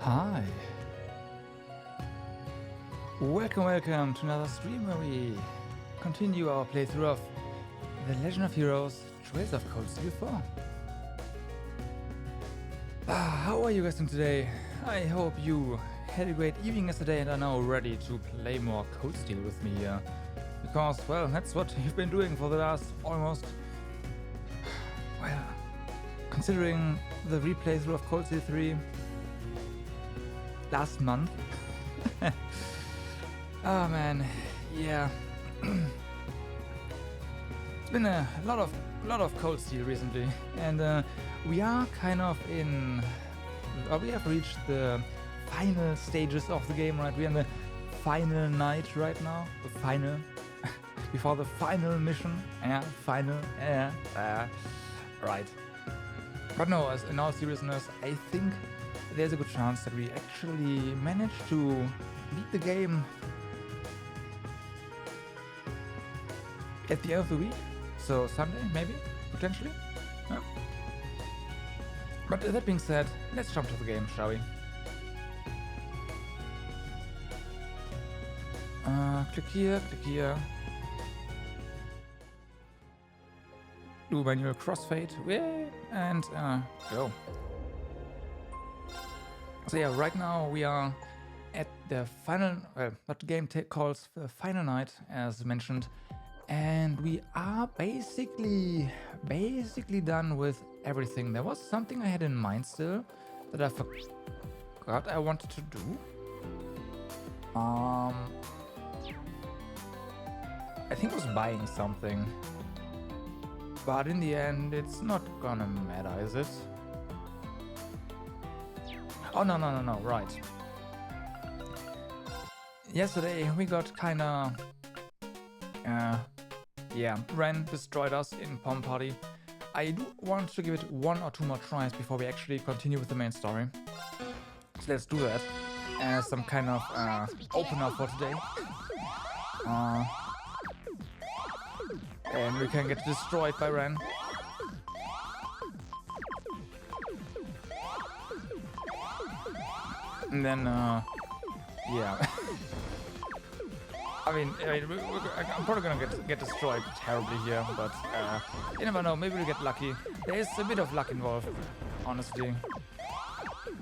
Hi. Welcome to another stream where we continue our playthrough of The Legend of Heroes Trails of Cold Steel 4. How are you guys doing today? I hope you had a great evening yesterday and are now ready to play more Cold Steel with me here. Because, well, that's what you've been doing for the last almost... Well, considering the replaythrough of Cold Steel 3 last month. Oh man, yeah. It's been a lot of Cold Steel recently, and we are kind of in. We have reached the final stages of the game, right? We're in the final night right now. The final, before the final mission. Yeah, final. Yeah, right. But no, in all seriousness, I think there's a good chance that we actually manage to beat the game at the end of the week. So Sunday, maybe, potentially. Yeah. But that being said, let's jump to the game, shall we? Click here. Do manual crossfade, and go. So yeah, right now we are at the final, what the game calls the final night, as mentioned, and we are basically done with everything. There was something I had in mind still that I forgot I wanted to do. I think I was buying something, but in the end it's not gonna matter, is it? Oh, no, right. Yesterday we got kinda... yeah, Ren destroyed us in Pom Party. I do want to give it 1 or 2 more tries before we actually continue with the main story. So let's do that as some kind of opener for today. And we can get destroyed by Ren. And then, yeah. I mean, I'm probably gonna get destroyed terribly here, but you never know, maybe we'll get lucky. There is a bit of luck involved, honestly.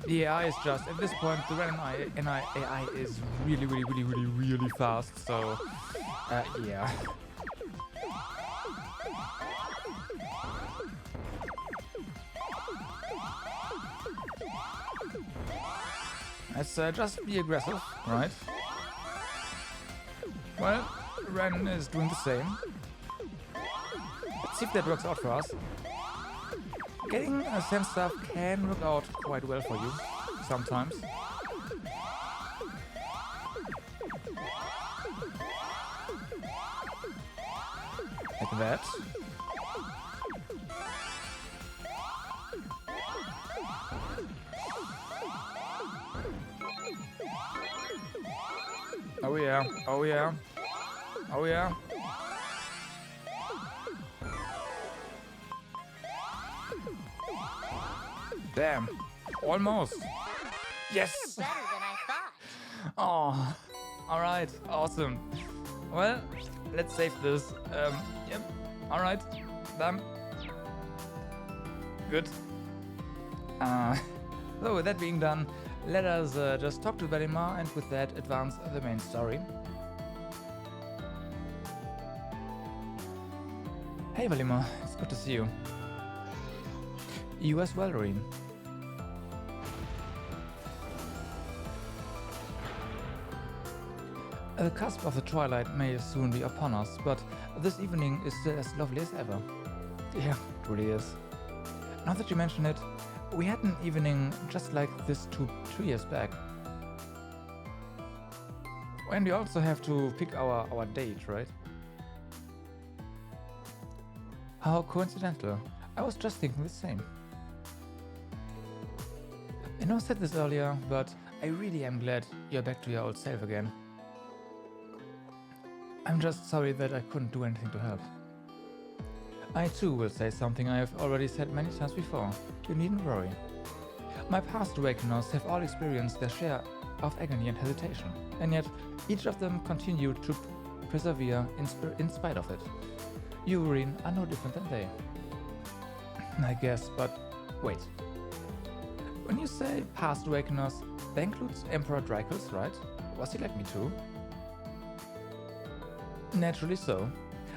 The AI is just, at this point, the Ren AI is really fast, so, yeah. Let's just be aggressive, right? Well, Ren is doing the same. Let's see if that works out for us. Getting sand stuff can work out quite well for you, sometimes. Like that. Oh yeah, oh yeah, oh yeah. Damn, almost. Yes! Better than I thought. Oh, alright, awesome. Well, let's save this. Yep, alright, done. Good. So with that being done, let us just talk to Valimar and with that advance the main story. Hey Valimar, it's good to see you. You as well, Doreen. The cusp of the twilight may soon be upon us, but this evening is still as lovely as ever. Yeah, it really is. Now that you mention it, we had an evening just like this two years back. And we also have to pick our date, right? How coincidental. I was just thinking the same. I know I said this earlier, but I really am glad you're back to your old self again. I'm just sorry that I couldn't do anything to help. I too will say something I have already said many times before. You needn't worry. My past awakeners have all experienced their share of agony and hesitation, and yet each of them continued to persevere in spite of it. You, Marine, are no different than they. I guess, but wait. When you say past awakeners, that includes Emperor Dracus, right? Was he like me too? Naturally so.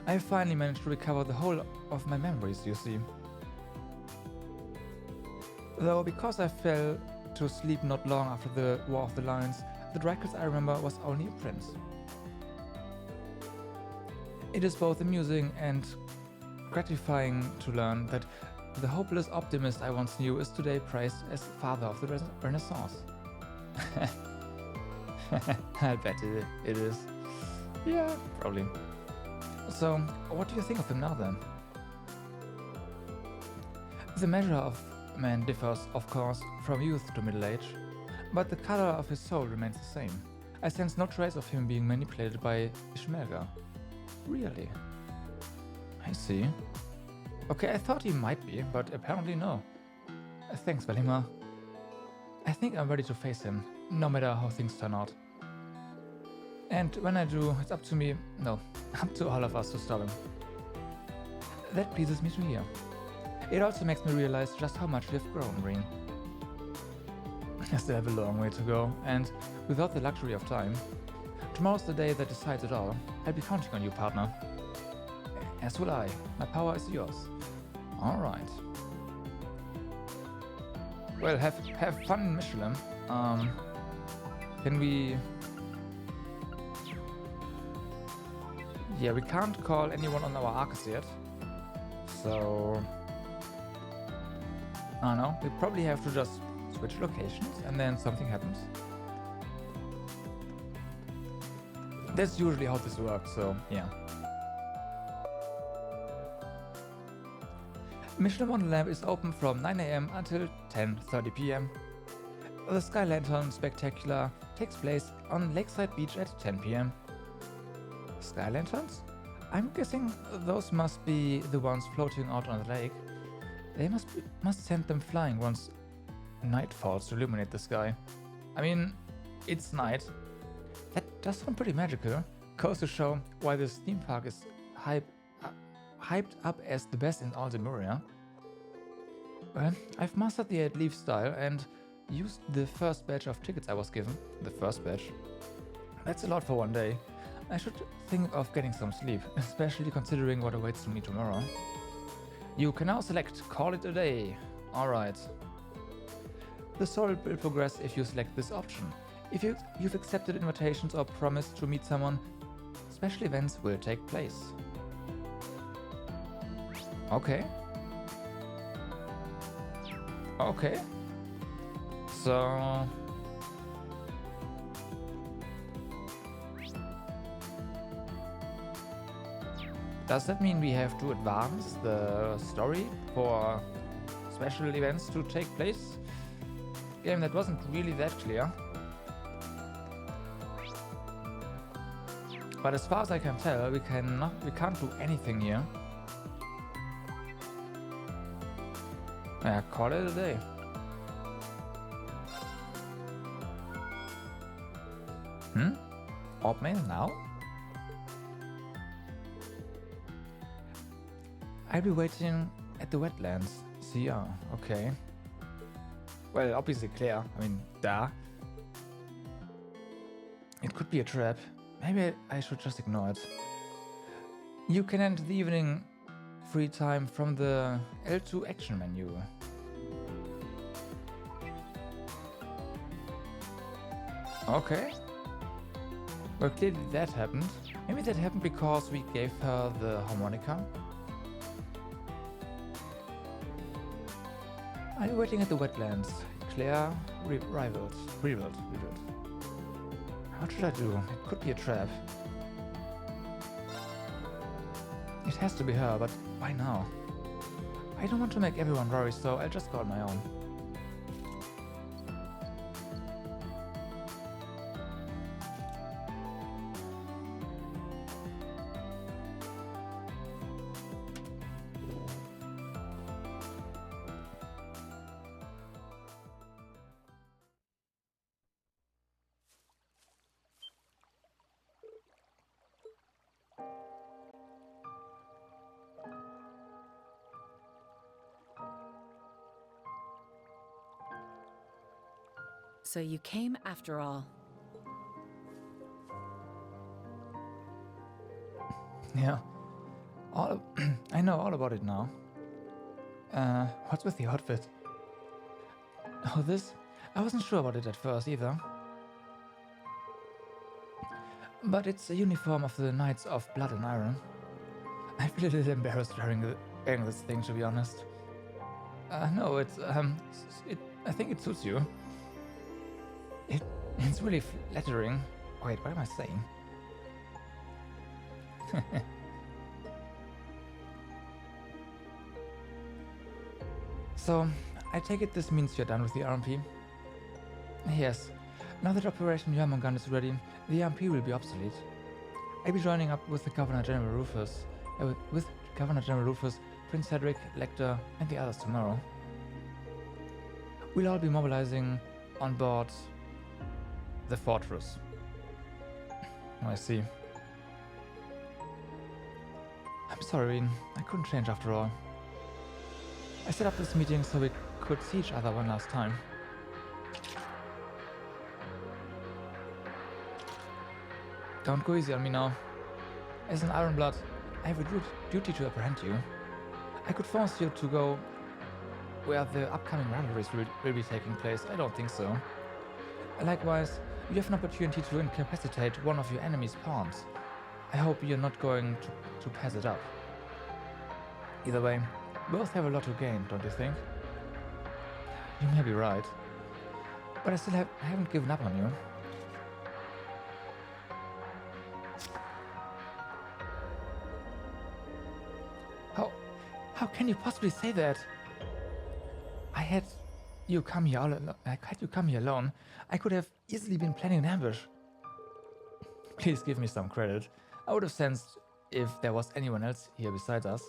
I finally managed to recover the whole of my memories, you see. Though because I fell to sleep not long after the War of the Lions, the Dracus I remember was only a prince. It is both amusing and gratifying to learn that the hopeless optimist I once knew is today praised as father of the Renaissance. I bet it is. Yeah, probably. So, what do you think of him now then? The measure of man differs, of course, from youth to middle age, but the color of his soul remains the same. I sense no trace of him being manipulated by Ishmelga. Really? I see. Okay, I thought he might be, but apparently no. Thanks, Valimar. I think I'm ready to face him, no matter how things turn out. And when I do, it's up to me, no, up to all of us to stop him. That pleases me to hear. It also makes me realize just how much we've grown, Ring. I still have a long way to go, and without the luxury of time, tomorrow's the day that decides it all. I'll be counting on you, partner. As will I. My power is yours. Alright. Well, have fun in Mishelam. Can we... Yeah, we can't call anyone on our Arcus yet. So... I don't know. We probably have to just switch locations and then something happens. That's usually how this works, so yeah. Mishelam Wonderland is open from 9 AM until 10:30 PM. The Sky Lantern Spectacular takes place on Lakeside Beach at 10 PM. Sky Lanterns? I'm guessing those must be the ones floating out on the lake. They must send them flying once night falls to illuminate the sky. I mean, it's night. That does sound pretty magical. Goes to show why this theme park is hyped up as the best in all Lemuria. Well, I've mastered the leaf style and used the first batch of tickets I was given. The first batch. That's a lot for one day. I should think of getting some sleep, especially considering what awaits me tomorrow. You can now select Call It a Day. Alright. The story will progress if you select this option. If you've accepted invitations or promised to meet someone, special events will take place. Okay. Okay. So... Does that mean we have to advance the story for special events to take place? Game that wasn't really that clear. But as far as I can tell, we can't do anything here. Yeah, call it a day. Orb mail now? I'll be waiting at the wetlands. See ya. Okay. Well, obviously Claire. I mean, duh. It could be a trap. Maybe I should just ignore it. You can end the evening free time from the L2 action menu. Okay. Well, clearly that happened. Maybe that happened because we gave her the harmonica. I'm waiting at the wetlands. Claire, rebuild. What should I do? It could be a trap. It has to be her, but why now? I don't want to make everyone worry, so I'll just go on my own. So you came after all. Yeah. I know all about it now. What's with the outfit? Oh, this? I wasn't sure about it at first either. But it's a uniform of the Knights of Blood and Iron. I feel a little embarrassed wearing this thing, to be honest. No, I think it suits you. It's really flattering. Wait, what am I saying? So, I take it this means you're done with the RMP? Yes. Now that Operation Jormungand is ready, the RMP will be obsolete. I'll be joining up with the Governor General Rufus, Prince Cedric, Lecter, and the others tomorrow. We'll all be mobilizing on board the fortress. Oh, I see. I'm sorry, I couldn't change after all. I set up this meeting so we could see each other one last time. Don't go easy on me now. As an Ironblood, I have a duty to apprehend you. I could force you to go where the upcoming rivalries will be taking place. I don't think so. Likewise, you have an opportunity to incapacitate one of your enemy's pawns. I hope you're not going to pass it up. Either way, both have a lot to gain, don't you think? You may be right. But I still haven't given up on you. How can you possibly say that? I had you come here alone. I could have easily been planning an ambush. Please give me some credit. I would have sensed if there was anyone else here besides us.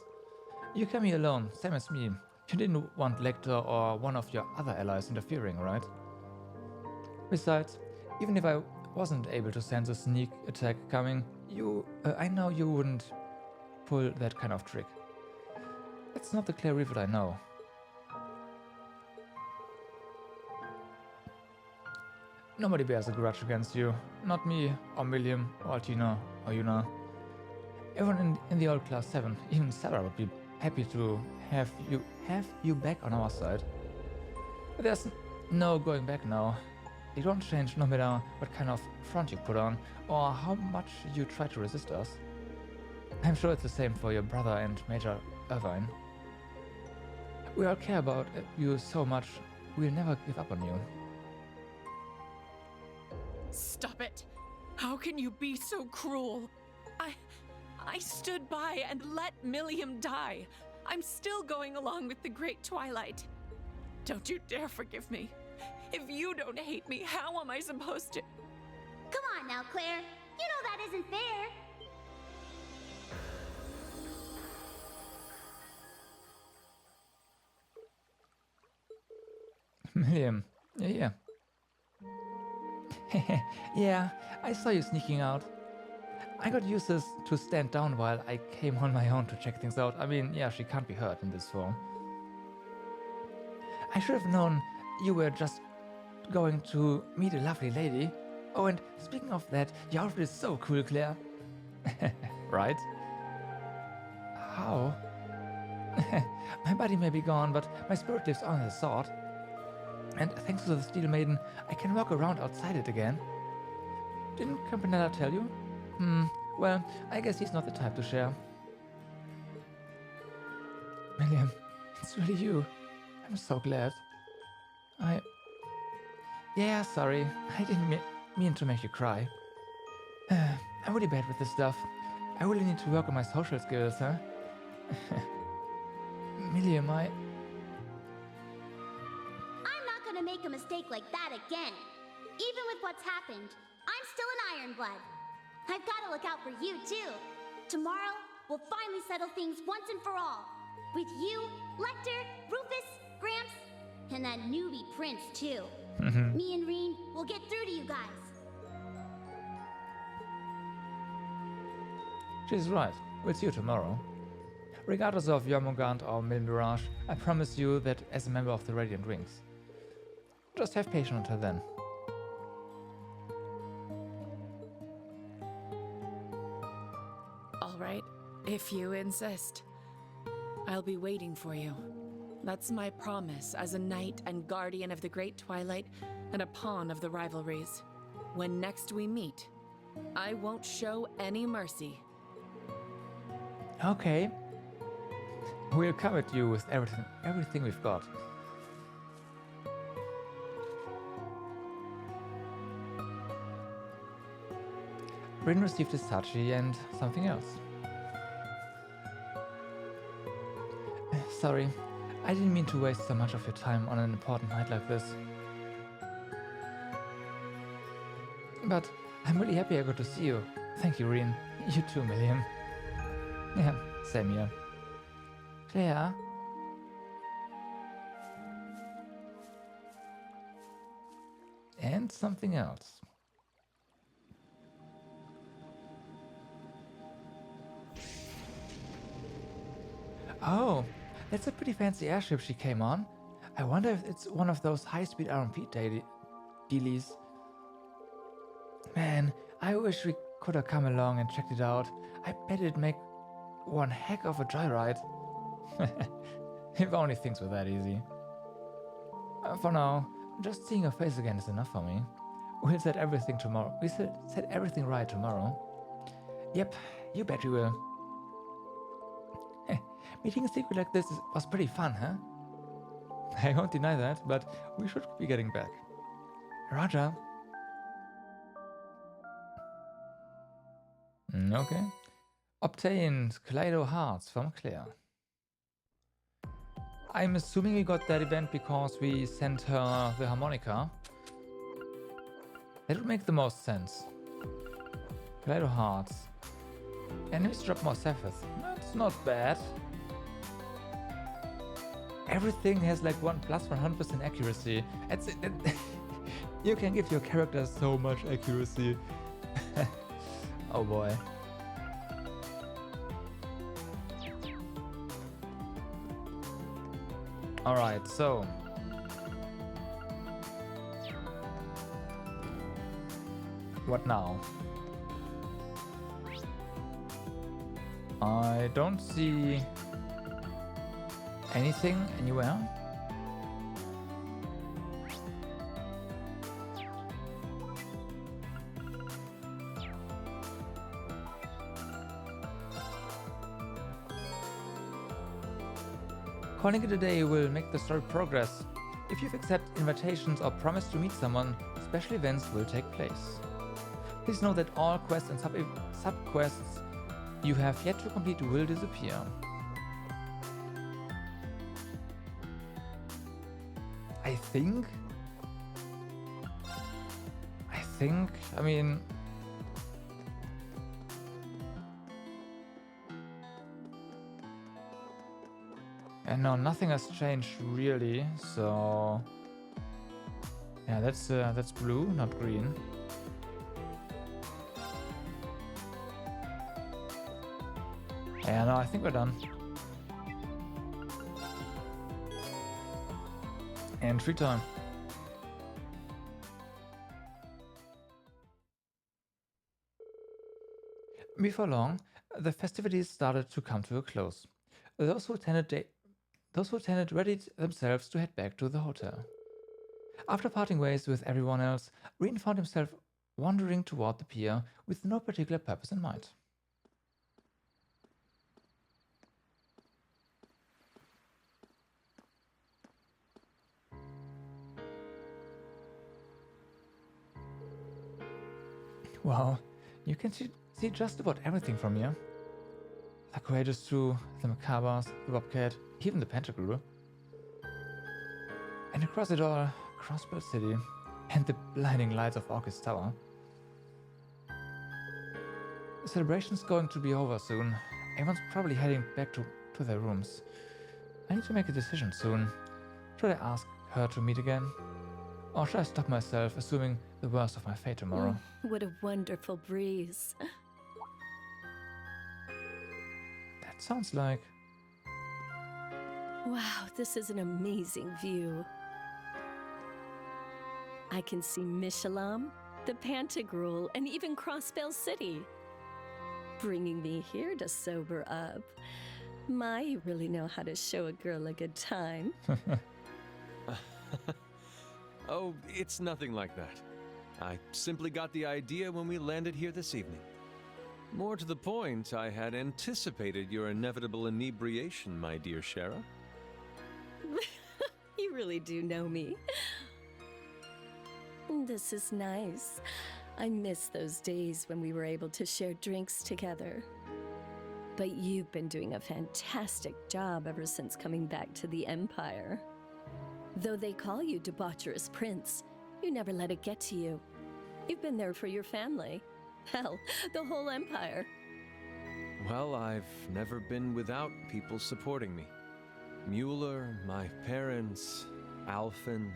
You came here alone, same as me. You didn't want Lecter or one of your other allies interfering, right? Besides, even if I wasn't able to sense a sneak attack coming, I know you wouldn't pull that kind of trick. That's not the Claire Reeve I know. Nobody bears a grudge against you. Not me, or Milliam, or Altina, or Yuna. Everyone in the old Class 7, even Sarah, would be happy to have you back on our side. But there's no going back now. You don't change no matter what kind of front you put on, or how much you try to resist us. I'm sure it's the same for your brother and Major Irvine. We all care about you so much, we'll never give up on you. Stop it! How can you be so cruel? I stood by and let Milliam die. I'm still going along with the Great Twilight. Don't you dare forgive me. If you don't hate me, how am I supposed to? Come on now, Claire. You know that isn't fair. Milliam, yeah. Yeah, I saw you sneaking out. I got used to stand down while I came on my own to check things out. I mean, yeah, she can't be hurt in this form. I should have known you were just going to meet a lovely lady. Oh, and speaking of that, your outfit is so cool, Claire. Right? How? My body may be gone, but my spirit lives on the sword. And thanks to the Steel Maiden, I can walk around outside it again. Didn't Campanella tell you? Well, I guess he's not the type to share. Milliam, it's really you. I'm so glad. Yeah, sorry. I didn't mean to make you cry. I'm really bad with this stuff. I really need to work on my social skills, huh? Milliam, I'm not gonna make a mistake like that again. Even with what's happened, I'm still an Ironblood. I've gotta look out for you, too. Tomorrow, we'll finally settle things once and for all. With you, Lecter, Rufus, Gramps, and that newbie Prince, too. Me and Reen will get through to you guys. She's right. We'll see you tomorrow. Regardless of Jormungand or Mil Mirage, I promise you that as a member of the Radiant Wings. Just have patience until then. If you insist. I'll be waiting for you. That's my promise as a knight and guardian of the Great Twilight and a pawn of the rivalries. When next we meet, I won't show any mercy. Okay. We'll come at you with everything we've got. Rin received his Sachi and something else. Sorry, I didn't mean to waste so much of your time on an important night like this. But I'm really happy I got to see you. Thank you, Rin. You too, Milliam. Yeah, same here. Claire? And something else. Oh, that's a pretty fancy airship she came on. I wonder if it's one of those high-speed RMP dealies. Man, I wish we could have come along and checked it out. I bet it'd make one heck of a joyride. If only things were that easy. For now, just seeing your face again is enough for me. We'll set everything tomorrow. We set everything right tomorrow. Yep, you bet we will. Meeting a secret like this was pretty fun, huh? I won't deny that, but we should be getting back. Roger. Okay. Obtained Kaleido Hearts from Claire. I'm assuming we got that event because we sent her the harmonica. That would make the most sense. Kaleido Hearts. Enemies drop more Sephiroth. That's not bad. Everything has like 100% accuracy. You can give your character so much accuracy. Oh boy. Alright, so. What now? I don't see anything anywhere. Calling it a day will make the story progress. If you've accepted invitations or promised to meet someone, special events will take place. Please know that all quests and sub-quests you have yet to complete will disappear. I mean... And no, nothing has changed really, so... Yeah, that's blue, not green. Yeah, no, I think we're done. And free time. Before long, the festivities started to come to a close. Those who attended readied themselves to head back to the hotel. After parting ways with everyone else, Rin found himself wandering toward the pier with no particular purpose in mind. Wow, you can see just about everything from here. The Courageous 2, the Macabres, the Bobcat, even the Pentagram. And across it all, Crossbell City, and the blinding lights of Orchis Tower. The celebration's going to be over soon. Everyone's probably heading back to their rooms. I need to make a decision soon. Should I ask her to meet again? Or should I stop myself, assuming the worst of my fate tomorrow? What a wonderful breeze. That sounds like... Wow, this is an amazing view. I can see Mishelam, the Pantagruel, and even Crossbell City. bringing me here to sober up. My, you really know how to show a girl a good time. Oh, it's nothing like that. I simply got the idea when we landed here this evening. More to the point, I had anticipated your inevitable inebriation, my dear Shara. You really do know me. This is nice. I miss those days when we were able to share drinks together. But you've been doing a fantastic job ever since coming back to the Empire. Though they call you debaucherous prince, you never let it get to you. You've been there for your family. Hell, the whole Empire. Well, I've never been without people supporting me. Mueller, my parents, Alphen,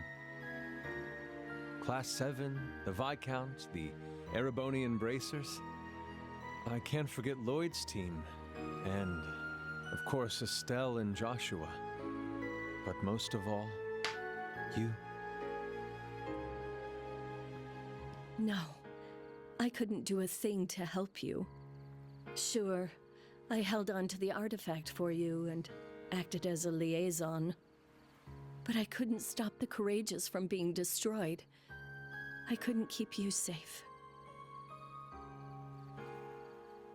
Class 7, the Viscount, the Erebonian Bracers. I can't forget Lloyd's team, and, of course, Estelle and Joshua. But most of all, you. No, I couldn't do a thing to help you. Sure, I held on to the artifact for you and acted as a liaison. But I couldn't stop the Courageous from being destroyed. I couldn't keep you safe.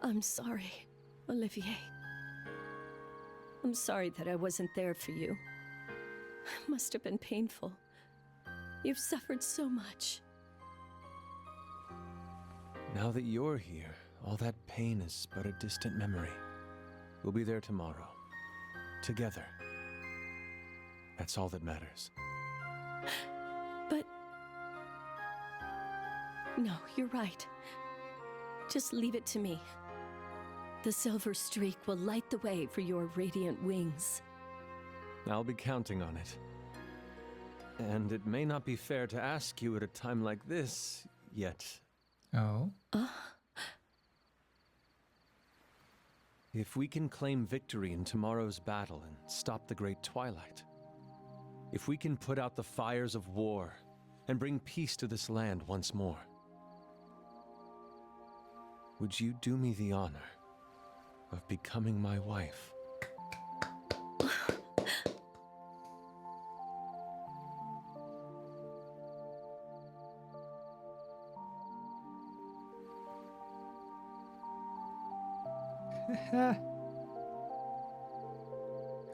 I'm sorry, Olivier. I'm sorry that I wasn't there for you. It must have been painful. You've suffered so much. Now that you're here, all that pain is but a distant memory. We'll be there tomorrow. Together. That's all that matters. But... No, you're right. Just leave it to me. The silver streak will light the way for your radiant wings. I'll be counting on it. And it may not be fair to ask you at a time like this, yet. Oh? If we can claim victory in tomorrow's battle and stop the Great Twilight, if we can put out the fires of war and bring peace to this land once more, would you do me the honor of becoming my wife?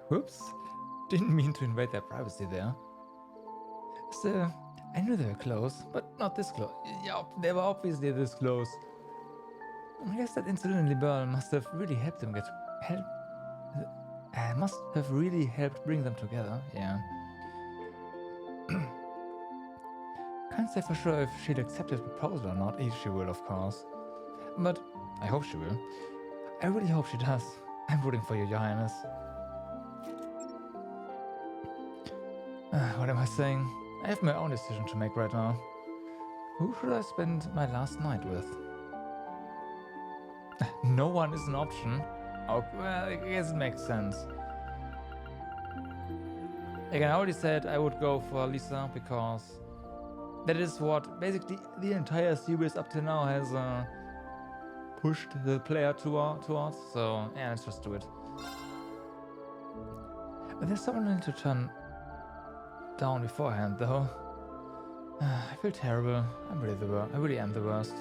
Whoops. Didn't mean to invade their privacy there. So, I knew they were close, but not this close. Yeah, they were obviously this close. I guess that incident in Liberl must have really helped them must have really helped bring them together, yeah. Can't say for sure if she'll accept his proposal or not, if she will, of course. But I hope she will. I really hope she does. I'm rooting for you, Your Highness. What am I saying? I have my own decision to make right now. Who should I spend my last night with? No one is an option. Oh, well, I guess it makes sense. Again, I already said I would go for Lisa because that is what basically the entire series up to now has pushed the player towards. So yeah, let's just do it. But there's someone I need to turn down beforehand, though. I feel terrible. I'm really the worst. I really am the worst.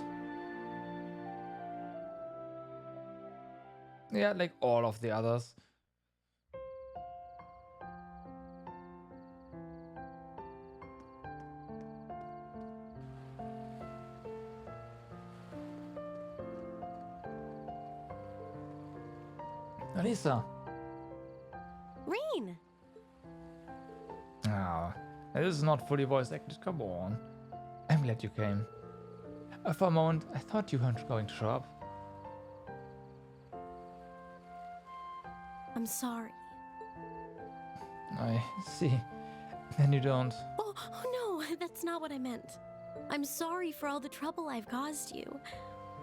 Yeah, like all of the others. Alisa. Rain! Ah, this is not fully voice acted. Come on. I'm glad you came. For a moment, I thought you weren't going to show up. I'm sorry. I see. Then you don't. Oh no, that's not what I meant. I'm sorry for all the trouble I've caused you,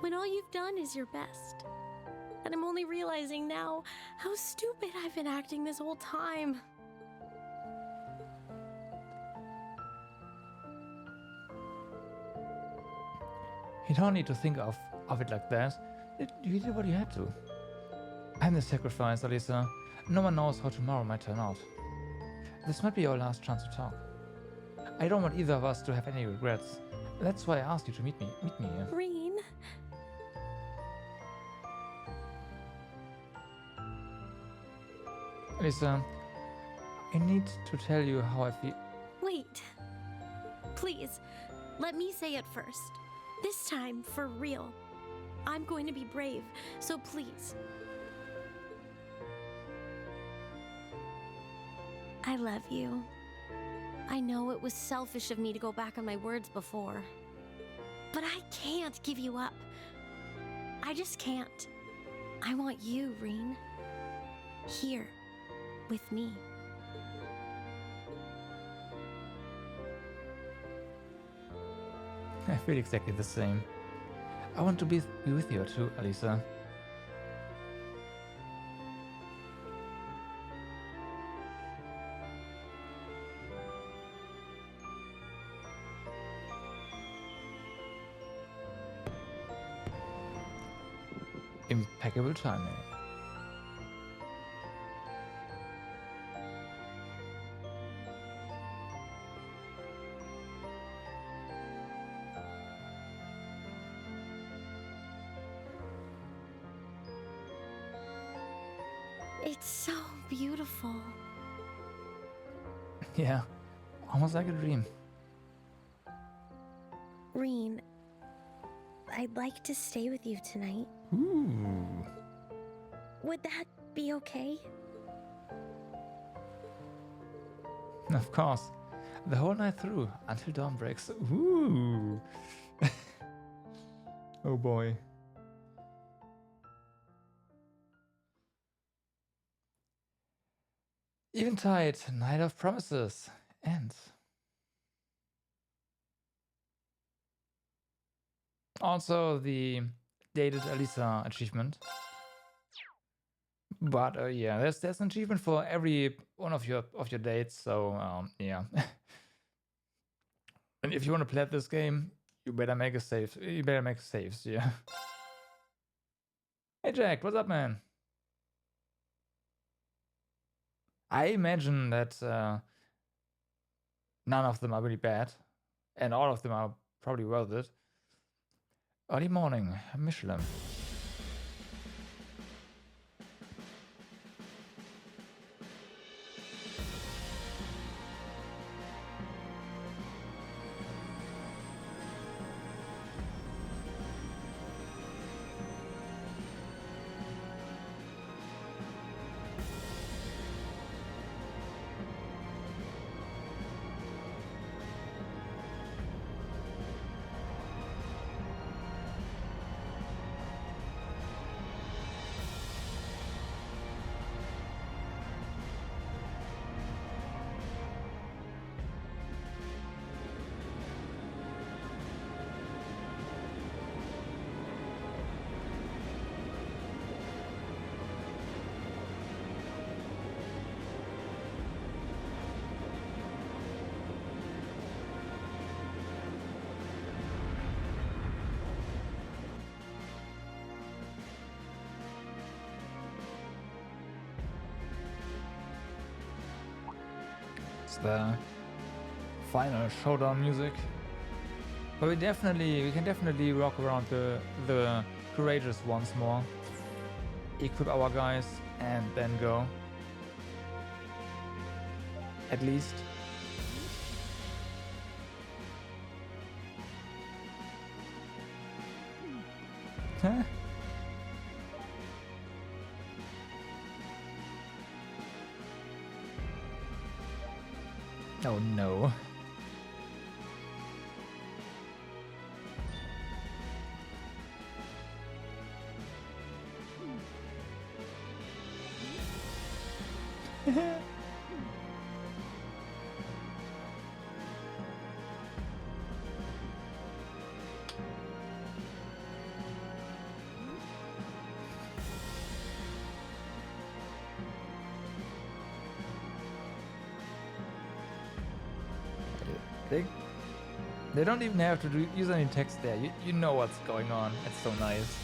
when all you've done is your best. And I'm only realizing now how stupid I've been acting this whole time. You don't need to think of it like that. You did what you had to. I'm the sacrifice, Alisa. No one knows how tomorrow might turn out. This might be our last chance to talk. I don't want either of us to have any regrets. That's why I asked you to meet me here. Reen. Alisa, I need to tell you how I feel. Wait. Please, let me say it first. This time, for real. I'm going to be brave, so please. I love you. I know it was selfish of me to go back on my words before. But I can't give you up. I just can't. I want you, Reen. Here, with me. I feel exactly the same. I want to be with you too, Alisa. Impeccable timing. It's so beautiful. Yeah, almost like a dream. Reen, I'd like to stay with you tonight. Ooh. Would that be okay? Of course. The whole night through, until dawn breaks. Ooh. Oh boy. Eventide, Night of Promises, ends. Also the dated Alisa achievement. But yeah, there's an achievement for every one of your dates, so yeah. And if you want to play this game, you better make a save. You better make saves, yeah. Hey Jack, what's up, man? I imagine that none of them are really bad, and all of them are probably worth it. Early morning, Mishelam. The final showdown music, but we can definitely walk around the courageous once more, equip our guys, and then go. At least. Huh? Oh no. They don't even have to use any text there. You know what's going on. It's so nice.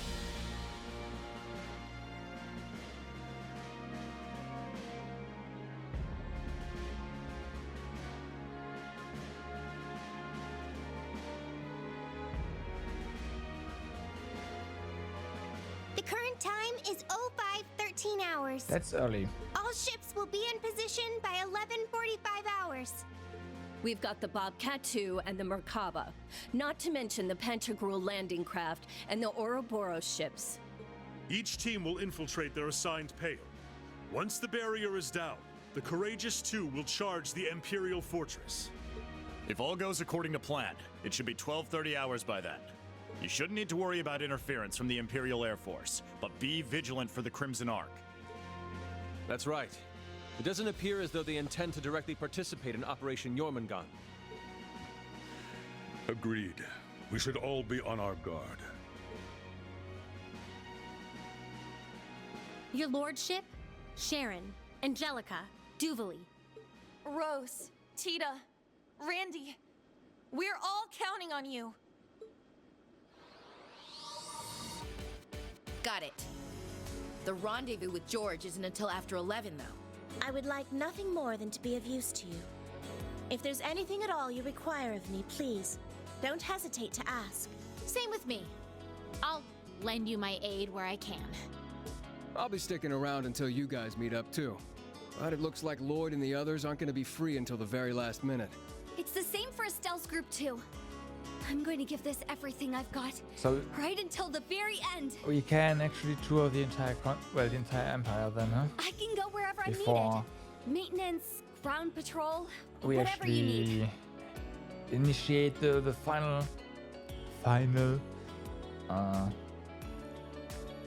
The current time is 05:13 hours. That's early. All ships will be in position by 11:45 hours. We've got the Bobcat 2 and the Merkaba, not to mention the Pantagruel landing craft and the Ouroboros ships. Each team will infiltrate their assigned pale. Once the barrier is down, the Courageous 2 will charge the Imperial Fortress. If all goes according to plan, it should be 12:30 hours by then. You shouldn't need to worry about interference from the Imperial Air Force, but be vigilant for the Crimson Ark. That's right. It doesn't appear as though they intend to directly participate in Operation Jormungand. Agreed. We should all be on our guard. Your lordship, Sharon, Angelica, Duvali. Rose, Tita, Randy, we're all counting on you. Got it. The rendezvous with George isn't until after 11, though. I would like nothing more than to be of use to you. If there's anything at all you require of me, please, don't hesitate to ask. Same with me. I'll lend you my aid where I can. I'll be sticking around until you guys meet up, too. But it looks like Lloyd and the others aren't going to be free until the very last minute. It's the same for Estelle's group, too. I'm going to give this everything I've got, So right until the very end. we can actually tour the entire the entire empire then, huh? I can go wherever I'm Before needed. Maintenance, ground patrol, we whatever you need. actually initiate the final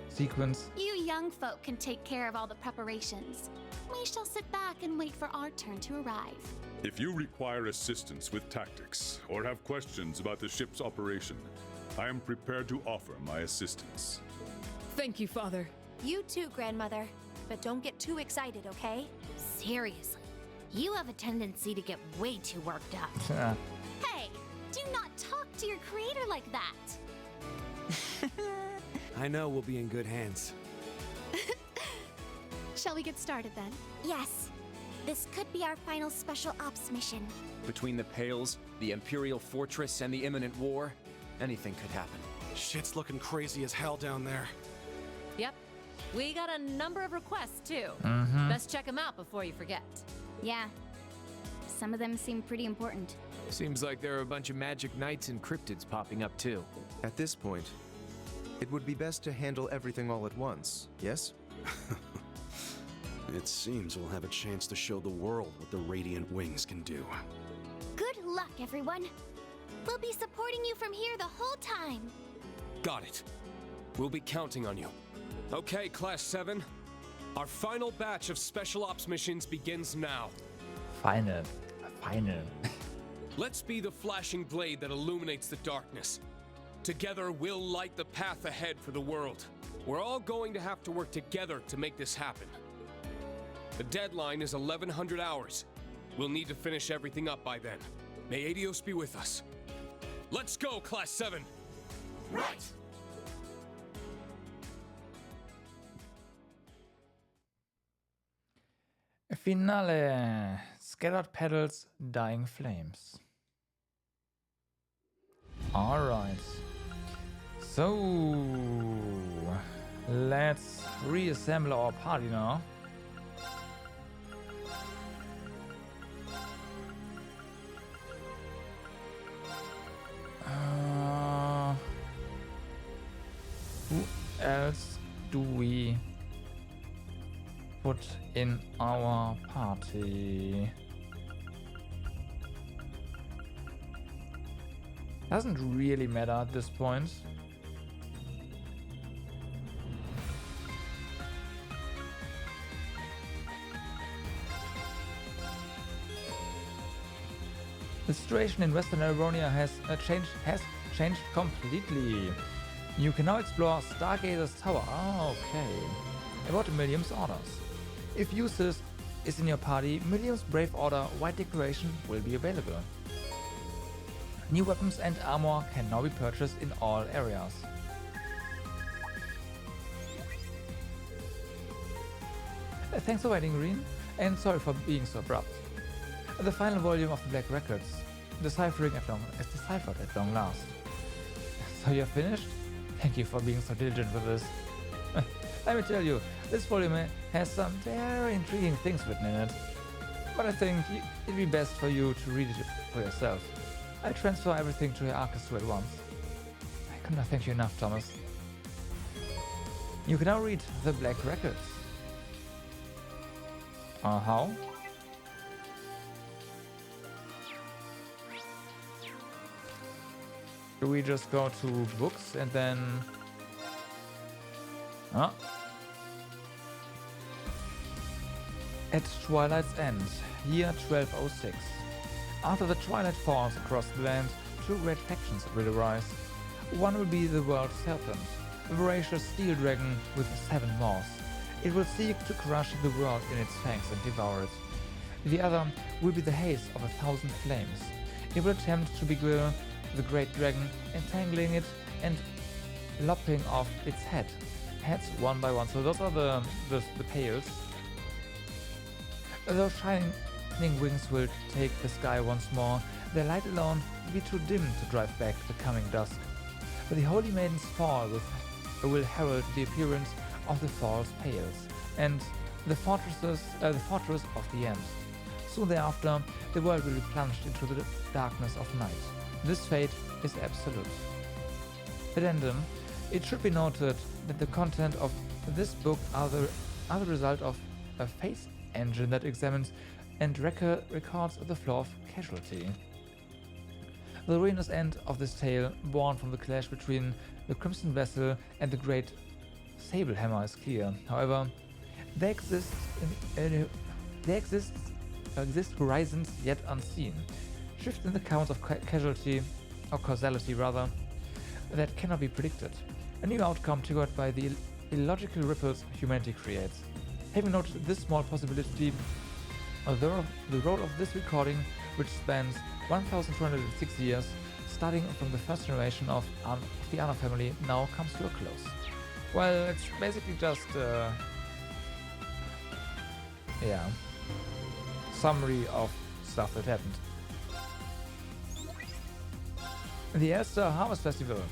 sequence. You young folk can take care of all the preparations. We shall sit back and wait for our turn to arrive. If you require assistance with tactics or have questions about the ship's operation, I am prepared to offer my assistance. Thank you, Father. You too, Grandmother. But don't get too excited, okay? Seriously, you have a tendency to get way too worked up. Hey, do not talk to your creator like that. I know we'll be in good hands. Shall we get started then? Yes. This could be our final special ops mission. Between the Pales, the Imperial Fortress, and the imminent war, anything could happen. Shit's looking crazy as hell down there. Yep. We got a number of requests, too. Best check them out before you forget. Yeah. Some of them seem pretty important. Seems like there are a bunch of magic knights and cryptids popping up, too. At this point, it would be best to handle everything all at once, yes? It seems we'll have a chance to show the world what the Radiant Wings can do. Good luck, everyone. We'll be supporting you from here the whole time. Got it. We'll be counting on you. Okay, Class 7. Our final batch of Special Ops missions begins now. Final. Let's be the flashing blade that illuminates the darkness. Together, we'll light the path ahead for the world. We're all going to have to work together to make this happen. The deadline is 1100 hours. We'll need to finish everything up by then. May Adios be with us. Let's go, Class 7! Right! Finale. Scattered petals, dying flames. Alright. So let's reassemble our party now. Who else do we put in our party? Doesn't really matter at this point. The situation in Western Erevonia has changed completely. You can now explore Stargazer's Tower. Okay. About Milliam's orders. If Eustace is in your party, Milliam's Brave Order White Decoration will be available. New weapons and armor can now be purchased in all areas. Thanks for waiting, Green, and sorry for being so abrupt. The final volume of the Black Records, deciphered at long last. So you're finished? Thank you for being so diligent with this. Let me tell you, this volume has some very intriguing things written in it. But I think it'd be best for you to read it for yourself. I'll transfer everything to your orchestra at once. I could not thank you enough, Thomas. You can now read the Black Records. How? Do we just go to books and then... Huh? At Twilight's End, year 1206. After the twilight falls across the land, two great factions will arise. One will be the World Serpent, a voracious steel dragon with 7 maws. It will seek to crush the world in its fangs and devour it. The other will be the Haze of 1,000 Flames. It will attempt to beguile the great dragon, entangling it and lopping off its heads one by one. So those are the pales. Those shining wings will take the sky once more. Their light alone will be too dim to drive back the coming dusk. But the Holy Maiden's fall will herald the appearance of the false pales and the fortress of the end. Soon thereafter, the world will be plunged into the darkness of night. This fate is absolute. Addendum: it should be noted that the content of this book are the result of a face engine that examines and records the flow of casualty. The ruinous end of this tale, born from the clash between the Crimson Vessel and the Great Sablehammer, is clear. However, there exist horizons yet unseen, shifts in the counts of casualty, or causality rather, that cannot be predicted. A new outcome triggered by the illogical ripples humanity creates. Having noted this small possibility, the road of this recording, which spans 1,206 years, starting from the first generation of the Anna family, now comes to a close. Well, it's basically just summary of stuff that happened. The Elster Harvest Festival.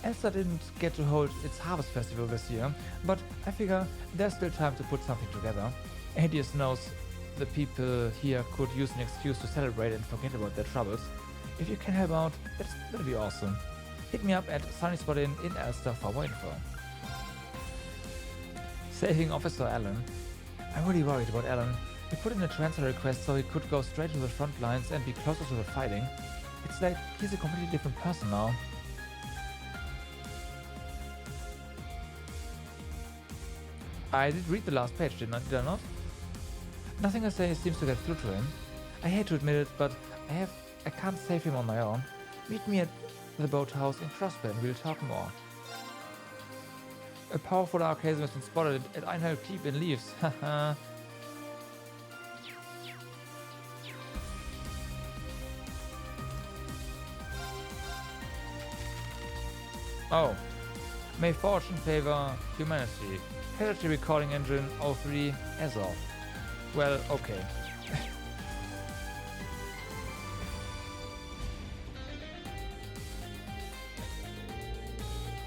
Elster didn't get to hold its Harvest Festival this year, but I figure there's still time to put something together. Adius knows the people here could use an excuse to celebrate and forget about their troubles. If you can help out, that'll be awesome. Hit me up at Sunny Spot Inn in Elster for more info. Saving Officer Alan. I'm really worried about Alan. We put in a transfer request so he could go straight to the front lines and be closer to the fighting. It's like he's a completely different person now. I did read the last page, did I not? Nothing I say seems to get through to him. I hate to admit it, but I can't save him on my own. Meet me at the boathouse in Crossbay and we'll talk more. A powerful archasm has been spotted at Einhell Keep in Leaves. Haha. Oh. May fortune favor humanity. Casualty recording engine 03 as of. Well, okay.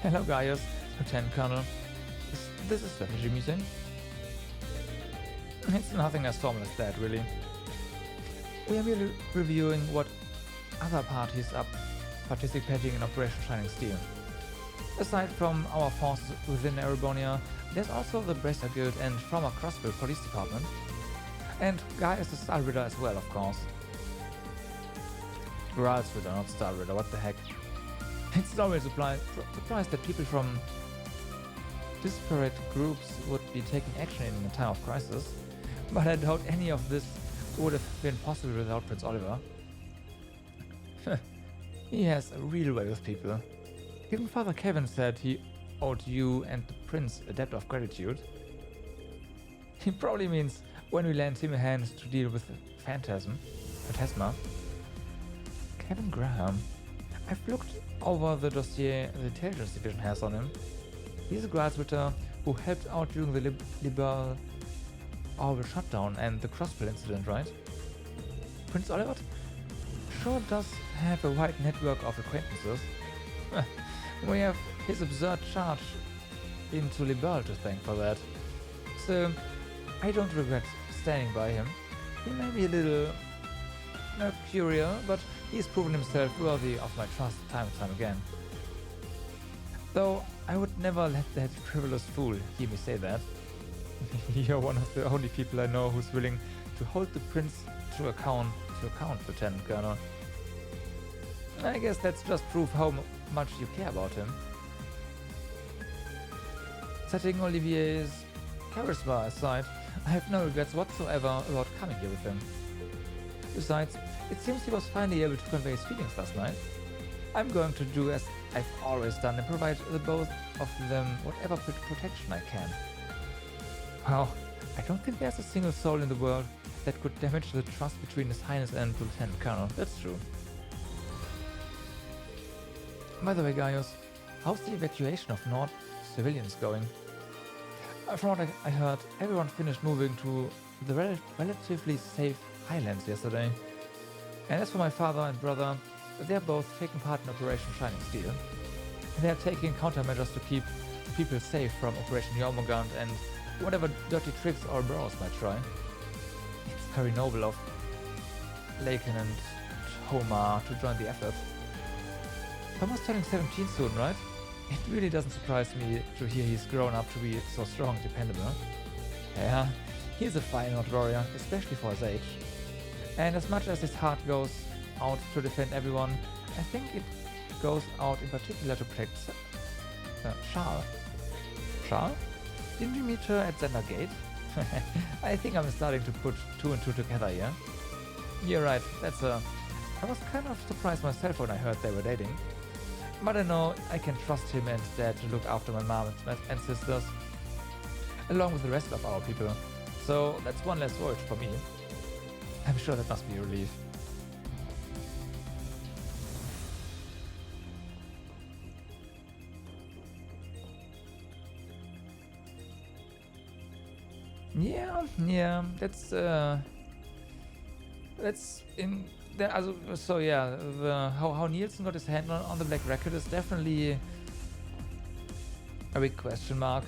Hello Gaius, Lieutenant Colonel. Is this a strategy meeting? It's nothing as formal as that, really. We are merely reviewing what other parties are participating in Operation Shining Steel. Aside from our forces within Erebonia, there's also the Bracer Guild and former Crossville Police Department. And Guy is the Star Rider as well, of course. Gral's Rider, not Star Rider, what the heck. It's always surprised that people from disparate groups would be taking action in a time of crisis, but I doubt any of this would have been possible without Prince Oliver. He has a real way with people. Even Father Kevin said he owed you and the Prince a debt of gratitude. He probably means when we lend him a hand to deal with the Phantasma. Kevin Graham. I've looked over the dossier the intelligence division has on him. He's a graduate who helped out during the Liberal Orbital shutdown and the Crossbill incident, right? Prince Oliver sure does have a wide network of acquaintances. We have his absurd charge into Libelle to thank for that. So, I don't regret standing by him. He may be a little mercurial, but he's proven himself worthy of my trust time and time again. Though, I would never let that frivolous fool hear me say that. You're one of the only people I know who's willing to hold the prince to account, Lieutenant Colonel. I guess that's just proof how much you care about him. Setting Olivier's charisma aside, I have no regrets whatsoever about coming here with him. Besides, it seems he was finally able to convey his feelings last night. I'm going to do as I've always done and provide the both of them whatever protection I can. Well, I don't think there's a single soul in the world that could damage the trust between His Highness and Lieutenant Colonel. That's true. By the way, Gaius, how's the evacuation of Nord civilians going? From what I heard, everyone finished moving to the relatively safe highlands yesterday. And as for my father and brother, they're both taking part in Operation Shining Steel. They're taking countermeasures to keep people safe from Operation Jormungand and whatever dirty tricks our bros might try. It's very noble of Laken and Homa to join the effort. Thomas turning 17 soon, right? It really doesn't surprise me to hear he's grown up to be so strong and dependable. Yeah, he's a fine old warrior, especially for his age. And as much as his heart goes out to defend everyone, I think it goes out in particular to protect Charles. Charles? Didn't we meet her at Zender Gate? I think I'm starting to put two and two together here. You're right, I was kind of surprised myself when I heard they were dating. But I know I can trust him and Dad to look after my mom and sisters, along with the rest of our people. So that's one less voyage for me. I'm sure that must be a relief. Yeah, that's in there. So yeah, how Nielsen got his hand on the Black Record is definitely a big question mark.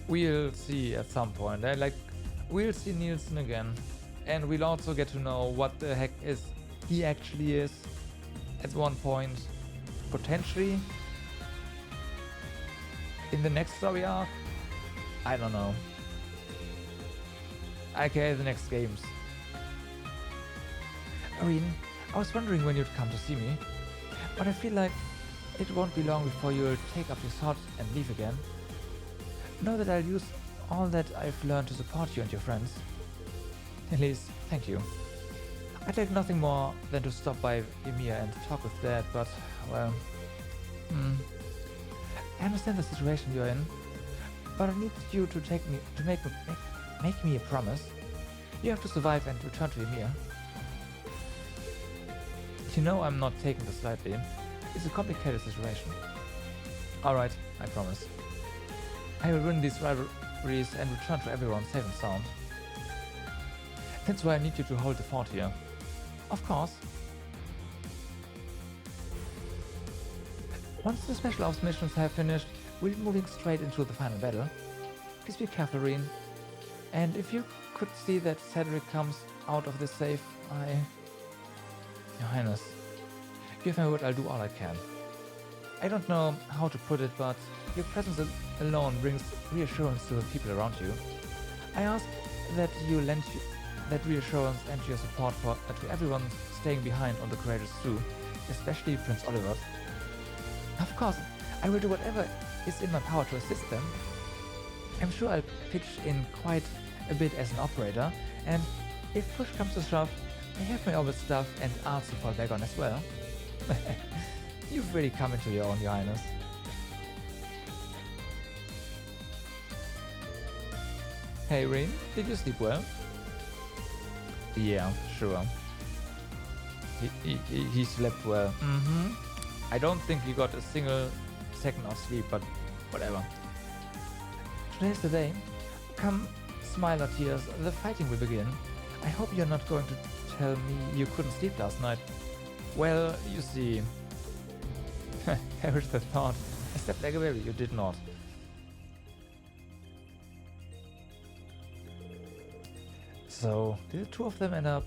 We'll see at some point. We'll see Nielsen again, and we'll also get to know what the heck he actually is at one point, potentially in the next story arc. I don't know. Okay, the next games. Irene, I was wondering when you'd come to see me, but I feel like it won't be long before you'll take up your sword and leave again. Know that I'll use all that I've learned to support you and your friends. Elise, thank you. I'd like nothing more than to stop by Ymir and talk with Dad, but, well... I understand the situation you're in, but I need you to make me a promise. You have to survive and return to Ymir. You know I'm not taking this lightly. It's a complicated situation. Alright, I promise. I will win these rivalries and return to everyone safe and sound. That's why I need you to hold the fort here. Of course. Once the special ops missions have finished, we'll be moving straight into the final battle. Please be careful, Reen. And if you could see that Cedric comes out of this safe, Your Highness, give my word I'll do all I can. I don't know how to put it, but your presence alone brings reassurance to the people around you. I ask that you lend that reassurance and your support to everyone staying behind on the Courageous too, especially Prince Oliver. Of course, I will do whatever is in my power to assist them. I'm sure I'll pitch in quite a bit as an operator, and if push comes to shove, I have my orbit stuff and arts to fall back on as well. You've really come into your own, Your Highness. Hey Reen, did you sleep well? Yeah, sure. He slept well. I don't think he got a single second of sleep, but whatever. Today's the day. Come, smile or tears, the fighting will begin. I hope you're not going to tell me you couldn't sleep last night. Well, you see... Perish the thought. I slept like a baby, you did not. So, did the two of them end up...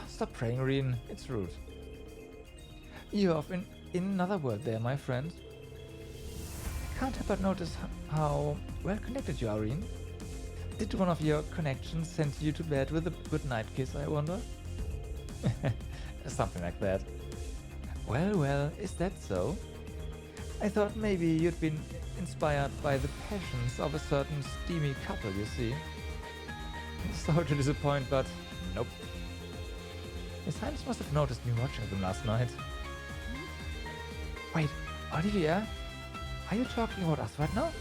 stop praying, Reen. It's rude. You're off in another world there, my friend. Can't help but notice how well connected you are, Reen. Did one of your connections send you to bed with a good night kiss, I wonder? Something like that. Well, well, is that so? I thought maybe you'd been inspired by the passions of a certain steamy couple, you see. Sorry to disappoint, but nope. Miss Himes must have noticed me watching them last night. Wait, Olivia? Are you talking about us right now?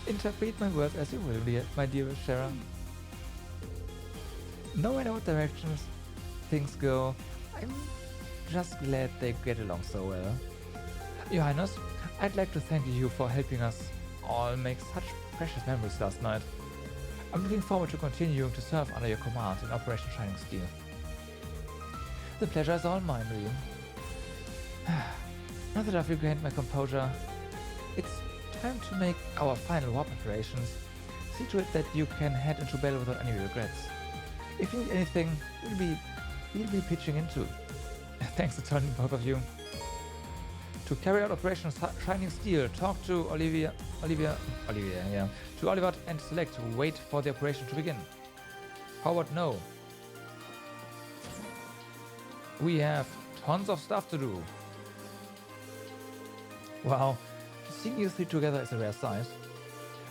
Interpret my words as you will, my dearest Sharon. No matter what directions things go, I'm just glad they get along so well. Your Highness, I'd like to thank you for helping us all make such precious memories last night. I'm looking forward to continuing to serve under your command in Operation Shining Steel. The pleasure is all mine, Liam. Now that I've regained my composure, it's time to make our final war preparations. See to it that you can head into battle without any regrets. If you need anything, we'll be pitching in too. Thanks a ton, both of you. To carry out Operation Shining Steel, talk to Olivia, yeah. To Oliver and select wait for the operation to begin. Howard, no. We have tons of stuff to do. Wow, seeing you three together is a rare sight.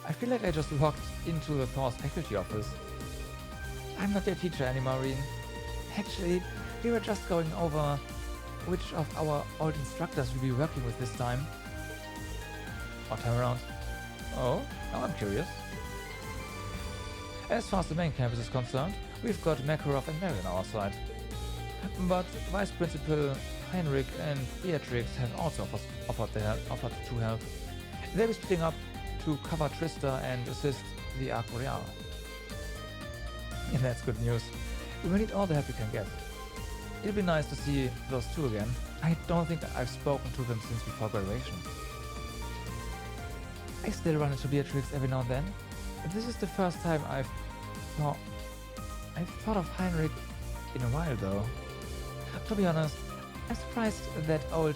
I feel like I just walked into the Thor's faculty office. I'm not your teacher anymore, Reen. Actually, we were just going over which of our old instructors we'll be working with this time. Odd time around. Oh, now I'm curious. As far as the main campus is concerned, we've got Makarov and Mary on our side. But Vice Principal Heinrich and Beatrix have also offered to help. They'll be splitting up to cover Trista and assist the Arc Boreal. And that's good news. We will need all the help we can get. It'll be nice to see those two again. I don't think I've spoken to them since before graduation. I still run into Beatrix every now and then. This is the first time I've thought of Heinrich in a while though. To be honest, I'm surprised that old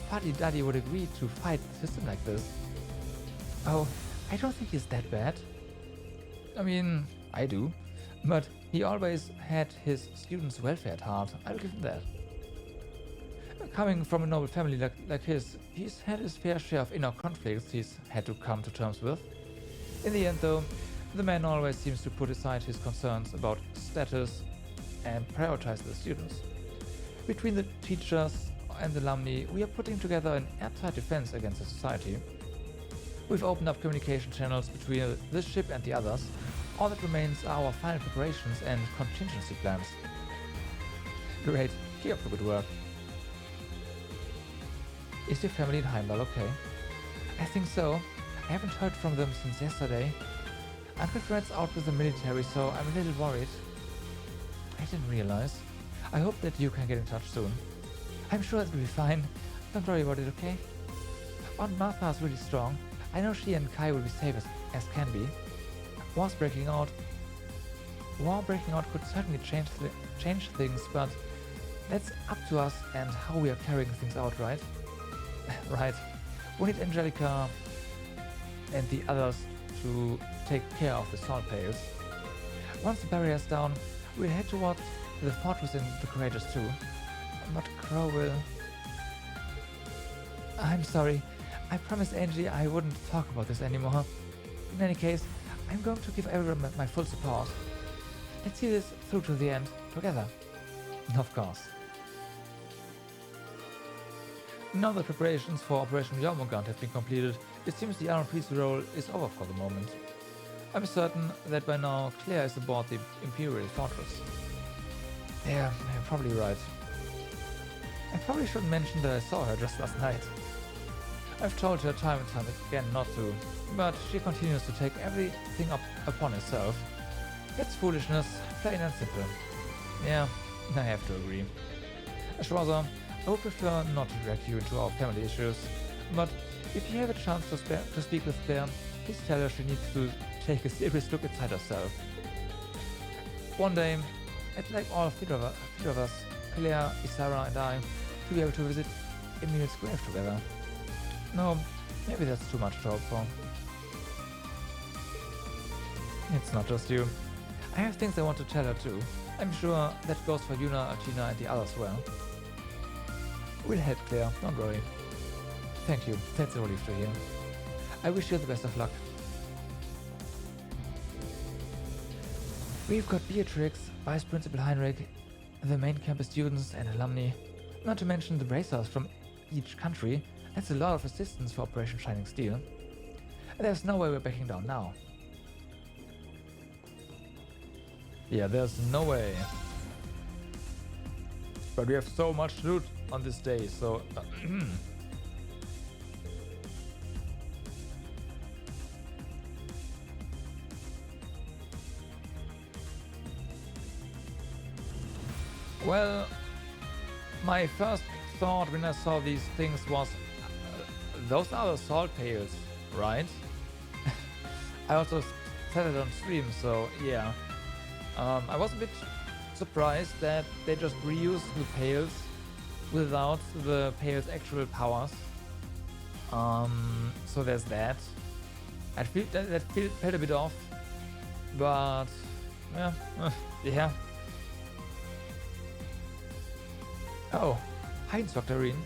fuddy-duddy would agree to fight a system like this. Oh, I don't think he's that bad. I mean, I do. But he always had his students' welfare at heart, I'll give him that. Coming from a noble family like his, he's had his fair share of inner conflicts he's had to come to terms with. In the end though, the man always seems to put aside his concerns about status and prioritize the students. Between the teachers and the alumni, we are putting together an airtight defense against the society. We've opened up communication channels between this ship and the others. All that remains are our final preparations and contingency plans. Great, keep up the good work. Is your family in Heimdall okay? I think so. I haven't heard from them since yesterday. Uncle Fred's out with the military, so I'm a little worried. I didn't realize. I hope that you can get in touch soon. I'm sure it will be fine. Don't worry about it, okay? Aunt Martha is really strong. I know she and Kai will be safe as can be. War breaking out could certainly change things, but that's up to us and how we are carrying things out, right? Right. We need Angelica and the others to take care of the salt pails. Once the barrier's down, we'll head towards the fortress and the Courageous too. But Crow will... I'm sorry. I promised Angie I wouldn't talk about this anymore. In any case, I'm going to give everyone my full support. Let's see this through to the end, together. Of course. Now that preparations for Operation Jormungand have been completed, it seems the Iron Priest role is over for the moment. I'm certain that by now Claire is aboard the Imperial Fortress. Yeah, you're probably right. I probably shouldn't mention that I saw her just last night. I've told her time and time again not to, but she continues to take everything upon herself. It's foolishness, plain and simple. Yeah, I have to agree. Schwarzer, I would prefer not to drag you into our family issues, but if you have a chance to speak with Claire, please tell her she needs to take a serious look inside herself. One day, I'd like all three of us, Claire, Isara and I, to be able to visit Emil's grave together. No, maybe that's too much to hope for. It's not just you. I have things I want to tell her too. I'm sure that goes for Yuna, Altina and the others well. We'll help Claire, don't worry. Thank you, that's a relief to hear. I wish you the best of luck. We've got Beatrix, Vice Principal Heinrich, the main campus students and alumni, not to mention the bracers from each country. That's a lot of assistance for Operation Shining Steel. There's no way we're backing down now. Yeah, there's no way. But we have so much loot on this day, so... Well, my first thought when I saw these things was, those are the salt pails, right? I also said it on stream, so yeah. I was a bit surprised that they just reused the pails without the pail's actual powers. So there's that. I feel that felt a bit off, but yeah, yeah. Oh, hi, Instructorine.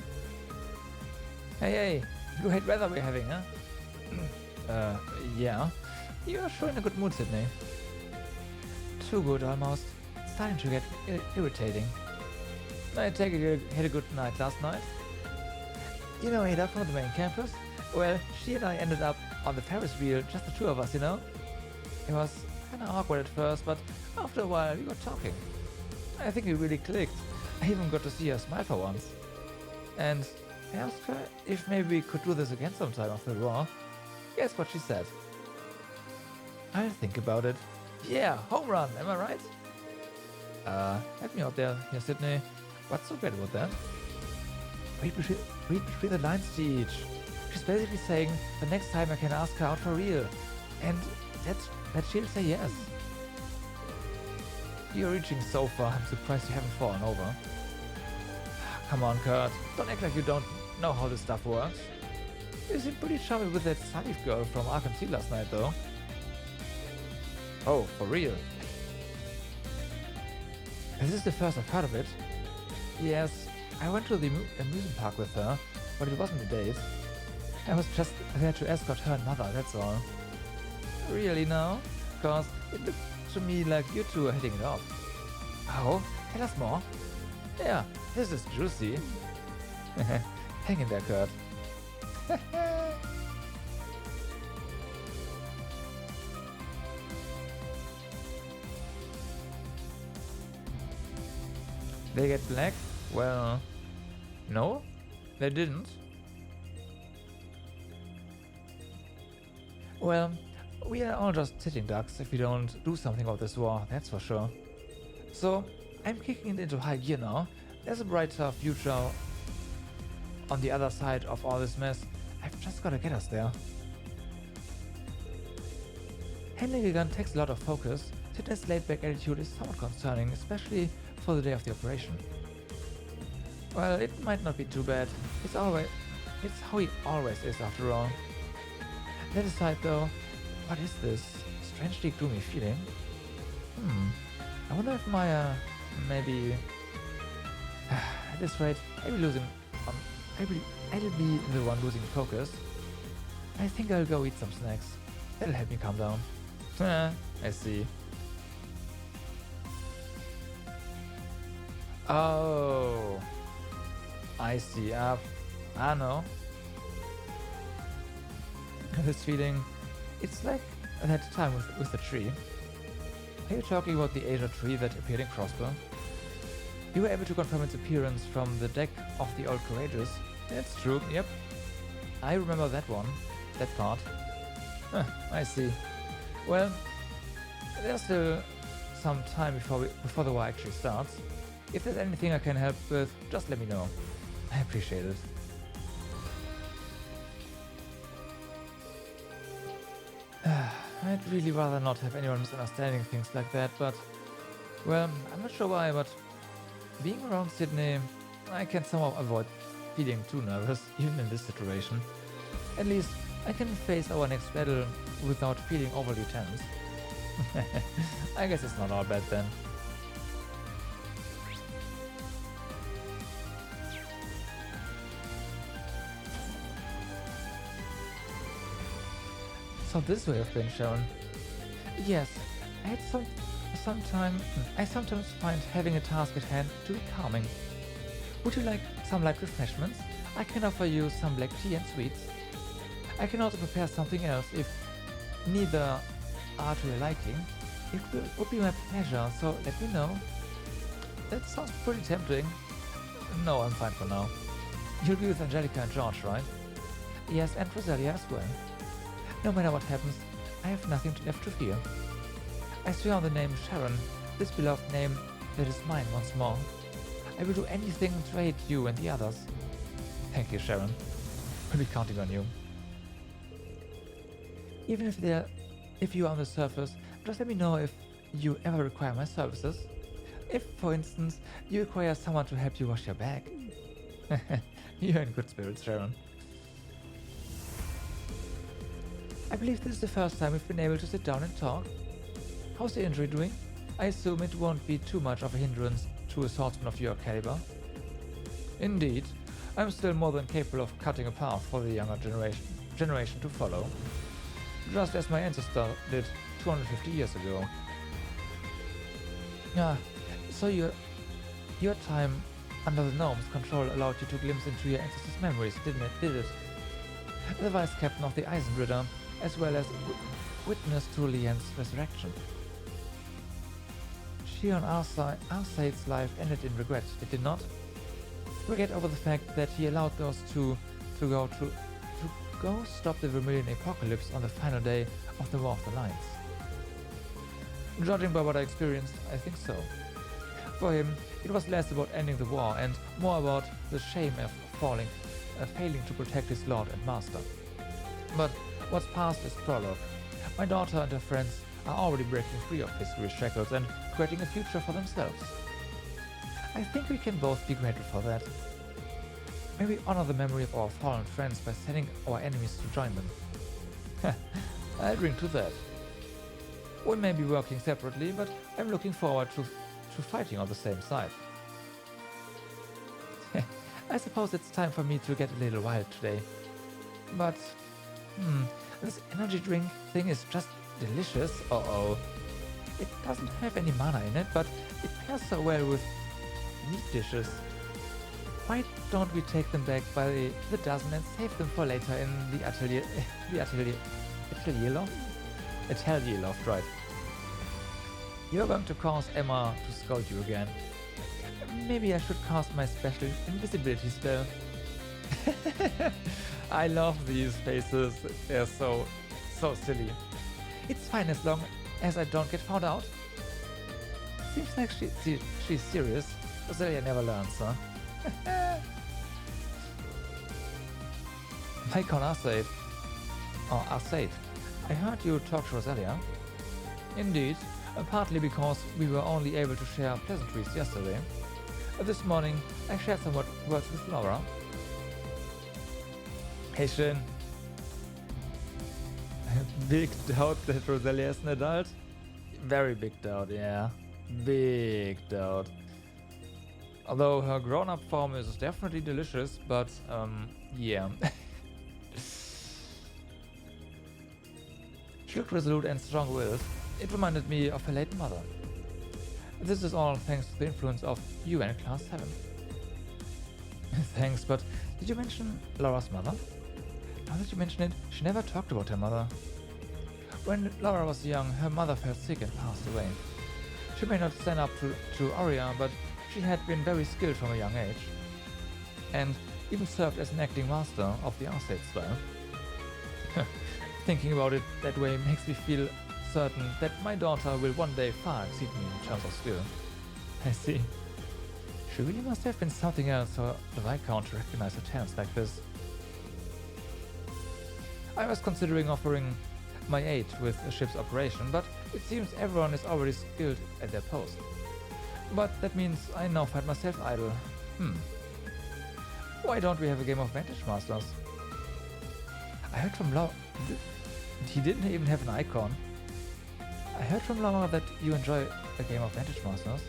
Hey, great weather we're having, huh? Yeah. You're showing a good mood, Sydney. Too good, almost. It's starting to get irritating. I take it you had a good night last night? You know Ada from the main campus? Well, she and I ended up on the Ferris wheel, just the two of us, you know? It was kinda awkward at first, but after a while we got talking. I think we really clicked. I even got to see her smile for once. And I asked her if maybe we could do this again sometime after the war. Guess what she said? I'll think about it. Yeah, home run, am I right? Help me out there, here, Sydney. What's so great about that? Read between the lines, Teach. She's basically saying the next time I can ask her out for real. And that she'll say yes. You're reaching so far, I'm surprised you haven't fallen over. Come on, Kurt. Don't act like you don't know how this stuff works. You seemed pretty charming with that Salif girl from Arkham City last night, though. Oh, for real? This is the first I've heard of it. Yes, I went to the amusement park with her, but it wasn't a date. I was just there to escort her and mother, that's all. Really now? Cause it looked to me like you two are hitting it off. Oh, tell us more. Yeah, this is juicy. Hang in there, Kurt. They get black? Well, no, they didn't. Well, we are all just sitting ducks if we don't do something about this war, that's for sure. So, I'm kicking it into high gear now. There's a brighter future on the other side of all this mess. I've just gotta get us there. Handling a gun takes a lot of focus. Sydney's laid-back attitude is somewhat concerning, especially for the day of the operation. Well, it might not be too bad. It's how he always is after all. That aside though, what is this strangely gloomy feeling? I wonder if my, maybe... at this rate, I'll be the one losing focus. I think I'll go eat some snacks. That'll help me calm down. I see. Oh, I see. I know. This feeling, it's like that time with the tree. Are you talking about the Asia tree that appeared in Crossbow? You were able to confirm its appearance from the deck of the Old Courageous. That's true, yep. I remember that one, that part. I see. Well, there's still some time before the war actually starts. If there's anything I can help with, just let me know. I appreciate it. I'd really rather not have anyone misunderstanding things like that, but... Well, I'm not sure why, but... Being around Sydney, I can somehow avoid feeling too nervous, even in this situation. At least, I can face our next battle without feeling overly tense. I guess it's not all bad then. So this way have been shown. Yes, I sometimes find having a task at hand to be calming. Would you like some light refreshments? I can offer you some black tea and sweets. I can also prepare something else if neither are to your liking. It would be my pleasure, so let me know. That sounds pretty tempting. No, I'm fine for now. You'll be with Angelica and George, right? Yes, and Rosalia as well. No matter what happens, I have nothing left to fear. I swear on the name Sharon, this beloved name that is mine once more. I will do anything to aid you and the others. Thank you, Sharon. I'll be counting on you. Even if you are on the surface, just let me know if you ever require my services. If, for instance, you require someone to help you wash your bag. You're in good spirits, Sharon. I believe this is the first time we've been able to sit down and talk. How's the injury doing? I assume it won't be too much of a hindrance to a swordsman of your caliber. Indeed, I'm still more than capable of cutting a path for the younger generation to follow. Just as my ancestor did 250 years ago. Ah, so your time under the gnome's control allowed you to glimpse into your ancestors' memories, did it? The vice captain of the Eisenritter, as well as witness to Lian's resurrection. She on Arsaid's life ended in regret, it did not? Regret over the fact that he allowed those two to go stop the Vermilion Apocalypse on the final day of the War of the Lions. Judging by what I experienced, I think so. For him, it was less about ending the war and more about the shame of failing to protect his lord and master. But what's past is prologue. My daughter and her friends are already breaking free of history's shackles and creating a future for themselves. I think we can both be grateful for that. May we honor the memory of our fallen friends by sending our enemies to join them. I'll drink to that. We may be working separately, but I'm looking forward to fighting on the same side. I suppose it's time for me to get a little wild today. But, this energy drink thing is just delicious. Uh-oh. It doesn't have any mana in it, but it pairs so well with meat dishes. Why don't we take them back by the dozen and save them for later in the atelier loft? Atelier loft, right. You're going to cause Emma to scold you again. Maybe I should cast my special invisibility spell. I love these faces, they're so silly. It's fine as long as I don't get found out. Seems like she's serious. Rosalia never learns, huh? Mike on Arsaid. Oh, Arsaid. I heard you talk to Rosalia. Indeed, partly because we were only able to share pleasantries yesterday. This morning, I shared some words with Laura. Hey, Shin. Big doubt that Rosalia is an adult? Very big doubt, yeah. Big doubt. Although her grown-up form is definitely delicious, but, yeah. She looked resolute and strong-willed. It reminded me of her late mother. This is all thanks to the influence of you and Class 7. Thanks, but did you mention Laura's mother? Now that you mention it, she never talked about her mother. When Laura was young, her mother fell sick and passed away. She may not stand up to Aurea, but she had been very skilled from a young age, and even served as an acting master of the Arsaid style. Thinking about it that way makes me feel certain that my daughter will one day far exceed me in terms of skill. I see. There really must have been something else for the Viscount to recognize attempts like this. I was considering offering my aid with a ship's operation, but it seems everyone is already skilled at their post. But that means I now find myself idle. Why don't we have a game of Vantage Masters? I heard from Laura... He didn't even have an icon. I heard from Laura that you enjoy a game of Vantage Masters.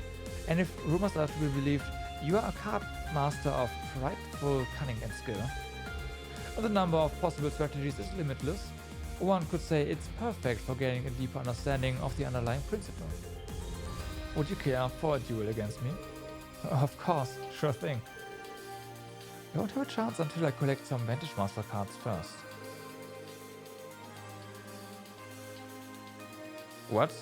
And if rumors are to be believed, you are a card master of frightful cunning and skill. The number of possible strategies is limitless. One could say it's perfect for gaining a deeper understanding of the underlying principle. Would you care for a duel against me? Of course, sure thing. I won't have a chance until I collect some Vantage Master cards first. What?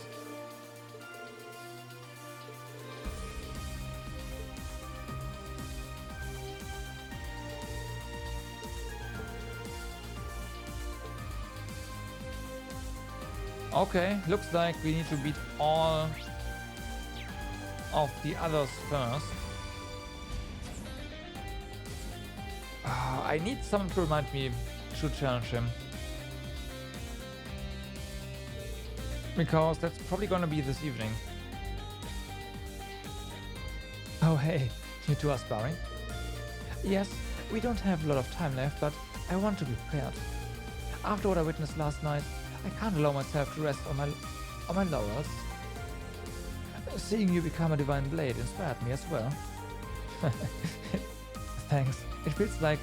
Okay, looks like we need to beat all of the others first. I need someone to remind me to challenge him. Because that's probably gonna be this evening. Oh hey, you two are sparring? Yes, we don't have a lot of time left, but I want to be prepared. After what I witnessed last night, I can't allow myself to rest on my laurels. Seeing you become a divine blade inspired me as well. Thanks. It feels like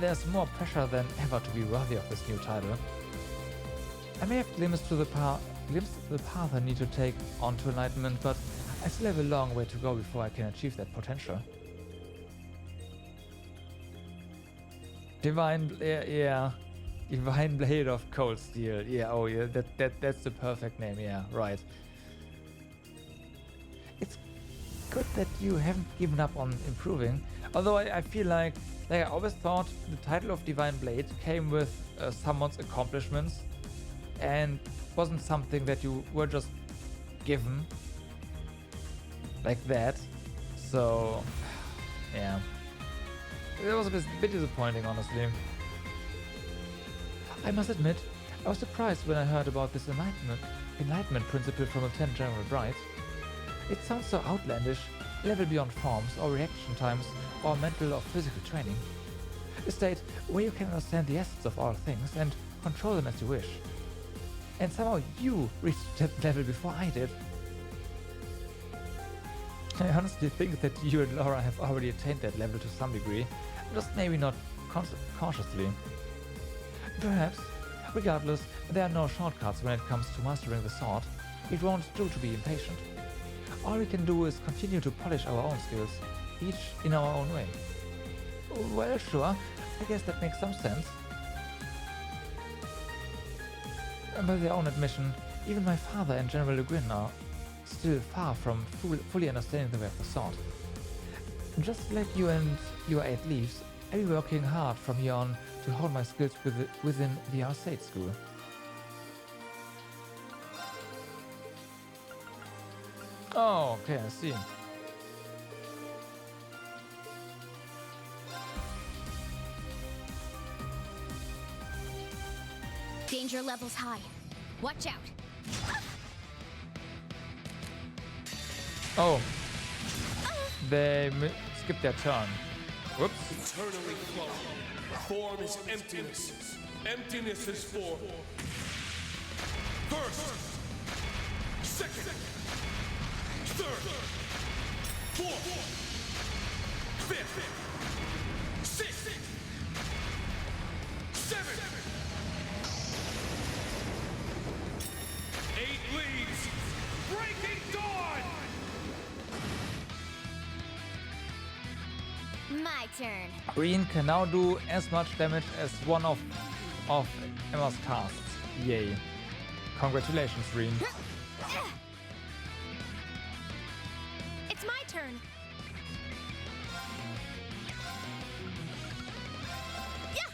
there's more pressure than ever to be worthy of this new title. I may have glimpsed the path I need to take on to enlightenment, but I still have a long way to go before I can achieve that potential. Divine Blade of Cold Steel. Yeah, oh yeah, that's the perfect name. Yeah, right. It's good that you haven't given up on improving. Although I feel like I always thought the title of Divine Blade came with someone's accomplishments and wasn't something that you were just given like that. So yeah, it was a bit disappointing, honestly. I must admit, I was surprised when I heard about this enlightenment principle from Lieutenant General Bright. It sounds so outlandish, level beyond forms or reaction times or mental or physical training. A state where you can understand the essence of all things and control them as you wish. And somehow you reached that level before I did. I honestly think that you and Laura have already attained that level to some degree, just maybe not consciously. Perhaps. Regardless, there are no shortcuts when it comes to mastering the sword. It won't do to be impatient. All we can do is continue to polish our own skills, each in our own way. Well, sure, I guess that makes some sense. By their own admission, even my father and General Le Guin are still far from fully understanding the way of the sword. Just like you and your 8 leaves, I'll be working hard from here on to hone my skills within the Arcade School. Oh, okay, I see. Danger levels high. Watch out. Oh. They skipped their turn. Whoops. Eternally flowing. Form is emptiness. Emptiness is form. First. Second. Third. Fourth. Fifth. Sixth. Seventh. 8 leads. Breaking dawn. My turn. Green can now do as much damage as one of Emma's casts. Yay. Congratulations, Green. It's my turn. Yeah.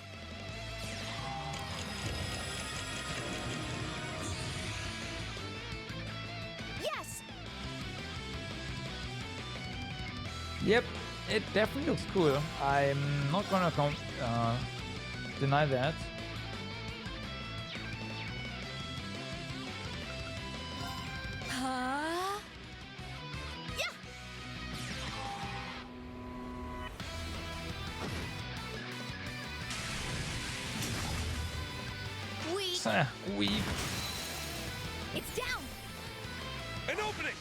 Yes. Yep. it definitely looks cool. I'm not gonna deny that. Weep. It's down. An opening.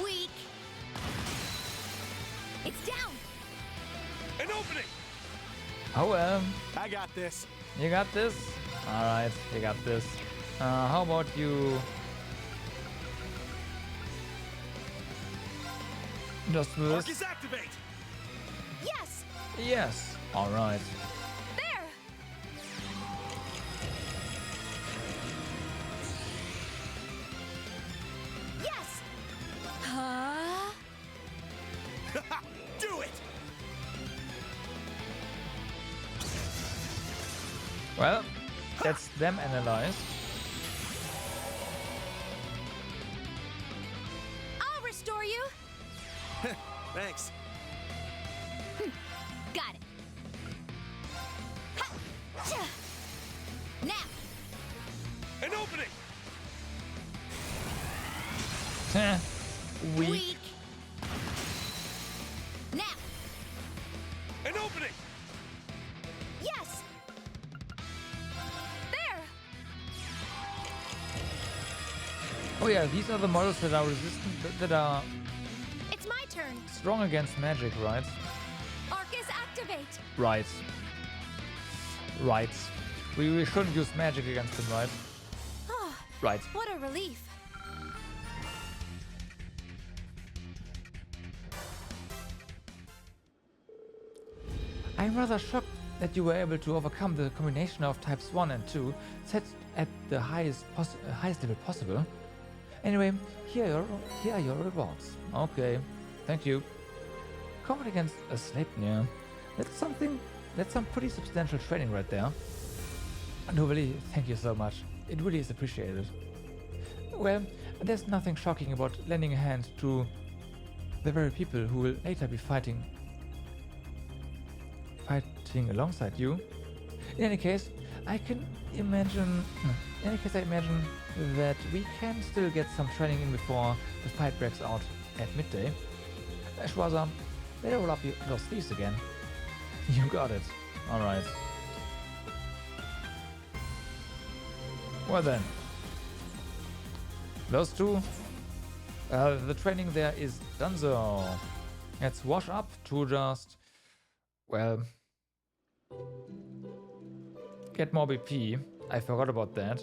Weak. It's down. An opening. Oh well. I got this. You got this? Alright, you got this. How about you just this? Marcus, activate. Yes. Yes. Alright. There. Yes. Do it. Well, that's them analyzed. I'll restore you. Thanks. Got it. Ha! Now. An opening. Weak. Weak. Now. An opening. Yes. There. Oh yeah, these are the models that are resistant, that are It's my turn. strong against magic, right? Arcus, activate. Right. Right. We shouldn't use magic against them, right? Right. What a relief. I'm rather shocked that you were able to overcome the combination of types 1 and 2 set at the highest level possible. Anyway, here are your rewards. Okay, thank you. Combat against a Sleipnir. That's some pretty substantial training right there. No, really, thank you so much. It really is appreciated. Well, there's nothing shocking about lending a hand to the very people who will later be fighting alongside you. In any case, I imagine that we can still get some training in before the fight breaks out at midday. Schwarzer, better roll up your sleeves again. You got it. Alright. Well then. Those two. The training there is done so. Let's wash up to just, well, get more BP. I forgot about that.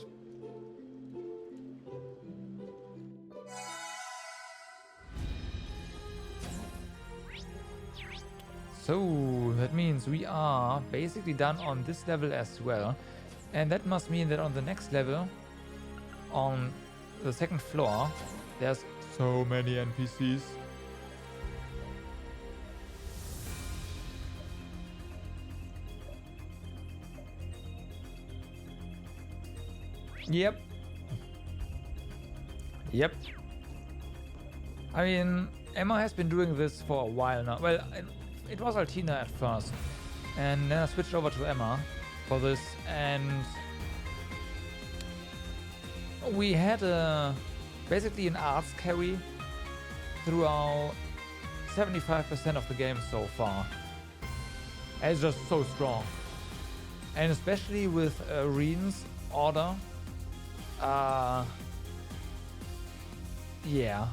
So that means we are basically done on this level as well. And that must mean that on the next level, on the second floor, there's so many NPCs. Yep. Yep. I mean, Emma has been doing this for a while now. Well, it was Altina at first. And then I switched over to Emma for this. And we had basically an arts carry throughout 75% of the game so far. And it's just so strong. And especially with Reen's order. Yeah,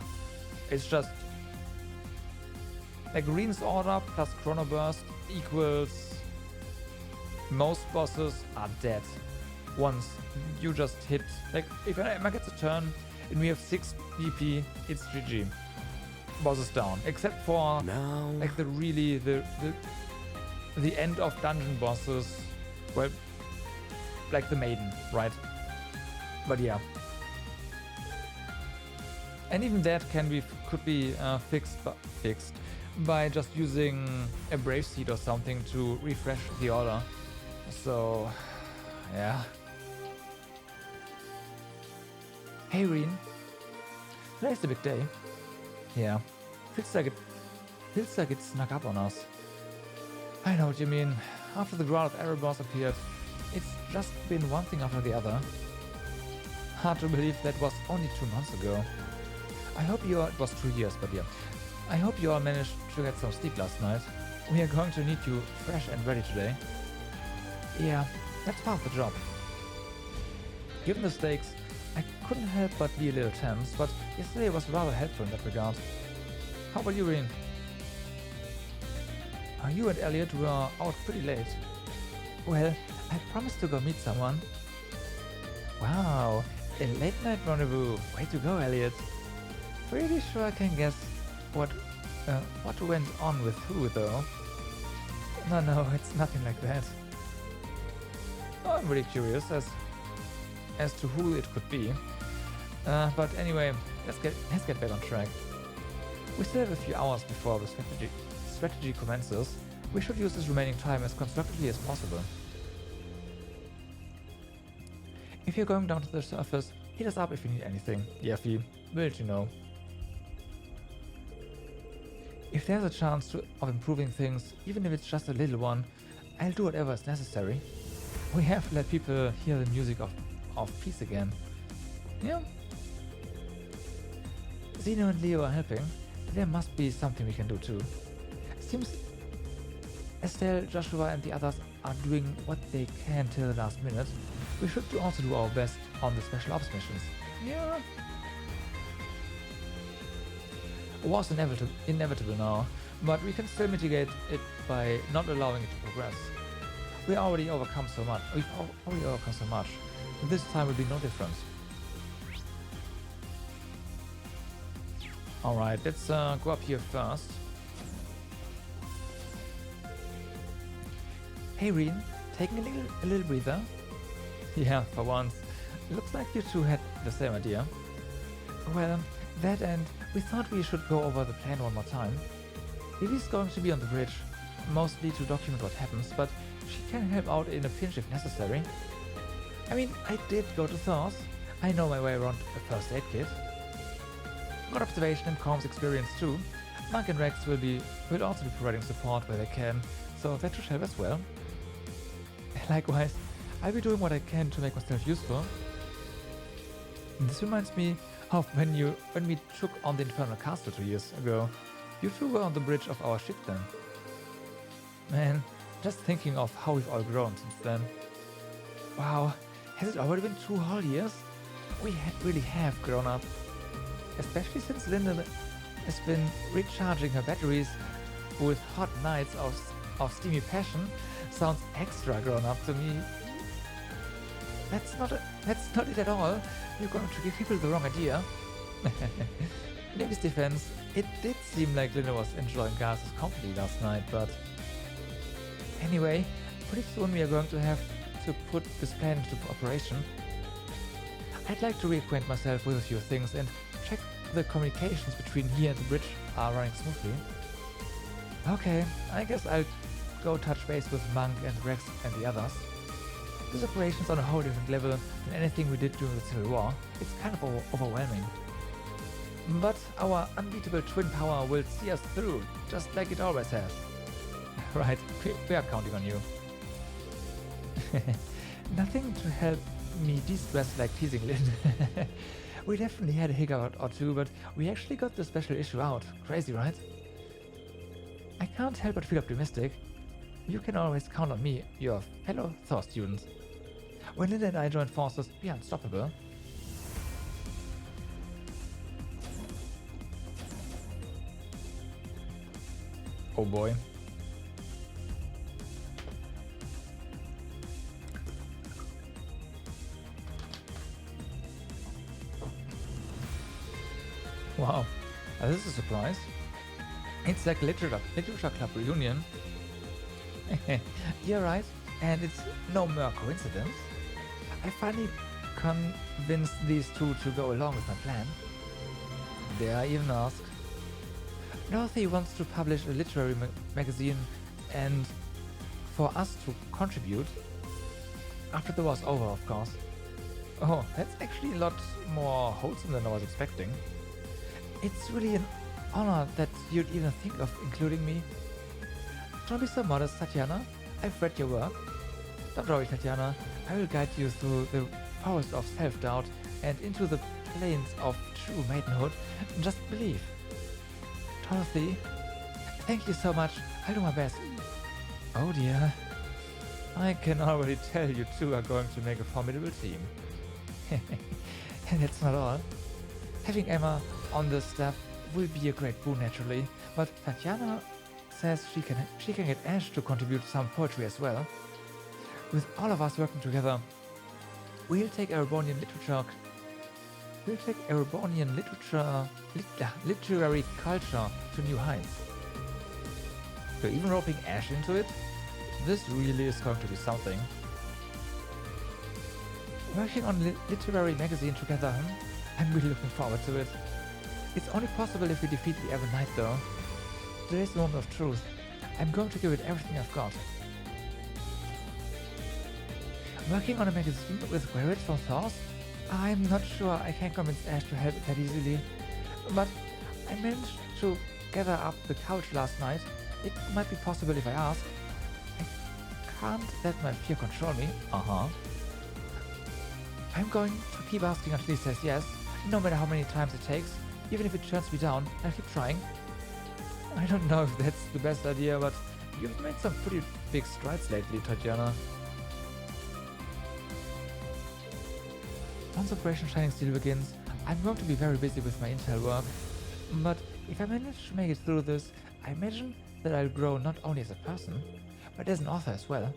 it's just like Reen's order plus Chrono Burst equals most bosses are dead once you just hit. Like if Emma gets a turn and we have 6 BP, it's GG. Boss is down, except for like the really the end of dungeon bosses. Well, like the Maiden, right? But yeah, and even that could be fixed by just using a Brave Seed or something to refresh the order. So yeah. Hey Reen, today's the big day. Yeah, feels like it snuck up on us. I know what you mean. After the ground of Erebos appeared, it's just been one thing after the other. Hard to believe that was only 2 months ago. It was 2 years, but yeah. I hope you all managed to get some sleep last night. We are going to need you fresh and ready today. Yeah, that's part of the job. Given the stakes, I couldn't help but be a little tense, but yesterday was rather helpful in that regard. How about you, Reen? You and Elliot were out pretty late. Well, I promised to go meet someone. Wow, a late night rendezvous. Way to go, Elliot. Pretty sure I can guess what went on with who, though. No, it's nothing like that. I'm really curious as to who it could be. But anyway, let's get back on track. We still have a few hours before the strategy commences. We should use this remaining time as constructively as possible. If you're going down to the surface, hit us up if you need anything. Yafi, will let you know. If there's a chance of improving things, even if it's just a little one, I'll do whatever is necessary. We have to let people hear the music of peace again. Yeah. Zeno and Leo are helping. There must be something we can do too. Seems Estelle, Joshua and the others are doing what they can till the last minute. We should also do our best on the special ops missions. Yeah. War's inevitable now, but we can still mitigate it by not allowing it to progress. We've already overcome so much. This time will be no different. Alright, let's go up here first. Hey Reen, taking a little breather? Yeah, for once. Looks like you two had the same idea. Well, that and we thought we should go over the plan one more time. Vivi's going to be on the bridge, mostly to document what happens, but she can help out in a pinch if necessary. I mean, I did go to Thor's. I know my way around a first aid kit. Good observation and Corm's experience too. Mark and Rex will also be providing support where they can, so that should help as well. Likewise, I'll be doing what I can to make myself useful. This reminds me of when we took on the Infernal Castle 2 years ago. You two were on the bridge of our ship then. Man, just thinking of how we've all grown since then. Wow, has it already been 2 whole years? We really have grown up. Especially since Linda has been recharging her batteries with hot nights of steamy passion. Sounds extra grown up to me. That's not it at all. You're going to give people the wrong idea. In David's defense, it did seem like Linda was enjoying Garth's company last night, but anyway, pretty soon we are going to have to put this plan into operation. I'd like to reacquaint myself with a few things and check the communications between here and the bridge are running smoothly. Okay, I guess I'll go touch base with Monk and Rex and the others. This operation's on a whole different level than anything we did during the Civil War. It's kind of overwhelming. But our unbeatable twin power will see us through, just like it always has. Right, we are counting on you. Nothing to help me de-stress like teasing Lynn. We definitely had a hiccup or two, but we actually got the special issue out. Crazy, right? I can't help but feel optimistic. You can always count on me, your fellow Thor students. When Linda and I join forces, we are unstoppable. Oh boy. Wow, this is a surprise. It's like a literature club reunion. You're right, and it's no mere coincidence. I finally convinced these two to go along with my plan. Dare I even ask? Dorothy wants to publish a literary magazine and for us to contribute. After the war's over, of course. Oh, that's actually a lot more wholesome than I was expecting. It's really an Honored that you'd even think of including me. Don't be so modest, Tatiana. I've read your work. Don't worry, Tatiana. I will guide you through the forest of self-doubt and into the plains of true maidenhood. Just believe. Dorothy, thank you so much. I'll do my best. Oh dear. I can already tell you two are going to make a formidable team. And that's not all. Having Emma on the staff will be a great boon naturally, but Tatiana says she can get Ash to contribute some poetry as well. With all of us working together, we'll take Erebonian literary culture to new heights. You're even roping Ash into it? This really is going to be something. Working on a literary magazine together, I'm really looking forward to it. It's only possible if we defeat the Ever Knight though. Today's the moment of truth. I'm going to give it everything I've got. Working on a magazine with Garrett from Thor's? I'm not sure I can convince Ash to help that easily. But I managed to gather up the couch last night. It might be possible if I ask. I can't let my fear control me. I'm going to keep asking until he says yes, no matter how many times it takes. Even if it turns me down, I'll keep trying. I don't know if that's the best idea, but you've made some pretty big strides lately, Tatiana. Once Operation Shining Steel begins, I'm going to be very busy with my intel work. But if I manage to make it through this, I imagine that I'll grow not only as a person, but as an author as well.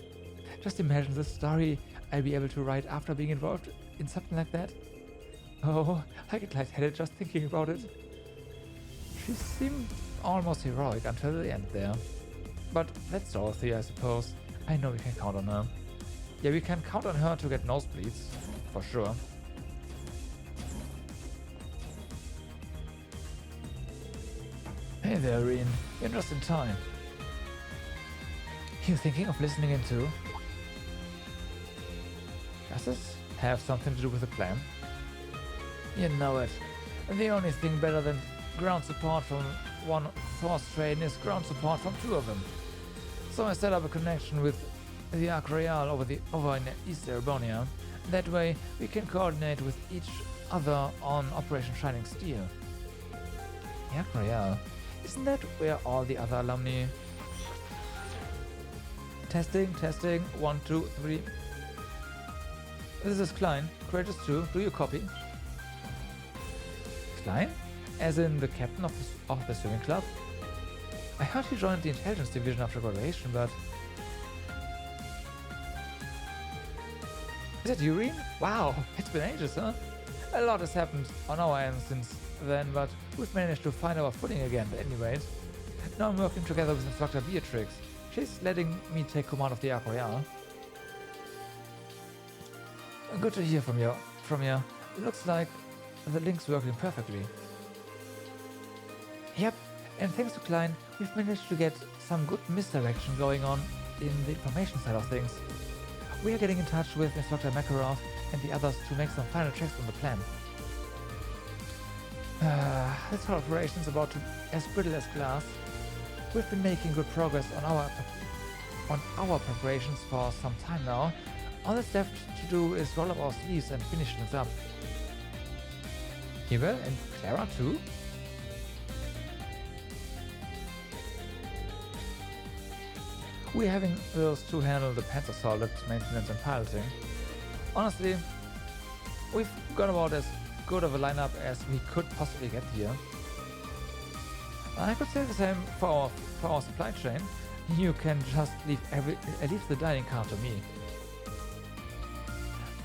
Just imagine the story I'll be able to write after being involved in something like that. Oh, I get lightheaded just thinking about it. She seemed almost heroic until the end there. But that's Dorothy, I suppose. I know we can count on her. Yeah, we can count on her to get nosebleeds, for sure. Hey there, Reen. You're just in time. You thinking of listening in too? Does this have something to do with the plan? You know it. The only thing better than ground support from one Thor's train is ground support from two of them. So I set up a connection with the Arc Royale over in East Erebonia. That way we can coordinate with each other on Operation Shining Steel. The Arc Royale? Isn't that where all the other alumni... Testing, 1, 2, 3. This is Klein, Kratos 2, do you copy? Klein? As in the captain of the swimming club? I heard he joined the intelligence division after graduation, but... Is that you, Reen? Wow, it's been ages, huh? A lot has happened on our end since then, but we've managed to find our footing again at any rate. Now I'm working together with Instructor Beatrix. She's letting me take command of the Arc Royale. Good to hear from you. Looks like the link's working perfectly. Yep, and thanks to Klein, we've managed to get some good misdirection going on in the information side of things. We are getting in touch with Instructor Makarov and the others to make some final checks on the plan. This whole operation's about to be as brittle as glass. We've been making good progress on our preparations for some time now. All that's left to do is roll up our sleeves and finish things up. Hibel and Clara too? We're having those two handle the Panther Solid maintenance and piloting. Honestly, we've got about as good of a lineup as we could possibly get here. I could say the same for our supply chain. You can just leave the dining car to me.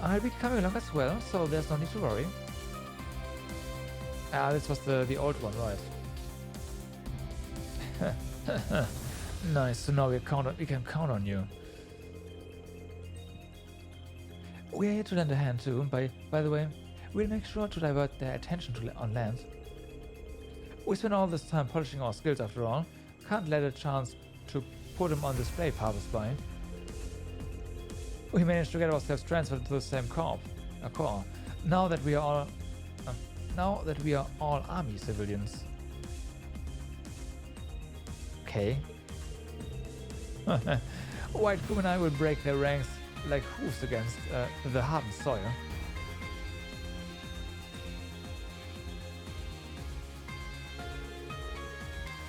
I'll be coming along as well, so there's no need to worry. This was the old one, right? Nice, so now we can count on you. We're here to lend a hand too, by the way. We'll make sure to divert their attention on land. We spent all this time polishing our skills after all. Can't let a chance to put them on display pass us by. We managed to get ourselves transferred into the same corps. Now that we are all army civilians. Okay. White Kumenai will break their ranks like hooves against the hardened soil.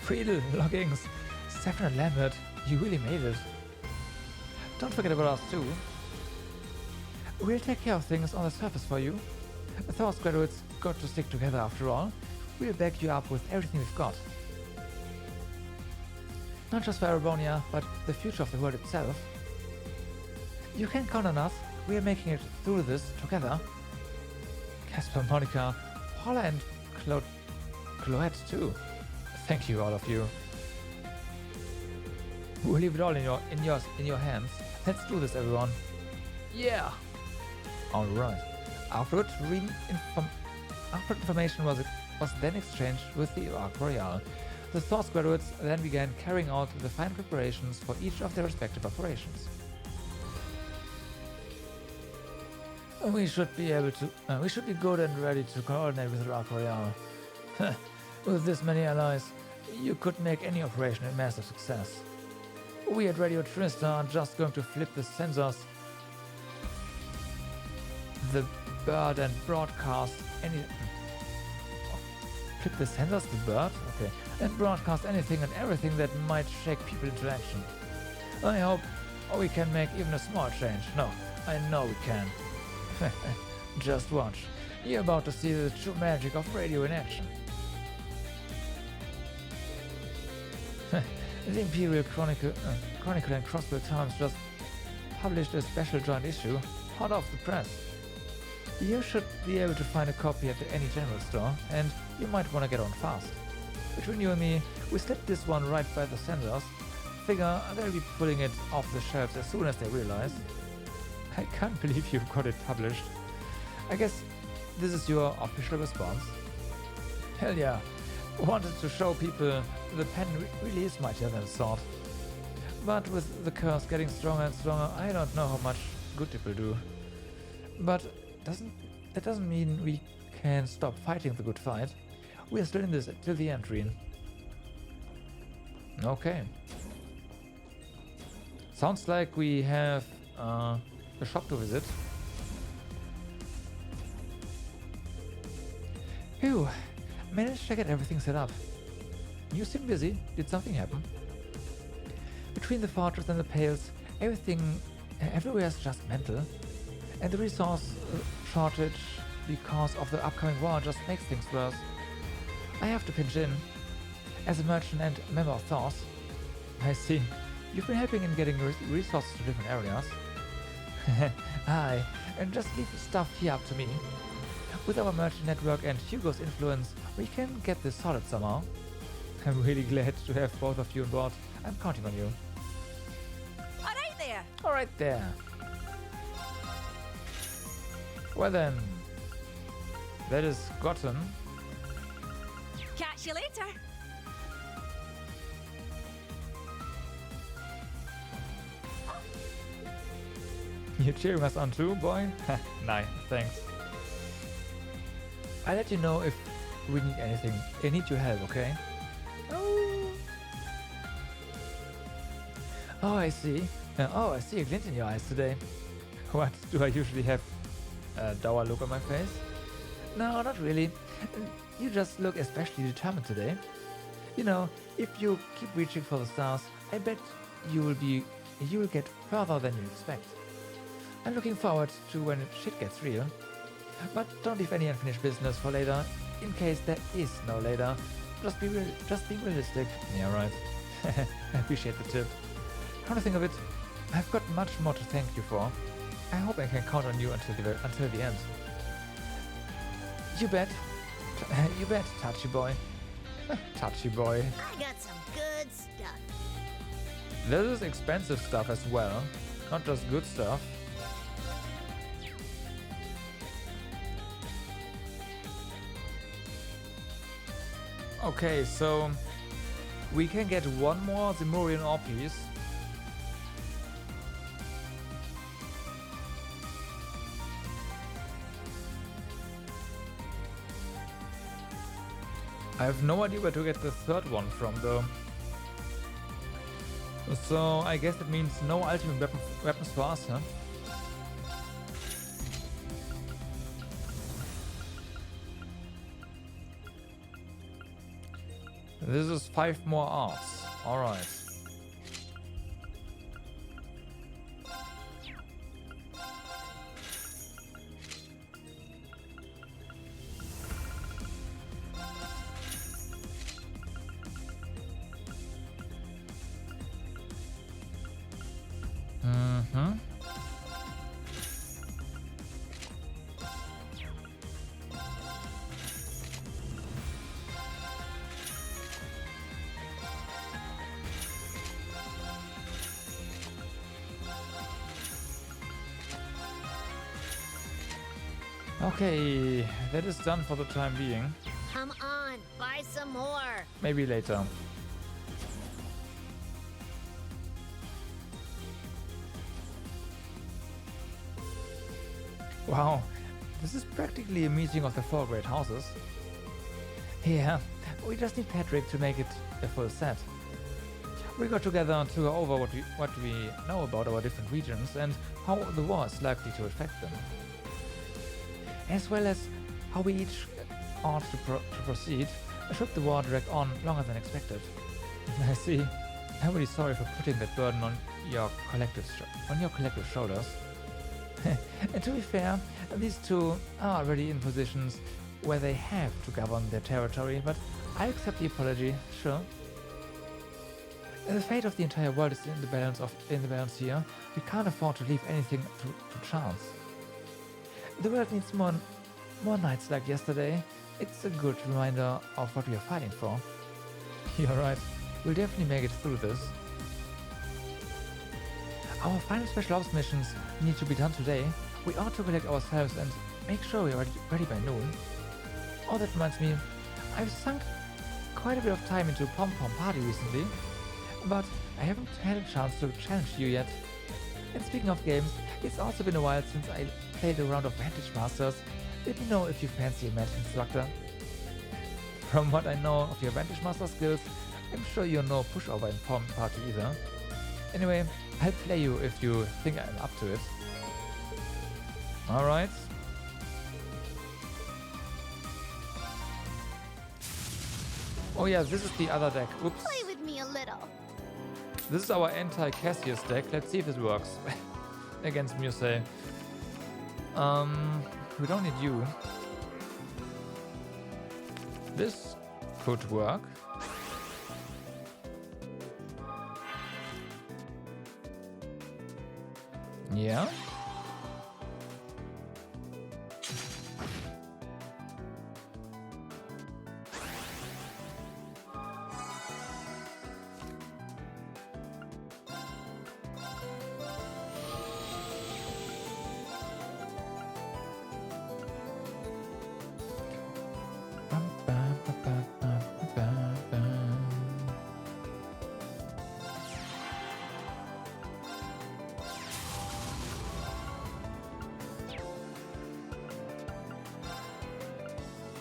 Friedel, Loggings, Stefan and Lambert, you really made it. Don't forget about us too. We'll take care of things on the surface for you. Thor's graduates got to stick together after all. We'll back you up with everything we've got. Not just for Arabonia, but the future of the world itself. You can count on us. We're making it through this together. Casper, Monica, Paula and Chloette too. Thank you, all of you. We'll leave it all in your hands. Let's do this, everyone. Yeah. All right. Afterwards, information was then exchanged with the Arc Royale. The Source graduates then began carrying out the final preparations for each of their respective operations. We should be good and ready to coordinate with the Arc Royale. With this many allies, you could make any operation a massive success. We at Radio Trista are just going to flip the sensors, the bird, and broadcast anything and everything that might shake people into action. I hope we can make even a small change. No, I know we can. Just watch. You're about to see the true magic of radio in action. The Imperial Chronicle and Crossbill Times just published a special joint issue, hot off the press. You should be able to find a copy at any general store, and you might want to get on fast. Between you and me, we slipped this one right by the sensors. Figure they'll be pulling it off the shelves as soon as they realize. I can't believe you got it published. I guess this is your official response. Hell yeah. Wanted to show people the pen really is mightier than thought. But with the curse getting stronger and stronger, I don't know how much good it will do. But that doesn't mean we can stop fighting the good fight. We are still in this till the end, Reen. Okay. Sounds like we have a shop to visit. Phew. Managed to get everything set up. You seem busy. Did something happen? Between the fortress and the Pales, everywhere is just mental. And the resource shortage because of the upcoming war just makes things worse. I have to pinch in. As a merchant and member of Thor's. I see. You've been helping in getting resources to different areas. Aye, and just leave stuff here up to me. With our merchant network and Hugo's influence, we can get this sorted somehow. I'm really glad to have both of you on board. I'm counting on you. Alright there! Alright there. Well then, that is gotten. Catch you later! You cheering us on too, boy? Nice, thanks. I'll let you know if we need anything. I need your help, okay? Oh, I see. I see a glint in your eyes today. What, do I usually have a dour look on my face? No, not really. You just look especially determined today. You know, if you keep reaching for the stars, I bet you'll get further than you expect. I'm looking forward to when shit gets real. But don't leave any unfinished business for later, in case there is no later. Just be realistic. Yeah, right. I appreciate the tip. Come to think of it, I've got much more to thank you for. I hope I can count on you until the end. You bet. You bet, Touchy Boy. Touchy Boy. I got some good stuff. This is expensive stuff as well, not just good stuff. Okay, so we can get one more Zemurian ore piece. I have no idea where to get the third one from though. So I guess that means no ultimate weapons for us, huh? This is 5 more arts. Alright. Okay, that is done for the time being. Come on, buy some more. Maybe later. Wow, this is practically a meeting of the 4 great houses. Yeah, we just need Patrick to make it a full set. We got together to go over what we know about our different regions and how the war is likely to affect them. As well as how we each ought to proceed should the war drag on longer than expected. I see. I'm really sorry for putting that burden on your collective shoulders. And to be fair, these two are already in positions where they have to govern their territory, but I accept the apology, sure. The fate of the entire world is in the balance here. We can't afford to leave anything to chance. The world needs more nights like yesterday. It's a good reminder of what we are fighting for. You're right. We'll definitely make it through this. Our final special ops missions need to be done today. We ought to collect ourselves and make sure we are ready by noon. Oh, that reminds me. I've sunk quite a bit of time into Pom Pom Party recently, but I haven't had a chance to challenge you yet. And speaking of games, it's also been a while since I played a round of Vantage Masters. Let me know if you fancy a match instructor. From what I know of your Vantage Master skills, I'm sure you're no pushover in Pom Party either. Anyway, I'll play you if you think I'm up to it. Alright. Oh yeah, this is the other deck. Oops. Play with me a little. This is our anti-Cassius deck. Let's see if this works. Against Mishelam. We don't need you. This could work. Yeah.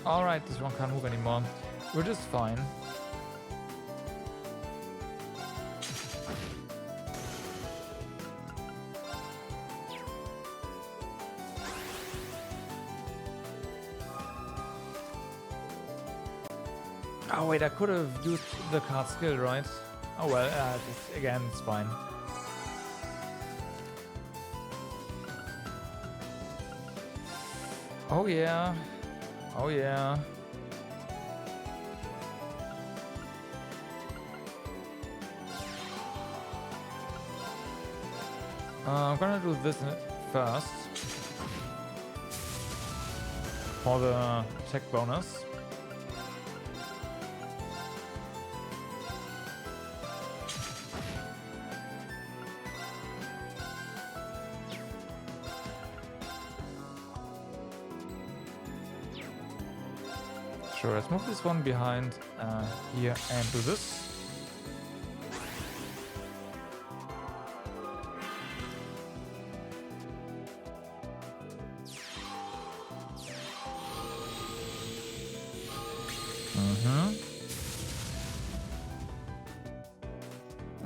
Alright, this one can't move anymore. We're just fine. Oh wait, I could have used the card skill, right? Oh well, again, it's fine. Oh yeah. Oh yeah. I'm gonna do this first for the attack bonus. Sure, let's move this one behind here and do this.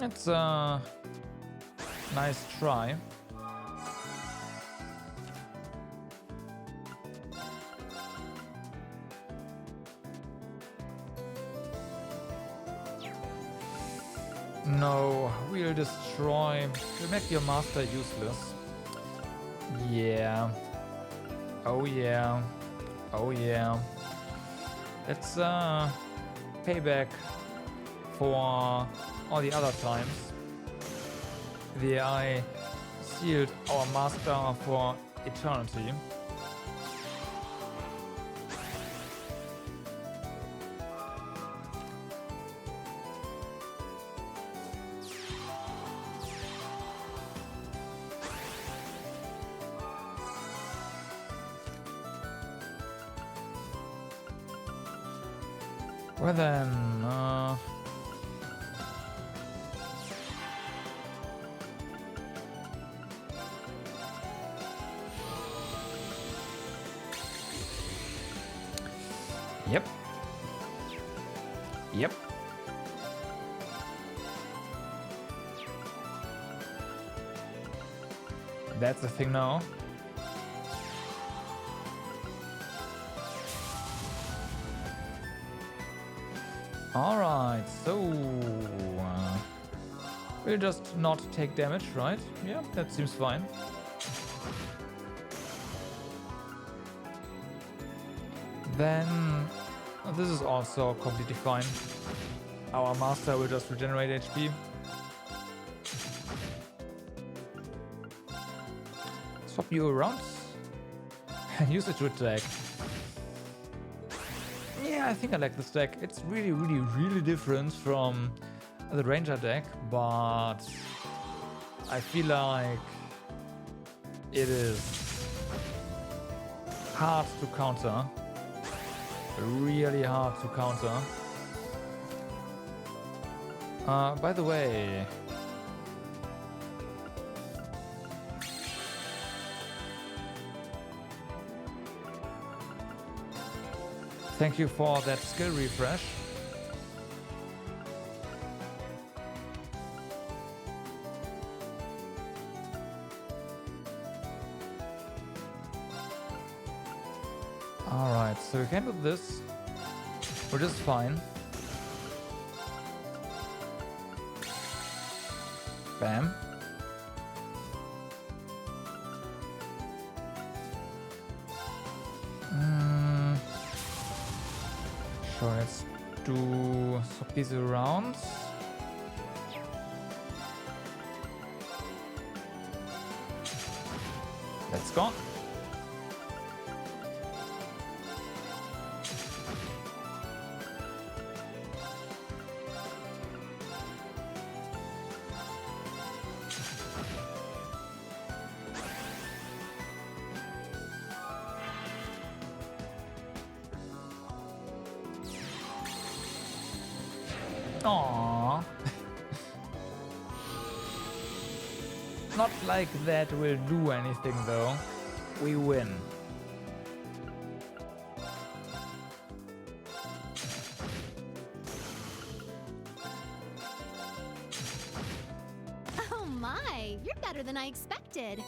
It's a nice try. No, we'll destroy. We'll make your master useless. Yeah. Oh yeah. Oh yeah. It's payback for all the other times. The AI sealed our master for eternity. Well then, Yep. Yep. That's the thing now. Alright, so we'll just not take damage, right? Yeah, that seems fine. Then this is also completely fine. Our master will just regenerate HP. Swap you around and use it to attack. Yeah, I think I like this deck. It's really, really, really different from the Ranger deck, but I feel like it is hard to counter. Really hard to counter. By the way, thank you for that skill refresh. Alright, so we can do this, which is fine. Bam. Sure, let's do swap these around. Let's go. Aww. Not like that will do anything though. We win. Oh my, you're better than I expected.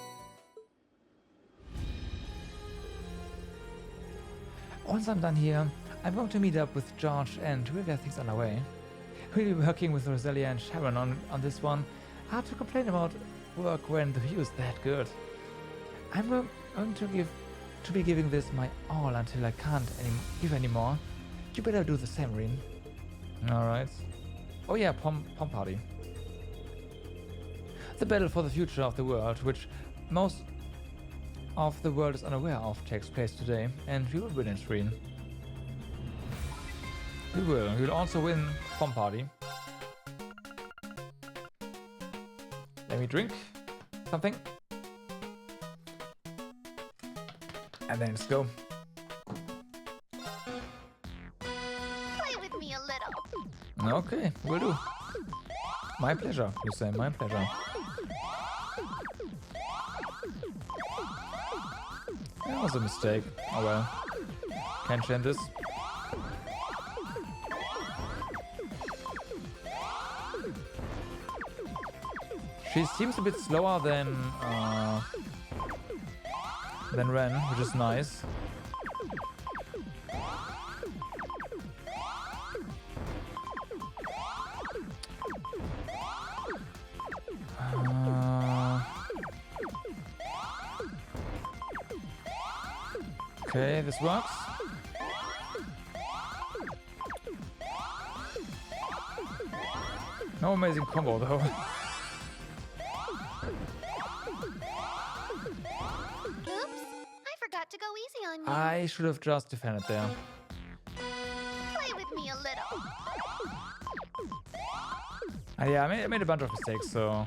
Once I'm done here, I'm going to meet up with George and we'll get things underway. We'll be working with Rosalia and Sharon on this one. Hard to complain about work when the view is that good. I'm going to be giving this my all until I can't give anymore. You better do the same, Rin. Alright. Oh yeah, pom party. The battle for the future of the world, which most of the world is unaware of, takes place today, and we will win in Rin. We will. We'll also win pom party. Let me drink something. And then let's go. Play with me a little. Okay, will do. My pleasure, you say, my pleasure. That was a mistake. Oh well. Can't change this. She seems a bit slower than Ren, which is nice. Okay, this works. No amazing combo though. Oops, I forgot to go easy on you. I should have just defended there. Play with me a little. Yeah, I made a bunch of mistakes, so...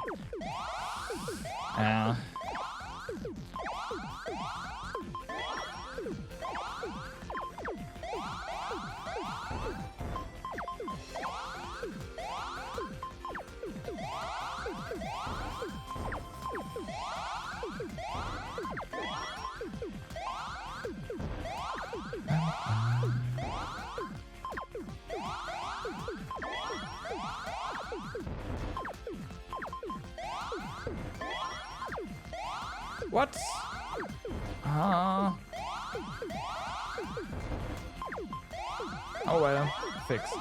What? Oh well, fix.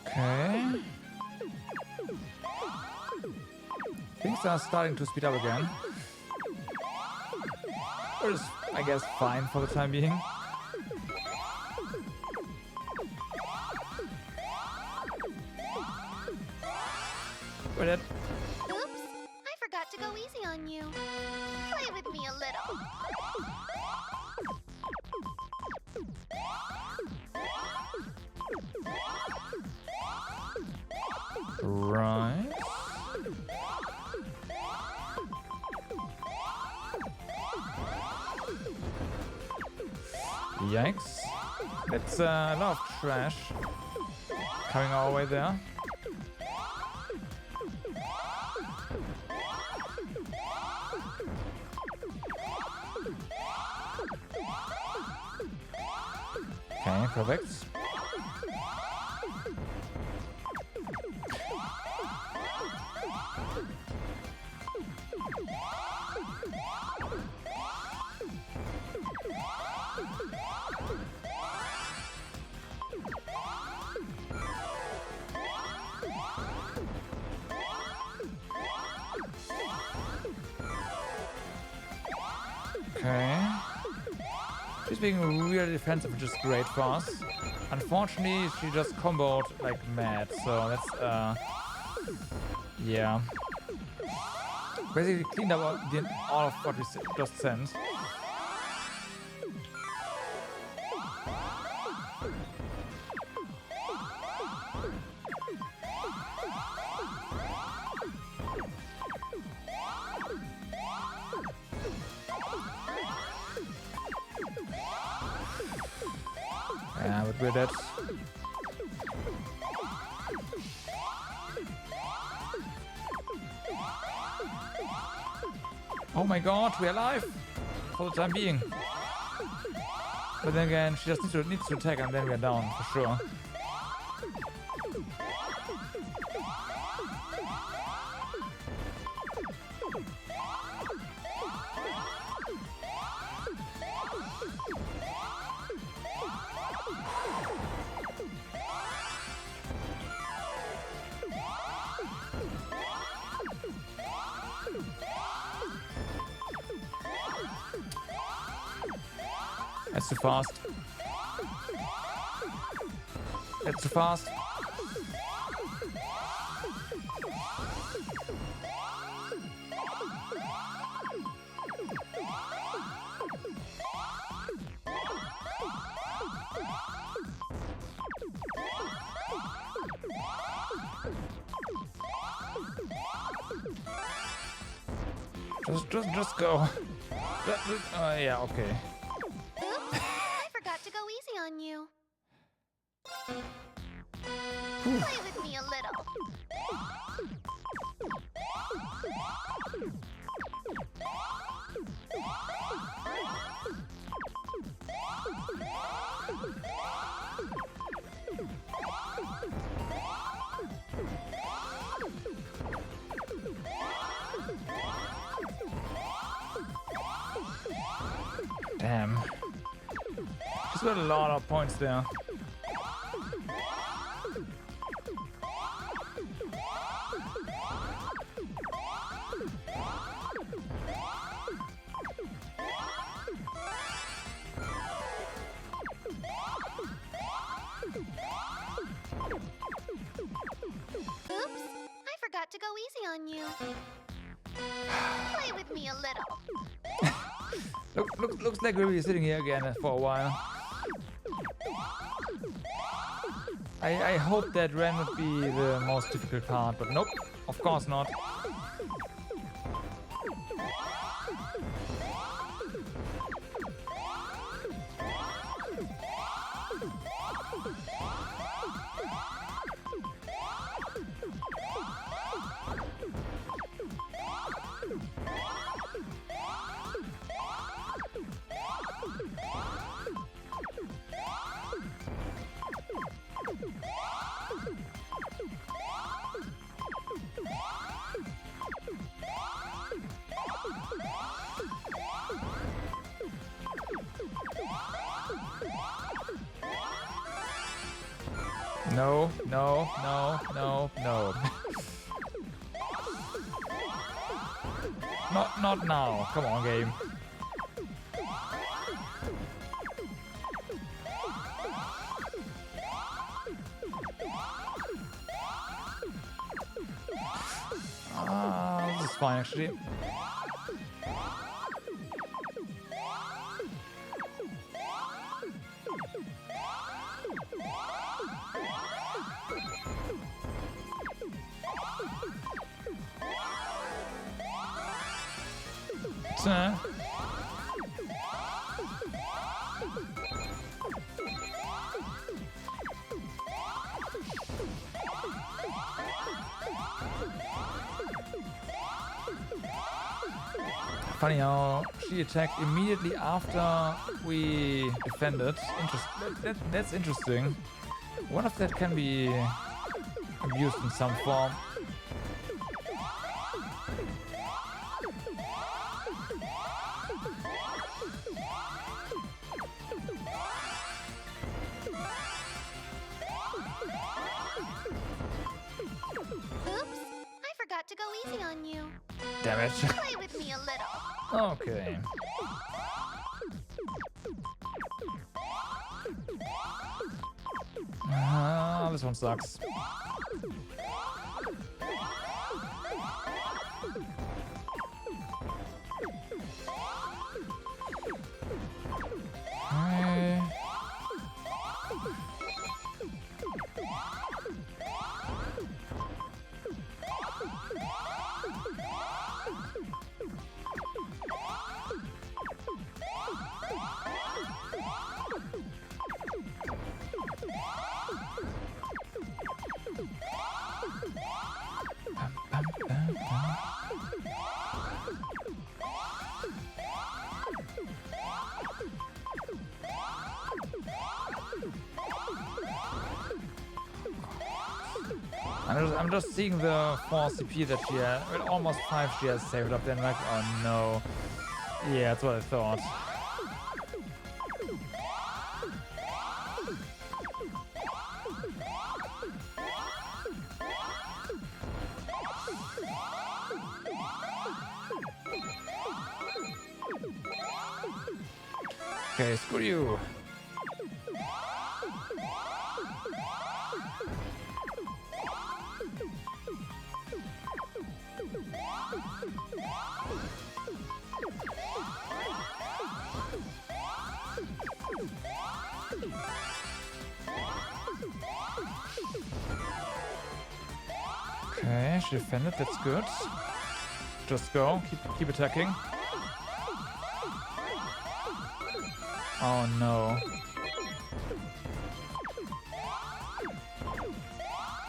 Okay. Things are starting to speed up again. Which is, I guess, fine for the time being. Wait, Oops, I forgot to go easy on you. Play with me a little. Right. Yikes. It's a lot of trash coming our way there. Okay, perfect. Okay. She's being really defensive, which is great for us. Unfortunately, she just comboed like mad, so that's yeah. Basically cleaned up all of what we just sent. Yeah, but we're dead. Oh my god, we're alive! For the time being. But then again, she just needs to attack and then we're down, for sure. That's too fast. That's too fast. Just go. Yeah, okay. Oops, I forgot to go easy on you. Play with me a little. Damn. She's got a lot of points there. Oops, I forgot to go easy on you. Play with me a little. Looks like we'll be sitting here again for a while. I hope that Ren would be the most difficult part, but nope, of course not. No, no, no, no, no. Not now. Come on, game. This is fine, actually. Funny how she attacked immediately after we defended. That's interesting. What if that can be abused in some form? Oops, I forgot to go easy on you. Damn it. Play with me a little. Okay. This one sucks. I'm just seeing the 4 CP that she had, with almost 5 she has saved up then, like, oh no. Yeah, that's what I thought. Okay, screw you. Okay, she defended, that's good. Just go, keep attacking. Oh no.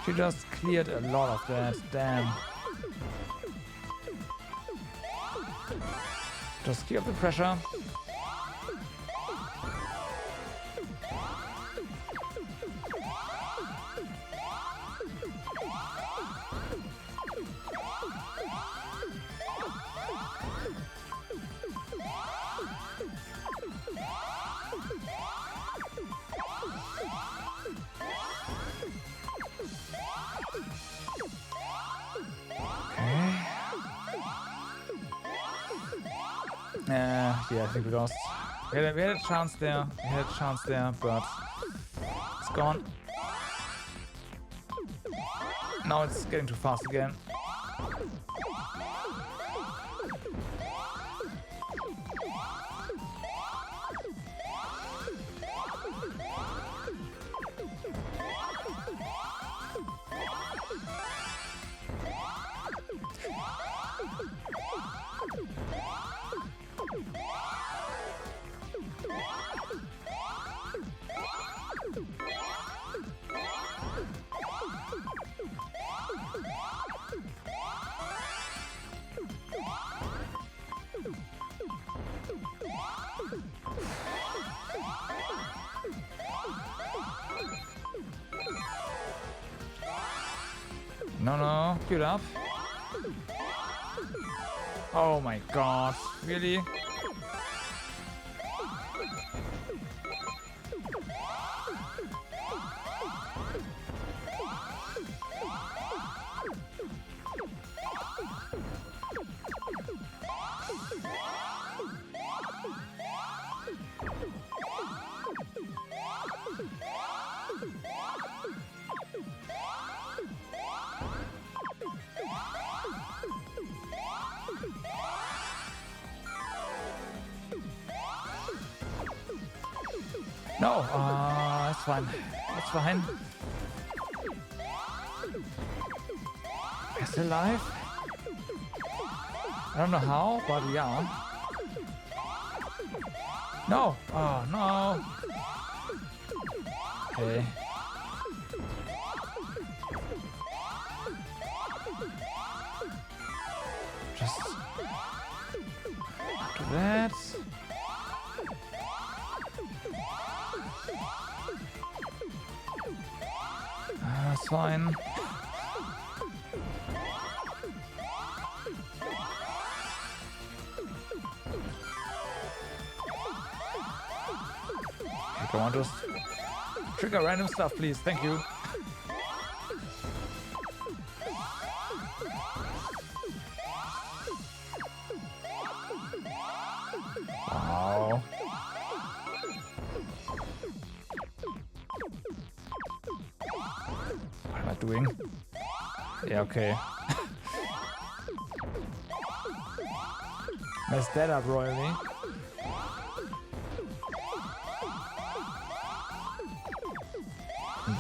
She just cleared a lot of that. Damn. Just keep up the pressure. Yeah, I think we lost. We had a chance there. But it's gone. Now it's getting too fast again. No, give it up. Oh my god, really? No, that's fine. That's fine. We're still alive. I don't know how, but yeah. No! Oh, no! Okay. Just do that. That's fine. Come on, just trigger random stuff, please. Thank you. Wow. What am I doing? Yeah, okay. Messed that up royally.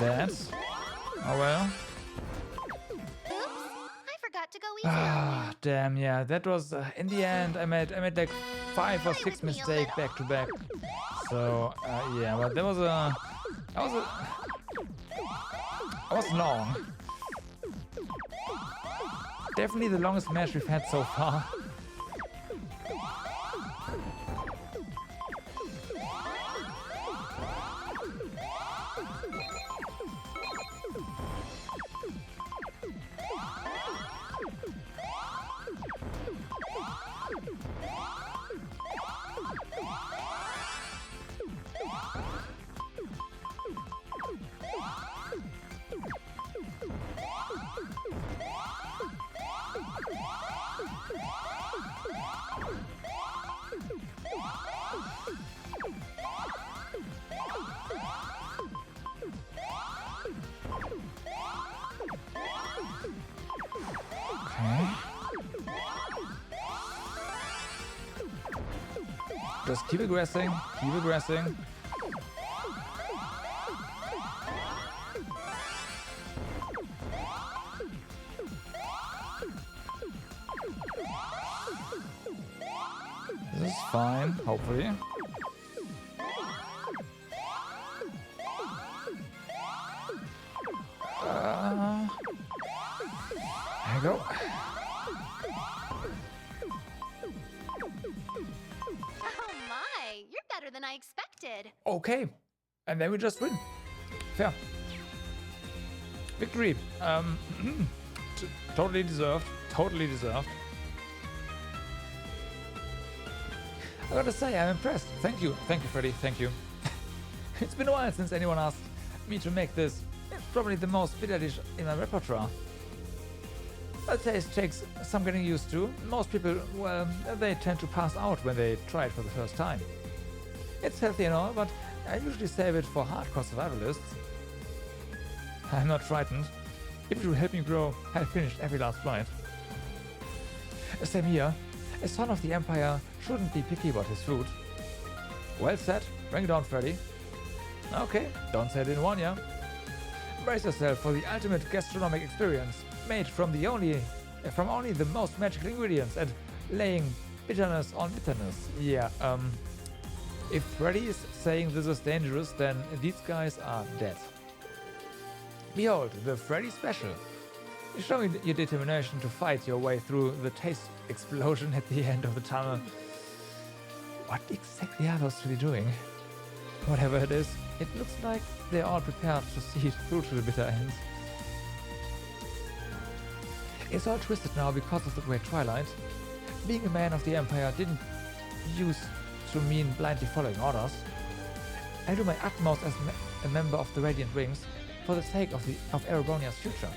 That's... oh well. Oops, I forgot to go easy Ah, damn, yeah, that was... in the end, I made like 5 or 6 mistakes back to back. So, yeah, but that was long. Definitely the longest match we've had so far. Just keep aggressing, keep aggressing. This is fine, hopefully. I go. Oh my, you're better than I expected. Okay. And then we just win. Fair. Victory. Totally deserved. Totally deserved. I gotta say, I'm impressed. Thank you. Thank you, Freddy. Thank you. It's been a while since anyone asked me to make this. It's probably the most bitter dish in my repertoire. The taste takes some getting used to. Most people, well, they tend to pass out when they try it for the first time. It's healthy and all, but I usually save it for hardcore survivalists. I'm not frightened. If it will help me grow, I've finished every last bite. Same here. A son of the Empire shouldn't be picky about his food. Well said. Bring it on, Freddy. Okay, don't say it in one, yeah? Brace yourself for the ultimate gastronomic experience, made from only the most magical ingredients and laying bitterness on bitterness. Yeah, if Freddy is saying this is dangerous, then these guys are dead. Behold, the Freddy Special. Show me your determination to fight your way through the taste explosion at the end of the tunnel. What exactly are those three doing? Whatever it is, it looks like they're all prepared to see it through to the bitter end. It's all twisted now because of the Great Twilight. Being a man of the Empire didn't used to mean blindly following orders. I do my utmost as a member of the Radiant Wings for the sake of Erebonia's future.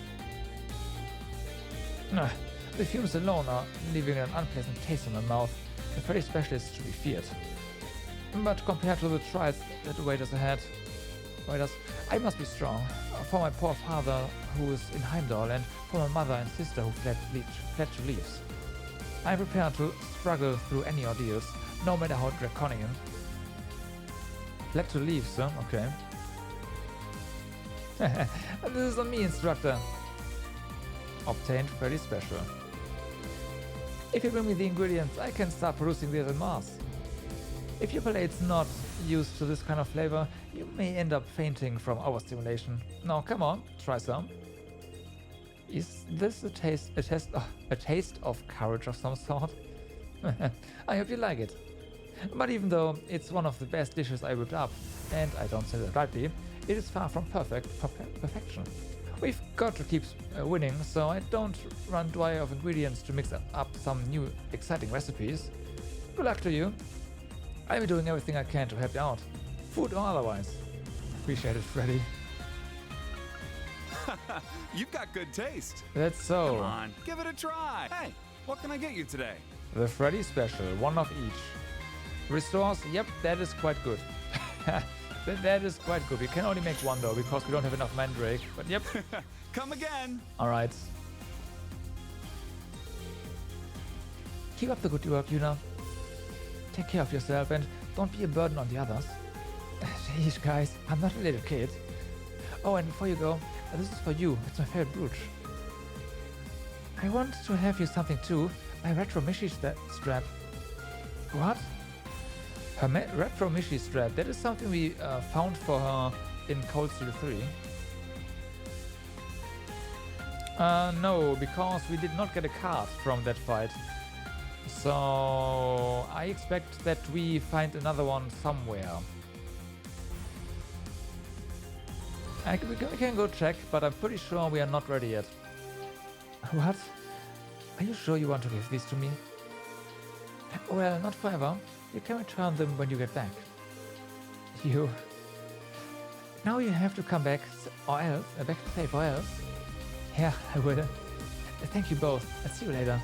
The fumes alone are leaving an unpleasant taste in my mouth. The Freddy Special is to be feared. But compared to the trials that await us ahead, I must be strong. For my poor father who is in Heimdall, and for my mother and sister who fled to Leaves. I am prepared to struggle through any ordeals, no matter how draconian. Fled to Leaves, huh? Okay. This is on me, instructor. Obtained Freddy Special. If you bring me the ingredients, I can start producing these en masse. If your palate's not used to this kind of flavor, you may end up fainting from overstimulation. No, come on, try some. Is this a taste of courage of some sort? I hope you like it. But even though it's one of the best dishes I whipped up, and I don't say that lightly, it is far from perfection. We've got to keep winning, so I don't run dry of ingredients to mix up some new exciting recipes. Good luck to you. I'll be doing everything I can to help you out, food or otherwise. Appreciate it, Freddy. You've got good taste. That's so. Come on, give it a try. Hey, what can I get you today? The Freddy Special, one of each. Restores, yep, that is quite good. That is quite good. We can only make one though, because we don't have enough Mandrake, but yep. Come again. Alright. Keep up the good work, Yuna. Take care of yourself and don't be a burden on the others. Jeez, guys, I'm not a little kid. Oh, and before you go, this is for you. It's my favorite brooch. I want to have you something too. My retro Mishi strap. What? Her retro Mishi strap. That is something we found for her in Cold Steel 3. No, because we did not get a card from that fight. So I expect that we find another one somewhere. We can go check, but I'm pretty sure we are not ready yet. What? Are you sure you want to give these to me? Well, not forever. You can return them when you get back. You... Now you have to come back, or else, back safe, or else. Yeah, I will. Thank you both. I'll see you later.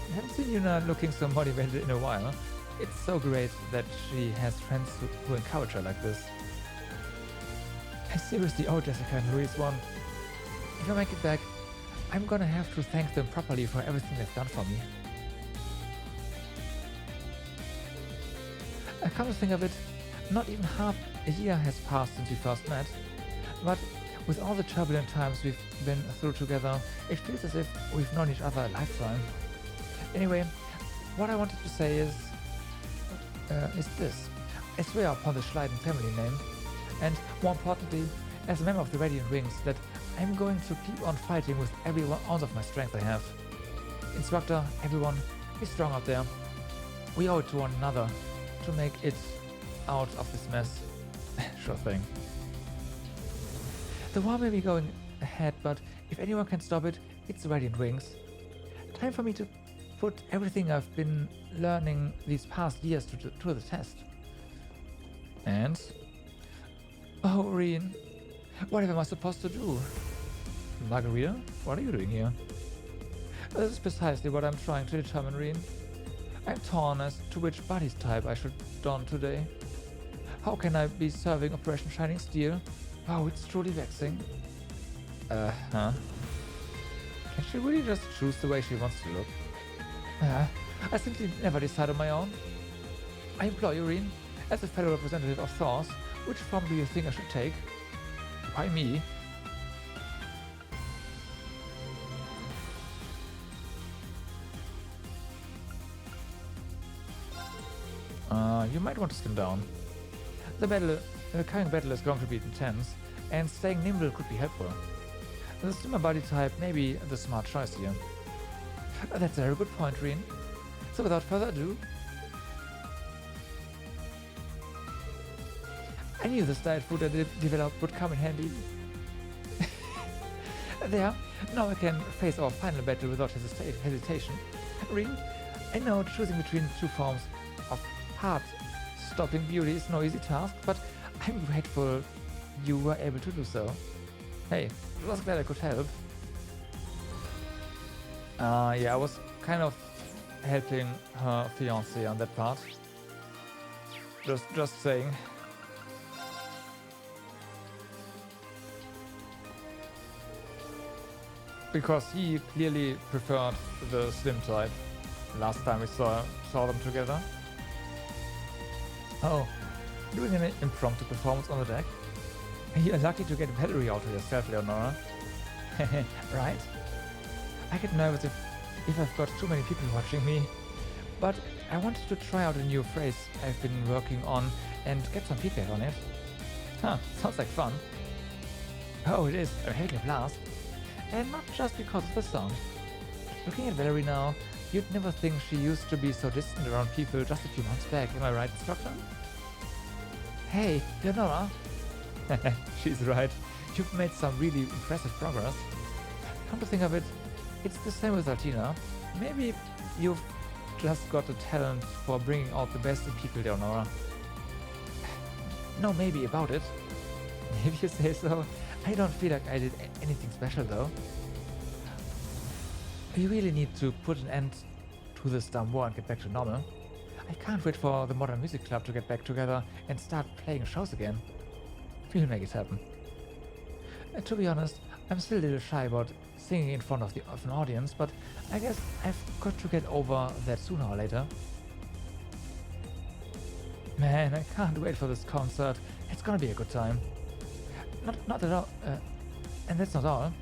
I haven't seen Yuna looking so motivated in a while. It's so great that she has friends who encourage her like this. I seriously owe Jessica and Luis one. If I make it back, I'm gonna have to thank them properly for everything they've done for me. I come to think of it, not even half a year has passed since we first met, but with all the turbulent times we've been through together, it feels as if we've known each other a lifetime. Anyway, what I wanted to say is this. I swear upon the Schleiden family name, and more importantly, as a member of the Radiant Wings, that I'm going to keep on fighting with every ounce of my strength I have. Instructor, everyone, be strong out there. We owe it to one another to make it out of this mess. Sure thing. The war may be going ahead, but if anyone can stop it, it's the Radiant Wings. Time for me to put everything I've been learning these past years to the test. And? Oh, Reen. Whatever am I supposed to do? Margarita, what are you doing here? This is precisely what I'm trying to determine, Reen. I'm torn as to which body type I should don today. How can I be serving Operation Shining Steel? Oh, it's truly vexing. Huh? Can she really just choose the way she wants to look? I simply never decide on my own. I implore you, Reen, as a fellow representative of Thors, which form do you think I should take? Why me? You might want to slim down. The coming battle is going to be intense, and staying nimble could be helpful. The slimmer body type may be the smart choice here. That's a very good point, Reen. So without further ado, I knew this diet food I developed would come in handy. There, now I can face our final battle without hesitation. Reen, I know choosing between two forms of heart-stopping beauty is no easy task, but I'm grateful you were able to do so. Hey, I was glad I could help. Yeah, I was kind of helping her fiancé on that part. Just saying. Because he clearly preferred the slim type last time we saw them together. Oh, doing an impromptu performance on the deck? You're lucky to get a battery out of yourself, Leonora. Right? I get nervous if I've got too many people watching me. But I wanted to try out a new phrase I've been working on and get some feedback on it. Huh, sounds like fun. Oh, it is a heck of a blast. And not just because of the song. Looking at Valerie now, you'd never think she used to be so distant around people just a few months back, am I right, Instructor? Hey, Leonora! She's right. You've made some really impressive progress. Come to think of it, it's the same with Altina. Maybe you've just got a talent for bringing out the best in people, Leonora. No maybe about it. If you say so. I don't feel like I did anything special though. We really need to put an end to this dumb war and get back to normal. I can't wait for the Modern Music Club to get back together and start playing shows again. We'll make it happen. To be honest, I'm still a little shy about singing in front of an audience, but I guess I've got to get over that sooner or later. Man, I can't wait for this concert. It's gonna be a good time. Not at all. And that's not all.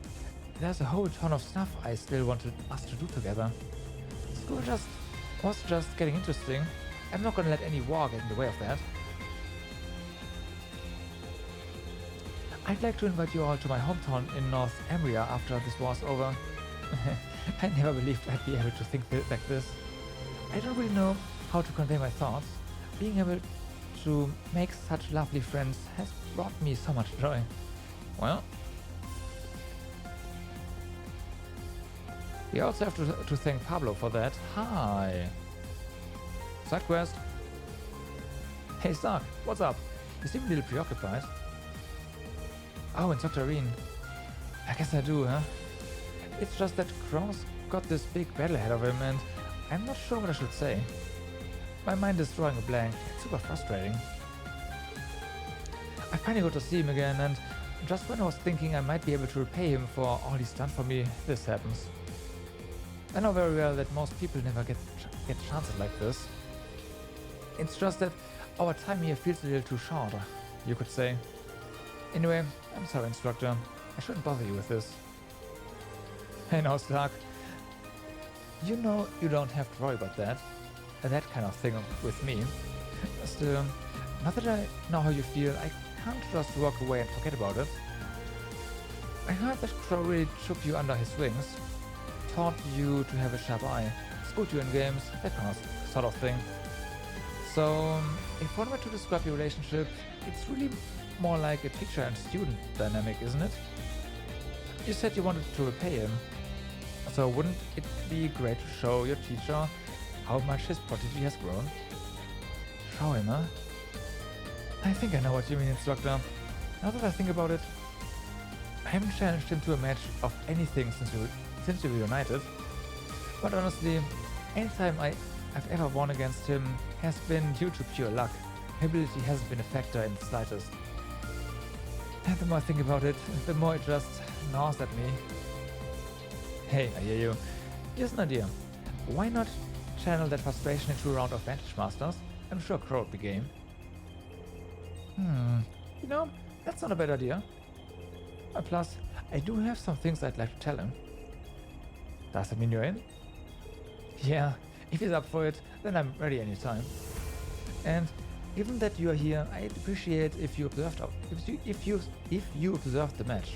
There's a whole ton of stuff I still wanted us to do together. School was just getting interesting. I'm not gonna let any war get in the way of that. I'd like to invite you all to my hometown in North Ambria after this war's over. I never believed I'd be able to think like this. I don't really know how to convey my thoughts. Being able to make such lovely friends has brought me so much joy. Well, we also have to thank Pablo for that. Hi. Side quest. Hey Stark, what's up? You seem a little preoccupied. Oh, and Dr. Reen. I guess I do, huh? It's just that Crow's got this big battle ahead of him and I'm not sure what I should say. My mind is drawing a blank. It's super frustrating. I finally got to see him again, and just when I was thinking I might be able to repay him for all he's done for me, this happens. I know very well that most people never get chances like this. It's just that our time here feels a little too short, you could say. Anyway, I'm sorry, Instructor. I shouldn't bother you with this. Hey now, Stark. You know you don't have to worry about that kind of thing with me. Still, now that I know how you feel, I can't just walk away and forget about it. I heard that Crow really took you under his wings, taught you to have a sharp eye, schooled you in games, that kind of sort of thing. So, if one were to describe your relationship, it's really more like a teacher and student dynamic, isn't it? You said you wanted to repay him, so wouldn't it be great to show your teacher how much his prodigy has grown? Show him, huh? I think I know what you mean, instructor. Now that I think about it, I haven't challenged him to a match of anything since we reunited. But honestly, anytime I've ever won against him has been due to pure luck. Ability hasn't been a factor in the slightest. And the more I think about it, the more it just gnaws at me. Hey, I hear you. Here's an idea. Why not channel that frustration into a round of Vantage Masters? I'm sure Crow would be game. You know, that's not a bad idea. Plus, I do have some things I'd like to tell him. Does that mean you're in? Yeah, if he's up for it, then I'm ready anytime. And given that you are here, I'd appreciate if you observed the match.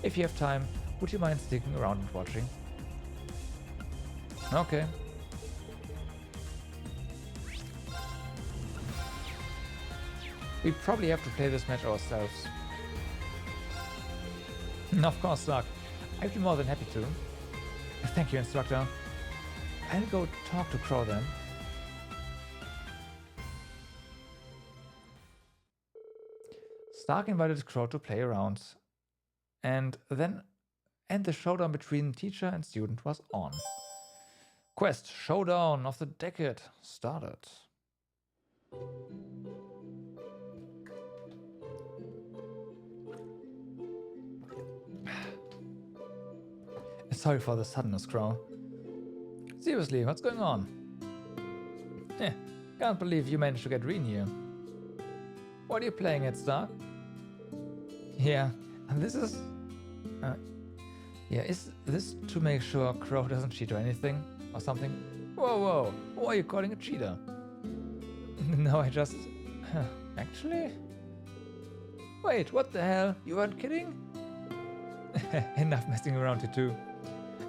If you have time, would you mind sticking around and watching? Okay. We probably have to play this match ourselves. Of course, Stark. I'd be more than happy to. Thank you, instructor. I'll go talk to Crow then. Stark invited Crow to play around. And the showdown between teacher and student was on. Quest Showdown of the Decade started. Sorry for the suddenness, Crow. Seriously, what's going on? Can't believe you managed to get Reen here. What are you playing at, Stark? Yeah, this is... is this to make sure Crow doesn't cheat or anything? Or something? Whoa, why are you calling a cheater? No, I just... Actually? Wait, what the hell? You weren't kidding? Enough messing around, you two.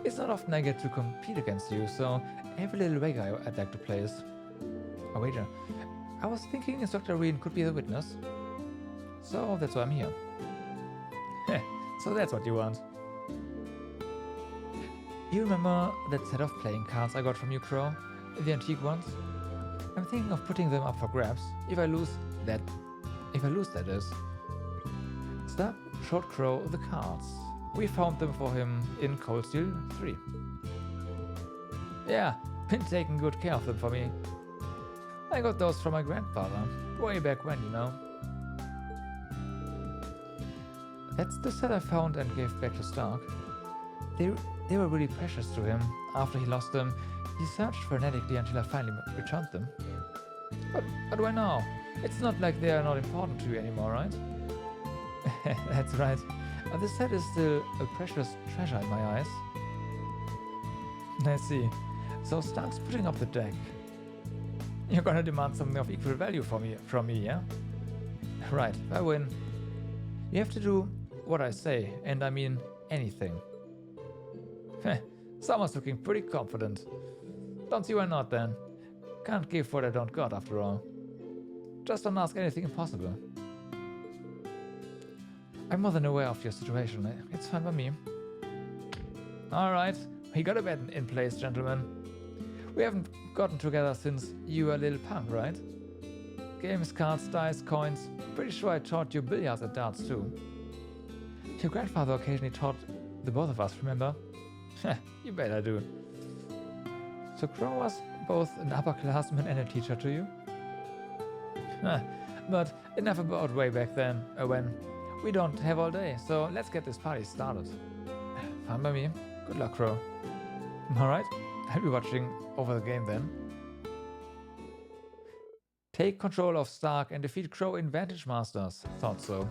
It's not often I get to compete against you, so every little wager I'd like to play is a wager. I was thinking Instructor Reen could be the witness, so that's why I'm here. So that's what you want. You remember that set of playing cards I got from you, Crow? The antique ones? I'm thinking of putting them up for grabs. If I lose, that is. Stark showed Crow the cards. We found them for him in Cold Steel 3. Yeah, been taking good care of them for me. I got those from my grandfather, way back when, you know. That's the set I found and gave back to Stark. They were really precious to him. After he lost them, he searched frenetically until I finally returned them. But why now? It's not like they are not important to you anymore, right? That's right. The set is still a precious treasure in my eyes. I see. So Stark's putting up the deck. You're gonna demand something of equal value from me, yeah? Right, if I win, you have to do what I say, and I mean anything. Someone's looking pretty confident. Don't see why not then. Can't give what I don't got after all. Just don't ask anything impossible. I'm more than aware of your situation. It's fine by me. Alright, we got a bet in place, gentlemen. We haven't gotten together since you were a little punk, right? Games, cards, dice, coins. Pretty sure I taught you billiards and darts too. Your grandfather occasionally taught the both of us, remember? You bet I do. So Crow was both an upperclassman and a teacher to you? But enough about way back then, when. We don't have all day, so let's get this party started. Fine by me. Good luck, Crow. Alright, I'll be watching over the game then. Take control of Stark and defeat Crow in Vantage Masters. Thought so.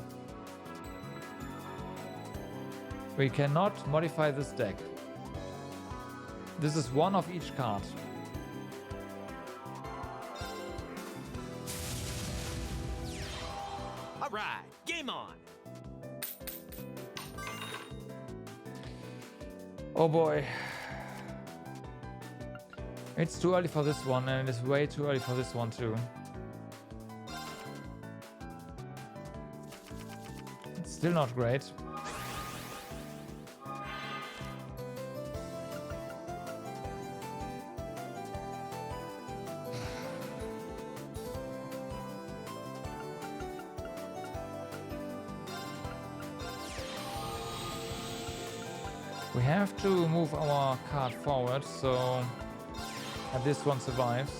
We cannot modify this deck. This is one of each card. Alright, game on! Oh boy. It's too early for this one, and it's way too early for this one too. It's still not great. We have to move our card forward so that this one survives.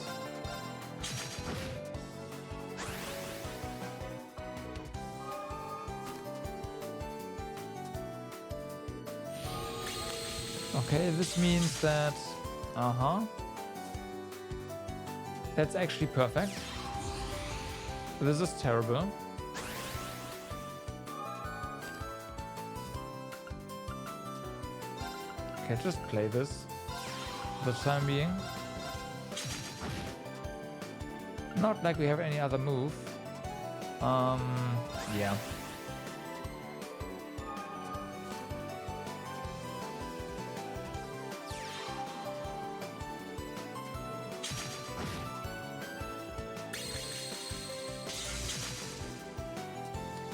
Okay, this means that... That's actually perfect. This is terrible. Okay, just play this for the time being. Not like we have any other move. Yeah.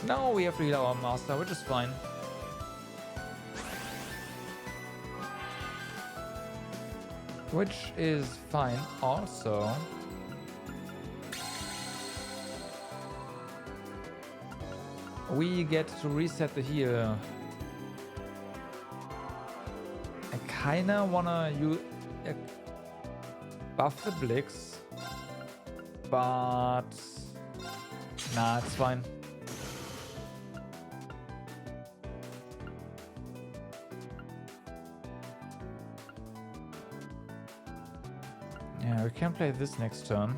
Now we have to heal our master, which is fine. Which is fine also. We get to reset the heal. I kinda wanna buff the Blix, but nah, it's fine. Yeah, we can play this next turn.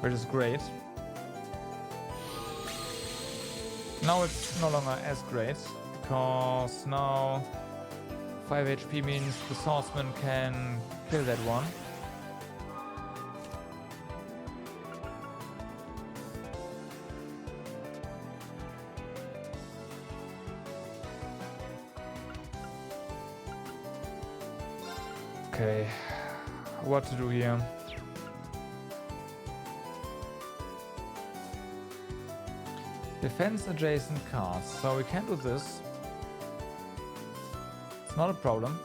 Which is great. Now it's no longer as great, because now 5 HP means the swordsman can kill that one. Okay, what to do here? Defense adjacent cards, so we can do this. It's not a problem.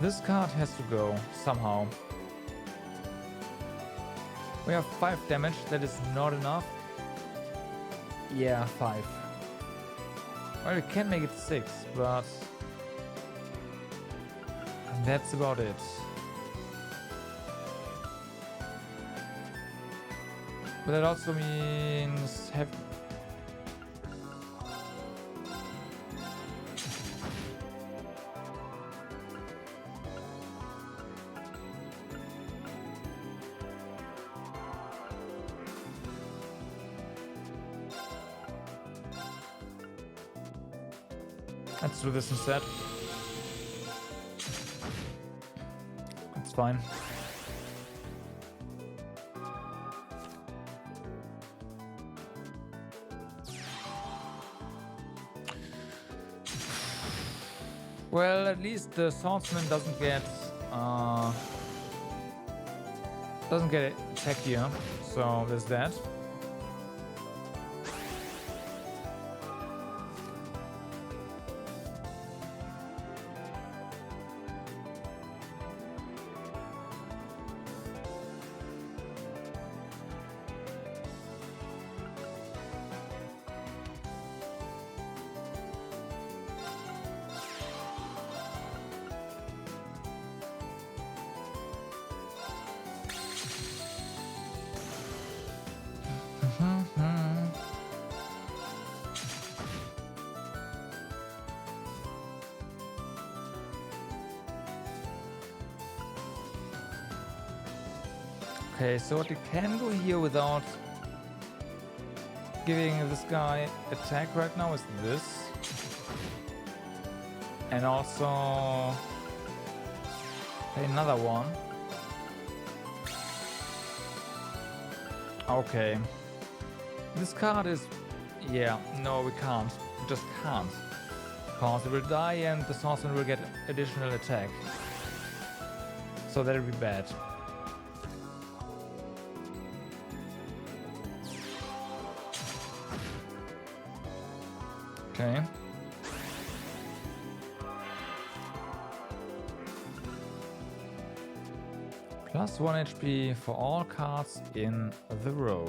This card has to go somehow. We have 5 damage, that is not enough. Yeah, 5. Well, we can make it 6, but that's about it. But that also means have... Let's do this instead. It's fine. Well, at least the swordsman doesn't get attack here, so there's that. Okay, so what you can do here without giving this guy attack right now is this. And also play another one. Okay. This card is... yeah, no, we can't. We just can't. Because it will die and the sorcerer will get additional attack. So that'll be bad. Okay. Plus 1 HP for all cards in the row,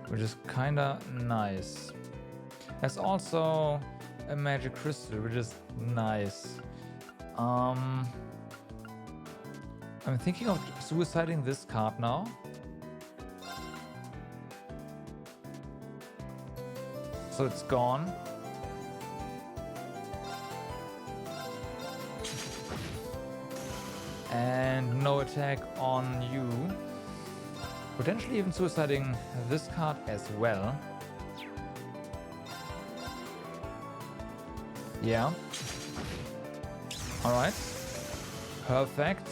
which is kinda nice. There's also a magic crystal, which is nice. I'm thinking of suiciding this card now. So it's gone. And no attack on you. Potentially even suiciding this card as well. Yeah. Alright. Perfect.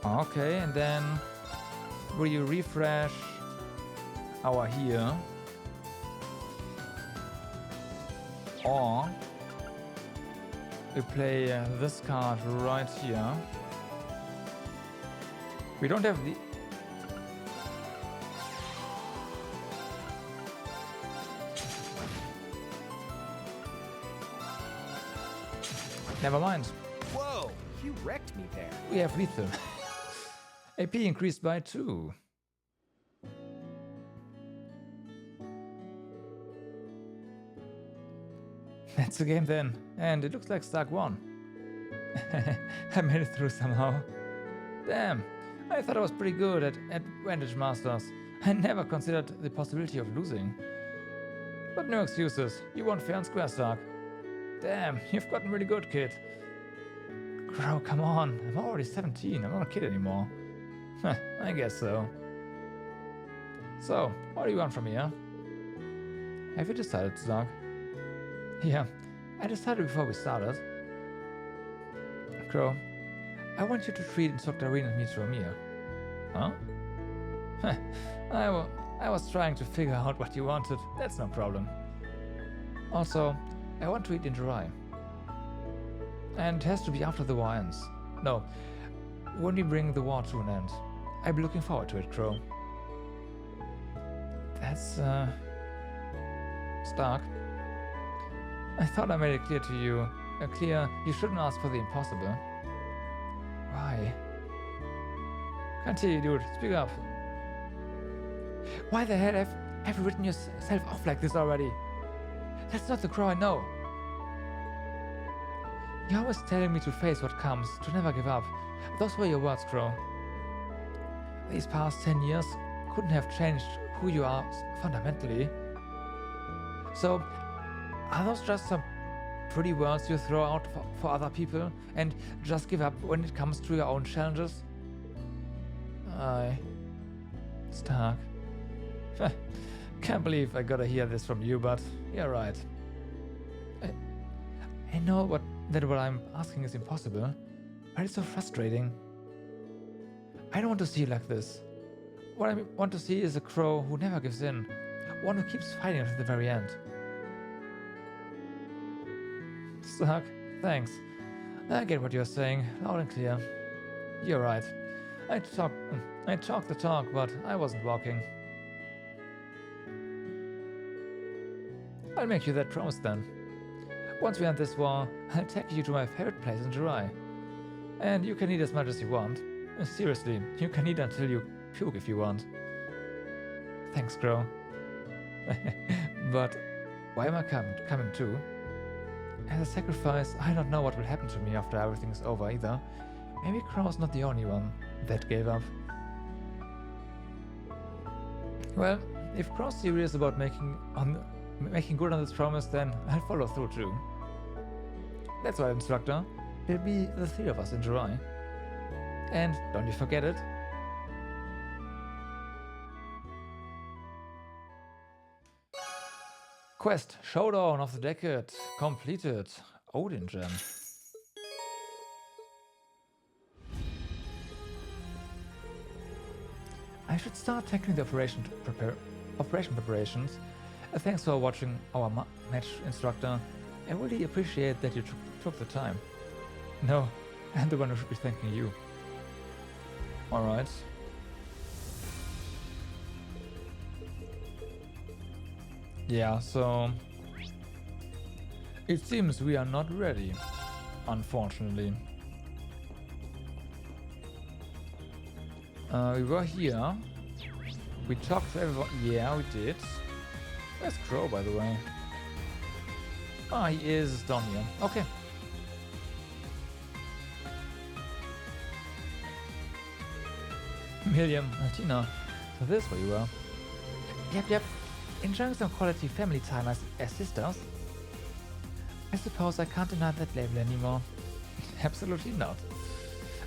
Okay, and then we refresh our here, or we play this card right here. We don't have the... Never mind. Whoa, you wrecked me there. We have lethal. AP increased by 2. That's the game then, and it looks like Stark won. I made it through somehow. Damn, I thought I was pretty good at Advantage Masters. I never considered the possibility of losing. But no excuses, you won fair and square, Stark. Damn, you've gotten really good, kid. Crow, come on, I'm already 17, I'm not a kid anymore. I guess so. So, what do you want from me, huh? Have you decided, Stark? Yeah, I decided before we started. Crow, I want you to treat Instructor Irene and me to a meal. Huh? I was trying to figure out what you wanted, that's no problem. Also, I want to eat in July. And it has to be after the war ends. No, when we bring the war to an end. I'll be looking forward to it, Crow. That's, Stark. I thought I made it clear to you. You shouldn't ask for the impossible. Why? Can't hear you, dude. Speak up. Why the hell have you written yourself off like this already? That's not the Crow I know. You're always telling me to face what comes, to never give up. Those were your words, Crow. These past 10 years couldn't have changed who you are fundamentally. So, are those just some pretty words you throw out for other people and just give up when it comes to your own challenges? Stark. Can't believe I gotta hear this from you, but you're right. I know that what I'm asking is impossible, but it's so frustrating. I don't want to see you like this. What I want to see is a Crow who never gives in, one who keeps fighting until the very end. Stark, thanks. I get what you're saying, loud and clear. You're right. I talked the talk, but I wasn't walking. I'll make you that promise then. Once we end this war, I'll take you to my favorite place in Jirai. And you can eat as much as you want. Seriously, you can eat until you puke if you want. Thanks, Crow. But why am I coming too? As a sacrifice, I don't know what will happen to me after everything's over either. Maybe Crow's not the only one that gave up. Well, if Crow's serious about making good on this promise, then I'll follow through too. That's right, instructor. It'll be the three of us in July. And don't you forget it. Quest Showdown of the Decade completed. Odin Gem. I should start tackling the operation preparations. Thanks for watching our match, instructor. I really appreciate that you took the time. No, I'm the one who should be thanking you. Alright. Yeah, so it seems we are not ready, unfortunately. We were here. We talked to everyone. Yeah, we did. Where's Crow, by the way? Ah, he is down here. Okay. Miriam, Tina. So this where you were. Yep. Enjoying some quality family time as sisters. I suppose I can't deny that label anymore. Absolutely not.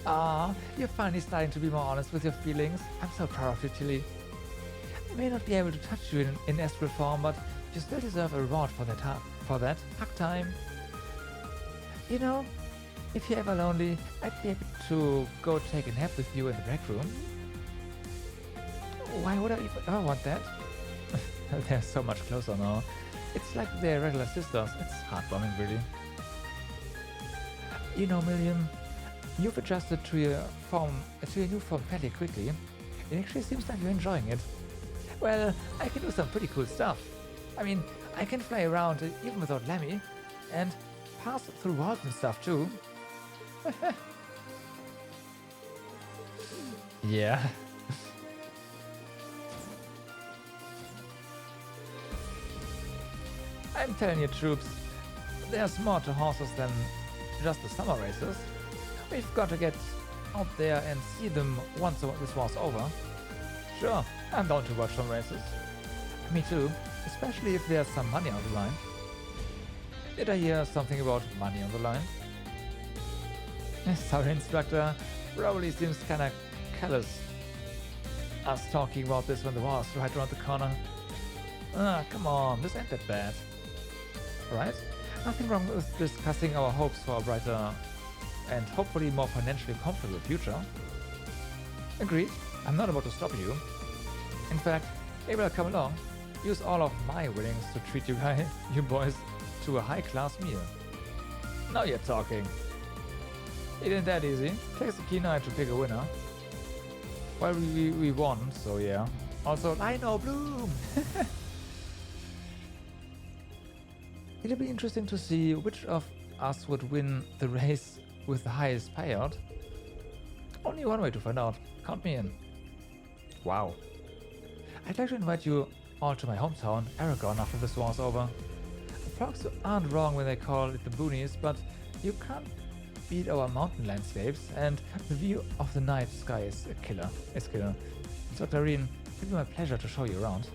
Ah, you're finally starting to be more honest with your feelings. I'm so proud of you, Tilly. I may not be able to touch you in astral form, but you still deserve a reward for that hug time. You know, if you're ever lonely, I'd be happy to go take a nap with you in the break room. Why would I ever want that? They're so much closer now. It's like they're regular sisters. It's heartwarming, really. You know, Miriam, you've adjusted to your new form fairly quickly. It actually seems like you're enjoying it. Well, I can do some pretty cool stuff. I mean, I can fly around even without Lemmy, and pass through walls and stuff too. Yeah. I'm telling you, troops, there's more to horses than just the summer races. We've got to get out there and see them once this war's over. Sure, I'm down to watch some races. Me too, especially if there's some money on the line. Did I hear something about money on the line? Sorry, instructor, probably seems kinda callous. Us talking about this when the war's right around the corner. Ah, come on, this ain't that bad. Right? Nothing wrong with discussing our hopes for a brighter and hopefully more financially comfortable future. Agreed, I'm not about to stop you. In fact, maybe I'll come along, use all of my winnings to treat you boys to a high-class meal. Now you're talking. It ain't that easy. Takes a keen eye to pick a winner. Well, we won, so yeah. Also, Lino Bloom! It'll be interesting to see which of us would win the race with the highest payout. Only one way to find out. Count me in. Wow. I'd like to invite you all to my hometown, Aragon, after this war's over. The frogs aren't wrong when they call it the boonies, but you can't beat our mountain landscapes, and the view of the night sky is killer. So Clarine, it'll be my pleasure to show you around.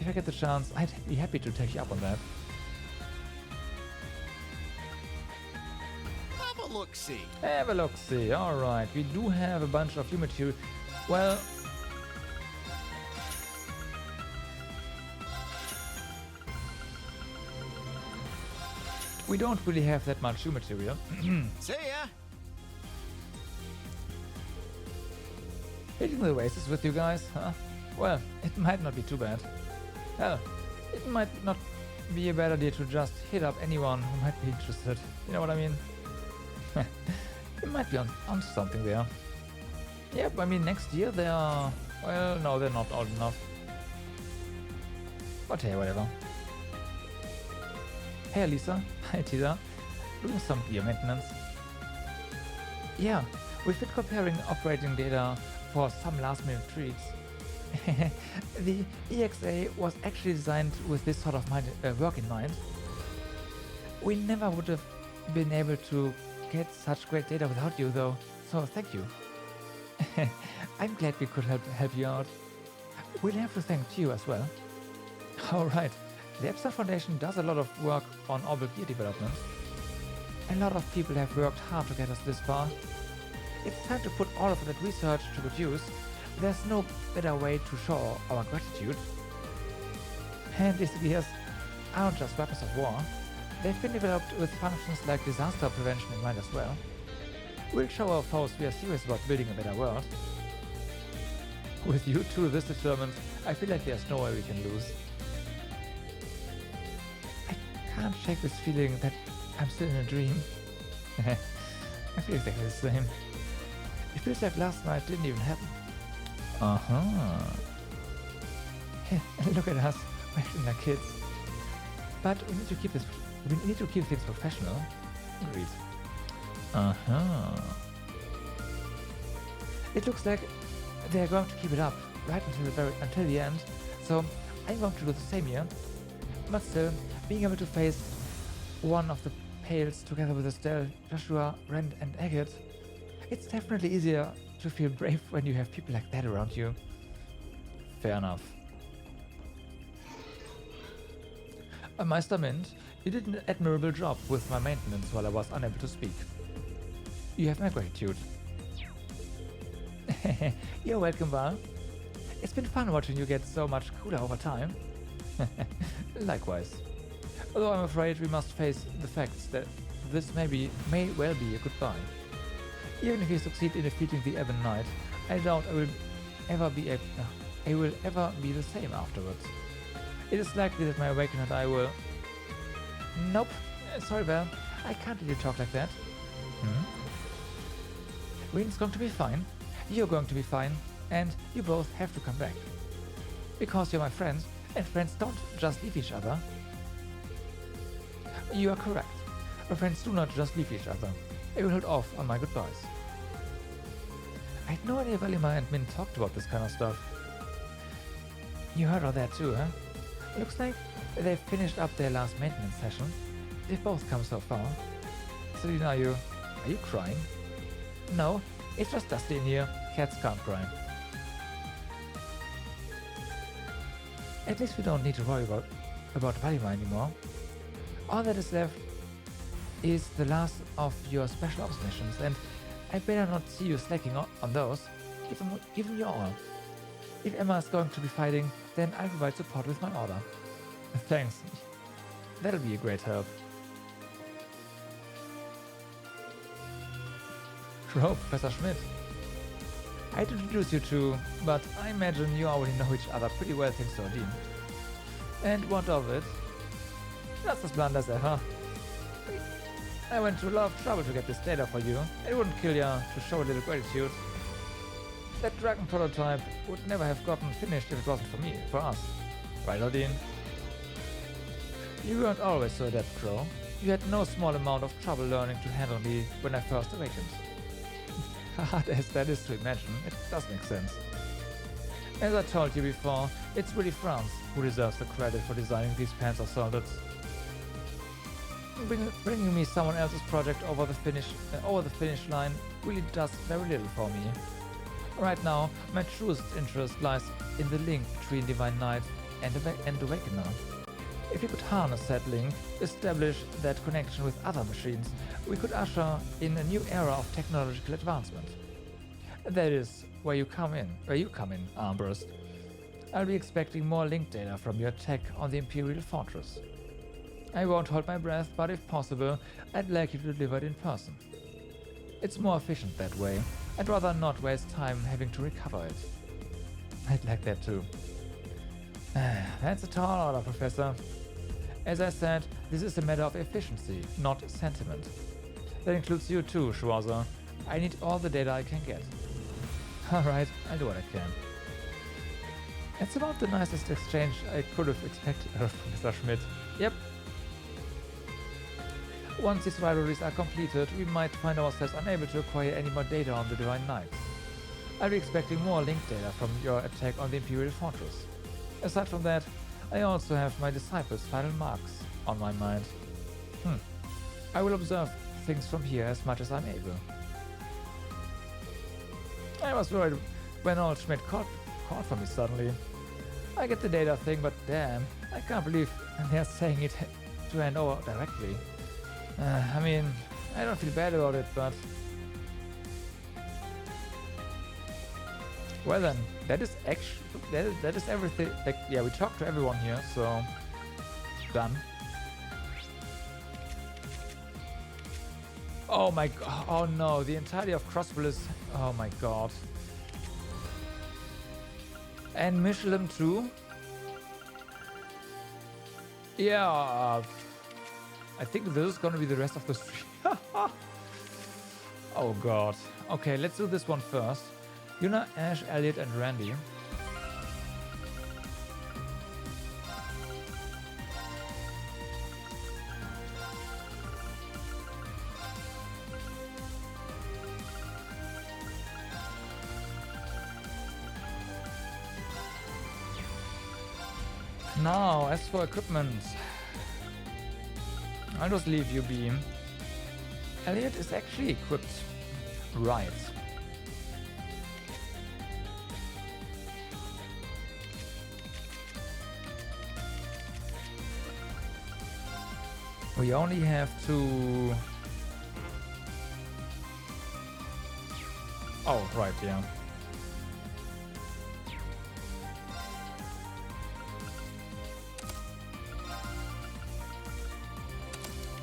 If I get the chance, I'd be happy to take you up on that. Have a look-see. Have a look-see. Alright, we do have a bunch of new material. Well, we don't really have that much new material. See ya! Hitting the races with you guys, huh? Well, it might not be too bad. Hell, it might not be a bad idea to just hit up anyone who might be interested. You know what I mean? You might be on something there. Yep, I mean, next year they are... Well, no, they're not old enough. But hey, whatever. Hey, Lisa. Hi, Tida. Doing some gear maintenance. Yeah, we've been comparing operating data for some last-minute tweaks. The EXA was actually designed with this sort of work in mind. We never would have been able to get such great data without you, though, so thank you. I'm glad we could help you out. We'll have to thank you as well. Alright, The Epsilon Foundation does a lot of work on orbital gear development. A lot of people have worked hard to get us this far. It's time to put all of that research to good use. There's no better way to show our gratitude. And these gears aren't just weapons of war. They've been developed with functions like disaster prevention in mind as well. We'll show our foes we are serious about building a better world. With you two this determined, I feel like there's no way we can lose. I can't shake this feeling that I'm still in a dream. I feel exactly the same. It feels like last night didn't even happen. Look at us, we're acting like kids. But we need to keep things professional. Agreed. It looks like they're going to keep it up right until the end. So I'm going to do the same here. But still, being able to face one of the Pales together with Estelle, Joshua, Rand, and Agate, it's definitely easier to feel brave when you have people like that around you. Fair enough. Meister Mint, you did an admirable job with my maintenance while I was unable to speak. You have my gratitude. You're welcome, Val. It's been fun watching you get so much cooler over time. Likewise. Although I'm afraid we must face the facts that this may well be a goodbye. Even if you succeed in defeating the Ebon Knight, I doubt I will ever be the same afterwards. It is likely that my awakened and I will... Nope. Sorry, Val. I can't let you talk like that. Reen's going to be fine. You're going to be fine. And you both have to come back. Because you're my friends, and friends don't just leave each other. You are correct. Our friends do not just leave each other. I will hold off on my goodbyes. I had no idea Valimar and Min talked about this kind of stuff. You heard all that too, huh? Looks like they've finished up their last maintenance session. They've both come so far. Celine, are you crying? No, it's just dusty in here. Cats can't cry. At least we don't need to worry about Valimar anymore. All that is left is the last of your special ops missions, and I better not see you slacking on those. Give them your all. If Emma is going to be fighting, then I'll provide support with my order. Thanks. That'll be a great help. Hello, Professor Schmidt. I'd introduce you two, but I imagine you already know each other pretty well thanks to Odin. And what of it? Just as blunt as ever. I went to a lot of trouble to get this data for you. It wouldn't kill ya to show a little gratitude. That dragon prototype would never have gotten finished if it wasn't for us. Right, Odin? You weren't always so adept, Crow. You had no small amount of trouble learning to handle me when I first awakened. Hard as that is to imagine, it does make sense. As I told you before, it's really France who deserves the credit for designing these panzer soldiers. Bringing me someone else's project over the finish line really does very little for me. Right now, my truest interest lies in the link between Divine Knight and Awakener. If we could harness that link, establish that connection with other machines, we could usher in a new era of technological advancement. That is where you come in, Armbrust. I'll be expecting more link data from your attack on the Imperial Fortress. I won't hold my breath, but if possible, I'd like you to deliver it in person. It's more efficient that way. I'd rather not waste time having to recover it. I'd like that too. That's a tall order, Professor. As I said, this is a matter of efficiency, not sentiment. That includes you too, Schwarzer. I need all the data I can get. Alright, I'll do what I can. It's about the nicest exchange I could have expected out of Professor Schmidt. Yep. Once these rivalries are completed, we might find ourselves unable to acquire any more data on the Divine Knights. I'll be expecting more link data from your attack on the Imperial Fortress. Aside from that, I also have my disciples' final marks on my mind. I will observe things from here as much as I'm able. I was worried when old Schmidt called for me suddenly. I get the data thing, but damn, I can't believe they're saying it to hand over directly. I mean, I don't feel bad about it, but... Well then, that is actually... That is everything. Like, yeah, we talked to everyone here, so... Done. Oh my god. Oh no, the entirety of Crossville is... Oh my god. And Mishelam too? Yeah, I think this is gonna be the rest of the stream. Oh god. Okay, let's do this one first. Yuna, Ash, Elliot, and Randy. Now, as for equipment, I'll just leave you be. Elliot is actually equipped right. We only have to... Oh, right, yeah.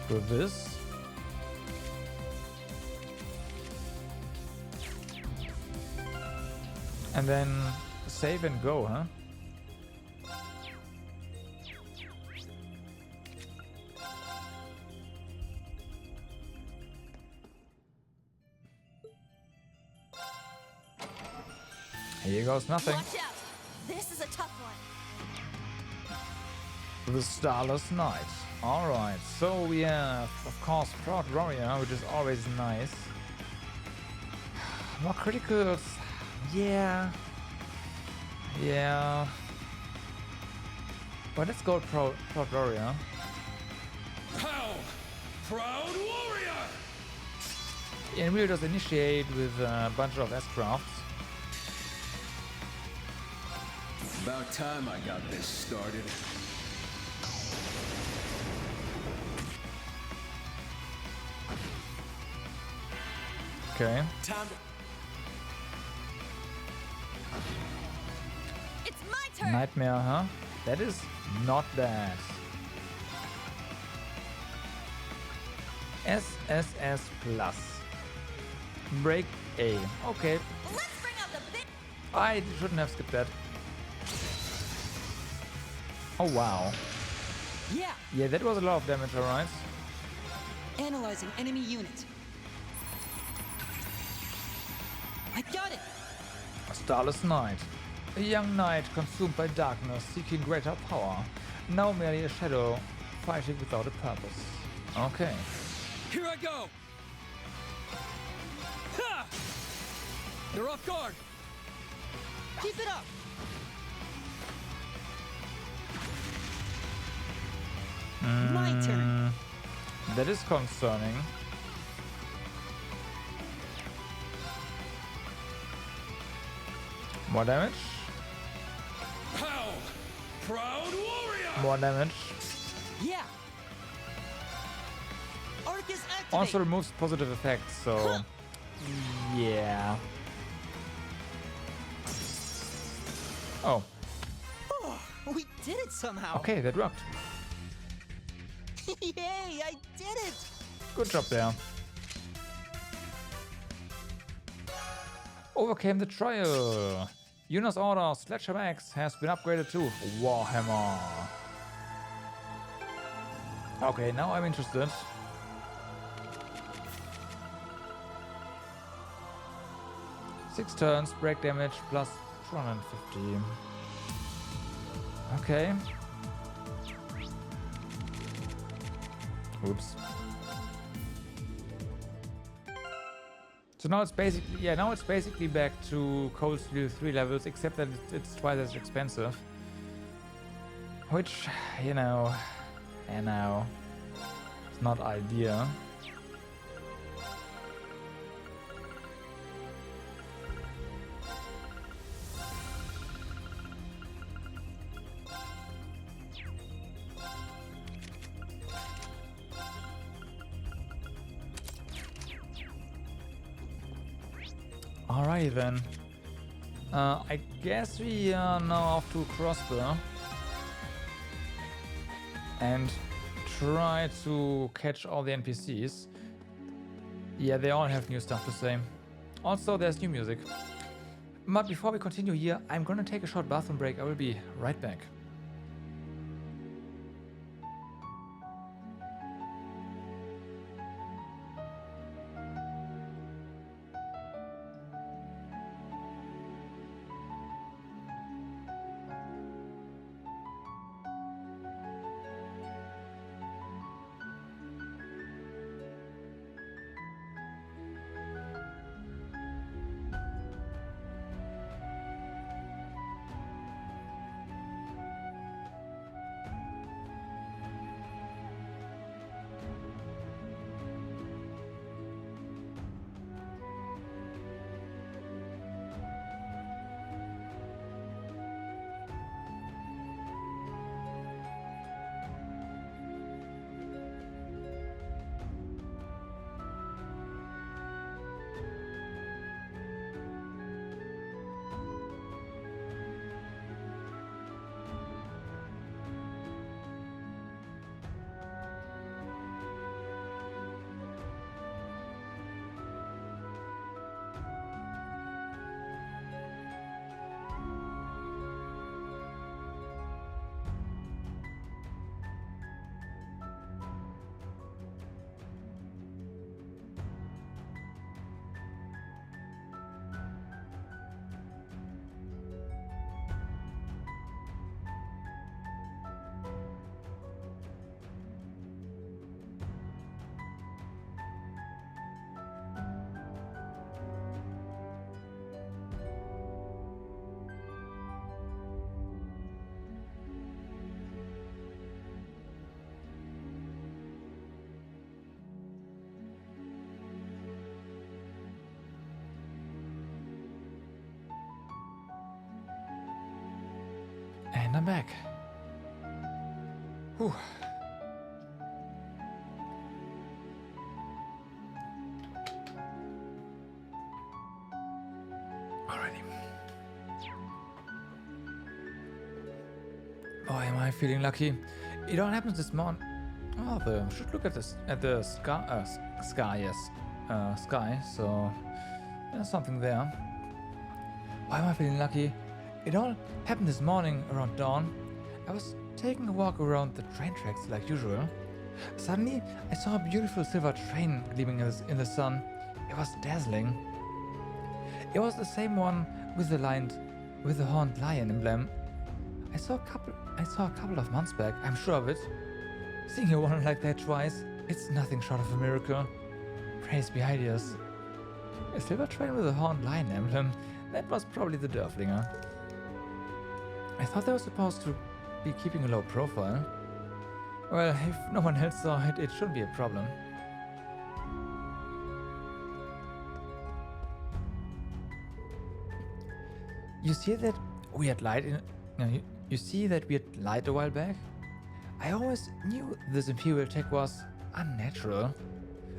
Do this. And then save and go, huh? Here goes nothing. Watch out! This is a tough one. The Starless Knight. Alright, so we have, of course, Proud Warrior, which is always nice. More criticals. Yeah. Yeah. But let's go Proud Warrior. How? Proud Warrior! And we'll just initiate with a bunch of S-crafts. About time I got this started. Okay. Time to... It's my turn. Nightmare, huh? That is not bad. SSS plus. Break A. Okay. Let's bring out the big... I shouldn't have skipped that. Oh wow. Yeah. Yeah, that was a lot of damage, alright. Analyzing enemy unit. I got it. A Starless Knight. A young knight consumed by darkness, seeking greater power. Now merely a shadow, fighting without a purpose. Okay. Here I go! Ha! They're off guard! Keep it up! My turn. That is concerning. More damage. How? Proud Warrior! More damage. Yeah. Arc is activated. Also removes positive effects, so yeah. Oh. Oh, we did it somehow. Okay, that worked. Yay, I did it. Good job there. Overcame the trial. Yuna's order, Sledgehammer Axe, has been upgraded to Warhammer. Okay, now I'm interested. Six turns, break damage plus 250. Okay. Oops. So now it's basically, yeah, now it's basically back to Cold Steel 3 levels, except that it's twice as expensive. Which, you know, it's not ideal. Alright then. I guess we are now off to Crossbow and try to catch all the NPCs. Yeah, they all have new stuff to say. Also, there's new music. But before we continue here, I'm gonna take a short bathroom break. I will be right back. And I'm back. Whew. Alrighty. Boy, am I feeling lucky. It all happens this morning. Oh, should look at this the sky. Sky. So there's something there. Why am I feeling lucky? It all happened this morning around dawn. I was taking a walk around the train tracks like usual. Suddenly, I saw a beautiful silver train gleaming in the sun. It was dazzling. It was the same one with the horned lion emblem. I saw a couple of months back, I'm sure of it. Seeing a one like that twice, it's nothing short of a miracle. Praise be Hydeus. A silver train with a horned lion emblem. That was probably the Dörflinger. I thought they were supposed to be keeping a low profile. Well, if no one else saw it, it shouldn't be a problem. You see that weird light you see that weird light a while back? I always knew this Imperial tech was unnatural.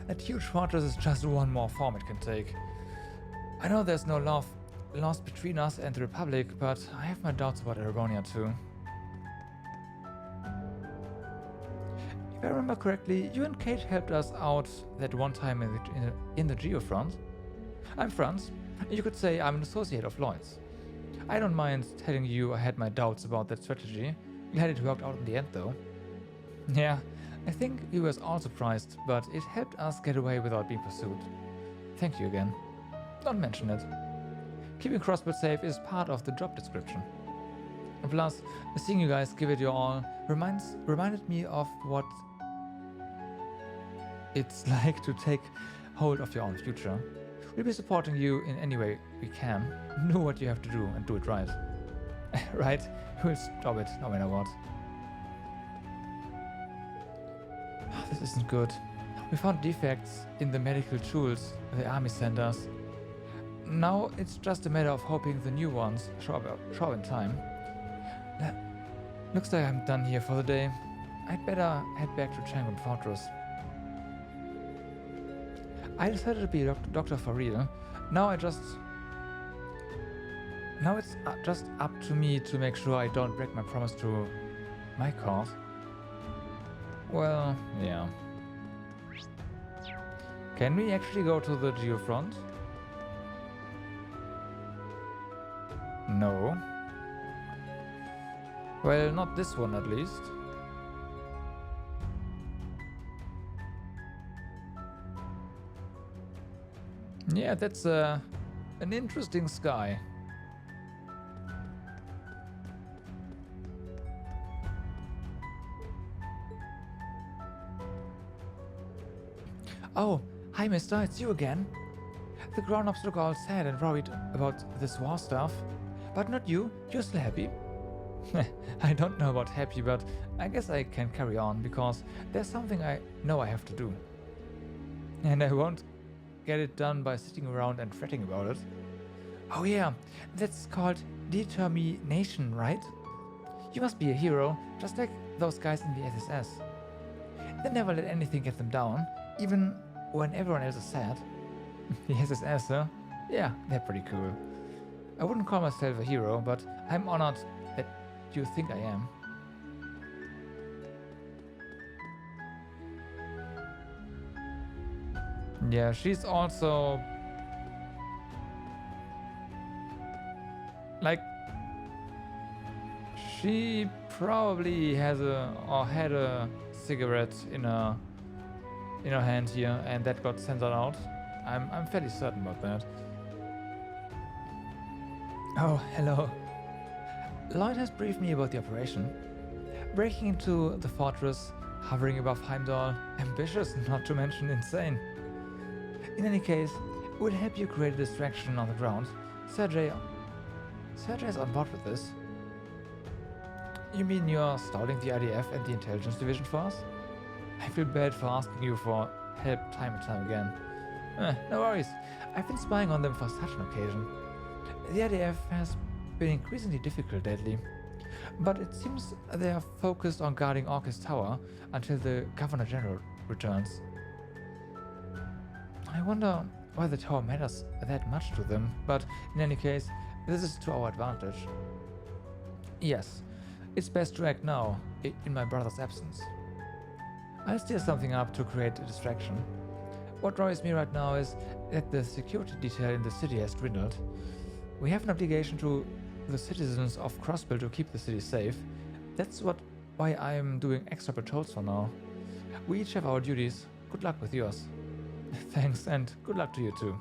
That huge fortress is just one more form it can take. I know there's no love lost between us and the Republic, but I have my doubts about Erebonia too. If I remember correctly, you and Kate helped us out that one time in the Geofront. I'm Franz, and you could say I'm an associate of Lloyd's. I don't mind telling you I had my doubts about that strategy. Glad it worked out in the end though. Yeah, I think you was all surprised, but it helped us get away without being pursued. Thank you again. Don't mention it. Keeping Crossbow safe is part of the job description. Plus, seeing you guys give it your all reminded me of what it's like to take hold of your own future. We'll be supporting you in any way we can. Know what you have to do and do it right. Right? We'll stop it no matter what. This isn't good. We found defects in the medical tools the army sent us. Now it's just a matter of hoping the new ones show up in time. Looks like I'm done here for the day. I'd better head back to Changram Fortress. I decided to be a doctor for real. Now I just Now it's just up to me to make sure I don't break my promise to my cause. Well, yeah. Can we actually go to the geofront? No. Well, not this one at least. Yeah, that's an interesting sky. Oh, hi mister, it's you again. The grown-ups look all sad and worried about this war stuff. But not you, you're still happy. I don't know about happy, but I guess I can carry on because there's something I know I have to do. And I won't get it done by sitting around and fretting about it. Oh yeah, that's called determination, right? You must be a hero, just like those guys in the SSS. They never let anything get them down, even when everyone else is sad. The SSS, huh? Yeah, they're pretty cool. I wouldn't call myself a hero, but I'm honored that you think I am. Yeah, she's also like she probably has had a cigarette in her hand here, and that got censored out. I'm fairly certain about that. Oh, hello. Lloyd has briefed me about the operation. Breaking into the fortress, hovering above Heimdall, ambitious, not to mention insane. In any case, it would help you create a distraction on the ground. Sergei is on board with this. You mean you're stalling the IDF and the intelligence division for us? I feel bad for asking you for help time and time again. No worries, I've been spying on them for such an occasion. The IDF has been increasingly difficult lately, but it seems they are focused on guarding Orcus Tower until the Governor General returns. I wonder why the tower matters that much to them, but in any case, this is to our advantage. Yes, it's best to act now, in my brother's absence. I'll steer something up to create a distraction. What worries me right now is that the security detail in the city has dwindled. We have an obligation to the citizens of Crossbill to keep the city safe. That's why I'm doing extra patrols for now. We each have our duties. Good luck with yours. Thanks, and good luck to you too.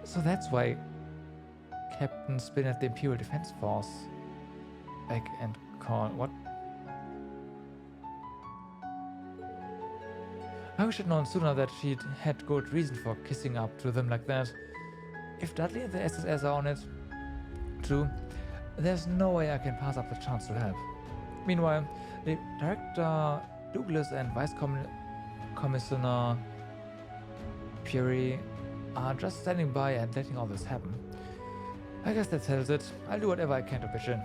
So that's why Captain's been at the Imperial Defense Force. Back and call what? I wish I'd known sooner that she'd had good reason for kissing up to them like that. If Dudley and the SSS are on it too, there's no way I can pass up the chance to help. Meanwhile, the Director Douglas and Vice Commissioner Fury are just standing by and letting all this happen. I guess that settles it. I'll do whatever I can to pitch in.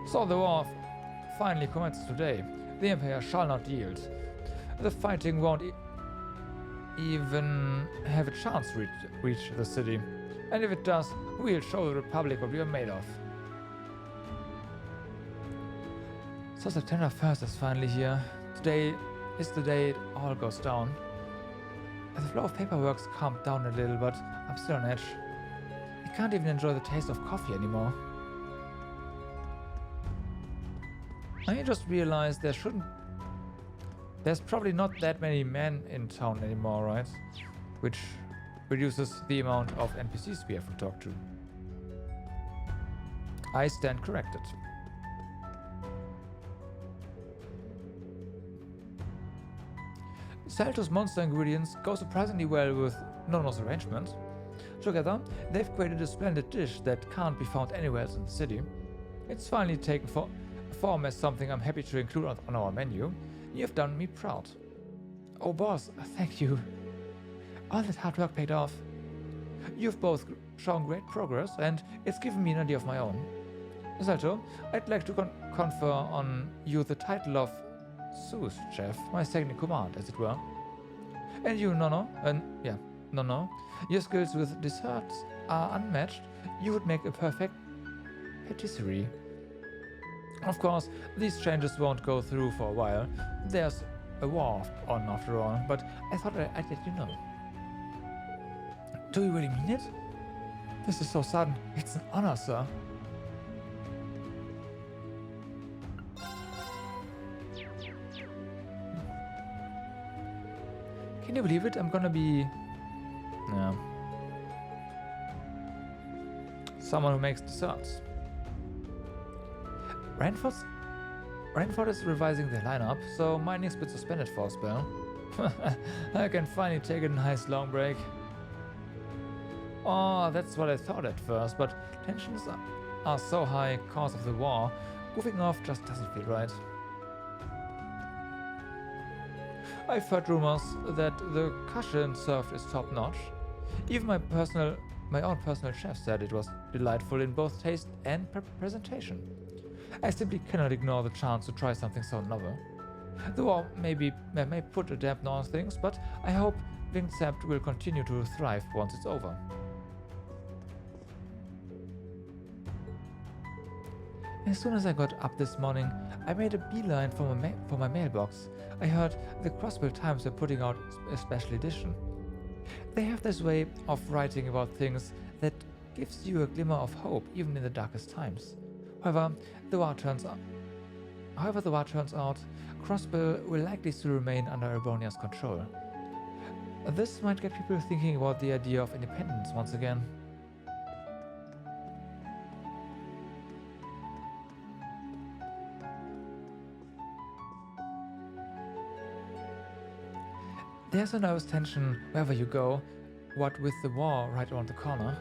So the war finally commences today. The Empire shall not yield. The fighting won't even have a chance to reach the city. And if it does, we'll show the Republic what we are made of. So September 1st is finally here. Today is the day it all goes down. The flow of paperwork's calmed down a little, but I'm still on edge. I can't even enjoy the taste of coffee anymore. I just realized there's probably not that many men in town anymore, right? Which reduces the amount of NPCs we have to talk to. I stand corrected. Salto's monster ingredients go surprisingly well with Nono's arrangement. Together, they've created a splendid dish that can't be found anywhere else in the city. It's finally taken form as something I'm happy to include on our menu. You've done me proud. Oh boss, thank you. All that hard work paid off. You've both shown great progress, and it's given me an idea of my own. Salto, I'd like to confer on you the title of Sous Chef, my second in command, as it were. And you, Nono, Nono, your skills with desserts are unmatched. You would make a perfect patisserie. Of course, these changes won't go through for a while. There's a war on after all, but I thought I'd let you know. Do you really mean it? This is so sudden. It's an honor, sir. Can you believe it? I'm gonna be... yeah. Someone who makes desserts. Rainford is revising their lineup, so mining's been suspended for a spell. I can finally take a nice long break. Oh, that's what I thought at first, but tensions are so high cause of the war. Goofing off just doesn't feel right. I've heard rumors that the cushion served is top-notch. Even my own personal chef said it was delightful in both taste and presentation. I simply cannot ignore the chance to try something so novel. The war may put a dampener on things, but I hope Winged Sept will continue to thrive once it's over. As soon as I got up this morning, I made a beeline for my mailbox. I heard the Crossbill Times are putting out a special edition. They have this way of writing about things that gives you a glimmer of hope even in the darkest times. However, the war turns out, Crossbill will likely still remain under Erebonia's control. This might get people thinking about the idea of independence once again. There's a nervous tension wherever you go, what with the war right around the corner.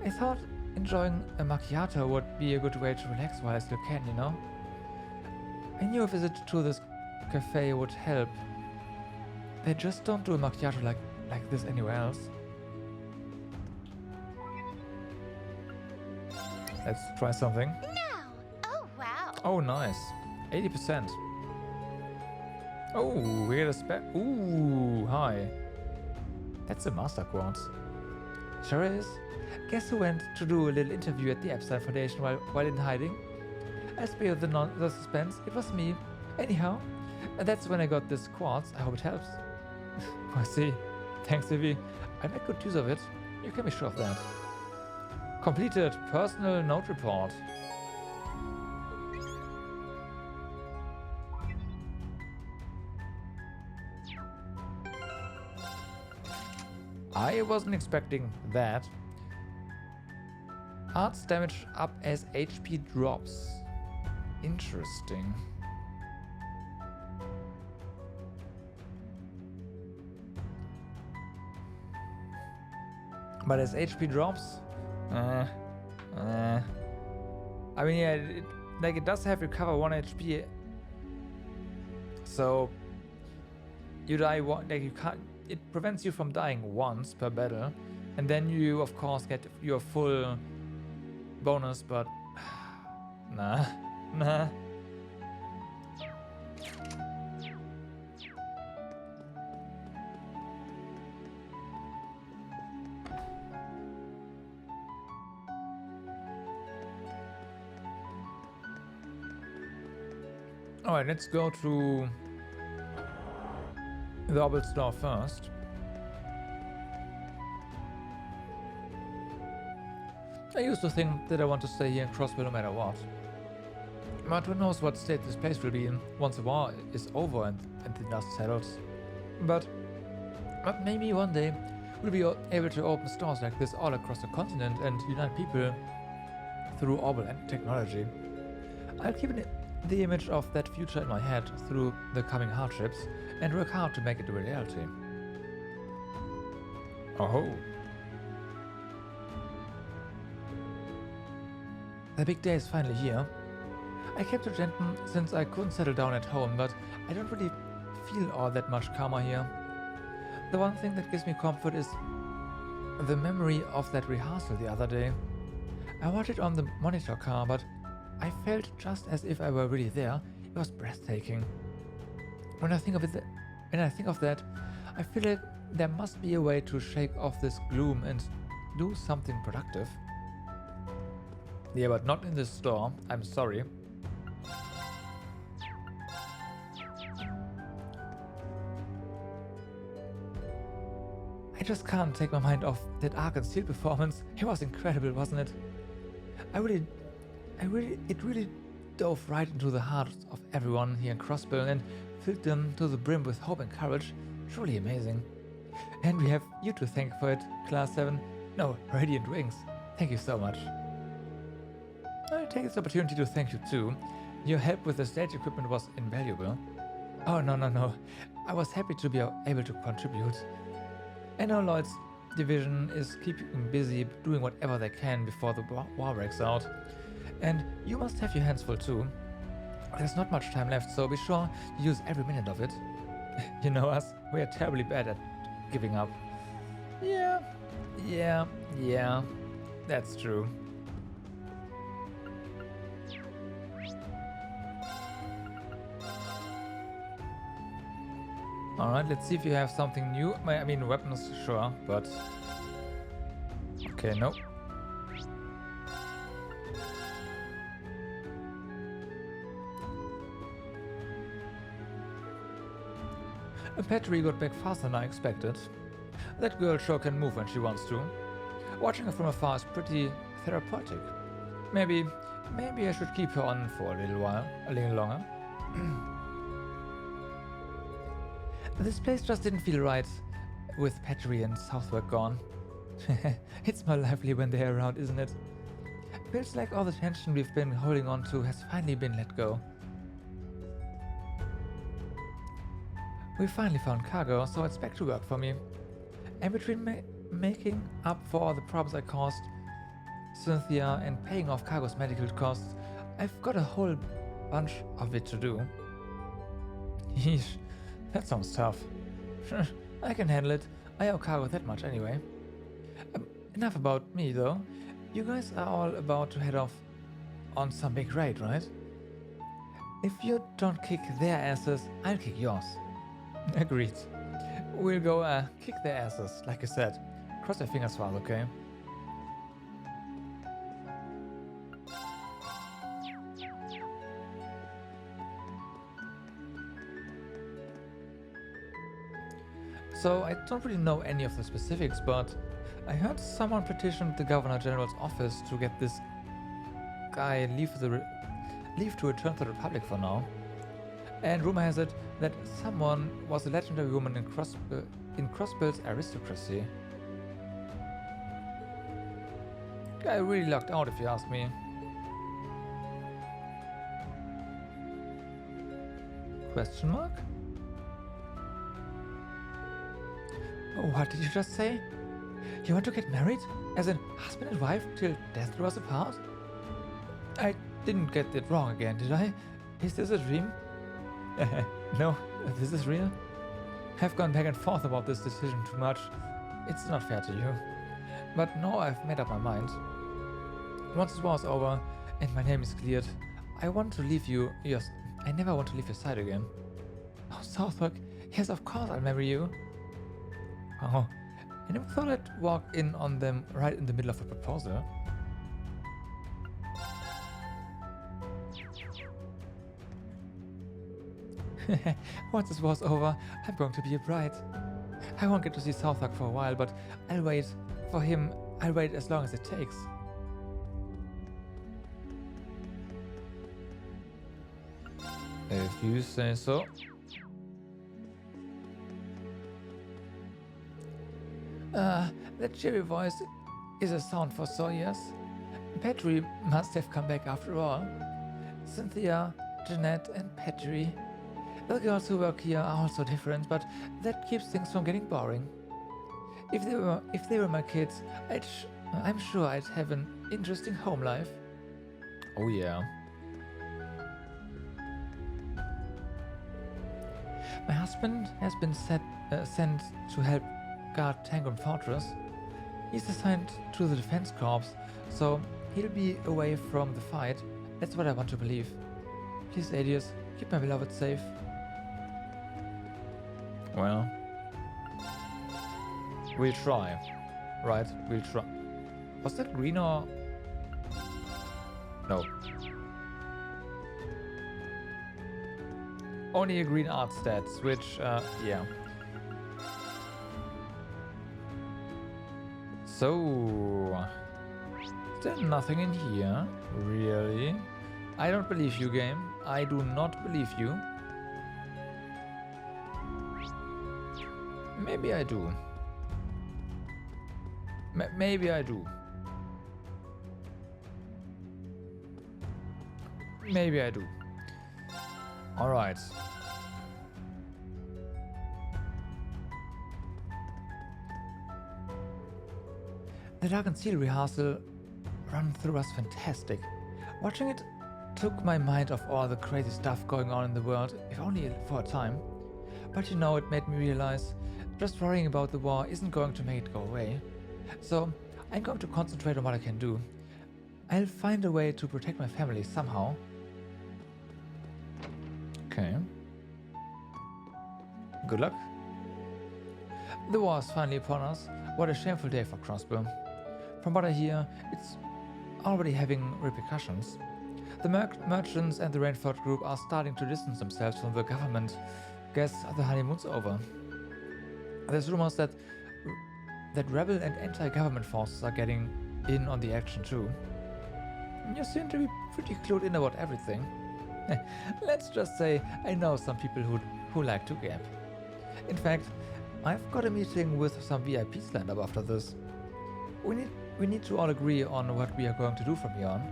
I thought enjoying a macchiato would be a good way to relax while I still can, you know? I knew a visit to this cafe would help. They just don't do a macchiato like this anywhere else. Let's try something. Now! Oh, wow! Oh, nice. 80%. Oh, we get a ooh, hi. That's a master quartz. Sure is. Guess who went to do a little interview at the Epstein Foundation while in hiding? As per the suspense, it was me. Anyhow, that's when I got this quartz. I hope it helps. I see. Thanks, Vivi. I make good use of it. You can be sure of that. Completed personal note report. I wasn't expecting that. Arts damage up as HP drops. Interesting. But as HP drops, I mean, yeah, it does have recover 1 HP. So you die one, you can't. It prevents you from dying once per battle, and then you of course get your full bonus, but nah. Alright, let's go to the Obel Store first. I used to think that I want to stay here in Crossbill no matter what. But who knows what state this place will be in once the war is over and the dust settles. But maybe one day we'll be able to open stores like this all across the continent and unite people through Obel and technology. I'll keep the image of that future in my head through the coming hardships and work hard to make it a reality. Oh. The big day is finally here. I kept to Denton since I couldn't settle down at home, but I don't really feel all that much calmer here. The one thing that gives me comfort is the memory of that rehearsal the other day. I watched it on the monitor car, but I felt just as if I were really there. It was breathtaking. When I think of that, I feel like there must be a way to shake off this gloom and do something productive. Yeah, but not in this store. I'm sorry. I just can't take my mind off that Ark and Steel performance. It was incredible, wasn't it? It really dove right into the hearts of everyone here in Crossbill and filled them to the brim with hope and courage. Truly amazing. And we have you to thank for it, Class 7. No, Radiant Wings. Thank you so much. I take this opportunity to thank you too. Your help with the stage equipment was invaluable. Oh, no. I was happy to be able to contribute. I know Lloyd's division is keeping busy doing whatever they can before the war breaks out. And you must have your hands full too. There's not much time left, so be sure to use every minute of it. You know us, we are terribly bad at giving up. Yeah, that's true. Alright, let's see if you have something new. I mean, weapons, sure, but... Okay, nope. Petri got back faster than I expected. That girl sure can move when she wants to. Watching her from afar is pretty therapeutic. Maybe I should keep her on for a little longer. This place just didn't feel right with Petri and Southwark gone. It's more lively when they're around, isn't it? Feels like all the tension we've been holding on to has finally been let go. We finally found cargo, so it's back to work for me. And between making up for all the problems I caused Cynthia and paying off cargo's medical costs, I've got a whole bunch of it to do. Yeesh, that sounds tough. I can handle it. I owe cargo that much anyway. Enough about me though. You guys are all about to head off on some big raid, right? If you don't kick their asses, I'll kick yours. Agreed. We'll go kick their asses, like I said. Cross your fingers for us, okay? So, I don't really know any of the specifics, but I heard someone petitioned the Governor General's office to get this guy leave to return to the Republic for now. And rumor has it that someone was a legendary woman in Crossbill's aristocracy. Guy really lucked out, if you ask me. Question mark? Oh, what did you just say? You want to get married? As in husband and wife till death do us apart? I didn't get it wrong again, did I? Is this a dream? No, this is real. I've gone back and forth about this decision too much. It's not fair to you. But now I've made up my mind. Once this war is over and my name is cleared, I want to leave you. Yes, I never want to leave your side again. Oh, Southwark, yes, of course I'll marry you. Oh, I never thought I'd walk in on them right in the middle of a proposal. Once this war's over, I'm going to be a bride. I won't get to see Southwark for a while, but I'll wait for him. I'll wait as long as it takes. If you say so. That cheery voice is a sound for Sawyers. Petri must have come back after all. Cynthia, Jeanette, and Petri. The girls who work here are also different, but that keeps things from getting boring. If they were my kids, I'm sure I'd have an interesting home life. Oh yeah. My husband has been sent to help guard Tangram Fortress. He's assigned to the Defense Corps, so he'll be away from the fight. That's what I want to believe. Please, Adius, keep my beloved safe. Well, We'll try. Right, we'll try. Was that green or... No. Only a green art stats, which, yeah. So... Is there nothing in here? Really? I don't believe you, game. I do not believe you. Maybe I do. Maybe I do. Maybe I do. Alright. The Dark and Seal rehearsal ran through was fantastic. Watching it took my mind off all the crazy stuff going on in the world, if only for a time. But you know, it made me realize just worrying about the war isn't going to make it go away. So I'm going to concentrate on what I can do. I'll find a way to protect my family somehow. Okay. Good luck. The war is finally upon us. What a shameful day for Crossbow. From what I hear, it's already having repercussions. The merchants and the Rainford group are starting to distance themselves from the government. Guess the honeymoon's over. There's rumors that rebel and anti-government forces are getting in on the action too. You seem to be pretty clued in about everything. Let's just say I know some people who like to gap. In fact, I've got a meeting with some VIPs lined up after this. We need to all agree on what we are going to do from here on.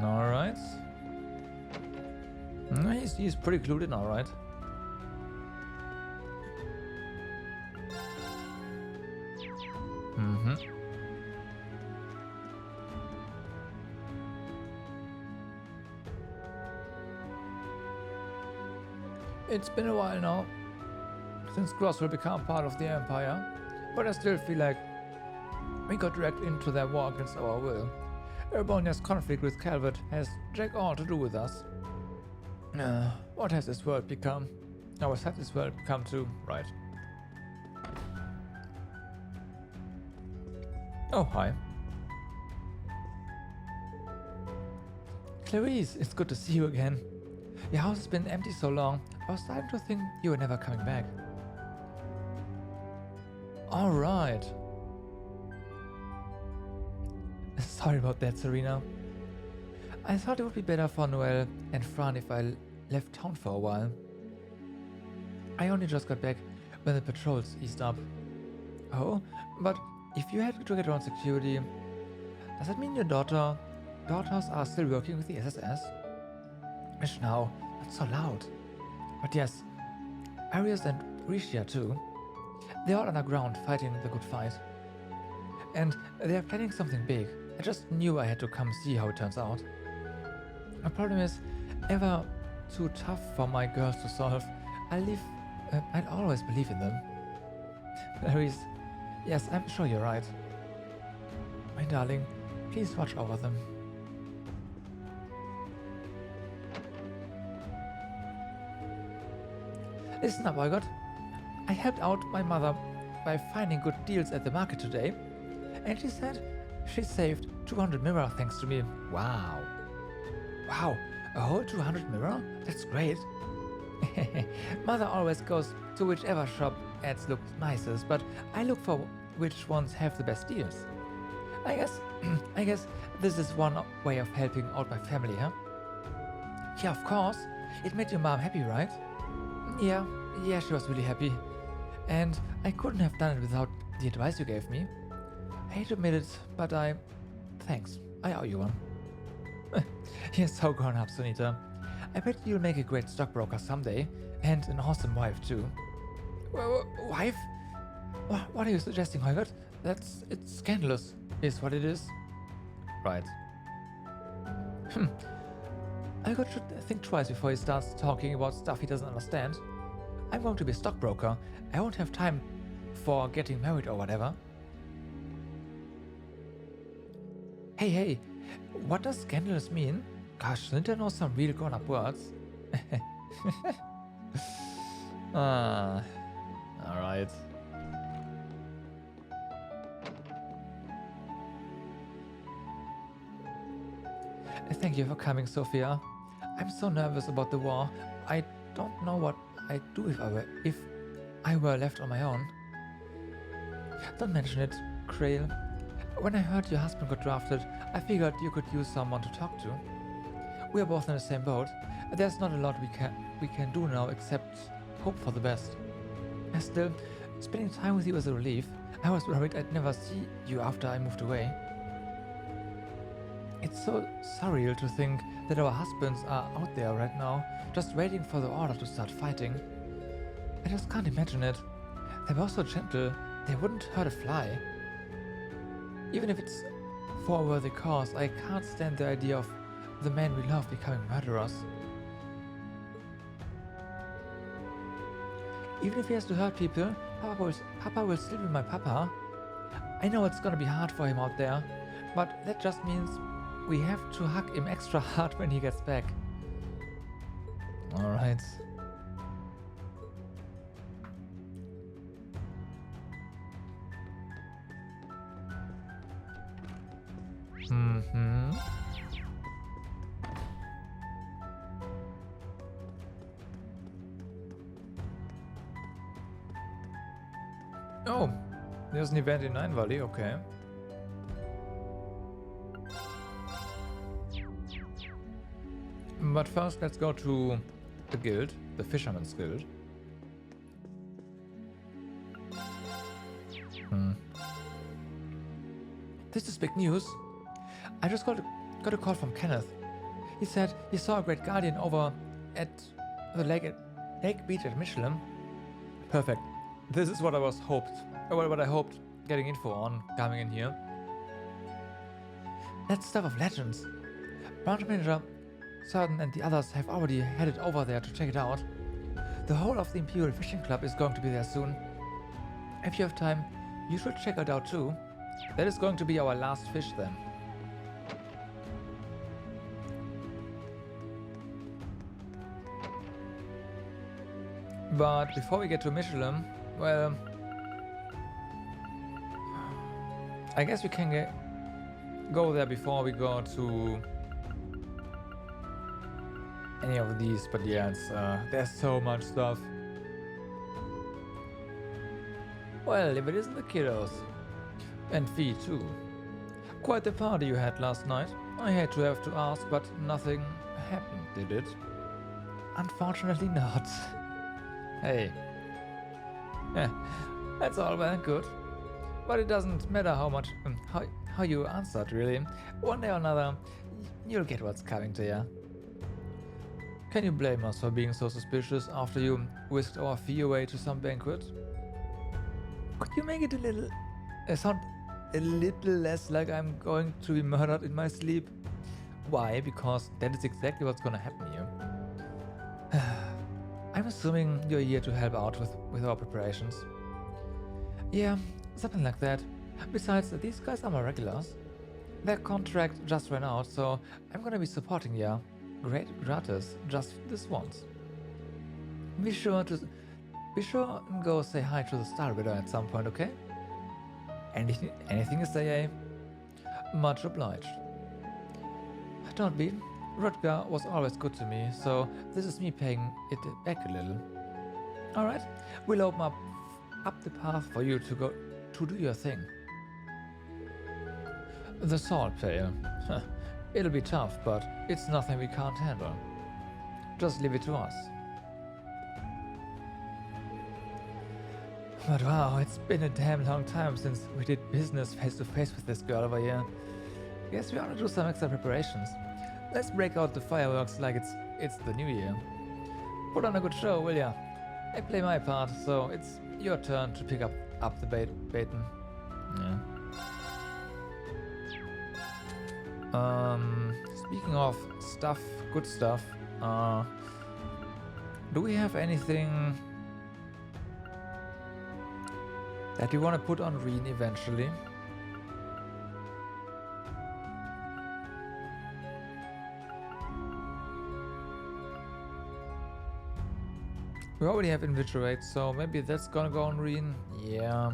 Alright. He's pretty clued in, alright. It's been a while now since Gross will become part of the Empire, but I still feel like we got dragged into their war against our will. Erebonia's conflict with Calvert has jack all to do with us. What has this world become? What has this world become too? Right. Oh, hi. Clarice, it's good to see you again. Your house has been empty so long, I was starting to think you were never coming back. Alright. Sorry about that, Serena. I thought it would be better for Noelle and Fran if I left town for a while. I only just got back when the patrols eased up. Oh, but if you had to get around security, does that mean your daughters are still working with the SSS? Which now, not so loud. But yes, Arias and Risha too. They're all underground fighting the good fight. And they're planning something big. I just knew I had to come see how it turns out. My problem is, ever too tough for my girls to solve, I'd always believe in them. Clarice, yes, I'm sure you're right. My darling, please watch over them. Listen up, Olgot. I helped out my mother by finding good deals at the market today, and she said she saved 200 mirror thanks to me. Wow. Wow, a whole 200 mirror? That's great. Mother always goes to whichever shop ads look nicest, but I look for which ones have the best deals. I guess this is one way of helping out my family, huh? Yeah, of course. It made your mom happy, right? Yeah, she was really happy. And I couldn't have done it without the advice you gave me. I hate to admit it, but thanks. I owe you one. You're so grown up, Sunita. I bet you'll make a great stockbroker someday, and an awesome wife too. Wife? What are you suggesting, Holgert? It's scandalous, is what it is. Right. Holgert should think twice before he starts talking about stuff he doesn't understand. I'm going to be a stockbroker. I won't have time for getting married or whatever. Hey, what does scandalous mean? Gosh, Sunita knows some real grown-up words. Alright. Thank you for coming, Sophia. I'm so nervous about the war. I don't know what I'd do if I were left on my own. Don't mention it, Krail. When I heard your husband got drafted, I figured you could use someone to talk to. We are both in the same boat. There's not a lot we can do now except hope for the best. Still, spending time with you is a relief. I was worried I'd never see you after I moved away. It's so surreal to think that our husbands are out there right now, just waiting for the order to start fighting. I just can't imagine it. They were so gentle, they wouldn't hurt a fly. Even if it's for a worthy cause, I can't stand the idea of the men we love becoming murderers. Even if he has to hurt people, Papa will still be my Papa. I know it's gonna be hard for him out there, but that just means we have to hug him extra hard when he gets back. Alright. Oh, there's an event in Nine Valley, okay. But first, let's go to the guild, the Fisherman's Guild. This is big news. I just got a call from Kenneth. He said he saw a great guardian over at the lake beach at Mishelam. Perfect. This is what I hoped getting info on coming in here. That's stuff of legends. Branch Manager Certain and the others have already headed over there to check it out. The whole of the Imperial Fishing Club is going to be there soon. If you have time, you should check it out too. That is going to be our last fish then. But before we get to Mishelam, well, I guess we can go there before we go to any of these, but yeah, there's so much stuff. Well, if it isn't the kiddos. And Fee too. Quite the party you had last night. I hate to have to ask, but nothing happened, did it? Unfortunately not. Hey. That's all well and good. But it doesn't matter how much, how you answered, really. One day or another, you'll get what's coming to you. Can you blame us for being so suspicious after you whisked our Fee away to some banquet? Could you make it sound a little less like I'm going to be murdered in my sleep? Why? Because that is exactly what's gonna happen here. I'm assuming you're here to help out with our preparations. Yeah, something like that. Besides, these guys are my regulars. Their contract just ran out, so I'm gonna be supporting ya. Great gratis, just this once. Be sure and go say hi to the Star Widow at some point, okay? Anything you say, eh? Much obliged. Don't be. Rutger was always good to me, so this is me paying it back a little. Alright, we'll open up the path for you to do your thing. The salt pail. It'll be tough, but it's nothing we can't handle. Just leave it to us. But wow, it's been a damn long time since we did business face to face with this girl over here. Guess we ought to do some extra preparations. Let's break out the fireworks like it's the new year. Put on a good show, will ya? I play my part, so it's your turn to pick up the baitin'. Yeah. Speaking of stuff, good stuff, do we have anything that we want to put on Reen eventually? We already have Invigorate, so maybe that's gonna go on Reen. Yeah.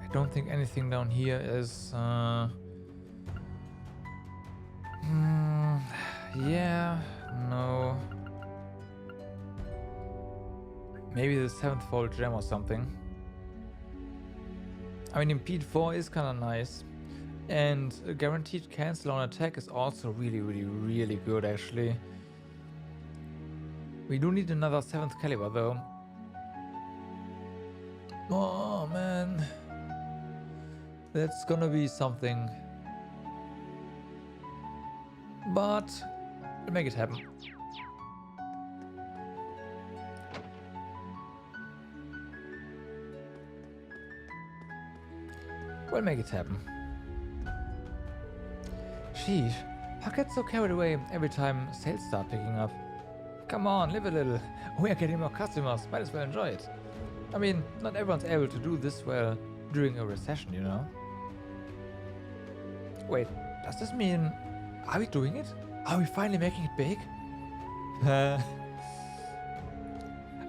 I don't think anything down here is... yeah, no. Maybe the 7th fold gem or something. I mean, Impede 4 is kind of nice. And a guaranteed cancel on attack is also really good, actually. We do need another 7th caliber, though. Oh, man. That's gonna be something. But we'll make it happen. We'll make it happen. Sheesh, how get so carried away every time sales start picking up? Come on, live a little. We are getting more customers, might as well enjoy it. I mean, not everyone's able to do this well during a recession, you know? Wait, does this mean... Are we doing it? Are we finally making it big?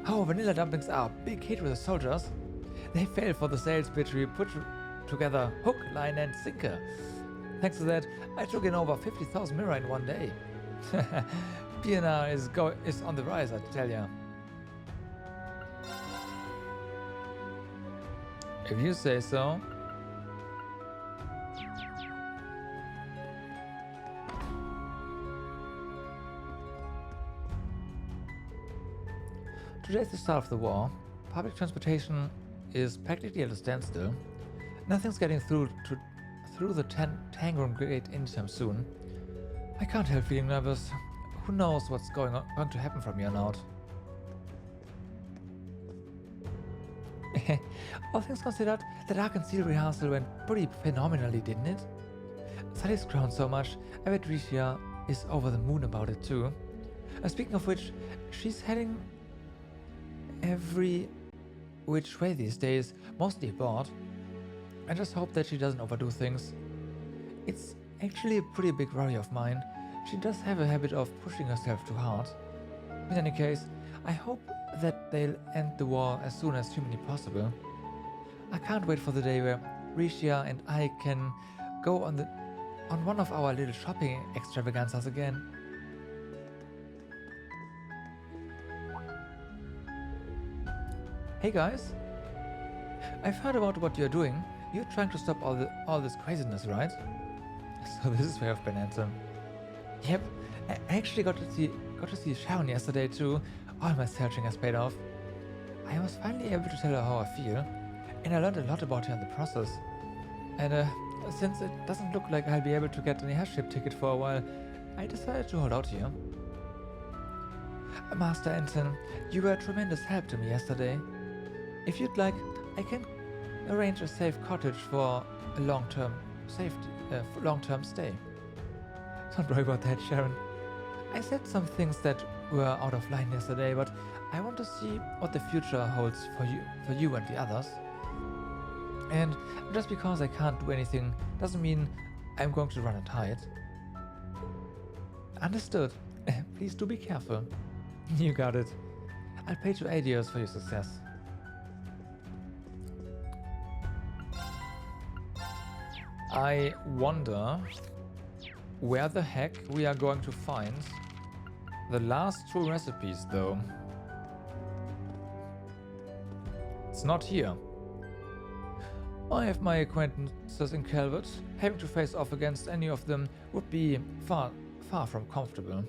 Oh, vanilla dumplings are a big hit with the soldiers. They failed for the sales pitch we put together hook, line and sinker. Thanks to that, I took in over 50,000 mirror in one day. PNR is on the rise, I tell ya. If you say so. Today's the start of the war. Public transportation is practically at a standstill. Nothing's getting through the Tangram Gate anytime soon. I can't help feeling nervous. Who knows what's going to happen from here on out? All things considered, the Dark and Steel rehearsal went pretty phenomenally, didn't it? Sully's grown so much, I bet Ricia is over the moon about it too. Speaking of which, she's heading every which way these days, mostly abroad. I just hope that she doesn't overdo things. It's actually a pretty big worry of mine. She does have a habit of pushing herself too hard. In any case, I hope that they'll end the war as soon as humanly possible. I can't wait for the day where Ricia and I can go on one of our little shopping extravaganzas again. Hey guys, I've heard about what you're doing. You're trying to stop all this craziness, right? So this is where I've been at. Yep, I actually got to see Sharon yesterday too. All my searching has paid off. I was finally able to tell her how I feel, and I learned a lot about her in the process. And since it doesn't look like I'll be able to get an airship ticket for a while, I decided to hold out here. Master Anton, you were a tremendous help to me yesterday. If you'd like, I can arrange a safe cottage for a long-term stay. Don't worry about that, Sharon. I said some things that were out of line yesterday, but I want to see what the future holds for you and the others. And just because I can't do anything doesn't mean I'm going to run and hide. Understood. Please do be careful. You got it. I'll pay you 8 years for your success. I wonder where the heck we are going to find the last 2 recipes, though. It's not here. I have my acquaintances in Calvert. Having to face off against any of them would be far from comfortable.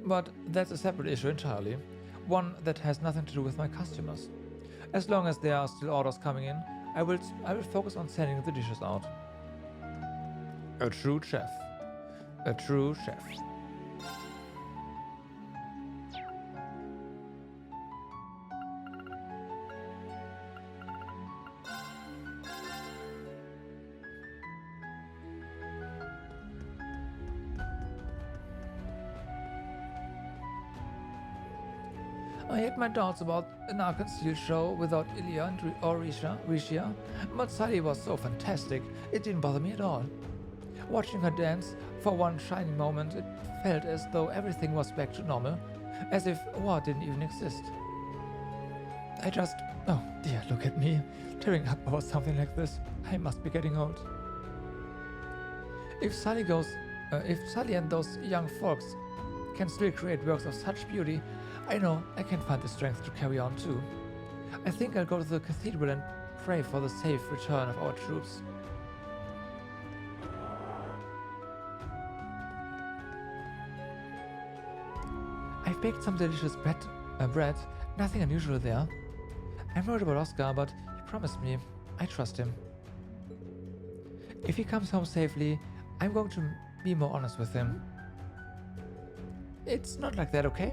But that's a separate issue entirely. One that has nothing to do with my customers. As long as there are still orders coming in, I will focus on sending the dishes out. A true chef. A true chef. I had my doubts about an Arkansas show without Ilya and or Rishia, but Sally was so fantastic, it didn't bother me at all. Watching her dance, for one shining moment, it felt as though everything was back to normal, as if war didn't even exist. Oh dear, look at me, tearing up about something like this. I must be getting old. If Sally and those young folks can still create works of such beauty, I know I can find the strength to carry on too. I think I'll go to the cathedral and pray for the safe return of our troops. I've baked some delicious bread, nothing unusual there. I'm worried about Oscar, but he promised me. I trust him. If he comes home safely, I'm going to be more honest with him. It's not like that, okay?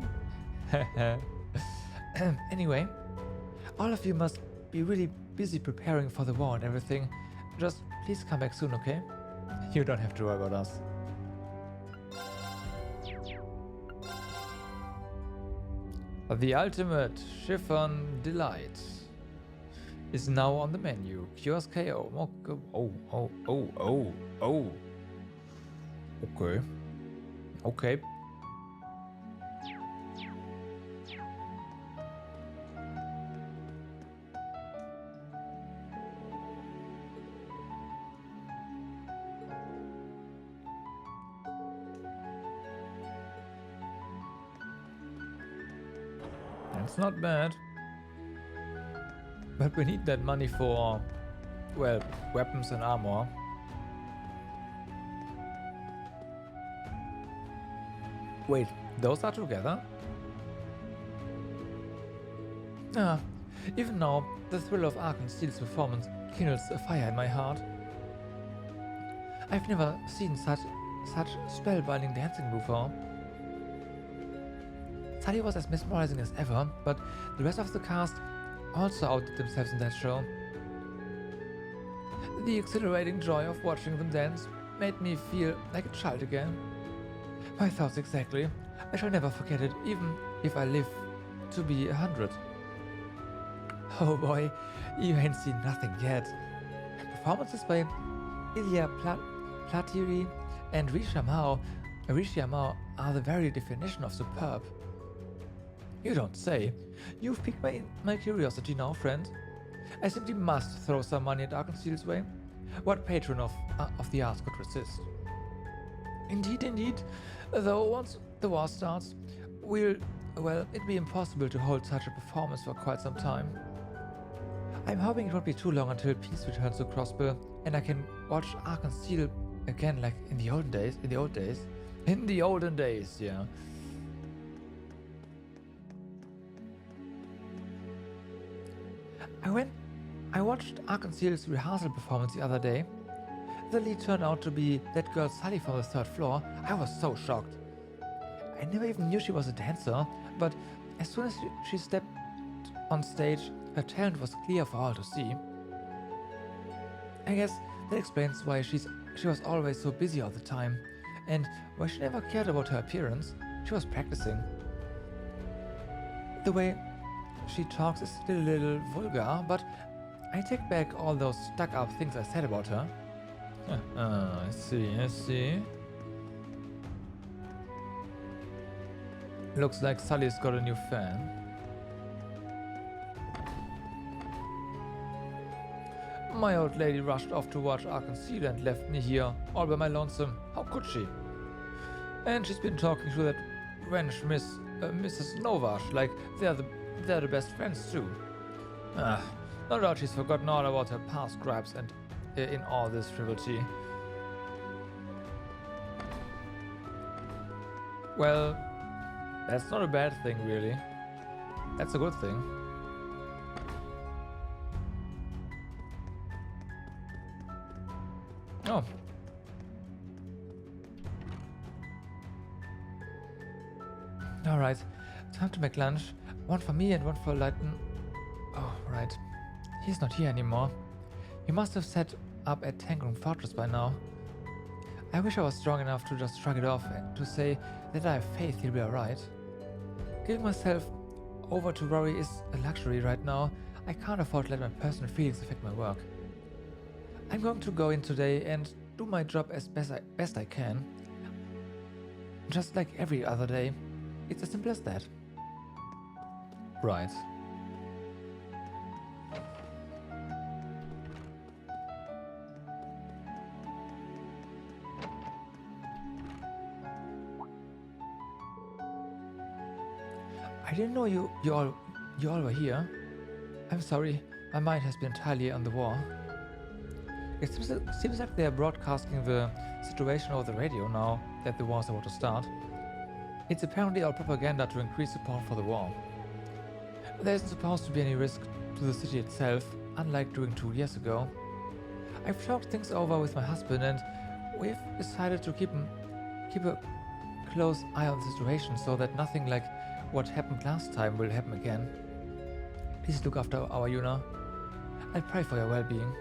Anyway, all of you must be really busy preparing for the war and everything. Just please come back soon, okay? You don't have to worry about us. The ultimate chiffon delight is now on the menu. Cures KO. Oh. Okay. Okay. It's not bad. But we need that money for, well, weapons and armor. Wait, those are together? Ah, even now, the thrill of Arkansas's performance kindles a fire in my heart. I've never seen such spellbinding dancing before. Sally was as mesmerizing as ever, but the rest of the cast also outdid themselves in that show. The exhilarating joy of watching them dance made me feel like a child again. My thoughts exactly. I shall never forget it, even if I live to be 100. Oh boy, you ain't seen nothing yet. Performances by Ilya Platiri and Risha Mao are the very definition of superb. You don't say. You've piqued my curiosity now, friend. I simply must throw some money at Arkansas's way. What patron of the arts could resist? Indeed. Though once the war starts, it'd be impossible to hold such a performance for quite some time. I'm hoping it won't be too long until peace returns to Crossbill and I can watch Arkansas again like in the olden days. In the olden days, yeah. I watched Arkansas's rehearsal performance the other day. The lead turned out to be that girl Sally from the 3rd floor. I was so shocked. I never even knew she was a dancer, but as soon as she stepped on stage, her talent was clear for all to see. I guess that explains why she was always so busy all the time, and why she never cared about her appearance. She was practicing. The way she talks is still a little vulgar, but I take back all those stuck-up things I said about her. I see. Looks like Sully's got a new fan. My old lady rushed off to watch Arkansas and left me here, all by my lonesome. How could she? And she's been talking to that wench Mrs. Novash, like they're the best friends too. No doubt she's forgotten all about her past gripes and in all this frivolity. Well, that's not a bad thing, really. That's a good thing. Oh. Alright, time to make lunch. One for me and one for Leighton. Oh, right. He's not here anymore. He must have set up at Tangram Fortress by now. I wish I was strong enough to just shrug it off and to say that I have faith he'll be alright. Giving myself over to worry is a luxury right now. I can't afford to let my personal feelings affect my work. I'm going to go in today and do my job as best I can. Just like every other day. It's as simple as that. Right. I didn't know you all were here. I'm sorry, my mind has been entirely on the war. It seems like they are broadcasting the situation over the radio now that the war is about to start. It's apparently all propaganda to increase support for the war. There isn't supposed to be any risk to the city itself, unlike during 2 years ago. I've talked things over with my husband and we've decided to keep a close eye on the situation so that nothing like what happened last time will happen again. Please look after our Yuna. I pray for your well-being.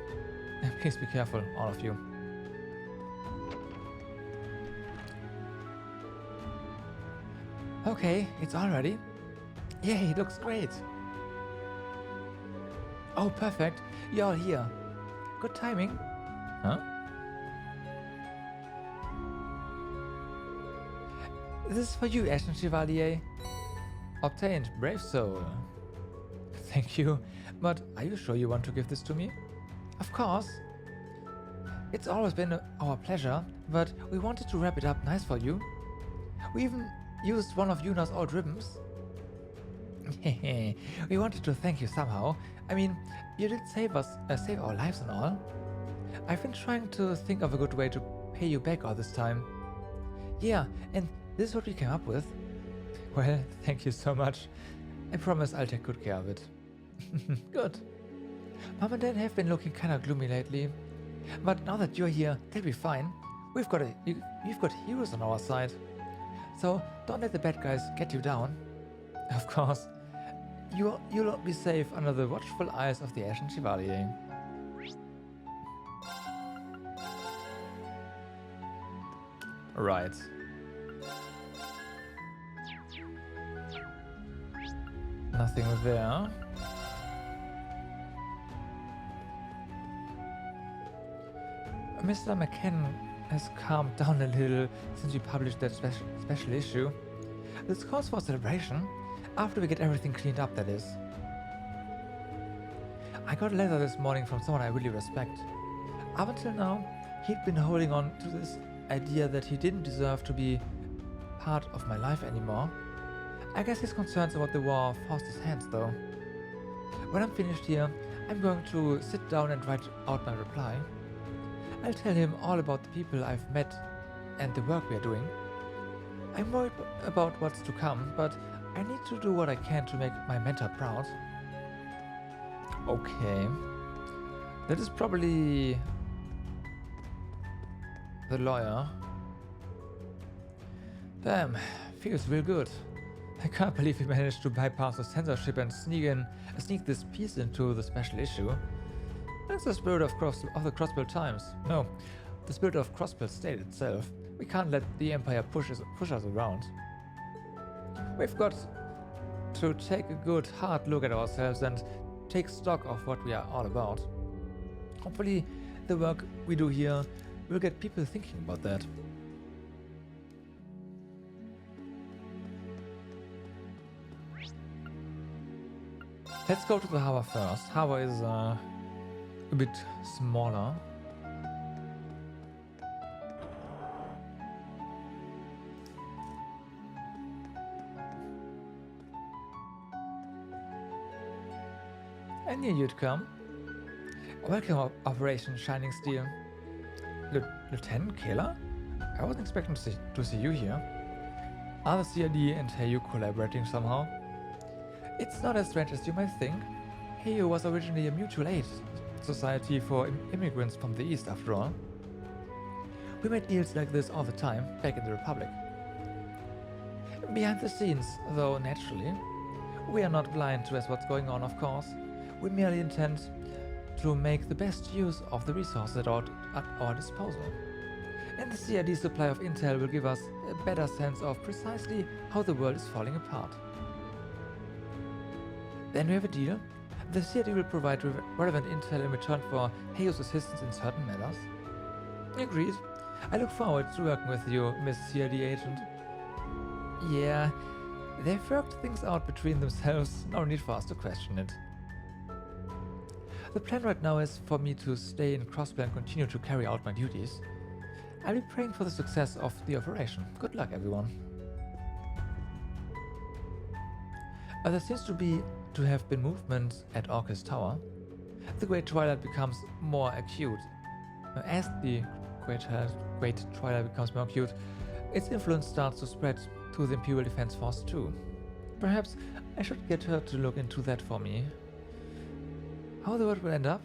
And please be careful, all of you. Okay, it's all ready. Yay, it looks great. Oh, perfect. You're all here. Good timing. Huh? This is for you, Ashen Chevalier. Obtained, brave soul. Thank you, but are you sure you want to give this to me? Of course. It's always been our pleasure, but we wanted to wrap it up nice for you. We even used one of Yuna's old ribbons. We wanted to thank you somehow. I mean, you did save our lives and all. I've been trying to think of a good way to pay you back all this time. Yeah, and this is what we came up with. Well, thank you so much. I promise I'll take good care of it. Good. Mom and Dad have been looking kinda gloomy lately. But now that you're here, they'll be fine. We've got heroes on our side. So don't let the bad guys get you down. Of course. You'll be safe under the watchful eyes of the Ashen Chevalier. Right. Nothing there. Mr. McKen has calmed down a little since we published that special issue. This calls for a celebration, after we get everything cleaned up, that is. I got a letter this morning from someone I really respect. Up until now, he'd been holding on to this idea that he didn't deserve to be part of my life anymore. I guess his concerns about the war forced his hands, though. When I'm finished here, I'm going to sit down and write out my reply. I'll tell him all about the people I've met and the work we're doing. I'm worried about what's to come, but I need to do what I can to make my mentor proud. Okay. That is probably the lawyer. Damn, feels real good. I can't believe we managed to bypass the censorship and sneak this piece into the special issue. That's the spirit of the Crossbill Times. No, the spirit of Crossbill State itself. We can't let the Empire push us around. We've got to take a good hard look at ourselves and take stock of what we are all about. Hopefully, the work we do here will get people thinking about that. Let's go to the harbor first. Harbor is a bit smaller. I knew you'd come. Welcome, Operation Shining Steel. Lieutenant Kayla? I wasn't expecting to see you here. Are the CID and Heyu collaborating somehow? It's not as strange as you might think. Heyu was originally a mutual aid society for immigrants from the East, after all. We made deals like this all the time, back in the Republic. Behind the scenes, though, naturally, we are not blind to what's going on, of course. We merely intend to make the best use of the resources at our disposal. And the CID supply of intel will give us a better sense of precisely how the world is falling apart. Then we have a deal. The city will provide relevant intel in return for Heyo's assistance in certain matters. Agreed. I look forward to working with you, Miss CLD agent. Yeah, they've worked things out between themselves, no need for us to question it. The plan right now is for me to stay in Crossplay and continue to carry out my duties. I'll be praying for the success of the operation. Good luck, everyone. There seems to have been movement at Orcus Tower. The Great Twilight becomes more acute. As the Great Twilight becomes more acute, its influence starts to spread to the Imperial Defense Force too. Perhaps I should get her to look into that for me. How the world will end up?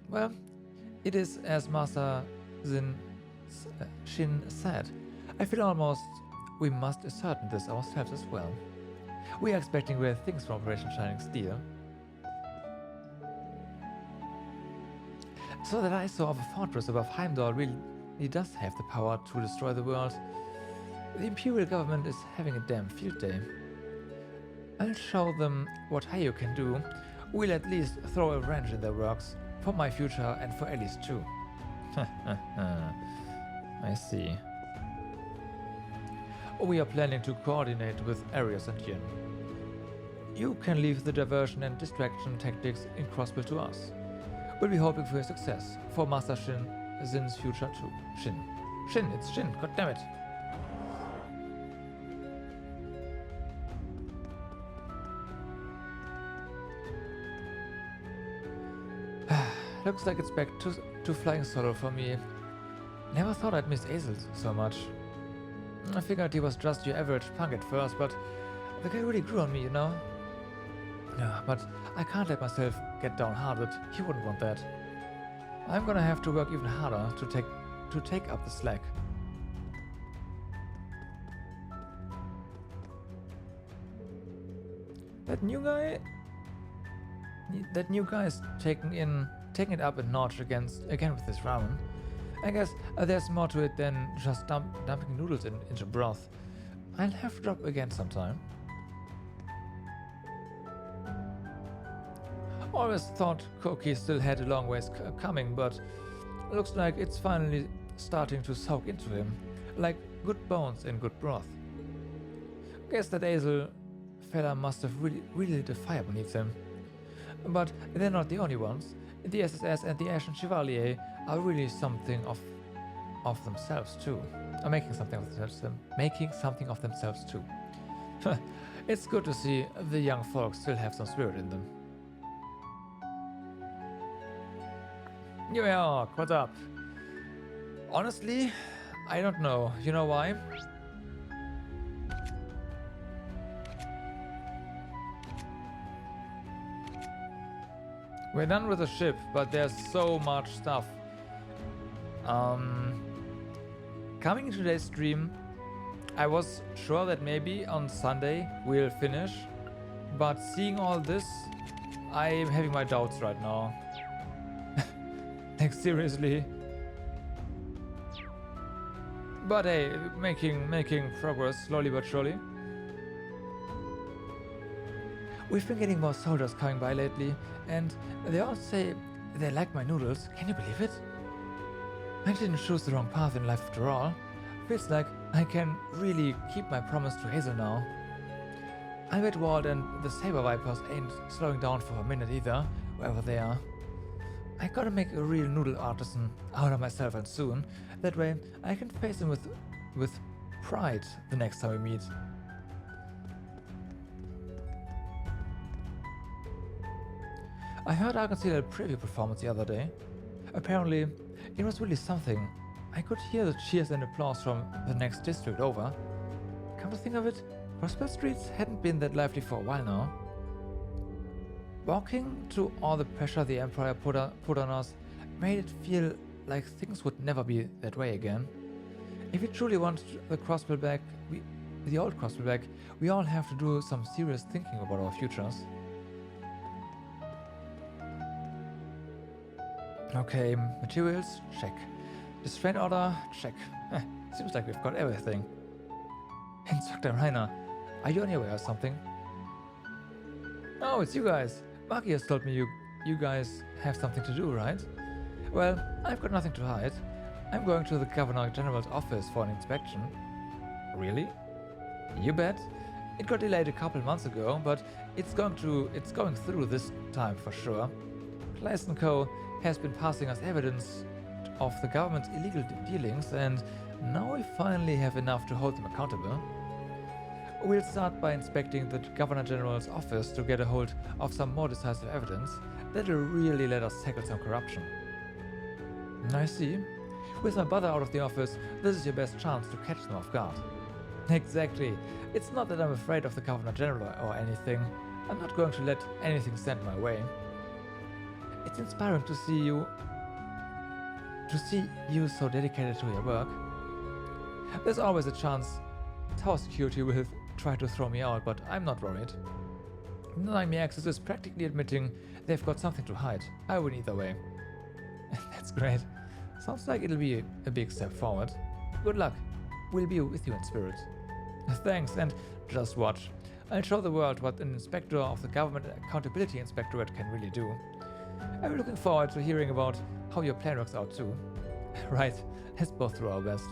Well, it is as Master Shin said. I feel almost we must ascertain this ourselves as well. We are expecting great things from Operation Shining Steel. So that eyesore of a fortress above Heimdall really does have the power to destroy the world. The Imperial government is having a damn field day. I'll show them what Heyo can do. We'll at least throw a wrench in their works, for my future and for Ellie's too. I see. We are planning to coordinate with Arias and Yin. You can leave the diversion and distraction tactics in Crossbill to us. We'll be hoping for your success, for Master Shin's future too. Shin, it's Shin, goddammit. Looks like it's back to flying solo for me. Never thought I'd miss Azel so much. I figured he was just your average punk at first, but the guy really grew on me, you know? Yeah, but I can't let myself get downhearted. He wouldn't want that. I'm gonna have to work even harder to take up the slack. That new guy is taking it up a notch again with this ramen. I guess there's more to it than just dumping noodles into broth. I'll have to drop again sometime. Always thought Koki still had a long ways coming, but looks like it's finally starting to soak into him, like good bones in good broth. Guess that Azel fella must have really lit a fire beneath them. But they're not the only ones. The SSS and the Ashen Chevalier are really something of themselves too. Making something of themselves too. It's good to see the young folks still have some spirit in them. New York, what's up? Honestly, I don't know. You know why? We're done with the ship, but there's so much stuff. Coming into today's stream, I was sure that maybe on Sunday we'll finish, but seeing all this, I'm having my doubts right now. Like, seriously. But hey, making progress slowly but surely. We've been getting more soldiers coming by lately, and they all say they like my noodles. Can you believe it? I didn't choose the wrong path in life after all. Feels like I can really keep my promise to Hazel now. I bet Walt and the Saber Vipers ain't slowing down for a minute either, wherever they are. I gotta make a real noodle artisan out of myself and soon. That way I can face him with pride the next time we meet. I heard Arkansas had a preview performance the other day. Apparently, it was really something. I could hear the cheers and applause from the next district over. Come to think of it, Crossbell Streets hadn't been that lively for a while now. Walking through all the pressure the Empire put on us made it feel like things would never be that way again. If we truly want the Crossbell back, the old Crossbell back, we all have to do some serious thinking about our futures. Okay, materials, check. Distrain order, check. Seems like we've got everything. Instructor Rainer, are you on your way or something? Oh, it's you guys. Maki has told me you guys have something to do, right? Well, I've got nothing to hide. I'm going to the Governor General's office for an inspection. Really? You bet. It got delayed a couple months ago, but it's going through this time for sure. Claes & Co. has been passing us evidence of the government's illegal dealings, and now we finally have enough to hold them accountable. We'll start by inspecting the Governor General's office to get a hold of some more decisive evidence that'll really let us tackle some corruption. I see. With my brother out of the office, this is your best chance to catch them off guard. Exactly. It's not that I'm afraid of the Governor General or anything. I'm not going to let anything stand my way. It's inspiring to see you so dedicated to your work. There's always a chance Tower Security will try to throw me out, but I'm not worried. Denying me access is practically admitting they've got something to hide. I win either way. That's great. Sounds like it'll be a big step forward. Good luck. We'll be with you in spirit. Thanks, and just watch. I'll show the world what an inspector of the Government Accountability Inspectorate can really do. I'm looking forward to hearing about how your plan works out too. Right, let's both do our best.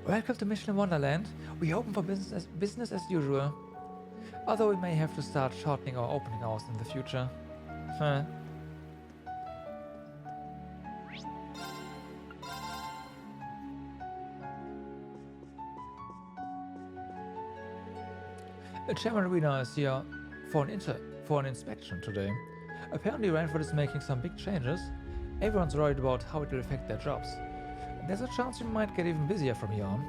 Welcome to Mishelam Wonderland. We open for business as usual. Although we may have to start shortening our opening hours in the future. Chairman Arena is here for an inspection today. Apparently Ranford is making some big changes. Everyone's worried about how it will affect their jobs. There's a chance you might get even busier from here on.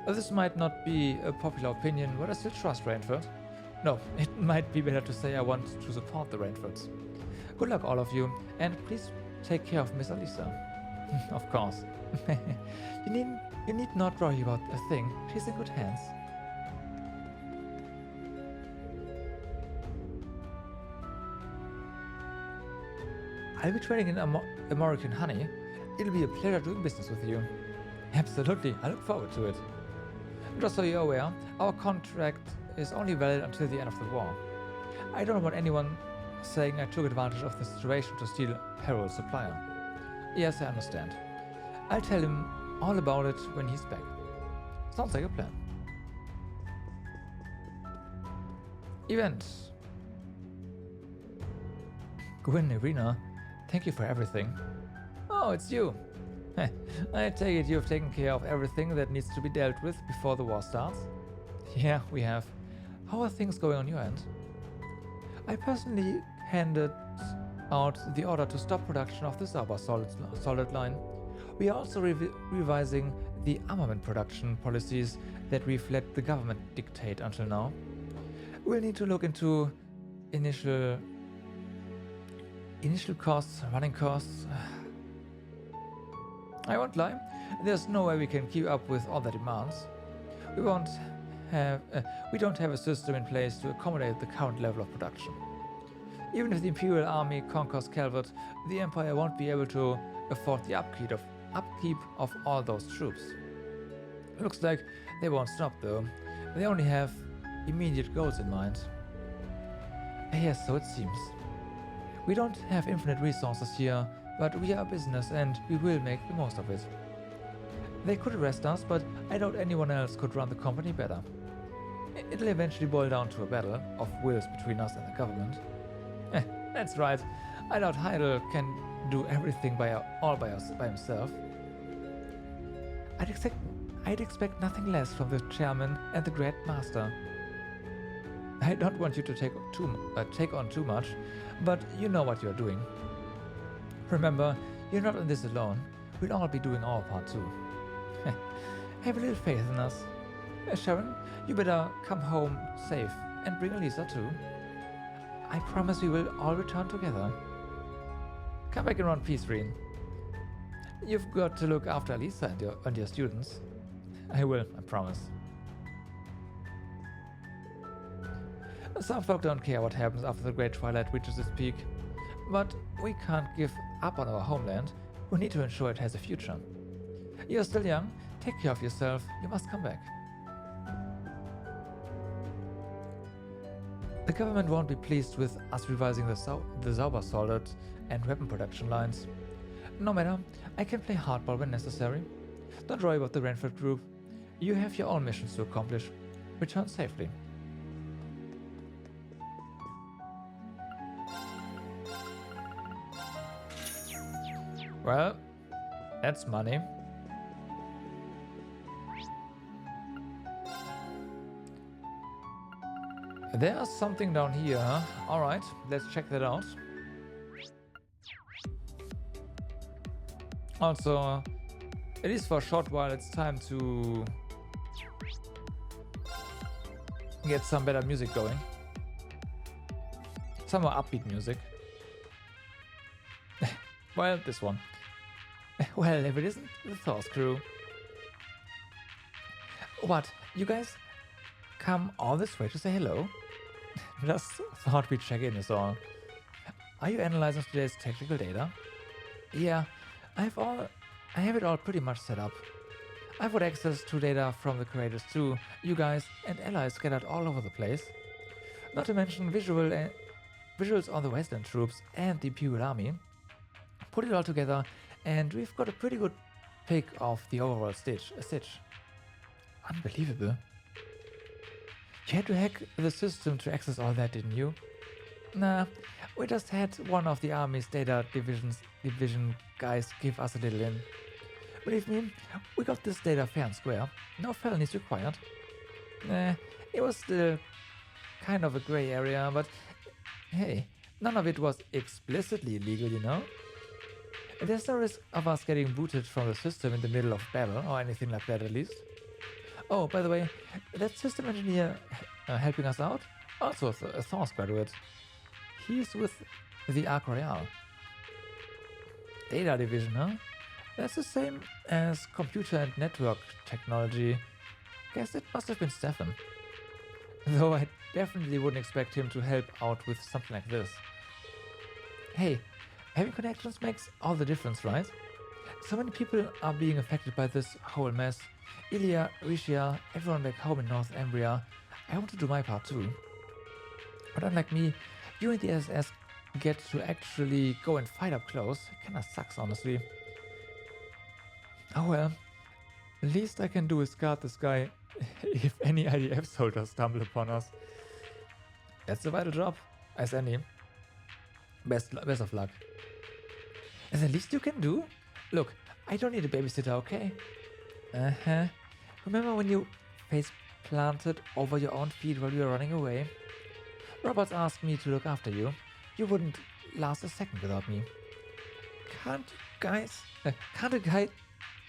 This might not be a popular opinion, but I still trust Ranford. No, it might be better to say I want to support the Ranfords. Good luck all of you, and please take care of Miss Alisa. Of course. You need not worry about a thing. She's in good hands. I'll be trading in American honey. It'll be a pleasure doing business with you. Absolutely, I look forward to it. Just so you're aware, our contract is only valid until the end of the war. I don't want anyone saying I took advantage of the situation to steal Harold's supplier. Yes, I understand. I'll tell him all about it when he's back. Sounds like a plan. Event. Gwyn Arena, thank you for everything. Oh, it's you. I take it you've taken care of everything that needs to be dealt with before the war starts? Yeah, we have. How are things going on your end? I personally handed out the order to stop production of the Zaba solid line. We are also revising the armament production policies that we've let the government dictate until now. We'll need to look into initial costs, running costs. I won't lie, there's no way we can keep up with all the demands. We don't have a system in place to accommodate the current level of production. Even if the Imperial Army conquers Calvert, the Empire won't be able to afford the upkeep of all those troops. Looks like they won't stop though. They only have immediate goals in mind. Yes, so it seems. We don't have infinite resources here, but we are a business and we will make the most of it. They could arrest us, but I doubt anyone else could run the company better. It'll eventually boil down to a battle of wills between us and the government. That's right. I doubt Heidel can do everything by himself. I'd expect nothing less from the chairman and the Grand Master. I don't want you to take on too much, but you know what you're doing. Remember, you're not in this alone. We'll all be doing our part too. Have a little faith in us. Sharon, you better come home safe and bring Elisa too. I promise we will all return together. Come back in one piece, Reen. You've got to look after Elisa and your students. I will, I promise. Some folk don't care what happens after the Great Twilight reaches its peak. But we can't give up on our homeland. We need to ensure it has a future. You're still young. Take care of yourself. You must come back. The government won't be pleased with us revising the Zaubersoldat and weapon production lines. No matter, I can play hardball when necessary. Don't worry about the Renford group. You have your own missions to accomplish. Return safely. Well, that's money. There's something down here, huh? Alright, let's check that out. Also, at least for a short while, it's time to get some better music going. Some more upbeat music. Well, this one. Well, if it isn't the Thor's crew. What? You guys come all this way to say hello? Just thought we'd check in is all. Are you analyzing today's technical data? Yeah, I have it all pretty much set up. I've got access to data from the creators too, you guys and allies scattered all over the place. Not to mention visuals on the Westland troops and the Imperial Army. Put it all together and we've got a pretty good pic of the overall stitch. Unbelievable. You had to hack the system to access all that, didn't you? Nah, we just had one of the Army's data division guys give us a little in. Believe me, we got this data fair and square. No felonies required. It was still kind of a gray area, but hey, none of it was explicitly illegal, you know? There's no risk of us getting booted from the system in the middle of battle, or anything like that at least. Oh, by the way, that system engineer helping us out, also a Thor's graduate. He's with the Arc Royale. Data division, huh? That's the same as computer and network technology. Guess it must have been Stefan. Though I definitely wouldn't expect him to help out with something like this. Hey, having connections makes all the difference, right? So many people are being affected by this whole mess. Ilya, Rishia, everyone back home in North Umbria. I want to do my part too. But unlike me, you and the SS get to actually go and fight up close. Kinda sucks, honestly. Oh well. Least I can do is guard this guy if any IDF soldiers stumble upon us. That's a vital job, as any. Best of luck. Is the least you can do? Look, I don't need a babysitter, okay? Uh-huh. Remember when you face planted over your own feet while you were running away? Roberts asked me to look after you. You wouldn't last a second without me. Can't a guy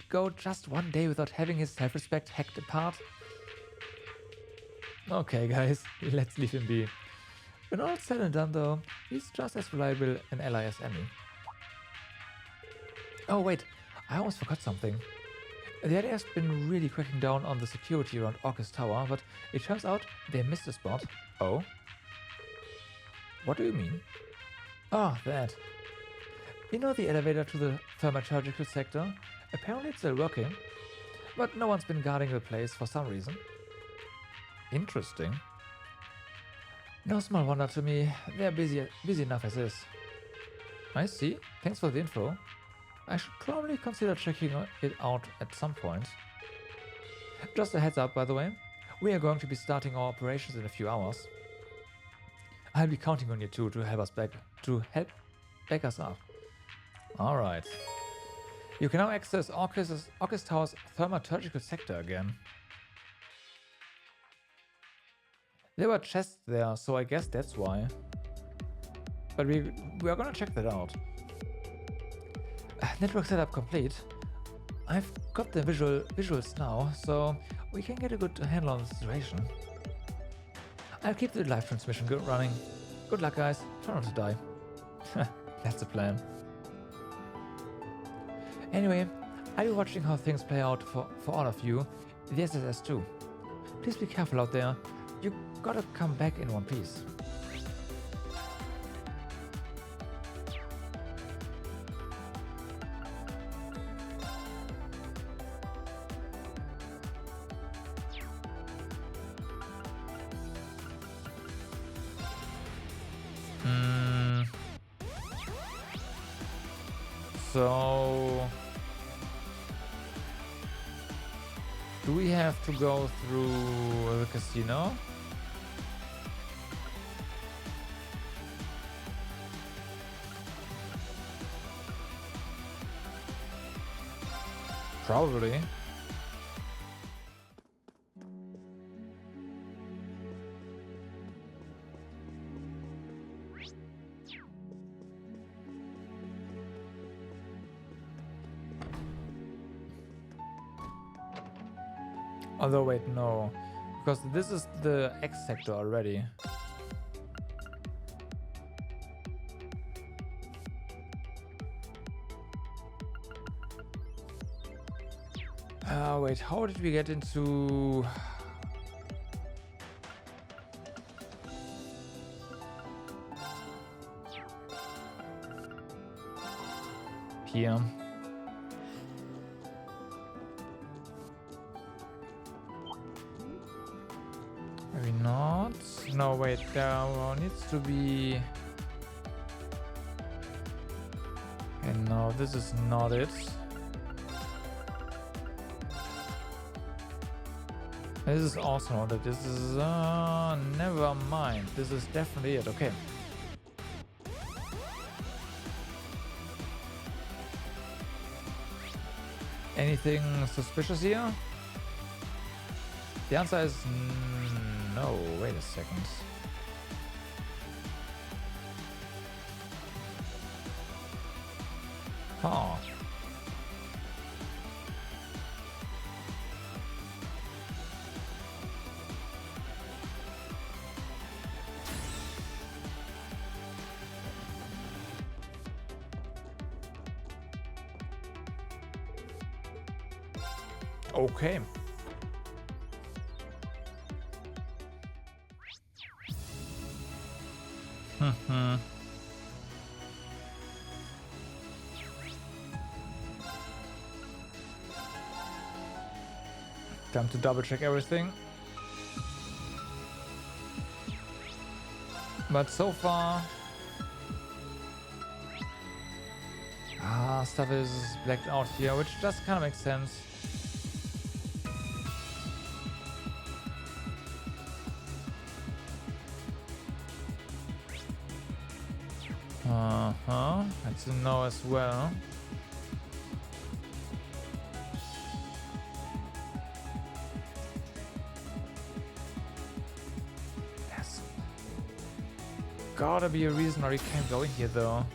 go just one day without having his self-respect hacked apart? Okay, guys, let's leave him be. When all said and done, though, he's just as reliable an ally as any. Oh wait, I almost forgot something. The IDF's been really cracking down on the security around Orcus Tower, but it turns out they missed a spot. Oh? What do you mean? Oh, that. You know the elevator to the thaumaturgical sector? Apparently it's still working, but no one's been guarding the place for some reason. Interesting. No small wonder to me, they're busy enough as is. I see, thanks for the info. I should probably consider checking it out at some point. Just a heads up, by the way, we are going to be starting our operations in a few hours. I'll be counting on you two to help back us up. Alright. You can now access Orcus Tower's thaumaturgical sector again. There were chests there, so I guess that's why. But we are gonna check that out. Network setup complete. I've got the visuals now, so we can get a good handle on the situation. I'll keep the live transmission running. Good luck, guys. Try not to die. That's the plan. Anyway, I'll be watching how things play out for all of you, the SSS too. Please be careful out there. You gotta come back in one piece. So do we have to go through the casino? Probably. Although wait, no. Because this is the X sector already. Wait, how did we get into... Here? Maybe not. No, wait, there needs to be... Okay, no, this is not it. This is also not it. This is... never mind. This is definitely it. Okay. Anything suspicious here? The answer is no. Wait a second. Huh. Okay. Time to double check everything. But so far... stuff is blacked out here, which just kind of makes sense. That's a no as well. There's gotta be a reason why we can't go in here though.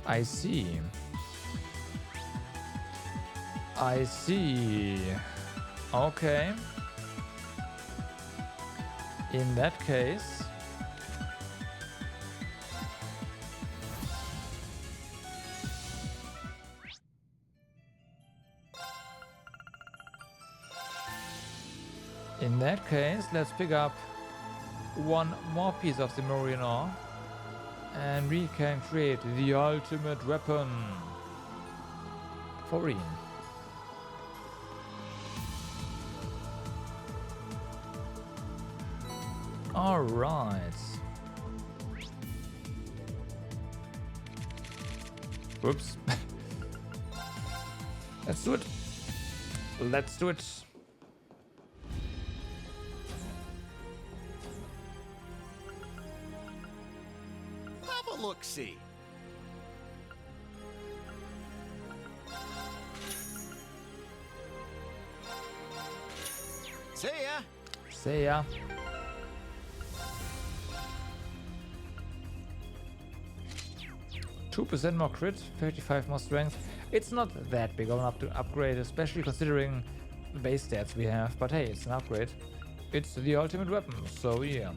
I see. I see. Okay. In that case... In that case, let's pick up one more piece of the Morian ore. And we can create the ultimate weapon for Reen. Alright. Whoops. Let's do it. Let's do it. Look-see. See ya. See ya. %2 more crit, 35 more strength. It's not that big of an upgrade, especially considering the base stats we have. But hey, it's an upgrade. It's the ultimate weapon, so yeah.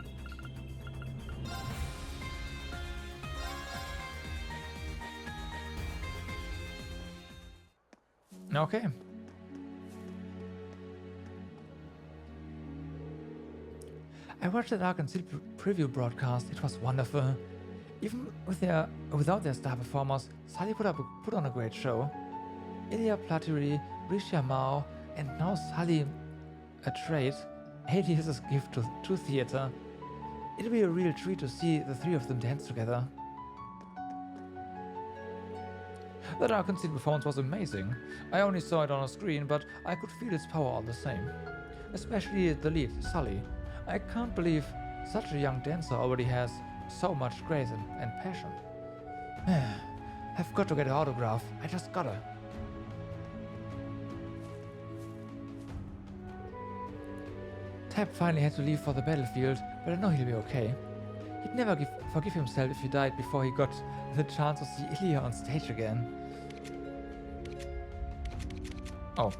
Okay. I watched the Dark and Steel preview broadcast. It was wonderful. Even without their star performers, Sully put on a great show. Ilya Plateri, Risha Mao, and now Sully a trade. Hades' gift to theater. It'll be a real treat to see the three of them dance together. The Dark Concealed performance was amazing. I only saw it on a screen, but I could feel its power all the same. Especially the lead, Sully. I can't believe such a young dancer already has so much grace and passion. I've got to get an autograph. I just gotta. Tab finally had to leave for the battlefield, but I know he'll be okay. He'd never forgive himself if he died before he got the chance to see Ilya on stage again. Oh.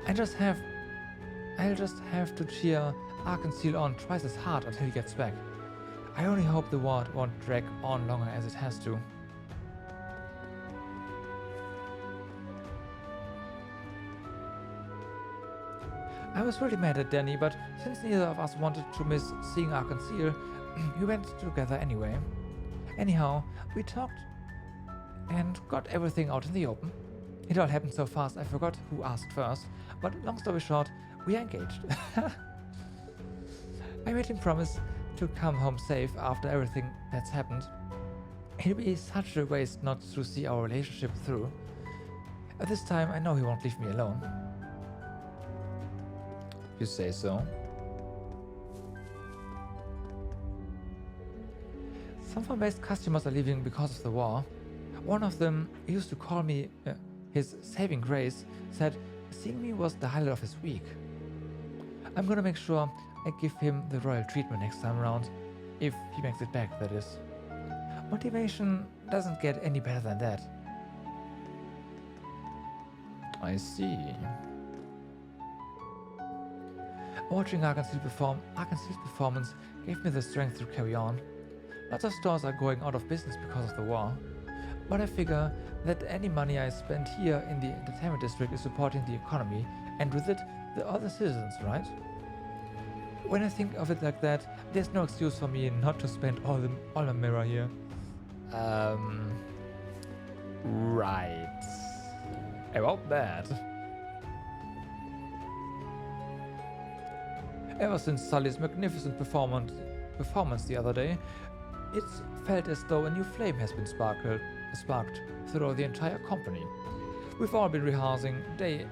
I'll just have to cheer Arkansas on twice as hard until he gets back. I only hope the war won't drag on longer as it has to. I was really mad at Danny, but since neither of us wanted to miss seeing Arkansas, we went together anyway. Anyhow, we talked and got everything out in the open. It all happened so fast I forgot who asked first, but long story short, we are engaged. I made him promise to come home safe after everything that's happened. It'll be such a waste not to see our relationship through. At this time, I know he won't leave me alone. You say so. Some farm-based customers are leaving because of the war. One of them used to call me his saving grace, said seeing me was the highlight of his week. I'm gonna make sure I give him the royal treatment next time around, if he makes it back, that is. Motivation doesn't get any better than that. I see. Watching Arkansas' performance gave me the strength to carry on. Lots of stores are going out of business because of the war, but I figure that any money I spend here in the entertainment district is supporting the economy, and with it, the other citizens, right? When I think of it like that, there's no excuse for me not to spend all my mirror here. Right. About that. Ever since Sully's magnificent performance the other day, it's felt as though a new flame has been sparked throughout the entire company. We've all been rehearsing day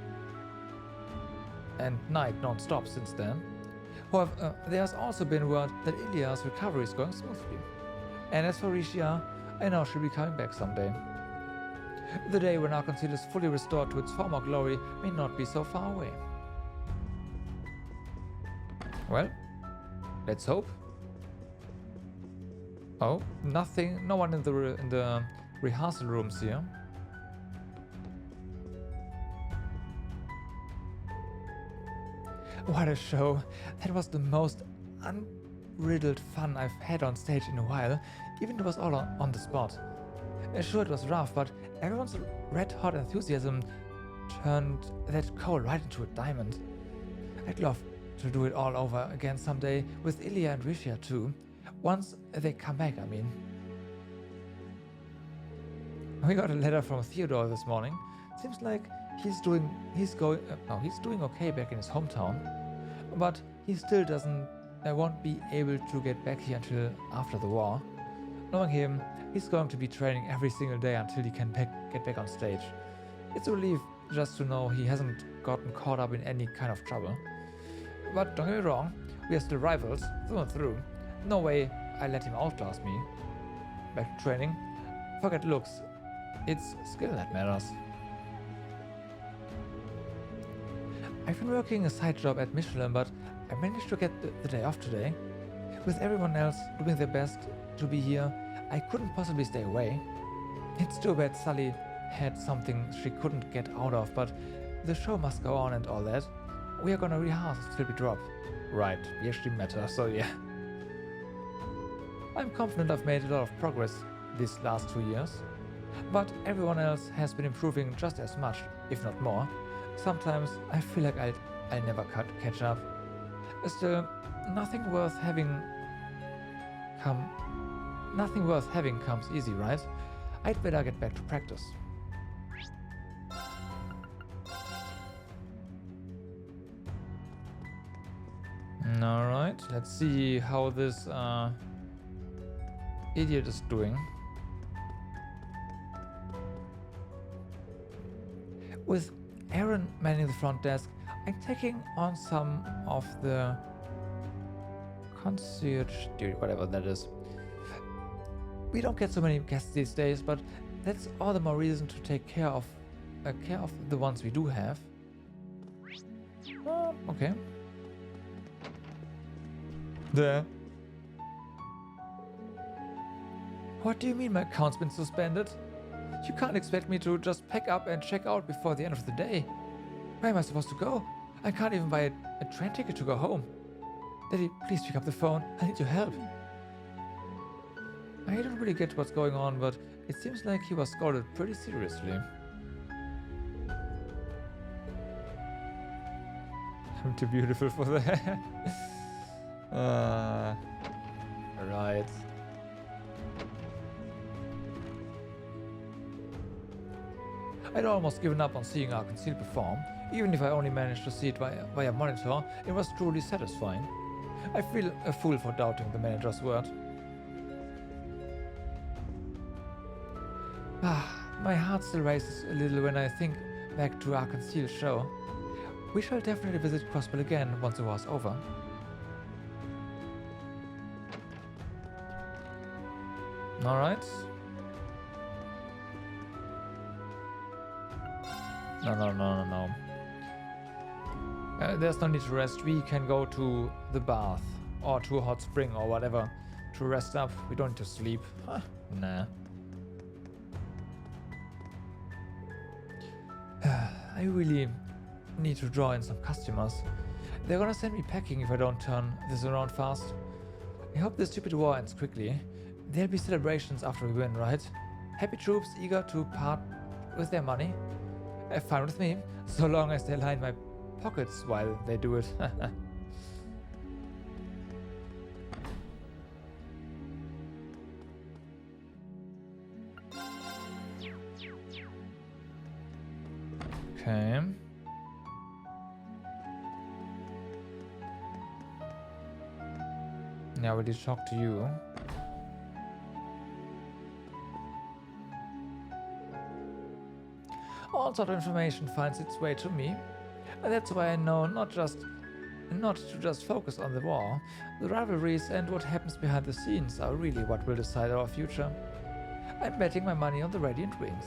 and night non-stop since then. However, there's also been word that Ilya's recovery is going smoothly. And as for Risha, I know she'll be coming back someday. The day when Arkansas is fully restored to its former glory may not be so far away. Well, let's hope. Oh, nothing. No one in the rehearsal rooms here. What a show! That was the most unriddled fun I've had on stage in a while. Even it was all on the spot. Sure, it was rough, but everyone's red-hot enthusiasm turned that coal right into a diamond. I'd love to do it all over again someday with Ilya and Risha too. Once they come back, I mean. We got a letter from Theodore this morning. Seems like he's doing okay back in his hometown, but he still won't be able to get back here until after the war. Knowing him, he's going to be training every single day until he can get back on stage. It's a relief just to know he hasn't gotten caught up in any kind of trouble. But don't get me wrong, we are still rivals through and through. No way I let him outlast me. Back to training. Forget looks. It's skill that matters. I've been working a side job at Mishelam, but I managed to get the day off today. With everyone else doing their best to be here, I couldn't possibly stay away. It's too bad Sully had something she couldn't get out of, but the show must go on and all that. We are gonna rehearse till we drop. Right, we actually matter, so yeah. I'm confident I've made a lot of progress these last 2 years, but everyone else has been improving just as much, if not more. Sometimes I feel like I'll never catch up. Still, nothing worth having comes easy, right? I'd better get back to practice. Alright, let's see how this idiot is doing. With Aaron manning the front desk, I'm taking on some of the concierge duty, whatever that is. We don't get so many guests these days, but that's all the more reason to take care of the ones we do have. Okay. There. What do you mean my account's been suspended? You can't expect me to just pack up and check out before the end of the day. Where am I supposed to go? I can't even buy a train ticket to go home. Daddy, please pick up the phone. I need your help. I don't really get what's going on, but it seems like he was scolded pretty seriously. I'm too beautiful for that. Right. I'd almost given up on seeing Arkansas perform. Even if I only managed to see it via monitor, it was truly satisfying. I feel a fool for doubting the manager's word. My heart still races a little when I think back to Arkansas's show. We shall definitely visit Crossbell again once the war's over. Alright. No. There's no need to rest. We can go to the bath or to a hot spring or whatever to rest up. We don't need to sleep. Nah. I really need to draw in some customers. They're gonna send me packing if I don't turn this around fast. I hope this stupid war ends quickly. There'll be celebrations after we win, right? Happy troops eager to part with their money. Fine with me, so long as they line my pockets while they do it. Okay. Now will you talk to you? All sort of information finds its way to me. And that's why I know not to just focus on the war. The rivalries and what happens behind the scenes are really what will decide our future. I'm betting my money on the Radiant Wings.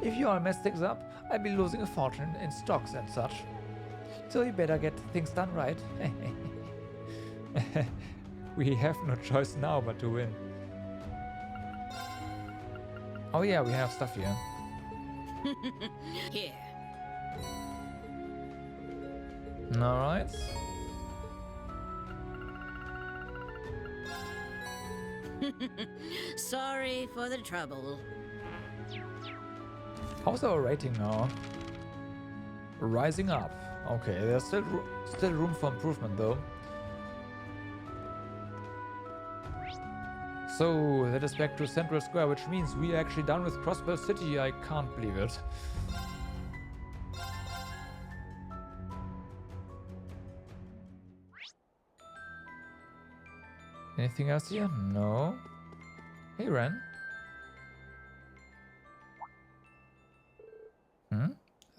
If you all mess things up, I'll be losing a fortune in stocks and such. So you better get things done right. We have no choice now but to win. Oh yeah, we have stuff here. Here. Alright. Sorry for the trouble. How's our rating now? Rising up. Okay, there's still room for improvement though. So that is back to Central Square, which means we are actually done with Crossbell City. I can't believe it. Anything else here? No. Hey, Ren.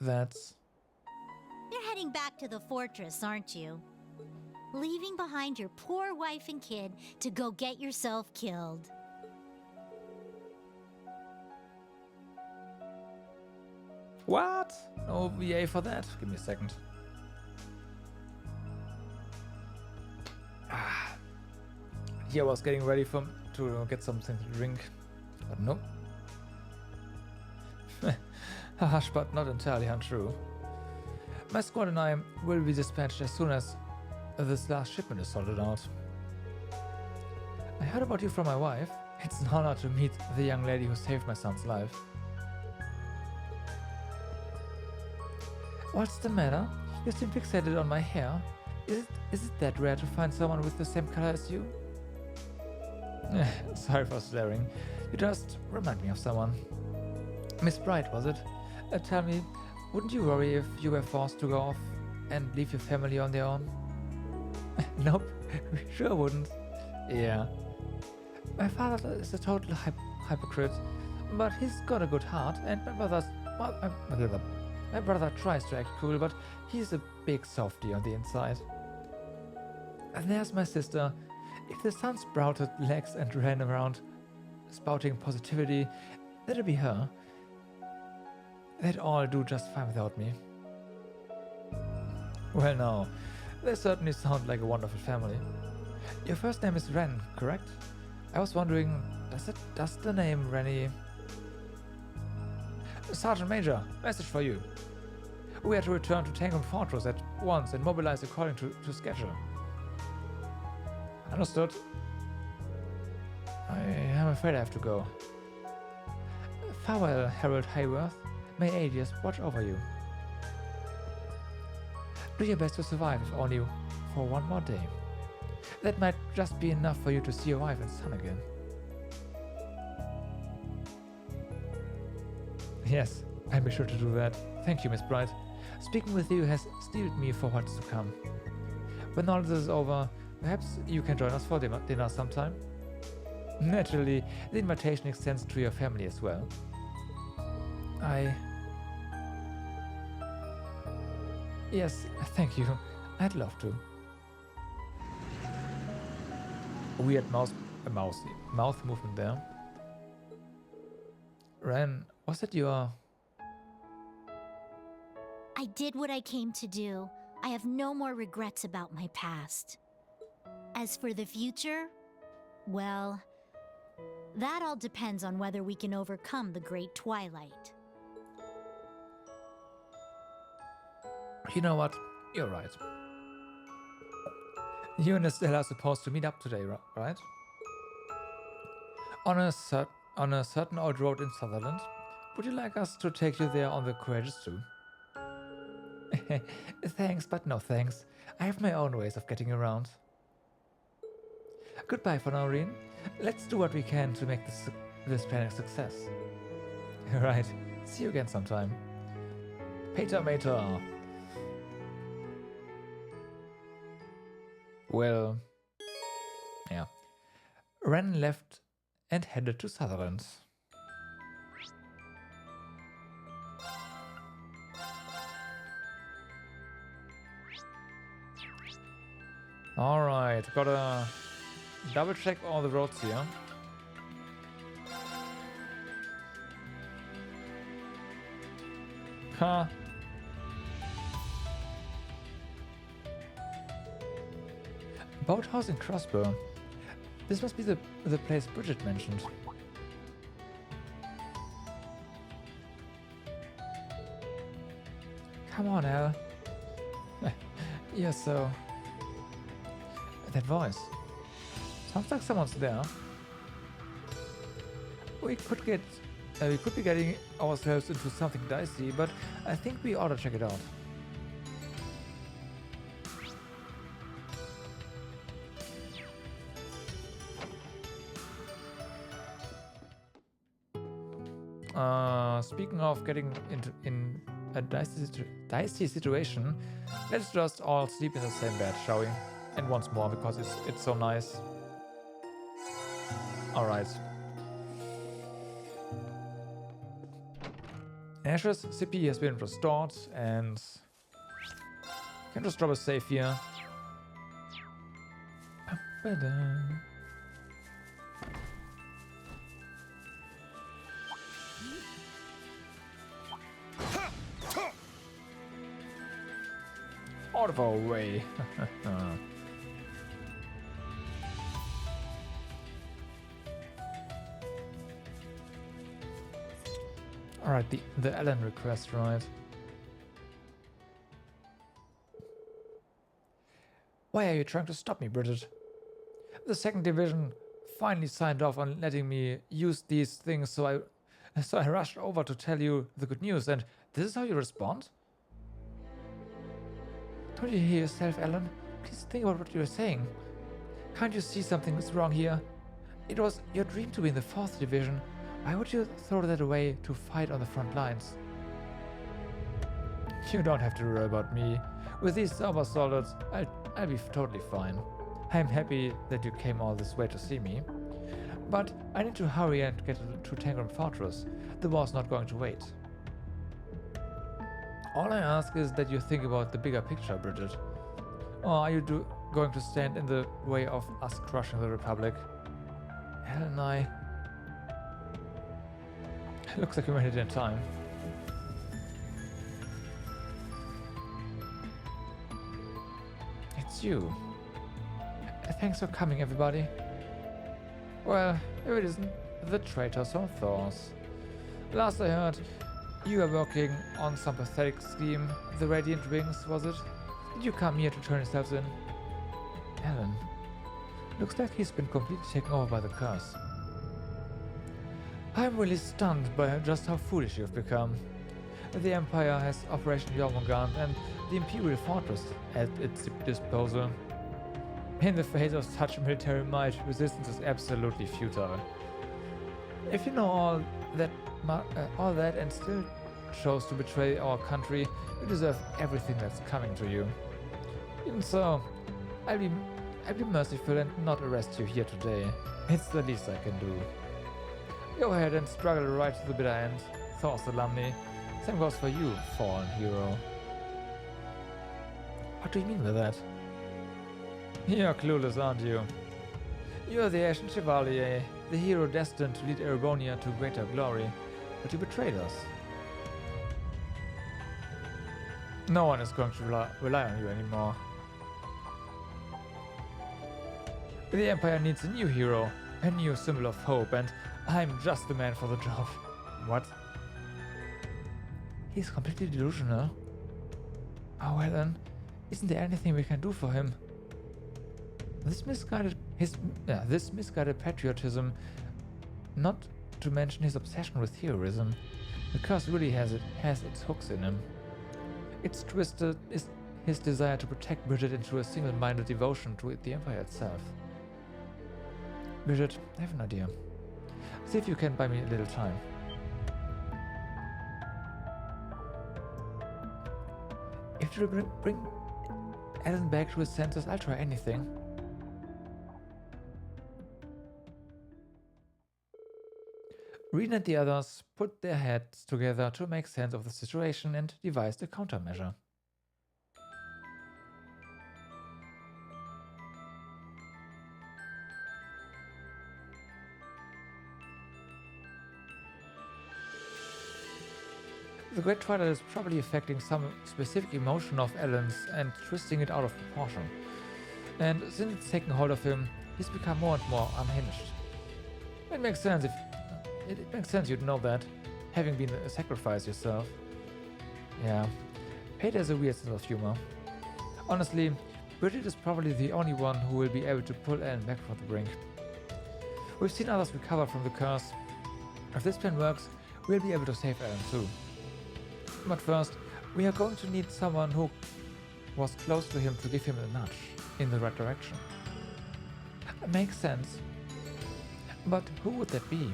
That's... You're heading back to the fortress, aren't you? Leaving behind your poor wife and kid to go get yourself killed. What? No VA for that? Give me a second. Here I was getting ready to get something to drink, but no. Hush, but not entirely untrue. My squad and I will be dispatched as soon as this last shipment is sorted out. I heard about you from my wife. It's an honor to meet the young lady who saved my son's life. What's the matter? You seem fixated on my hair. Is it that rare to find someone with the same color as you? Sorry for staring. You just remind me of someone. Miss Bright, was it? Tell me, wouldn't you worry if you were forced to go off and leave your family on their own? Nope, we sure wouldn't. Yeah. My father is a total hypocrite, but he's got a good heart, and my brother tries to act cool, but he's a big softie on the inside. And there's my sister. If the sun sprouted legs and ran around spouting positivity, that'd be her. They'd all do just fine without me. Well, no, they certainly sound like a wonderful family. Your first name is Ren, correct? I was wondering, does the name Rennie... Sergeant Major, message for you. We are to return to Tangled Fortress at once and mobilize according to schedule. Understood. I am afraid I have to go. Farewell, Harold Hayworth. May Adius watch over you. Do your best to survive, if only for one more day. That might just be enough for you to see your wife and son again. Yes, I'll be sure to do that. Thank you, Miss Bright. Speaking with you has steeled me for what's to come. When all this is over, perhaps you can join us for dinner sometime? Naturally, the invitation extends to your family as well. Yes, thank you. I'd love to. A weird mouth movement there. Ren, was it your... I did what I came to do. I have no more regrets about my past. As for the future, well, that all depends on whether we can overcome the Great Twilight. You know what? You're right. You and Estelle are supposed to meet up today, right? On a certain old road in Sutherland. Would you like us to take you there on the Courageous too? Thanks, but no thanks. I have my own ways of getting around. Goodbye for now, Reen. Let's do what we can to make this plan a success. Right. See you again sometime. Peter Mater. Well, yeah. Ren left and headed to Sutherland. Alright, gotta double check all the roads here. Huh. Boathouse in Crossbow. This must be the place Bridget mentioned. Come on, Al. You're so... That voice. Sounds like someone's there. We could be getting ourselves into something dicey, but I think we ought to check it out. Speaking of getting in a dicey situation, let's just all sleep in the same bed, shall we? And once more, because it's so nice. Alright. Ashes CP has been restored, and can just drop a save here. Out of our way. Alright, the Ellen request, right? Why are you trying to stop me, Bridget? The 2nd Division finally signed off on letting me use these things, so I rushed over to tell you the good news, and this is how you respond? Don't you hear yourself, Ellen? Please think about what you're saying. Can't you see something is wrong here? It was your dream to be in the 4th Division. Why would you throw that away to fight on the front lines? You don't have to worry about me. With these silver solids, I'll I'll be totally fine. I'm happy that you came all this way to see me. But I need to hurry and get to Tangram Fortress. The war's not going to wait. All I ask is that you think about the bigger picture, Bridget. Or are you going to stand in the way of us crushing the Republic? Hell and I... Looks like we made it in time. It's you. Thanks for coming, everybody. Well, if it isn't the traitors from Thors. Last I heard, you were working on some pathetic scheme. The Radiant Rings, was it? Did you come here to turn yourselves in? Alan. Looks like he's been completely taken over by the curse. I'm really stunned by just how foolish you've become. The Empire has Operation Jormungand and the Imperial Fortress at its disposal. In the face of such military might, resistance is absolutely futile. If you know all that and still chose to betray our country, you deserve everything that's coming to you. Even so, I'll be merciful and not arrest you here today. It's the least I can do. Go ahead and struggle right to the bitter end, Thor's alumni. Same goes for you, fallen hero. What do you mean by that? You're clueless, aren't you? You're the Ashen Chevalier, the hero destined to lead Erebonia to greater glory, but you betrayed us. No one is going to rely on you anymore. The Empire needs a new hero, a new symbol of hope, and I'm just the man for the job. What? He's completely delusional. Oh well then, isn't there anything we can do for him? This misguided patriotism, not to mention his obsession with heroism, the curse really has its hooks in him. It's twisted his desire to protect Bridget into a single-minded devotion to the Empire itself. Bridget, I have an idea. See if you can buy me a little time. If you bring Alan back to his senses, I'll try anything. Reed and the others put their heads together to make sense of the situation and devised a countermeasure. The Great Twilight is probably affecting some specific emotion of Alan's and twisting it out of proportion. And since it's taken hold of him, he's become more and more unhinged. It makes sense you'd know that, having been a sacrifice yourself. Yeah, Peter has a weird sense of humor. Honestly, Bridget is probably the only one who will be able to pull Alan back from the brink. We've seen others recover from the curse. If this plan works, we'll be able to save Alan too. But first, we are going to need someone who was close to him to give him a nudge in the right direction. Makes sense. But who would that be?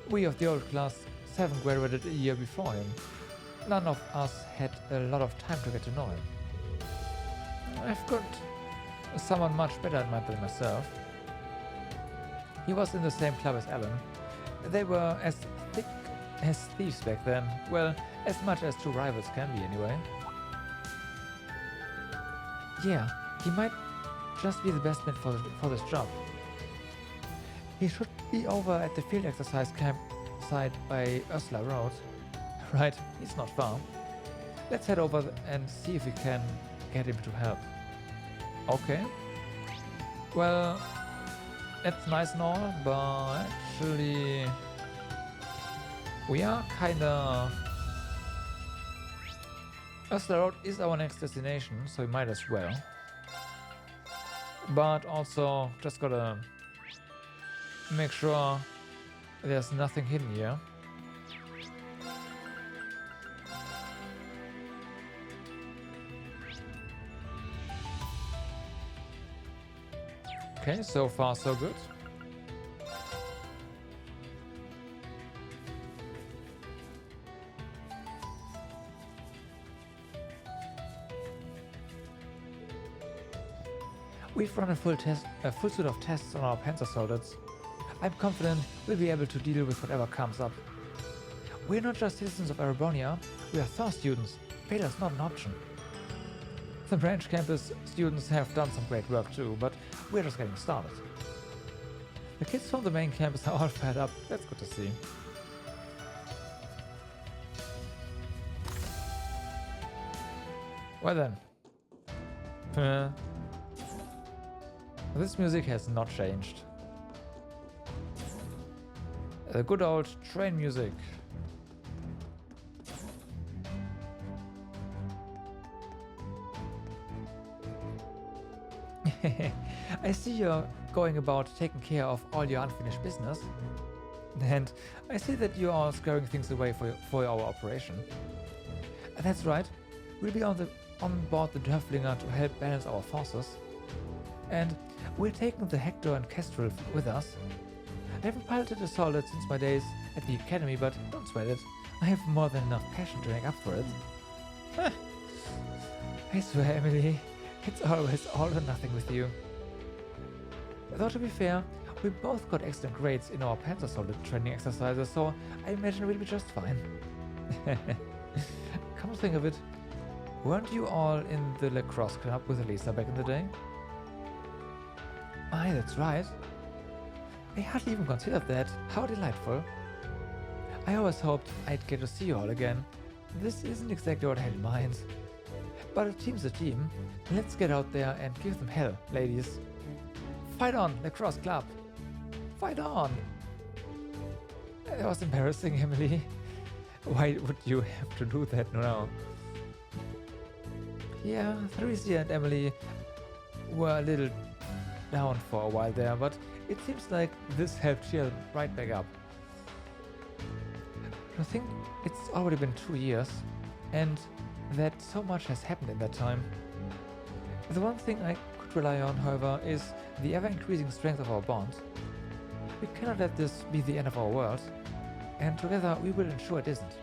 We of the old class 7 graduated a year before him. None of us had a lot of time to get to know him. I've got someone much better in mind than myself. He was in the same club as Alan. They were as thick as thieves back then. Well, as much as two rivals can be anyway. Yeah, he might just be the best man for this job. He should be over at the field exercise camp site by Ursula Road. Right, it's not far. Let's head over and see if we can get him to help. Okay. Well, that's nice and all, but actually... we are kinda... Ursula Road is our next destination, so we might as well. But also, just gotta make sure there's nothing hidden here. Okay, so far so good. We've run a full suite of tests on our Panzer soldiers. I'm confident we'll be able to deal with whatever comes up. We're not just citizens of Erebonia, we are Thor students. Failure is not an option. The branch campus students have done some great work too, but we're just getting started. The kids from the main campus are all fed up. That's good to see. Well then. This music has not changed. The good old train music. I see you're going about taking care of all your unfinished business. And I see that you are scaring things away for our operation. That's right. We'll be on board the Dörflinger to help balance our forces. And we're taking the Hector and Kestrel with us. I haven't piloted a solid since my days at the academy, but don't sweat it. I have more than enough passion to make up for it. I swear, Emily, it's always all or nothing with you. Though to be fair, we both got excellent grades in our Panzer Solid training exercises, so I imagine we'll be just fine. Come to think of it, weren't you all in the lacrosse club with Elisa back in the day? Aye, that's right. I hardly even considered that. How delightful. I always hoped I'd get to see you all again. This isn't exactly what I had in mind. But a team's a team. Let's get out there and give them hell, ladies. Fight on, lacrosse club. Fight on. That was embarrassing, Emily. Why would you have to do that now? Yeah, Theresia and Emily were a little down for a while there, but it seems like this helped cheer right back up. I think it's already been 2 years, and that so much has happened in that time. The one thing I could rely on, however, is the ever-increasing strength of our bond. We cannot let this be the end of our world, and together we will ensure it isn't.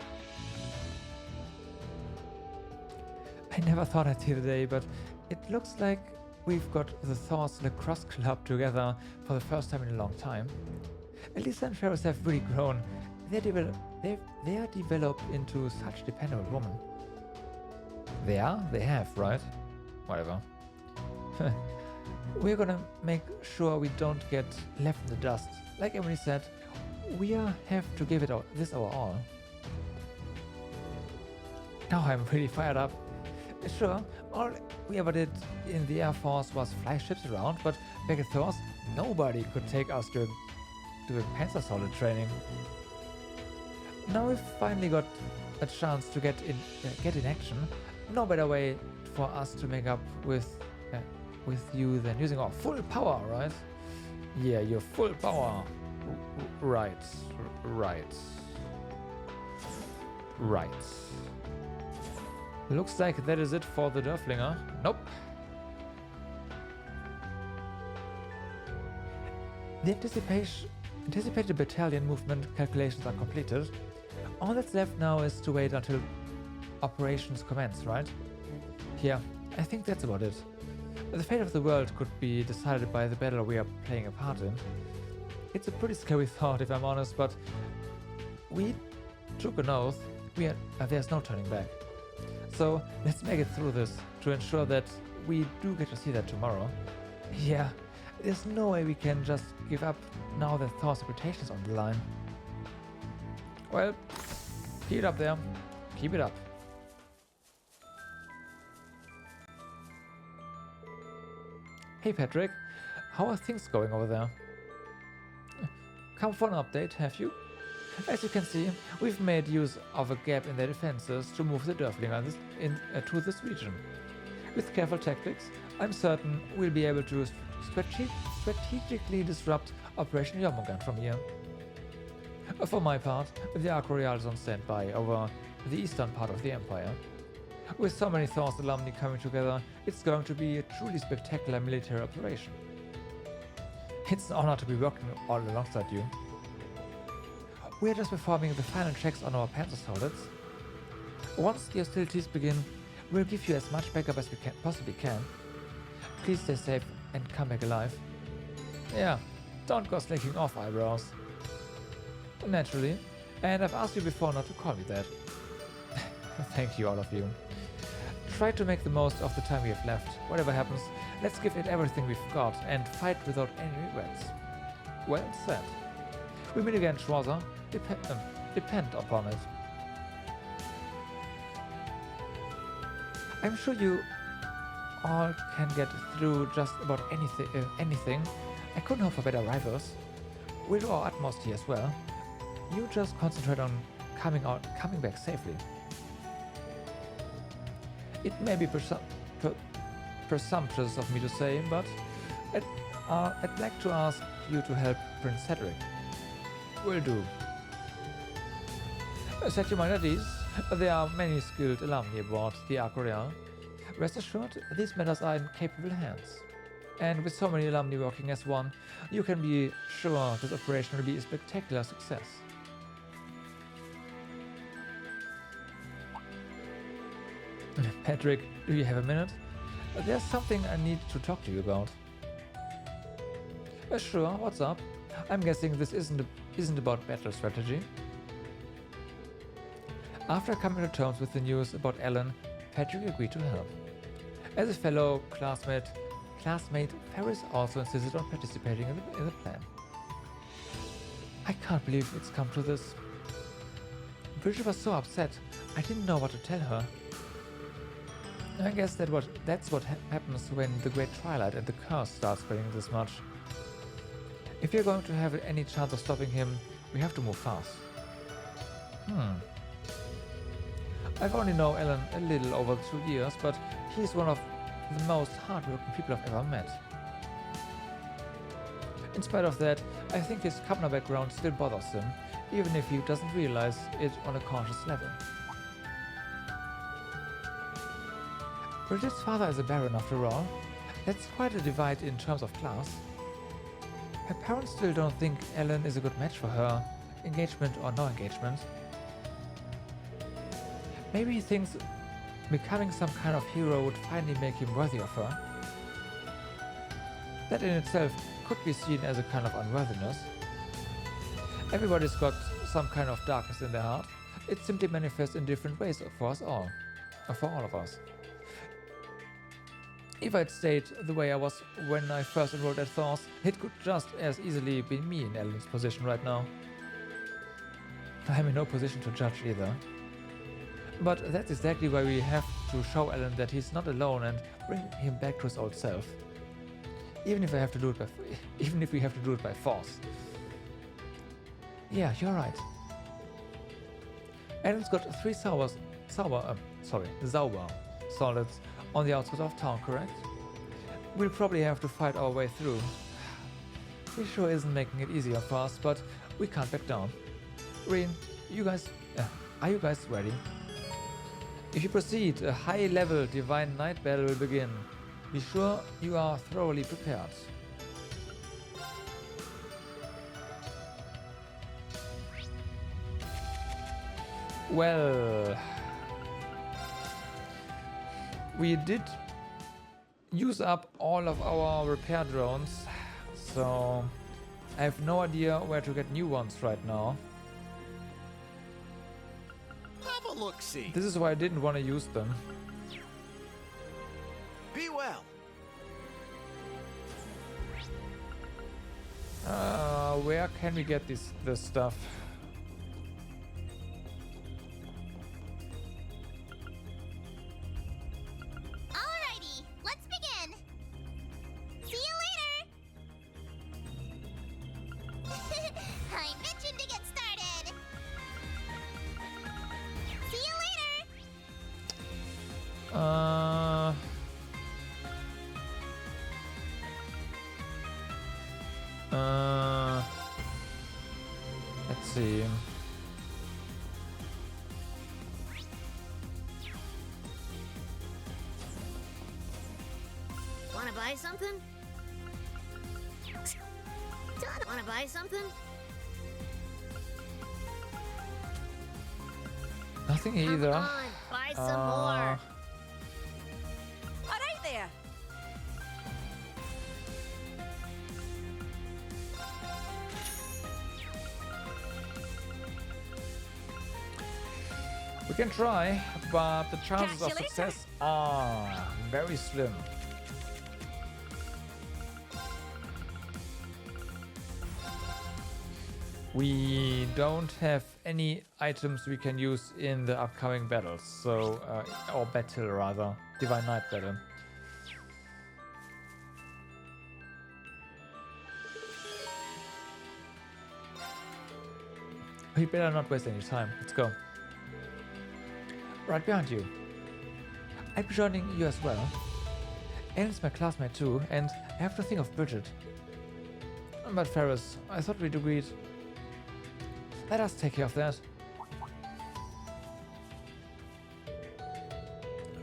I never thought I'd see the day, but it looks like we've got the Thor's Lacrosse Club together for the first time in a long time. Elisa and Ferris have really grown. They are developed into such dependable women. They have, right? Whatever. We're gonna make sure we don't get left in the dust. Like Emily said, we have to give it this our all. Now I'm really fired up. Sure, all we ever did in the Air Force was fly ships around, but back at Thor's, nobody could take us doing Panzer Solid training. Now we've finally got a chance to get in action. No better way for us to make up with you than using our full power, right? Yeah, your full power. Right. Looks like that is it for the Dörflinger. Nope. The anticipated battalion movement calculations are completed. All that's left now is to wait until operations commence, right? Yeah, I think that's about it. The fate of the world could be decided by the battle we are playing a part in. It's a pretty scary thought, if I'm honest, but we took an oath. There's no turning back. So let's make it through this to ensure that we do get to see that tomorrow. Yeah, there's no way we can just give up now that Thor's reputation is on the line. Well, keep it up there. Keep it up. Hey Patrick, how are things going over there? Come for an update, have you? As you can see, we've made use of a gap in their defenses to move the Dörflinger to this region. With careful tactics, I'm certain we'll be able to strategically disrupt Operation Jormungand from here. For my part, the Arc Royale is on standby over the eastern part of the Empire. With so many Thor's alumni coming together, it's going to be a truly spectacular military operation. It's an honor to be working all alongside you. We're just performing the final checks on our Panzer Solids. Once the hostilities begin, we'll give you as much backup as we possibly can. Please stay safe and come back alive. Yeah, don't go slicking off eyebrows. Naturally. And I've asked you before not to call me that. Thank you, all of you. Try to make the most of the time we have left. Whatever happens, let's give it everything we've got and fight without any regrets. Well said. We meet again, Schwarzer. Depend upon it. I'm sure you all can get through just about anything. I couldn't hope for better rivals. We'll do our utmost here as well. You just concentrate on coming back safely. It may be presumptuous of me to say, but I'd like to ask you to help Prince Cedric. Will do. Set your mind at ease. There are many skilled alumni aboard the Ark Royale. Rest assured, these matters are in capable hands. And with so many alumni working as one, you can be sure this operation will be a spectacular success. Patrick, do you have a minute? There's something I need to talk to you about. Sure, what's up? I'm guessing this isn't about battle strategy. After coming to terms with the news about Ellen, Patrick agreed to help. As a fellow classmate, Ferris also insisted on participating in the plan. I can't believe it's come to this. Bridget was so upset, I didn't know what to tell her. I guess that's what happens when the Great Twilight and the Curse start spreading this much. If we're going to have any chance of stopping him, we have to move fast. I've only known Ellen a little over 2 years, but he's one of the most hardworking people I've ever met. In spite of that, I think his Kapna background still bothers him, even if he doesn't realize it on a conscious level. Bridget's father is a baron after all. That's quite a divide in terms of class. Her parents still don't think Ellen is a good match for her, engagement or no engagement. Maybe he thinks becoming some kind of hero would finally make him worthy of her. That in itself could be seen as a kind of unworthiness. Everybody's got some kind of darkness in their heart. It simply manifests in different ways for us all, or for all of us. If I'd stayed the way I was when I first enrolled at Thor's, it could just as easily be me in Ellen's position right now. I'm in no position to judge either. But that's exactly why we have to show Ellen that he's not alone and bring him back to his old self. Even if we have to do it by force. Yeah, you're right. Ellen's got 3 Zauber solids on the outskirts of town, correct? We'll probably have to fight our way through. He sure isn't making it easier for us, but we can't back down. Reen, are you guys ready? If you proceed, a high-level Divine Knight battle will begin. Be sure you are thoroughly prepared. Well, we did use up all of our repair drones, so I have no idea where to get new ones right now. Have a look-see. This is why I didn't want to use them. Be well. Where can we get this stuff? Alrighty, let's begin. See you later. I'm itching to get started. See you later. Let's see. Wanna buy something? Wanna buy something? Nothing either. Come on, buy some more. All right there. We can try, but the chances of success are very slim. We don't have any items we can use in the upcoming battles, so or battle rather, Divine Knight battle. We better not waste any time. Let's go. Right behind you. I'll be joining you as well. Ellen's my classmate too, and I have to think of Bridget. But Ferris, I thought we'd agreed. Let us take care of that.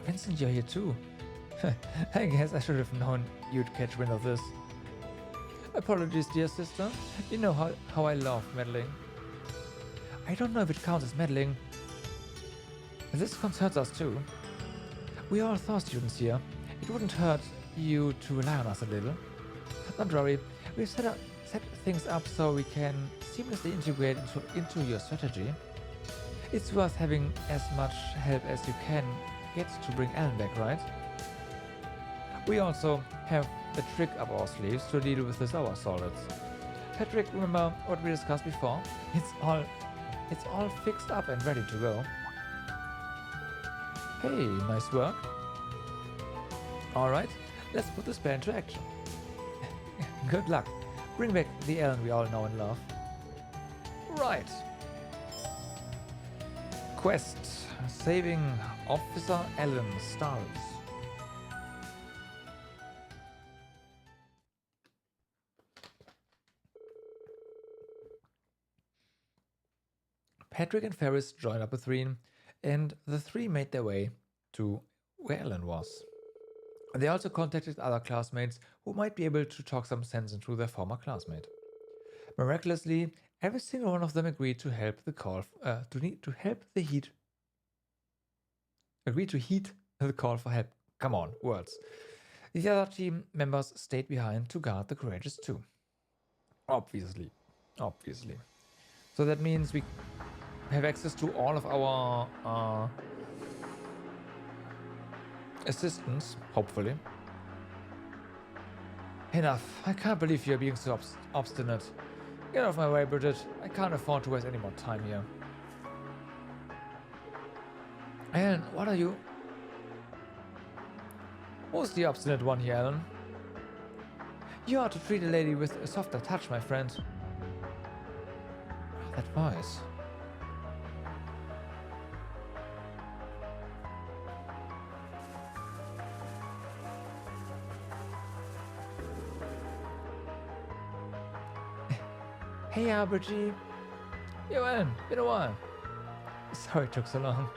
Vincent, you're here too. I guess I should have known you'd catch wind of this. Apologies, dear sister. You know how I love meddling. I don't know if it counts as meddling. This concerns us too. We are all Thor students here. It wouldn't hurt you to rely on us a little. Don't worry, we've set things up so we can seamlessly integrate into your strategy. It's worth having as much help as you can get to bring Ellen back, right? We also have a trick up our sleeves to deal with the sour solids. Patrick, remember what we discussed before? It's all fixed up and ready to go. Hey, nice work. Alright, let's put this plan into action. Good luck. Bring back the Ellen we all know and love. Right. Quest. Saving Officer Ellen starts. Patrick and Ferris joined up with Reen, and the three made their way to where Ellen was. They also contacted other classmates who might be able to talk some sense into their former classmate. Miraculously, every single one of them agreed to help the call heed the call for help. Come on, words. The other team members stayed behind to guard the Courageous too. Obviously. So that means we have access to all of our assistants, hopefully. Enough. I can't believe you're being so obstinate. Get off my way, Bridget. I can't afford to waste any more time here. Ellen, what are you? Who's the obstinate one here, Ellen? You ought to treat a lady with a softer touch, my friend. That voice. Hey, Bridgie. Yo, Ellen, been a while. Sorry it took so long.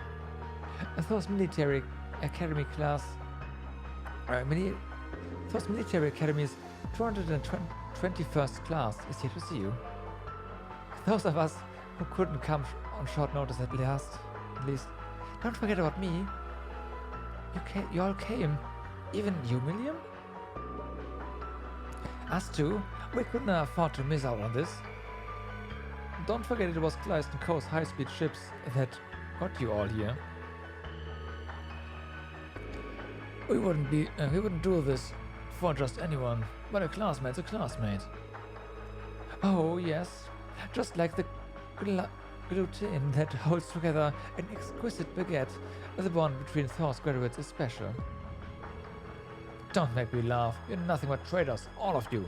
Thor's military academy class. Thor's military academy's 221st class is here to see you. Those of us who couldn't come on short notice at least. Don't forget about me. You all came. Even you, William? Us too. We couldn't afford to miss out on this. Don't forget it was Cleiston Co's high-speed ships that got you all here. We wouldn't do this for just anyone, but a classmate's a classmate. Oh yes, just like the gluten that holds together an exquisite baguette, the bond between Thor's graduates is special. Don't make me laugh, you're nothing but traitors, all of you.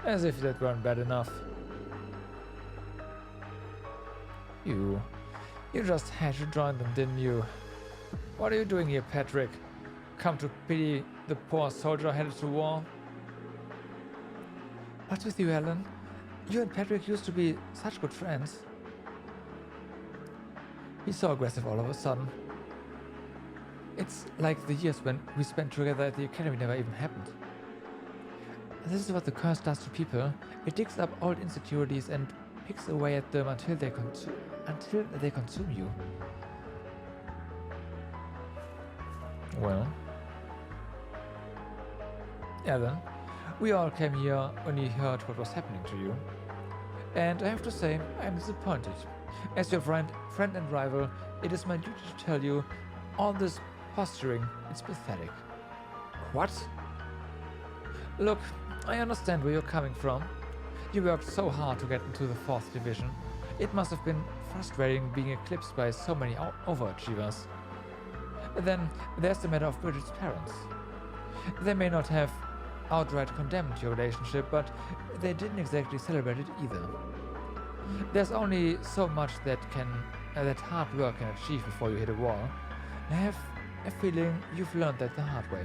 As if that weren't bad enough. You just had to join them, didn't you? What are you doing here, Patrick? Come to pity the poor soldier headed to war? What's with you, Ellen? You and Patrick used to be such good friends. He's so aggressive all of a sudden. It's like the years when we spent together at the academy never even happened. This is what the curse does to people. It digs up old insecurities and picks away at them until they consume you. Well, Ellen, we all came here when we heard what was happening to you. And I have to say, I'm disappointed. As your friend and rival, it is my duty to tell you, all this posturing, it's pathetic. What? Look, I understand where you're coming from. You worked so hard to get into the 4th division. It must have been frustrating being eclipsed by so many overachievers. Then there's the matter of Bridget's parents. They may not have outright condemned your relationship, but they didn't exactly celebrate it either. There's only so much that hard work can achieve before you hit a wall. I have a feeling you've learned that the hard way.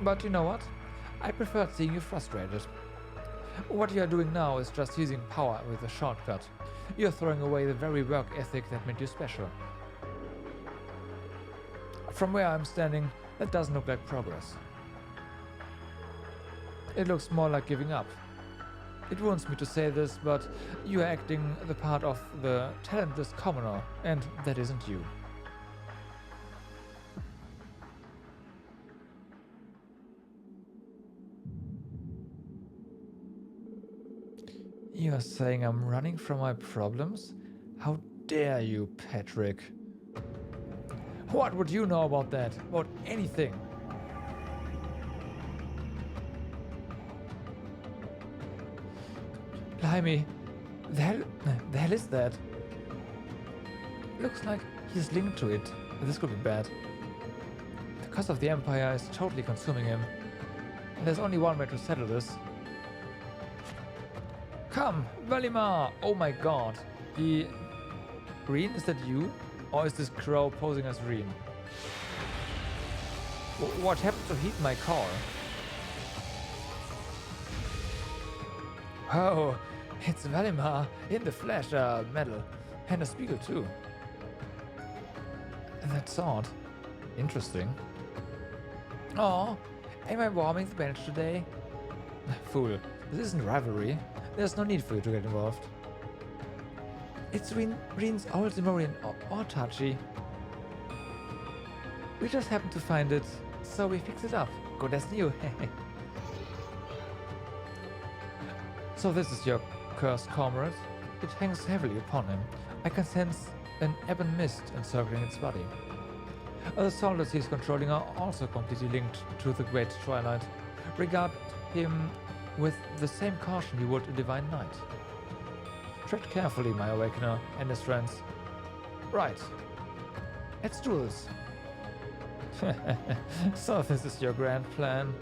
But you know what? I preferred seeing you frustrated. What you are doing now is just using power with a shortcut. You're throwing away the very work ethic that made you special. From where I'm standing, that doesn't look like progress. It looks more like giving up. It wounds me to say this, but you are acting the part of the talentless commoner, and that isn't you. You are saying I'm running from my problems? How dare you, Patrick? What would you know about that? About anything? Blimey, the hell is that? Looks like he's linked to it. This could be bad. The curse of the Empire is totally consuming him. And there's only one way to settle this. Come, Valimar! Oh my god. Green, is that you? Or is this crow posing as Reen? What happened to heat my car? Oh, it's Valimar in the flesh, metal. And a spiegel too. That's odd. Interesting. Oh, am I warming the bench today? Fool, this isn't rivalry. There's no need for you to get involved. It's Reen's old Zemorian Ortachi. We just happened to find it, so we fixed it up. Good as new. So this is your cursed comrade? It hangs heavily upon him. I can sense an ebon mist encircling its body. The soldiers he's controlling are also completely linked to the Great Twilight. Regard him with the same caution you would a divine knight. Tread carefully, my Awakener and his friends. Right. Let's do this. So this is your grand plan?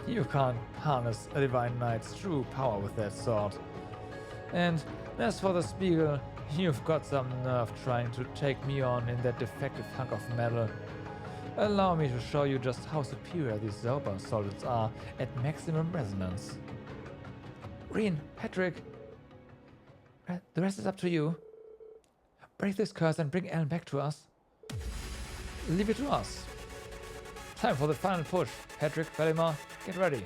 You can't harness a divine knight's true power with that sword. And as for the Spiegel, you've got some nerve trying to take me on in that defective hunk of metal. Allow me to show you just how superior these Zoba solids are at maximum resonance. Reen, Patrick, the rest is up to you. Break this curse and bring Ellen back to us. Leave it to us. Time for the final push. Patrick, Valimar, get ready.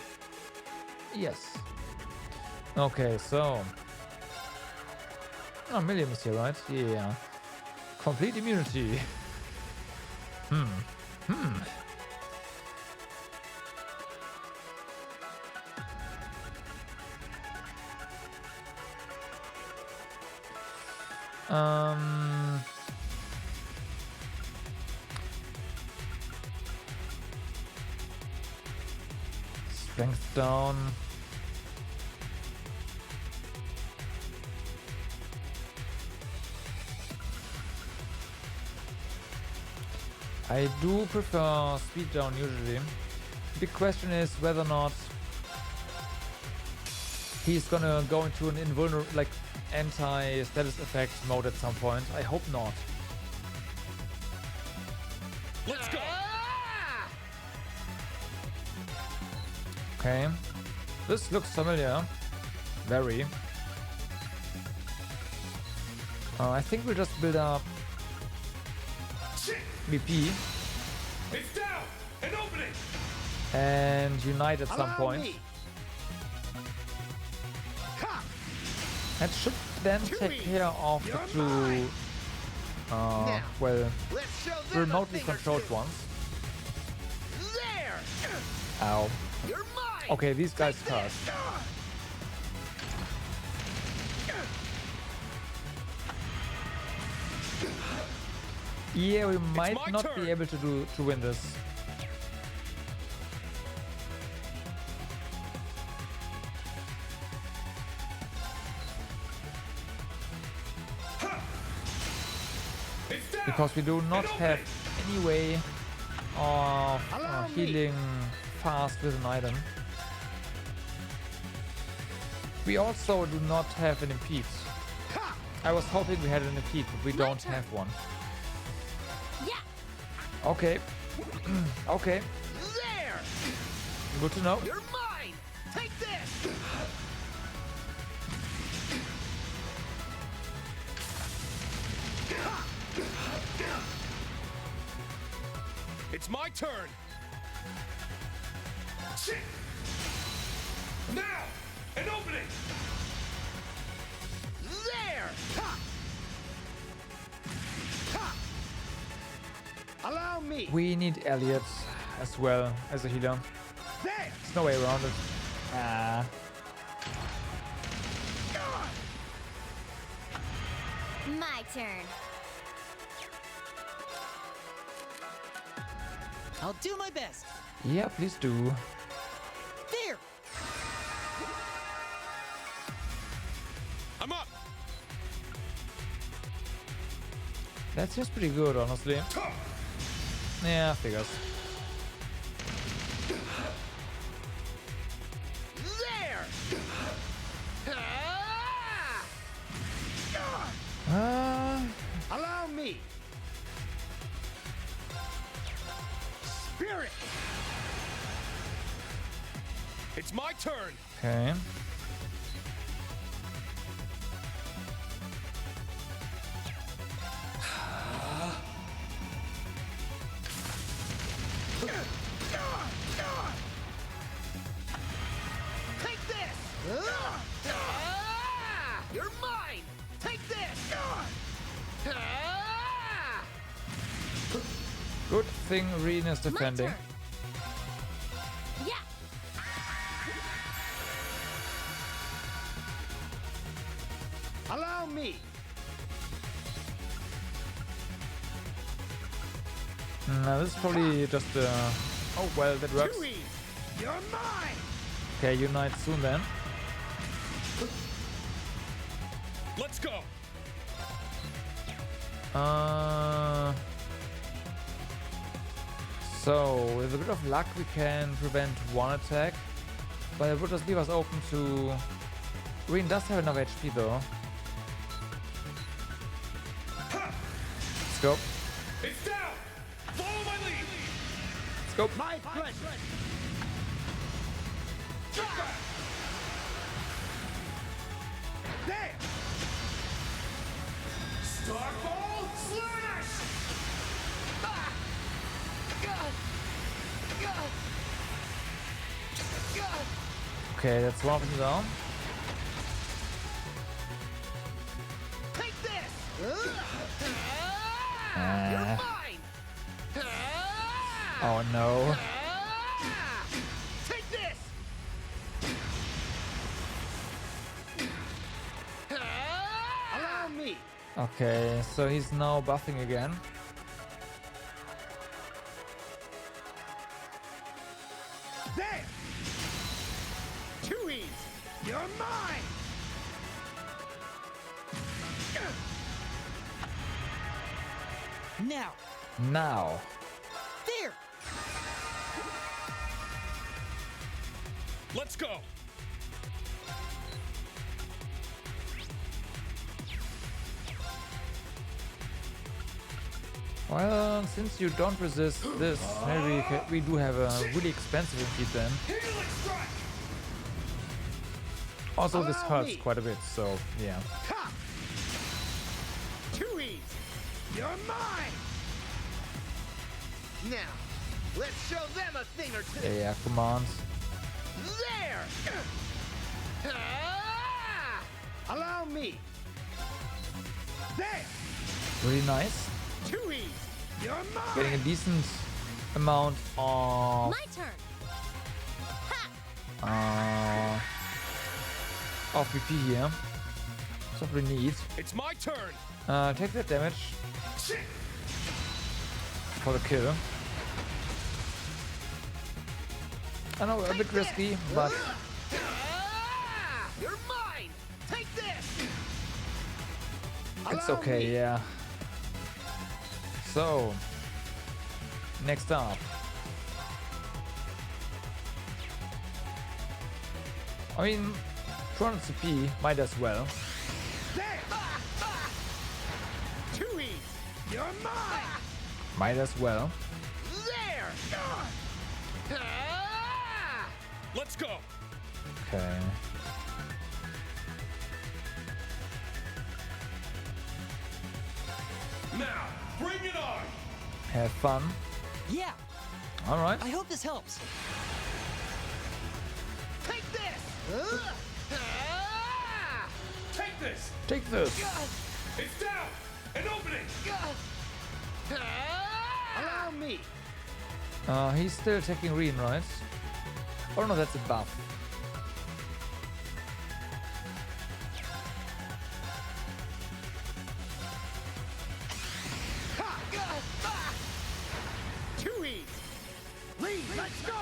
Yes. Okay, so... Oh, Milliam is here, right? Yeah. Complete immunity. Strength down. I do prefer speed down usually. The question is whether or not he's gonna go into an invulnerable, like anti-status effect mode at some point. I hope not. Let's go! Okay. This looks familiar. Very. I think we'll just build up VP It's down! An opening! and unite at some point. That should then take care of the two well, remotely controlled ones. There! Ow. You're mine! Okay, these guys first. Yeah, we might not be able to win this. Because we do not have any way of healing fast with an item. We also do not have an impede. I was hoping we had an impede, but we don't have one. Yeah. Okay. Okay. There. Good to know. You're mine. Take this. It's my turn. Now, an opening. There. Ha. Ha. Allow me. We need Elliot as well as a healer. There. There's no way around it. Ah. My turn. I'll do my best. Yeah, please do. There. I'm up. That seems pretty good, honestly. Yeah, figures. There. Allow me. Spirit. It's my turn. Okay. Take this. You're mine. Take this. Good thing Reen is defending. Yeah. Allow me. No, this is probably just oh well, that works. You're mine. Okay, unite soon then. Let's go. So with a bit of luck we can prevent one attack, but it would just leave us open to... Reen does have enough HP though. Let's go. It's down. Follow my lead. Let's go. My pleasure. There. Starball slash. Okay, that's one of them down. Take this. Ah. You're mine. Oh no. Take this. Allow me. Okay, so he's now buffing again. There. Too easy. You're mine. Now. Now. There. Let's go. Well, since you don't resist this, maybe we do have a really expensive impede then. Also, this hurts quite a bit, so yeah. Ha. Too easy. You're mine. Now, let's show them a thing or two. Yeah, commands. There. Allow me. There. Really nice. Too easy. You're mine. Getting a decent amount of My turn. Ha. of BP here. That's what we need. It's my turn. Take that damage for the kill. I know, a bit risky, but You're mine. Take this. it's okay, yeah. So, next up. I mean, 200 CP, might as well. Too easy. You're mine. Might as well. There. Let's go. Okay. Now, bring it on. Have fun. Yeah. All right. I hope this helps. Take this. Take this. Take this. It's down. An opening. Allow me. He's still taking Reen, right? Oh no, that's a buff. Too easy. Lead, let's go.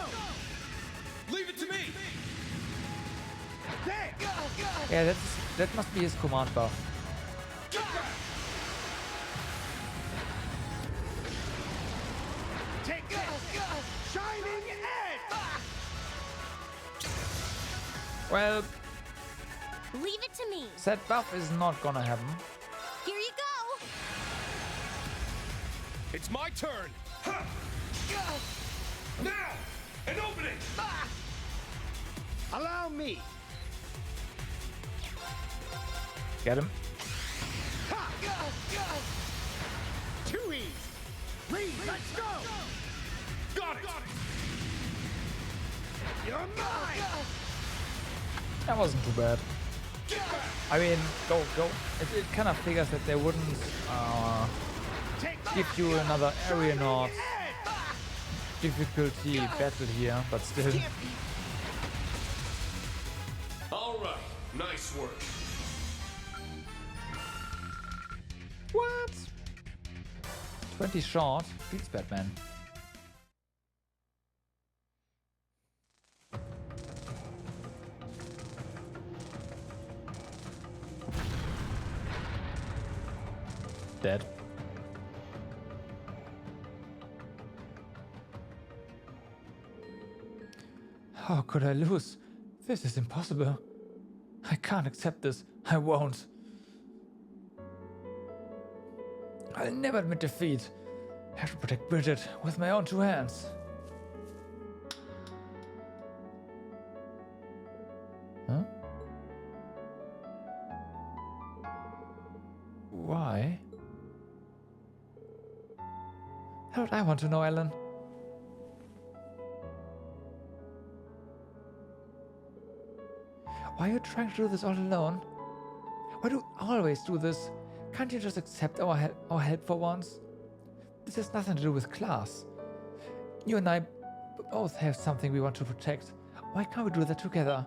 Leave it to me. There. Yeah, that must be his command buff. Take this. Shining edge. Well, Leave it to me. that buff is not gonna happen. Here you go. It's my turn. Ha! Now, an opening. Allow me. Get him. Too easy. Lead, let's go. Got it. You're mine. That wasn't too bad. I mean, go. It kind of figures that they wouldn't give you another area north difficulty battle here, but still. All right. Nice work. What? 20 short beats Batman. Dead. How could I lose? This is impossible. I can't accept this. I won't. I'll never admit defeat. I have to protect Bridget with my own two hands. Huh? Why? How would I want to know, Ellen? Why are you trying to do this all alone? Why do you always do this? Can't you just accept our help for once? This has nothing to do with class. You and I both have something we want to protect. Why can't we do that together?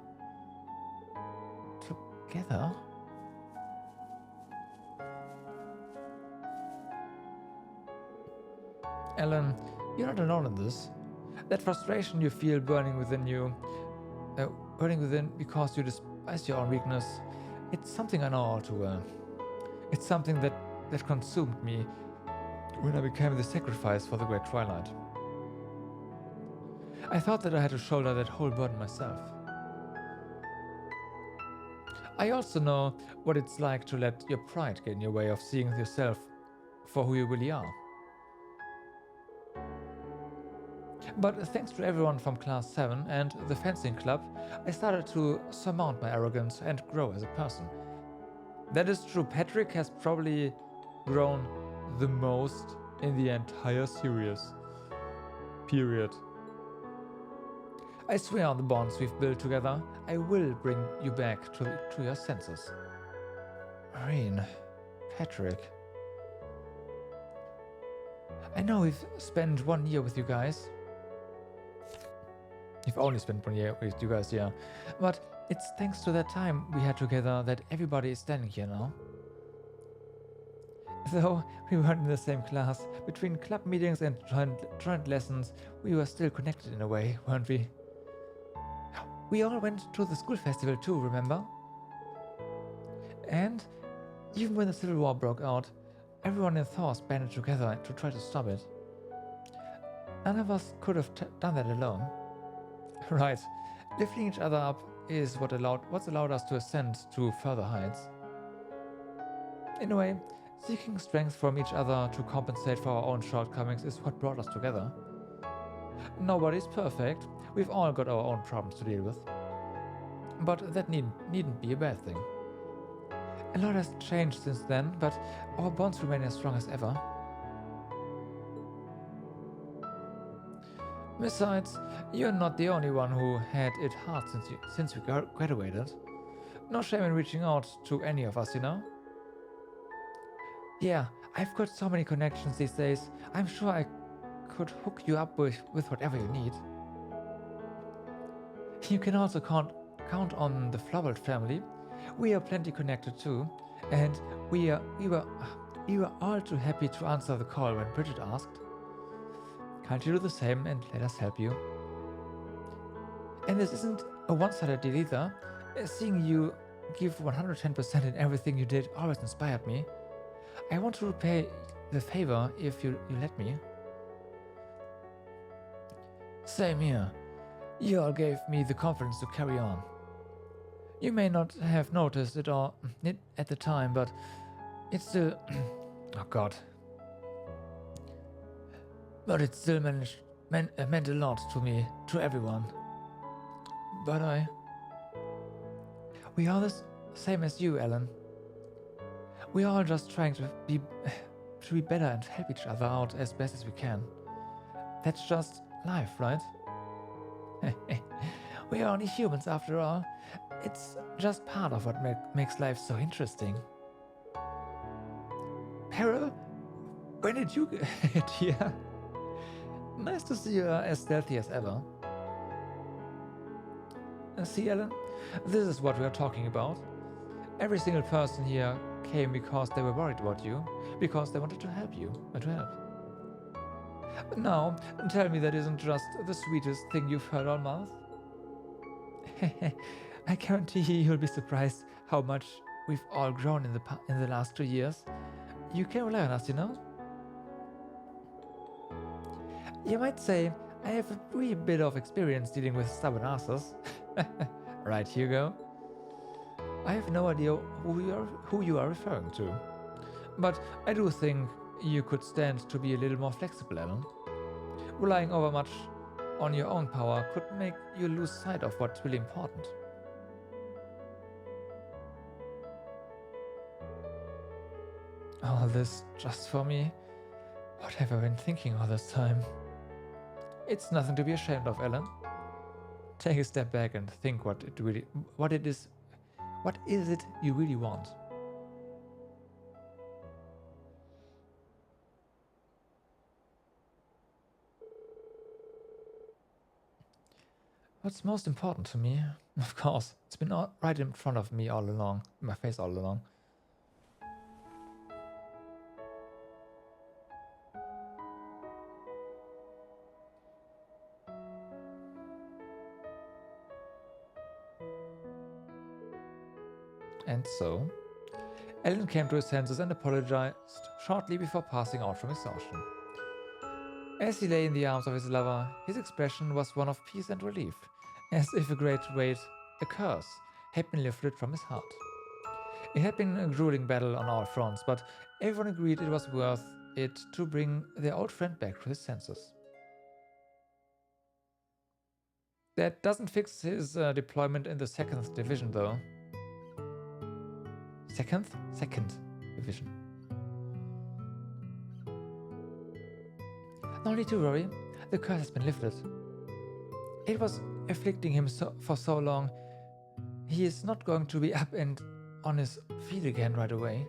Together? Ellen, you're not alone in this. That frustration you feel burning within because you despise your own weakness, it's something I know all too well. It's something that consumed me when I became the sacrifice for the Great Twilight. I thought that I had to shoulder that whole burden myself. I also know what it's like to let your pride get in your way of seeing yourself for who you really are. But thanks to everyone from Class 7 and the fencing club, I started to surmount my arrogance and grow as a person. That is true, Patrick has probably grown the most in the entire series. Period. I swear on the bonds we've built together, I will bring you back to your senses. Marine, Patrick. I know we've spent 1 year with you guys. You've only spent 1 year with you guys here. But it's thanks to that time we had together that everybody is standing here now. Though we weren't in the same class, between club meetings and joint lessons, we were still connected in a way, weren't we? We all went to the school festival too, remember? And even when the Civil War broke out, everyone in Thors banded together to try to stop it. None of us could have done that alone. Right, lifting each other up is what's allowed us to ascend to further heights. In a way, seeking strength from each other to compensate for our own shortcomings is what brought us together. Nobody's perfect, we've all got our own problems to deal with. But that needn't be a bad thing. A lot has changed since then, but our bonds remain as strong as ever. Besides, you're not the only one who had it hard since we graduated. No shame in reaching out to any of us, you know? Yeah, I've got so many connections these days. I'm sure I could hook you up with whatever you need. You can also count on the Flobelt family. We are plenty connected too, and we were all too happy to answer the call when Bridget asked. Can't you do the same and let us help you? And this isn't a one-sided deal either. Seeing you give 110% in everything you did always inspired me. I want to repay the favor if you let me. Same here. You all gave me the confidence to carry on. You may not have noticed it all at the time, but it's still... oh god. But it still meant a lot to me, to everyone. But we are the same as you, Ellen. We are all just trying to be better and help each other out as best as we can. That's just life, right? We are only humans after all. It's just part of what makes life so interesting. Peril? When did you get here? Nice to see you as stealthy as ever. See, Ellen? This is what we are talking about. Every single person here came because they were worried about you, because they wanted to help you, Now, tell me that isn't just the sweetest thing you've heard all month. I guarantee you'll be surprised how much we've all grown in the last 2 years. You can rely on us, you know? You might say I have a wee bit of experience dealing with stubborn asses. Right, Hugo? I have no idea who you are referring to. But I do think you could stand to be a little more flexible, Ellen. Relying over much on your own power could make you lose sight of what's really important. All this just for me? What have I been thinking all this time? It's nothing to be ashamed of, Ellen. Take a step back and think what is it you really want? What's most important to me? Of course, it's been right in front of me all along, in my face all along. And so, Ellen came to his senses and apologized shortly before passing out from exhaustion. As he lay in the arms of his lover, his expression was one of peace and relief, as if a great weight, a curse, had been lifted from his heart. It had been a grueling battle on all fronts, but everyone agreed it was worth it to bring their old friend back to his senses. That doesn't fix his deployment in the 2nd Division, though. Second Division. No need to worry, the curse has been lifted. It was afflicting him for so long, he is not going to be up and on his feet again right away.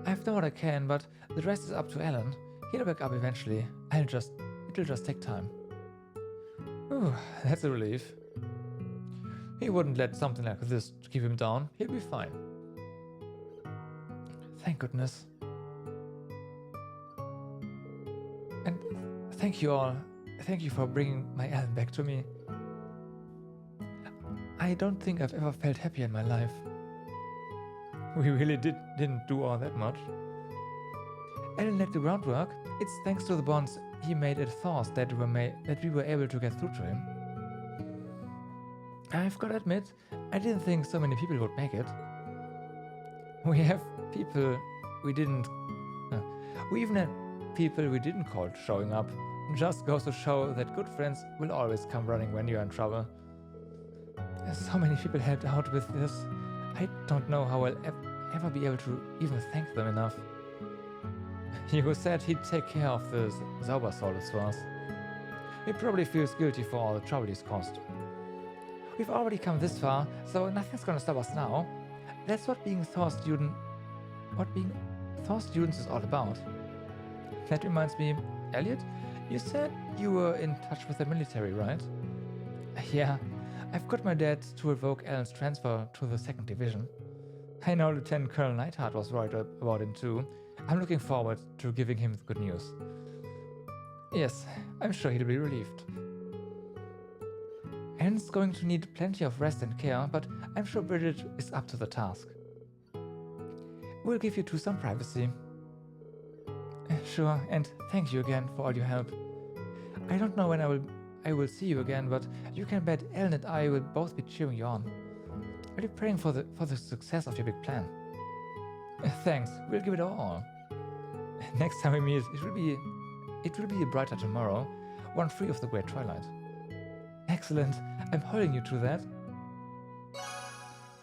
I've done what I can, but the rest is up to Ellen. He'll wake up eventually. It'll just take time. Ooh, that's a relief. He wouldn't let something like this keep him down. He'll be fine. Thank goodness. And thank you all. Thank you for bringing my Ellen back to me. I don't think I've ever felt happier in my life. We really didn't do all that much. Ellen laid the groundwork. It's thanks to the bonds he made at Thor's that we were able to get through to him. I've got to admit, I didn't think so many people would make it. We have people we didn't... we even had people we didn't call showing up. Just goes to show that good friends will always come running when you're in trouble. So many people helped out with this. I don't know how I'll ever be able to even thank them enough. Hugo said he'd take care of the Zaubersolus for us. He probably feels guilty for all the trouble he's caused. We've already come this far, so nothing's gonna stop us now. That's what being Thor's students is all about. That reminds me, Elliot, you said you were in touch with the military, right? Yeah, I've got my dad to revoke Ellen's transfer to the 2nd Division. I know Lieutenant Colonel Neidhart was worried about him too. I'm looking forward to giving him the good news. Yes, I'm sure he'll be relieved. Ellen's going to need plenty of rest and care, but I'm sure Bridget is up to the task. We'll give you two some privacy. Sure, and thank you again for all your help. I don't know when I will see you again, but you can bet Ellen and I will both be cheering you on. I'll be praying for the success of your big plan. Thanks, we'll give it all. Next time we meet, it will be a brighter tomorrow, one free of the great twilight. Excellent, I'm holding you to that.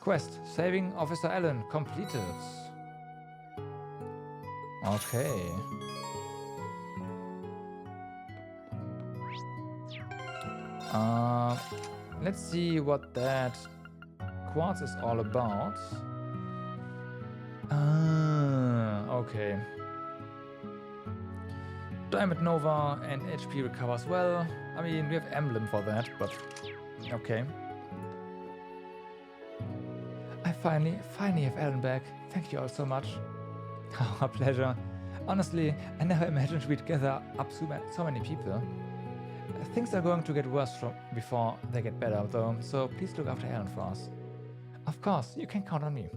Quest, saving Officer Ellen, completed. Okay. Let's see what that quartz is all about. Okay. Diamond Nova and HP recovers well. I mean, we have Emblem for that, but okay. I finally have Ellen back. Thank you all so much. Oh, a pleasure. Honestly, I never imagined we'd gather up so many people. Things are going to get worse before they get better, though, so please look after Ellen for us. Of course, you can count on me.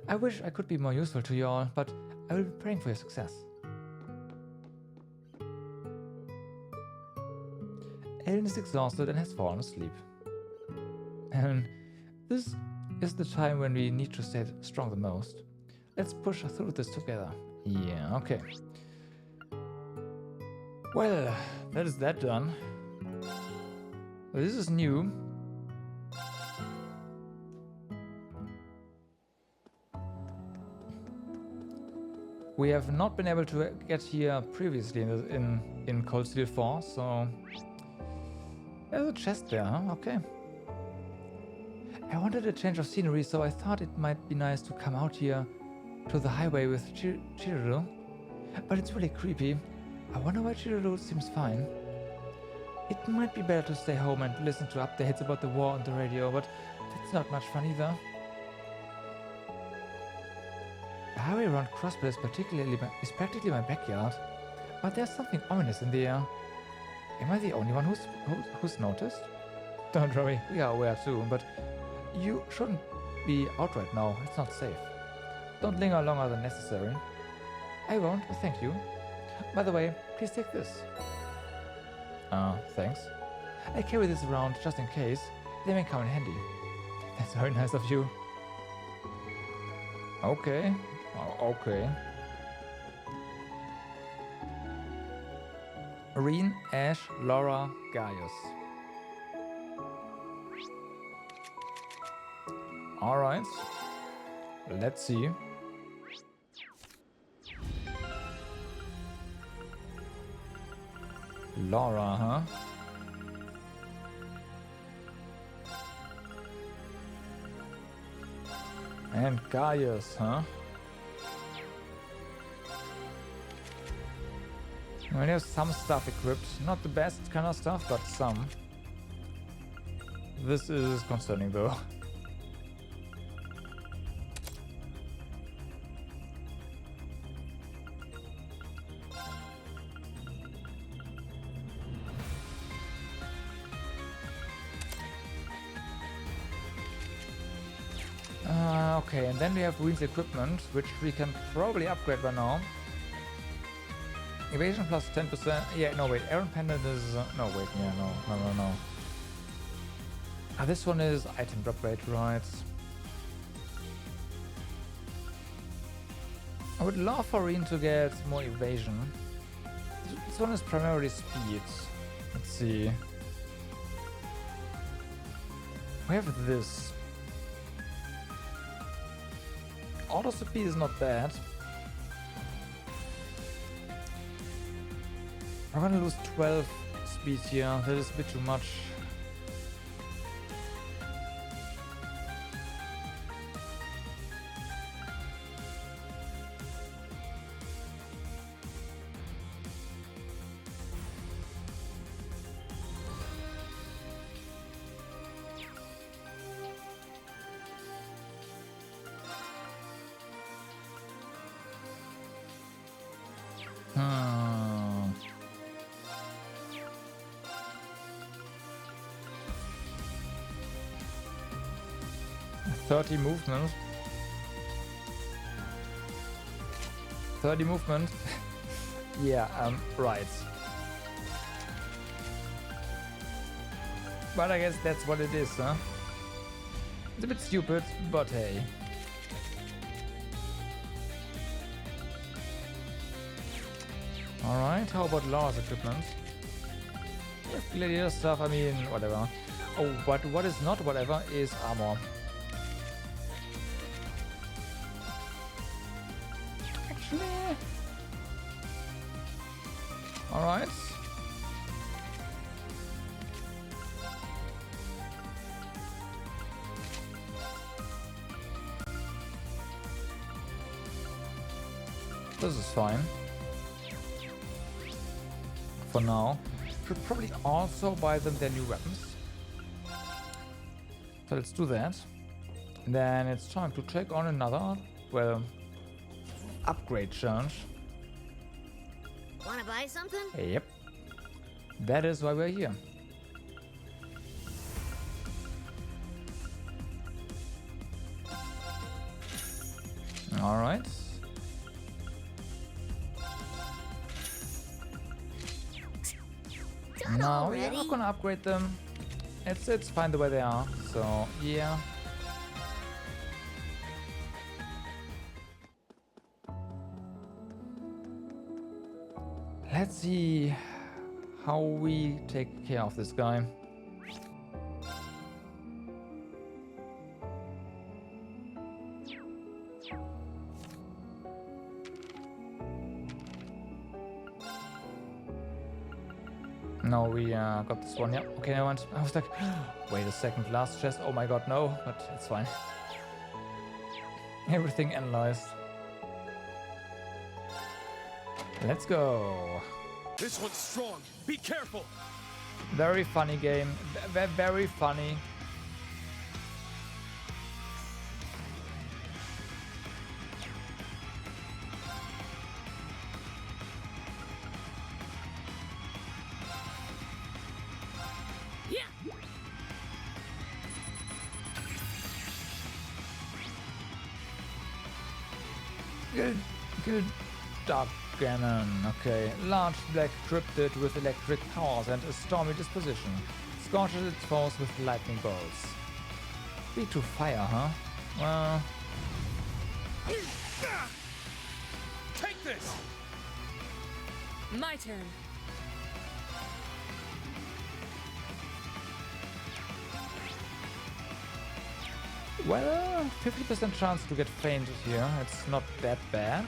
I wish I could be more useful to you all, but I will be praying for your success. Ellen is exhausted and has fallen asleep. And this is the time when we need to stay strong the most. Let's push through this together. Yeah, okay. Well, that is that done. This is new. We have not been able to get here previously in Cold Steel 4, so there's a chest there, huh? Okay. I wanted a change of scenery, so I thought it might be nice to come out here to the highway with Chiriru, but it's really creepy. I wonder why Chiriru seems fine. It might be better to stay home and listen to updates about the war on the radio, but that's not much fun either. The highway around Crossbell is practically my backyard, but there's something ominous in the air. Am I the only one who's noticed? Don't worry, we are aware too, but you shouldn't be out right now. It's not safe. Don't linger longer than necessary. I won't, thank you. By the way, please take this. Thanks. I carry this around just in case. They may come in handy. That's very nice of you. Okay. Okay. Reen, Ash, Laura, Gaius. Alright. Let's see. Laura, huh? And Gaius, huh? I mean, there's some stuff equipped. Not the best kind of stuff, but some. This is concerning though. Okay, and then we have Ruin's equipment, which we can probably upgrade by now. Evasion plus 10%. Yeah, no, wait. Aaron Pendant is... no, wait. Yeah, no. Ah, this one is item drop rate, right? I would love for Ruin to get more evasion. This one is primarily speed. Let's see. We have this. Auto speed is not bad. I'm gonna lose 12 speed here. That is a bit too much. Hmm. 30 movement. 30 movement. Yeah, right. But I guess that's what it is, huh? It's a bit stupid, but hey. Alright, how about Laura's equipment? Gladiator stuff, I mean, whatever. Oh, but what is not whatever is armor. Actually... Alright. This is fine. For now. Should probably also buy them their new weapons. So let's do that. And then it's time to take on another, well, upgrade challenge. Wanna buy something? Yep. That is why we're here. Alright. No, we're not gonna upgrade them. It's fine the way they are. So yeah. Let's see how we take care of this guy. No, we got this one. Yeah. Okay, I was like, wait a second, last chest. Oh my god, no, but it's fine. Everything analyzed. Let's go. This one's strong. Be careful. Very funny game. Very funny. Good Dark Cannon. Okay. Large black cryptid with electric powers and a stormy disposition. Scorches its foes with lightning bolts. Weak to fire, huh? Well... Take this! My turn. Well, 50% chance to get fainted here. It's not that bad.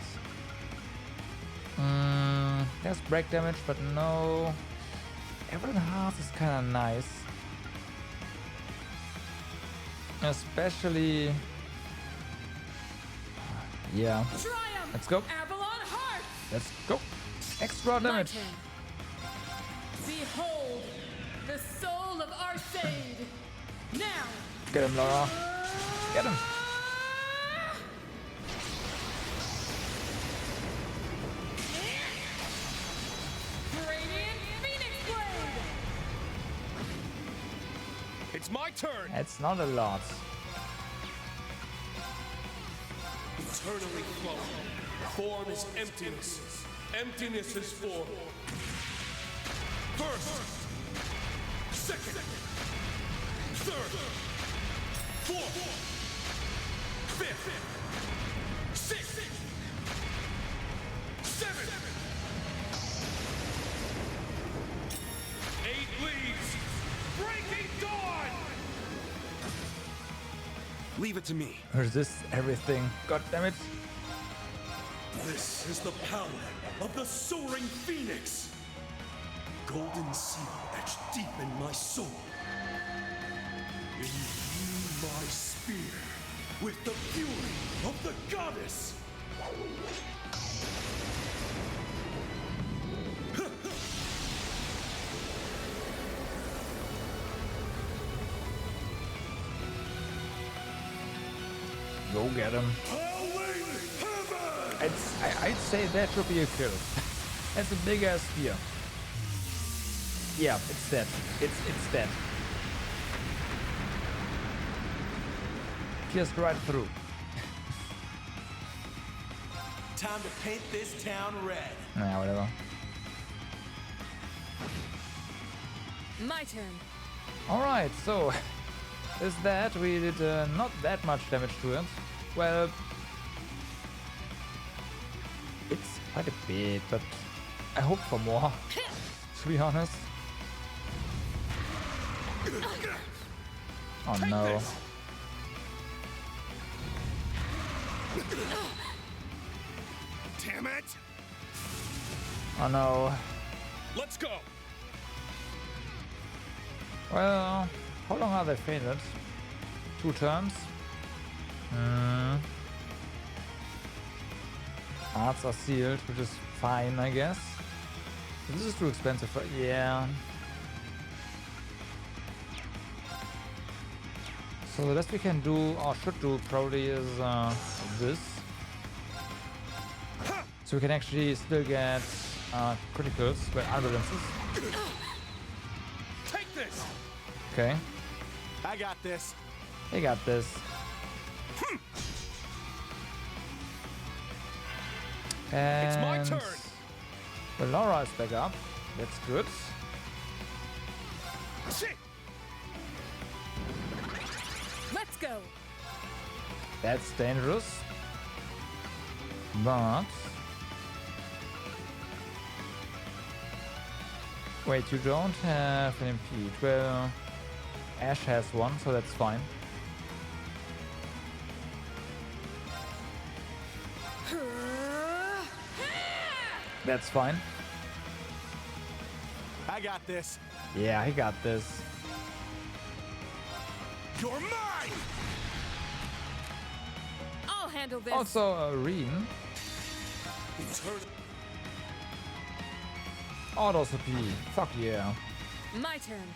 There's break damage, but no. Every half is kind of nice. Especially... Yeah. Let's go. Let's go. Extra damage. Behold, the soul of Arcade. Now. Get him, Laura. Get him. It's my turn! It's not a lot. Eternally flowing. Form is emptiness. Emptiness is form. First, second, third, fourth, fifth, sixth, seventh, 8 leaves. Breaking dawn! Leave it to me. Resist everything. God damn it. This is the power of the soaring phoenix. Golden seal etched deep in my soul. Imbue my spear with the fury of the goddess. Go get him. I'd say that should be a kill. That's a big ass spear. Yeah, it's dead. It's dead. Pierced right through. Time to paint this town red. Nah, whatever. My turn. Alright, so is that we did not that much damage to it. Well, it's quite a bit, but I hope for more, to be honest. Oh no. Damn it! Oh no. Let's go! Well, how long are they fainted? 2 turns? Arts are sealed, which is fine, I guess. This is too expensive for... yeah. So the best we can do, or should do, probably is this. So we can actually still get criticals, but ambulances. Take this! Okay. I got this. They got this. And it's my turn. Well, Laura is back up. That's good. Shit. Let's go. That's dangerous. But wait, you don't have an impede. Well, Ash has one, so that's fine. That's fine. I got this. Yeah, he got this. You're mine! I'll handle this. Also, Reen. Auto CP. Fuck yeah. My turn.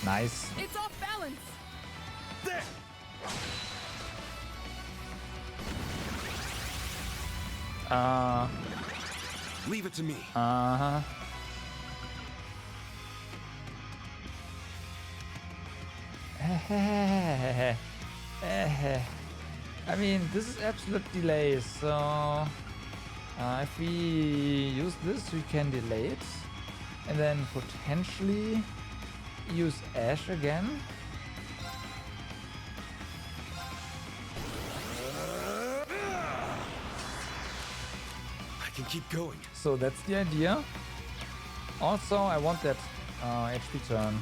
Nice. It's off balance. There. Leave it to me. Uh-huh. I mean, this is absolute delay, so if we use this, we can delay it, and then potentially use Ash again. I can keep going. So that's the idea. Also, I want that HP turn.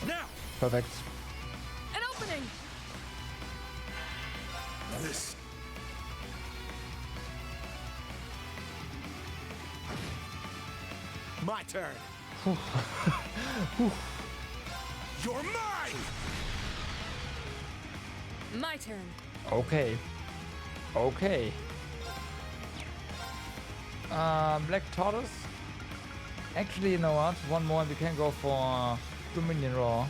Now. Perfect. An opening. This. My turn. You're mine. My turn. Okay. Okay. Black Tortoise. Actually, you know what? One more and we can go for Dominion Roar.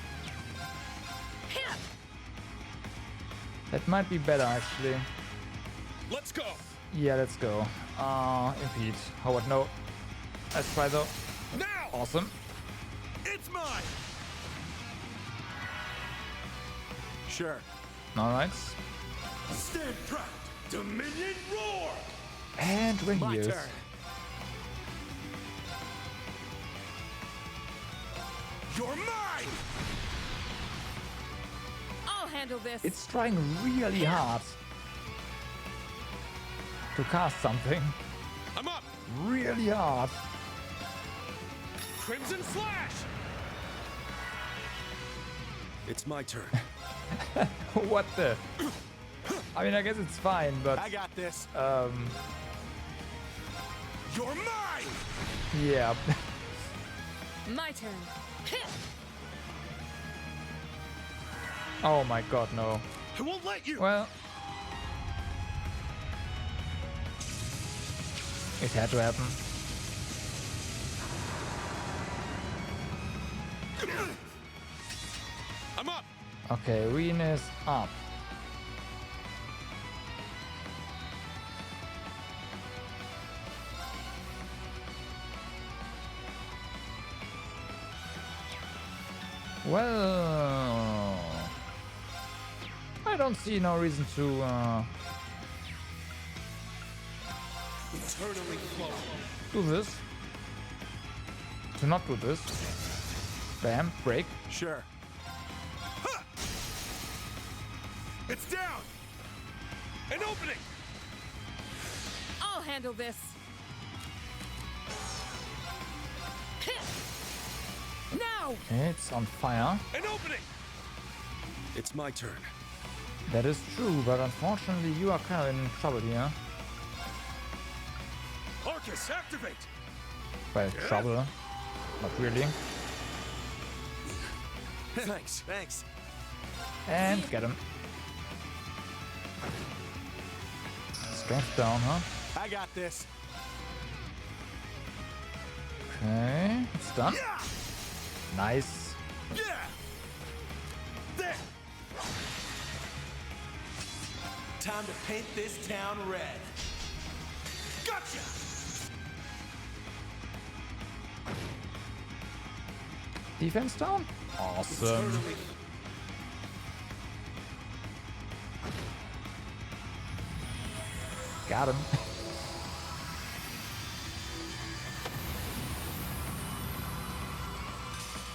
That might be better, actually. Let's go. Yeah, let's go. Impede. Howard, no. Let's try though. Now. Awesome. It's mine. Sure. Alright. Stand proud. Dominion Roar. And when My he is. turn. You're mine. I'll handle this. It's trying really hard to cast something. I'm up. Really hard. Crimson Slash. It's my turn. What the? I mean, I guess it's fine, but I got this. You're mine. yeah. My turn. Oh my god, no. I won't let you. Well, it had to happen. I'm up. Okay, Reen is up. Well, I don't see no reason to Eternally flowing. do this. To not do this. Bam, break. Sure. Ha! It's down. An opening. I'll handle this. Now. It's on fire. An opening. It's my turn. That is true, but unfortunately you are kind of in trouble here. Arcus, activate. Well, trouble. Not really. Thanks. Thanks. And get him. Strength down, huh? I got this. Okay, it's done. Yeah. Nice. Yeah. There. Time to paint this town red. Gotcha. Defense down. Awesome. Eternally. Got him.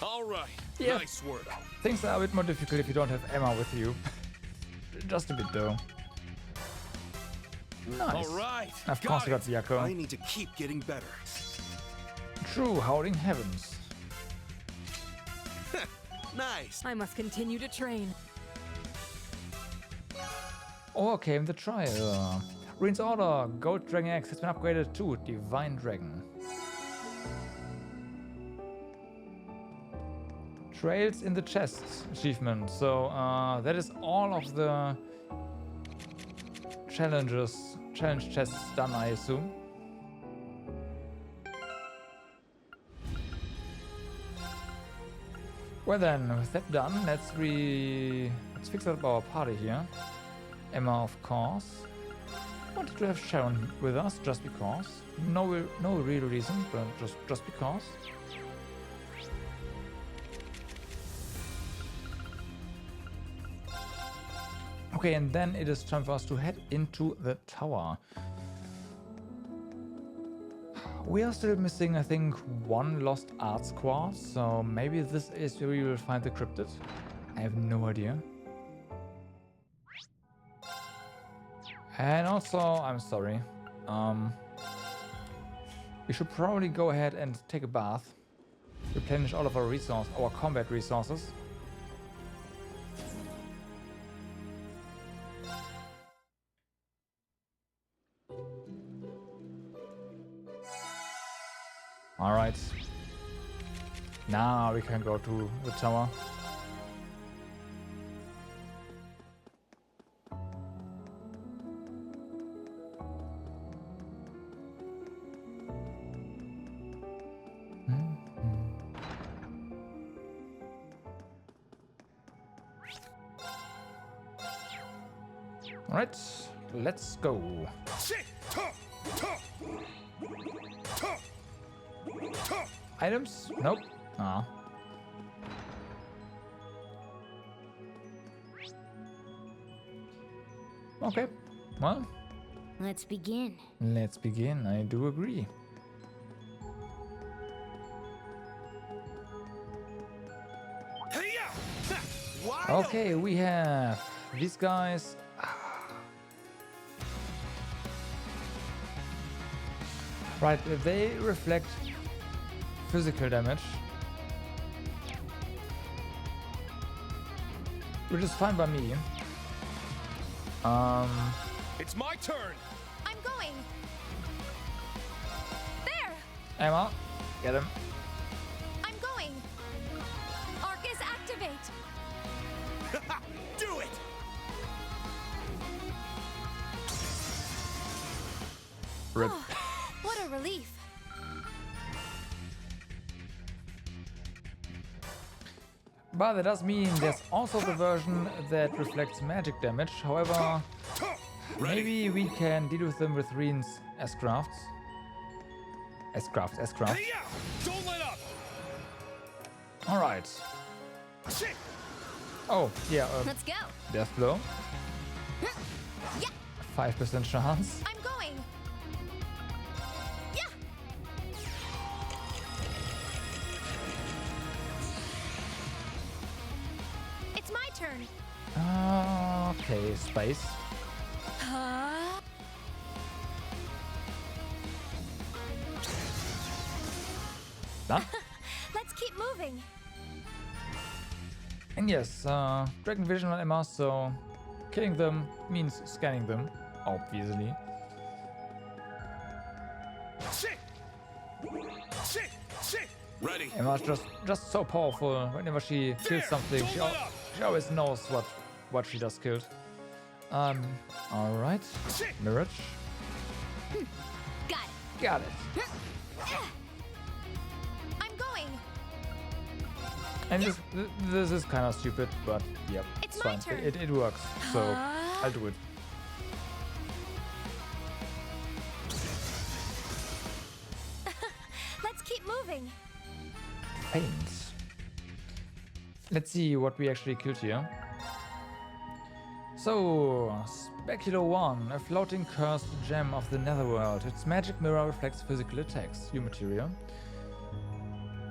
All right. Yeah. Nice work. Things are a bit more difficult if you don't have Emma with you. Just a bit though. Nice. All right. Of course you got the I Yakko. need to keep getting better. True, Howling Heavens. Nice. I must continue to train. Or came the trial. Reen's order, Gold Dragon X has been upgraded to Divine Dragon. Trails in the chest achievement. So that is all of the challenge chests done, I assume. Well then, with that done, let's fix up our party here. Emma, of course. Wanted to have Sharon with us just because. No real reason, but just because. Okay, and then it is time for us to head into the tower. We are still missing, I think, one lost arts quartz, so maybe this is where we will find the cryptid. I have no idea. And also, I'm sorry. We should probably go ahead and take a bath. Replenish all of our combat resources. Alright. Now we can go to the tower. Alright, let's go. Items? Nope. Ah. Okay, well. Let's begin. Let's begin, I do agree. Okay, we have these guys. Right, they reflect physical damage, which is fine by me. It's my turn. I'm going. There. Emma, get him. I'm going. Arcus, activate. Do it. Rip. What a relief. But that does mean there's also the version that reflects magic damage. However, maybe we can deal with them with Reen's S-crafts. S-craft. Don't let up. Alright. Oh, yeah. Let's go. Death blow. Yeah. 5% chance. I'm going. Yeah. It's my turn. Okay, space. Done. Let's keep moving. And yes, Dragon Vision on Emma, so killing them means scanning them, obviously. Ready. Emma's just so powerful. Whenever she kills something, she always knows what she just killed. Alright. Mirage. Got it. I'm going. And this is kind of stupid, but yep, It's fine. my turn. It works, so I'll do it. Let's keep moving. Pains. Let's see what we actually killed here. So, Specular 1, a floating cursed gem of the netherworld. Its magic mirror reflects physical attacks. New material.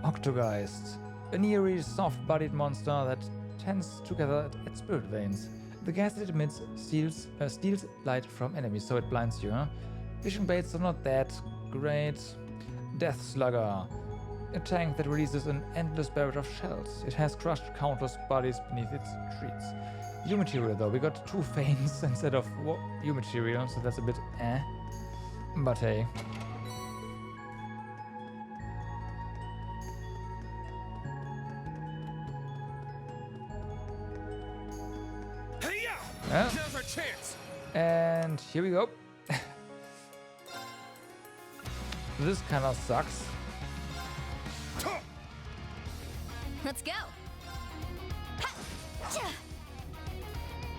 Octogeist, an eerie, soft-bodied monster that tends together at spirit veins. The gas it emits steals light from enemies, so it blinds you. Huh? Vision baits are not that great. Death Slugger, a tank that releases an endless barrage of shells. It has crushed countless bodies beneath its treats. U material though, we got 2 veins instead of U material, so that's a bit eh. But hey. Yeah. Now's our chance. And here we go. This kind of sucks. Let's go.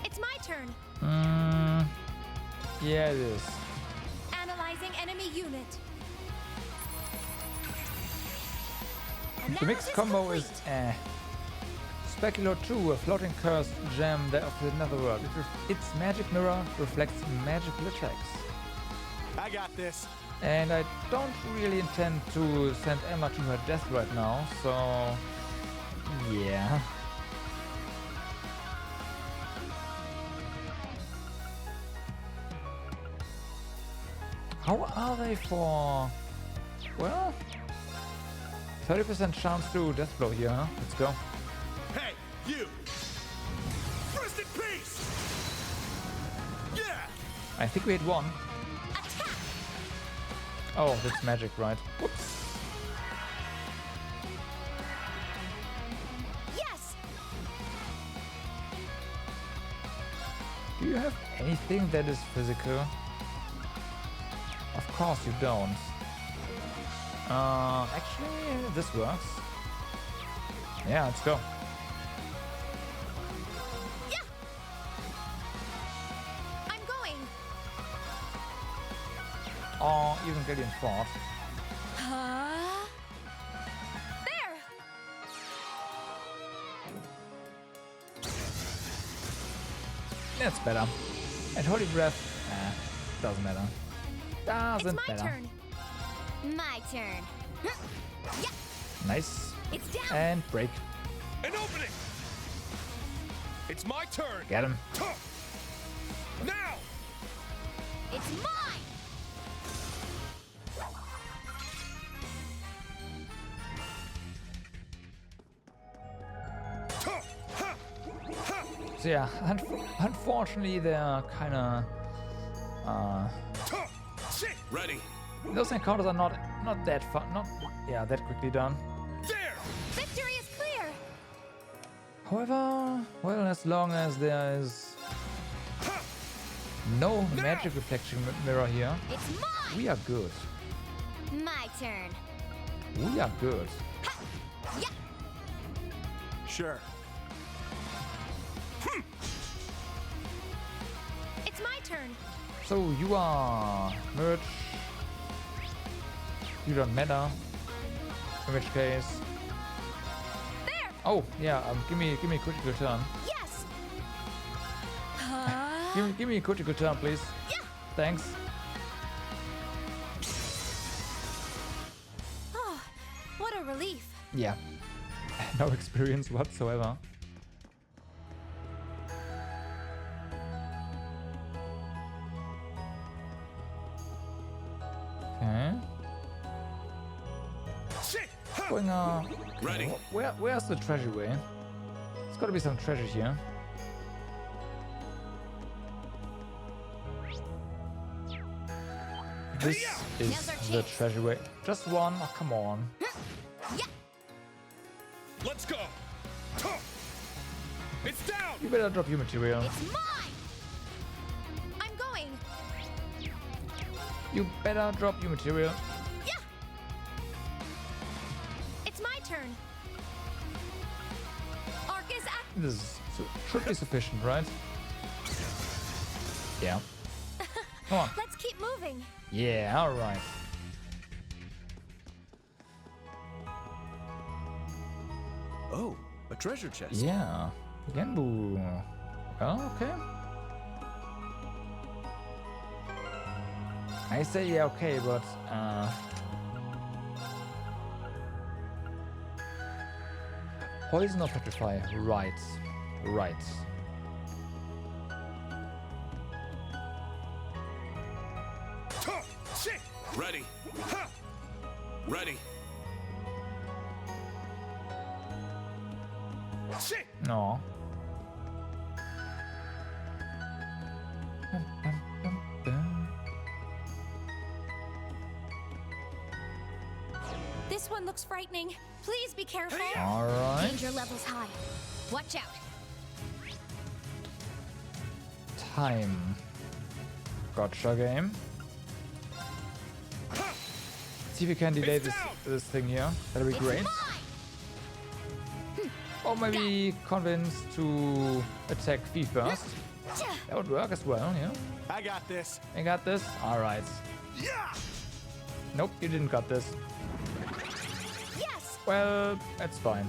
It's my turn. Yeah, it is. Analyzing enemy unit. The mixed combo is eh. Specular 2, a floating cursed gem of the netherworld. Its magic mirror reflects magical attacks. I got this. And I don't really intend to send Emma to her death right now, so yeah. How are they for, well, 30% chance to death blow here, huh? Let's go. Hey, you! Rest in peace! Yeah! I think we hit 1. Oh, that's magic, right? Whoops. Yes. Do you have anything that is physical? Of course you don't. Actually, this works. Yeah, let's go. Yeah. or even Galleon Fort. There! That's better. And Holy Breath, doesn't matter. Doesn't It's my matter. turn. My turn. Yeah. Nice. It's down. And break. An opening! It's my turn! Get him. Now! It's mine. So yeah, unfortunately they're kinda Ready. those encounters are not that fun, that quickly done. Victory is clear. However, well, as long as there is no magic reflection mirror here, It's mine. we are good. My turn. We are good. Yeah. Sure. It's my turn. So you are merge. You don't matter. In which case. There. Oh yeah, give me a critical turn. Yes. Give me a critical turn, please. Yeah. Thanks. Oh, what a relief. Yeah. No experience whatsoever. Okay. Going on. Ready. Where's the treasury? There's gotta be some treasure here. This is the treasury. Just one? Oh, come on. Let's go! It's down! You better drop your material. It's mine. I'm going. You better drop your material. Yeah. It's my turn. Arcus act. This should be sufficient, right? Yeah. Come on. Let's keep moving. Yeah, alright. Oh, a treasure chest. Yeah. Genbu. Oh, okay. I say yeah, okay, but poison or petrify? Right. Right. Ready. Ready. No. This one looks frightening. Please be careful. All right. Danger levels high. Watch out. Time. Gotcha game. See if we can delay this thing here. That'll be great. Or maybe convince to attack Fee first. That would work as well, yeah. I got this. I got this? Alright. Yeah. Nope, you didn't got this. Yes. Well, that's fine.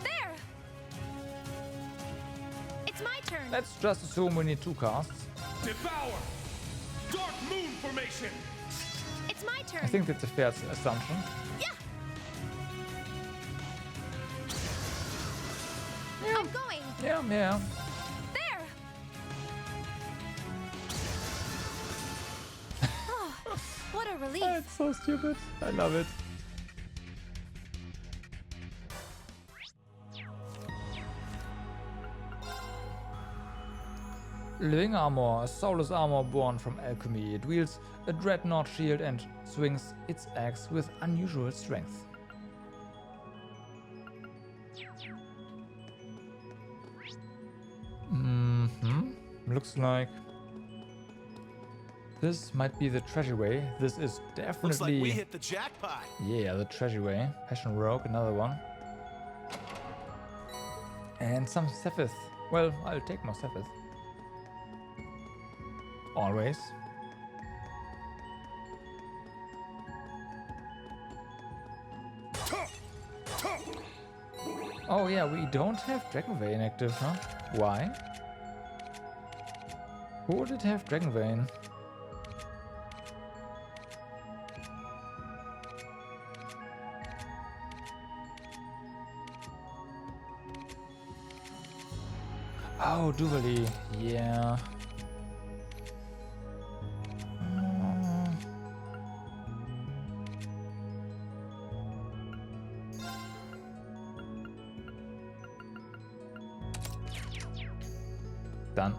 There. It's my turn. Let's just assume we need 2 casts. Devour! Dark Moon Formation! It's my turn. I think that's a fair assumption. Yeah. I'm going. Yeah, yeah. There. Oh, what a relief. That's so stupid. I love it. Living armor, a soulless armor born from alchemy. It wields a dreadnought shield and swings its axe with unusual strength. Looks like this might be the treasury. This is definitely. Looks like we hit the jackpot. Yeah, the treasury. Passion Rogue, another one. And some Sepith. Well, I'll take more Sepith. Always. Oh yeah, we don't have Dragon Vein active, huh? Why? Who did have Dragon Vein? Oh, Duvali. Yeah. Done.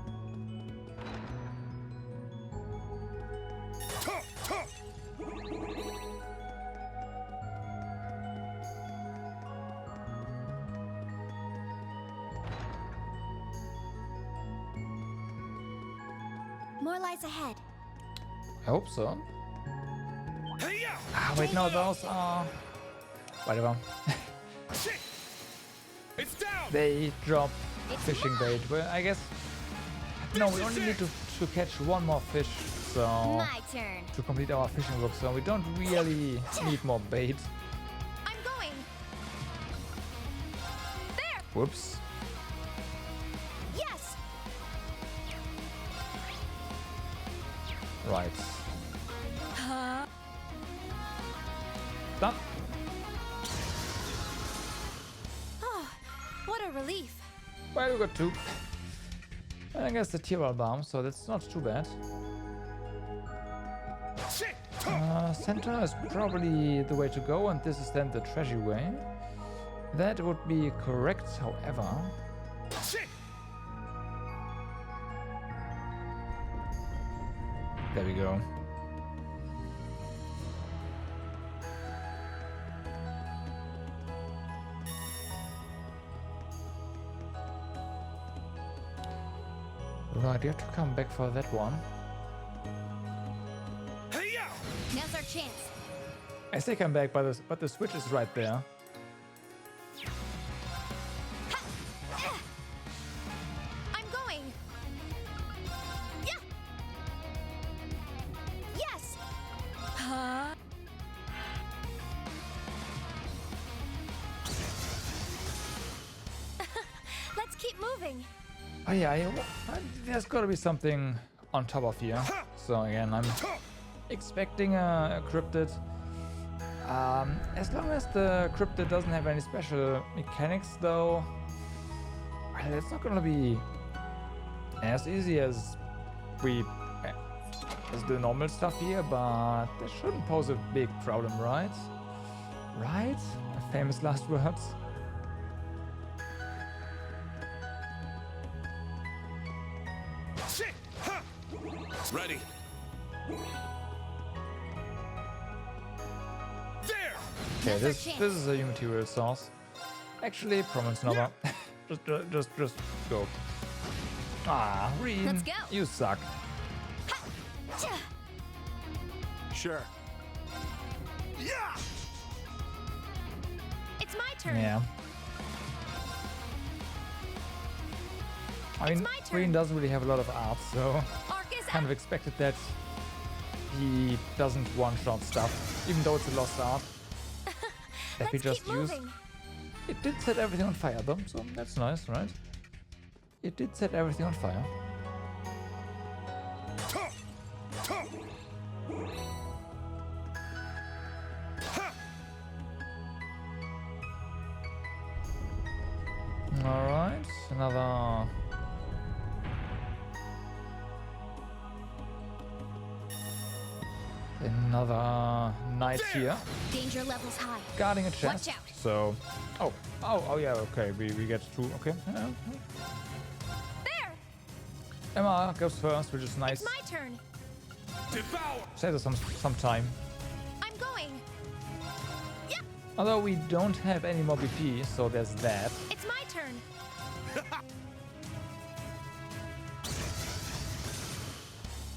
More lies ahead. I hope so. Ah, wait, no, those are... Whatever. It's down. They drop fishing bait. Well, I guess... No, we only need to catch one more fish, so... My turn. To complete our fishing book, so we don't really need more bait. I'm going. There. Whoops. Yes. Right. Done. Oh, what a relief. Well, we got two. And I guess the Tyrol bomb, so that's not too bad. Center is probably the way to go, and this is then the treasure way. That would be correct, however. There we go. Right, you have to come back for that one. Now's our chance. I say come back, but the switch is right there. I'm going. Yeah. Yes. Huh? Let's keep moving. Oh yeah, there's gotta be something on top of here. So again, I'm expecting a cryptid. As long as the cryptid doesn't have any special mechanics though, well, it's not gonna be as easy as the normal stuff here, but that shouldn't pose a big problem, right? Right? Famous last words. Ready. Okay, this is a new material source. Actually, Prominence Nova. just go. Ah, Reen, Let's go. You suck. Sure. Yeah. It's my turn. Yeah. I mean, Reen doesn't really have a lot of art, so kind of expected that he doesn't one-shot stuff, even though it's a lost art that we just used. It did set everything on fire though, so that's nice, right? It did set everything on fire. Alright, another knight here. Danger levels high. Guarding a chest. Watch out. So, oh yeah, okay, we get two, okay. There. Emma goes first, which is nice. It's my turn. Devour. Saves us some time. I'm going. Yeah. Although we don't have any more BP, so there's that. It's my turn.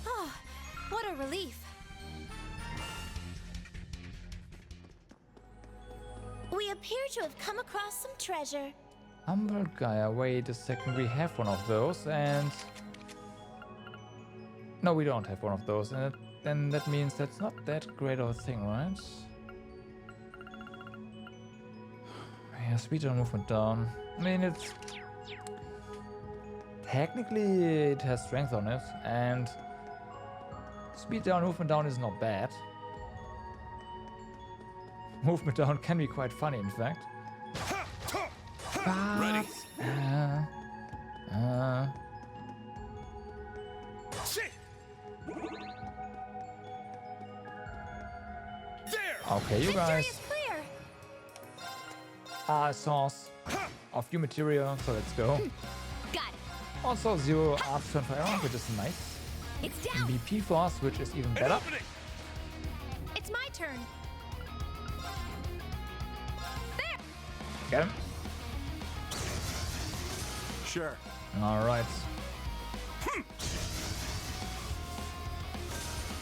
Oh, what a relief. We appear to have come across some treasure. Humble Gaia, wait a second, we have one of those, and... No, we don't have one of those, and then that means that's not that great of a thing, right? Yeah, speed down, movement down. I mean, it's... Technically, it has strength on it, and... Speed down, movement down is not bad. Movement down can be quite funny, in fact. But, Ready. Okay, you guys are a source of new material, so let's go. Got it. Also, 0 arts turn for error, which is nice. It's down. BP for us, which is even better. It's my turn. Get him. Sure. All right.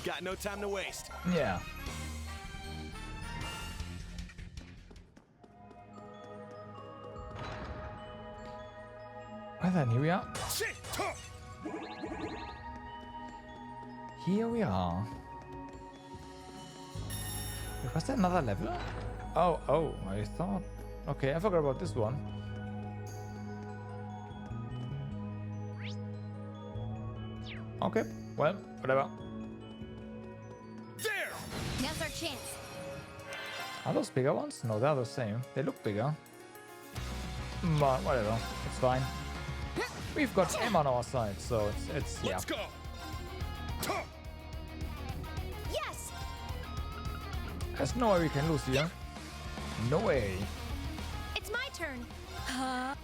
Got no time to waste. Yeah. Well then, here we are. Here we are. Wait, was that another level? Oh, I thought... Okay, I forgot about this one. Okay, well, whatever. There! Now's our chance. Are those bigger ones? No, they're the same. They look bigger. But whatever, it's fine. We've got M on our side, so it's yeah. Let's go! Yes! There's no way we can lose here. No way. It's my turn. Yeah!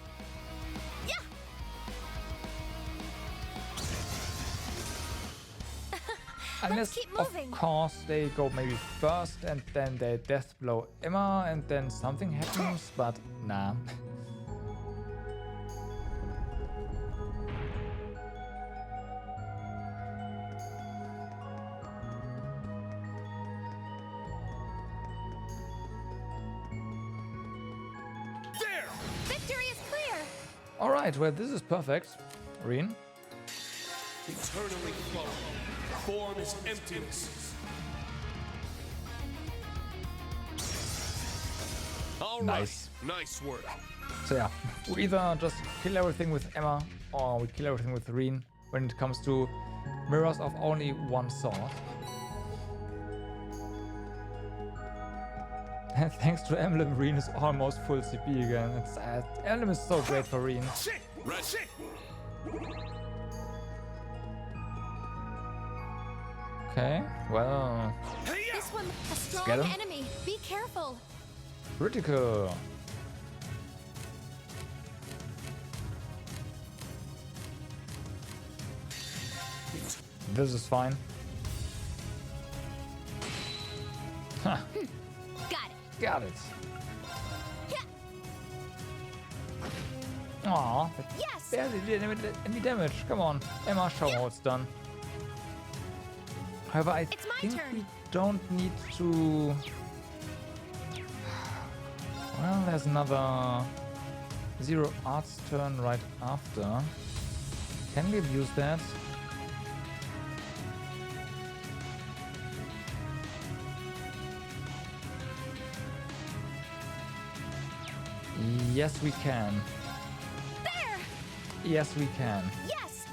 Unless, keep of moving. course, they go maybe first and then they death blow Emma and then something happens, but nah. There! Victory is clear! Alright, well this is perfect. Reen. Eternally flowing. Form is emptiness. All right. Nice. Nice work. So yeah, we either just kill everything with Emma or we kill everything with Reen when it comes to mirrors of only one sword. And thanks to Emblem, Reen is almost full CP again. It's Emblem is so great for Reen. Okay, well... This one, a strong Get him. enemy. Be careful. Critical. This is fine. Huh. Got it. Got it. Aw, yes. Barely did any damage. Come on, Emma, show how it's done. However, I think we don't need to... Well, there's another 0 arts turn right after. Can we use that? Yes, we can. There! Yes, we can. Yes!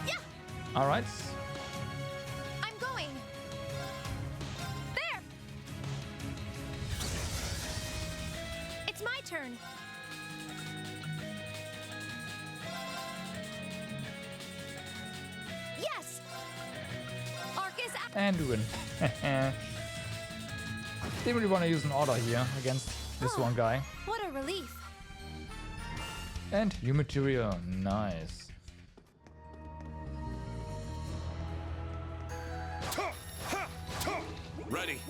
Yeah! Alright. I'm going! There! It's my turn! Yes! Arc is out! And we win. Didn't really want to use an order here against this one guy. What a relief! And new material, nice. Ready.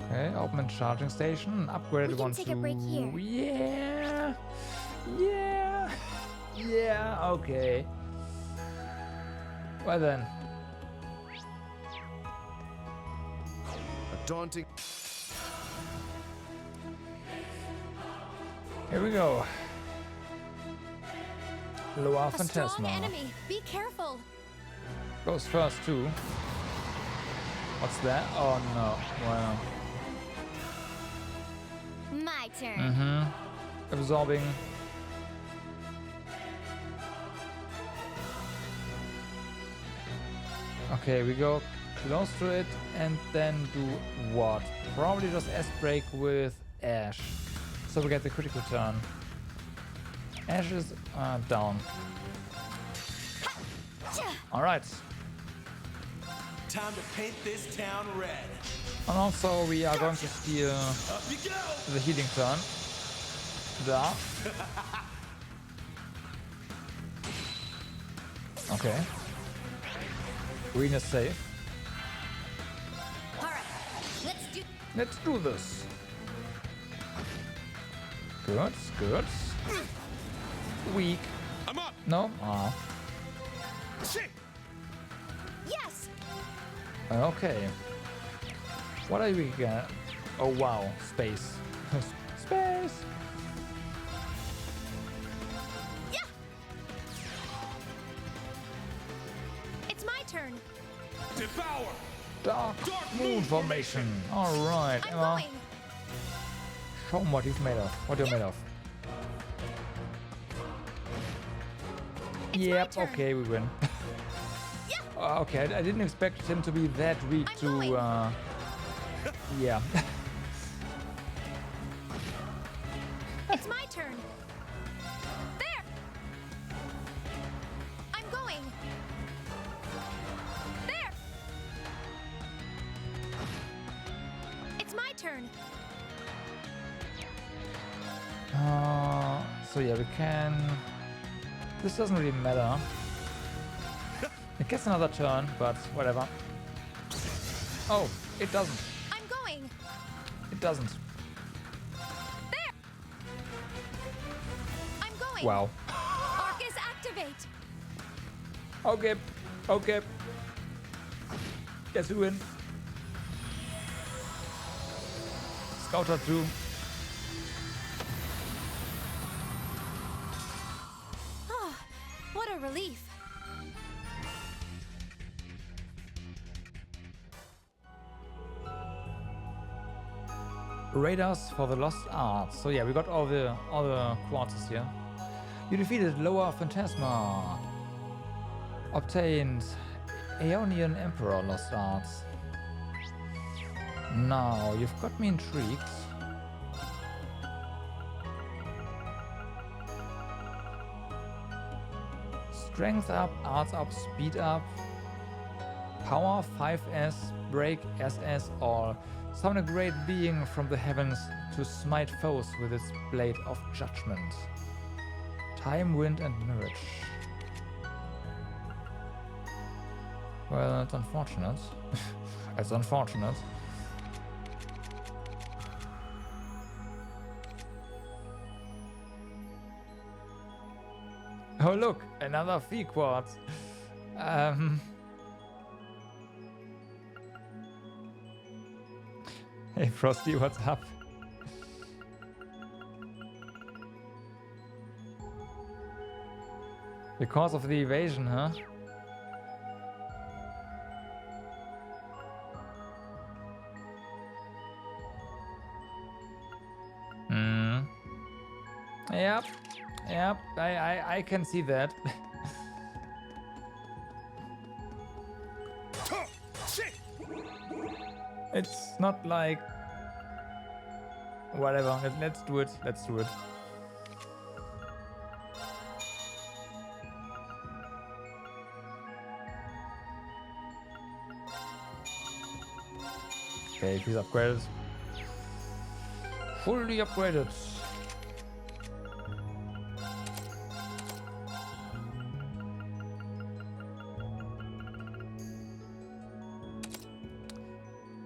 Okay, open a charging station, upgraded We can one take to... a break here. Yeah! Yeah! Yeah, okay. Well then. A daunting... Here we go. Loa A strong Phantasma. enemy. Be careful. Goes first too. What's that? Oh no. Wow. My turn. Mm-hmm. Absorbing. Okay, we go close to it and then do what? Probably just S-break with Ash. So we get the critical turn. Ash is down. Alright. Time to paint this town red. And also we are going to steal the healing turn. Da. Okay. Green is safe. Alright, Let's do this. Good, good. Weak. I'm up. No? Ah. Yes! Okay. What are we gonna... Oh wow, space. Space! Yeah! It's my turn. Devour! Dark Moon Formation. Alright, I'm Emma. going. Show them what you've made of. What you're made of. Yep, okay, we win. Okay, I didn't expect him to be that weak to... yeah. It's my turn. There! I'm going. There! It's my turn. So yeah, we can... This doesn't really matter. It gets another turn, but whatever. Oh, it doesn't. I'm going. It doesn't. There! I'm going. Wow. Arcus activate. Okay, okay. Guess we win. Scouter 2. Oh, what a relief. Raiders for the Lost Arts. So yeah, we got all the quarters here. You defeated Lower Phantasma. Obtained Aeonian Emperor Lost Arts. Now, you've got me intrigued. Strength up, arts up, speed up. Power 5S, break SS all. Summon a great being from the heavens to smite foes with its blade of judgment. Time, wind, and mirage. Well, it's unfortunate. It's unfortunate. Oh look, another fee quartz. Hey Frosty, what's up? Because of the evasion, huh? Hmm. Yep. Yep. I can see that. It's not like whatever. Let's do it. Let's do it. Okay, he's upgraded. Fully upgraded.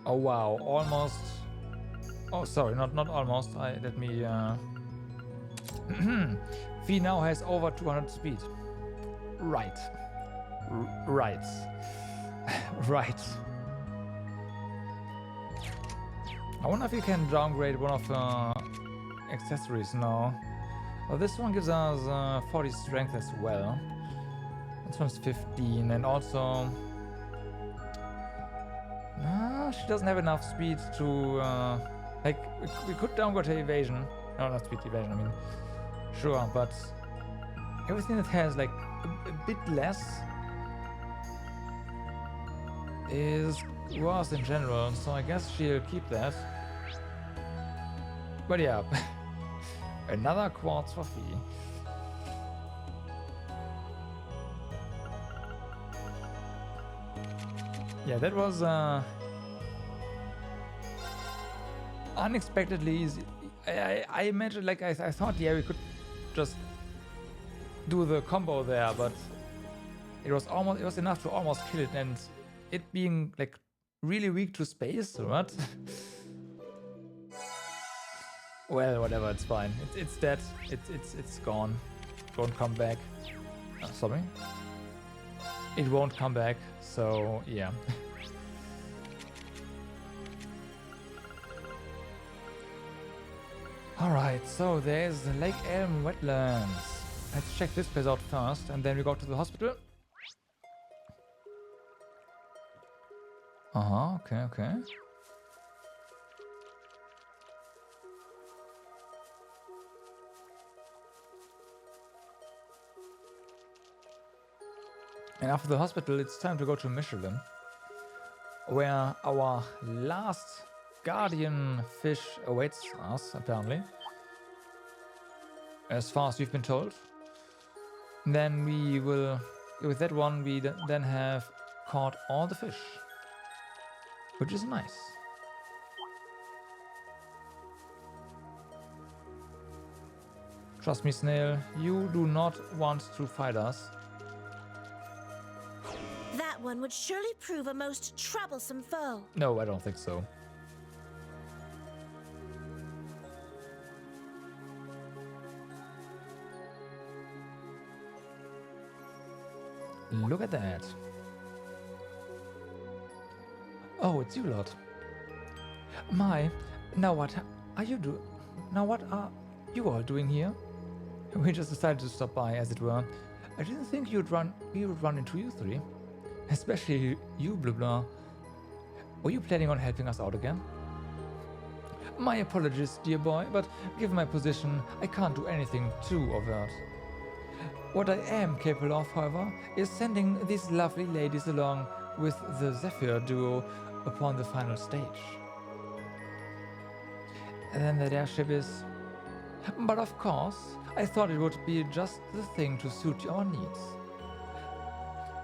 Oh wow, almost. Oh sorry, not almost. Let me Fee now has over 200 speed. Right. Right. Right. I wonder if you can downgrade one of the accessories now. Well, this one gives us 40 strength as well. This one's 15, and also No, she doesn't have enough speed to, like, we could downgrade her evasion. No, not speed, evasion, I mean. Sure, but everything that has, like, a bit less is worse in general, so I guess she'll keep that. But yeah, another quartz for fee. Yeah, that was unexpectedly easy. I imagine, like, I thought, yeah, we could just do the combo there, but it was enough to almost kill it, and it being, like, really weak to space, what? Well, whatever, it's fine. It's dead. It's gone. It won't come back. Sorry. It won't come back, so yeah. Alright, so there's the Lake Elm Wetlands. Let's check this place out first, and then we go to the hospital. Okay. And after the hospital, it's time to go to Mishelam, where our last guardian fish awaits us, apparently. As far as we've been told. Then we will, with that one, we then have caught all the fish, which is nice. Trust me, Snail, you do not want to fight us. That one would surely prove a most troublesome foe. No, I don't think so. Look at that. Oh, it's you lot. My, now what are you doing? Now what are you all doing here? We just decided to stop by, as it were. I didn't think we would run into you three. Especially you, Blue Blah. Were you planning on helping us out again? My apologies, dear boy, but given my position, I can't do anything too overt. What I am capable of, however, is sending these lovely ladies along with the Zephyr duo upon the final stage. And then that airship is... But of course, I thought it would be just the thing to suit our needs.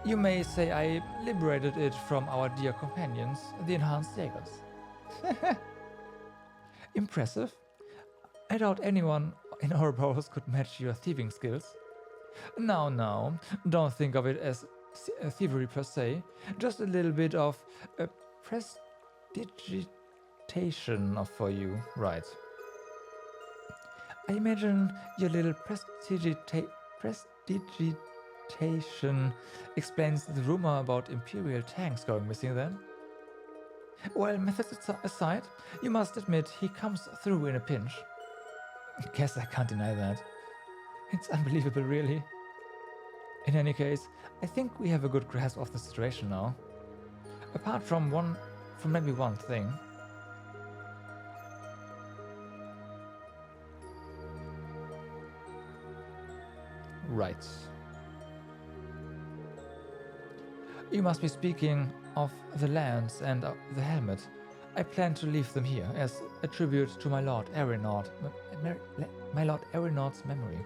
You may say I liberated it from our dear companions, the Enhanced Jaegers. Impressive. I doubt anyone in Ouroboros could match your thieving skills. Now, don't think of it as thievery per se, just a little bit of prestidigitation for you, right? I imagine your little prestidigitation explains the rumor about Imperial tanks going missing then. Well, methods aside, you must admit he comes through in a pinch. Guess I can't deny that. It's unbelievable, really. In any case, I think we have a good grasp of the situation now. Apart from maybe one thing. Right. You must be speaking of the lance and the helmet. I plan to leave them here as a tribute to my Lord Aeronaut's memory.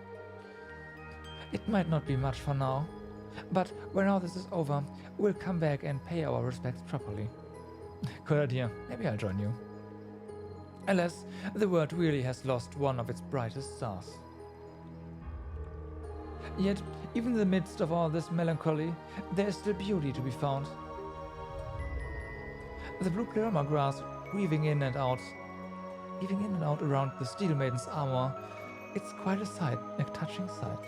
It might not be much for now, but when all this is over, we'll come back and pay our respects properly. Good idea. Maybe I'll join you. Alas, the world really has lost one of its brightest stars. Yet, even in the midst of all this melancholy, there is still beauty to be found. The blue pleroma grass weaving in and out around the Steel Maiden's armor, it's quite a sight, a touching sight.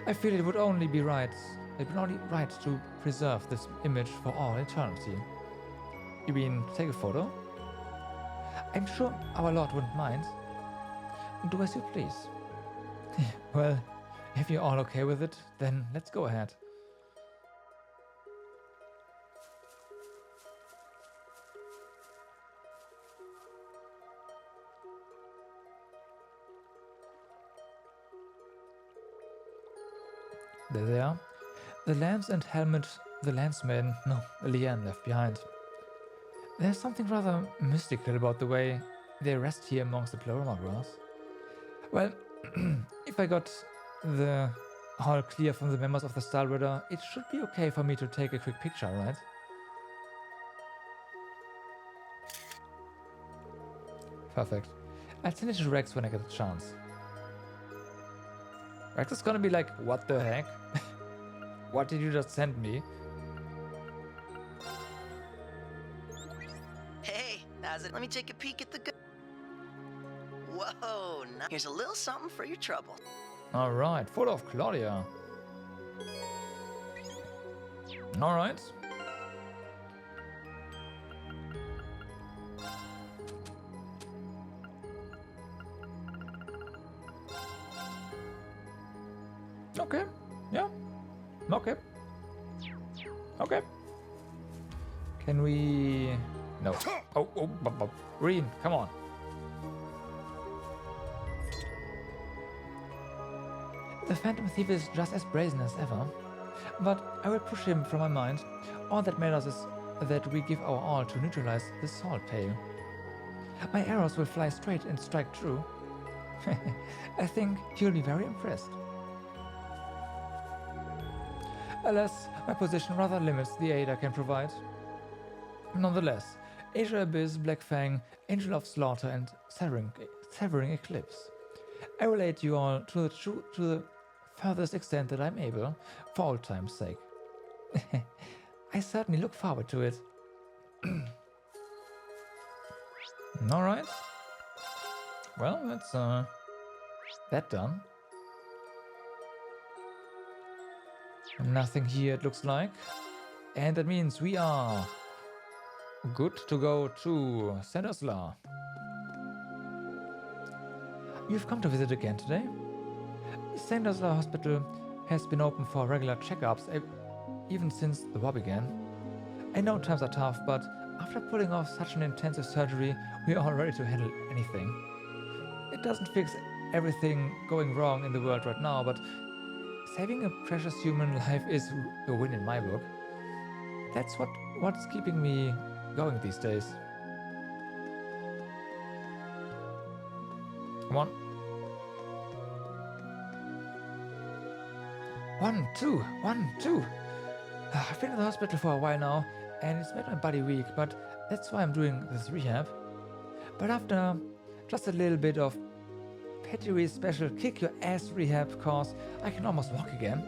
I feel it would only be right to preserve this image for all eternity. You mean take a photo? I'm sure our Lord wouldn't mind. Do as you please. Well, if you're all okay with it, then let's go ahead. There they are. The lance and helmet the landsman, no, Leanne left behind. There's something rather mystical about the way they rest here amongst the Ploroma grass. Well, if I got the all clear from the members of the Stalrider, it should be okay for me to take a quick picture, right? Perfect. I'll send it to Rex when I get a chance. Rex is gonna be like, what the heck? What did you just send me? Hey, how's it? Let me take a peek at the good. Whoa, here's a little something for your trouble. Alright, photo of Claudia. Alright. Okay, yeah. Okay. Okay. Can we... No. Green, come on. The Phantom Thief is just as brazen as ever, but I will push him from my mind. All that matters is that we give our all to neutralize the salt pail. My arrows will fly straight and strike true. I think he'll be very impressed. Alas, my position rather limits the aid I can provide. Nonetheless, Asia Abyss, Black Fang, Angel of Slaughter, and Severing Eclipse. I will aid you all to the furthest extent that I'm able, for old time's sake. I certainly look forward to it. Alright. Well, that's that done. Nothing here, it looks like. And that means we are good to go to Sandusla. You've come to visit again today? Sandusla Hospital has been open for regular checkups even since the war began. I know times are tough, but after pulling off such an intensive surgery, we are all ready to handle anything. It doesn't fix everything going wrong in the world right now, but saving a precious human life is a win in my book. That's what's keeping me going these days. Come on. 1, 2, 1, 2. I've been in the hospital for a while now, and it's made my body weak, but that's why I'm doing this rehab. But after just a little bit of Petteri's special kick-your-ass rehab course, I can almost walk again.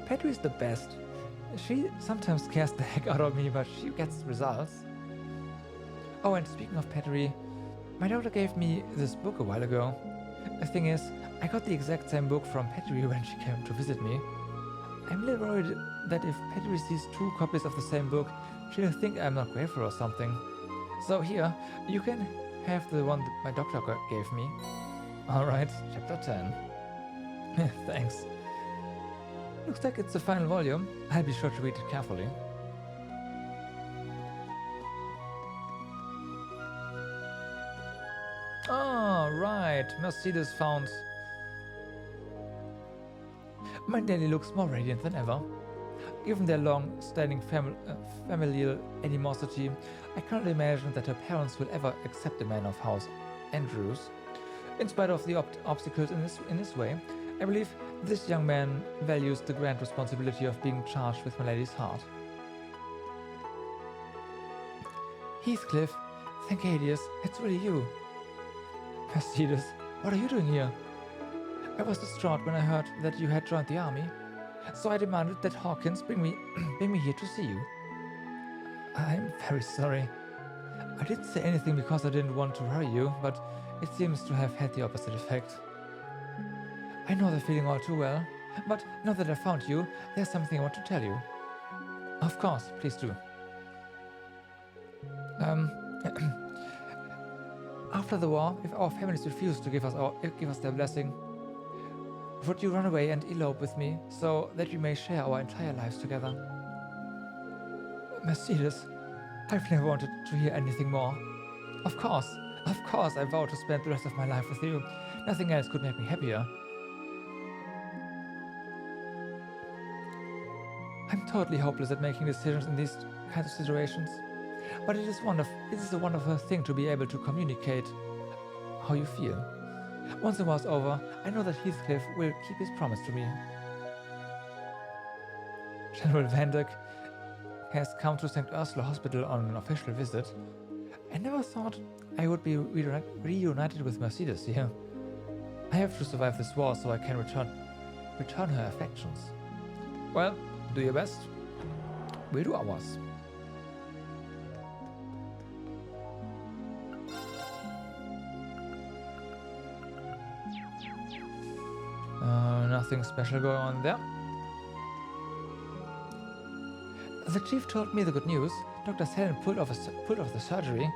Petteri is the best. She sometimes scares the heck out of me, but she gets results. Oh, and speaking of Petteri, my doctor gave me this book a while ago. The thing is, I got the exact same book from Petteri when she came to visit me. I'm a little worried that if Petteri sees 2 copies of the same book, she'll think I'm not grateful or something. So here, you can have the one that my doctor gave me. Alright, chapter 10. Thanks. Looks like it's the final volume. I'll be sure to read it carefully. Oh, right. Mercedes found... My Nelly looks more radiant than ever. Given their long-standing familial animosity, I cannot imagine that her parents will ever accept a man of House Andrews. In spite of the obstacles in this way, I believe this young man values the grand responsibility of being charged with my lady's heart. Heathcliff, thank Hades, it's really you. Mercedes, what are you doing here? I was distraught when I heard that you had joined the army, so I demanded that Hawkins bring me here to see you. I'm very sorry. I didn't say anything because I didn't want to worry you, but it seems to have had the opposite effect. I know the feeling all too well, but now that I found you, there's something I want to tell you. Of course, please do. After the war, if our families refused to give us their blessing, would you run away and elope with me, so that we may share our entire lives together? Mercedes, I've never wanted to hear anything more. Of course, I vow to spend the rest of my life with you. Nothing else could make me happier. totally hopeless at making decisions in these kinds of situations. But it is a wonderful thing to be able to communicate how you feel. Once the war's over, I know that Heathcliff will keep his promise to me. General Van Dyck has come to St. Ursula Hospital on an official visit. I never thought I would be reunited with Mercedes here. I have to survive this war so I can return her affections. Well, do your best. We'll do ours. Nothing special going on there. The chief told me the good news. Dr. Selin pulled off the surgery.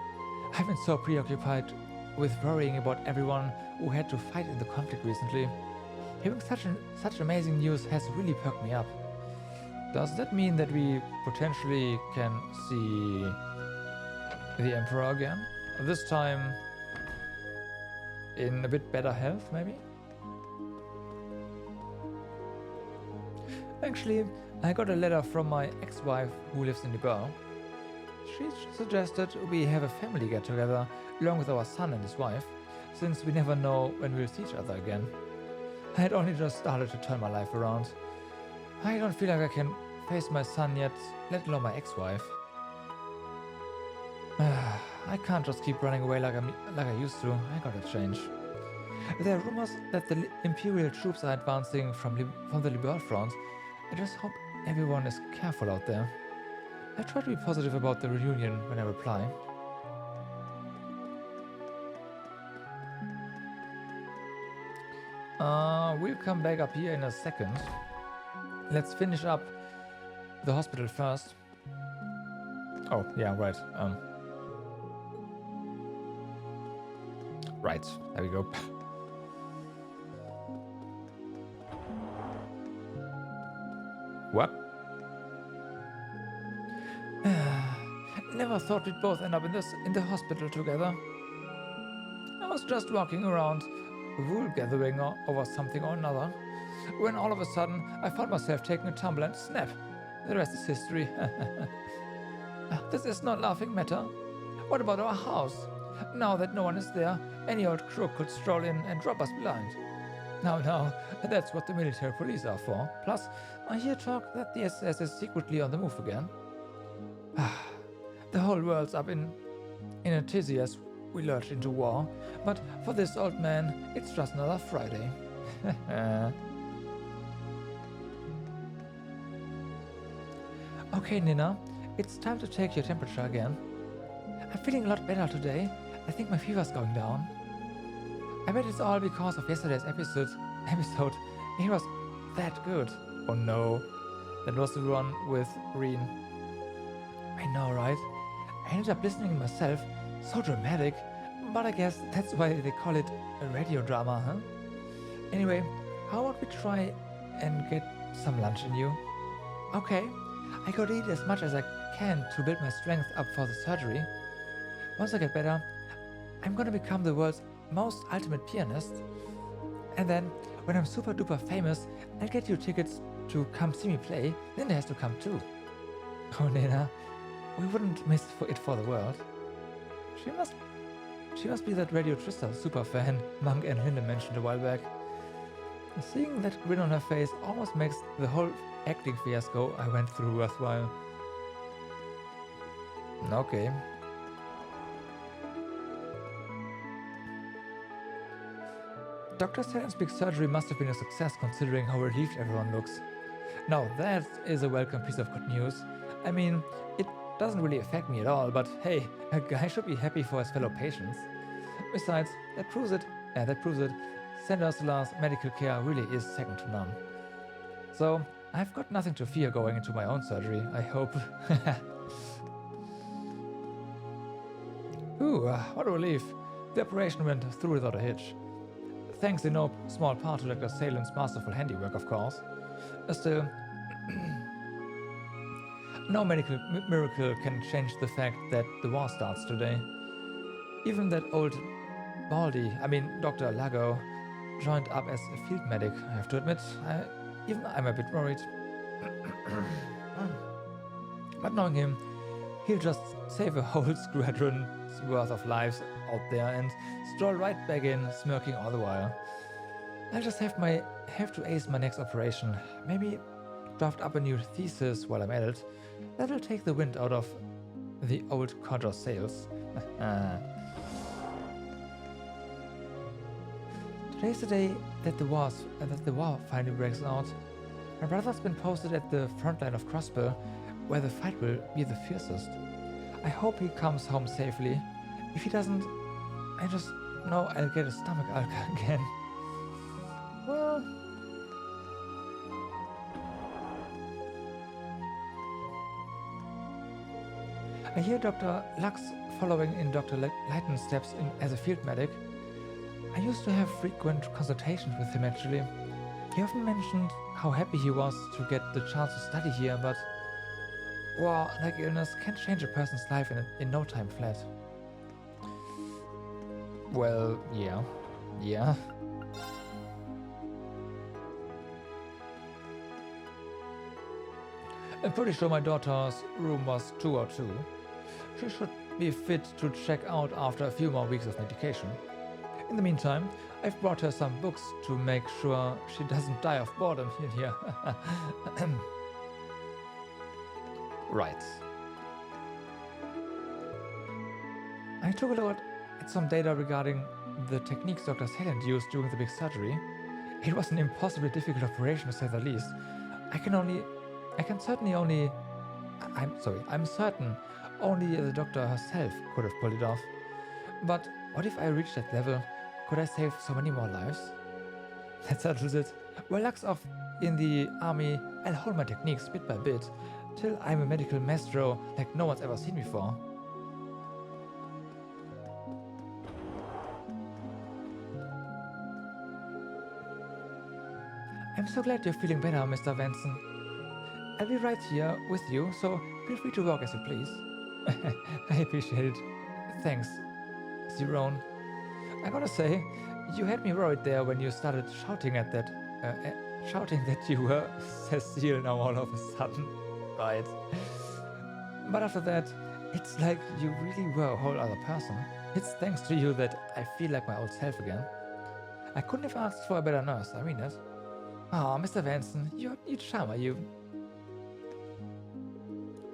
I've been so preoccupied with worrying about everyone who had to fight in the conflict recently. Hearing such amazing news has really perked me up. Does that mean that we potentially can see the Emperor again? This time in a bit better health, maybe? Actually, I got a letter from my ex-wife who lives in Libur. She suggested we have a family get-together along with our son and his wife, since we never know when we'll see each other again. I had only just started to turn my life around. I don't feel like I can face my son yet, let alone my ex-wife. I can't just keep running away like I used to. I gotta change. There are rumors that the Imperial troops are advancing from the Libur front. I just hope everyone is careful out there. I try to be positive about the reunion when I reply. We'll come back up here in a second. Let's finish up the hospital first. Oh, yeah, right. Right, there we go. What? Never thought we'd both end up in the hospital together. I was just walking around, wool gathering over something or another, when all of a sudden I found myself taking a tumble and snap. The rest is history. This is not laughing matter. What about our house? Now that no one is there, any old crook could stroll in and drop us blind. Now, that's what the military police are for. Plus, I hear talk that the SS is secretly on the move again. The whole world's up in a tizzy as we lurch into war, but for this old man, it's just another Friday. Okay, Nina, it's time to take your temperature again. I'm feeling a lot better today. I think my fever's going down. I bet it's all because of yesterday's episode. It was that good. Oh no, that was the one with Reen. I know, right? I ended up listening myself. So dramatic. But I guess that's why they call it a radio drama, huh? Anyway, how about we try and get some lunch in you? Okay, I gotta eat as much as I can to build my strength up for the surgery. Once I get better, I'm gonna become the world's most ultimate pianist. And then, when I'm super duper famous, I'll get you tickets to come see me play. Linda has to come too. Oh, Nina, we wouldn't miss it for the world. She must be that Radio Trista super fan Monk and Linda mentioned a while back. Seeing that grin on her face almost makes the whole acting fiasco I went through worthwhile. Okay. Dr. Saren's big surgery must have been a success considering how relieved everyone looks. Now that is a welcome piece of good news. I mean, it doesn't really affect me at all, but hey, a guy should be happy for his fellow patients. Besides, that proves it. St. Ursula's medical care really is second to none. So, I've got nothing to fear going into my own surgery, I hope. Ooh, what a relief. The operation went through without a hitch. Thanks in no small part to Dr. Salen's masterful handiwork, of course. Still, no medical miracle can change the fact that the war starts today. Even that old baldy, Dr. Lago, joined up as a field medic, I have to admit. I'm a bit worried. But knowing him, he'll just save a whole squadron's worth of lives out there and stroll right back in, smirking all the while. I'll just have to ace my next operation. Maybe draft up a new thesis while I'm at it. That'll take the wind out of the old Conjur's sails. Today's the day that the war finally breaks out. My brother's been posted at the front line of Crossbow, where the fight will be the fiercest. I hope he comes home safely. If he doesn't, I just know I'll get a stomach ache again. Well... I hear Dr. Lux following in Dr. Lighton's steps as a field medic. I used to have frequent consultations with him actually. He often mentioned how happy he was to get the chance to study here, but war, like illness, can change a person's life in no time flat. Well, yeah. I'm pretty sure my daughter's room was 202. She should be fit to check out after a few more weeks of medication. In the meantime, I've brought her some books to make sure she doesn't die of boredom in here. Right. I took a look at some data regarding the techniques Dr. Salient used during the big surgery. It was an impossibly difficult operation to say the least. I'm certain only the doctor herself could have pulled it off. But what if I reached that level? Could I save so many more lives? That settles it. While Lux off in the army, I'll hold my techniques bit by bit, till I'm a medical maestro like no one's ever seen before. I'm so glad you're feeling better, Mr. Vanson. I'll be right here with you, so feel free to walk as you please. I appreciate it. Thanks, Zerone. I gotta say, you had me worried there when you started shouting that you were Cecile now all of a sudden. Right. But after that, it's like you really were a whole other person. It's thanks to you that I feel like my old self again. I couldn't have asked for a better nurse, I mean it. Oh, Mr. Vanson, you're a charmer, you.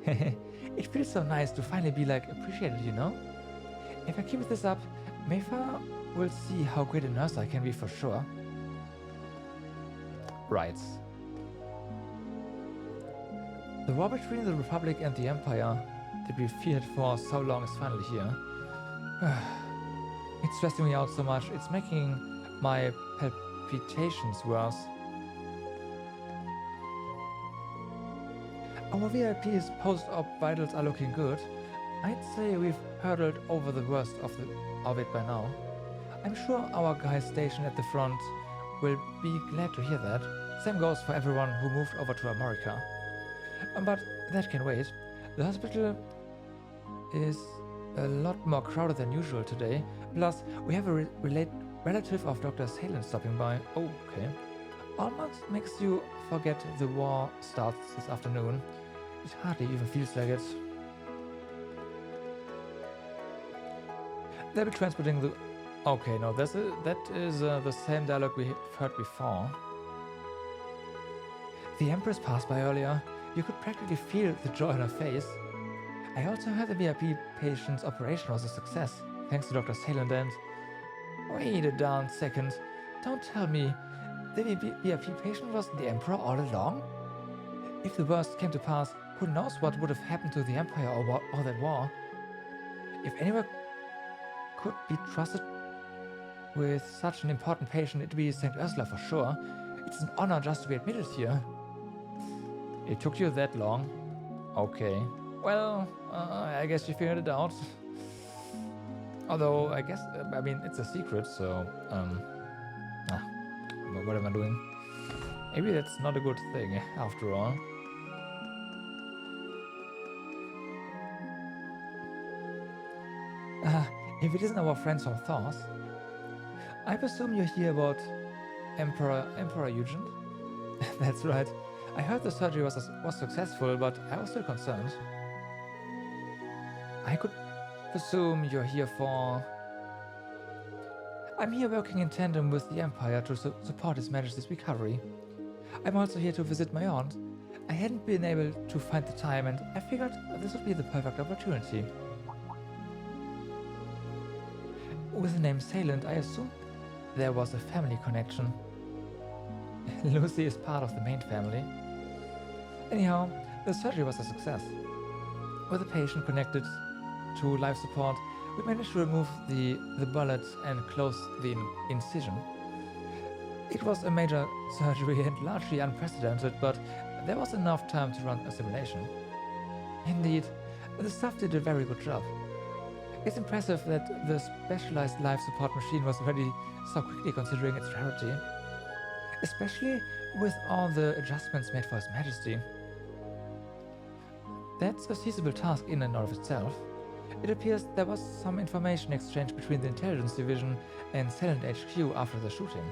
It feels so nice to finally be appreciated, you know? If I keep this up, Mayfair will see how great a nurse I can be for sure. Right. The war between the Republic and the Empire that we feared for so long is finally here. It's stressing me out so much, it's making my palpitations worse. Our VIP's post-op vitals are looking good. I'd say we've hurdled over the worst of it by now. I'm sure our guys stationed at the front will be glad to hear that. Same goes for everyone who moved over to America. But that can wait. The hospital is a lot more crowded than usual today. Plus, we have a relative of Dr. Salient stopping by. Okay. Almost makes you forget the war starts this afternoon. It hardly even feels like it. They'll be transporting the... Okay, no, that is the same dialogue we heard before. The Empress passed by earlier. You could practically feel the joy on her face. I also heard the VIP patient's operation was a success, thanks to Dr. Salient and... Wait a darn second. Don't tell me the VIP patient was the Emperor all along? If the worst came to pass, who knows what would have happened to the Empire or that war? If anyone could be trusted with such an important patient, it'd be St. Ursula for sure. It's an honor just to be admitted here. It took you that long? Okay. Well, I guess you figured it out. Although, I guess, I mean, it's a secret, so, what am I doing? Maybe that's not a good thing, after all. If it isn't our friends from Thoth, I presume you're here about Emperor Eugen? That's right. I heard the surgery was successful, but I was still concerned. I could assume you're here for... I'm here working in tandem with the Empire to support His Majesty's recovery. I'm also here to visit my aunt. I hadn't been able to find the time, and I figured this would be the perfect opportunity. With the name Salient, I assumed there was a family connection. Lucy is part of the main family. Anyhow, the surgery was a success. With the patient connected to life support, we managed to remove the bullet and close the incision. It was a major surgery and largely unprecedented, but there was enough time to run a simulation. Indeed, the staff did a very good job. It's impressive that the specialized life support machine was ready so quickly considering its rarity, especially with all the adjustments made for His Majesty. That's a feasible task in and of itself. It appears there was some information exchange between the Intelligence Division and Salient HQ after the shooting.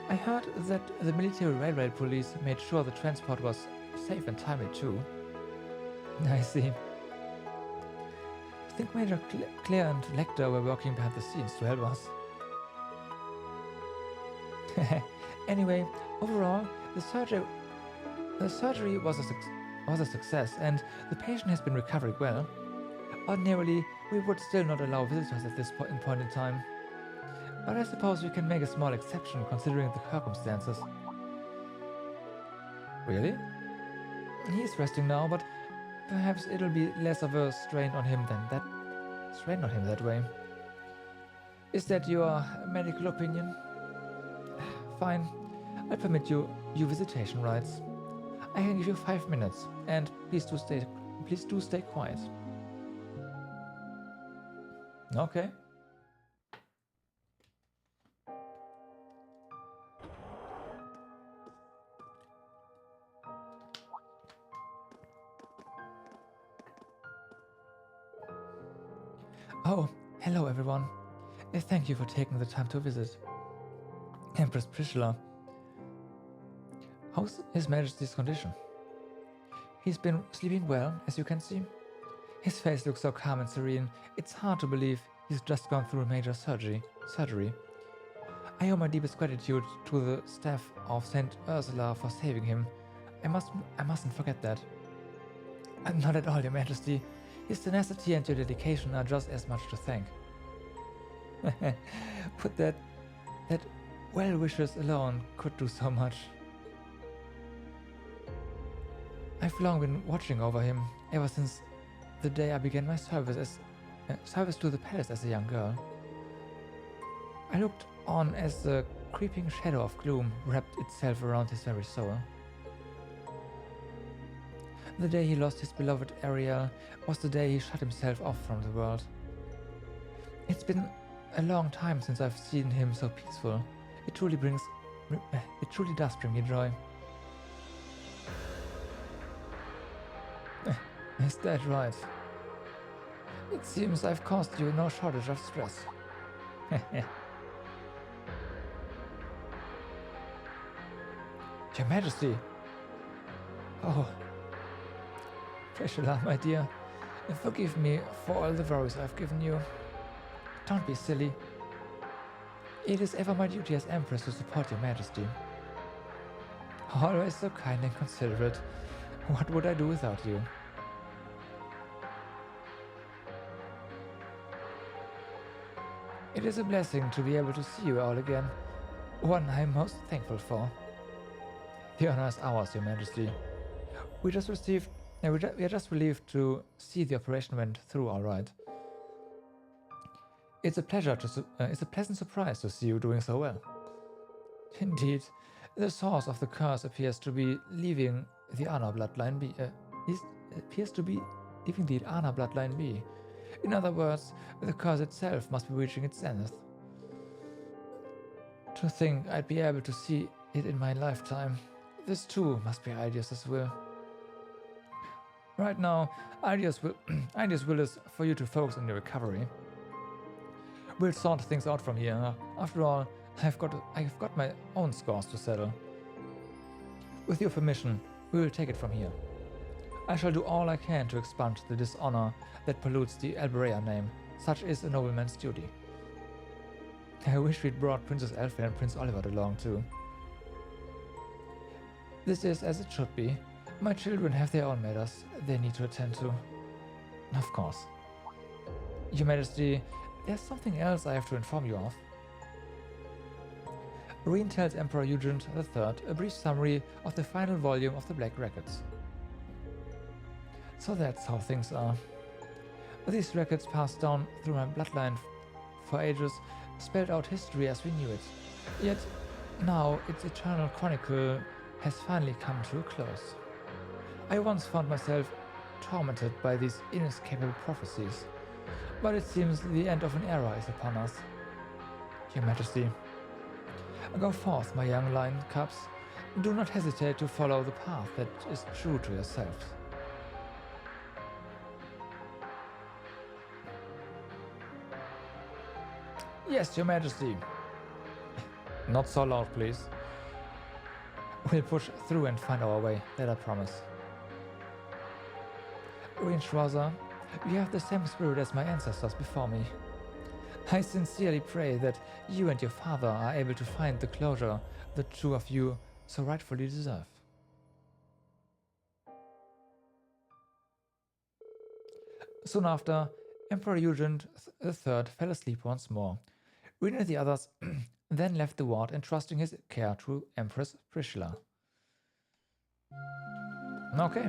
I heard that the military railway police made sure the transport was safe and timely too. I see. I think Major Claire and Lecter were working behind the scenes to help us. Anyway, overall, the surgery was a success, and the patient has been recovering well. Ordinarily, we would still not allow visitors at this point in time. But I suppose we can make a small exception considering the circumstances. Really? He is resting now, but perhaps it'll be less of a strain on him that way. Is that your medical opinion? Fine. I'll permit you visitation rights. I can give you 5 minutes, and please do stay quiet. Okay. Oh, hello everyone. Thank you for taking the time to visit. Empress Priscilla. How's His Majesty's condition? He's been sleeping well, as you can see. His face looks so calm and serene, it's hard to believe he's just gone through a major surgery. I owe my deepest gratitude to the staff of St. Ursula for saving him. I mustn't forget that. Not at all, Your Majesty. His tenacity and your dedication are just as much to thank. But that well wishes alone could do so much. I've long been watching over him, ever since the day I began my service to the palace as a young girl. I looked on as the creeping shadow of gloom wrapped itself around his very soul. The day he lost his beloved Ariel was the day he shut himself off from the world. It's been a long time since I've seen him so peaceful. It truly does bring me joy. Is that right? It seems I've caused you no shortage of stress. Your Majesty! Oh, Priscilla, my dear, forgive me for all the worries I've given you. Don't be silly. It is ever my duty as Empress to support Your Majesty. Always so kind and considerate. What would I do without you? It is a blessing to be able to see you all again, one I'm most thankful for. The honor is ours, Your Majesty. We are just relieved to see the operation went through all right. It's a pleasant surprise to see you doing so well. Indeed, the source of the curse appears to be leaving the Anna bloodline be. In other words, the curse itself must be reaching its zenith. To think I'd be able to see it in my lifetime. This too must be Idios's will. Right now, Idios' will is for you to focus on your recovery. We'll sort things out from here. After all, I've got my own scores to settle. With your permission, we will take it from here. I shall do all I can to expunge the dishonor that pollutes the Alberea name. Such is a nobleman's duty. I wish we'd brought Princess Elfin and Prince Oliver along too. This is as it should be. My children have their own matters they need to attend to. Of course. Your Majesty, there's something else I have to inform you of. Reen tells Emperor Eugene III a brief summary of the final volume of the Black Records. So that's how things are. These records passed down through my bloodline for ages, spelled out history as we knew it. Yet, now its eternal chronicle has finally come to a close. I once found myself tormented by these inescapable prophecies, but it seems the end of an era is upon us. Your Majesty, go forth, my young lion cubs. Do not hesitate to follow the path that is true to yourselves. Yes, Your Majesty. Not so loud, please. We'll push through and find our way, that I promise. Reen Schwarzer, you have the same spirit as my ancestors before me. I sincerely pray that you and your father are able to find the closure the two of you so rightfully deserve. Soon after, Emperor Eugene III fell asleep once more. Reen and the others then left the ward, entrusting his care to Empress Priscilla. Okay.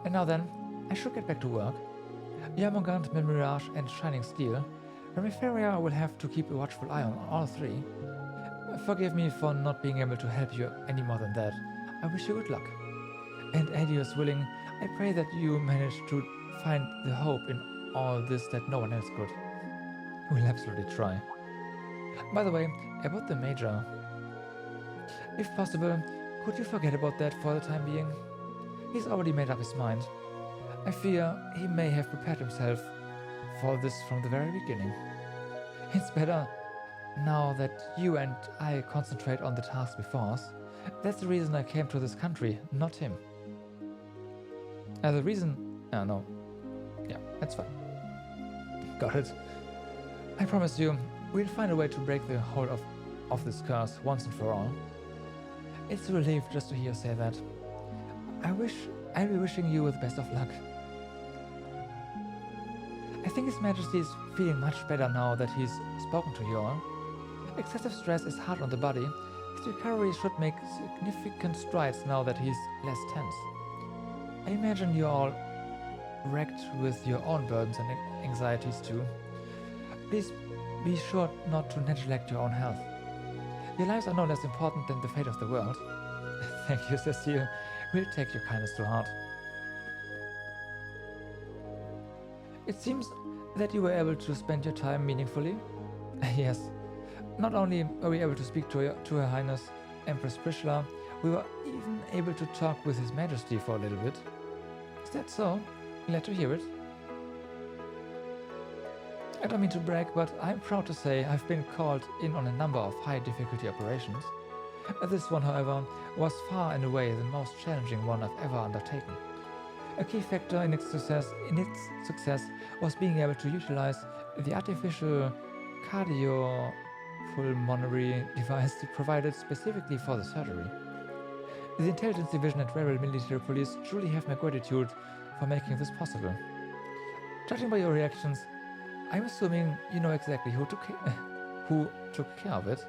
And now then, I should get back to work. Yarmogant, Mirage, and Shining Steel. Remiferia will have to keep a watchful eye on all three. Forgive me for not being able to help you any more than that. I wish you good luck. And Adios willing, I pray that you manage to find the hope in all this that no one else could. We'll absolutely try. By the way, about the Major. If possible, could you forget about that for the time being? He's already made up his mind. I fear he may have prepared himself for this from the very beginning. It's better now that you and I concentrate on the task before us. That's the reason I came to this country, not him. The reason... no. Yeah, that's fine. Got it. I promise you, we'll find a way to break the hold of this curse once and for all. It's a relief just to hear you say that. I'll be wishing you the best of luck. I think His Majesty is feeling much better now that he's spoken to you all. Excessive stress is hard on the body. His recovery should make significant strides now that he's less tense. I imagine you're all wrecked with your own burdens and anxieties too. Please be sure not to neglect your own health. Your lives are no less important than the fate of the world. Thank you, Cecile. We'll take your kindness to heart. It seems that you were able to spend your time meaningfully. Yes. Not only were we able to speak to Her Highness Empress Priscilla, we were even able to talk with His Majesty for a little bit. Is that so? Glad to hear it. I don't mean to brag, but I'm proud to say I've been called in on a number of high-difficulty operations. This one, however, was far and away the most challenging one I've ever undertaken. A key factor in its success was being able to utilize the artificial cardiopulmonary device provided specifically for the surgery. The Intelligence Division and Rebel Military Police truly have my gratitude for making this possible. Judging by your reactions, I'm assuming you know exactly who took care of it.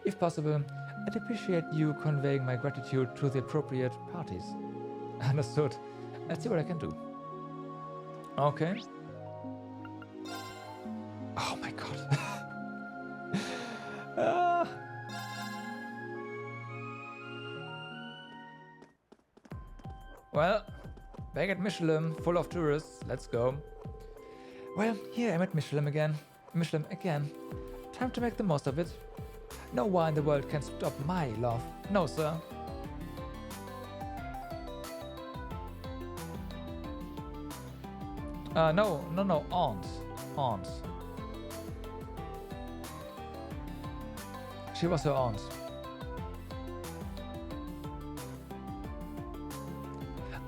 If possible, I'd appreciate you conveying my gratitude to the appropriate parties. Understood. Let's see what I can do. Okay. Oh my god. Well, back at Mishelam, full of tourists. Let's go. Well, here I'm at Mishelam again. Time to make the most of it. No war in the world can stop my love. No, sir. No, aunt. She was her aunt.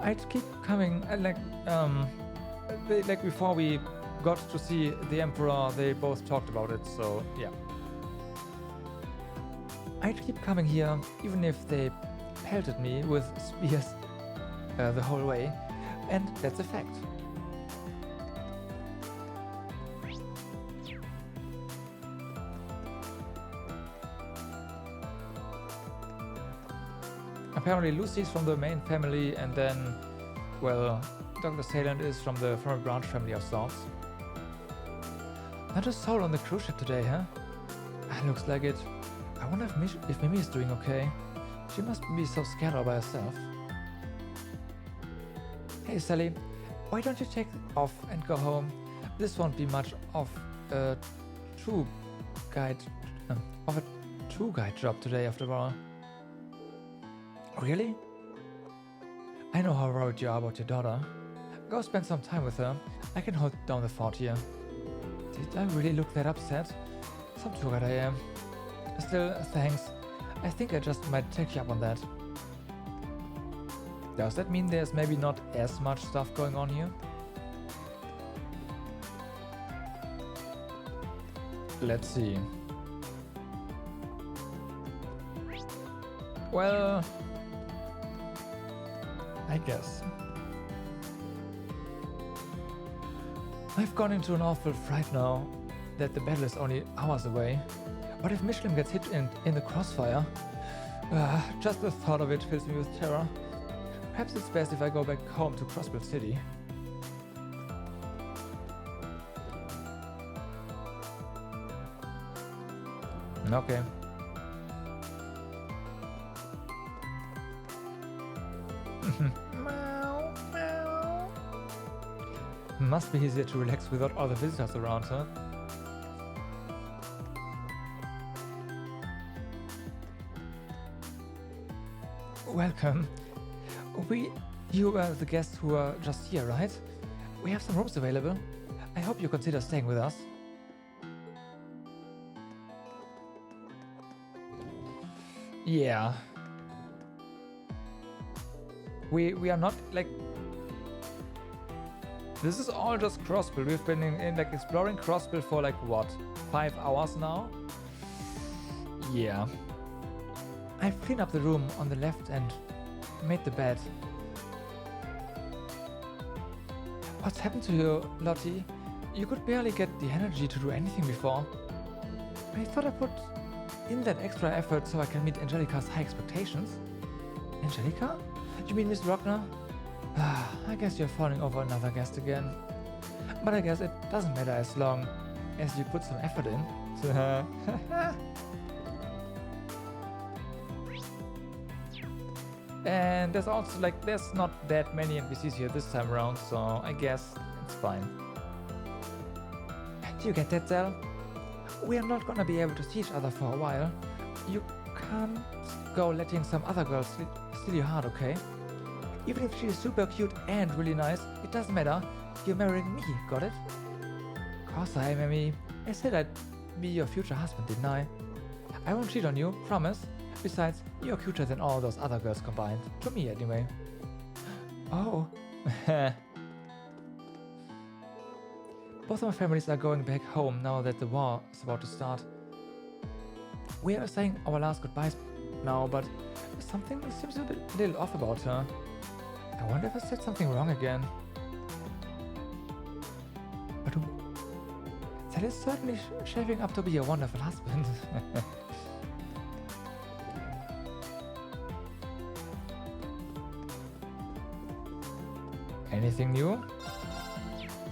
I'd keep coming, like before we got to see the Emperor, they both talked about it, so yeah. I'd keep coming here, even if they pelted me with spears the whole way, and that's a fact. Apparently Lucy's from the main family, and then, well, Dr. Sayland is from a branch family of sorts. Not a soul on the cruise ship today, huh? Looks like it. I wonder if Mimi is doing okay. She must be so scared all by herself. Hey Sally, why don't you take off and go home? This won't be much of a tour guide job today after all. Really? I know how worried you are about your daughter. Go spend some time with her. I can hold down the fort here. Did I really look that upset? Some tour guide I am. Still, thanks. I think I just might take you up on that. Does that mean there's maybe not as much stuff going on here? Let's see. Well, I guess. I've gone into an awful fright now that the battle is only hours away. What if Mishelam gets hit in the crossfire? Just the thought of it fills me with terror. Perhaps it's best if I go back home to Crossbill City. Okay. Must be easier to relax without all the visitors around, huh? Welcome. You are the guests who are just here, right? We have some rooms available. I hope you consider staying with us. Yeah. We are not like... This is all just Crossbill. We've been in like exploring Crossbill for like what? 5 hours now? Yeah. I've cleaned up the room on the left and made the bed. What's happened to you, Lottie? You could barely get the energy to do anything before. I thought I put in that extra effort so I can meet Angelica's high expectations. Angelica? You mean Miss Rockner? I guess you're falling over another guest again. But I guess it doesn't matter as long as you put some effort in. And there's also like, there's not that many NPCs here this time around, so I guess it's fine. Do you get that, Zell? We are not gonna be able to see each other for a while. You can't go letting some other girl steal your heart, okay? Even if she's super cute and really nice, it doesn't matter. You're marrying me, got it? Course I am, Amy. I said I'd be your future husband, didn't I? I won't cheat on you, promise. Besides, you're cuter than all those other girls combined. To me, anyway. Oh. Both of my families are going back home now that the war is about to start. We are saying our last goodbyes now, but something seems a little off about her. I wonder if I said something wrong again. But that is certainly shaping up to be a wonderful husband. Anything new?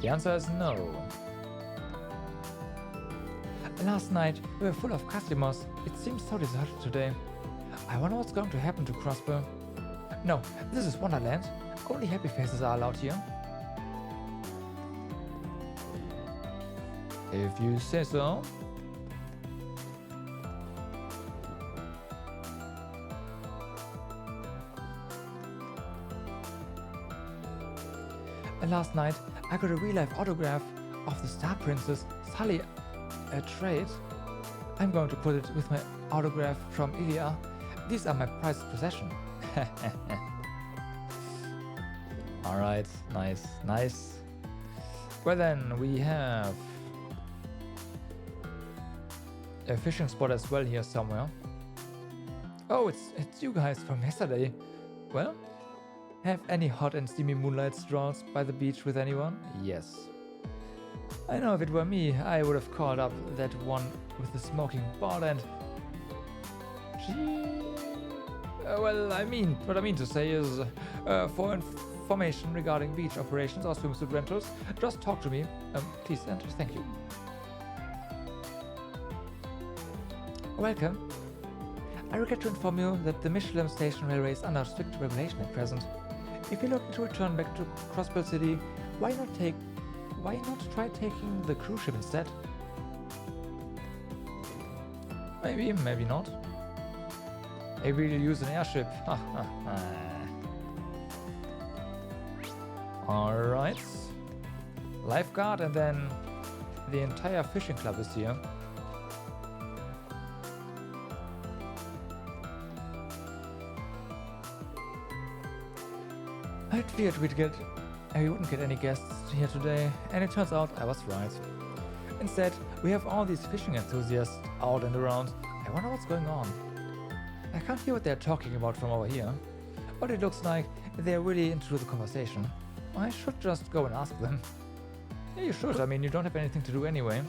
The answer is no. Last night we were full of customers. It seems so deserted today. I wonder what's going to happen to Crossbill. No, this is Wonderland. Only happy faces are allowed here. If you say so. Last night I got a real-life autograph of the Star Princess Sully Trade. I'm going to put it with my autograph from Ilya. These are my prized possession. Alright, nice, nice. Well then, we have a fishing spot as well here somewhere. Oh, it's you guys from yesterday. Well, have any hot and steamy moonlight strolls by the beach with anyone? Yes. I know if it were me, I would have called up that one with the smoking ball and... well, what I mean to say is, for information regarding beach operations or swimsuit rentals, just talk to me, please, and thank you. Welcome. I regret to inform you that the Mishelam Station Railway is under strict regulation at present. If you're looking to return back to Crossbill City, why not try taking the cruise ship instead? Maybe, maybe not. Maybe we'll use an airship. Alright. Lifeguard, and then the entire fishing club is here. I feared we wouldn't get any guests here today, and it turns out I was right. Instead, we have all these fishing enthusiasts out and around. I wonder what's going on. I can't hear what they're talking about from over here, but it looks like they're really into the conversation. I should just go and ask them. Yeah, you should. I mean, you don't have anything to do anyway.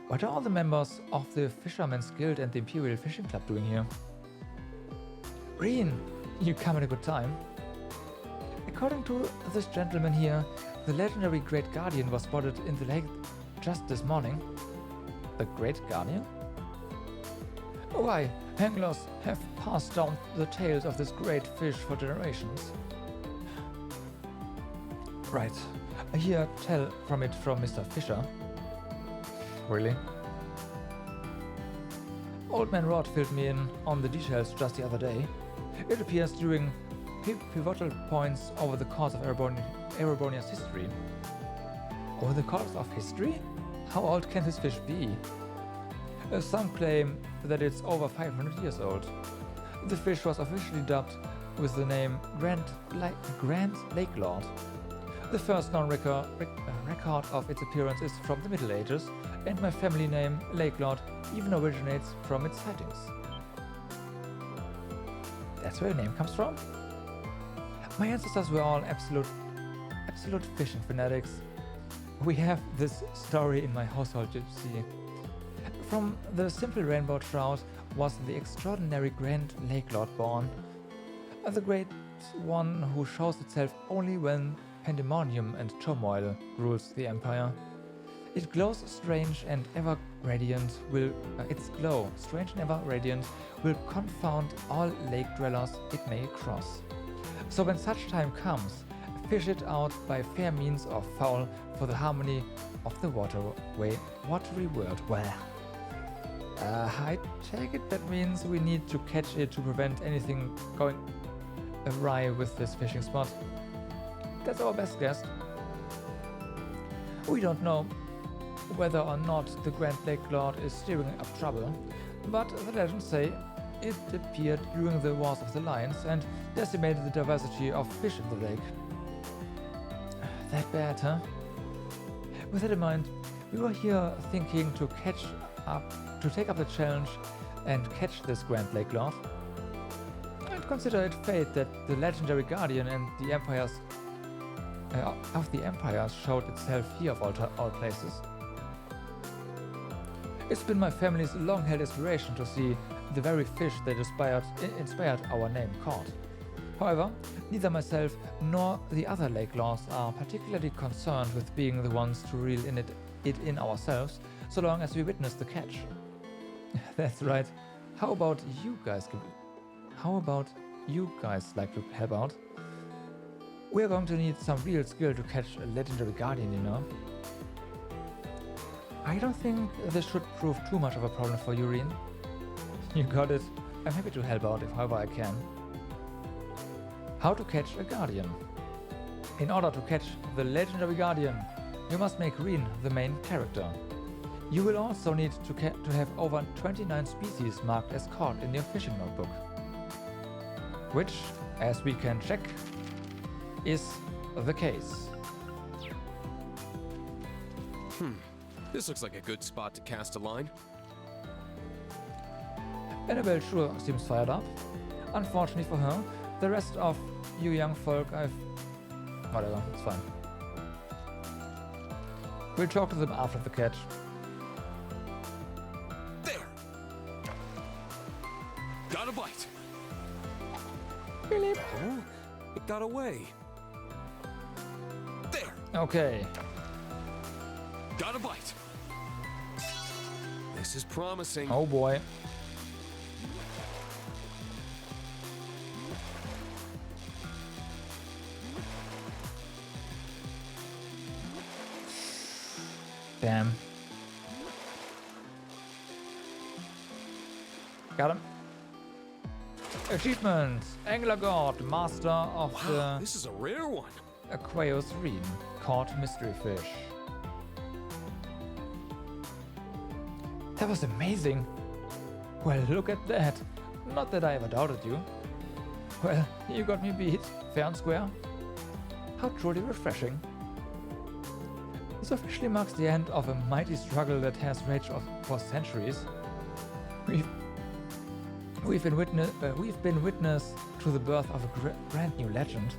What are all the members of the Fisherman's Guild and the Imperial Fishing Club doing here? Reen, you come at a good time. According to this gentleman here, the legendary Great Guardian was spotted in the lake just this morning. The Great Guardian? Why, anglers have passed down the tales of this great fish for generations. Right, I hear tell from Mr. Fisher. Really? Old Man Rod filled me in on the details just the other day. It appears during pivotal points over the course of Erebonia's history. Over the course of history? How old can this fish be? Some claim that it's over 500 years old. The fish was officially dubbed with the name Grand Lake Lord. The first known record of its appearance is from the Middle Ages, and my family name, Lake Lord, even originates from its sightings. That's where the name comes from? My ancestors were all absolute fishing fanatics. We have this story in my household, you see. From the simple rainbow trout was the extraordinary Grand Lake Lord born. The great one who shows itself only when pandemonium and turmoil rules the empire. Its glow, strange and ever radiant, will confound all lake dwellers it may cross. So when such time comes, fish it out by fair means or foul for the harmony of the watery world. Well, I take it that means we need to catch it to prevent anything going awry with this fishing spot. That's our best guess. We don't know whether or not the Grand Lake Lord is stirring up trouble, but the legends say it appeared during the Wars of the Lions and decimated the diversity of fish in the lake. That bad, huh? With that in mind, we were here thinking to take up the challenge and catch this Grand Lake Lord. And consider it fate that the legendary Guardian and the empires showed itself here of all places. It's been my family's long-held aspiration to see the very fish that inspired our name caught. However, neither myself nor the other lake lords are particularly concerned with being the ones to reel it in ourselves, so long as we witness the catch. That's right. How about you guys like to help out? We're going to need some real skill to catch a legendary guardian, you know. I don't think this should prove too much of a problem for you, Reen. You got it. I'm happy to help out however I can. How to catch a guardian. In order to catch the legendary guardian, you must make Reen the main character. You will also need to have over 29 species marked as caught in your fishing notebook. which, as we can check, is the case. This looks like a good spot to cast a line. Annabelle sure seems fired up. Unfortunately for her, the rest of you young folk, whatever, it's fine. We'll talk to them after the catch. There! Got a bite! Philip! Oh, it got away. There! Okay. Got a bite! This is promising. Oh boy. Damn. Got him. Achievement. Angler God, master of This is a rare one. Aqueous Ream, caught mystery fish. That was amazing. Well, look at that. Not that I ever doubted you. Well, you got me beat, fair and square. How truly refreshing. This officially marks the end of a mighty struggle that has raged for centuries. We've been witness to the birth of a brand new legend.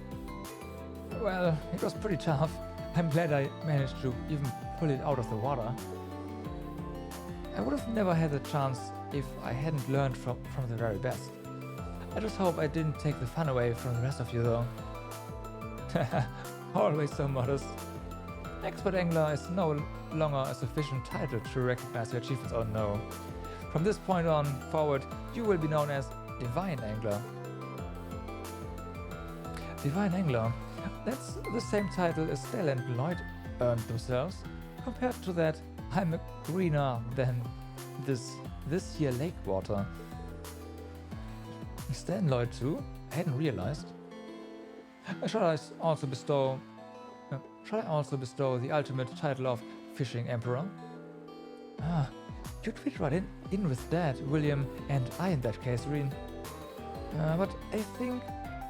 Well, it was pretty tough. I'm glad I managed to even pull it out of the water. I would have never had the chance if I hadn't learned from the very best. I just hope I didn't take the fun away from the rest of you though. Always so modest. Expert Angler is no longer a sufficient title to recognize your achievements. Oh no. From this point on forward, you will be known as Divine Angler. Divine Angler. That's the same title as Stell and Lloyd earned themselves. Compared to that, I'm greener than this here lake water. Stell and Lloyd too? I hadn't realized. Shall I also bestow the ultimate title of Fishing Emperor? Ah, you'd fit right in with that, William, and I in that case, Reen. But I think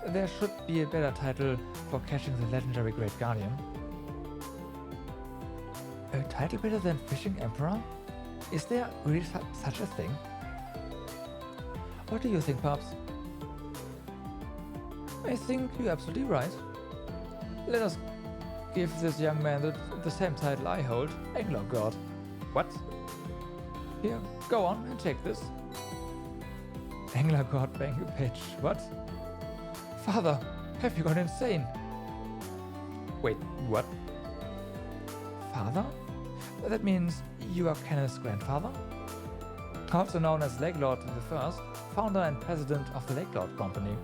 there should be a better title for catching the legendary Great Guardian. A title better than Fishing Emperor? Is there really such a thing? What do you think, Pops? I think you're absolutely right. Let us give this young man the same title I hold, Angler God. What? Here, go on and take this. Angler God bank page. What? Father, have you gone insane? Wait, what? Father? That means you are Kenneth's grandfather? Also known as Lake Lord I, founder and president of the Lake Lord Company.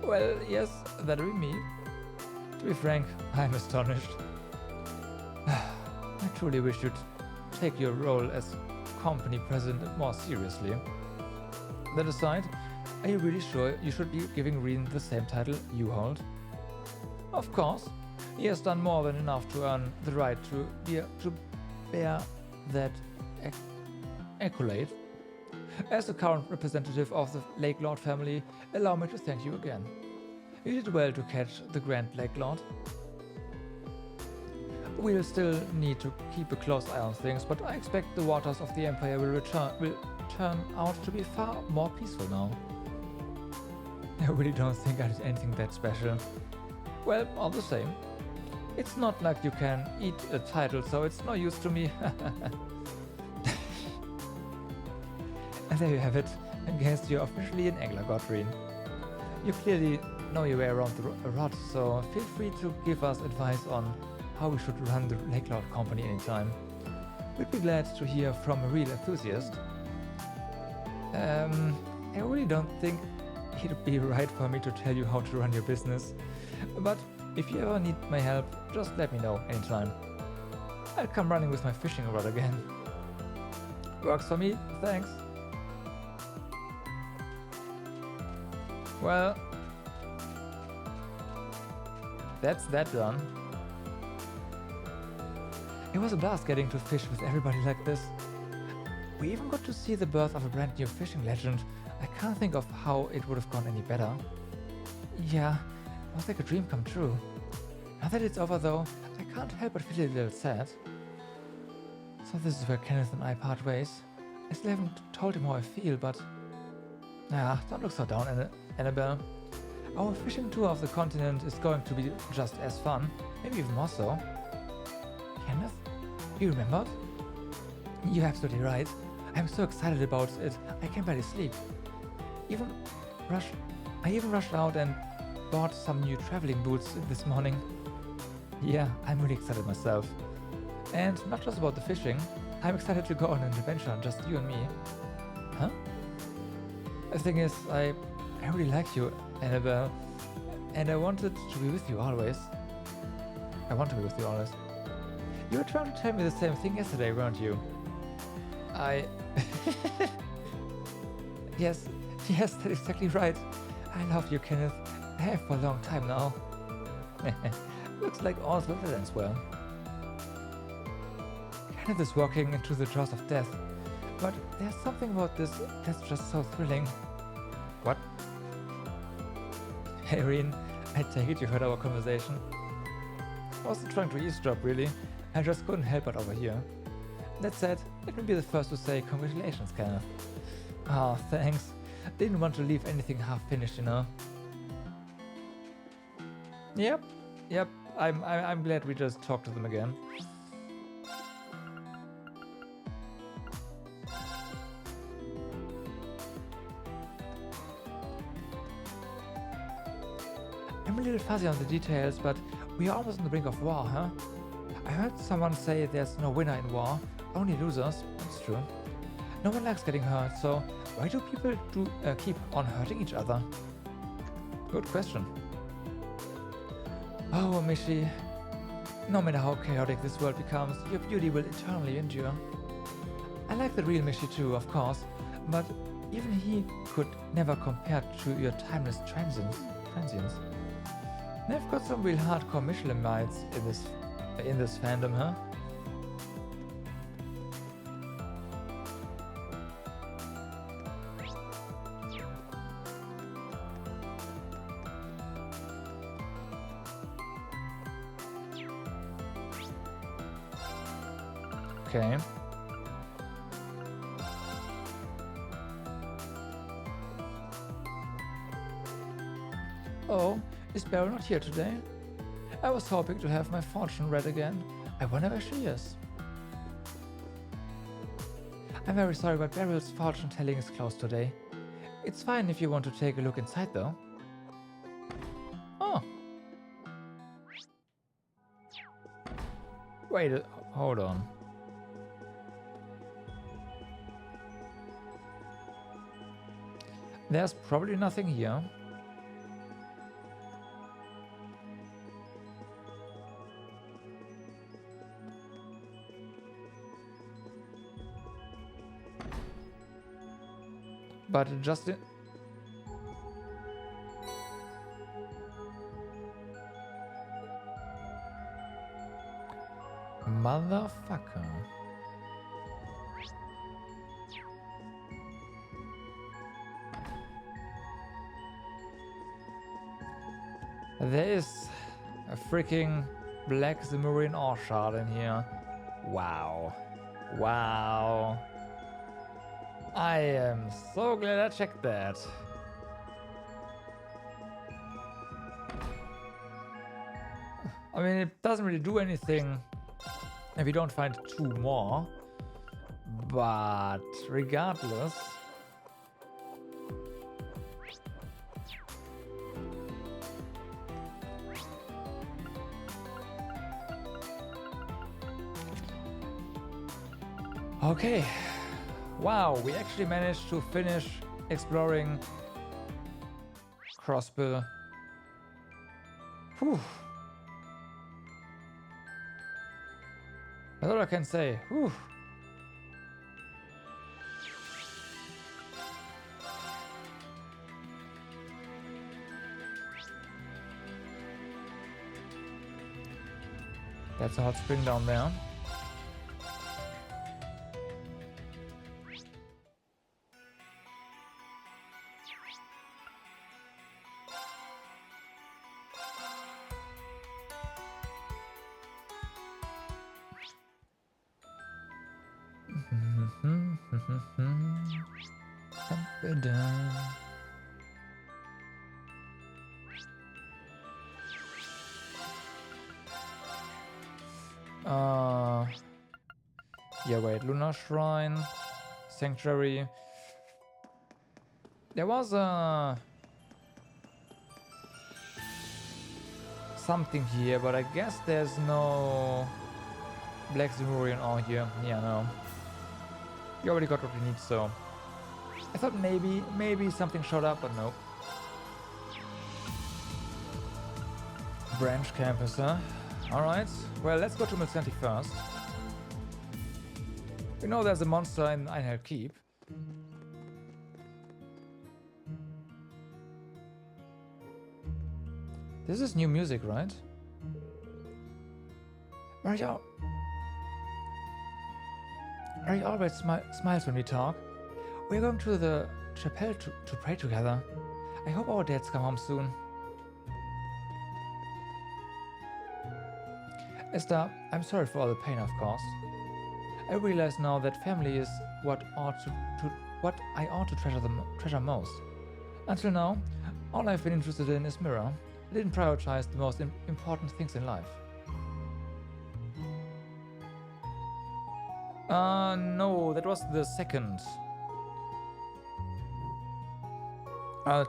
Well, yes, that would be me. To be frank, I'm astonished. I truly wish you'd take your role as company president more seriously. That aside, are you really sure you should be giving Reen the same title you hold? Of course. He has done more than enough to earn the right to bear that accolade. As the current representative of the Lake Lord family, allow me to thank you again. You did well to catch the Grand Lake Lord. We'll still need to keep a close eye on things, but I expect the waters of the Empire will turn out to be far more peaceful now. I really don't think I did anything that special. Well, all the same. It's not like you can eat a title, so it's no use to me. And there you have it. I guess you're officially an Angler God, Reen. You clearly know your way around the rod, so feel free to give us advice on how we should run the Lake Lord Company anytime. We'd be glad to hear from a real enthusiast. I really don't think it'd be right for me to tell you how to run your business, but if you ever need my help, just let me know anytime. I'll come running with my fishing rod again. Works for me, thanks. Well, that's that done. It was a blast getting to fish with everybody like this. We even got to see the birth of a brand new fishing legend. I can't think of how it would have gone any better. Yeah, it was like a dream come true. Now that it's over though, I can't help but feel a little sad. So this is where Kenneth and I part ways. I still haven't told him how I feel, but... don't look so down, Annabelle. Our fishing tour of the continent is going to be just as fun, maybe even more so. Kenneth? You remembered? You're absolutely right. I'm so excited about it, I can barely sleep. I even rushed out and bought some new traveling boots this morning. Yeah, I'm really excited myself. And not just about the fishing, I'm excited to go on an adventure, just you and me. Huh? The thing is, I really like you, Annabelle, and I wanted to be with you always. I want to be with you always. You were trying to tell me the same thing yesterday, weren't you? Yes, that's exactly right. I love you, Kenneth. I have for a long time now. Looks like all's well that ends well. Kenneth is walking into the jaws of death, but there's something about this that's just so thrilling. What? Hey, Reen, I take it you heard our conversation. I wasn't trying to eavesdrop, really. I just couldn't help but overhear. That said, let me be the first to say congratulations, Kenneth. Oh, thanks. Didn't want to leave anything half finished, you know. Yep. I'm glad we just talked to them again. I'm a little fuzzy on the details, but we are almost on the brink of war, huh? I heard someone say there's no winner in war, only losers. That's true. No one likes getting hurt, so why do people keep on hurting each other? Good question. Oh, Mishi. No matter how chaotic this world becomes, your beauty will eternally endure. I like the real Mishi too, of course, but even he could never compare to your timeless transience. They've got some real hardcore Mishelamites in this fandom, huh? Okay. Oh, is Beryl not here today? I was hoping to have my fortune read again. I wonder where she is. I'm very sorry, but Beryl's fortune telling is closed today. It's fine if you want to take a look inside, though. Oh. Wait, hold on. There's probably nothing here. But just in... Motherfucker. There is a freaking black Zemurian ore shard in here. Wow. Wow. I am so glad I checked that. I mean, it doesn't really do anything if you don't find two more. But regardless... Okay. Wow, we actually managed to finish exploring Crossbill. Whew. That's all I can say. Whew. That's a hot spring down there. Yeah, wait, Lunar Shrine, Sanctuary. There was something here, but I guess there's no Black Zemurian ore here. Yeah, no. We already got what we need, so I thought maybe something showed up, but no. Branch campus, huh? Alright, well, let's go to Milsanti first. We know there's a monster in Einhell Keep. This is new music, right? Mario always smiles when we talk. We're going to the chapel to pray together. I hope our dads come home soon. Esther, I'm sorry for all the pain I've caused. I realize now that family is what I ought to treasure most. Until now, all I've been interested in is Mira. I didn't prioritize the most important things in life. No, that was the second.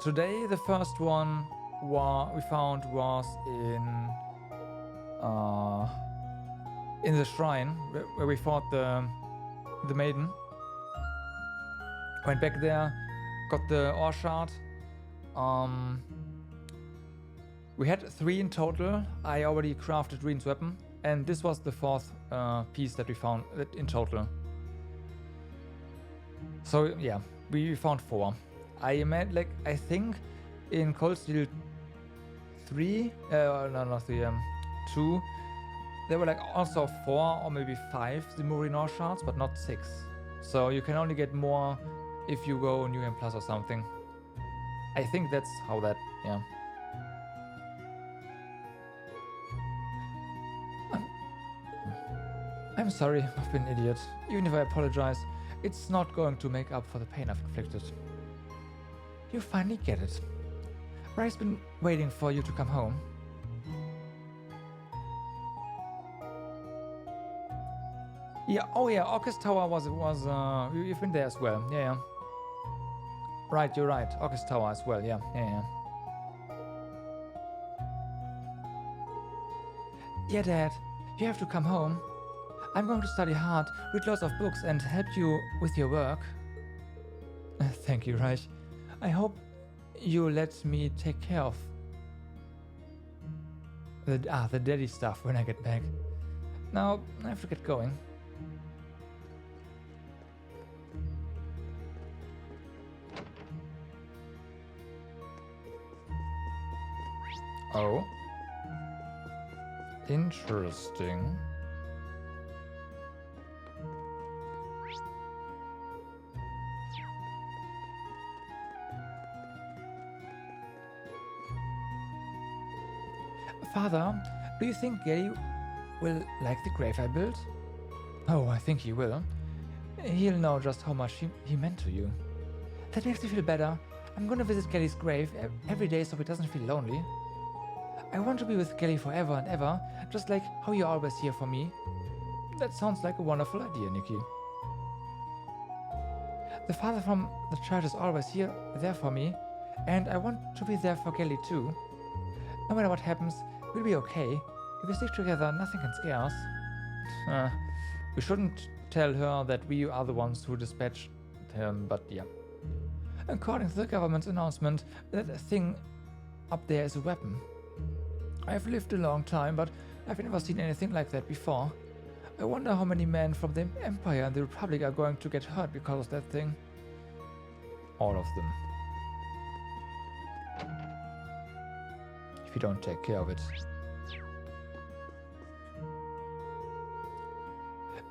Today, the first one we found was in the shrine where we fought the maiden. Went back there, got the ore shard. We had 3 in total. I already crafted Green's weapon, and this was the 4th piece that we found in total. So yeah, we found 4. I think in Cold Steel 3, no, not 3, 2, there were like also 4 or maybe 5 Zemurian ore shards, but not 6. So you can only get more if you go New Game Plus or something. I think that's how that, yeah. I'm sorry, I've been an idiot. Even if I apologize, it's not going to make up for the pain I've inflicted. You finally get it. Rai's been waiting for you to come home. Yeah, oh yeah, Orcus Tower was we've been there as well. Yeah. Right, you're right. Orcus Tower as well. Yeah. Yeah, Dad, you have to come home. I'm going to study hard, read lots of books, and help you with your work. Thank you, Reich. I hope you let me take care of the daddy stuff when I get back. Now I have to get going. Oh. Interesting. Father, do you think Gary will like the grave I built? Oh, I think he will. He'll know just how much he meant to you. That makes me feel better. I'm gonna visit Kelly's grave every day so he doesn't feel lonely. I want to be with Kelly forever and ever, just like how you're always here for me. That sounds like a wonderful idea, Nikki. The father from the church is always there for me, and I want to be there for Kelly too. No matter what happens, we'll be okay. If we stick together, nothing can scare us. We shouldn't tell her that we are the ones who dispatched him, but yeah. According to the government's announcement, that thing up there is a weapon. I've lived a long time, but I've never seen anything like that before. I wonder how many men from the Empire and the Republic are going to get hurt because of that thing. All of them. If you don't take care of it.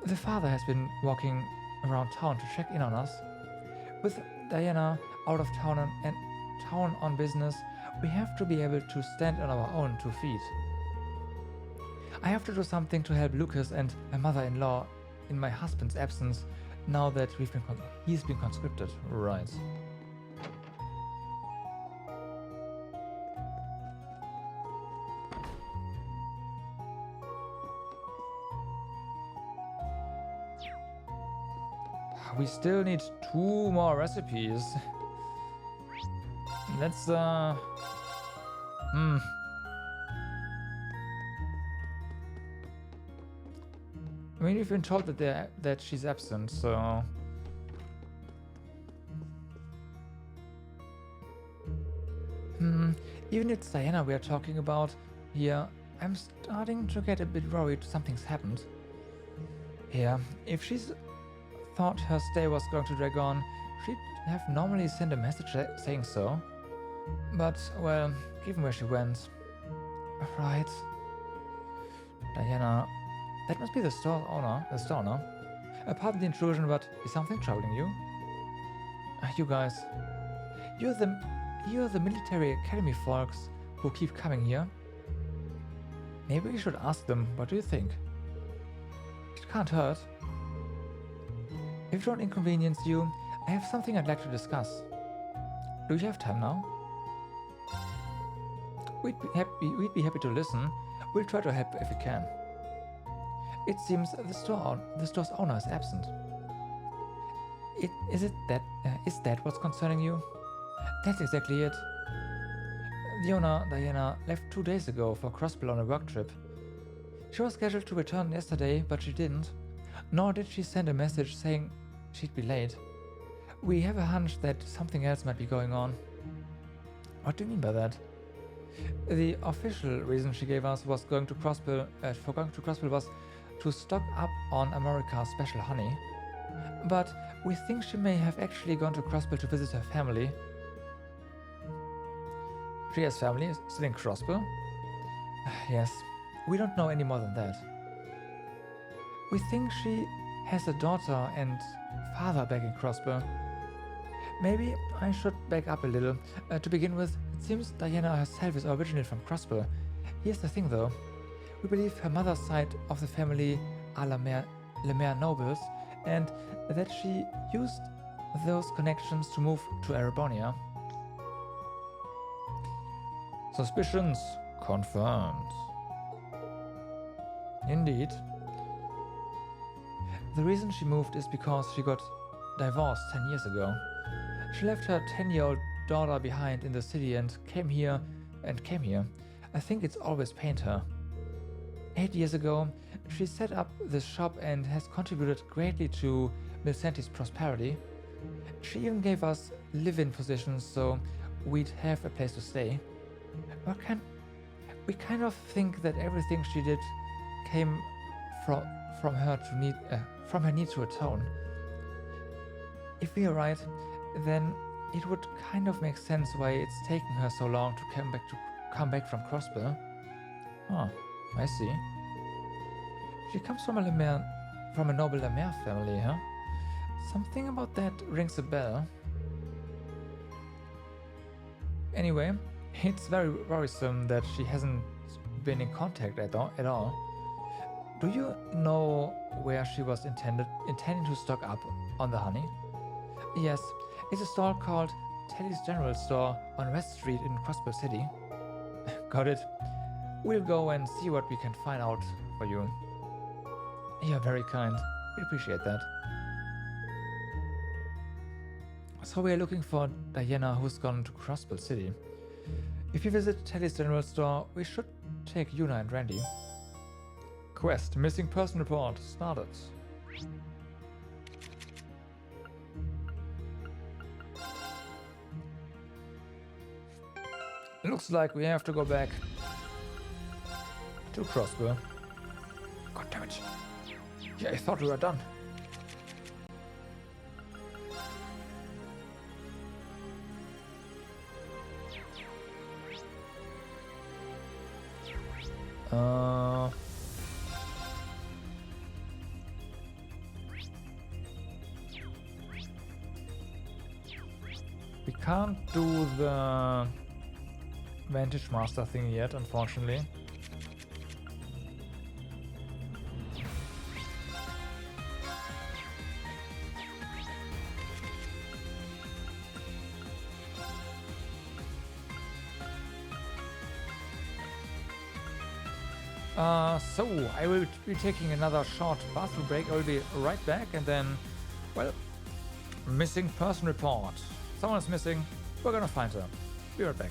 The father has been walking around town to check in on us. With Diana out of town and town on business, we have to be able to stand on our own 2 feet. I have to do something to help Lucas and my mother-in-law in my husband's absence. now that he's been conscripted, right? We still need 2 more recipes. Let's I mean, we've been told that she's absent, so even if it's Diana we are talking about here, I'm starting to get a bit worried something's happened. Yeah, if she's thought her stay was going to drag on, she'd have normally sent a message saying so. But, well, given where she went... Right. Diana, that must be the store owner. Pardon the intrusion, but is something troubling you? You guys, you're the military academy folks who keep coming here. Maybe we should ask them, what do you think? It can't hurt. If it won't inconvenience you, I have something I'd like to discuss. Do you have time now? We'd be happy to listen. We'll try to help if we can. It seems the store's owner is absent. Is that what's concerning you? That's exactly it. The owner, Diana, left 2 days ago for Crossbill on a work trip. She was scheduled to return yesterday, but she didn't. Nor did she send a message saying she'd be late. We have a hunch that something else might be going on. What do you mean by that? The official reason she gave us was going to Crossbill was to stock up on America's special honey. But we think she may have actually gone to Crossbill to visit her family. She has family still in Crossbill? Yes, we don't know any more than that. We think she has a daughter and father back in Crossbill. Maybe I should back up a little. To begin with, it seems Diana herself is originally from Crossbill. Here's the thing though. We believe her mother's side of the family are Lemare nobles, and that she used those connections to move to Erebonia. Suspicions confirmed. Indeed. The reason she moved is because she got divorced 10 years ago. She left her 10-year-old daughter behind in the city and came here. I think it's always pained her. 8 years ago, she set up this shop and has contributed greatly to Milsanti's prosperity. She even gave us live-in positions so we'd have a place to stay. We kind of think that everything she did came from her need to atone. If we are right, then it would kind of make sense why it's taken her so long to come back from Crossbill. Oh, I see. She comes from a noble Lemare family, huh? Something about that rings a bell. Anyway, it's very worrisome that she hasn't been in contact at all. Do you know where she was intending to stock up on the honey? Yes, it's a store called Telly's General Store on West Street in Crossbill City. Got it. We'll go and see what we can find out for you. You're very kind. We appreciate that. So we are looking for Diana, who's gone to Crossbill City. If you visit Telly's General Store, we should take Yuna and Randy. Quest Missing Person Report started. Looks like we have to go back to Crossbill. God damn it. Yeah, I thought we were done. We can't do the Vantage Master thing yet, unfortunately. So I will be taking another short bathroom break. I will be right back, and then, well, missing person report. Someone is missing. We're gonna find her. Be right back.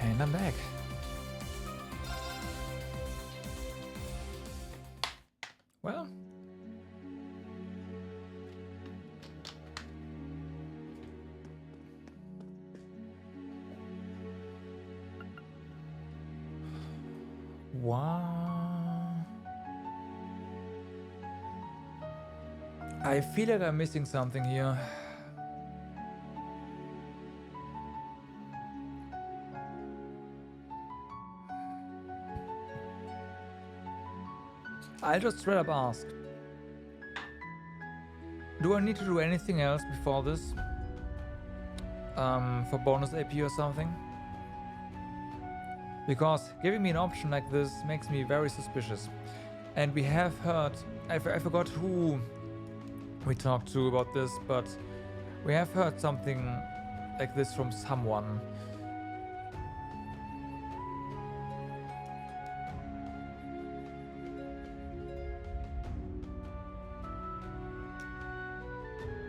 And I'm back. Well, wow. I feel like I'm missing something here. I'll just straight up ask. Do I need to do anything else before this? For bonus AP or something? Because giving me an option like this makes me very suspicious. And we have heard, I forgot who we talked to about this, but we have heard something like this from someone.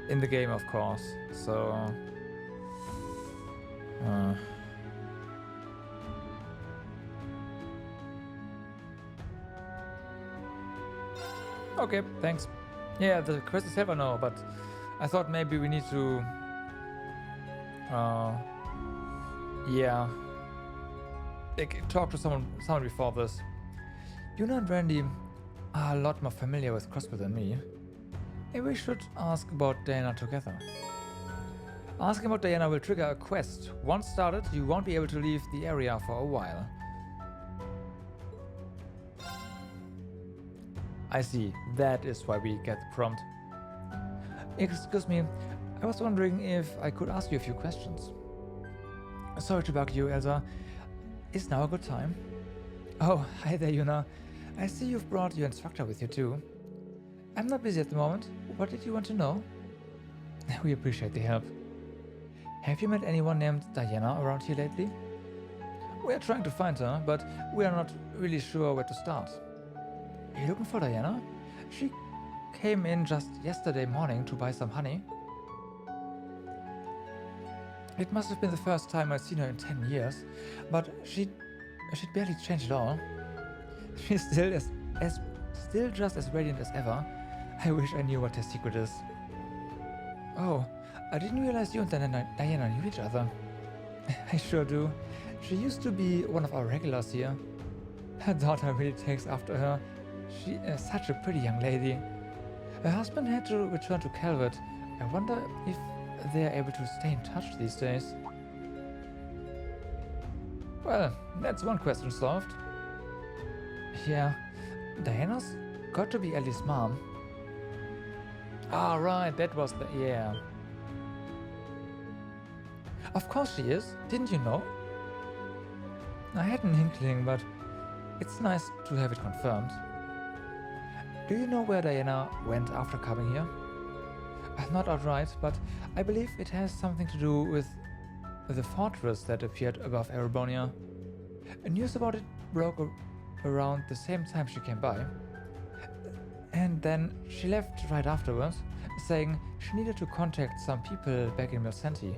In the game, of course. So okay, thanks. Yeah, the quest is I know, but I thought maybe we need to yeah, like talk to someone before this. You and Randy are a lot more familiar with Crossbow than me. Maybe we should ask about Diana together. Asking about Diana will trigger a quest. Once started, you won't be able to leave the area for a while. I see. That is why we get the prompt. Excuse me, I was wondering if I could ask you a few questions. Sorry to bug you, Elsa. Is now a good time? Oh, hi there, Yuna. I see you've brought your instructor with you too. I'm not busy at the moment. What did you want to know? We appreciate the help. Have you met anyone named Diana around here lately? We are trying to find her, but we are not really sure where to start. Are you looking for Diana? She came in just yesterday morning to buy some honey. It must have been the first time I'd seen her in 10 years, but she'd barely changed at all. She's still just as radiant as ever. I wish I knew what her secret is. Oh, I didn't realize you and Diana knew each other. I sure do. She used to be one of our regulars here. Her daughter really takes after her. She is such a pretty young lady. Her husband had to return to Calvert. I wonder if they are able to stay in touch these days. Well, that's one question solved. Yeah, Diana's got to be Ellie's mom. Ah, right, that was the... yeah. Of course she is. Didn't you know? I had an inkling, but it's nice to have it confirmed. Do you know where Diana went after coming here? Not outright, but I believe it has something to do with the fortress that appeared above Erebonia. News about it broke around the same time she came by. And then she left right afterwards, saying she needed to contact some people back in Milsanti.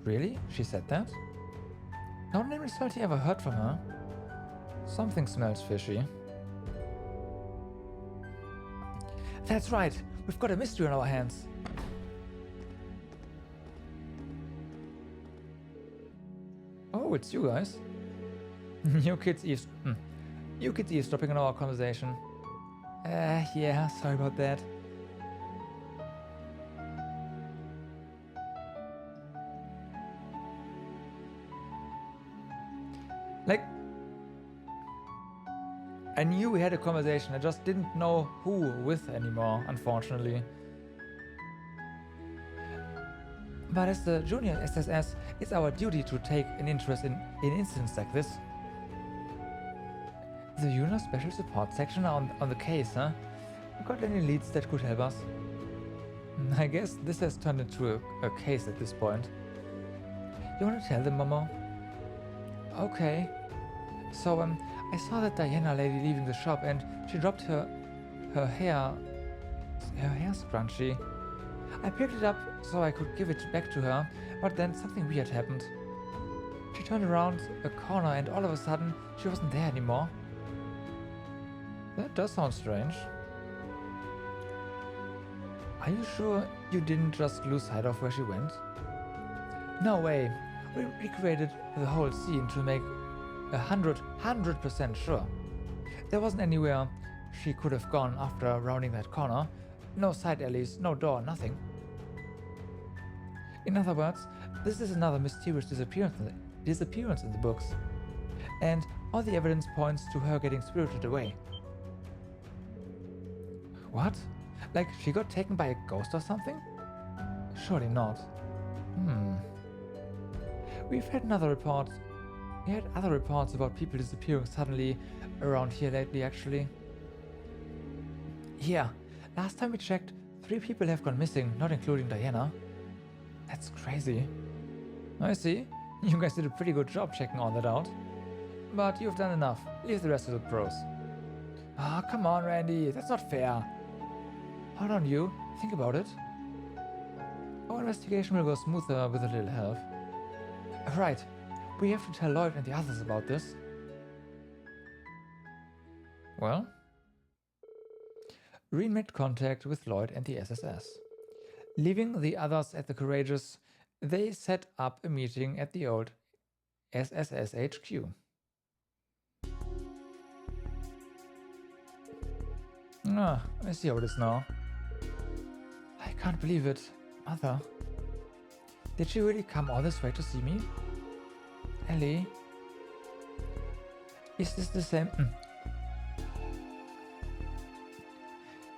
Really? She said that? No one in Milsanti ever heard from her. Something smells fishy. That's right! We've got a mystery on our hands! Oh, it's you guys. You kids eavesdropping on our conversation. Yeah, sorry about that. Like, I knew we had a conversation, I just didn't know who with anymore, unfortunately. But as the junior SSS, it's our duty to take an interest in incidents like this. The Junior Special Support section on the case, huh? Got any leads that could help us? I guess this has turned into a case at this point. You want to tell them, Momo? Okay. So, I saw that Diana lady leaving the shop and she dropped her hair scrunchie. I picked it up so I could give it back to her, but then something weird happened. She turned around a corner and all of a sudden she wasn't there anymore. That does sound strange. Are you sure you didn't just lose sight of where she went? No way. We recreated the whole scene to make 100% sure. There wasn't anywhere she could have gone after rounding that corner. No side alleys, no door, nothing. In other words, this is another mysterious disappearance in the books. And all the evidence points to her getting spirited away. What? Like she got taken by a ghost or something? Surely not. We had other reports about people disappearing suddenly around here lately, actually. Yeah, last time we checked, 3 people have gone missing, not including Diana. That's crazy. I see. You guys did a pretty good job checking all that out. But you've done enough. Leave the rest to the pros. Ah, come on, Randy. That's not fair. Hold on, you. Think about it. Our investigation will go smoother with a little help. Right. We have to tell Lloyd and the others about this. Well? Reen made contact with Lloyd and the SSS. Leaving the others at the Courageous, they set up a meeting at the old SSS HQ. Ah, I see how it is now. I can't believe it. Mother. Did she really come all this way to see me? Ellie? Is this the same...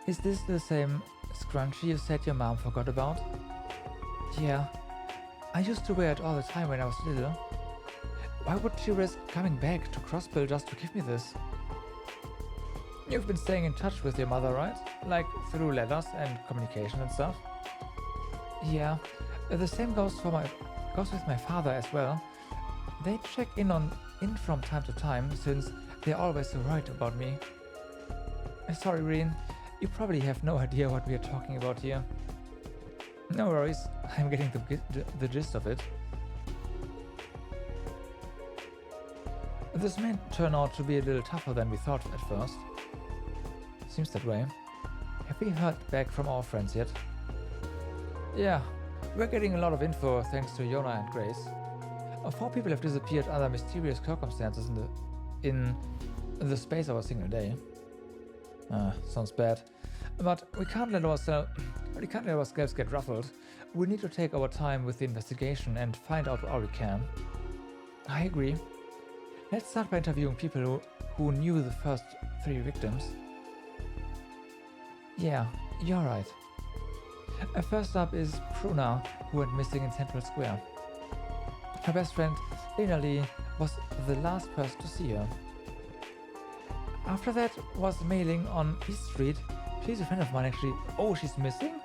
Is this the same scrunchie you said your mom forgot about? Yeah. I used to wear it all the time when I was little. Why would she risk coming back to Crossbill just to give me this? You've been staying in touch with your mother, right? Like through letters and communication and stuff? Yeah. The same goes with my father as well. They check in from time to time since they're always so worried about me. Sorry, Reen. You probably have no idea what we are talking about here. No worries, I'm getting the gist of it. This may turn out to be a little tougher than we thought at first. Seems that way. Have we heard back from our friends yet? Yeah, we're getting a lot of info thanks to Yona and Grace. 4 people have disappeared under mysterious circumstances in the space of a single day. Sounds bad. But we can't let ourselves get ruffled. We need to take our time with the investigation and find out all we can. I agree. Let's start by interviewing people who knew the first 3 victims. Yeah, you're right. First up is Pruna, who went missing in Central Square. Her best friend, Lena Lee, was the last person to see her. After that was Mailing on East Street. She's a friend of mine actually. Oh, she's missing?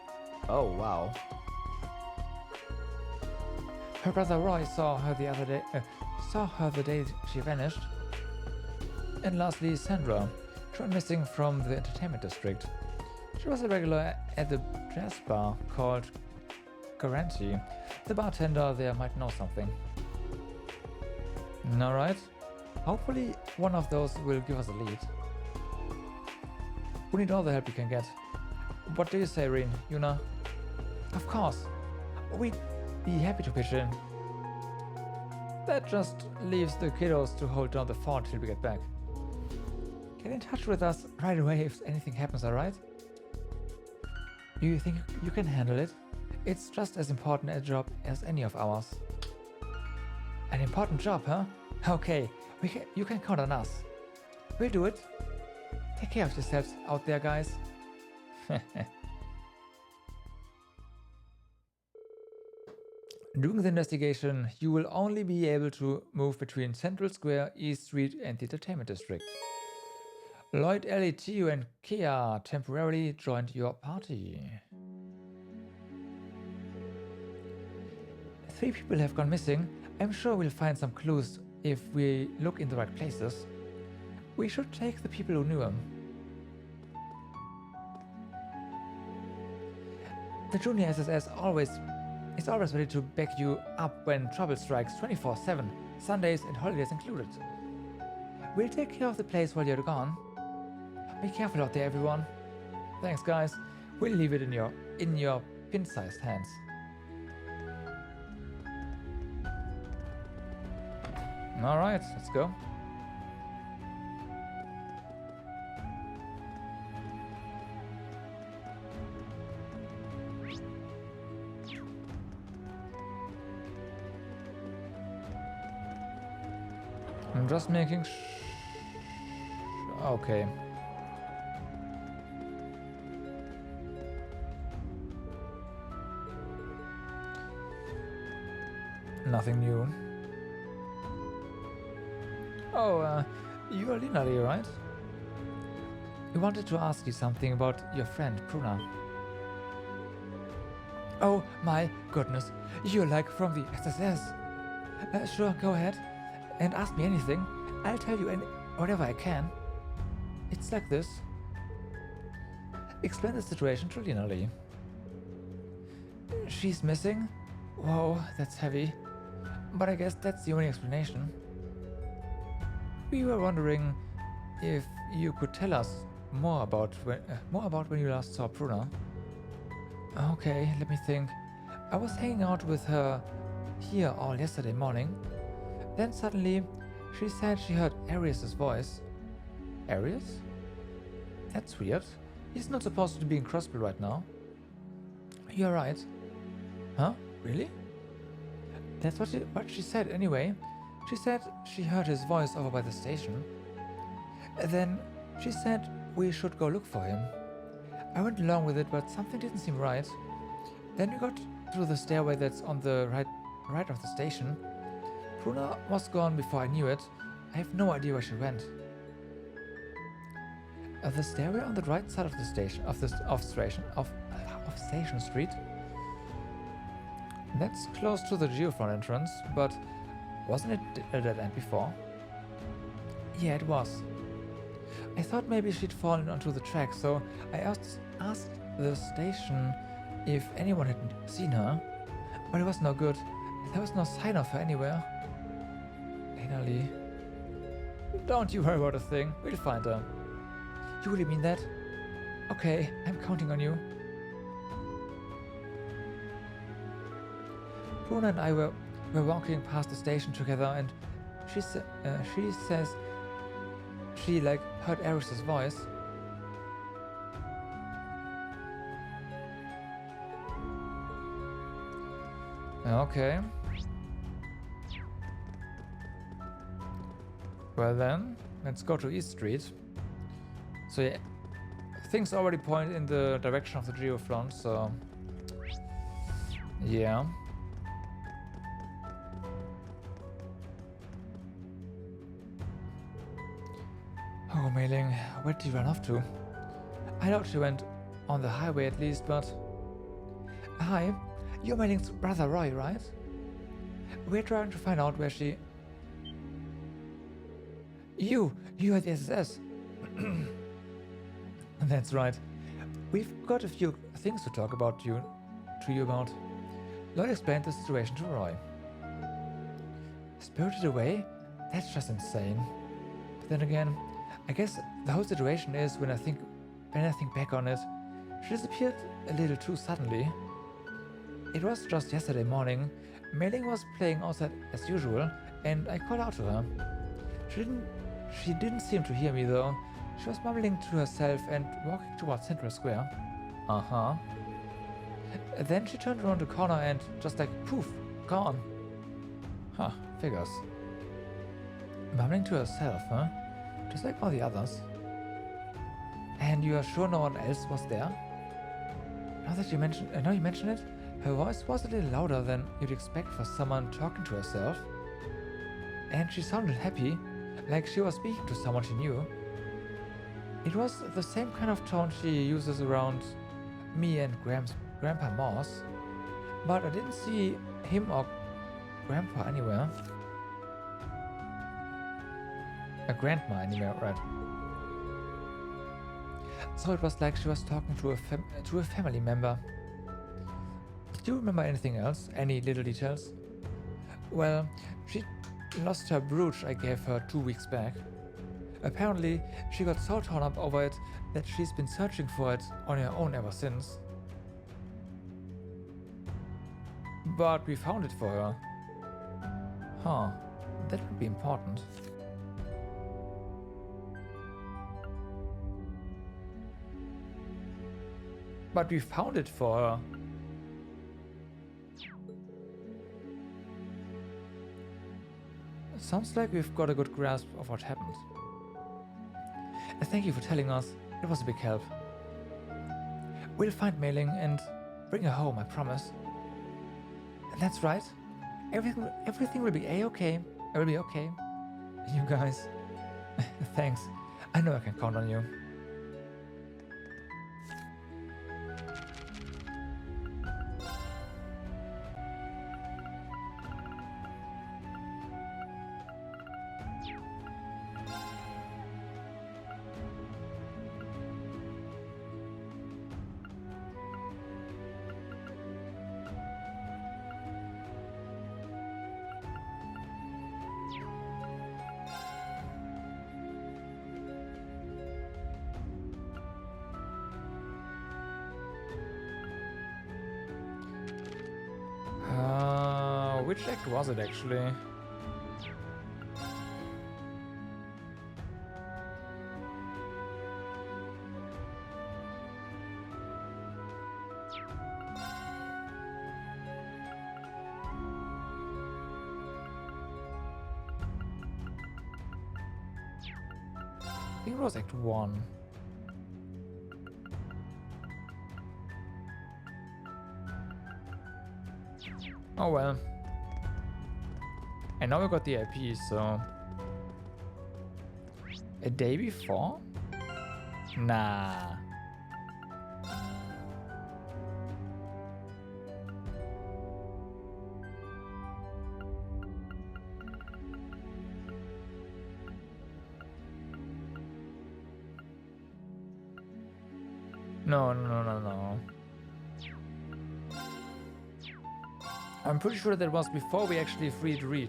Oh, wow. Her brother Roy saw her the day she vanished. And lastly, Sandra. She went missing from the entertainment district. She was a regular at the jazz bar called Garanti. The bartender there might know something. Alright. Hopefully one of those will give us a lead. We need all the help we can get. What do you say, Rin? Yuna? Of course. We'd be happy to pitch in. That just leaves the kiddos to hold down the fort till we get back. Get in touch with us right away if anything happens, alright? Do you think you can handle it? It's just as important a job as any of ours. An important job, huh? Okay, you can count on us. We'll do it. Take care of yourselves out there, guys. During the investigation, you will only be able to move between Central Square, East Street and the Entertainment District. Lloyd, Ellie, Tio and Kia temporarily joined your party. 3 people have gone missing. I'm sure we'll find some clues if we look in the right places. We should take the people who knew him. The Junior SSS is always ready to back you up when trouble strikes 24/7, Sundays and holidays included. We'll take care of the place while you're gone. Be careful out there, everyone. Thanks, guys. We'll leave it in your pin-sized hands. All right, let's go. I'm just making okay. Nothing new. Oh, you're Lina Lee, right? We wanted to ask you something about your friend, Pruna. Oh my goodness, you're like from the SSS. Sure, go ahead and ask me anything. I'll tell you whatever I can. It's like this. Explain the situation to Lina Lee. She's missing? Whoa, that's heavy. But I guess that's the only explanation. We were wondering if you could tell us more about when you last saw Pruna. Okay, let me think. I was hanging out with her here all yesterday morning. Then suddenly, she said she heard Arius's voice. Arius? That's weird. He's not supposed to be in Crossbill right now. You're right. Huh? Really? That's what she said anyway. She said she heard his voice over by the station. Then she said we should go look for him. I went along with it, but something didn't seem right. Then we got through the stairway that's on the right of the station. Pruna was gone before I knew it. I have no idea where she went. The stairway on the right side of the station of Station Street. That's close to the Geofront entrance, but wasn't it a dead end before? Yeah, it was. I thought maybe she'd fallen onto the track, so I asked the station if anyone had seen her, but it was no good. There was no sign of her anywhere. Lina Lee. Don't you worry about a thing. We'll find her. You really mean that? Okay, I'm counting on you. Pruna and I were walking past the station together, and she says she heard Eris's voice. Okay. Well then, let's go to East Street. So yeah, things already point in the direction of the Geofront, so yeah. Oh, Mei Ling, where did you run off to? I thought she went on the highway at least, but... Hi, you're Mei Ling's brother Roy, right? We're trying to find out where she... You are the SSS. That's right. We've got a few things to talk to you about. Lloyd explained the situation to Roy. Spirited away? That's just insane. But then again, I guess the whole situation is, when I think back on it, she disappeared a little too suddenly. It was just yesterday morning. Mei Ling was playing outside as usual, and I called out to her. She didn't seem to hear me though. She was mumbling to herself and walking towards Central Square. Uh-huh. Then she turned around the corner and just like poof, gone. Huh, figures. Mumbling to herself, huh? Just like all the others. And you are sure no one else was there? Now you mention it, her voice was a little louder than you'd expect for someone talking to herself. And she sounded happy, like she was speaking to someone she knew. It was the same kind of tone she uses around me and Grandpa Moss, but I didn't see him or Grandpa anywhere. A grandma anywhere, right? So it was like she was talking to a family member. Do you remember anything else? Any little details? Well, she lost her brooch I gave her 2 weeks back. Apparently, she got so torn up over it that she's been searching for it on her own ever since. But we found it for her. Huh, that would be important. But we found it for her. Sounds like we've got a good grasp of what happened. Thank you for telling us. It was a big help. We'll find Mei Ling and bring her home, I promise. That's right. Everything will be a-okay. It will be okay. You guys. Thanks. I know I can count on you. Which act was it actually? I think it was Act 1. Oh well. And now we got the IP, so... A day before? Nah. No. I'm pretty sure that was before we actually freed Reed.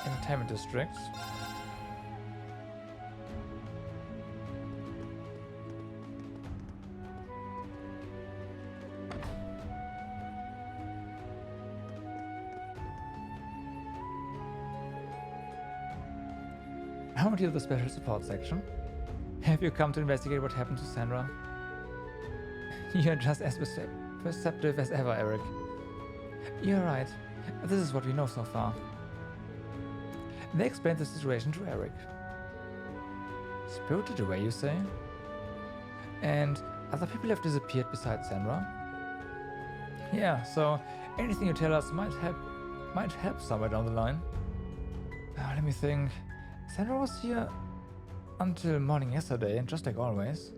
Entertainment District. Aren't you the special support section? Have you come to investigate what happened to Sandra? You're just as perceptive as ever, Eric. You're right. This is what we know so far. They explained the situation to Eric. Spirited away, you say? And other people have disappeared besides Sandra? Yeah, so anything you tell us might help somewhere down the line. Let me think. Sandra was here until morning yesterday, just like always.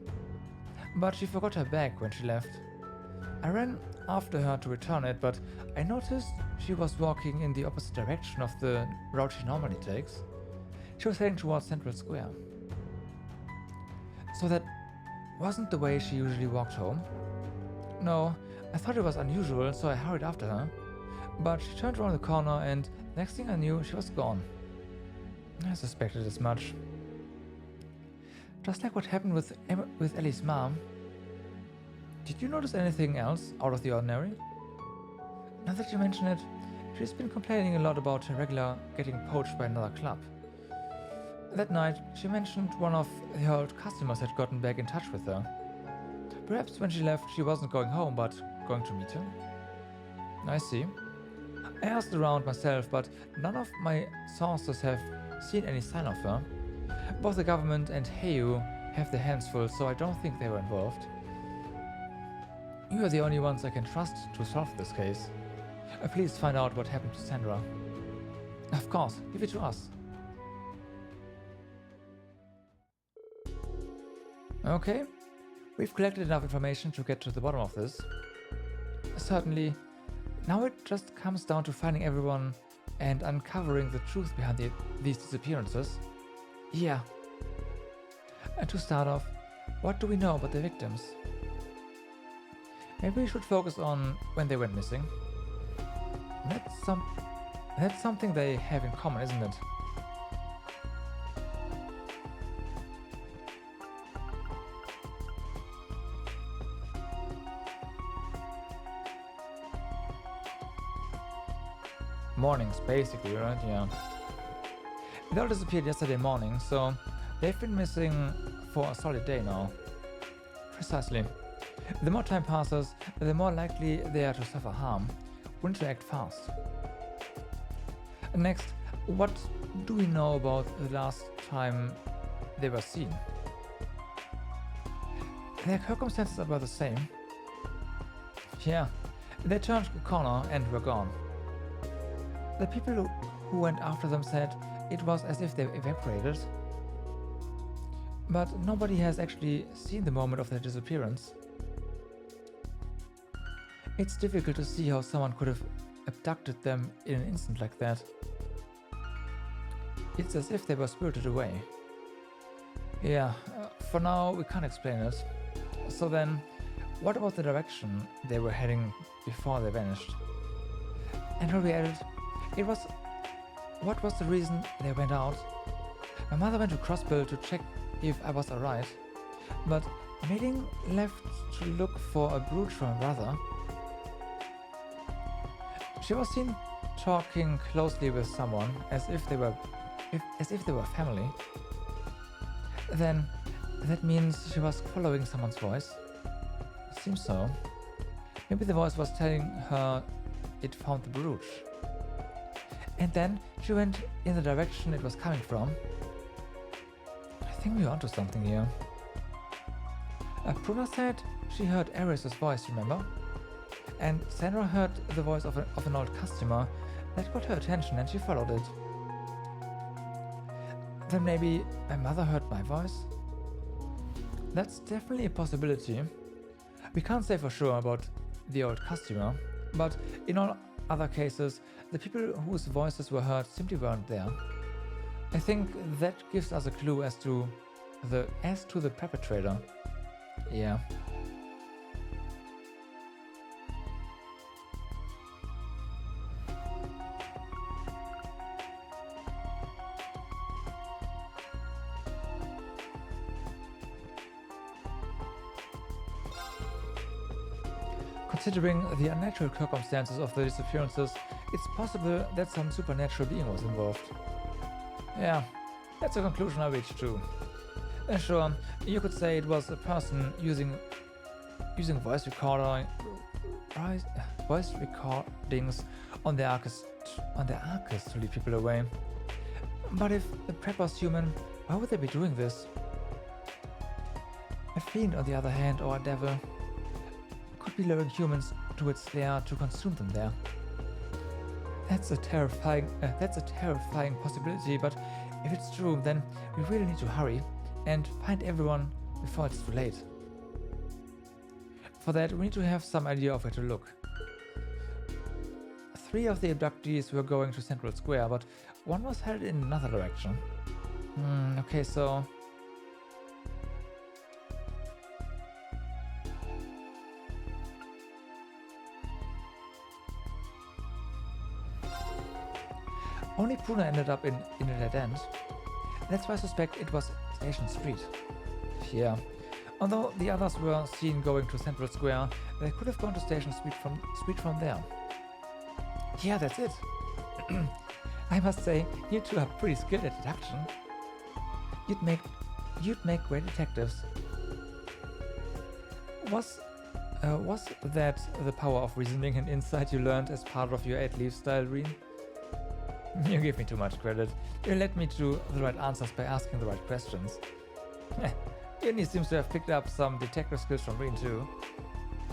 But she forgot her bag when she left. I ran after her to return it, but I noticed she was walking in the opposite direction of the route she normally takes. She was heading towards Central Square. So that wasn't the way she usually walked home. No, I thought it was unusual, so I hurried after her. But she turned around the corner and next thing I knew, she was gone. I suspected as much. Just like what happened with Ellie's mom. Did you notice anything else out of the ordinary? Now that you mention it, she's been complaining a lot about her regular getting poached by another club. That night, she mentioned one of her old customers had gotten back in touch with her. Perhaps when she left, she wasn't going home, but going to meet him? I see. I asked around myself, but none of my sources have seen any sign of her. Both the government and Heyu have their hands full, so I don't think they were involved. You are the only ones I can trust to solve this case. Please find out what happened to Sandra. Of course, leave it to us. Okay, we've collected enough information to get to the bottom of this. Certainly, now it just comes down to finding everyone and uncovering the truth behind these disappearances. Yeah. And to start off, what do we know about the victims? Maybe we should focus on when they went missing. That's something they have in common, isn't it? Mornings, basically, right? Yeah. They all disappeared yesterday morning, so they've been missing for a solid day now. Precisely. The more time passes, the more likely they are to suffer harm. We need to act fast. Next, what do we know about the last time they were seen? Their circumstances are about the same. Yeah, they turned a corner and were gone. The people who went after them said it was as if they evaporated. But nobody has actually seen the moment of their disappearance. It's difficult to see how someone could have abducted them in an instant like that. It's as if they were spirited away. Yeah, for now we can't explain it. So then, what about the direction they were heading before they vanished? And while we added, what was the reason they went out? My mother went to Crossbill to check if I was alright, but Mei-Ling left to look for a brooch for my brother. She was seen talking closely with someone as if they were family. Then that means she was following someone's voice. Seems so. Maybe the voice was telling her it found the brooch. And then she went in the direction it was coming from. I think we're onto something here. Pruna said she heard Ares' voice, remember? And Sandra heard the voice of an old customer. That got her attention and she followed it. Then maybe my mother heard my voice? That's definitely a possibility. We can't say for sure about the old customer, but in all other cases, the people whose voices were heard simply weren't there. I think that gives us a clue as to the perpetrator. Yeah. Considering the unnatural circumstances of the disappearances, it's possible that some supernatural being was involved. Yeah, That's a conclusion I reached too. Sure, you could say it was a person using voice recordings on their arcus to lead people away. But if the prep was human, why would they be doing this? A fiend, on the other hand, or a devil, could be luring humans to its lair to consume them there. That's a terrifying possibility, but if it's true, then we really need to hurry and find everyone before it's too late. For that, we need to have some idea of where to look. 3 of the abductees were going to Central Square, but one was headed in another direction. Okay, so... Only Puna ended up in a dead end. That's why I suspect it was Station Street. Yeah. Although the others were seen going to Central Square, they could have gone to Station Street from there. Yeah, that's it. I must say, you two are pretty skilled at deduction. You'd make great detectives. Was that the power of reasoning and insight you learned as part of your 8-leaf style, Reen? You give me too much credit. You led me to the right answers by asking the right questions. Yuni seems to have picked up some detective skills from Reen too.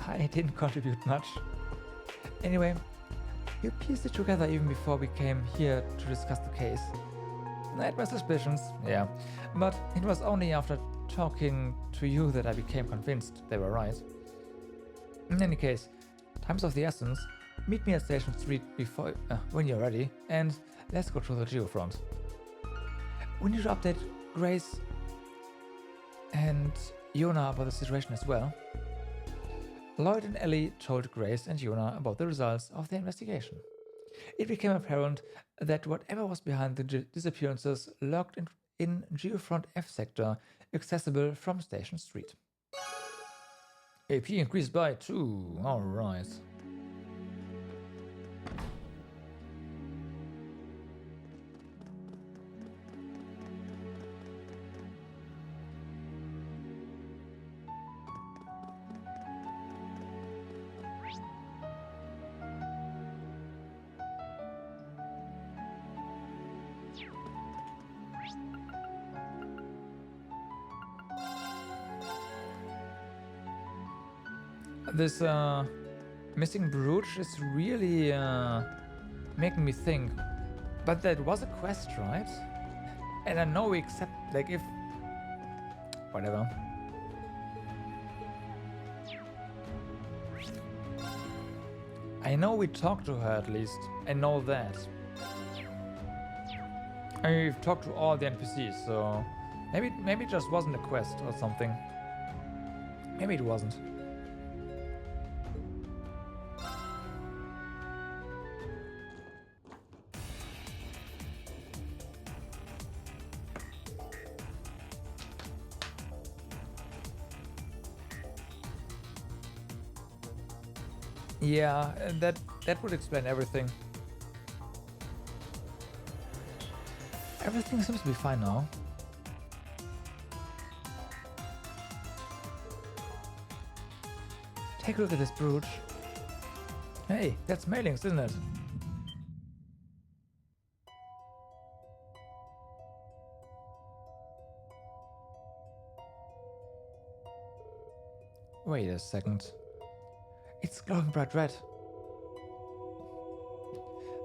I didn't contribute much. Anyway, you pieced it together even before we came here to discuss the case. I had my suspicions, yeah, but it was only after talking to you that I became convinced they were right. In any case, time's of the essence. Meet me at Station Street before when you're ready, and let's go to the Geofront. We need to update Grace and Yona about the situation as well. Lloyd and Ellie told Grace and Yona about the results of their investigation. It became apparent that whatever was behind the disappearances lurked in Geofront F sector, accessible from Station Street. AP increased by 2. Alright. This missing brooch is really making me think. But that was a quest, right? And I know we accept, like, if... whatever. I know we talked to her at least. I know that. I mean, we've talked to all the NPCs, so... Maybe it just wasn't a quest or something. Maybe it wasn't. Yeah, that would explain everything. Everything seems to be fine now. Take a look at this brooch. Hey, that's mailings, isn't it? Wait a second. It's glowing bright red.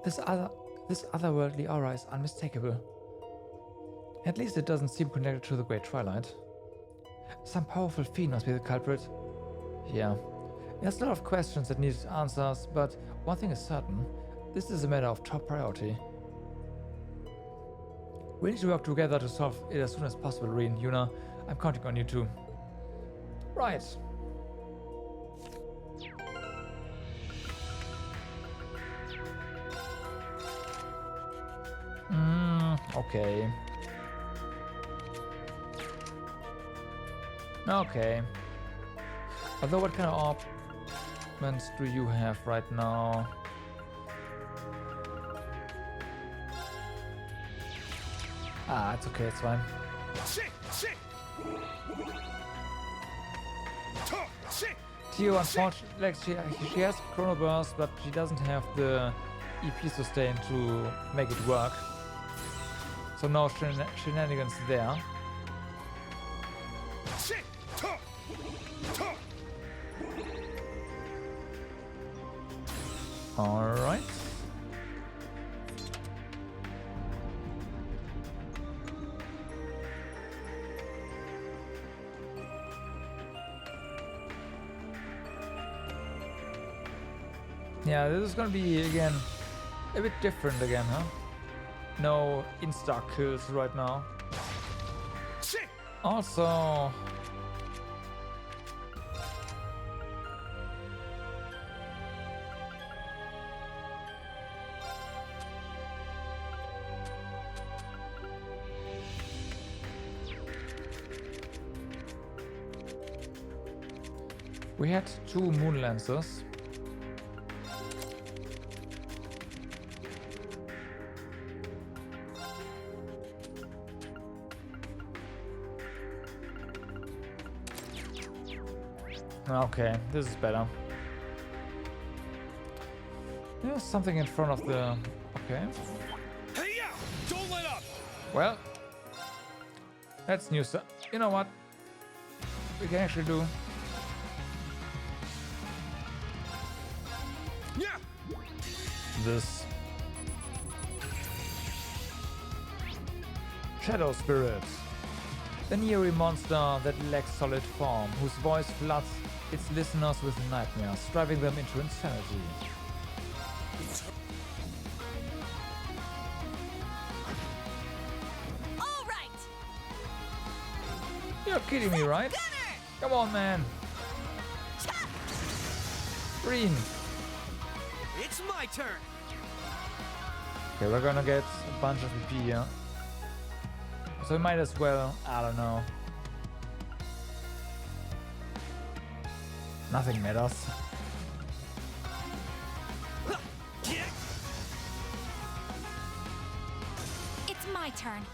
This otherworldly aura is unmistakable. At least it doesn't seem connected to the Great Twilight. Some powerful fiend must be the culprit. Yeah. There's a lot of questions that need answers, but one thing is certain. This is a matter of top priority. We need to work together to solve it as soon as possible, Reen, Yuna. I'm counting on you too. Right. Okay. Okay. Although, what kind of options do you have right now? Ah, it's okay, it's fine. Tio, unfortunately, like she has Chrono Burst, but she doesn't have the EP sustain to make it work. So no shenanigans there. Alright. Yeah, this is gonna be again a bit different again, huh? No insta kills right now. Also, we had 2 moon lancers. Okay, this is better. There's something in front of the... Okay. Hey, yeah! Don't let up! Well, that's new stuff. You know what? We can actually do... Yeah! This. Shadow Spirit. An eerie monster that lacks solid form, whose voice floods its listeners with nightmares, driving them into insanity. All right. You're kidding me, right? Come on, man. Green. It's my turn. Okay, we're gonna get a bunch of EP here. So we might as well, I don't know. Nothing matters. It's my turn.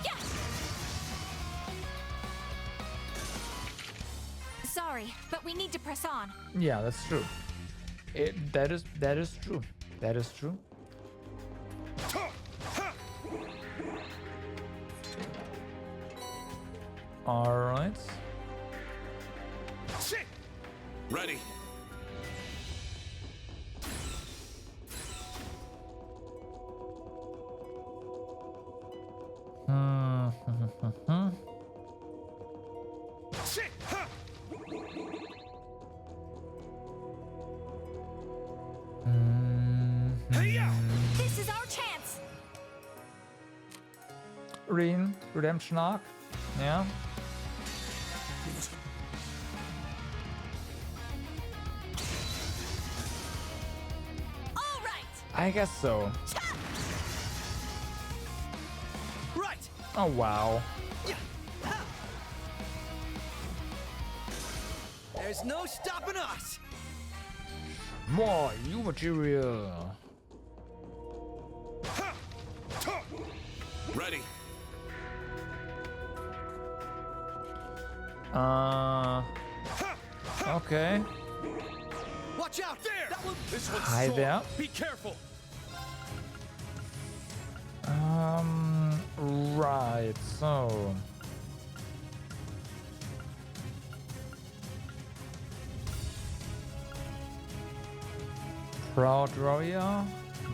Yes! Sorry, but we need to press on. Yeah, that's true. That is true. That is true. All right. Ready. This is our chance. Redemption arc. Yeah. All right. I guess so. Right. Oh wow. There's no stopping us. More U material. Ready. Okay. Watch out there. This one's Hi strong. there. Be careful. Right, so Proud Warrior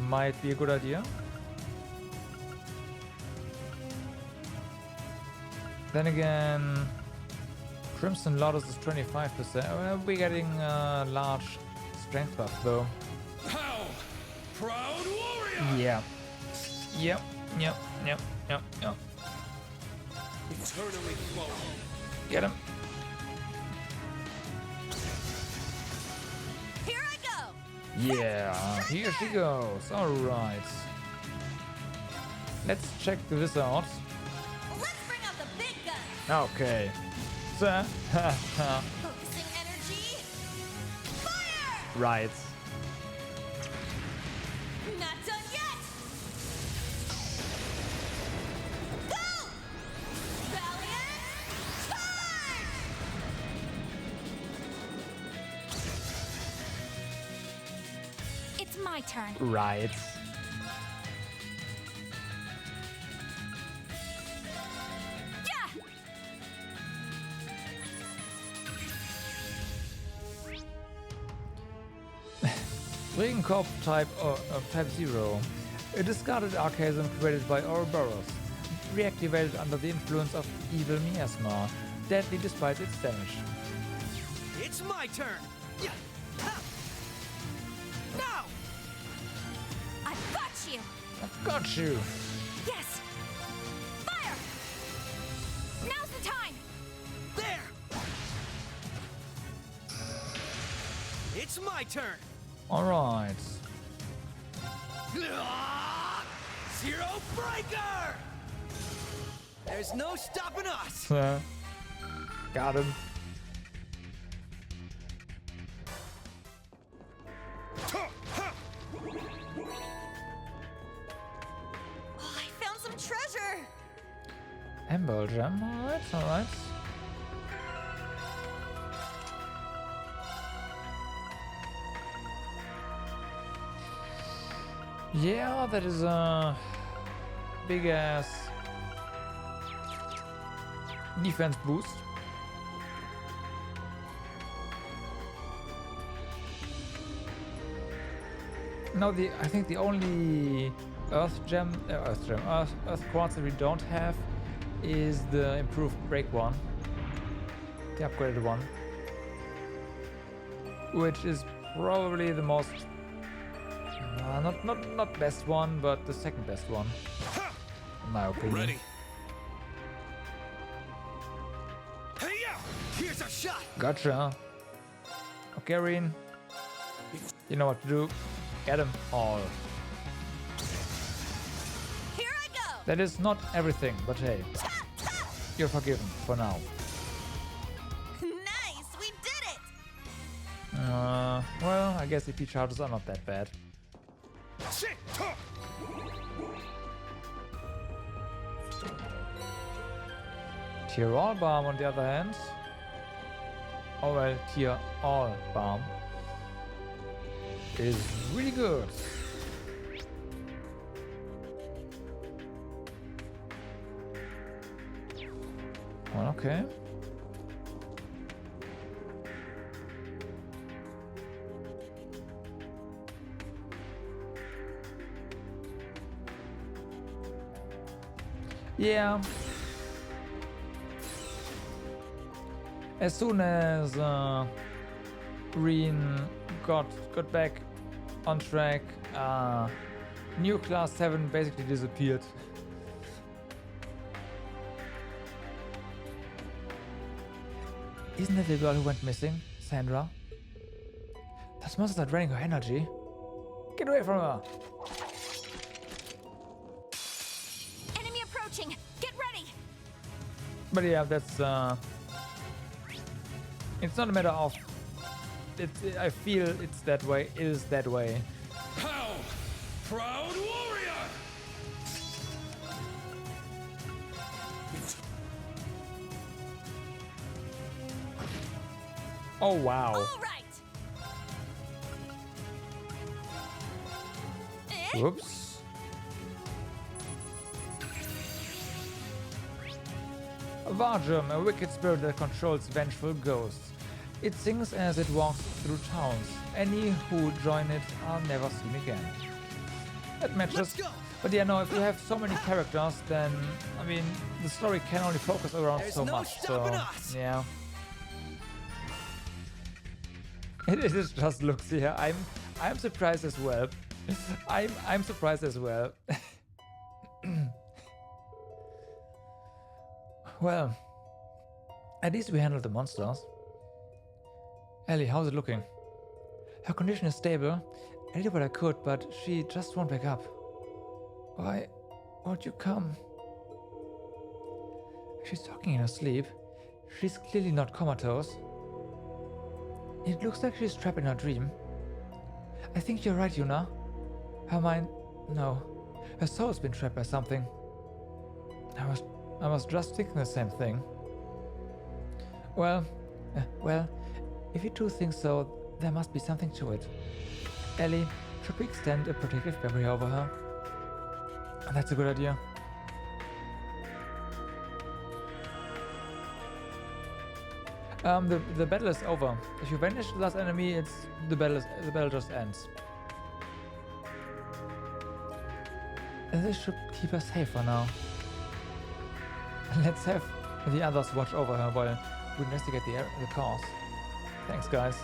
might be a good idea. Then again, Crimson Lotus is 25%. We're getting large strength buff though. How? Proud warrior. Yeah. Yep. Eternally flowing. Get him. Here I go. Yeah, here she goes. Alright. Let's check this out. Let's bring out the big guns. Okay. Focusing energy. Fire! Right. Not done yet. it's my turn. Right. Yeah! Regenkorb type type 0. A discarded archaism created by Ouroboros. Reactivated under the influence of evil miasma. Deadly despite its damage. It's my turn. Yeah. Ha. No. I've got you. I've got you. Yes. Fire. Now's the time. There. It's my turn. All right. Zero Breaker. There's no stopping us. Got him. Oh, I found some treasure. Emerald gem. All right. All right. Yeah, that is a big ass defense boost. Now I think the only earth quartz that we don't have is the improved break one, the upgraded one, which is probably the most not best one, but the second best one, in my opinion. Ready. Hey, yeah. Here's our shot. Gotcha. Okay, Reen. You know what to do. Get them all. Here I go. That is not everything, but hey, you're forgiven for now. Nice, we did it. Well, I guess EP charges are not that bad. Tier all balm on the other hand. Oh well, tier all balm is really good. Well, okay. Yeah. As soon as Reen got back on track, new class 7 basically disappeared. Isn't it the girl who went missing, Sandra? Those monsters are draining her energy. Get away from her! Enemy approaching. Get ready. But yeah, that's it's not a matter of I feel it's that way. It is that way. How? Proud warrior! Oh wow. All right. Whoops. Vargem, a wicked spirit that controls vengeful ghosts. It sings as it walks through towns. Any who join it are never seen again. That matches. But yeah, no, if you have so many characters, then, I mean, the story can only focus around so much, so, yeah. It is just looks here. I'm surprised as well. I'm surprised as well. Well, at least we handled the monsters. Ellie, how's it looking? Her condition is stable. I did what I could, but she just won't wake up. Why won't you come? She's talking in her sleep. She's clearly not comatose. It looks like she's trapped in her dream. I think you're right, Yuna. Her mind... no. Her soul's been trapped by something. I was just thinking the same thing. Well, if you two think so, there must be something to it. Ellie, Should we extend a protective barrier over her? That's a good idea. The battle is over. If you vanish the last enemy, the battle just ends. And this should keep her safe for now. Let's have the others watch over her while we investigate the cause. Thanks, guys.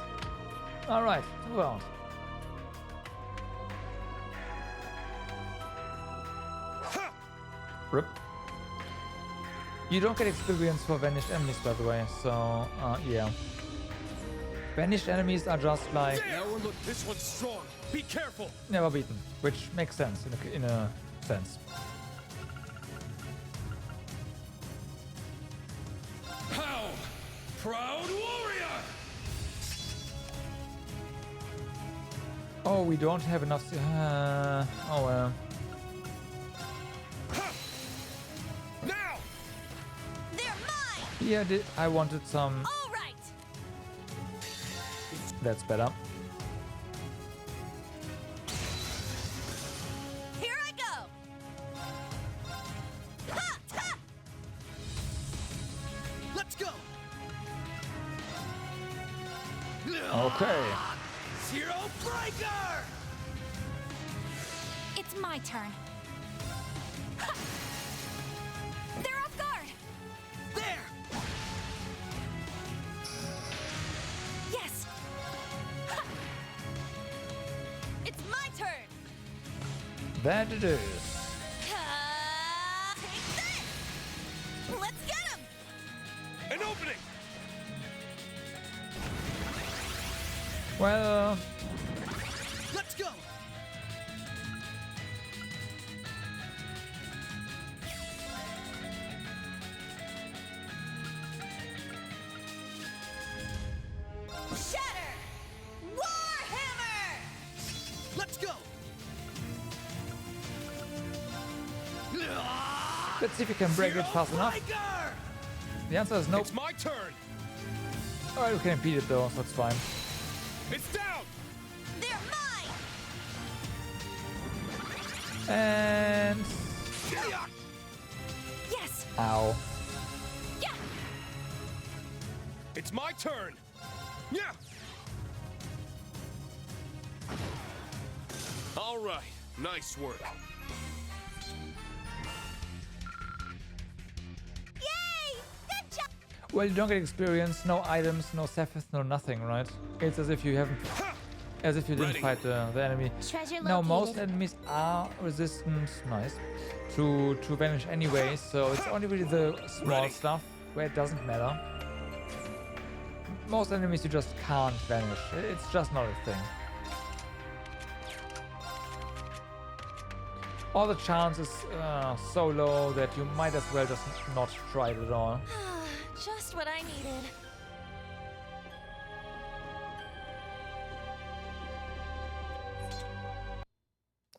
Alright, move on. Rip. You don't get experience for vanished enemies, by the way, so, yeah. Vanished enemies are just like... Now look, this one's strong. Be careful. Never beaten, which makes sense in a sense. How? Proud warrior! Oh, we don't have enough... oh well. Now! They're mine! Yeah, I wanted some... All right! That's better. Here I go! Ha! Ha! Let's go! Okay. Zero Breaker! It's my turn. Ha! They're off guard! There! Yes! Ha! It's my turn! That it is. Take this! Let's get him! An opening! Well... Let's go! Shatter! Warhammer! Let's go! Let's see if we can break it fast enough. The answer is nope. It's my turn! Oh, we can beat it though, so it's fine. It's down! They're mine! And... Yes! Ow. Yeah! It's my turn! Yeah! All right, nice work. Yay! Good job! Well, you don't get experience, no items, no Cephas, no nothing, right? It's as if you haven't... As if you didn't fight the enemy. Treasure Now, most located. enemies are resistant, nice, to vanish anyway, so it's only really the small stuff where it doesn't matter. Most enemies you just can't vanish. It's just not a thing. All the chances so low that you might as well just not try it at all. Just what I needed.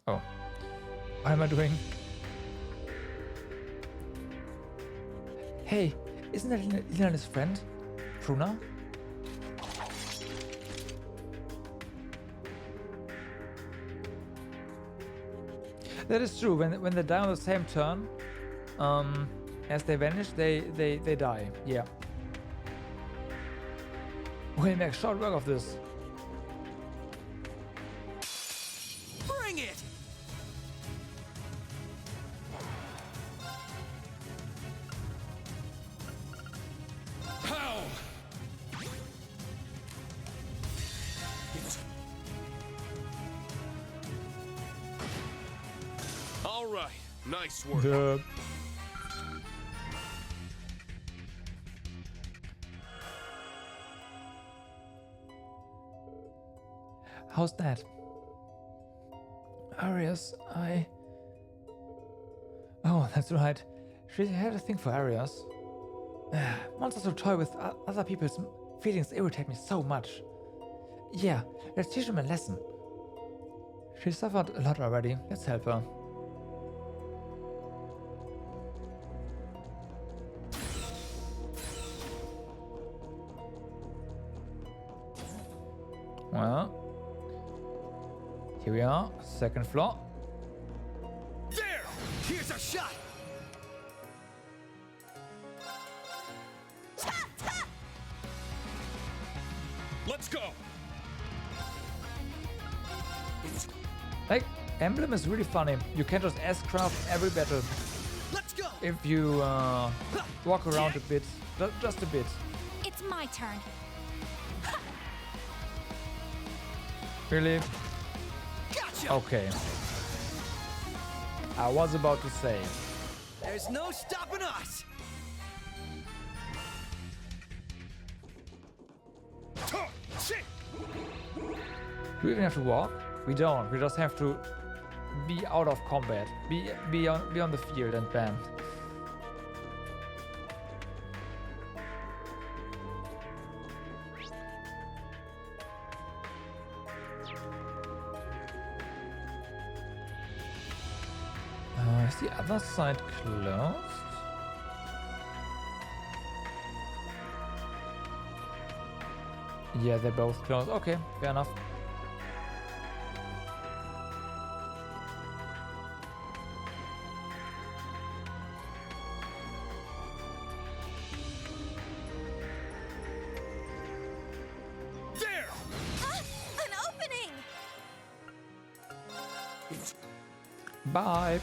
Oh. What am I doing? Hey, isn't that Lina's friend? Truna? That is true. When they die on the same turn, as they vanish, they die. Yeah. We'll make short work of this. Bring it! How? All right, nice work. Duh. How's that? Arias, Oh, that's right. She had a thing for Arias. Monsters who toy with other people's feelings irritate me so much. Yeah, let's teach them a lesson. She suffered a lot already. Let's help her. Well, Here we are, second floor. There! Here's our shot! Let's go! Like, Emblem is really funny. You can just S-craft every battle. Let's go! If you walk around a bit, just a bit. It's my turn. Really? Gotcha! Okay. I was about to say. There's no stopping us! Do we even have to walk? We don't. We just have to be out of combat. Be on the field and bam. Is the other side closed? Yeah, they're both closed. Okay, fair enough. There! An opening! Bye.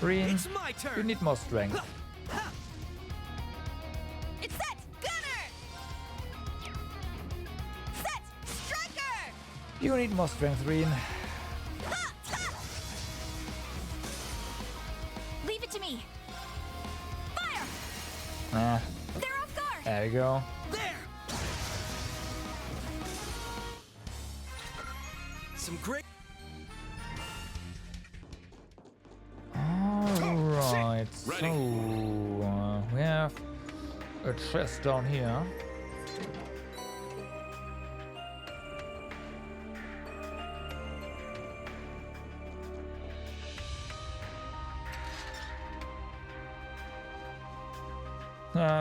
Green, It's my turn! you need more strength. It's set! Gunner! Set! Striker! You need more strength, Green. Leave it to me. Fire! Nah, They're off guard. there you go. There! Some great... Alright, so we have a chest down here.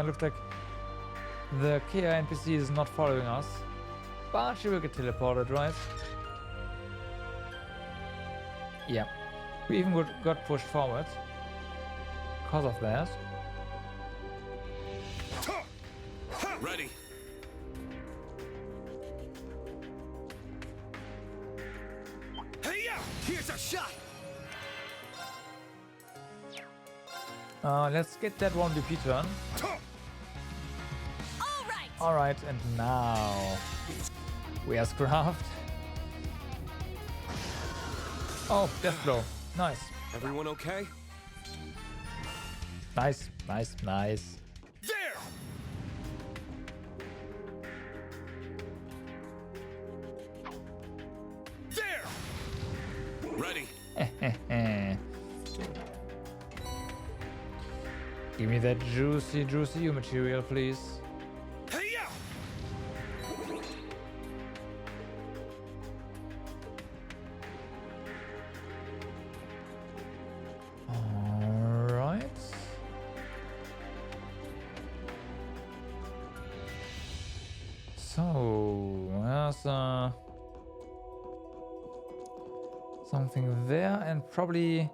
Looks like the KI NPC is not following us, but she will get teleported, right? Yeah. We even got pushed forward because of that. Ready. Hey, yeah! Here's our shot! Let's get that 1VP turn. Alright! Alright, and now we are scrapped. Oh, death blow. Nice. Everyone okay? Nice, nice, nice. There! There! Ready. Give me that juicy material, please. Hey, yeah! Alright. So, there's something there and probably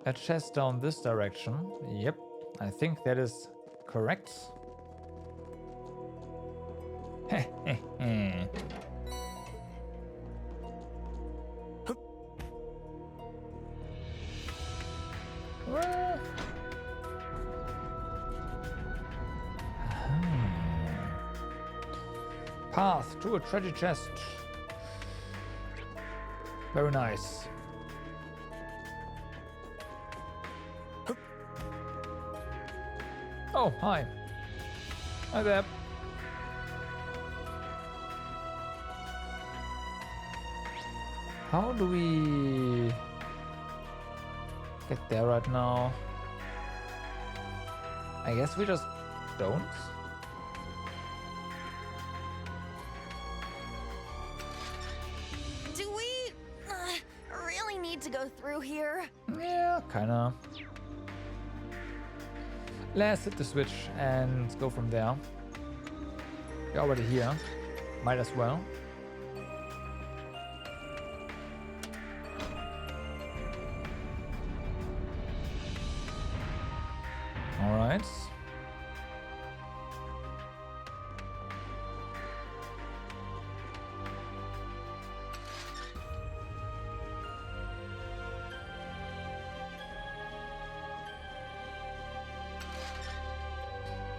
a chest down this direction. Yep, I think that is correct. Path to a treasure chest. Very nice. Oh, hi. Hi there. How do we get there right now? I guess we just don't. Do we really need to go through here? Yeah, kinda. Let's hit the switch and go from there. We're already here. Might as well.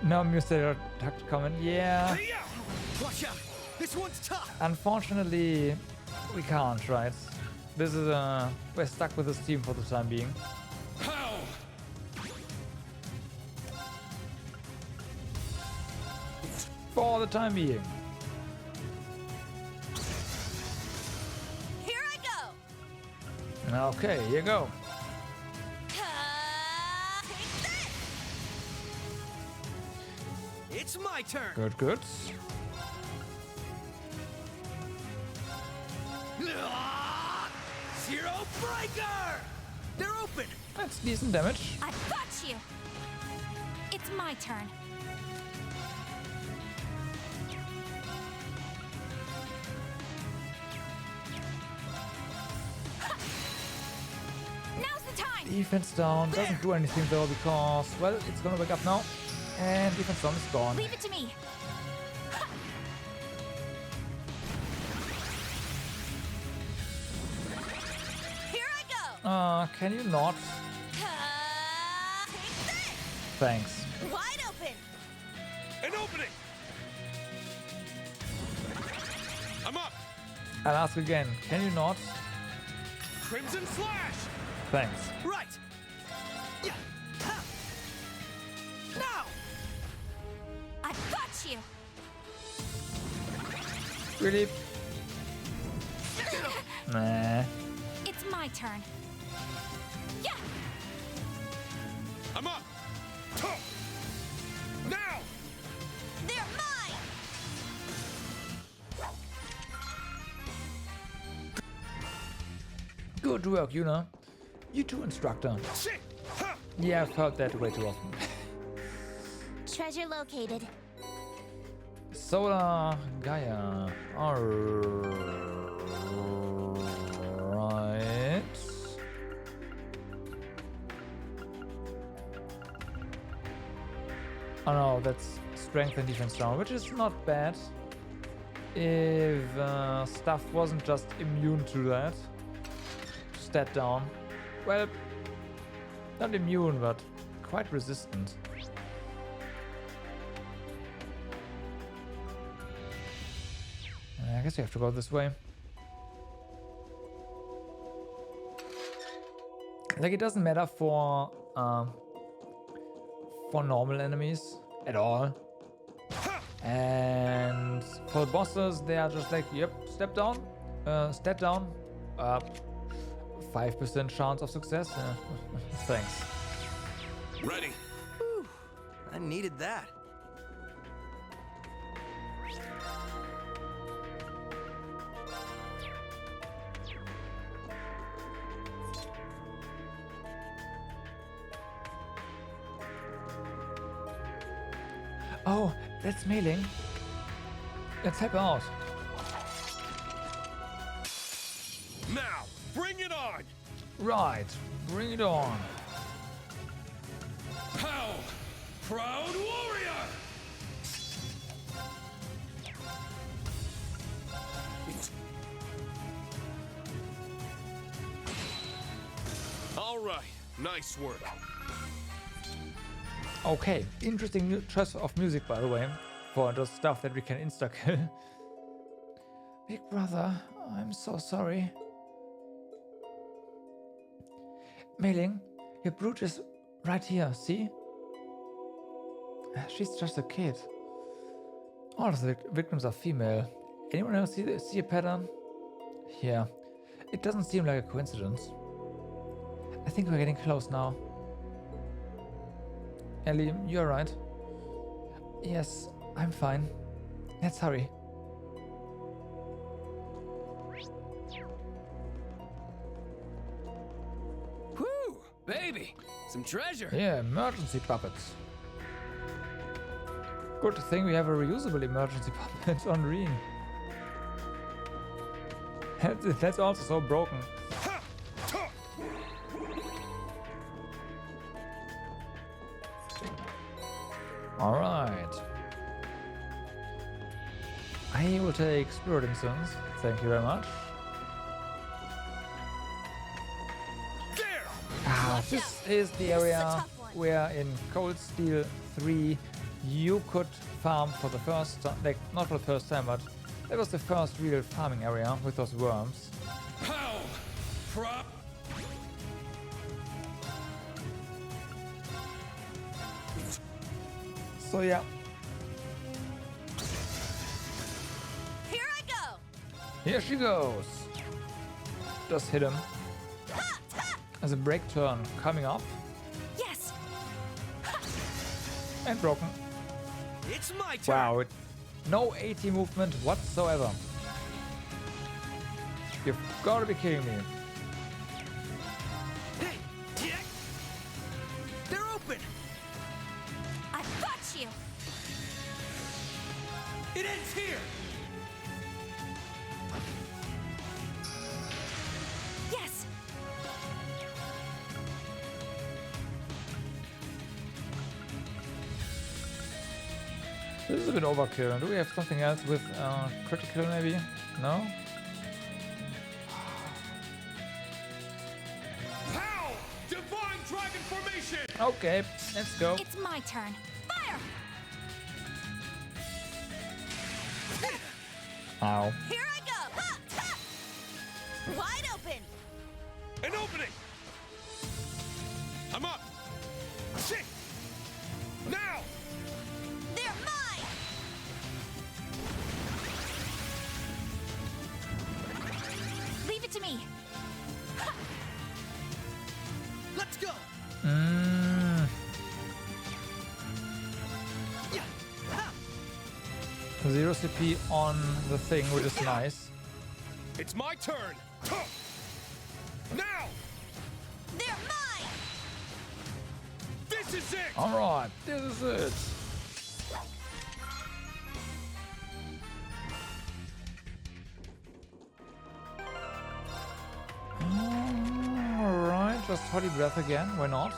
No Mr. Duct comment. Yeah. Watch out! This one's tough! Unfortunately, we can't, right? This is we're stuck with this team for the time being. How? For the time being. Here I go! Okay, here you go. It's my turn! Good, good. Zero Breaker! They're open! That's decent damage. I've got you! It's my turn. Now's the time! Defense down. Doesn't do anything though because, well, it's gonna wake up now. And defense down is gone. Leave it to me. Here I go! Can you not? Thanks. Wide open! An opening! I'm up! I'll ask again. Can you not? Crimson Slash! Thanks. Right! Yeah! Ha! Now! I've got you! Really? Nah. It's my turn. Yeah! I'm up! Now! They're mine! Good work, Yuna. You too, instructor. Yeah, I've heard that way too often. Treasure located. Solar Gaia. Alright. Oh no, that's strength and defense down, which is not bad. If stuff wasn't just immune to that. Stat down. Well, not immune, but quite resistant. I guess we have to go this way. Like, it doesn't matter for normal enemies at all. And for the bosses, they are just like, yep, step down, stat down, 5% chance of success. Thanks. Ready. Whew, I needed that. Oh, that's Mei-Ling. Let's help her out. Now, bring it on! Right, bring it on. How? Proud warrior! All right, nice work. Okay, interesting choice of music, by the way, for just stuff that we can insta-kill. Big brother, I'm so sorry. Mei-Ling, your brooch is right here, see? She's just a kid. All of the victims are female. Anyone else see a pattern? Yeah, it doesn't seem like a coincidence. I think we're getting close now. Ellie, you're right. Yes, I'm fine. Let's hurry. Whew! Baby! Some treasure! Yeah, emergency puppets. Good thing we have a reusable emergency puppet on Reen. That's also so broken. Alright. I will take Spirit Instance. Thank you very much. There! This is the area where in Cold Steel 3 you could farm for the first time, like not for the first time, but that was the first real farming area with those worms. Pow! Prop! So yeah. Here I go. Here she goes. Just hit him. As a break turn coming up. Yes. And broken. It's my turn. Wow, no AT movement whatsoever. You've got to be kidding me. Hey, yeah. They're open. I've got you. It ends here. Yes. This is a bit overkill. Do we have something else with critical maybe? No? Pow! Divine Dragon Formation! Okay, let's go. It's my turn. Fire! Ow. Here I go. Ha, ha. Wide open. An opening! I'm up! Shit! Now! They're mine. Leave it to me. Let's go. Yeah. Ha. 0 CP on the thing, which is nice. It's my turn! Now! They're mine. This is it! Alright, this is it. Alright, just holy breath again, why not?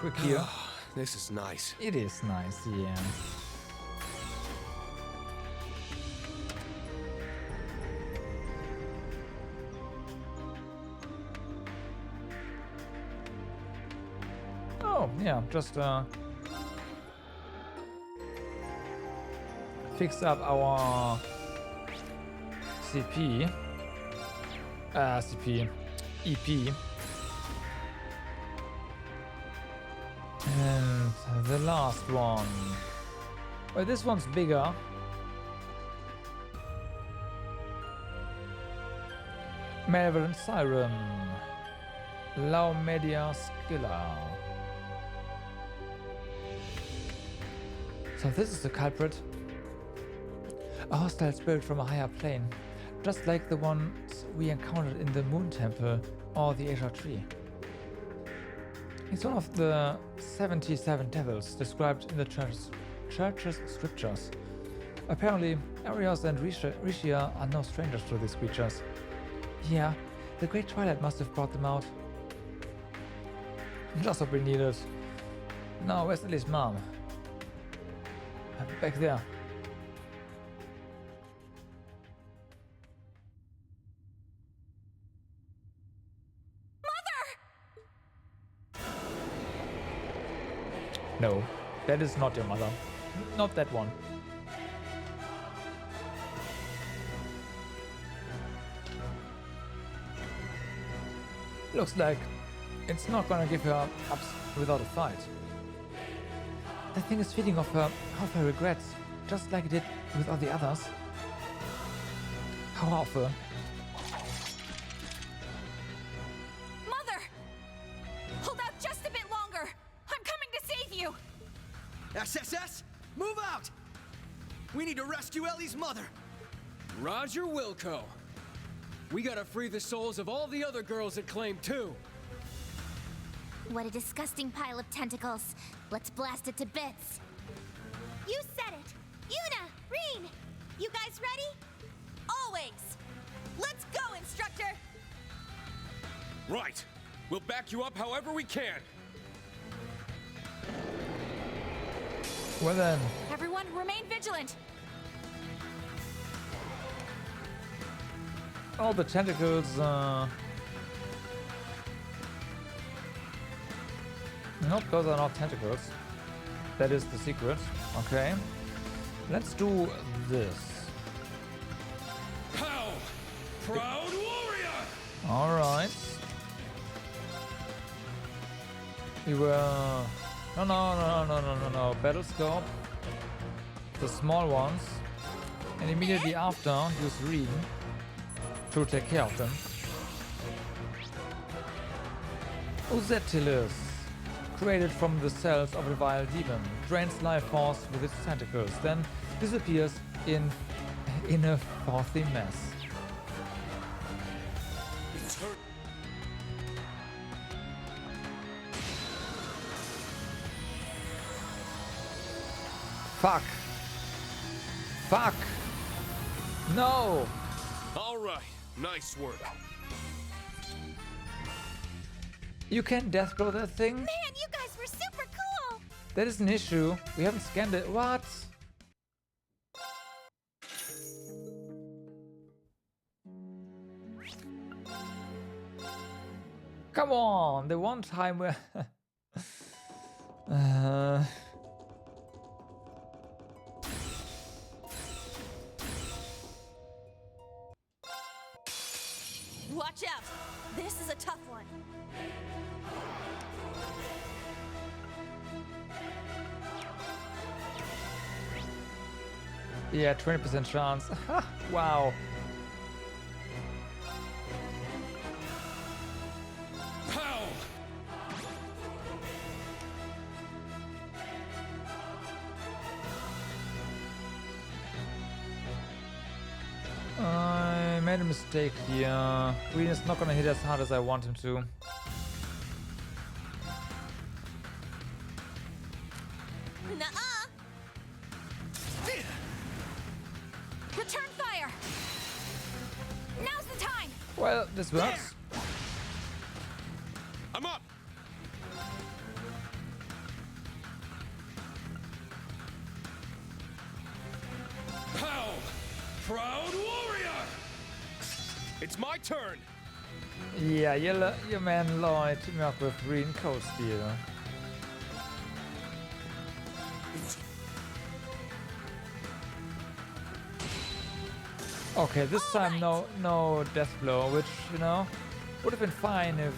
Quick here. This is nice. It is nice, yeah. Oh, yeah, just fix up our CP. CP. EP. And the last one. Well, this one's bigger. Malevolent Siren. Lau Media Skilla. So this is the culprit. A hostile spirit from a higher plane. Just like the ones we encountered in the Moon Temple or the Asia Tree. He's one of the 77 devils described in the church's scriptures. Apparently, Arios and Rishia are no strangers to these creatures. Yeah, the Great Twilight must have brought them out. Just what we needed. Now, where's Ellie's mom? Back there. No, that is not your mother. Not that one. Looks like it's not gonna give her up without a fight. The thing is feeding off her regrets, just like it did with all the others. How awful. Mother! Hold out just a bit longer! I'm coming to save you! SSS, move out! We need to rescue Ellie's mother. Roger Wilco. We gotta free the souls of all the other girls it claimed too. What a disgusting pile of tentacles. Let's blast it to bits. You said it. Yuna, Reen, you guys ready? Always. Let's go, instructor. Right. We'll back you up however we can. Well then. Everyone, remain vigilant! All the tentacles, Nope, those are not tentacles. That is the secret. Okay. Let's do this. How? Proud warrior! Alright. We were... No. Battle scope. The small ones. And immediately after, use Reen to take care of them. Uzetilis, created from the cells of a vile demon, drains life force with its tentacles, then disappears in a frothy mess. Fuck! Fuck! No! All right, nice work. You can death blow that thing? Man, you guys were super cool! That is an issue. We haven't scanned it. What? Come on! The one time where... Watch out! This is a tough one. Yeah, 20% chance. Wow. Pow! I made a mistake here. Green is not gonna hit as hard as I want him to. Nuh-uh! Return fire! Now's the time! Well, this works. I'm up! Pow! Proud warrior! It's my turn! Yeah, your man Lloyd teaming up with Green Cold Steel. Okay, this time no death blow, which, you know, would have been fine if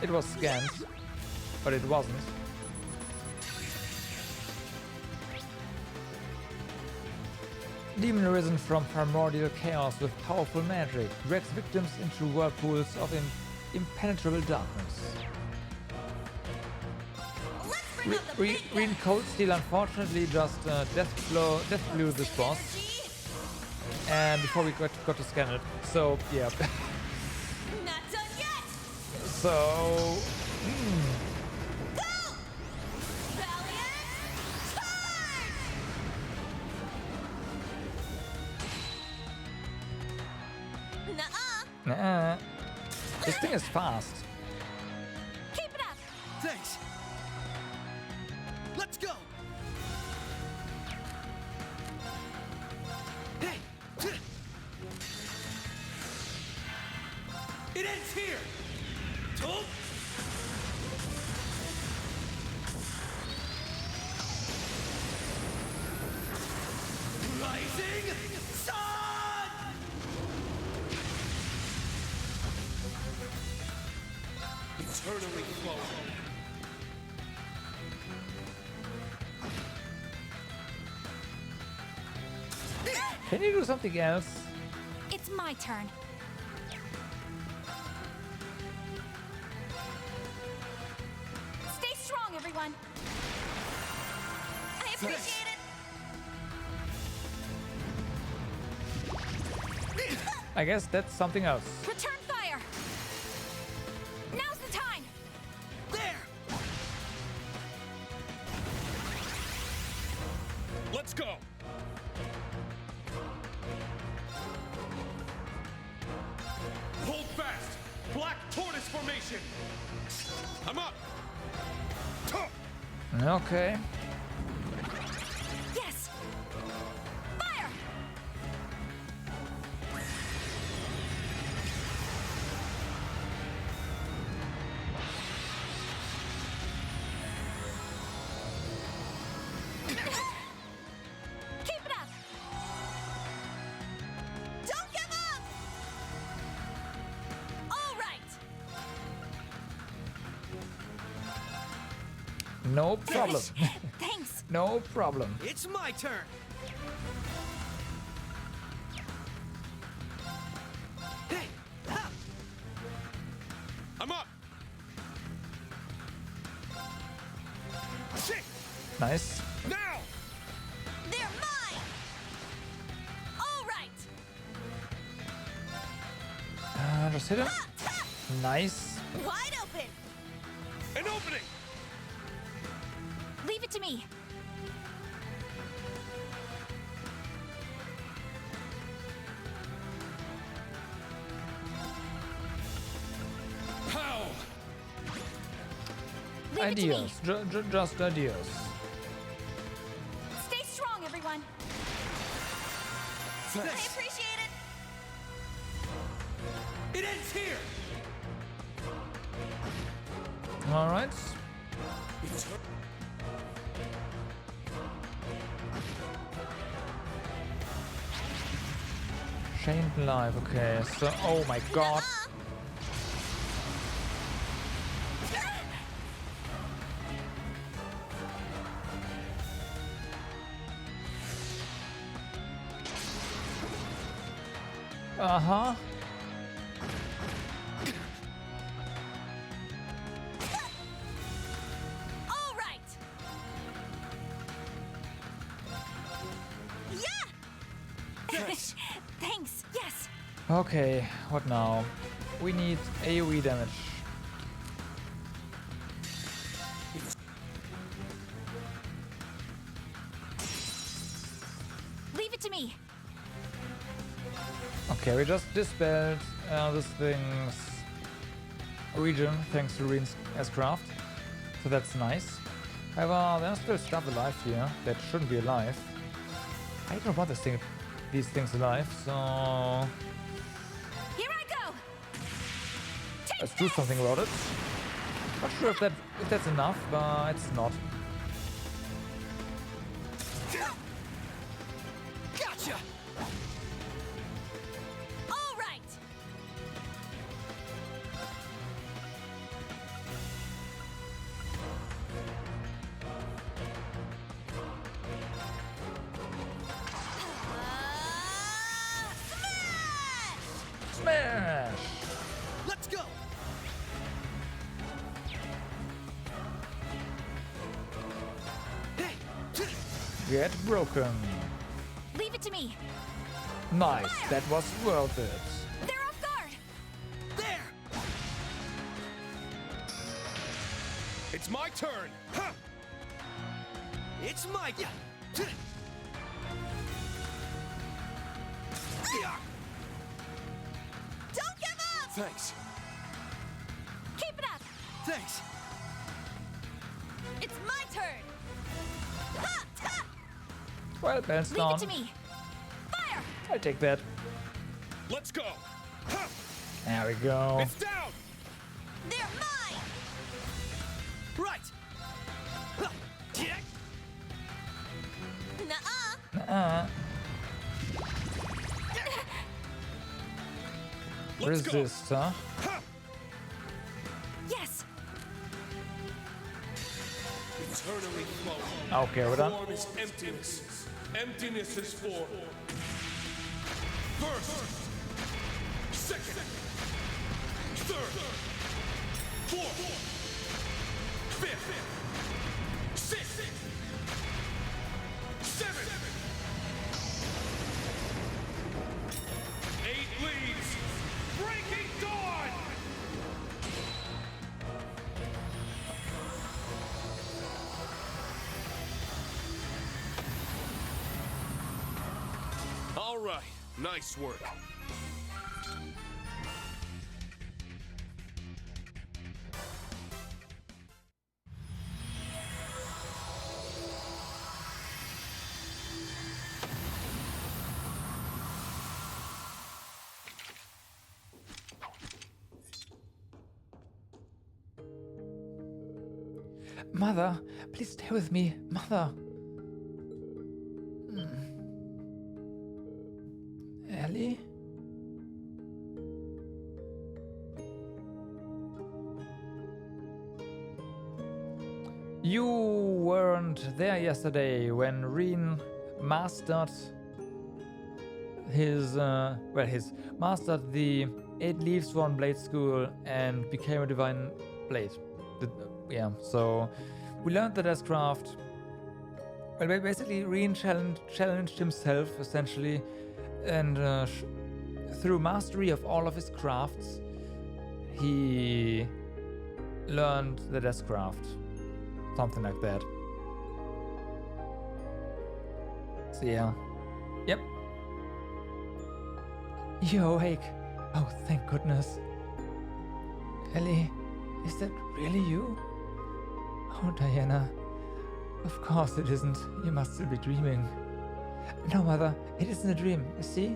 it was scanned, but it wasn't. Demon arisen from primordial chaos with powerful magic, drags victims into whirlpools of impenetrable darkness. Green Cold Steel unfortunately just death blew this boss. And before we got to scan it, so yeah. Not done yet! So, Go! Valiant charge! Nuh-uh! nah. This thing is fast. Keep it up! Thanks. Let's go. Hey. It ends here! Told? Rising sun! Eternally flowing. Can you do something else? It's my turn. Stay strong, everyone. I appreciate it. I guess that's something else. Return fire. Now's the time. There. Let's go! Hold fast! Black Tortoise formation! I'm up! Okay. Yes. Fire. No problem. Thanks. No problem. It's my turn. Hey, ha! I'm up. Shit. Nice. Now. They're mine! All right! Just hit him. Nice. Wide open! An opening. Leave it to me. Pow. Leave it to me. Ideas. Just ideas. Stay strong, everyone. I appreciate it! It ends here! All right. Chained live. Okay. So, oh my god. Uh-huh. All right! Yeah! Yes. Thanks. Yes. Okay, what now? We need AoE damage. Leave it to me. Okay, we just dispelled this thing's region thanks to Reen's S-Craft. So that's nice. However, there's still stuff alive here that shouldn't be alive. I don't want these things alive, so Here I go. let's do something about it. Not sure if that's enough, but it's not. Gotcha! All right! Smash! Let's go! Hey! Get broken. Leave it to me. Nice, that was worth it. They're off guard. There! It's my turn. Huh. It's my... Yeah. Don't give up! Thanks. Keep it up. Thanks. It's my turn! Ha! Ha! Well, balance Leave down. it to me. Fire. I take that. Let's go. Huh. There we go. It's down. They're mine! Right! Huh. Yeah. Nuh-uh! Let's go. Resist, huh? Huh. Yes. Eternally flowing. Okay, we're done. Form is emptiness. Emptiness is form. First, second, third, fourth, fifth, sixth, seventh, 8 leaves. Breaking dawn. All right, nice work. Mother, please stay with me. Mother. Ellie? You weren't there yesterday when Reen mastered mastered the 8 Leaves, 1 Blade School and became a Divine Blade. Yeah, so we learned the Deathcraft. Well, basically, Reen challenged himself, essentially, and through mastery of all of his crafts, he learned the Deathcraft. Something like that. So yeah. Yep. You're awake. Oh, thank goodness. Ellie, is that really you? Oh, Diana. Of course it isn't. You must still be dreaming. No, Mother, it isn't a dream, you see?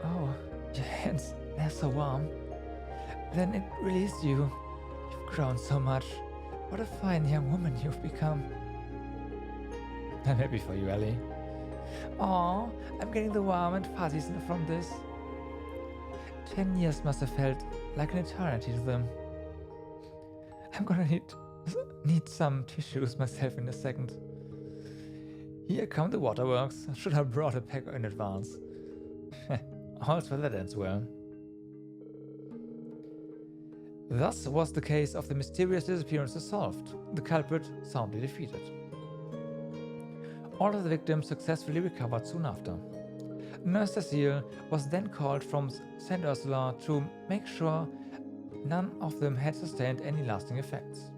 Oh, your hands, they're so warm. Then it really is you. You've grown so much. What a fine young woman you've become. I'm happy for you, Ellie. Aw, I'm getting the warm and fuzzies from this. 10 years must have felt like an eternity to them. I'm gonna need some tissues myself in a second. Here come the waterworks. Should have brought a pack in advance. All's well that ends well. Thus was the case of the mysterious disappearances solved, the culprit soundly defeated. All of the victims successfully recovered soon after. Nurse Cecile was then called from St. Ursula to make sure none of them had sustained any lasting effects.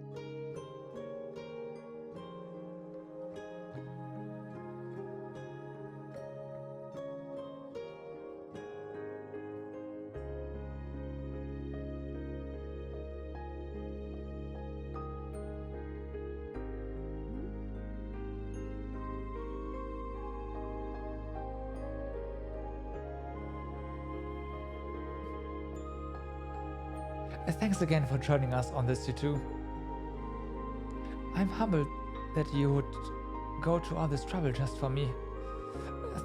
Thanks again for joining us on this, you two. I'm humbled that you would go to all this trouble just for me.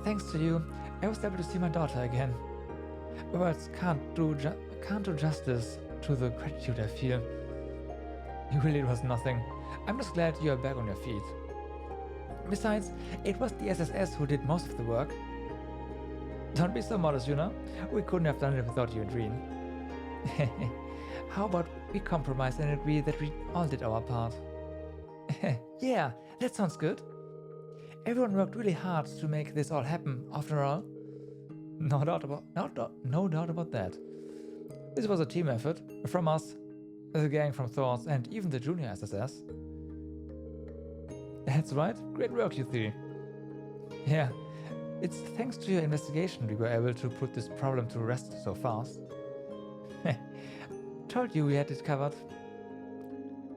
Thanks to you, I was able to see my daughter again. Words can't do justice to the gratitude I feel. It really was nothing. I'm just glad you are back on your feet. Besides, it was the SSS who did most of the work. Don't be so modest, Yuna. We couldn't have done it without you and Reen. How about we compromise and agree that we all did our part? Yeah, that sounds good. Everyone worked really hard to make this all happen, after all. No doubt about that. This was a team effort, from us, the gang from Thor's, and even the junior SSS. That's right, great work, you three. Yeah, it's thanks to your investigation we were able to put this problem to rest so fast. Told you we had it covered.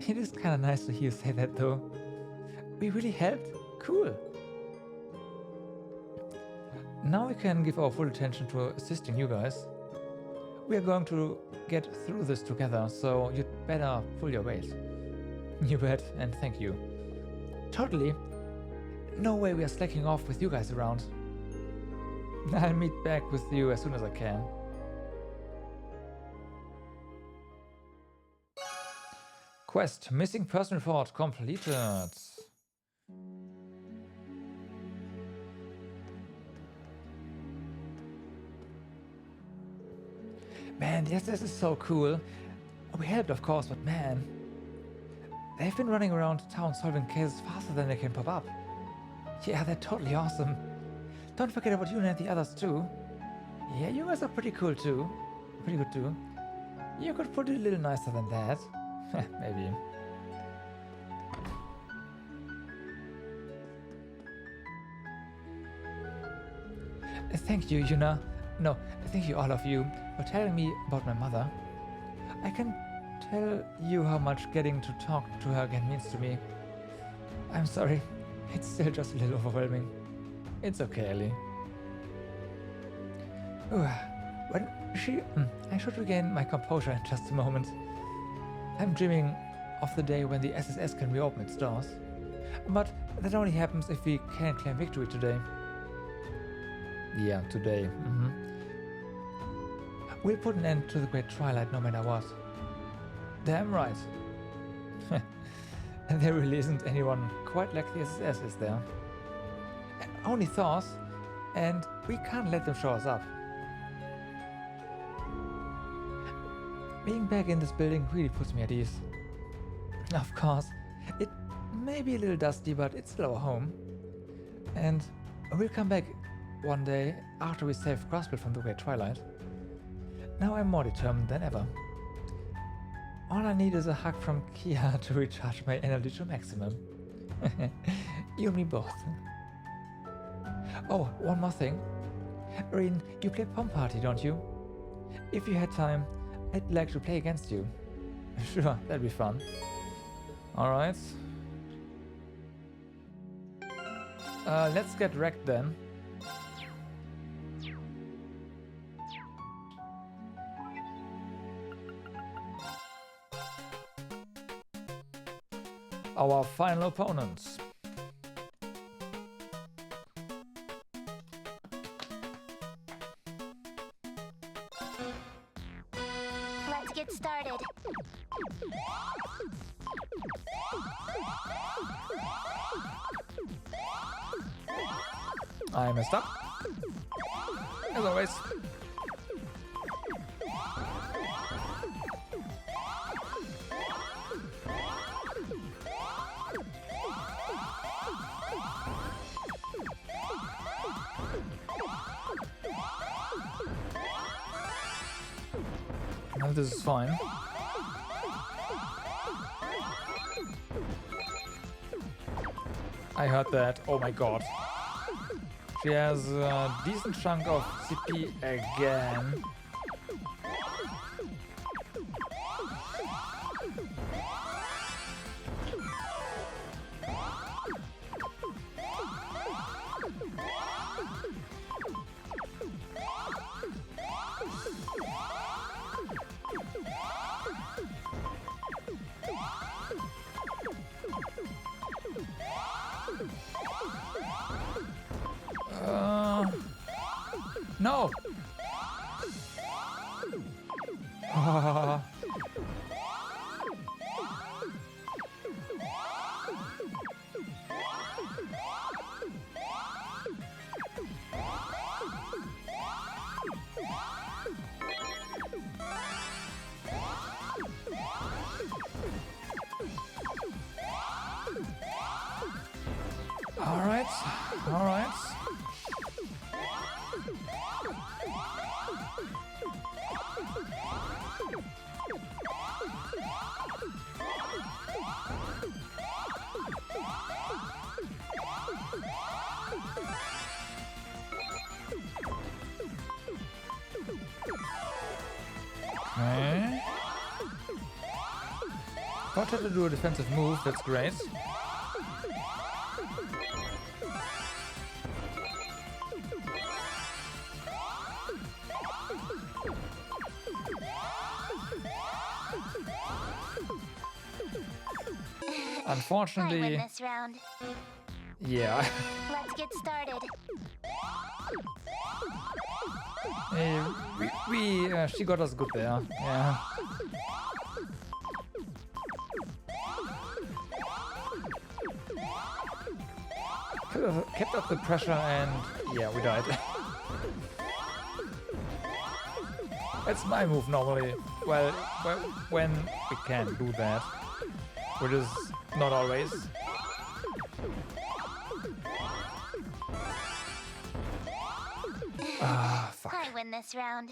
It is kinda nice to hear you say that though. We really helped? Cool. Now we can give our full attention to assisting you guys. We are going to get through this together, so you'd better pull your weight. You bet, and thank you. Totally. No way we are slacking off with you guys around. I'll meet back with you as soon as I can. Quest, missing person report completed. Man, yes, this is so cool. We helped, of course, but man, they've been running around town solving cases faster than they can pop up. Yeah, they're totally awesome. Don't forget about you and the others too. Yeah, you guys are pretty cool too. Pretty good too. You could put it a little nicer than that. Maybe. Thank you, Yuna. No, thank you all of you for telling me about my mother. I can tell you how much getting to talk to her again means to me. I'm sorry, it's still just a little overwhelming. It's okay, Ellie. I should regain my composure in just a moment. I'm dreaming of the day when the SSS can reopen its doors. But that only happens if we can claim victory today. Yeah, today. We'll put an end to the Great Twilight no matter what. Damn right. There really isn't anyone quite like the SSS, is there? Only Thors, and we can't let them show us up. Being back in this building really puts me at ease. Of course, it may be a little dusty, but it's still our home. And we'll come back one day after we save Crossbill from the Great Twilight. Now I'm more determined than ever. All I need is a hug from Kia to recharge my energy to maximum. You and me both. Oh, one more thing. Rin, you play Pom Party, don't you? If you had time, I'd like to play against you. Sure, that'd be fun. Alright. Let's get wrecked then. Our final opponents. Let's get started. I messed up. As always. And this is fine. I heard that. Oh my god. She has a decent chunk of CP again. No! Alright, alright. Okay. Got her to do a defensive move, that's great. Unfortunately, I win this round. Yeah. Let's get started. She got us good there. Yeah. Kept up the pressure and yeah, we died. That's my move normally. Well, when we can do that, which is not always. Ah, fuck. I win this round.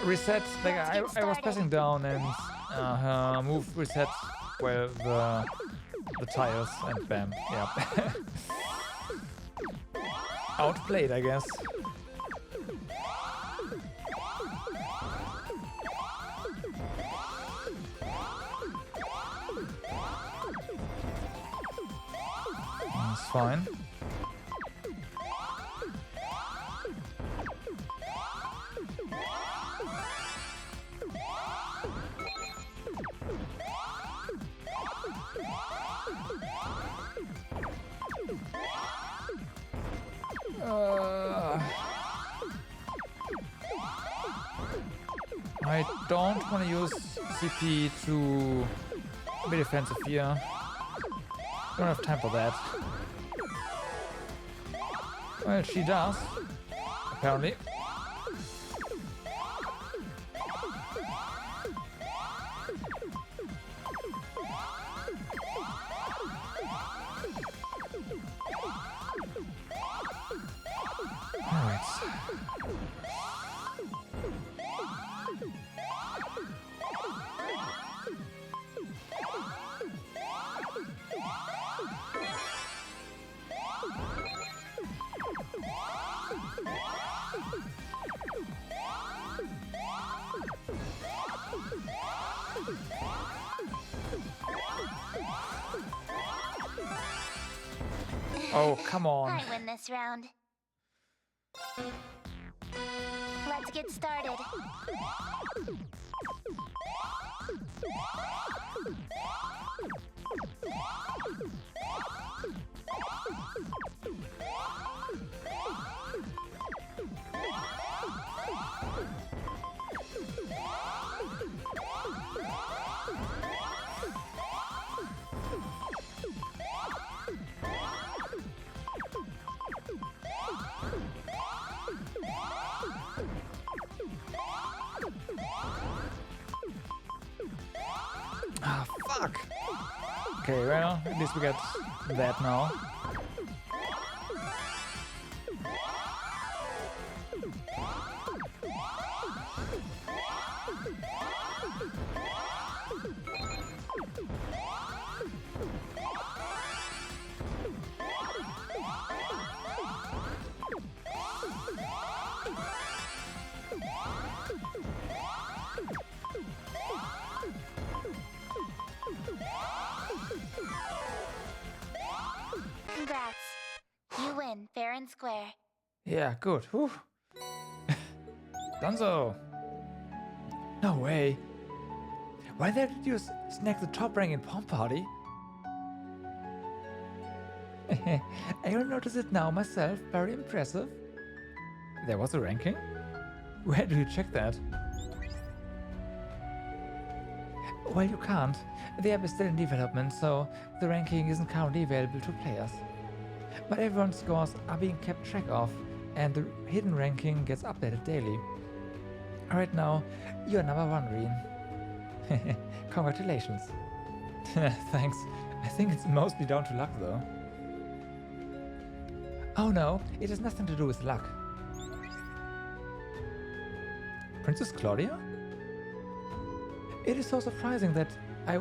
Reset, like I was pressing down and her move reset well the tires and bam, yeah. Outplayed, I guess. That's fine. I don't want to use CP to be defensive here. Don't have time for that. Well, she does. Apparently. Alright. Oh, come on. I win this round. Let's get started. Ah, fuck. Okay, well, at least we got that now. Congrats. You win, fair and square. Yeah, good. Whew. Gonzo! No way! Why the hell did you snag the top rank in Pom Party? I don't notice it now myself. Very impressive. There was a ranking? Where do you check that? Well, you can't. The app is still in development, so the ranking isn't currently available to players. But everyone's scores are being kept track of, and the hidden ranking gets updated daily. Right now, you're number 1, Reen. Congratulations. Thanks. I think it's mostly down to luck, though. Oh no, it has nothing to do with luck. Princess Claudia? Is it so surprising that I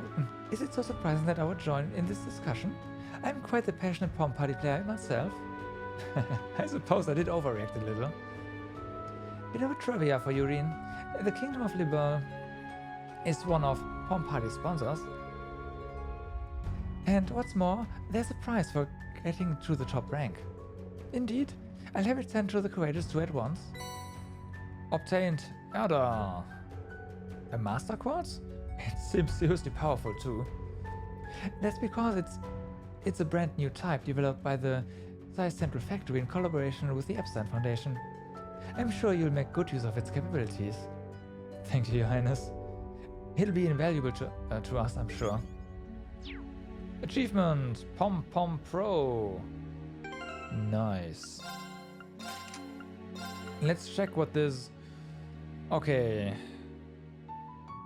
would join in this discussion? I'm quite the passionate Pom Party player myself. I suppose I did overreact a little. Bit of a trivia for you, Reen. The Kingdom of Liberl is one of Pom Party's sponsors. And what's more, there's a prize for getting to the top rank. Indeed, I'll have it sent to the Courageous 2 at once. Obtained Erda. A Master Quartz? It seems seriously powerful too. That's because it's a brand new type developed by the Zeiss Central Factory in collaboration with the Epstein Foundation. I'm sure you'll make good use of its capabilities. Thank you, Your Highness. It'll be invaluable to us, I'm sure. Achievement! Pom Pom Pro! Nice. Let's check what this... Okay.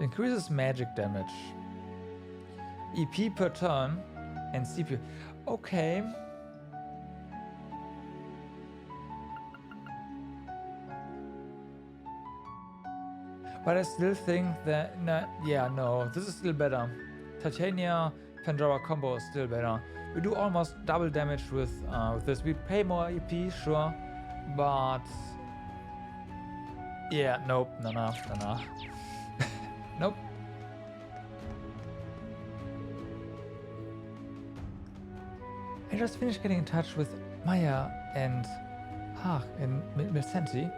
Increases magic damage. EP per turn and CPU. Okay. But I still think that... no, this is still better. Titania Pandora combo is still better. We do almost double damage with this. We pay more EP, sure, but... Yeah, nope, no. Nope. I just finished getting in touch with Maya and Haag in Milcenti.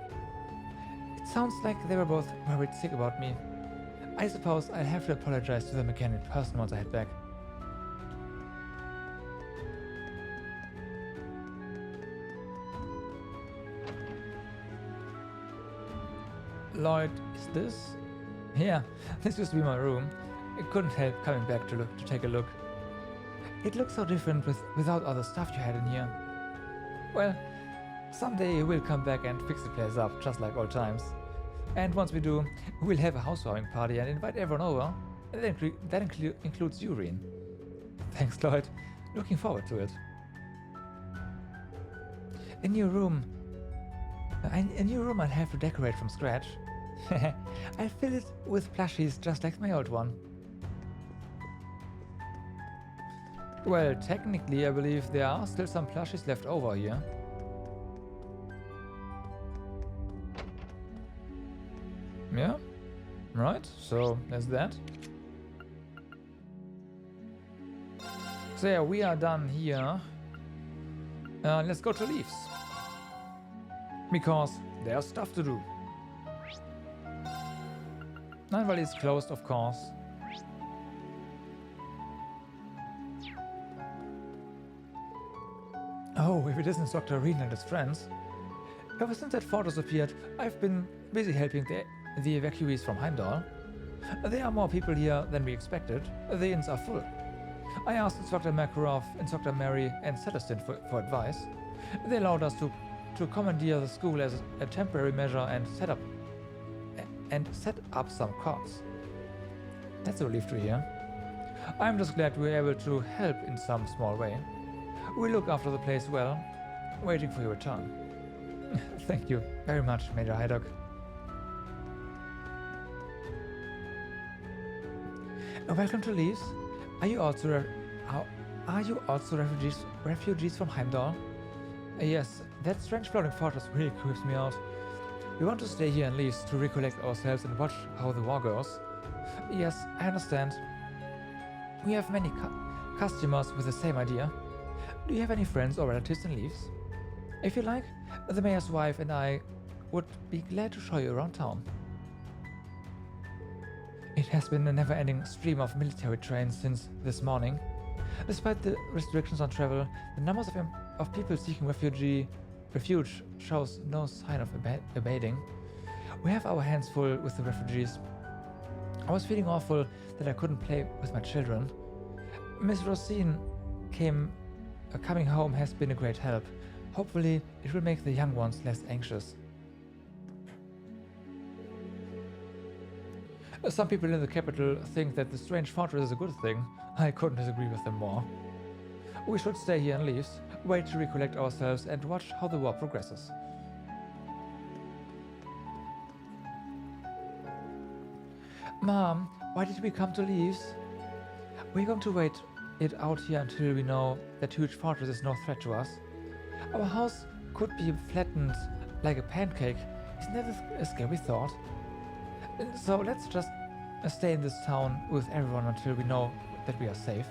It sounds like they were both worried sick about me. I suppose I'll have to apologize to them again in person once I head back. Lloyd, is this? Yeah, this used to be my room. I couldn't help coming back to take a look. It looks so different without all the stuff you had in here. Well, someday we'll come back and fix the place up, just like old times. And once we do, we'll have a housewarming party and invite everyone over. That includes you, Reen. Thanks, Lloyd. Looking forward to it. A new room I'll have to decorate from scratch. I'll fill it with plushies just like my old one. Well, technically I believe there are still some plushies left over here. Yeah, right, so there's that. So yeah, we are done here. Let's go to Leaves. Because there's stuff to do. Night Valley is closed, of course. Oh, if it isn't Dr. Reen and his friends. Ever since that fortress appeared, I've been busy helping the evacuees from Heimdall. There are more people here than we expected. The inns are full. I asked Instructor Makarov, Instructor Mary, and Celestine for advice. They allowed us to commandeer the school as a temporary measure and set up some cots. That's a relief to hear. I'm just glad we were able to help in some small way. We look after the place well, waiting for your return. Thank you very much, Major Hydock. Welcome to Leaves. Are you also refugees from Heimdall? Yes, that strange floating fortress really creeps me out. We want to stay here in Leaves to recollect ourselves and watch how the war goes. Yes, I understand. We have many customers with the same idea. Do you have any friends or relatives in Leaves? If you like, the mayor's wife and I would be glad to show you around town. It has been a never-ending stream of military trains since this morning. Despite the restrictions on travel, the numbers of people seeking refuge shows no sign of abating. We have our hands full with the refugees. I was feeling awful that I couldn't play with my children. Miss Rosine coming home has been a great help. Hopefully, it will make the young ones less anxious. Some people in the capital think that the strange fortress is a good thing. I couldn't disagree with them more. We should stay here in Leaves, wait to recollect ourselves and watch how the war progresses. Mom, why did we come to Leaves? We're going to wait it out here until we know that huge fortress is no threat to us. Our house could be flattened like a pancake. Isn't that a scary thought? So let's just stay in this town with everyone until we know that we are safe.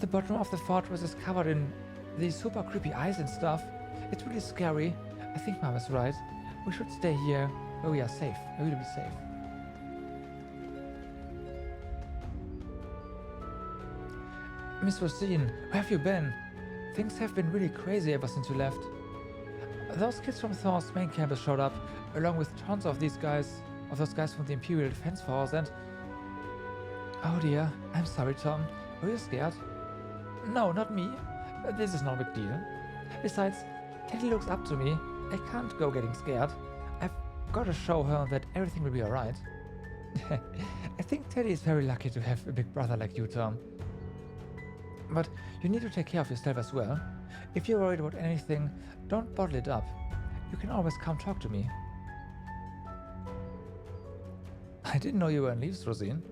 The bottom of the fortress is covered in these super creepy eyes and stuff. It's really scary. I think Mom is right. We should stay here where we are safe. Where we'll be safe. Miss Rosine, where have you been? Things have been really crazy ever since you left. Those kids from Thor's main campus showed up, along with tons of those guys from the Imperial Defense Force and... Oh dear, I'm sorry, Tom. Were you scared? No, not me. This is no big deal. Besides, Teddy looks up to me. I can't go getting scared. I've got to show her that everything will be alright. I think Teddy is very lucky to have a big brother like you, Tom. But you need to take care of yourself as well. If you're worried about anything, don't bottle it up. You can always come talk to me. I didn't know you were in Leaves, Rosine.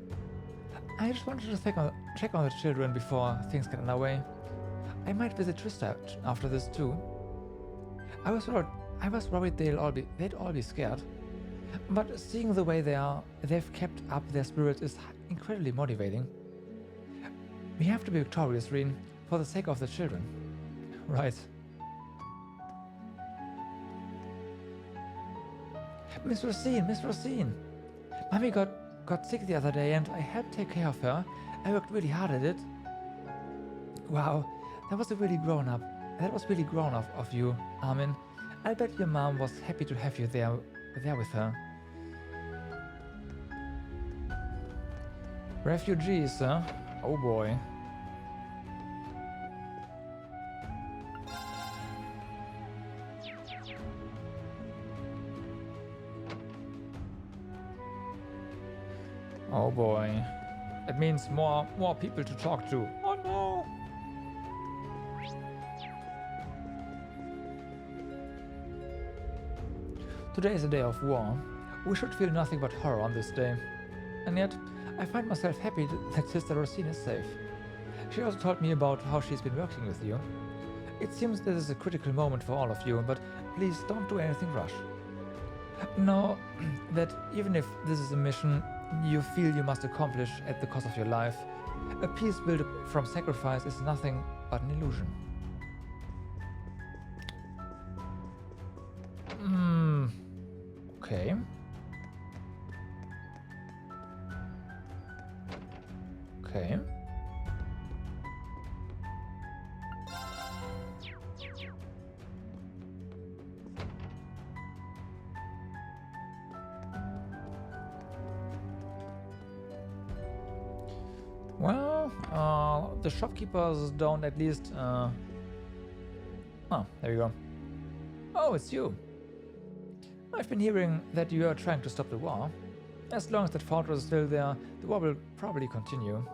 I just wanted to check on the children before things get underway. I might visit Trista after this too. I was worried they'd all be scared. But seeing the way they've kept up their spirits is incredibly motivating. We have to be victorious, Reen, for the sake of the children. Right. Miss Rosine! Mommy got sick the other day and I helped take care of her. I worked really hard at it. Wow, that was really grown up of you, Armin. I bet your mom was happy to have you there with her. Refugees, huh? Oh boy. Oh boy. It means more people to talk to. Oh no! Today is a day of war. We should feel nothing but horror on this day. And yet, I find myself happy that Sister Rosine is safe. She also told me about how she's been working with you. It seems this is a critical moment for all of you, but please don't do anything rash. Know that even if this is a mission you feel you must accomplish at the cost of your life, a peace built from sacrifice is nothing but an illusion. Okay. Okay. Well, the shopkeepers don't at least, oh, there you go. Oh, it's you. I've been hearing that you are trying to stop the war. As long as that fortress is still there, the war will probably continue.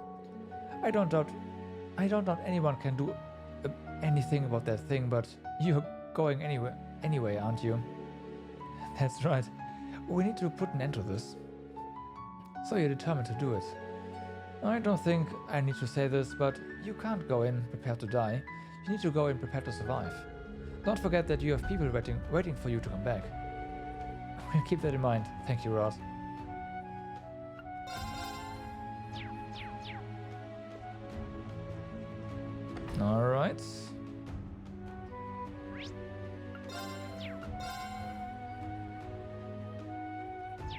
I don't doubt anyone can do anything about that thing, but you're going anyway, aren't you? That's right. We need to put an end to this. So you're determined to do it. I don't think I need to say this, but you can't go in prepared to die. You need to go in prepared to survive. Don't forget that you have people waiting for you to come back. We'll keep that in mind. Thank you, Rod. Alright.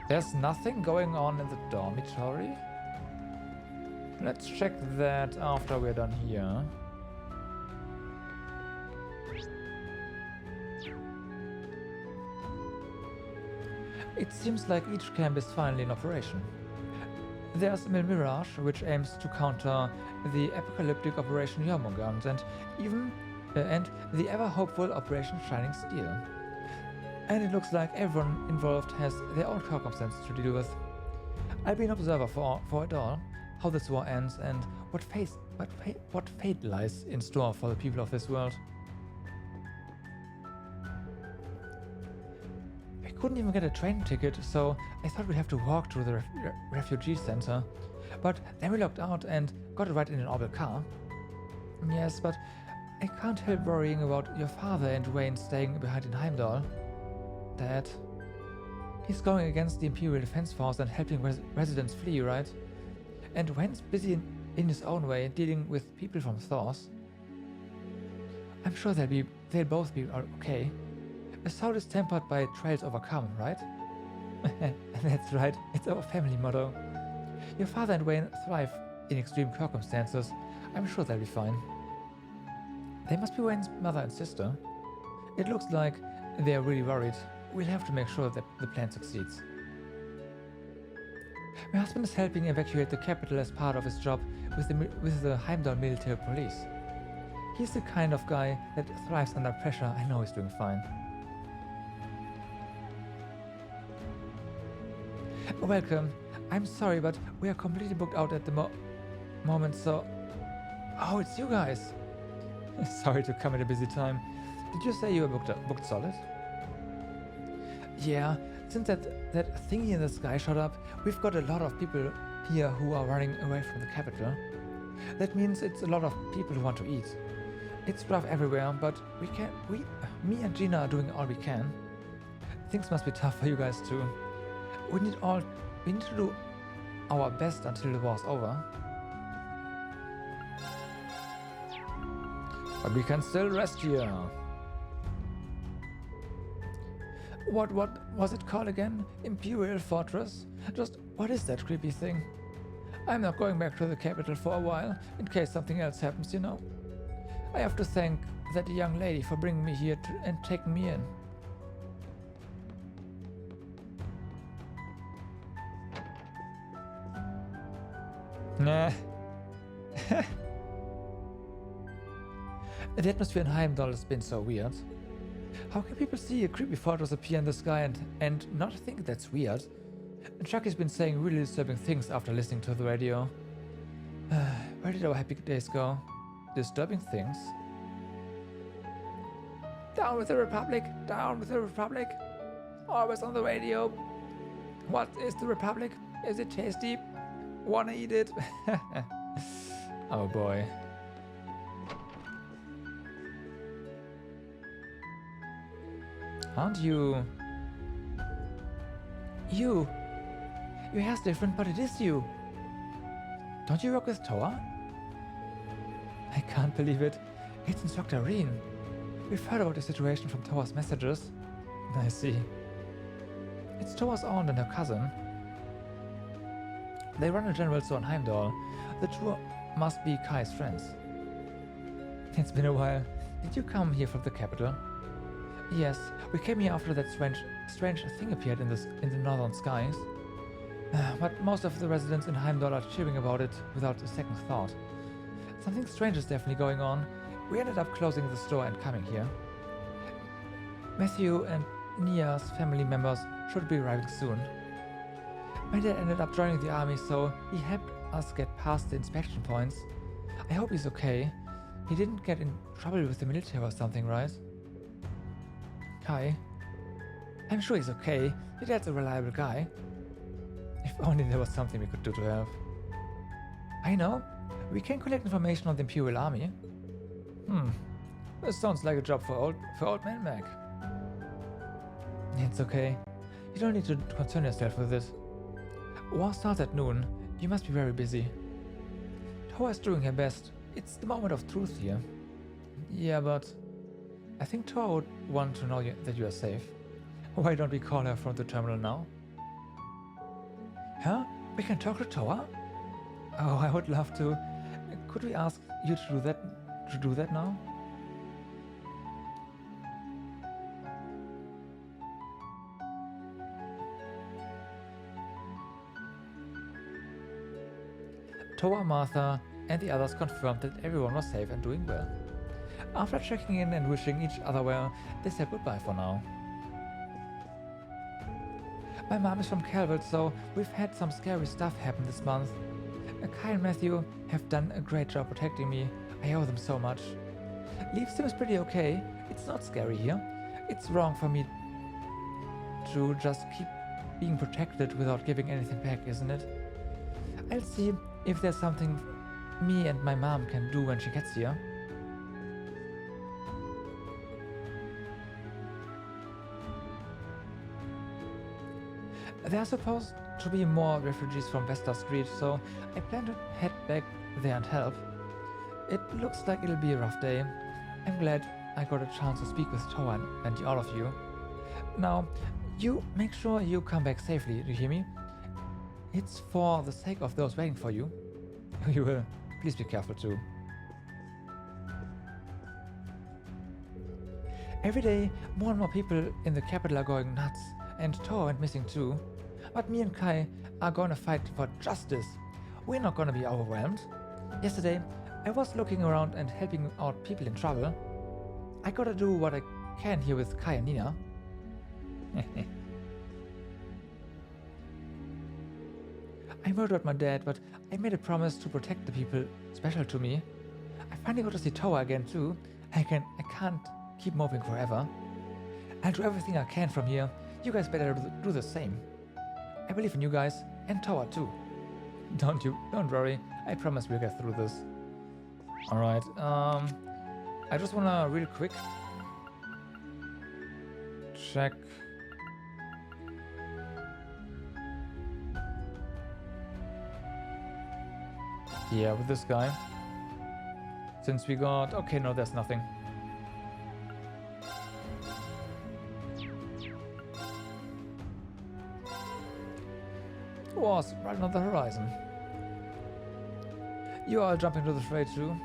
There's nothing going on in the dormitory? Let's check that after we're done here. It seems like each camp is finally in operation. There's Mirage, which aims to counter the apocalyptic Operation Jormungand and the ever-hopeful Operation Shining Steel. And it looks like everyone involved has their own circumstances to deal with. I'll be an observer for it all, how this war ends, and what fate lies in store for the people of this world. I couldn't even get a train ticket, so I thought we'd have to walk to the refugee center. But then we locked out and got a ride in an orbital car. Yes, but I can't help worrying about your father and Wayne staying behind in Heimdall. Dad. He's going against the Imperial Defense Force and helping residents flee, right? And Wayne's busy in his own way dealing with people from Thors. I'm sure they'll both be okay. A soul is tempered by trials overcome, right? That's right, it's our family motto. Your father and Wayne thrive in extreme circumstances. I'm sure they'll be fine. They must be Wayne's mother and sister. It looks like they're really worried. We'll have to make sure that the plan succeeds. My husband is helping evacuate the capital as part of his job with the Heimdall military police. He's the kind of guy that thrives under pressure. I know he's doing fine. Welcome. I'm sorry, but we are completely booked out at the moment, so... Oh, it's you guys. Sorry to come at a busy time. Did you say you were booked solid? Yeah, since that thingy in the sky showed up, we've got a lot of people here who are running away from the capital. That means it's a lot of people who want to eat. It's rough everywhere, but me and Gina are doing all we can. Things must be tough for you guys too. We need to do our best until the war's over. But we can still rest here. What was it called again? Imperial Fortress? Just what is that creepy thing? I'm not going back to the capital for a while, in case something else happens, you know. I have to thank that young lady for bringing me here and taking me in. Nah. The atmosphere in Heimdall has been so weird. How can people see a creepy fortress appear in the sky and not think that's weird? Chucky's been saying really disturbing things after listening to the radio. Where did our happy days go? Disturbing things? Down with the Republic! Down with the Republic! Always on the radio! What is the Republic? Is it tasty? Wanna eat it? Oh boy. Aren't you... You! Your hair's different, but it is you! Don't you work with Toa? I can't believe it. It's Instructor Reen. We've heard about the situation from Toa's messages. I see. It's Toa's aunt and her cousin. They run a general store in Heimdall. The two must be Kai's friends. It's been a while. Did you come here from the capital? Yes, we came here after that strange thing appeared in the northern skies. But most of the residents in Heimdall are cheering about it without a second thought. Something strange is definitely going on. We ended up closing the store and coming here. Matthew and Nia's family members should be arriving soon. My dad ended up joining the army, so he helped us get past the inspection points. I hope he's okay. He didn't get in trouble with the military or something, right? Kai? I'm sure he's okay. Your dad's a reliable guy. If only there was something we could do to help. I know. We can collect information on the Imperial Army. This sounds like a job for old man Mac. It's okay. You don't need to concern yourself with it. War starts at noon. You must be very busy. Toa is doing her best. It's the moment of truth here. Yeah, but I think Toa would want to know that you are safe. Why don't we call her from the terminal now? Huh? We can talk to Toa? Oh, I would love to. Could we ask you to do that now? Toa, Martha, and the others confirmed that everyone was safe and doing well. After checking in and wishing each other well, they said goodbye for now. My mom is from Calvert, so we've had some scary stuff happen this month. Kai and Matthew have done a great job protecting me. I owe them so much. Leaf seems pretty okay. It's not scary here. It's wrong for me to just keep being protected without giving anything back, isn't it? I'll see if there's something me and my mom can do when she gets here. There are supposed to be more refugees from Vesta Street, so I plan to head back there and help. It looks like it'll be a rough day. I'm glad I got a chance to speak with Toa and all of you. Now, you make sure you come back safely, do you hear me? It's for the sake of those waiting for you. You will. Please be careful too. Every day, more and more people in the capital are going nuts, and Toa went missing too. But me and Kai are gonna fight for justice. We're not gonna be overwhelmed. Yesterday, I was looking around and helping out people in trouble. I gotta do what I can here with Kai and Nina. I murdered my dad, but I made a promise to protect the people special to me. I finally got to see Toa again too. I can't keep moving forever. I'll do everything I can from here. You guys better do the same. I believe in you guys, and Toa too. Don't worry. I promise we'll get through this. Alright, I just wanna real quick check. Yeah, with this guy. Since we got... Okay, no, there's nothing. Was right on the horizon. You are jumping to the fray too.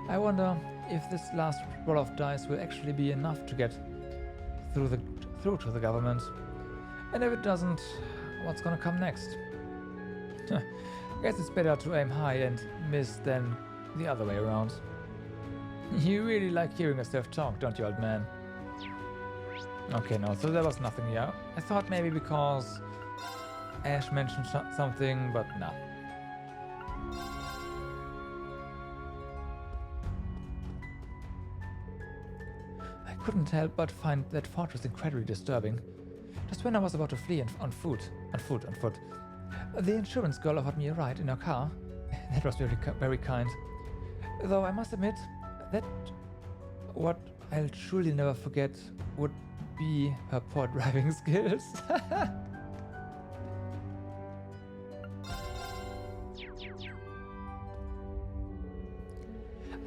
I wonder if this last roll of dice will actually be enough to get through to the government. And if it doesn't, what's gonna come next? Guess it's better to aim high and miss than the other way around. You really like hearing yourself talk, don't you, old man? Okay, no, so there was nothing here. I thought maybe because Ash mentioned something, but no. I couldn't help but find that fortress incredibly disturbing. Just when I was about to flee on foot. The insurance girl offered me a ride in her car. That was very kind. Though I must admit that what I'll truly never forget would be her poor driving skills.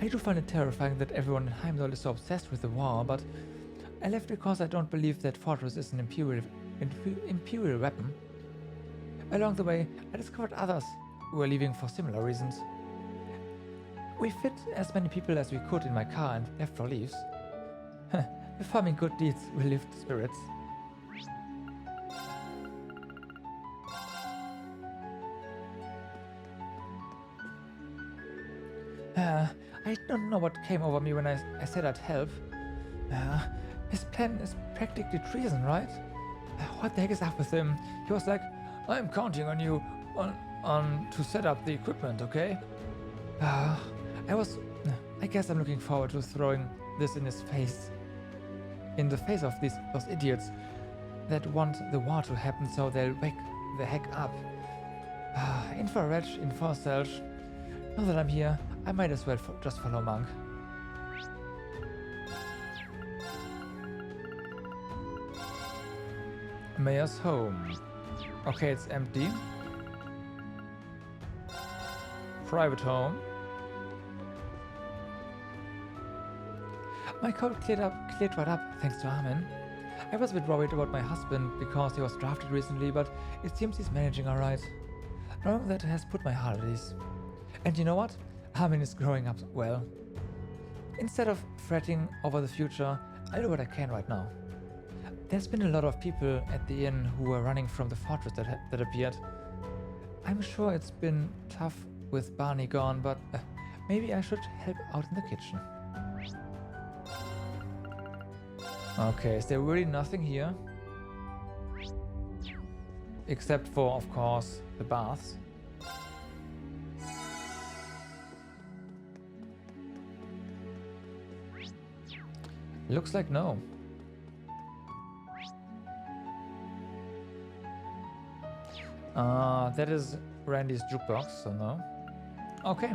I do find it terrifying that everyone in Heimdall is so obsessed with the war, but I left because I don't believe that fortress is an imperial weapon. Along the way, I discovered others who were leaving for similar reasons. We fit as many people as we could in my car and left for leaves. Performing good deeds will lift spirits. I don't know what came over me when I said I'd help. His plan is practically treason, right? What the heck is up with him? He was like, I'm counting on you to set up the equipment, okay? I guess I'm looking forward to throwing this in his face. In the face of those idiots that want the war to happen so they'll wake the heck up. In for wretch, in for self. Now that I'm here, I might as well just follow Monk. Mayor's home. Okay, it's empty. Private home. My cold cleared right up thanks to Armin. I was a bit worried about my husband because he was drafted recently, but it seems he's managing alright. Knowing that has put my heart at ease. And you know what? Armin is growing up well. Instead of fretting over the future, I do what I can right now. There's been a lot of people at the inn who were running from the fortress that appeared. I'm sure it's been tough with Barney gone, but maybe I should help out in the kitchen. Okay, is there really nothing here? Except for, of course, the baths. Looks like no. That is Randy's jukebox, so no. Okay.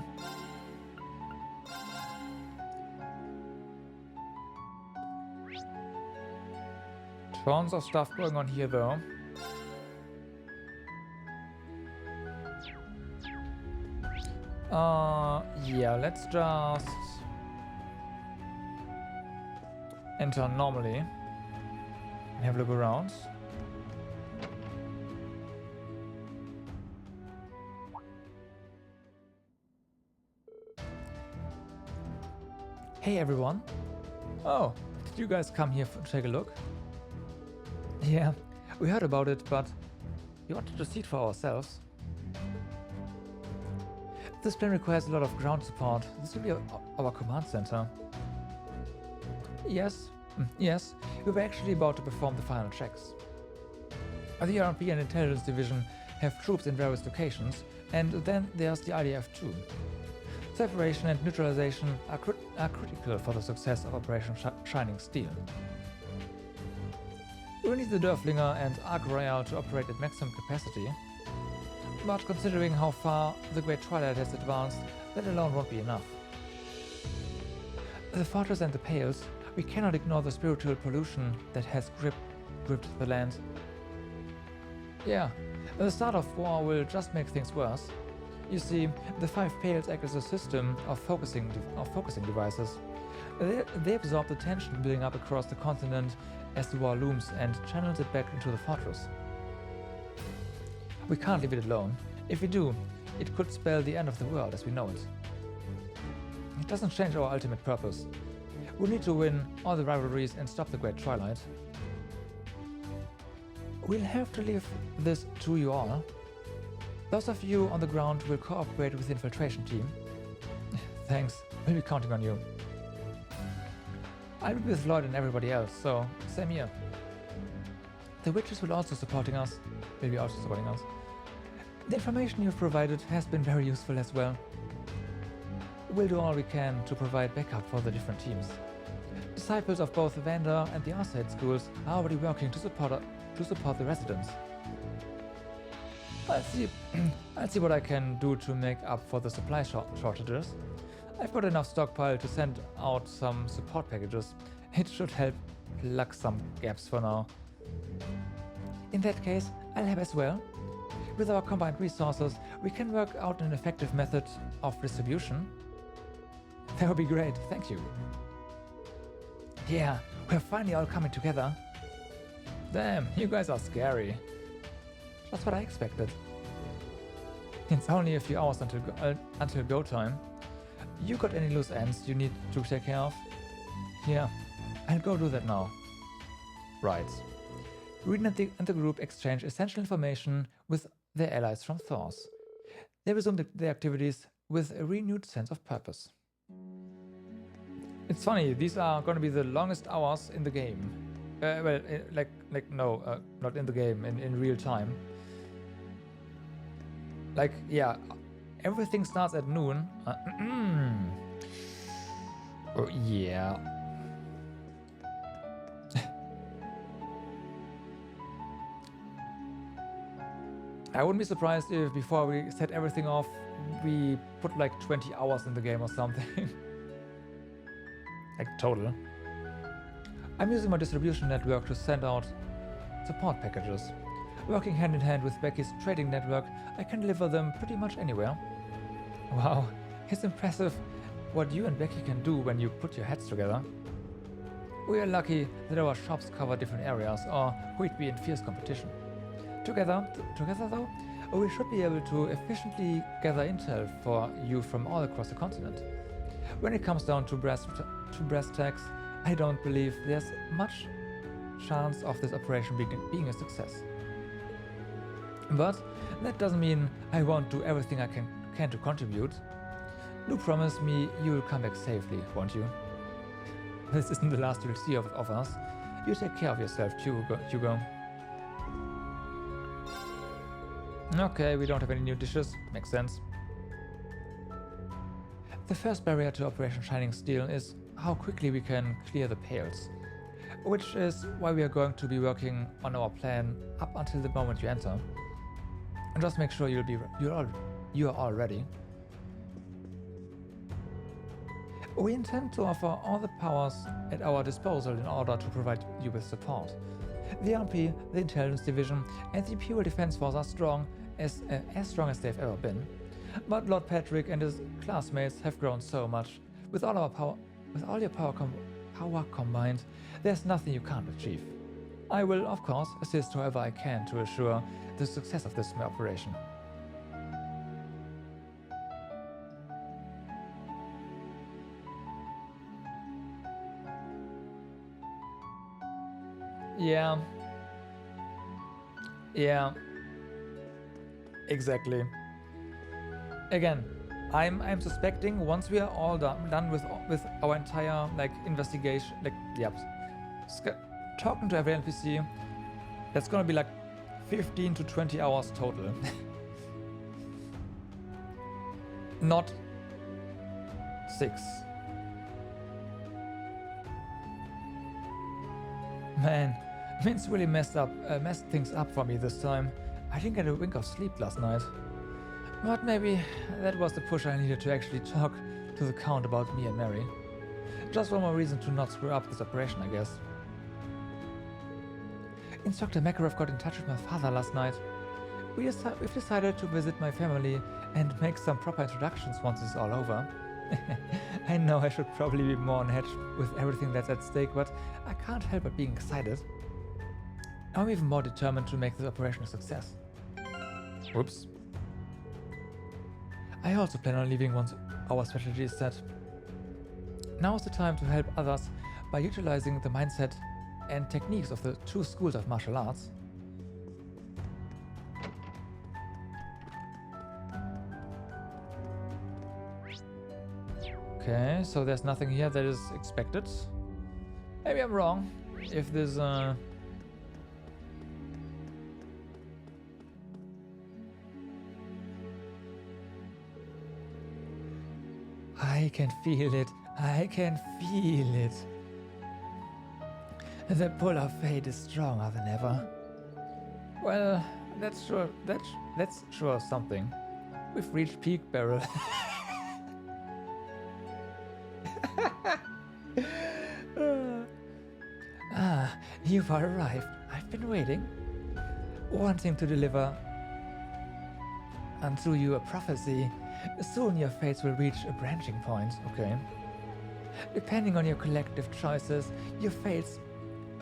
Tons of stuff going on here, though. Yeah, let's just enter normally and have a look around. Hey everyone. Oh, did you guys come here to take a look? Yeah, we heard about it, but we wanted to see it for ourselves. This plan requires a lot of ground support. This will be our command center. Yes, we were actually about to perform the final checks. The RP and Intelligence Division have troops in various locations, and then there's the IDF too. Separation and neutralization are critical for the success of Operation Shining Steel. We need the Dörflinger and Arc Royale to operate at maximum capacity, but considering how far the Great Twilight has advanced, that alone won't be enough. The fortress and the Pales, we cannot ignore the spiritual pollution that has gripped the land. Yeah, the start of war will just make things worse. You see, the 5 Pales act as a system of focusing devices. They absorb the tension building up across the continent as the war looms and channels it back into the fortress. We can't leave it alone. If we do, it could spell the end of the world as we know it. It doesn't change our ultimate purpose. We need to win all the rivalries and stop the Great Twilight. We'll have to leave this to you all. Those of you on the ground will cooperate with the infiltration team. Thanks, we'll be counting on you. I'll be with Lloyd and everybody else, so same here. The witches will be also supporting us. The information you've provided has been very useful as well. We'll do all we can to provide backup for the different teams. Disciples of both the Vander and the Arcade schools are already working to support the residents. I'll see what I can do to make up for the supply shortages. I've got enough stockpile to send out some support packages. It should help plug some gaps for now. In that case, I'll help as well. With our combined resources, we can work out an effective method of distribution. That would be great, thank you. Yeah, we're finally all coming together. Damn, you guys are scary. That's what I expected. It's only a few hours until go time. You got any loose ends you need to take care of? Yeah, I'll go do that now. Right. Reed and the group exchange essential information with their allies from Thors. They resume their activities with a renewed sense of purpose. It's funny, these are going to be the longest hours in the game. Not in the game, in real time. Like, yeah, everything starts at noon. Oh, yeah. I wouldn't be surprised if before we set everything off, we put like 20 hours in the game or something. Like total. I'm using my distribution network to send out support packages. Working hand in hand with Becky's trading network, I can deliver them pretty much anywhere. Wow, it's impressive what you and Becky can do when you put your heads together. We are lucky that our shops cover different areas, or we'd be in fierce competition. Together though, we should be able to efficiently gather intel for you from all across the continent. When it comes down to brass tacks, I don't believe there's much chance of this operation being a success. But that doesn't mean I won't do everything I can to contribute. Do promise me you will come back safely, won't you? This isn't the last you'll see of us. You take care of yourself, Hugo. Okay, we don't have any new dishes. Makes sense. The first barrier to Operation Shining Steel is how quickly we can clear the pails, which is why we are going to be working on our plan up until the moment you enter. And just make sure you are all ready. We intend to offer all the powers at our disposal in order to provide you with support. The RP, the Intelligence Division, and the Imperial Defense Force are strong as they've ever been. But Lord Patrick and his classmates have grown so much. With all your power combined, there's nothing you can't achieve. I will, of course, assist however I can to assure the success of this operation. Yeah. Exactly. Again, I'm suspecting once we are all done with our entire investigation, talking to every NPC, that's gonna be like 15 to 20 hours total. Not 6. Man, Vince really messed things up for me this time. I didn't get a wink of sleep last night. But maybe that was the push I needed to actually talk to the Count about me and Mary. Just one more reason to not screw up this operation, I guess. Instructor Makarov got in touch with my father last night. We've decided to visit my family and make some proper introductions once it's all over. I know I should probably be more on edge with everything that's at stake, but I can't help but being excited. I'm even more determined to make this operation a success. Whoops. I also plan on leaving once our strategy is set. Now is the time to help others by utilizing the mindset and techniques of the 2 schools of martial arts. Okay, so there's nothing here that is expected. Maybe I'm wrong. If this I can feel it. I can feel it. The pull of fate is stronger than ever. Well, that's sure something. We've reached peak barrel. You've arrived. I've been waiting, wanting to deliver unto you a prophecy. Soon your fates will reach a branching point. Okay. Depending on your collective choices, your fates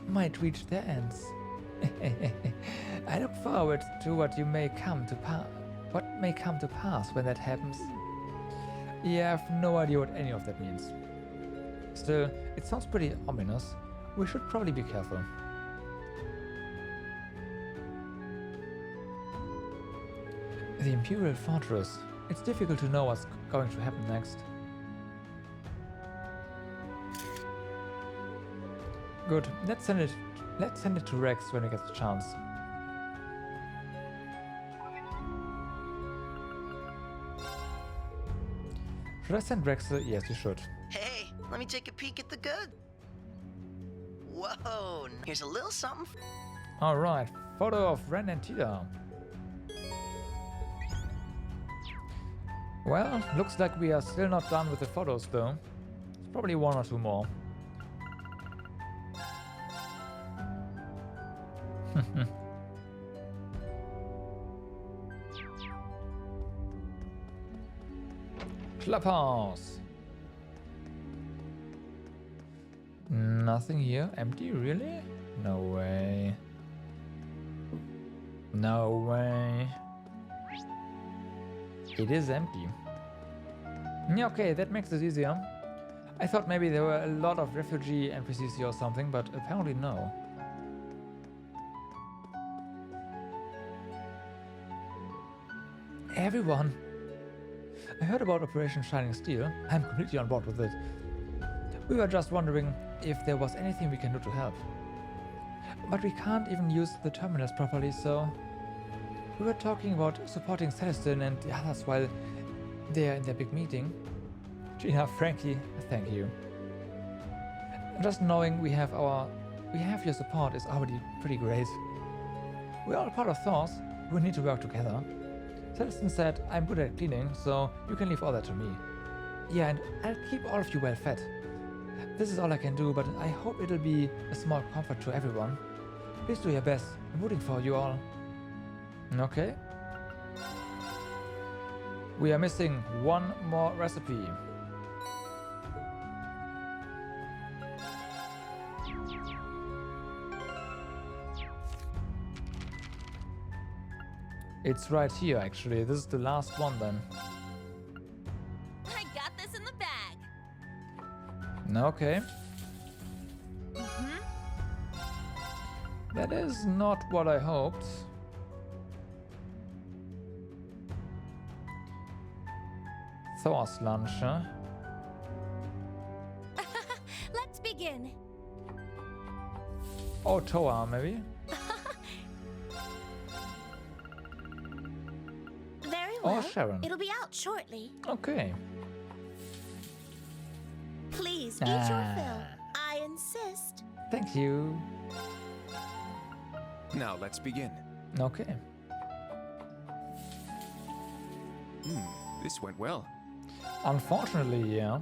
might reach their ends. I look forward to what may come to pass when that happens. Yeah, I have no idea what any of that means. Still, it sounds pretty ominous. We should probably be careful. The Imperial Fortress. It's difficult to know what's going to happen next. Good. Let's send it to Rex when he gets a chance. Should I send Rex? Yes, you should. Hey, let me take a peek at the good. Whoa, here's a little something. Alright, photo of Ren and Tita. Well, looks like we are still not done with the photos though. There's probably one or two more. Clubhouse. Nothing here. Empty, really? No way. No way. It is empty. Yeah, okay, that makes it easier. I thought maybe there were a lot of refugee NPCs here or something, but apparently no. Everyone! I heard about Operation Shining Steel. I'm completely on board with it. We were just wondering if there was anything we can do to help. But we can't even use the terminals properly, so... We were talking about supporting Celestine and the others while they're in their big meeting. Gina, frankly, thank you. Just knowing we have your support is already pretty great. We're all part of Thors. We need to work together. Celestine said I'm good at cleaning, so you can leave all that to me. Yeah, and I'll keep all of you well fed. This is all I can do, but I hope it'll be a small comfort to everyone. Please do your best. I'm rooting for you all. Okay. We are missing one more recipe. It's right here, actually. This is the last one, then. I got this in the bag. Okay. That is not what I hoped. Thor's lunch, huh? Let's begin. Oh, Toa, maybe? Very well. Or Sharon. It'll be out shortly. Okay. Please eat your fill. I insist. Thank you. Now let's begin. Okay. This went well. Unfortunately, yeah.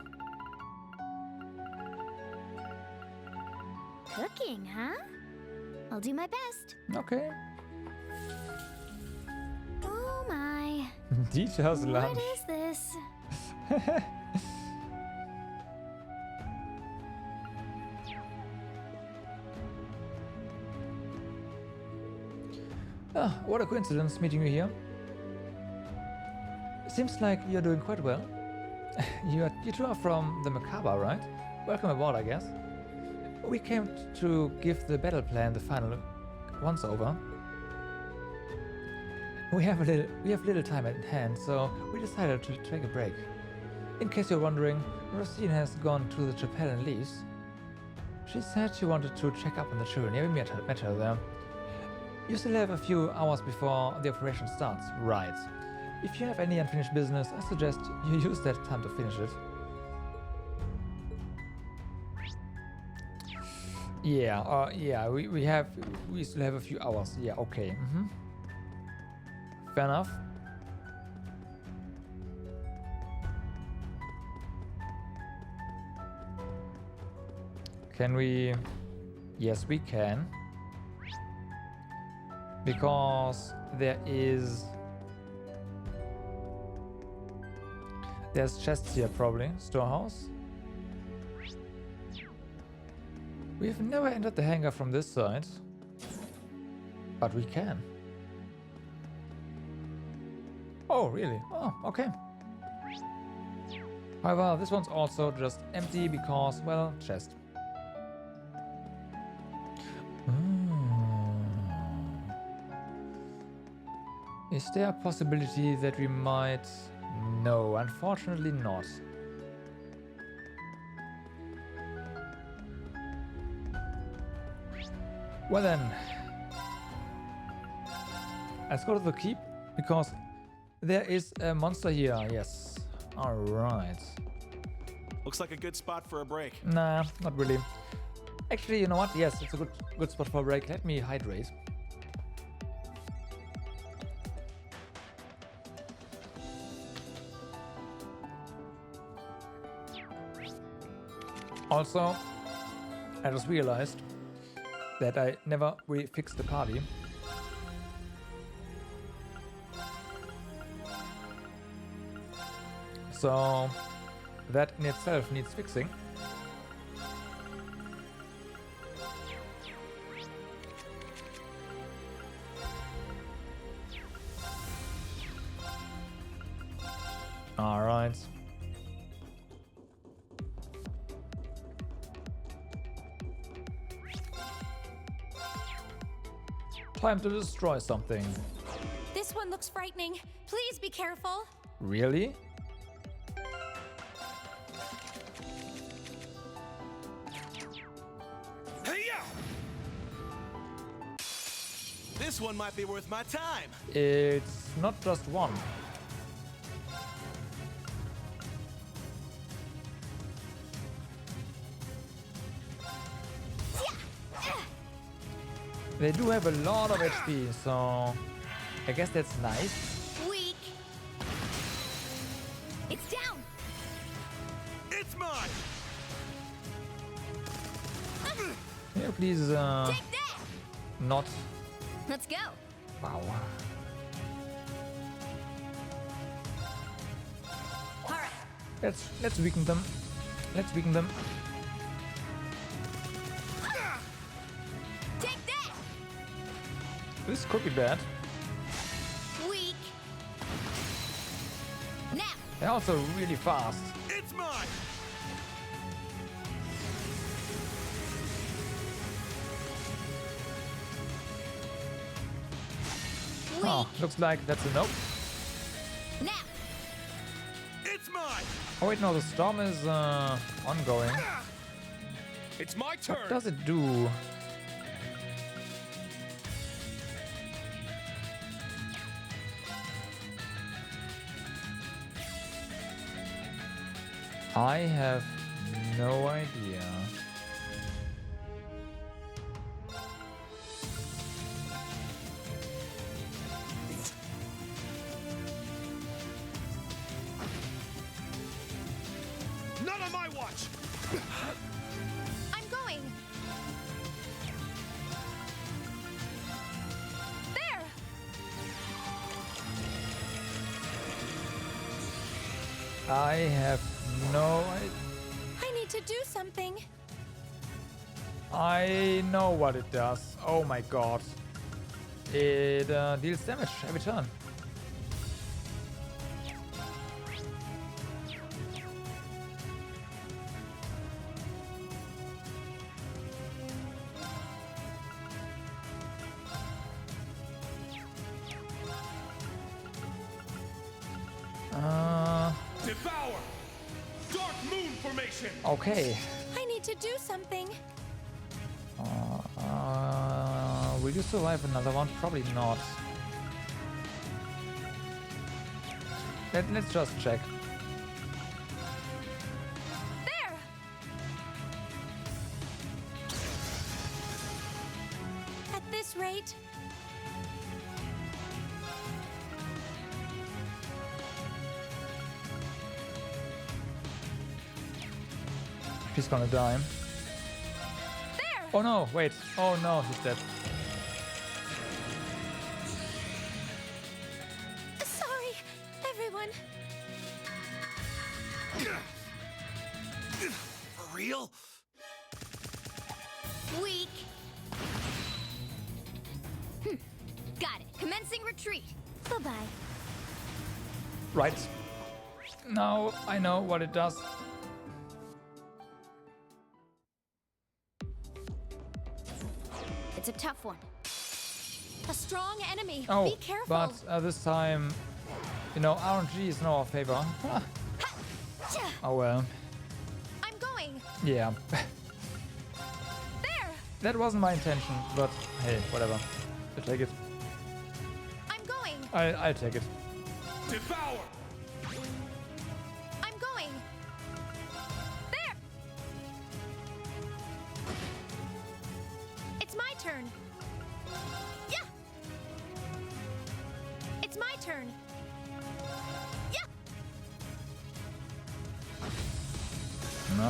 Cooking, huh? I'll do my best. Okay. Oh my. Details lunch. What is this? Ah, what a coincidence meeting you here. Seems like you're doing quite well. You two are from the Macabre, right? Welcome aboard, I guess. We came to give the battle plan the final once over. We have little time at hand, so we decided to take a break. In case you're wondering, Rosine has gone to the chapel and leaves. She said she wanted to check up on the children. Yeah, we met her there. You still have a few hours before the operation starts. Right. If you have any unfinished business, I suggest you use that time to finish it. Yeah, we still have a few hours. Yeah, okay. Fair enough. Can we? Yes, we can. Because there's chests here probably. Storehouse. We've never entered the hangar from this side. But we can. Oh, really? Oh, okay. However, this one's also just empty because, well, chest. Is there a possibility that we might... No, unfortunately not. Well then, let's go to the keep, because there is a monster here, yes. Alright. Looks like a good spot for a break. Nah, not really. Actually, you know what? Yes, it's a good spot for a break. Let me hydrate. Also, I just realized that I never really fixed the party. So that in itself needs fixing. All right. Time to destroy something. This one looks frightening. Please be careful. Really? Hey-ya! This one might be worth my time. It's not just one. They do have a lot of HP, so I guess that's nice. Weak. It's down. It's mine. Yeah, please. Take that. Not. Let's go. Wow. All right. Let's weaken them. Let's weaken them. This could be bad. Weak. Now. They're also really fast. It's mine. Weak. Oh, looks like that's a nope. Now. It's mine. Oh wait, no, the storm is ongoing. It's my turn. What does it do? I have no idea. Not on my watch. I'm going. There. I have no idea. I need to do something. I know what it does. Oh my god. It deals damage every turn. Devour. Okay. I need to do something. Will you survive another one? Probably not. Let's just check. There. At this rate. She's gonna die. There. Oh no, wait. Oh no, he's dead. Sorry, everyone. For real? Weak. Got it. Commencing retreat. Bye-bye. Right. Now I know what it does. It's a tough one. A strong enemy. Oh, Be careful. but this time, you know, RNG is in our favor. Oh well. I'm going. Yeah. There. That wasn't my intention, but hey, whatever. I'll take it. I'm going. I'll take it. Devour! I'm going. There. It's my turn. Yeah. It's my turn. Yeah.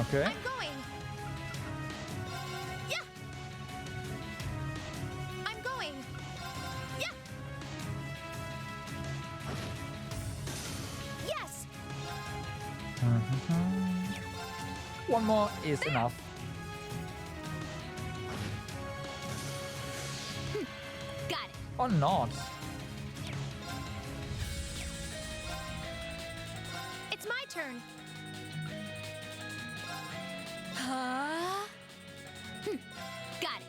Okay. I'm going. Yeah. I'm going. Yeah. Yes. One more is enough. Got it. Or not. It's my turn. Huh? Got it.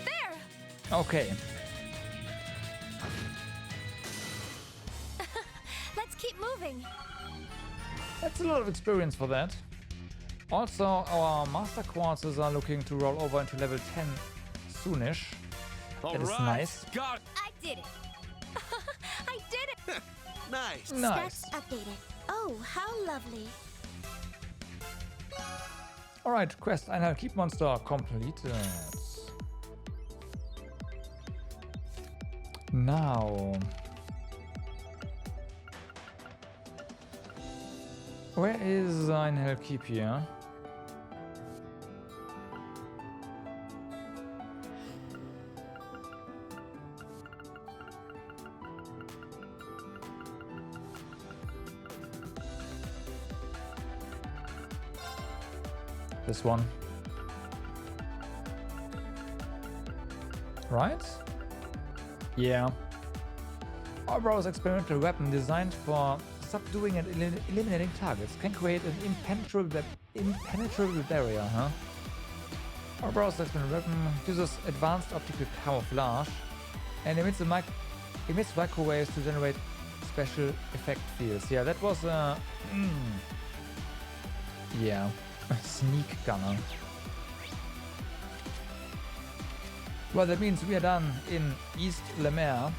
There. Okay. Let's keep moving. That's a lot of experience for that. Also, our master quartzes are looking to roll over into level 10 soonish. That is nice. Got it. I did it. I did it. Nice. Nice. Stats updated. Oh, how lovely. Alright, quest Einheit Keep Monster completed. Now, where is ein Hellkeep here? This one. Right? Yeah. Ouroboros experimental weapon designed for subduing and eliminating targets can create an impenetrable barrier, huh? Ouroboros experimental weapon uses advanced optical camouflage and emits microwaves to generate special effect fields. Yeah, that was yeah, a sneak gunner. Well, that means we are done in East Lemaire.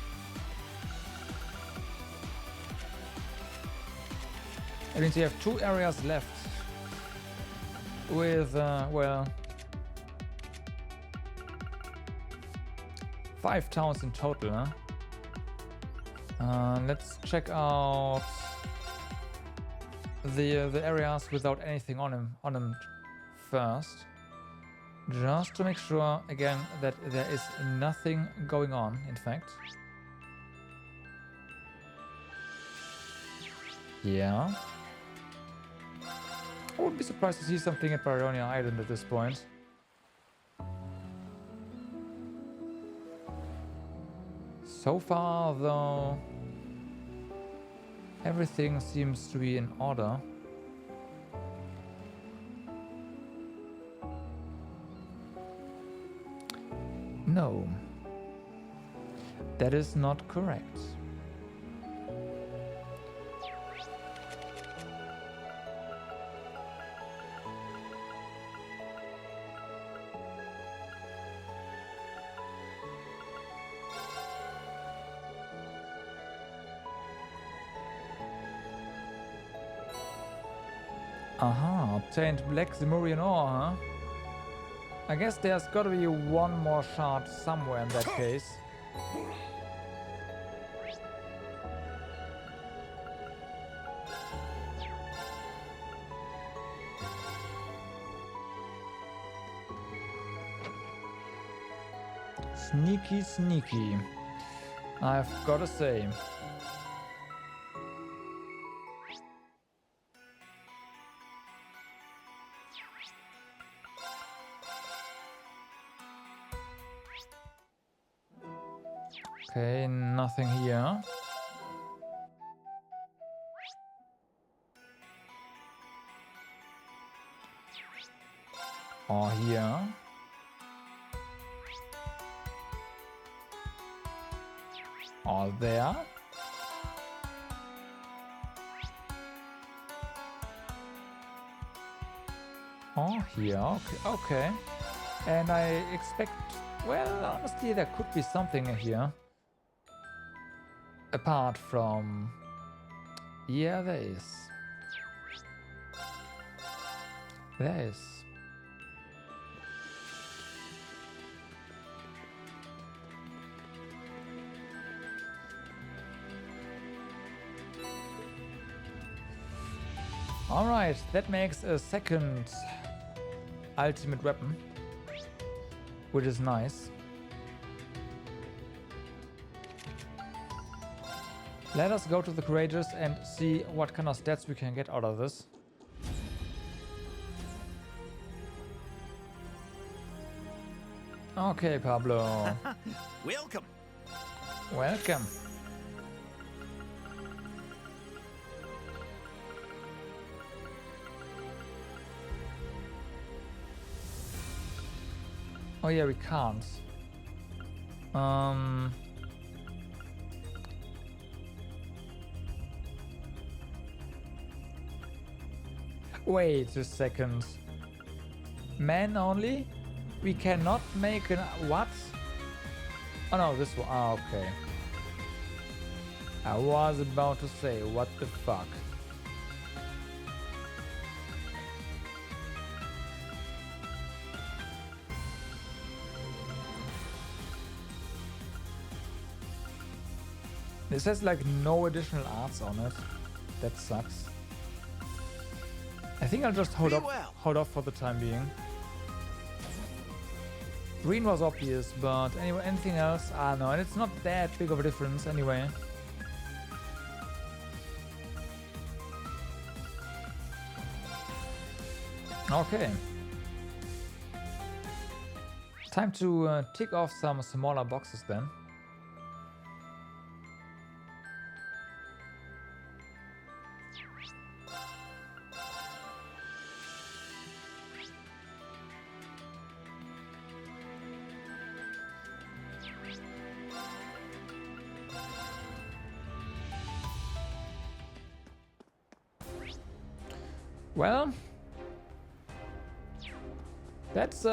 That means we have 2 areas left with, well, 5 towns in total, huh? Let's check out the areas without anything on them first. Just to make sure, again, that there is nothing going on, in fact. Yeah. I wouldn't be surprised to see something at Baronia Island at this point. So far, though, everything seems to be in order. No, that is not correct. Aha, obtained Black Zemurian ore, huh? I guess there's gotta be one more shard somewhere in that case. Sneaky, sneaky, I've gotta say. Okay, nothing here. Or here. Or there. Or here. Okay, okay. And I expect, well, honestly, there could be something here. Apart from... Yeah, there is. There is. Alright, that makes a second ultimate weapon, which is nice. Let us go to the Courageous and see what kind of stats we can get out of this. Okay, Pablo. Welcome. Welcome. Oh yeah, we can't. Wait a second. Man only? We cannot make an... What? Oh no, this one. Ah, okay. I was about to say, what the fuck? This has like no additional arts on it. That sucks. I think I'll just hold off for the time being. Green was obvious, but anyway, anything else? Ah no, and it's not that big of a difference anyway. Okay. Time to tick off some smaller boxes then. Well, that's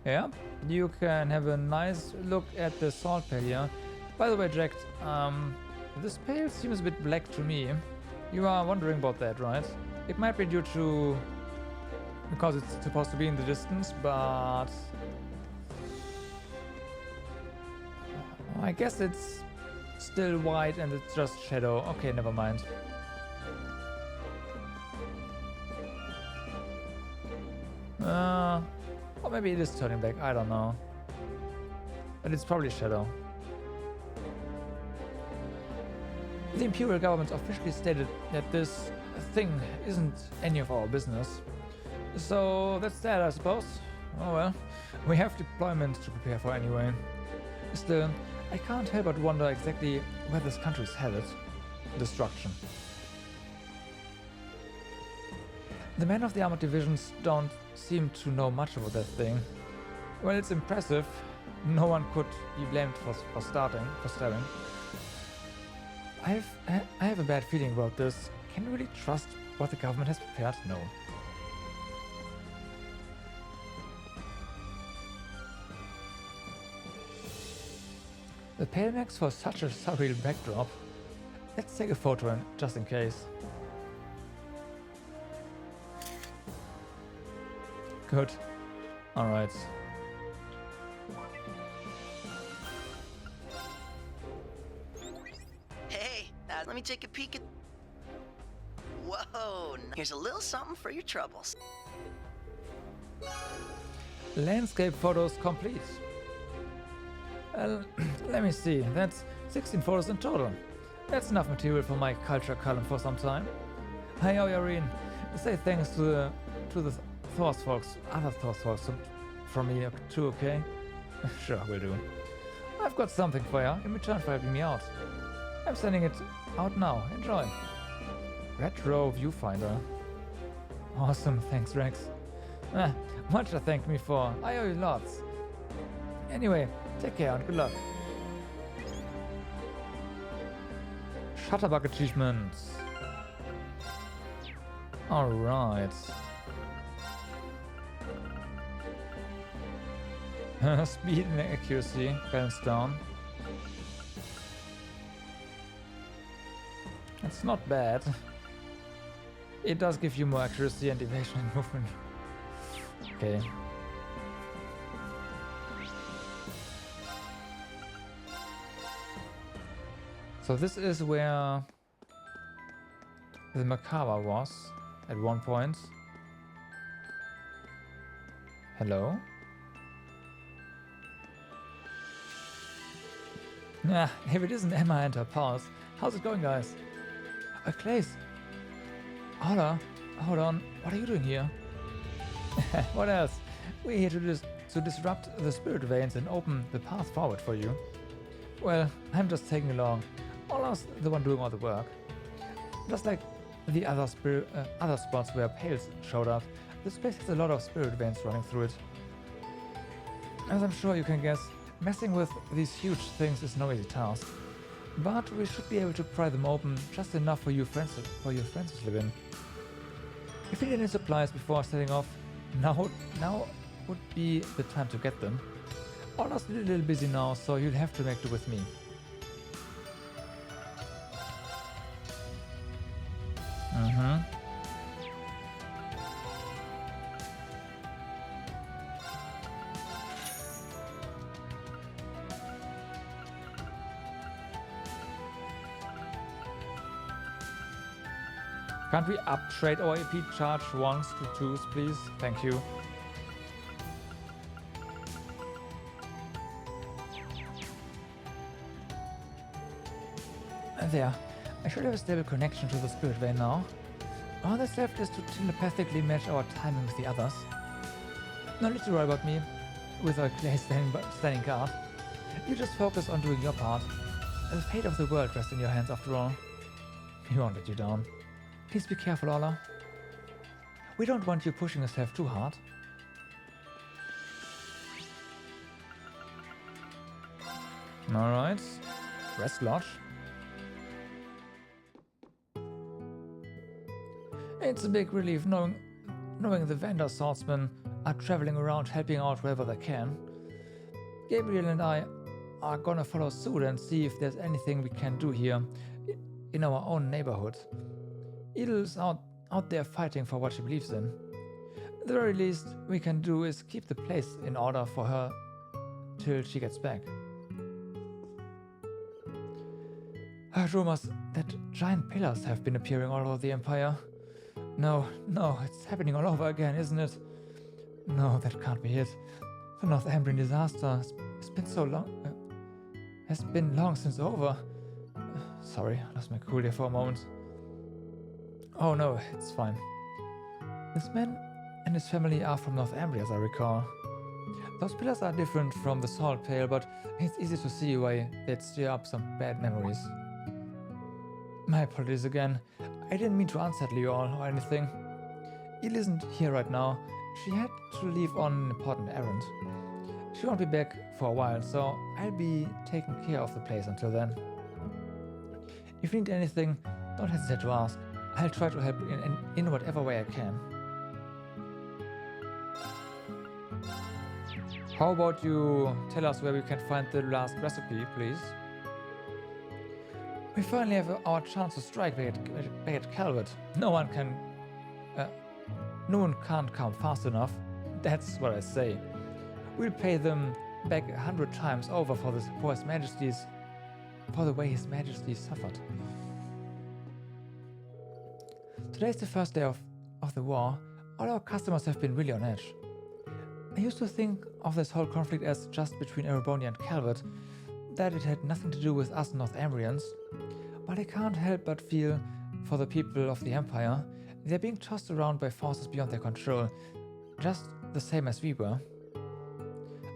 yeah, you can have a nice look at the salt pail here. By the way, Jack, this pail seems a bit black to me. You are wondering about that, right? It might be due to... because it's supposed to be in the distance, but... I guess it's still white and it's just shadow. Okay, never mind. Or maybe it is turning back, I don't know. But it's probably shadow. The Imperial government officially stated that this thing isn't any of our business. So that's that, I suppose. Oh well, we have deployment to prepare for anyway. Still, I can't help but wonder exactly where this country is headed. Destruction. The men of the armored divisions don't seem to know much about that thing. Well, it's impressive. No one could be blamed for stabbing. I have a bad feeling about this. Can we really trust what the government has prepared? No. The pale makes for such a surreal backdrop. let's take a photo just in case. Good. Alright. Hey, let me take a peek at... Whoa, here's a little something for your troubles. Landscape photos complete. Let me see, that's 16 photos in total. That's enough material for my culture column for some time. Hi, Irene. Say thanks to the Thor's folks, other Thor's folks from me too, okay? Sure, will do. I've got something for you in return for helping me out. I'm sending it out now. Enjoy. Retro viewfinder. Awesome, thanks Rex. Much to thank me for. I owe you lots. Anyway, take care and good luck. Shutterbug achievements. Alright. Speed and accuracy balanced down. It's not bad. It does give you more accuracy and evasion and movement. Okay. So this is where the Macabre was at one point. Hello? Yeah, if it isn't Emma and her pals. How's it going, guys? Clays. Hola. Hold on. What are you doing here? What else? We're here to disrupt the spirit veins and open the path forward for you. Well, I'm just tagging along. Ola's the one doing all the work. Just like the other spots where Pales showed up, this place has a lot of spirit veins running through it. As I'm sure you can guess, messing with these huge things is no easy task. But we should be able to pry them open just enough for your friends to slip in. If you need any supplies before setting off, now would be the time to get them. Ola's a little busy now, so you'll have to make do with me. Can't we upgrade our AP charge 1s to 2s, please? Thank you. There. I should have a stable connection to the spirit vein now. All that's left is to telepathically match our timing with the others. No need to worry about me with our clay standing guard. You just focus on doing your part. The fate of the world rests in your hands after all. We won't let you down. Please be careful, Ola. We don't want you pushing yourself too hard. Alright. Rest Lodge. It's a big relief knowing the Vandal swordsmen are traveling around helping out wherever they can. Gabriel and I are gonna follow suit and see if there's anything we can do here in our own neighborhood. Edel's out there fighting for what she believes in. At the very least we can do is keep the place in order for her till she gets back. I heard rumors that giant pillars have been appearing all over the Empire. No, it's happening all over again, isn't it? No, that can't be it. The Northumbrian disaster has been so long. Has been long since over. Sorry, I lost my cool there for a moment. Oh no, it's fine. This man and his family are from Northumbria, as I recall. Those pillars are different from the Salt Pale, but it's easy to see why they'd stir up some bad memories. My apologies again. I didn't mean to unsettle you all or anything. Edel isn't here right now. She had to leave on an important errand. She won't be back for a while, so I'll be taking care of the place until then. If you need anything, don't hesitate to ask. I'll try to help in whatever way I can. How about you tell us where we can find the last recipe, please? We finally have our chance to strike back at Calvert. No one can't come fast enough. That's what I say. We'll pay them back 100 times over for the way His Majesty suffered. Today's the first day of the war. All our customers have been really on edge. I used to think of this whole conflict as just between Erebonia and Calvert, that it had nothing to do with us Northambrians. But I can't help but feel for the people of the Empire. They're being tossed around by forces beyond their control, just the same as we were.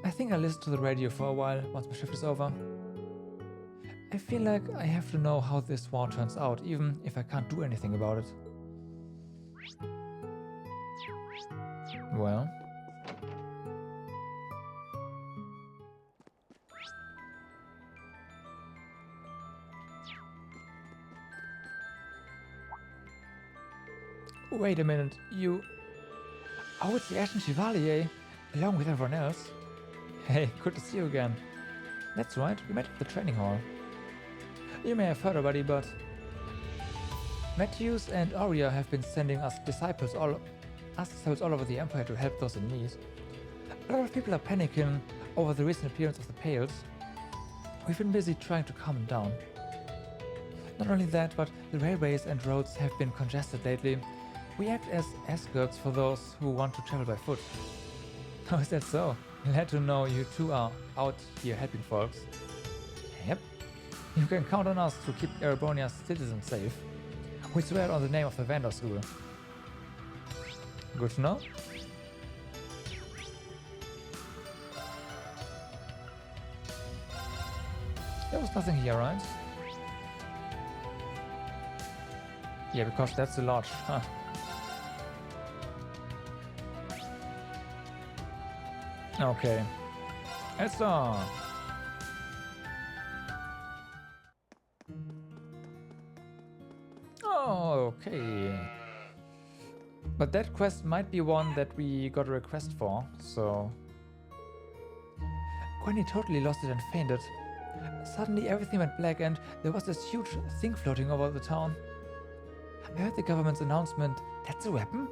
I think I'll listen to the radio for a while once my shift is over. I feel like I have to know how this war turns out, even if I can't do anything about it. Well... Wait a minute, you... Oh, it's the Ashen Chevalier, along with everyone else. Hey, good to see you again. That's right, we met at the training hall. You may have heard already, but... Matthews and Aurea have been sending us disciples all over the Empire to help those in need. A lot of people are panicking over the recent appearance of the Pales. We've been busy trying to calm them down. Not only that, but the railways and roads have been congested lately. We act as escorts for those who want to travel by foot. How is that so? Glad to know you two are out here helping folks. Yep. You can count on us to keep Erebonia's citizens safe. We swear on the name of the Vandal School. Good to know. There was nothing here, right? Yeah, because that's the lodge, huh? Okay. Esther! Oh, okay. But that quest might be one that we got a request for, so... Gwenny totally lost it and fainted. Suddenly everything went black and there was this huge thing floating over the town. I heard the government's announcement. That's a weapon?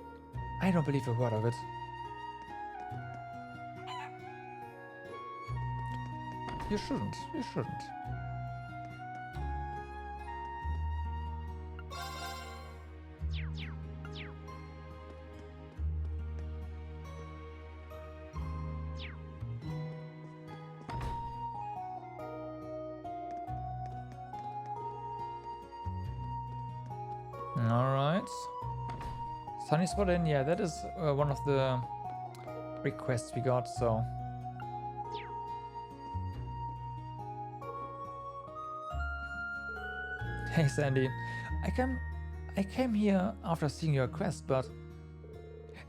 I don't believe a word of it. You shouldn't. You shouldn't. Alright. Sunny spot in, yeah, that is one of the requests we got, so... Hey Sandy, I came here after seeing your quest, but...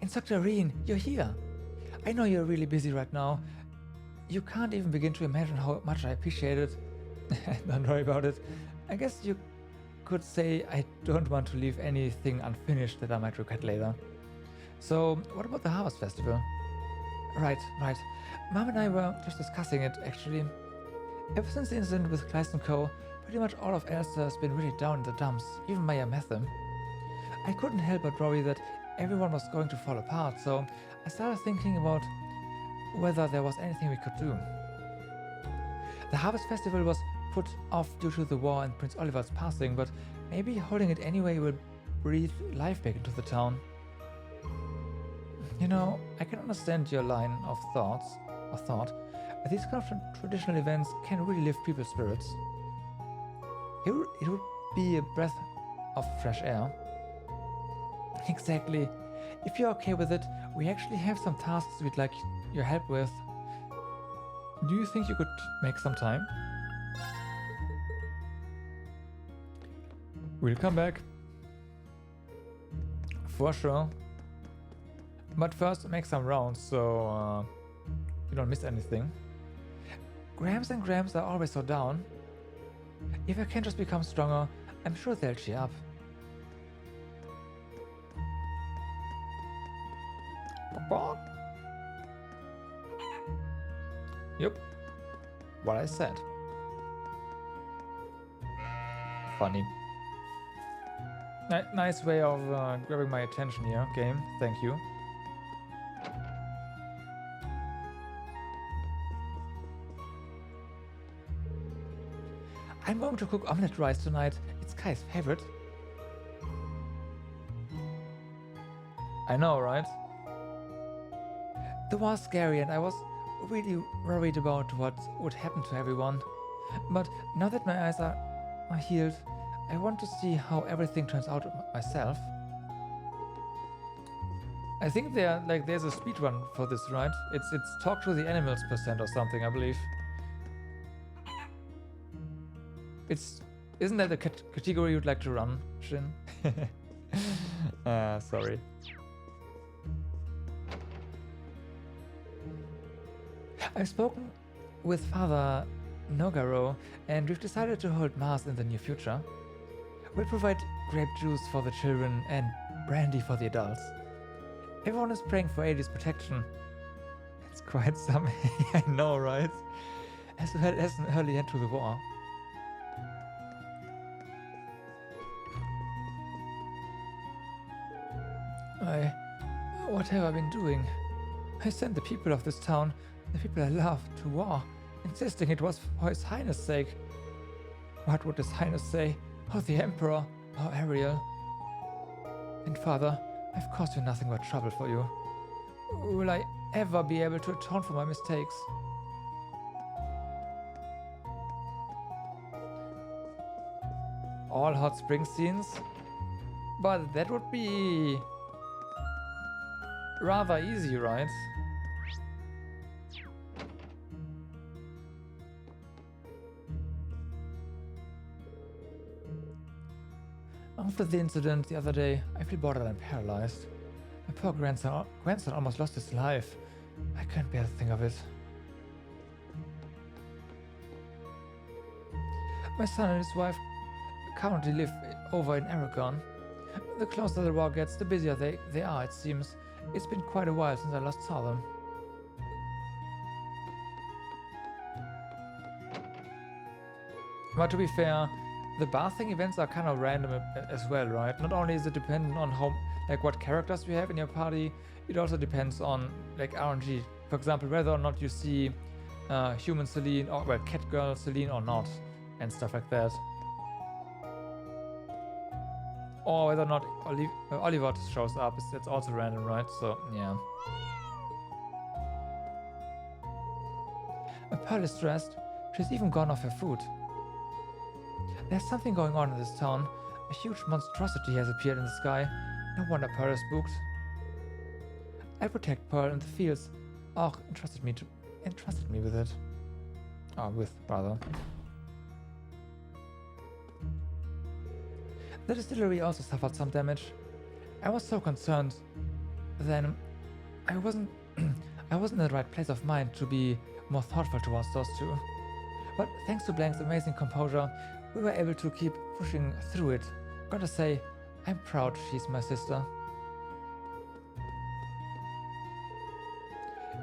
Instructor Reen, you're here! I know you're really busy right now. You can't even begin to imagine how much I appreciate it. Don't worry about it. I guess you could say I don't want to leave anything unfinished that I might regret later. So, what about the Harvest Festival? Right. Mom and I were just discussing it, actually. Ever since the incident with Kleist & Co., pretty much all of Elster has been really down in the dumps, even Maya Metham. I couldn't help but worry that everyone was going to fall apart, so I started thinking about whether there was anything we could do. The Harvest Festival was put off due to the war and Prince Oliver's passing, but maybe holding it anyway will breathe life back into the town. You know, I can understand your line of thought, but these kind of traditional events can really lift people's spirits. It would be a breath of fresh air. Exactly. If you're okay with it, we actually have some tasks we'd like your help with. Do you think you could make some time? We'll come back. For sure. But first, make some rounds so you don't miss anything. Grams and Grams are always so down. If I can just become stronger, I'm sure they'll cheer up. Yep. What I said. Funny. Nice way of grabbing my attention here, game. Thank you. I'm going to cook omelette rice tonight. It's Kai's favorite. I know, right? The war was scary and I was really worried about what would happen to everyone. But now that my eyes are healed, I want to see how everything turns out myself. I think there's a speedrun for this, right? It's talk to the animals % or something, I believe. Isn't that the category you'd like to run, Shin? Sorry. I've spoken with Father Nogaro, and we've decided to hold Mass in the near future. We'll provide grape juice for the children and brandy for the adults. Everyone is praying for Adie's protection. It's quite some, I know, right? As well as an early end to the war. What have I been doing? I sent the people of this town, the people I love, to war, insisting it was for His Highness' sake. What would His Highness say? Or the Emperor? Or Ariel? And Father, I've caused you nothing but trouble for you. Will I ever be able to atone for my mistakes? All hot spring scenes? But that would be rather easy, right? After the incident the other day, I feel borderline paralyzed. My poor grandson almost lost his life. I can't bear to think of it. My son and his wife currently live over in Aragon. The closer the war gets, the busier they are, it seems. It's been quite a while since I last saw them. But to be fair, the bathing events are kind of random as well, right? Not only is it dependent on how, what characters you have in your party, it also depends on RNG. For example, whether or not you see human Celine or cat girl Celine or not, and stuff like that. Or whether or not Oliver shows up, that's also random, right? So, yeah. Pearl is stressed. She's even gone off her food. There's something going on in this town. A huge monstrosity has appeared in the sky. No wonder Pearl is spooked. I protect Pearl in the fields. Och entrusted me with it. Rather. The distillery also suffered some damage. I was so concerned. Then I wasn't in the right place of mind to be more thoughtful towards those two. But thanks to Blank's amazing composure, we were able to keep pushing through it. Gotta say, I'm proud she's my sister.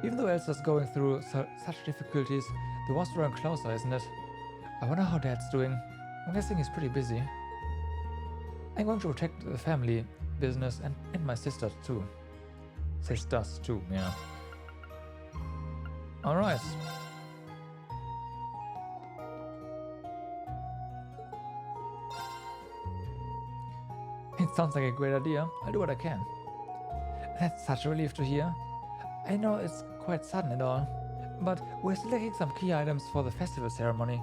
Even though Elsa's going through such difficulties, the war's drawing closer, isn't it? I wonder how Dad's doing. I'm guessing he's pretty busy. I'm going to protect the family business and my sisters too. Sisters too, yeah. Alright. It sounds like a great idea. I'll do what I can. That's such a relief to hear. I know it's quite sudden and all, but we're still lacking some key items for the festival ceremony.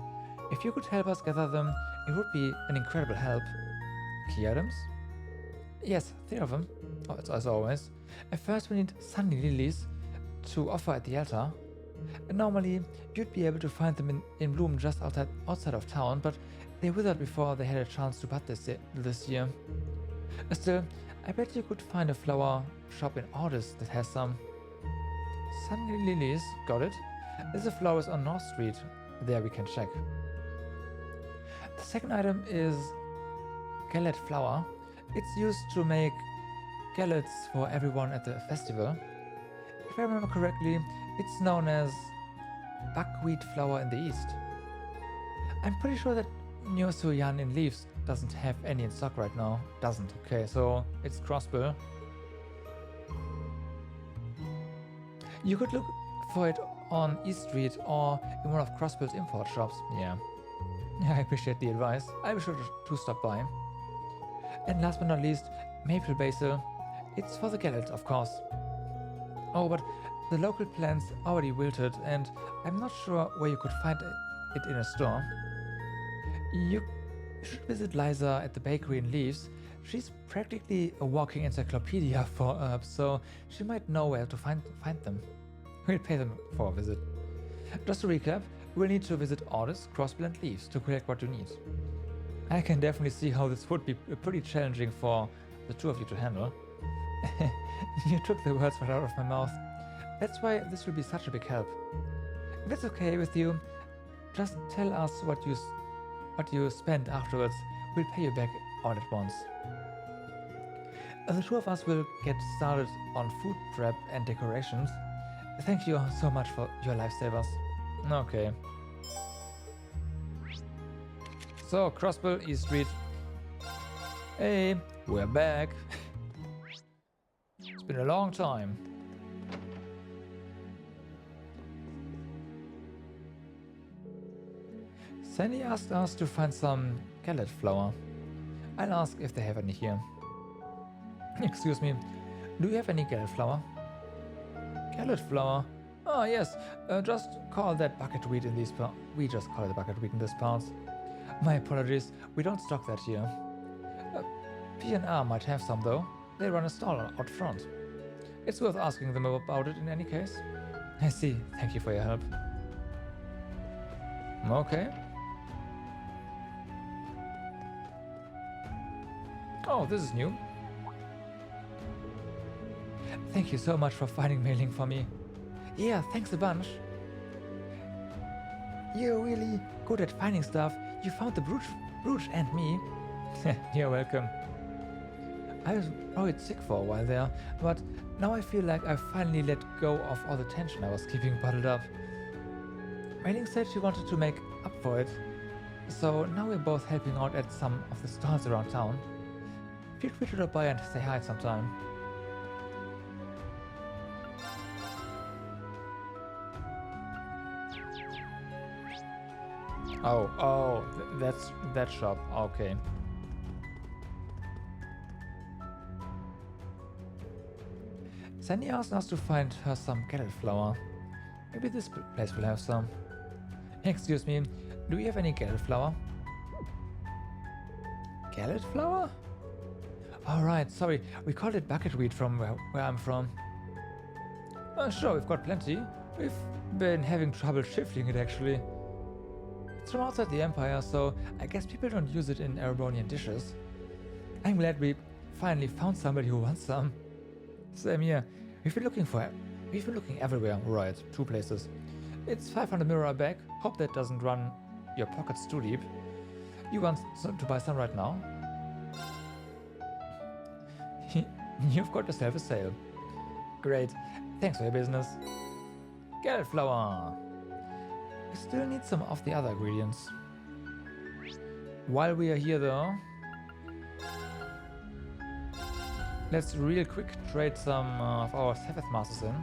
If you could help us gather them, it would be an incredible help. Key items? Yes, 3 of them. Oh, as always. At first we need sunny lilies to offer at the altar. Normally, you'd be able to find them in bloom just outside of town, but they withered before they had a chance to bud this year. Still, I bet you could find a flower shop in Audis that has some. Sunny lilies, got it. There's a florist on North Street. There we can check. The second item is galette flour. It's used to make galettes for everyone at the festival. If I remember correctly, it's known as buckwheat flour in the East. I'm pretty sure that Neo Suyan in Leaves doesn't have any in stock right now. Doesn't. Okay, so it's Crossbill. You could look for it on East Street or in one of Crossbill's import shops. Yeah. I appreciate the advice. I'll be sure to stop by. And last but not least, Maple Basil. It's for the Gallet, of course. Oh, but the local plants already wilted, and I'm not sure where you could find it in a store. You should visit Liza at the bakery in Leaves. She's practically a walking encyclopedia for herbs, so she might know where to find them. We'll pay them for a visit. Just to recap, we'll need to visit Ordis, Crossbill, and Leaves to collect what you need. I can definitely see how this would be pretty challenging for the two of you to handle. You took the words right out of my mouth. That's why this will be such a big help. If it's okay with you, just tell us what you spent afterwards. We'll pay you back all at once. The two of us will get started on food prep and decorations. Thank you so much for your lifesavers. Okay. So, Crossbill, East Street. Hey, we're back. It's been a long time. Sandy asked us to find some Gallet flour. I'll ask if they have any here. Excuse me, do you have any Gallet flour? Gallet flour? Oh yes, just call that buckwheat in these parts. We just call it buckwheat in these parts. My apologies, we don't stock that here. P&R might have some though. They run a stall out front. It's worth asking them about it in any case. I see, thank you for your help. Okay. Oh, this is new. Thank you so much for finding mailing for me. Yeah, thanks a bunch. You're really good at finding stuff. You found the brooch and me. You're welcome. I was worried sick for a while there, but now I feel like I finally let go of all the tension I was keeping bottled up. Mailing said she wanted to make up for it, so now we're both helping out at some of the stalls around town. Feel free to drop by and say hi sometime. Oh, that's that shop. Okay. Sandy asked us to find her some Gallet flour. Maybe this place will have some. Excuse me, do you have any Gallet flour? Gallet flour? Alright, sorry, we called it buckwheat from where I'm from. Sure, we've got plenty. We've been having trouble shifting it actually. It's from outside the Empire, so I guess people don't use it in Erebonian dishes. I'm glad we finally found somebody who wants some. Same here. We've been looking everywhere. Right, 2 places. It's 500 mirror back. Hope that doesn't run your pockets too deep. You want to buy some right now? You've got yourself a sale. Great. Thanks for your business. Gallet flour. We still need some of the other ingredients. While we are here though, let's real quick trade some of our Seventh Masters in.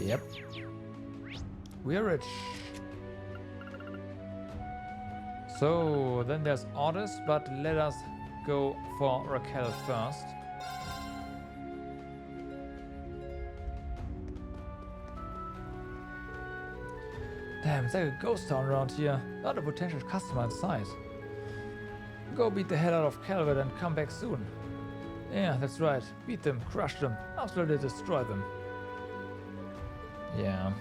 Yep. We're rich. So then there's Ordis, but let us go for Raquel first. Damn, it's like a ghost town around here. Not a potential customer in sight. Go beat the hell out of Calvert and come back soon. Yeah, that's right. Beat them, crush them, absolutely destroy them. Yeah.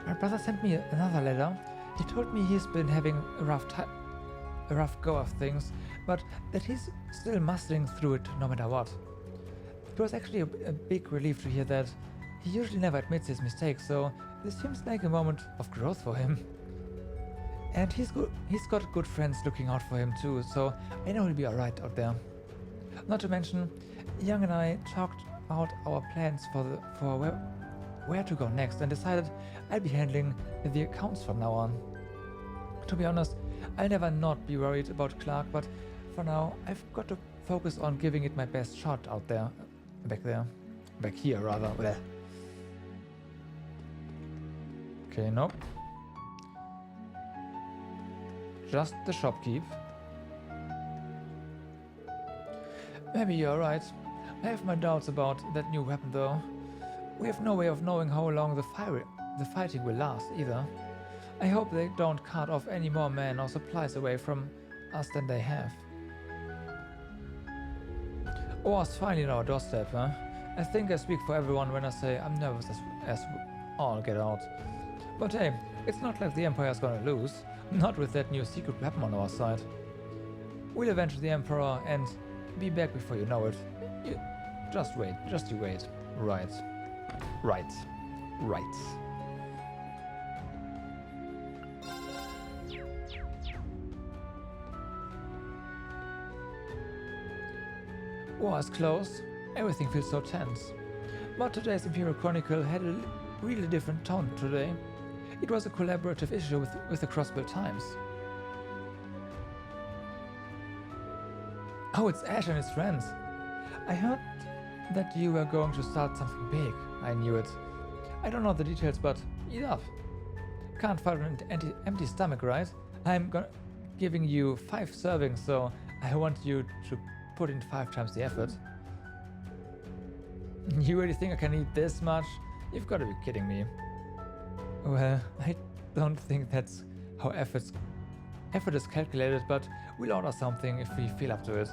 My brother sent me another letter. He told me he's been having a rough go of things, but that he's still mustering through it no matter what. It was actually a big relief to hear that. He usually never admits his mistakes, so this seems like a moment of growth for him. And he's got good friends looking out for him too, so I know he'll be alright out there. Not to mention, Young and I talked about our plans for where to go next and decided I'll be handling the accounts from now on. To be honest, I'll never not be worried about Clark, but for now I've got to focus on giving it my best shot out there. Back here rather. Blech. Okay, nope. Just the shopkeep. Maybe you're right. I have my doubts about that new weapon though. We have no way of knowing how long the fighting will last either. I hope they don't cut off any more men or supplies away from us than they have. War's finally on our doorstep, huh? I think I speak for everyone when I say I'm nervous as all get out. But hey, it's not like the Empire's gonna lose. Not with that new secret weapon on our side. We'll avenge the Emperor and be back before you know it. Just wait. Right. War is close. Everything feels so tense. But today's Imperial Chronicle had a really different tone today. It was a collaborative issue with the Crossbill Times. Oh, it's Ash and his friends. I heard that you were going to start something big. I knew it. I don't know the details, but eat up. Can't fight on an empty stomach, right? I'm giving you 5 servings, so I want you to put in 5 times the effort. You really think I can eat this much? You've got to be kidding me. Well, I don't think that's how effort is calculated, but we'll order something if we feel up to it.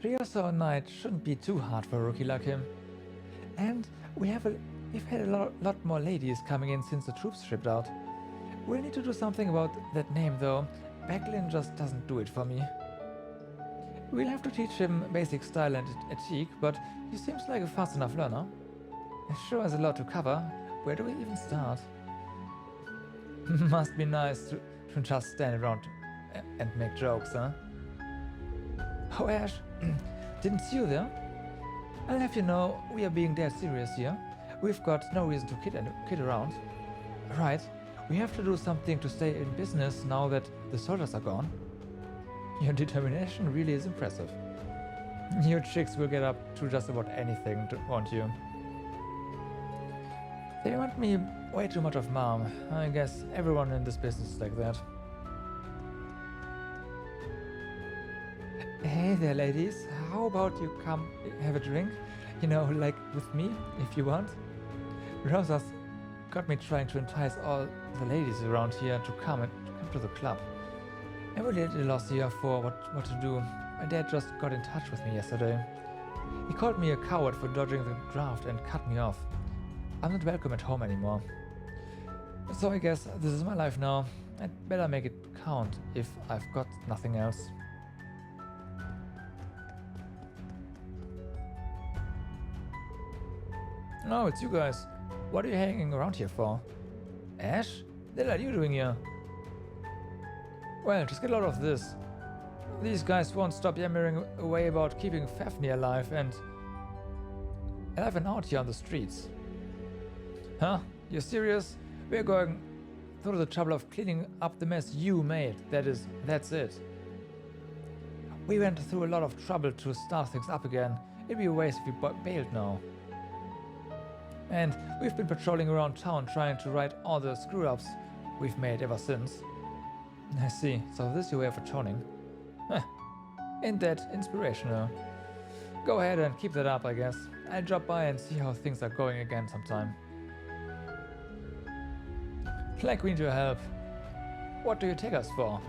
$3 or so a night shouldn't be too hard for a rookie like him. And we've had a lot more ladies coming in since the troops shipped out. We'll need to do something about that name though. Becklin just doesn't do it for me. We'll have to teach him basic style and ethique, but he seems like a fast enough learner. It sure has a lot to cover. Where do we even start? Must be nice to just stand around and make jokes, huh? Oh, Ash, didn't see you there? I'll have you know, we are being dead serious here. We've got no reason to kid around. Right, we have to do something to stay in business now that the soldiers are gone. Your determination really is impressive. You chicks will get up to just about anything, won't you? They want me way too much of Mom. I guess everyone in this business is like that. Hey there, ladies. How about you come have a drink? You know, like with me, if you want. Rosa's got me trying to entice all the ladies around here to come to the club. I'm really at a loss here for what to do. My dad just got in touch with me yesterday. He called me a coward for dodging the draft and cut me off. I'm not welcome at home anymore. So I guess this is my life now. I'd better make it count if I've got nothing else. No, it's you guys. What are you hanging around here for? Ash? What are you doing here? Well, just get a lot of this. These guys won't stop yammering away about keeping Fafnir alive and out here on the streets. Huh? You're serious? We're going through the trouble of cleaning up the mess you made. That's it. We went through a lot of trouble to start things up again. It'd be a waste if we bailed now. And we've been patrolling around town trying to right all the screw-ups we've made ever since. I see, so this is your way of atoning. Huh. Ain't that inspirational? Go ahead and keep that up, I guess. I'll drop by and see how things are going again sometime. Like we need your help. What do you take us for?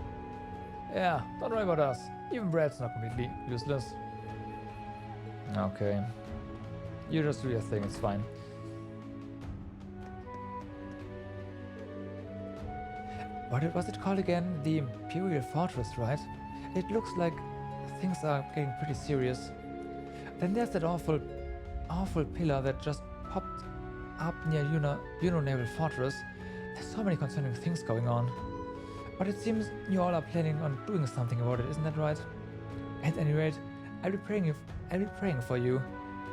Yeah, don't worry about us. Even Brad's not completely useless. Okay. You just do your thing, it's fine. What was it called again? The Imperial Fortress, right? It looks like things are getting pretty serious. Then there's that awful pillar that just popped up near Naval Fortress. There's so many concerning things going on. But it seems you all are planning on doing something about it, isn't that right? At any rate, I'll be praying for you.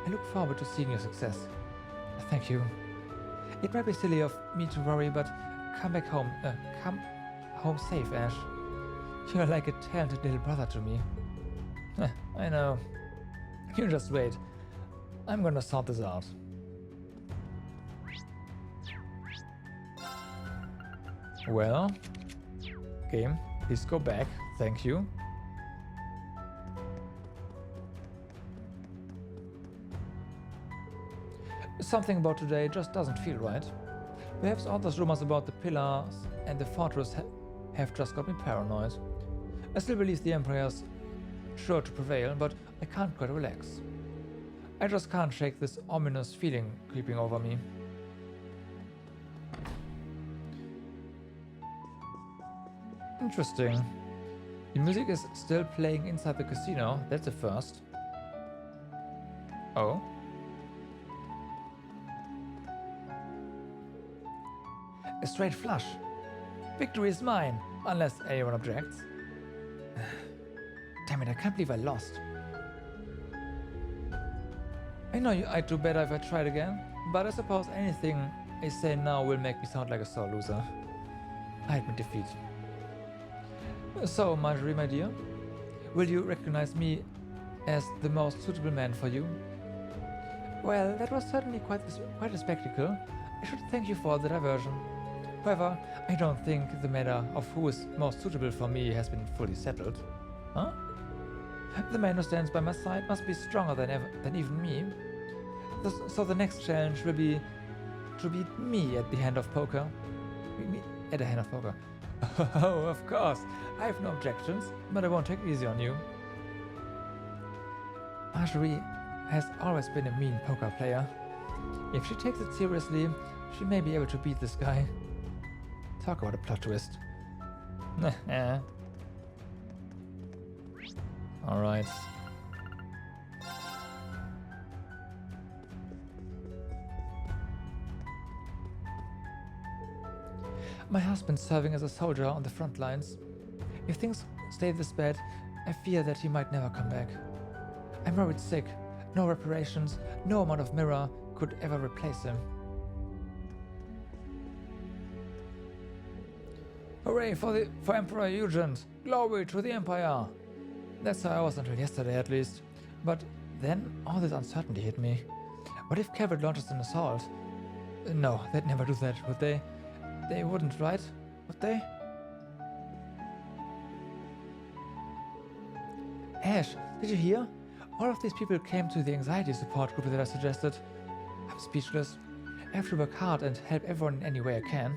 I look forward to seeing your success. Thank you. It might be silly of me to worry, but come home safe, Ash. You're like a talented little brother to me. I know. You just wait. I'm gonna sort this out. Well, game, please go back. Thank you. Something about today just doesn't feel right. Perhaps all those rumors about the pillars and the fortress have just got me paranoid. I still believe the Empire's sure to prevail, but I can't quite relax. I just can't shake this ominous feeling creeping over me. Interesting. The music is still playing inside the casino. That's a first. Oh. A straight flush. Victory is mine, unless anyone objects. Damn it, I can't believe I lost. I know I'd do better if I tried again, but I suppose anything I say now will make me sound like a sore loser. I admit defeat. So, Marjorie, my dear, will you recognize me as the most suitable man for you? Well, that was certainly quite a spectacle. I should thank you for the diversion. However, I don't think the matter of who is most suitable for me has been fully settled. Huh? The man who stands by my side must be stronger than even me. So the next challenge will be to beat me at the hand of poker. At the hand of poker. Oh, of course. I have no objections, but I won't take it easy on you. Marjorie has always been a mean poker player. If she takes it seriously, she may be able to beat this guy. Talk about a plot twist. Alright. My husband's serving as a soldier on the front lines. If things stay this bad, I fear that he might never come back. I'm worried sick. No reparations, no amount of mirror could ever replace him. Hooray for Emperor Eugent! Glory to the Empire! That's how I was until yesterday at least. But then all this uncertainty hit me. What if Cabot launches an assault? No, they'd never do that, would they? They wouldn't, right? Would they? Ash, did you hear? All of these people came to the anxiety support group that I suggested. I'm speechless. I have to work hard and help everyone in any way I can.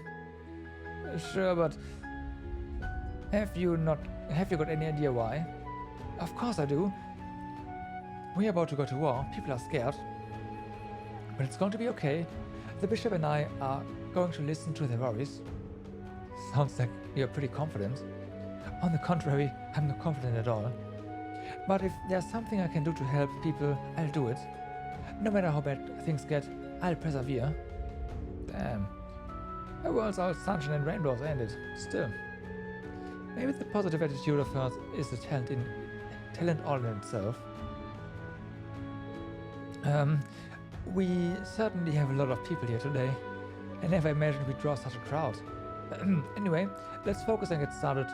Sure, but have you got any idea why? Of course I do. We're about to go to war. People are scared. But it's going to be okay. The bishop and I are going to listen to their worries. Sounds like you're pretty confident. On the contrary, I'm not confident at all. But if there's something I can do to help people, I'll do it. No matter how bad things get, I'll persevere. Damn. The world's all sunshine and rainbows, ain't it? Still. Maybe the positive attitude of hers is a talent all in itself. We certainly have a lot of people here today. I never imagined we'd draw such a crowd. Anyway, let's focus and get started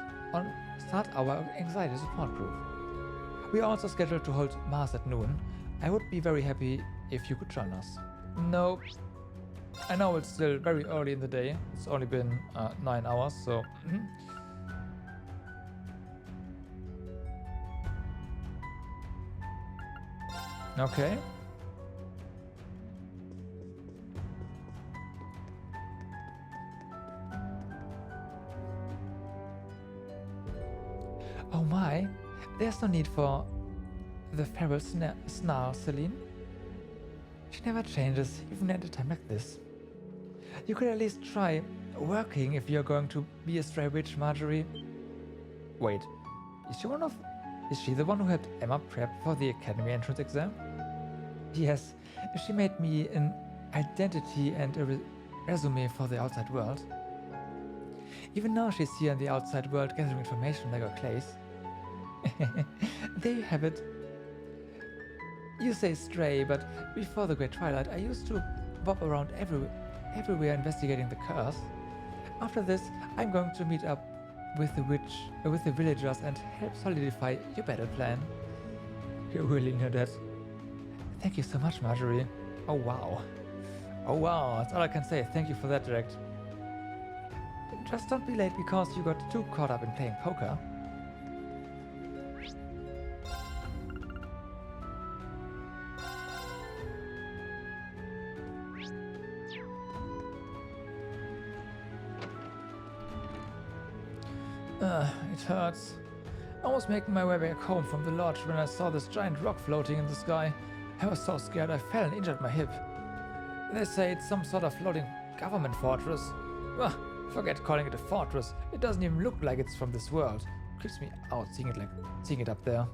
start our anxiety support group. We are also scheduled to hold Mass at noon. I would be very happy if you could join us. No, I know it's still very early in the day. It's only been 9 hours, so... Okay. Oh my, there's no need for the feral snarl, Celine. She never changes, even at a time like this. You could at least try working if you're going to be a stray witch, Marjorie. Wait, is she the one who had Emma prep for the academy entrance exam? Yes, she made me an identity and a resume for the outside world. Even now she's here in the outside world gathering information like her clays. There you have it. You say stray, but before the Great Twilight I used to bob around everywhere investigating the curse. After this, I'm going to meet up with the villagers and help solidify your battle plan. You really knew that. Thank you so much, Marjorie. Oh wow. Oh wow, that's all I can say. Thank you for that, Direct. Just don't be late because you got too caught up in playing poker. It hurts. I was making my way back home from the lodge when I saw this giant rock floating in the sky. I was so scared I fell and injured my hip. They say it's some sort of floating government fortress. Well, forget calling it a fortress. It doesn't even look like it's from this world. It creeps me out seeing it up there.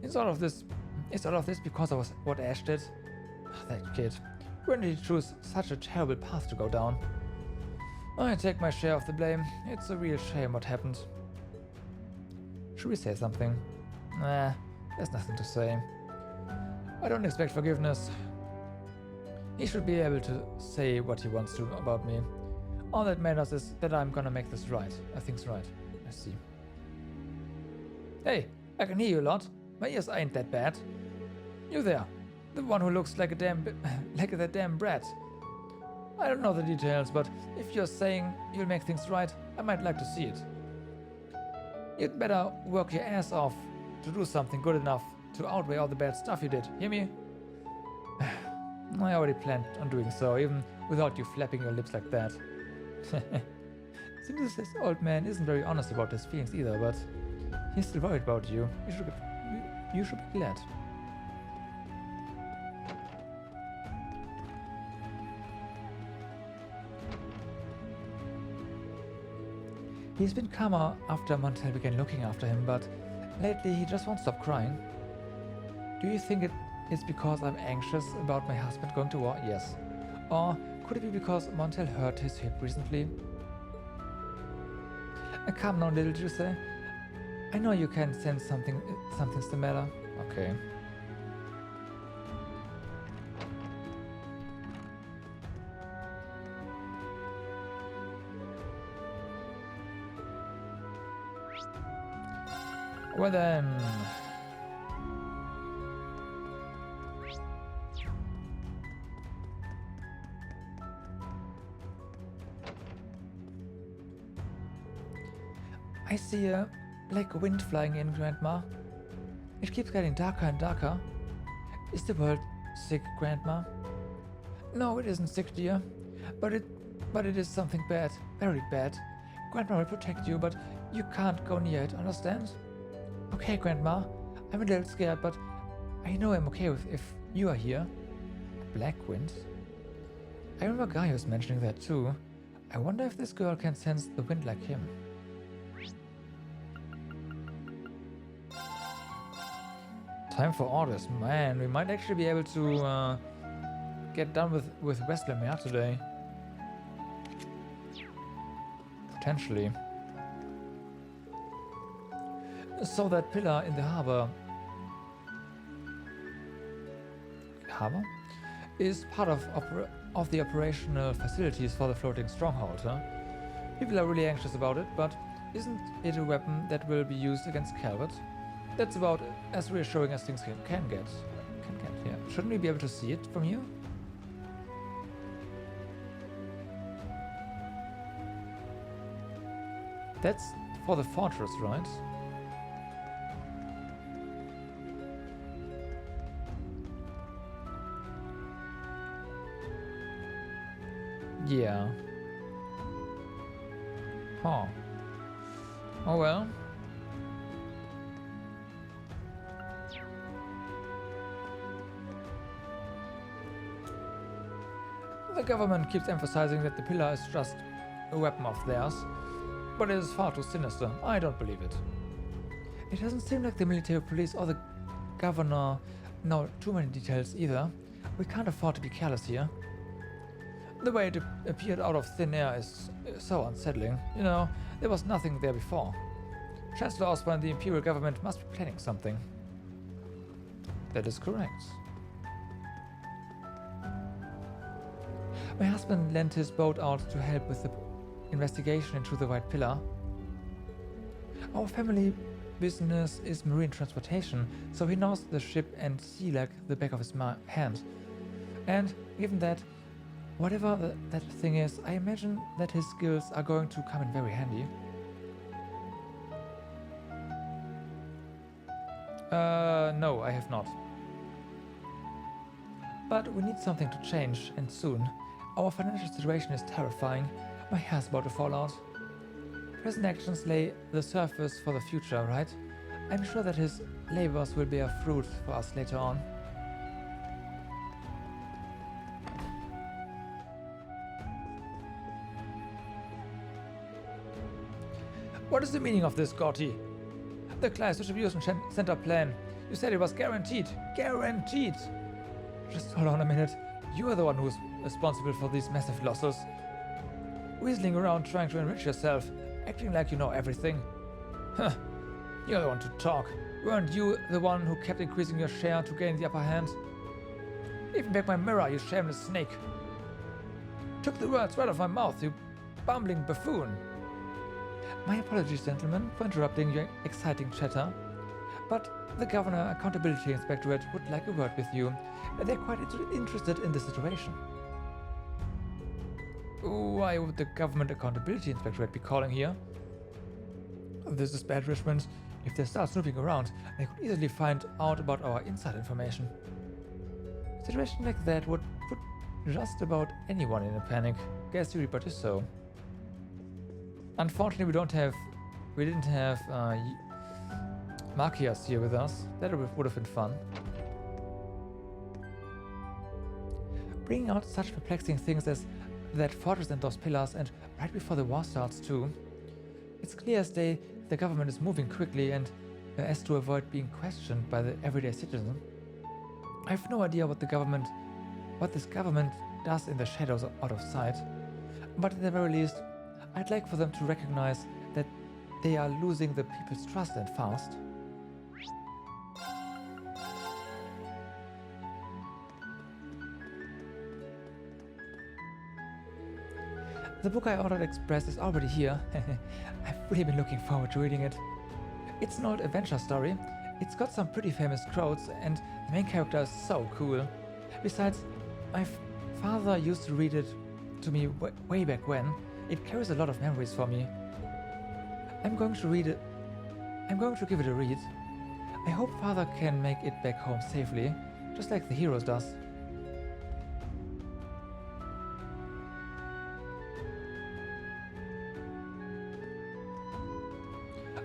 Is all of this because I was what Ash did? That kid. When did he choose such a terrible path to go down? I take my share of the blame. It's a real shame what happened. Should we say something? Nah, there's nothing to say. I don't expect forgiveness. He should be able to say what he wants to about me. All that matters is that I'm gonna make this right. Things right. I see. Hey, I can hear you a lot. My ears ain't that bad. You there, the one who looks like that damn brat. I don't know the details, but if you're saying you'll make things right, I might like to see it. You'd better work your ass off to do something good enough to outweigh all the bad stuff you did. Hear me? I already planned on doing so, even without you flapping your lips like that. Seems this old man isn't very honest about his feelings either, but he's still worried about you. You should be glad. He's been calmer after Montel began looking after him, but lately he just won't stop crying. Do you think it's because I'm anxious about my husband going to war? Yes. Or could it be because Montel hurt his hip recently? Calm down, little Juicy. I know you can sense something's the matter. Okay. Well then. I see like wind flying in, Grandma. It keeps getting darker and darker. Is the world sick, Grandma? No, it isn't sick, dear. But it is something bad, very bad. Grandma will protect you, but you can't go near it, understand? Okay, Grandma. I'm a little scared, but I know I'm okay if you are here. Black wind? I remember Gaius mentioning that too. I wonder if this girl can sense the wind like him. Time for orders. Man, we might actually be able to get done with Westlemere today. Potentially. So that pillar in the harbor is part of the operational facilities for the floating stronghold, huh? People are really anxious about it, but isn't it a weapon that will be used against Calvert? That's about as reassuring as things can get. Yeah. Shouldn't we be able to see it from here? That's for the fortress, right? Yeah. Huh. Oh well. The government keeps emphasizing that the pillar is just a weapon of theirs, but it is far too sinister. I don't believe it. It doesn't seem like the military police or the governor know too many details either. We can't afford to be careless here. The way it appeared out of thin air is so unsettling. You know, there was nothing there before. Chancellor Osborne and the Imperial government must be planning something. That is correct. My husband lent his boat out to help with the investigation into the White Pillar. Our family business is marine transportation, so he knows the ship and sea like the back of his hand. And given that, whatever that thing is, I imagine that his skills are going to come in very handy. No, I have not. But we need something to change, and soon. Our financial situation is terrifying. My hair's about to fall out. Present actions lay the surface for the future, right? I'm sure that his labors will bear fruit for us later on. What is the meaning of this, Gorty? The class distribution center plan. You said it was guaranteed. Guaranteed! Just hold on a minute. You are the one who's responsible for these massive losses. Weaseling around trying to enrich yourself, acting like you know everything. Huh. You're the one to talk. Weren't you the one who kept increasing your share to gain the upper hand? Even back my mirror, you shameless snake. Took the words right out of my mouth, you bumbling buffoon. My apologies, gentlemen, for interrupting your exciting chatter. But the Governor Accountability Inspectorate would like a word with you. They're quite interested in the situation. Why would the Government Accountability Inspectorate be calling here? This is bad, Richmond. If they start snooping around, they could easily find out about our inside information. A situation like that would put just about anyone in a panic. Guess you report is so. Unfortunately, we didn't have Markias here with us. That would have been fun. Bringing out such perplexing things as that fortress and those pillars, and right before the war starts too. It's clear as day the government is moving quickly and as to avoid being questioned by the everyday citizen. I have no idea what this government does in the shadows out of sight, but at the very least, I'd like for them to recognize that they are losing the people's trust and fast. The book I ordered express is already here. I've really been looking forward to reading it. It's an old adventure story. It's got some pretty famous quotes and the main character is so cool. Besides, my father used to read it to me way back when. It carries a lot of memories for me. I'm going to read it. I'm going to give it a read. I hope father can make it back home safely, just like the heroes does.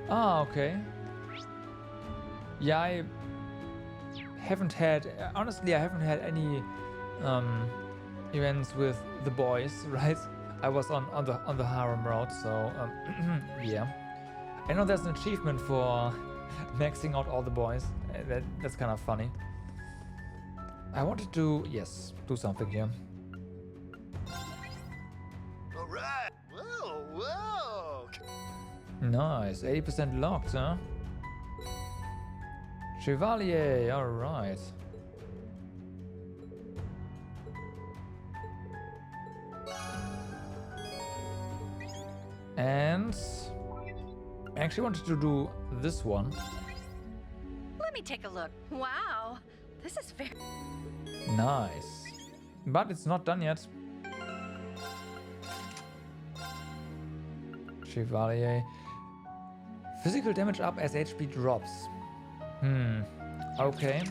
Ah, okay. Yeah, I haven't had any events with the boys, right? I was on the harem road, so yeah. I know there's an achievement for maxing out all the boys. That's kind of funny. I wanted to, yes, do something here. All right. Whoa, whoa. Nice, 80% locked, huh? Chevalier, alright. And I actually wanted to do this one. Let me take a look. Wow, this is very Nice. But it's not done yet. Chevalier. Physical damage up as HP drops. Okay.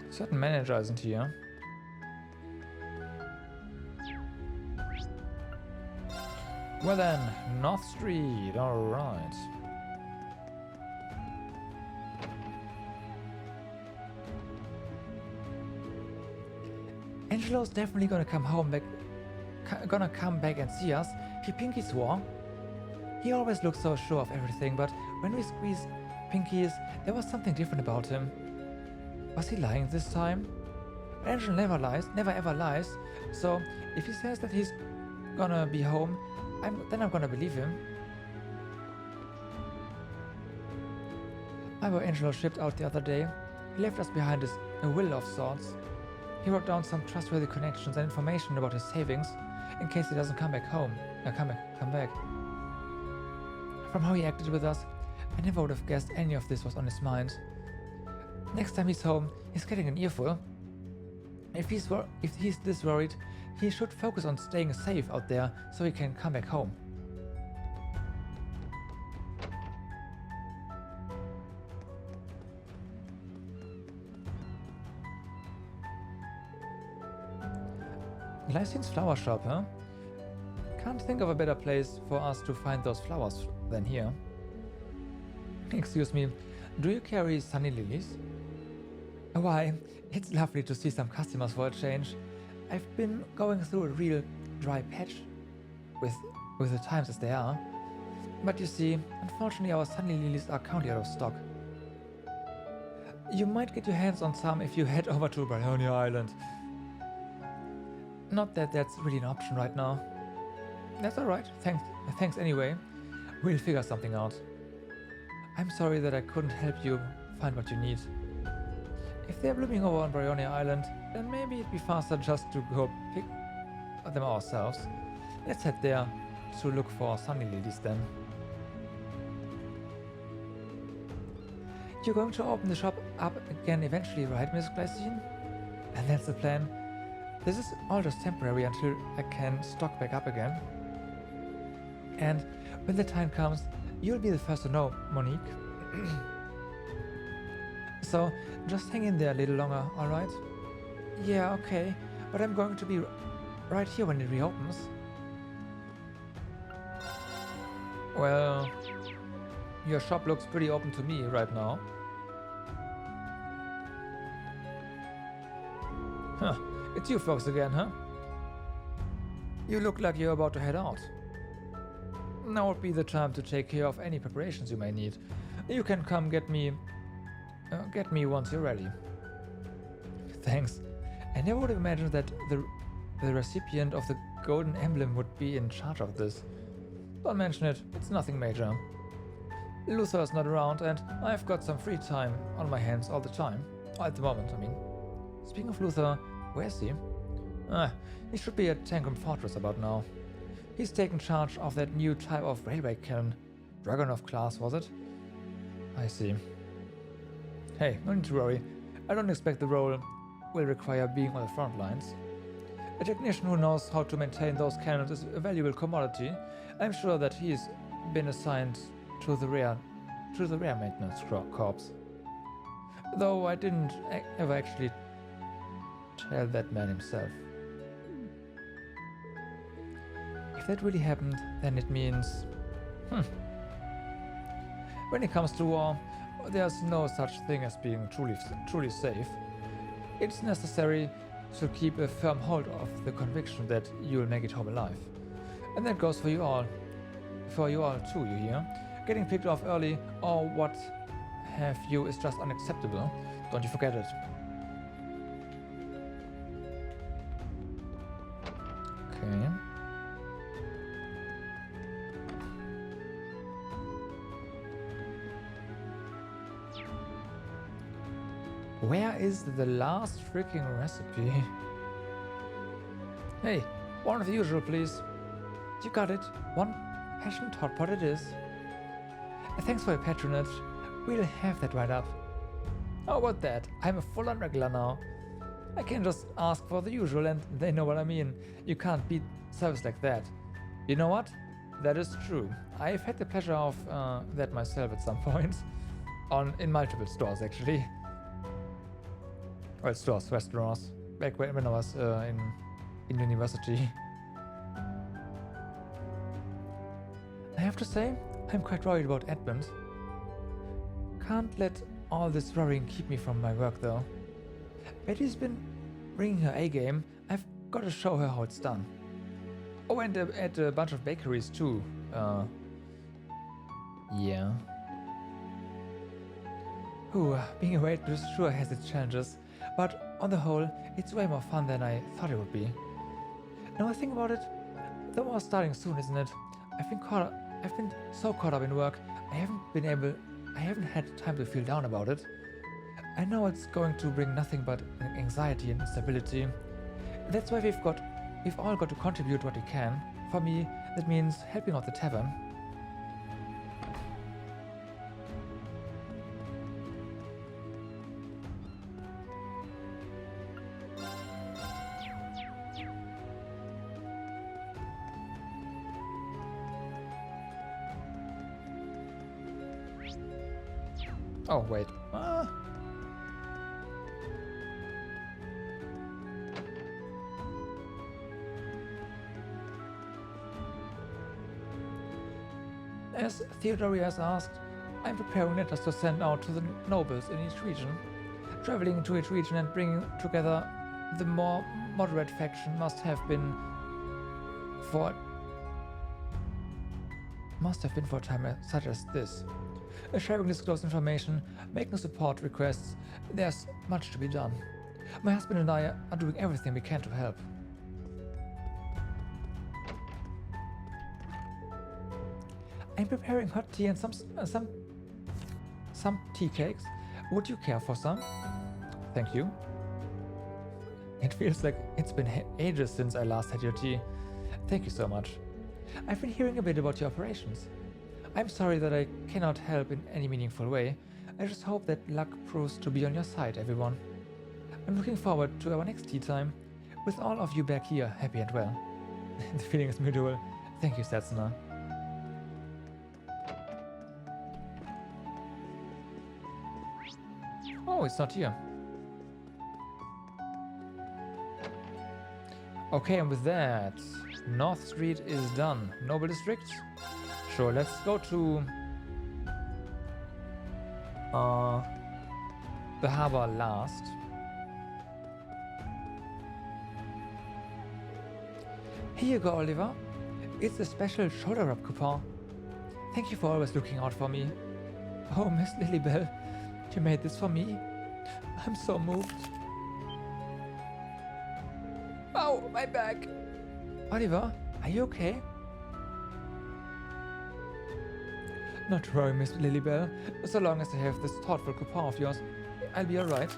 Certain manager isn't here. Well then, North Street, alright. Angelo's definitely gonna come gonna come back and see us, Pinky swore. He always looks so sure of everything, but when we squeezed Pinky's, there was something different about him. Was he lying this time? Angel never lies, never ever lies, so if he says that he's gonna be home, then I'm gonna believe him. My boy Angelo shipped out the other day. He left us behind a will of sorts. He wrote down some trustworthy connections and information about his savings in case he doesn't come back home. Come back. From how he acted with us, I never would have guessed any of this was on his mind. Next time he's home, he's getting an earful. If he's this worried, he should focus on staying safe out there so he can come back home. Glycine's flower shop, huh? Can't think of a better place for us to find those flowers than here. Excuse me, do you carry sunny lilies? Why, it's lovely to see some customers for a change. I've been going through a real dry patch with the times as they are. But you see, unfortunately our sunny lilies are currently out of stock. You might get your hands on some if you head over to Bryonia Island. Not that that's really an option right now. That's alright, thanks anyway. We'll figure something out. I'm sorry that I couldn't help you find what you need. If they're blooming over on Bryonia Island, then maybe it'd be faster just to go pick them ourselves. Let's head there to look for sunny lilies then. You're going to open the shop up again eventually, right, Miss Glycine? And that's the plan. This is all just temporary until I can stock back up again. And when the time comes, you'll be the first to know, Monique. So, just hang in there a little longer, alright? Yeah, okay, but I'm going to be right here when it reopens. Well, your shop looks pretty open to me right now. Huh, it's you folks again, huh? You look like you're about to head out. Now would be the time to take care of any preparations you may need. You can come get me once you're ready. Thanks. I never would have imagined that the recipient of the golden emblem would be in charge of this. Don't mention it, it's nothing major. Luther is not around and I've got some free time on my hands all the time. At the moment, I mean. Speaking of Luther, where is he? He should be at Tangram Fortress about now. He's taken charge of that new type of railway cannon. Dragonov class, was it? I see. Hey, no need to worry. I don't expect the role will require being on the front lines. A technician who knows how to maintain those cannons is a valuable commodity. I'm sure that he's been assigned to the rear maintenance corps. Though I didn't ever actually tell that man himself. If that really happened, then it means... When it comes to war, there's no such thing as being truly safe. It's necessary to keep a firm hold of the conviction that you'll make it home alive. And that goes for you all. For you all too, you hear? Getting picked off early or what have you is just unacceptable. Don't you forget it. Okay. Where is the last freaking recipe? Hey, one of the usual, please. You got it. One passion hot pot it is. Thanks for your patronage. We'll have that right up. How about that? I'm a full-on regular now. I can just ask for the usual and they know what I mean. You can't beat service like that. You know what? That is true. I've had the pleasure of that myself at some point. In multiple stores, actually. Well, stores, restaurants. Back when I was in university. I have to say, I'm quite worried about Edmund. Can't let all this worrying keep me from my work though. Betty's been bringing her A-game. I've got to show her how it's done. Oh, and at a bunch of bakeries too. Yeah. Ooh, being a waitress sure has its challenges, but on the whole, it's way more fun than I thought it would be. Now I think about it, the war's starting soon, isn't it? I've been so caught up in work, I haven't had time to feel down about it. I know it's going to bring nothing but anxiety and instability. That's why we've all got to contribute what we can. For me, that means helping out the tavern. Oh, wait. As Theodore has asked, I'm preparing letters to send out to the nobles in each region. Traveling to each region and bringing together the more moderate faction must have been for a time such as this. Sharing this close information, making support requests, there's much to be done. My husband and I are doing everything we can to help. I'm preparing hot tea and some tea cakes. Would you care for some? Thank you. It feels like it's been ages since I last had your tea. Thank you so much. I've been hearing a bit about your operations. I'm sorry that I cannot help in any meaningful way. I just hope that luck proves to be on your side, everyone. I'm looking forward to our next tea time, with all of you back here happy and well. The feeling is mutual. Thank you, Setsuna. Oh, it's not here. Okay, and with that, North Street is done. Noble District? Sure, let's go to the harbor last. Here you go, Oliver. It's a special shoulder rub coupon. Thank you for always looking out for me. Oh, Miss Lilybell, you made this for me. I'm so moved. Oh, my back. Oliver, are you okay? Not to worry, Miss Lilybell. So long as I have this thoughtful coupon of yours, I'll be alright.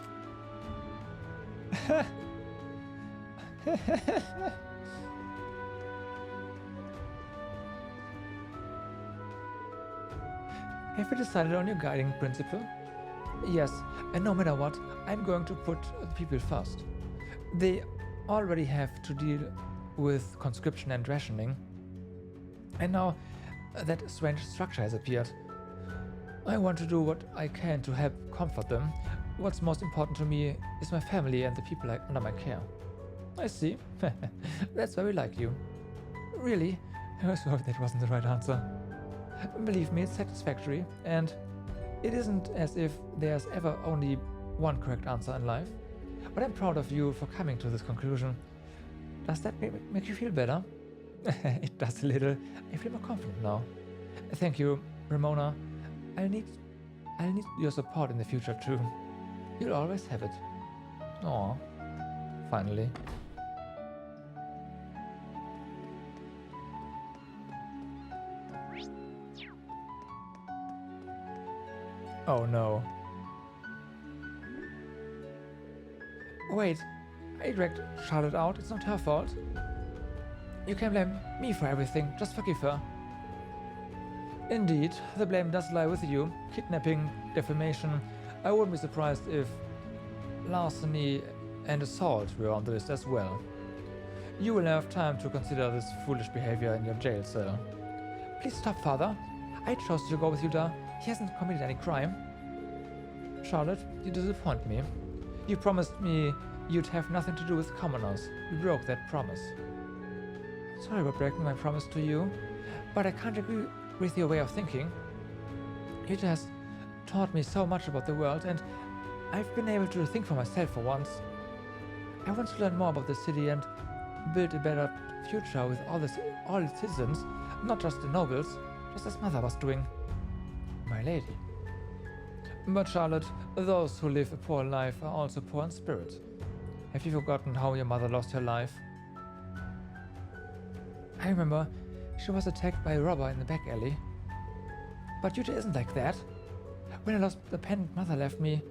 Have you decided on your guiding principle? Yes, and no matter what, I'm going to put people first. They already have to deal with conscription and rationing. And now that strange structure has appeared. I want to do what I can to help comfort them. What's most important to me is my family and the people under my care. I see. That's why we like you. Really? I was worried that wasn't the right answer. Believe me, it's satisfactory, and it isn't as if there's ever only one correct answer in life. But I'm proud of you for coming to this conclusion. Does that make you feel better? It does a little. I feel more confident now. Thank you, Ramona. I'll need your support in the future too. You'll always have it. Aw, finally. Oh no. Wait, I dragged Charlotte out. It's not her fault. You can blame me for everything. Just forgive her. Indeed, the blame does lie with you. Kidnapping, defamation. I wouldn't be surprised if larceny and assault were on the list as well. You will have time to consider this foolish behavior in your jail cell. Please stop, Father. I chose to go with Yuda. He hasn't committed any crime. Charlotte, you disappoint me. You promised me you'd have nothing to do with commoners. You broke that promise. Sorry about breaking my promise to you, but I can't agree with your way of thinking. It has taught me so much about the world, and I've been able to think for myself for once. I want to learn more about the city, and build a better future with all its citizens, not just the nobles, just as mother was doing. My lady. But Charlotte, those who live a poor life are also poor in spirit. Have you forgotten how your mother lost her life? I remember she was attacked by a robber in the back alley. But Yuta isn't like that. When I lost the pendant mother left me,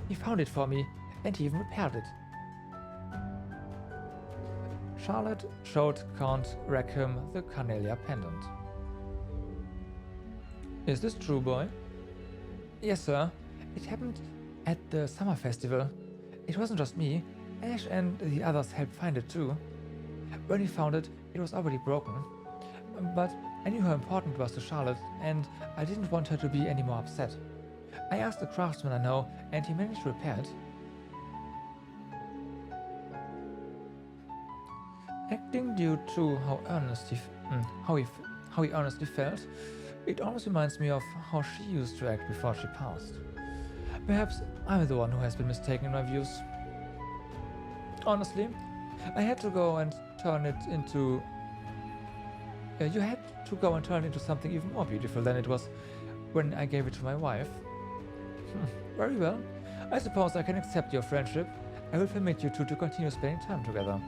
he found it for me, and he even repaired it. Charlotte showed Count Rackham the Carnelia pendant. Is this true, boy? Yes, sir. It happened at the summer festival. It wasn't just me. Ash and the others helped find it too. When we found it, it was already broken. But I knew how important it was to Charlotte, and I didn't want her to be any more upset. I asked a craftsman I know, and he managed to repair it. Acting due to how he honestly felt, it almost reminds me of how she used to act before she passed. Perhaps I'm the one who has been mistaken in my views. Honestly, I had to go and turn it into... you had to go and turn it into something even more beautiful than it was when I gave it to my wife. Very well. I suppose I can accept your friendship. I will permit you two to continue spending time together.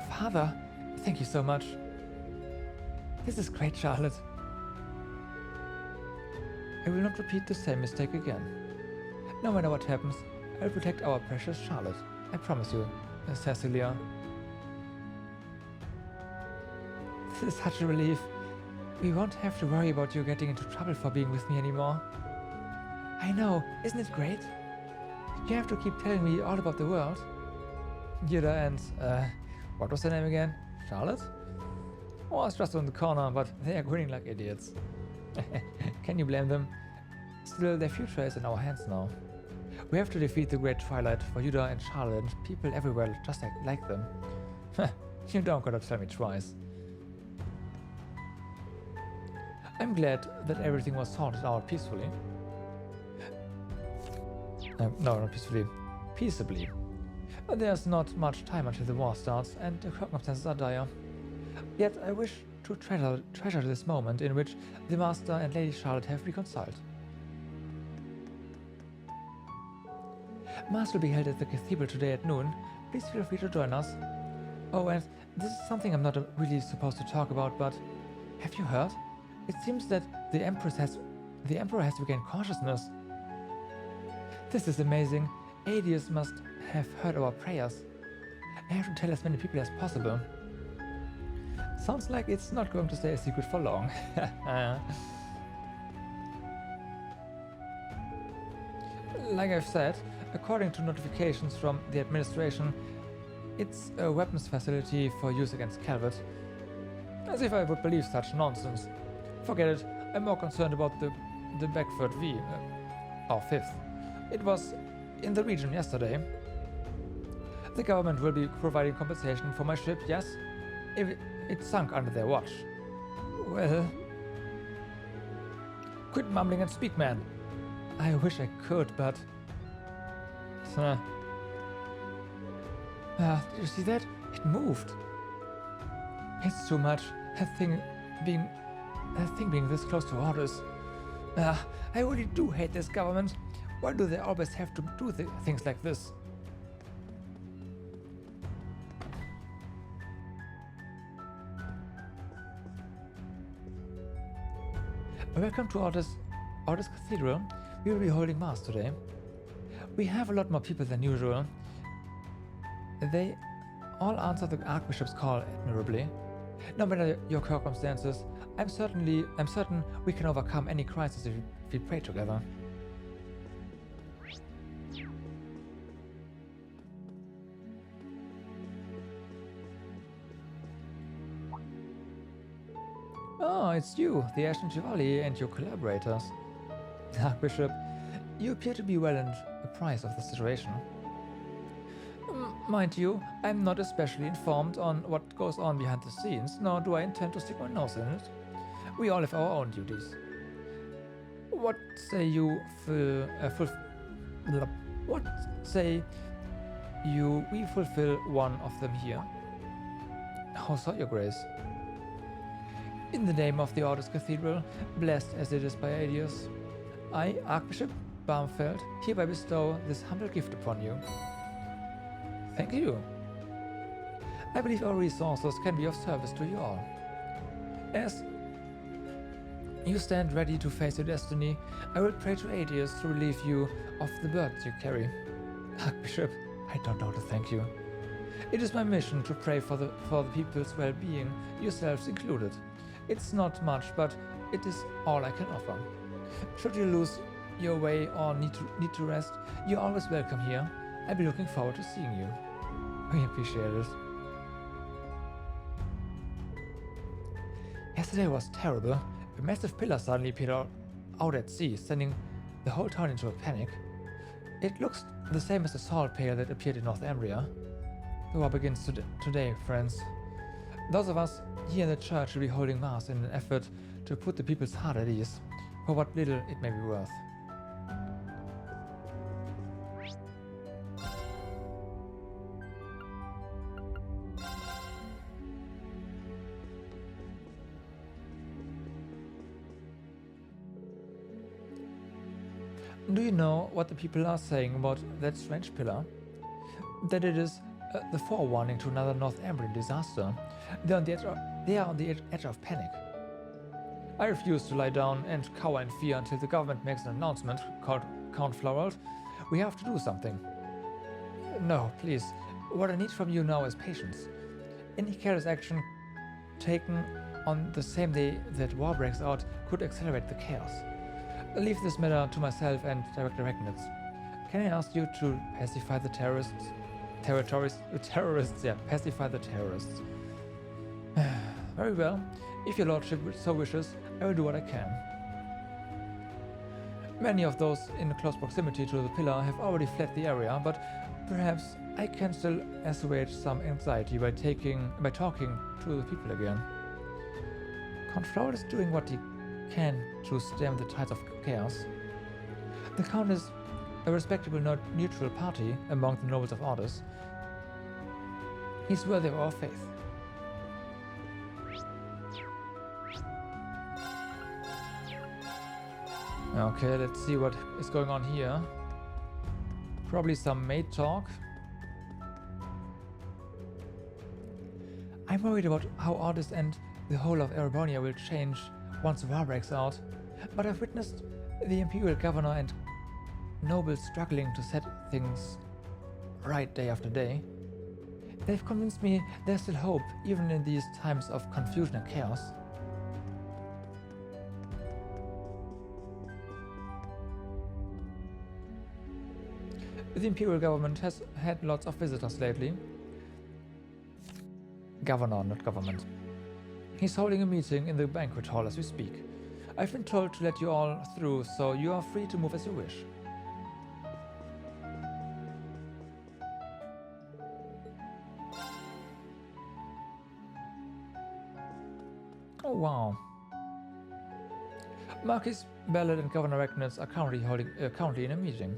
Father, thank you so much. This is great, Charlotte. I will not repeat the same mistake again. No matter what happens, I will protect our precious Charlotte. I promise you, Cecilia. This is such a relief. We won't have to worry about you getting into trouble for being with me anymore. I know, isn't it great? You have to keep telling me all about the world. Yuda and, what was her name again? Charlotte? Oh, I was just on the corner, but they are grinning like idiots. Can you blame them? Still, their future is in our hands now. We have to defeat the Great Twilight for Yuda and Charlotte and people everywhere just like them. You don't gotta tell me twice. I'm glad that everything was sorted out peacefully. No, not peacefully. Peaceably. There's not much time until the war starts, and the circumstances are dire. Yet I wish to treasure this moment in which the Master and Lady Charlotte have reconciled. Mass will be held at the cathedral today at noon. Please feel free to join us. Oh, and this is something I'm not really supposed to talk about, but have you heard? It seems that the Emperor has regained consciousness. This is amazing. Adius must have heard our prayers. I have to tell as many people as possible. Sounds like it's not going to stay a secret for long. Like I've said, according to notifications from the administration, it's a weapons facility for use against Calvert. As if I would believe such nonsense. Forget it, I'm more concerned about the Beckford V, our fifth. It was in the region yesterday. The government will be providing compensation for my ship, yes? If it sunk under their watch. Well... Quit mumbling and speak, man. I wish I could, but... did you see that? It moved. It's too much. That thing being this close to orders. I really do hate this government. Why do they always have to do things like this? Welcome to Orders Cathedral. We will be holding Mass today. We have a lot more people than usual. They all answer the Archbishop's call admirably. No matter your circumstances, I'm certain we can overcome any crisis if we pray together. Oh, it's you, the Ashen Chevalier, and your collaborators. Archbishop, you appear to be well apprised of the situation. Mind you, I'm not especially informed on what goes on behind the scenes, nor do I intend to stick my nose in it. We all have our own duties. What say we fulfill one of them here. How so, Your Grace? In the name of the Orders Cathedral, blessed as it is by Aedius, I, Archbishop Barmfeld, hereby bestow this humble gift upon you. Thank you. I believe our resources can be of service to you all. As you stand ready to face your destiny, I will pray to Aedius to relieve you of the burdens you carry. Archbishop, I don't know to thank you. It is my mission to pray for the people's well-being, yourselves included. It's not much, but it is all I can offer. Should you lose your way or need to rest, you're always welcome here. I'll be looking forward to seeing you. We appreciate it. Yesterday was terrible. A massive pillar suddenly appeared out at sea, sending the whole town into a panic. It looks the same as the salt pail that appeared in Northumbria. The war begins today, friends. Those of us here in the church will be holding mass in an effort to put the people's heart at ease, for what little it may be worth. Do you know what the people are saying about that strange pillar? That it is the forewarning to another Northumbrian disaster. They are on the edge of panic. I refuse to lie down and cower in fear until the government makes an announcement called Count Florald. We have to do something. No, please. What I need from you now is patience. Any careless action taken on the same day that war breaks out could accelerate the chaos. Leave this matter to myself and Director Regnitz. Can I ask you to pacify the terrorists? Pacify the terrorists. Very well. If your lordship so wishes, I will do what I can. Many of those in close proximity to the pillar have already fled the area, but perhaps I can still assuage some anxiety by talking to the people again. Count Florald is doing what he can to stem the tides of chaos. The Count is a respectable neutral party among the nobles of Orders. He's worthy of our faith. Okay, let's see what is going on here. Probably some maid talk. I'm worried about how Orders and the whole of Erebonia will change once war breaks out, but I've witnessed the Imperial Governor and nobles struggling to set things right day after day. They've convinced me there's still hope, even in these times of confusion and chaos. The Imperial government has had lots of visitors lately. Governor, not government. He's holding a meeting in the banquet hall as we speak. I've been told to let you all through, so you are free to move as you wish. Oh wow. Marquis Ballard and Governor Regnitz are currently in a meeting.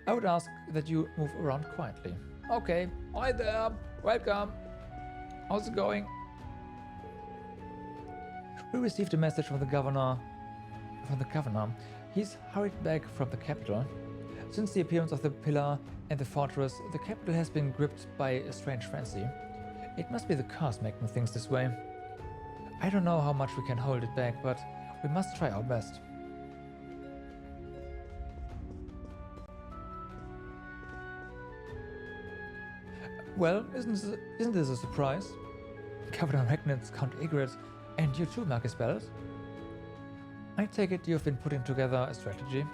I would ask that you move around quietly. Okay. Hi there. Welcome. How's it going? We received a message from the governor. He's hurried back from the capital. Since the appearance of the pillar and the fortress, the capital has been gripped by a strange frenzy. It must be the curse making things this way. I don't know how much we can hold it back, but we must try our best. Well, isn't this a surprise? Governor Regnitz, Count Egret, and you too, Marquis Ballard? I take it you've been putting together a strategy.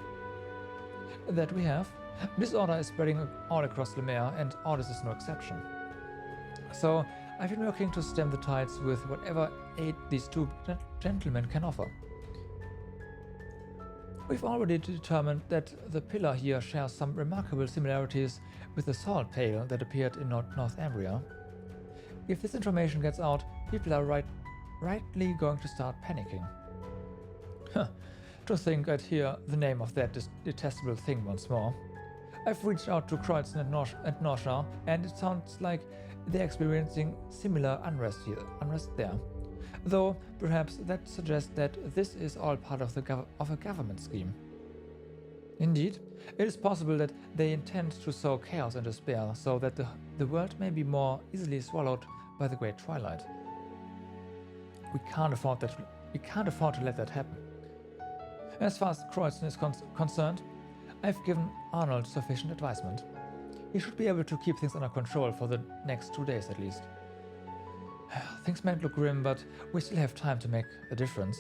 That we have. Disorder is spreading all across Lemare, and Orders is no exception. So, I've been working to stem the tides with whatever aid these two gentlemen can offer. We've already determined that the pillar here shares some remarkable similarities with the salt pail that appeared in Northumbria. If this information gets out, people are rightly going to start panicking. To think I'd hear the name of that detestable thing once more. I've reached out to Kreuzen and Norsha, and it sounds like they're experiencing similar unrest there. Though, perhaps that suggests that this is all part of a government scheme. Indeed, it is possible that they intend to sow chaos and despair so that the world may be more easily swallowed by the Great Twilight. We can't afford to let that happen. As far as Kreuzen is concerned, I've given Arnold sufficient advisement. He should be able to keep things under control for the next 2 days at least. Things might look grim, but we still have time to make a difference.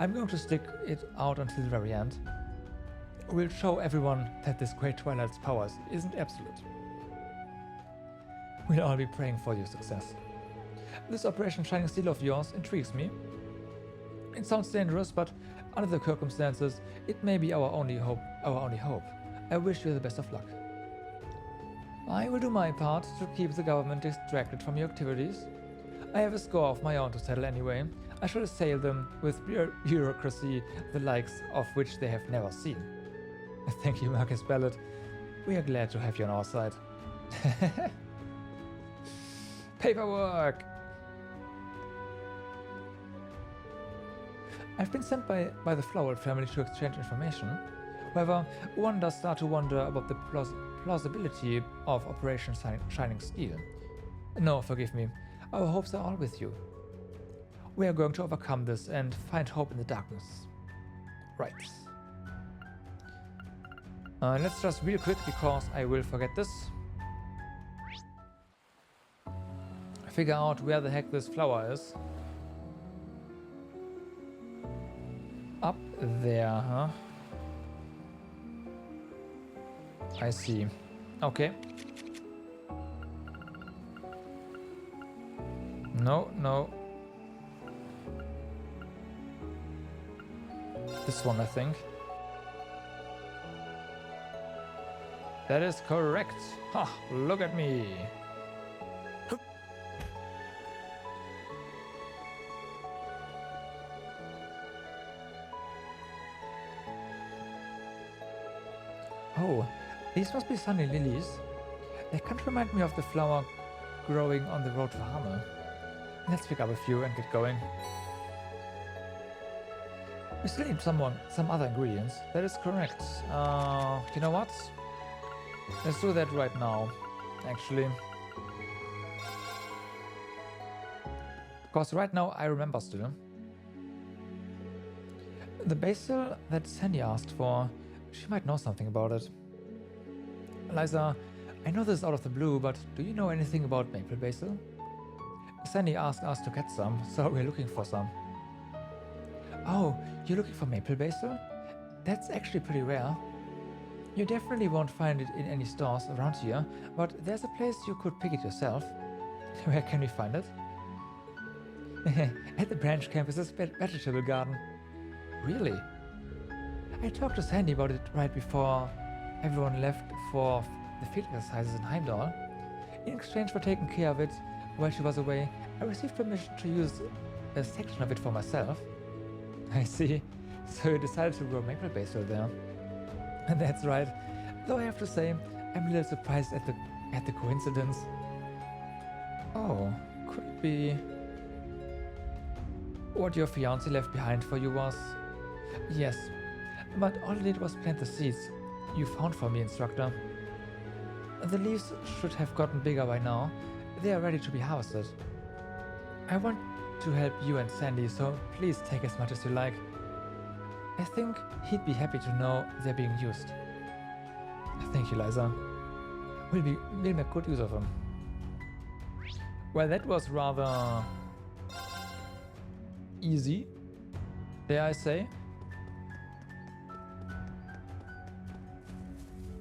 I'm going to stick it out until the very end. We'll show everyone that this Great Twilight's powers isn't absolute. We'll all be praying for your success. This Operation Shining Steel of yours intrigues me. It sounds dangerous, but under the circumstances, it may be our only hope. I wish you the best of luck. I will do my part to keep the government distracted from your activities. I have a score of my own to settle anyway. I shall assail them with bureaucracy the likes of which they have never seen. Thank you, Marcus Ballard. We are glad to have you on our side. Paperwork! I've been sent by the Flowell family to exchange information. However, one does start to wonder about the plausibility of Operation Shining Steel. No, forgive me. Our hopes are all with you. We are going to overcome this and find hope in the darkness. Right. Let's just real quick, because I will forget this. Figure out where the heck this flower is. Up there, huh? I see. Okay. No. This one, I think. That is correct. Ha! Look at me. Oh, these must be sunny lilies. They kind of remind me of the flower growing on the road to Hamel. Let's pick up a few and get going. We still need some other ingredients. That is correct. You know what? Let's do that right now, actually. Because right now I remember still. The basil that Sandy asked for, she might know something about it. Eliza, I know this is out of the blue, but do you know anything about maple basil? Sandy asked us to get some, so we're looking for some. Oh, you're looking for maple basil? That's actually pretty rare. You definitely won't find it in any stores around here, but there's a place you could pick it yourself. Where can we find it? At the branch campus's vegetable garden. Really? I talked to Sandy about it right before everyone left for the field exercises in Heimdall. In exchange for taking care of it while she was away, I received permission to use a section of it for myself. I see. So you decided to grow maple basil there. And that's right. Though I have to say, I'm a little surprised at the coincidence. Oh, could it be what your fiancé left behind for you was? Yes, but all I did was plant the seeds you found for me, instructor. The leaves should have gotten bigger by now. They are ready to be harvested. I want to help you and Sandy, so please take as much as you like. I think he'd be happy to know they're being used. Thank you, Liza. We'll make good use of them. Well, that was rather easy, dare I say.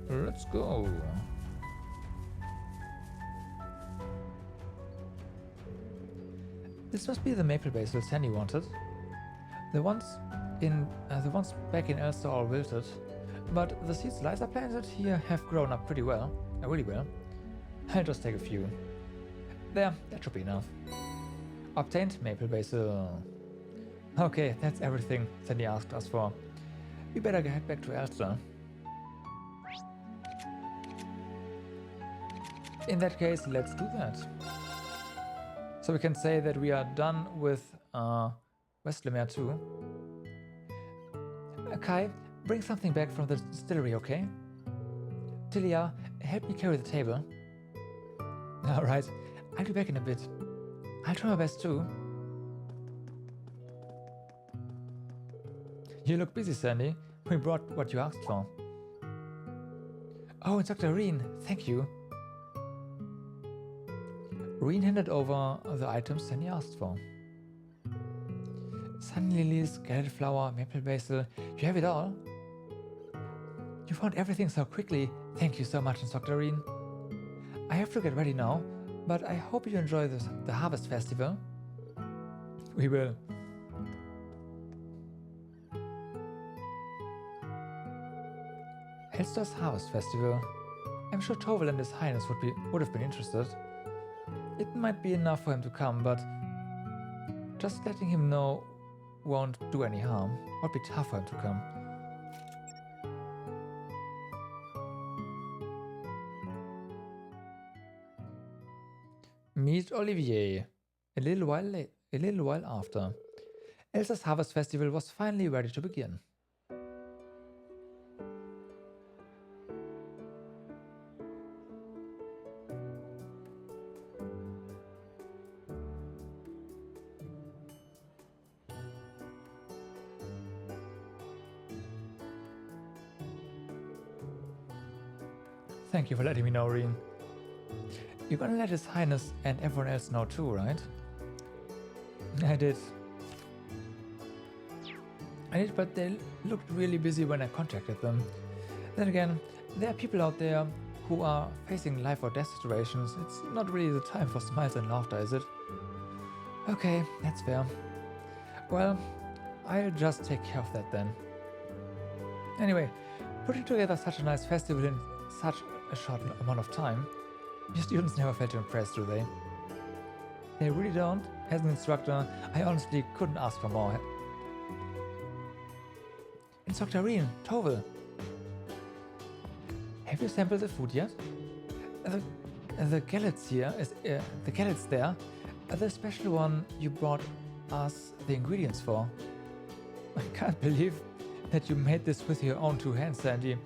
Let's go. This must be the maple basil Sandy wanted. The ones back in Elster are all wilted, but the seeds Liza planted here have grown up pretty well, really well. I'll just take a few. There, that should be enough. Obtained maple basil. Okay, that's everything Sandy asked us for. We better get back to Elster. In that case, let's do that. So we can say that we are done with Westlemere too. Kai, bring something back from the distillery, okay? Tilia, help me carry the table. Alright, I'll be back in a bit. I'll try my best too. You look busy, Sandy. We brought what you asked for. Oh, it's Dr. Reen. Thank you. Reen handed over the items Sandy asked for. Sun lilies, scalded flower, maple basil. You have it all? You found everything so quickly. Thank you so much, Dr. Reen. I have to get ready now, but I hope you enjoy the Harvest Festival. We will. Elster's Harvest Festival. I'm sure Tovel and His Highness would have been interested. It might be enough for him to come, but just letting him know won't do any harm. Would be tough for him to come. Meet Olivier. A little while after. Elsa's Harvest Festival was finally ready to begin. Thank you for letting me know, Reen. You're gonna let His Highness and everyone else know too, right? I did, but they looked really busy when I contacted them. Then again, there are people out there who are facing life or death situations. It's not really the time for smiles and laughter, is it? Okay, that's fair. Well, I'll just take care of that then. Anyway, putting together such a nice festival in such a short amount of time, your students never felt impressed, do they? They really don't. As an instructor, I honestly couldn't ask for more. Instructor Reen, Tovel, have you sampled the food yet? The gallets here is the gallets there. The special one you brought us the ingredients for. I can't believe that you made this with your own two hands, Sandy.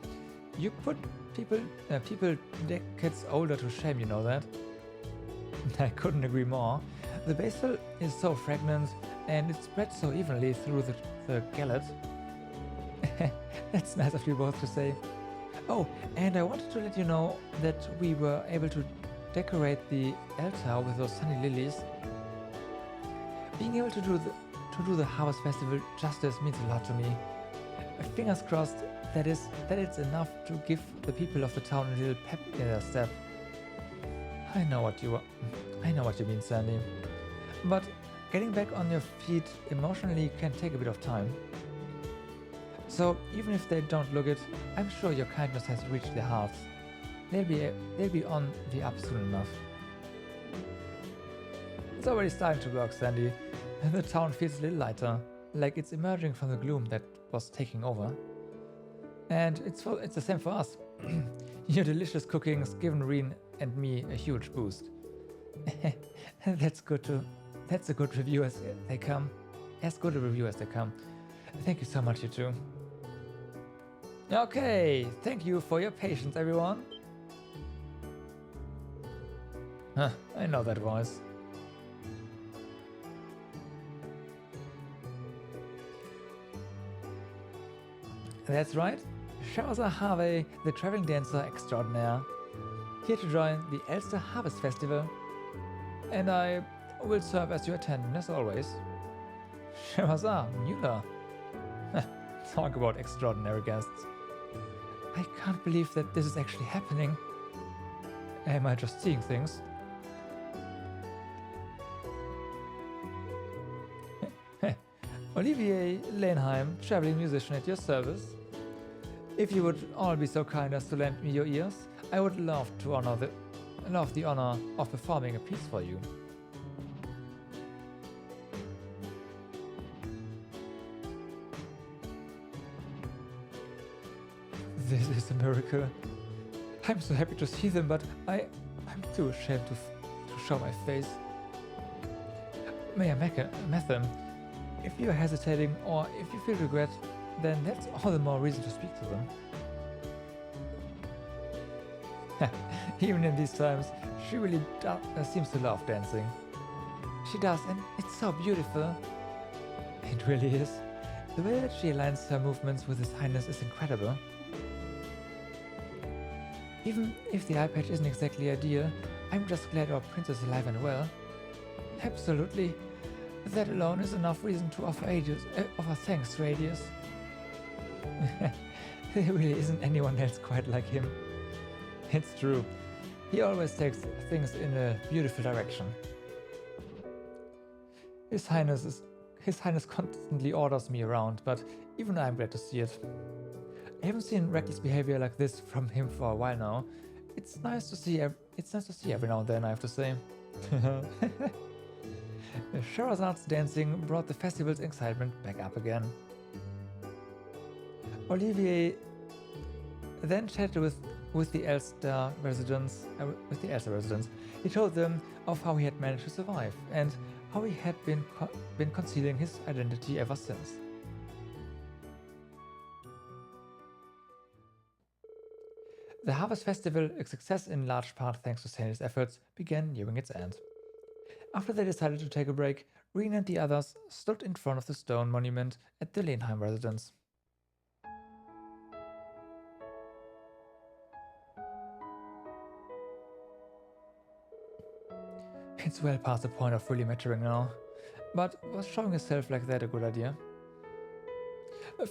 You put people decades older to shame, you know that? I couldn't agree more. The basil is so fragrant and it spreads so evenly through the gallet. That's nice of you both to say. Oh, and I wanted to let you know that we were able to decorate the altar with those sunny lilies. Being able to do the Harvest Festival justice means a lot to me. Fingers crossed that it's enough to give the people of the town a little pep in their step. I know what you mean, Sandy. But getting back on your feet emotionally can take a bit of time. So even if they don't look it, I'm sure your kindness has reached their hearts. They'll be on the up soon enough. It's already starting to work, Sandy. The town feels a little lighter, like it's emerging from the gloom that was taking over. And it's the same for us. Your delicious cooking's given Reen and me a huge boost. That's a good review as they come. As good a review as they come. Thank you so much, you two. Okay, thank you for your patience, everyone. Huh, I know that voice. That's right, Shauza Harvey, the traveling dancer extraordinaire, here to join the Elster Harvest Festival. And I will serve as your attendant as always. Shauza Mueller. Talk about extraordinary guests. I can't believe that this is actually happening. Am I just seeing things? Olivier Lenheim, traveling musician at your service. If you would all be so kind as to lend me your ears, I would love the honor of performing a piece for you. This is a miracle. I'm so happy to see them, but I'm too ashamed to show my face. Mayor Metham, if you're hesitating or if you feel regret, then that's all the more reason to speak to them. Even in these times, she really seems to love dancing. She does, and it's so beautiful. It really is. The way that she aligns her movements with His Highness is incredible. Even if the eye patch isn't exactly ideal, I'm just glad our prince is alive and well. Absolutely. That alone is enough reason to offer thanks to Adius. There really isn't anyone else quite like him. It's true. He always takes things in a beautiful direction. His Highness constantly orders me around, but even I'm glad to see it. I haven't seen reckless behavior like this from him for a while now. It's nice to see every now and then, I have to say. Sherazad's dancing brought the festival's excitement back up again. Olivier then chatted with the Elster residents. He told them of how he had managed to survive and how he had been concealing his identity ever since. The Harvest Festival, a success in large part thanks to Sandy's efforts, began nearing its end. After they decided to take a break, Reen and the others stood in front of the stone monument at the Lenheim residence. It's well past the point of really maturing now, but was showing yourself like that a good idea?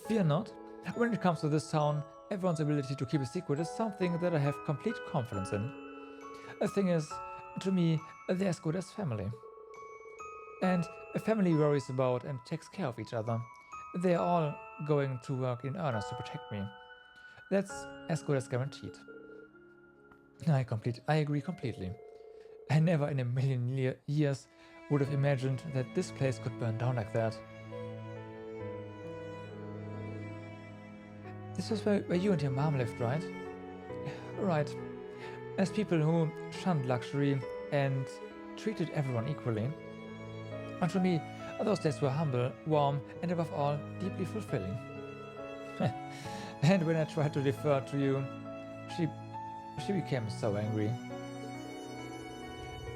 Fear not. When it comes to this town, everyone's ability to keep a secret is something that I have complete confidence in. The thing is, to me, they're as good as family. And a family worries about and takes care of each other. They're all going to work in earnest to protect me. That's as good as guaranteed. I agree completely. I never in a million years would have imagined that this place could burn down like that. This was where you and your mom lived, right? Right. As people who shunned luxury and treated everyone equally. And for me, those days were humble, warm, and above all, deeply fulfilling. And when I tried to defer to you, she became so angry.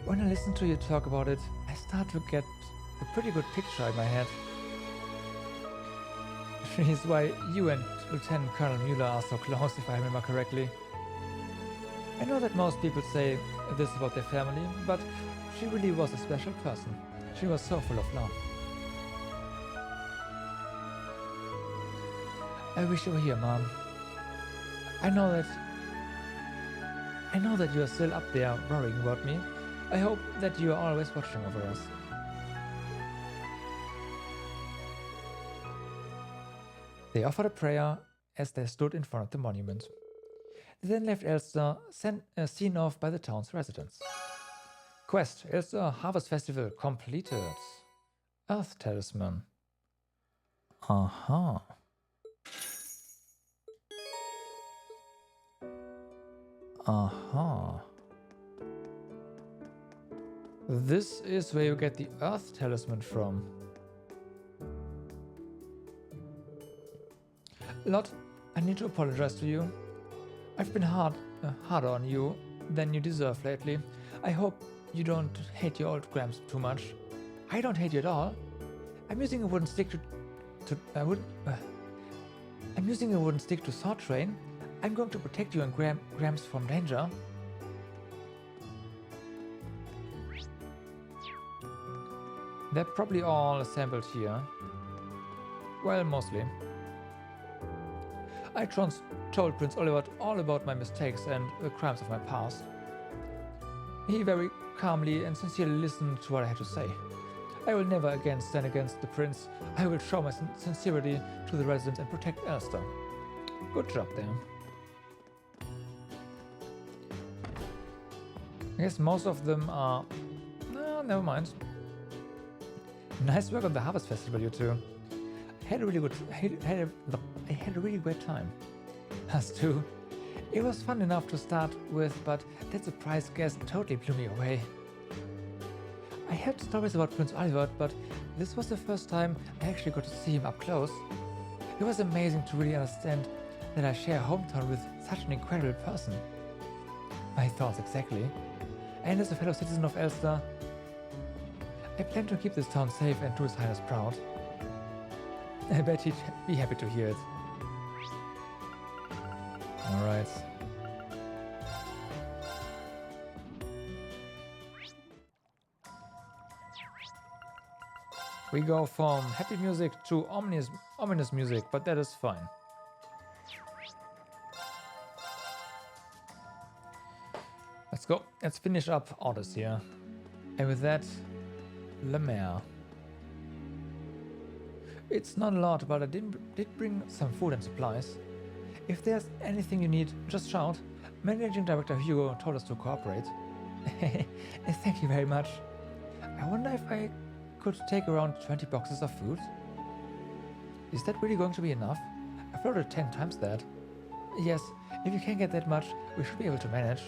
When I listen to you talk about it, I start to get a pretty good picture in my head. Which is why you and Lieutenant Colonel Mueller are so close, if I remember correctly. I know that most people say this about their family, but she really was a special person. She was so full of love. I wish you were here, Mom. I know that you are still up there worrying about me. I hope that you are always watching over us. They offered a prayer as they stood in front of the monument. They then left Elster, seen off by the town's residents. Quest: Elster Harvest Festival completed. Earth Talisman. Aha. Aha. This is where you get the Earth Talisman from. Lot, I need to apologize to you. I've been harder on you than you deserve lately. I hope you don't hate your old Gramps too much. I don't hate you at all. I'm using a wooden stick to Sword Train. I'm going to protect you and Gramps from danger. They're probably all assembled here. Well, mostly. I told Prince Oliver all about my mistakes and the crimes of my past. He very calmly and sincerely listened to what I had to say. I will never again stand against the prince. I will show my sincerity to the residents and protect Elster. Good job there. I guess most of them are... No, never mind. Nice work on the Harvest Festival, you two. I had a really great time. Us too. It was fun enough to start with, but that surprise guest totally blew me away. I had stories about Prince Oliver, but this was the first time I actually got to see him up close. It was amazing to really understand that I share a hometown with such an incredible person. My thoughts exactly. And as a fellow citizen of Elster, I plan to keep this town safe and do His Highness proud. I bet he'd be happy to hear it. Alright. We go from happy music to ominous music, but that is fine. Let's go. Let's finish up orders here. And with that, Le Maire. It's not a lot, but I did bring some food and supplies. If there's anything you need, just shout. Managing Director Hugo told us to cooperate. Thank you very much. I wonder if I could take around 20 boxes of food. Is that really going to be enough? I've ordered 10 times that. Yes, if you can get that much, we should be able to manage.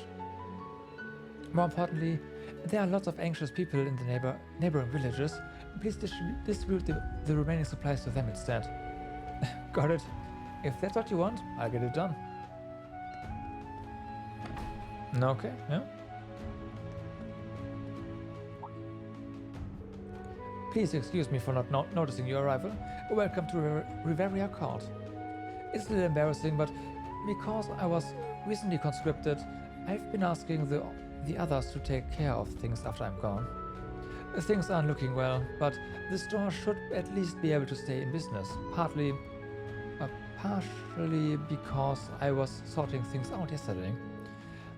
More importantly, there are lots of anxious people in the neighboring villages. Please distribute the remaining supplies to them instead. Got it. If that's what you want, I'll get it done. Okay, yeah. Please excuse me for not noticing your arrival. Welcome to Riveria Court. It's a little embarrassing, but because I was recently conscripted, I've been asking the others to take care of things after I'm gone. Things aren't looking well, but the store should at least be able to stay in business, partially because I was sorting things out yesterday.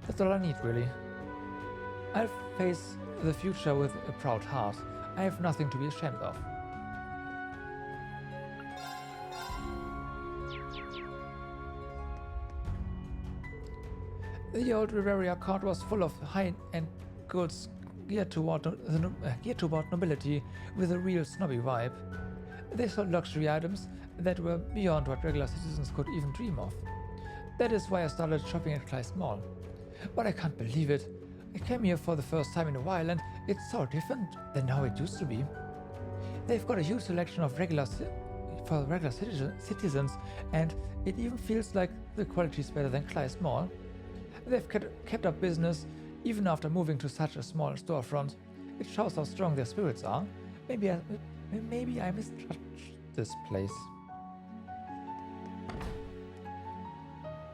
That's all I need, really. I'll face the future with a proud heart. I have nothing to be ashamed of. The old Riveria Court was full of high-end goods geared toward nobility with a real snobby vibe. They sold luxury items that were beyond what regular citizens could even dream of. That is why I started shopping at Clyde's Mall. But I can't believe it. I came here for the first time in a while and it's so different than how it used to be. They've got a huge selection of regular citizens, and it even feels like the quality is better than Clyde's Mall. They've kept up business even after moving to such a small storefront. It shows how strong their spirits are. Maybe I misjudged this place.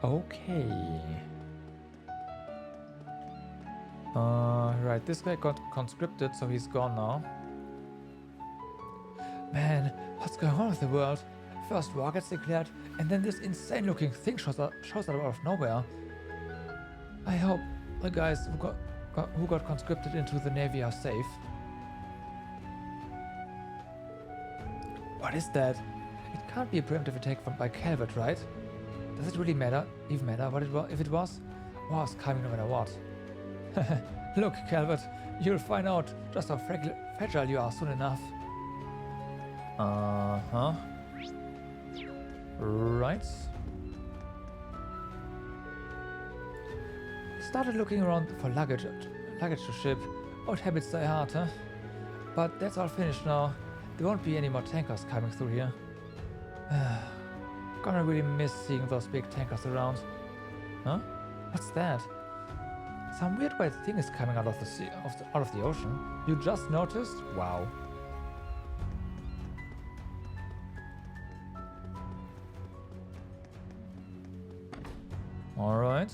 Okay. Right, this guy got conscripted, so he's gone now. Man, what's going on with the world? First war gets declared, and then this insane-looking thing shows up out of nowhere. I hope the guys who got conscripted into the Navy are safe. What is that? It can't be a preemptive attack by Calvert, right? Does it really even matter what it was? If it was, war's coming no matter what. Look, Calvert, you'll find out just how fragile you are soon enough. Uh-huh. Right. Started looking around for luggage to ship. Old habits die hard, huh? But that's all finished now. There won't be any more tankers coming through here. Gonna really miss seeing those big tankers around. Huh? What's that? Some weird white thing is coming out of the sea, out of the ocean. You just noticed? Wow. All right.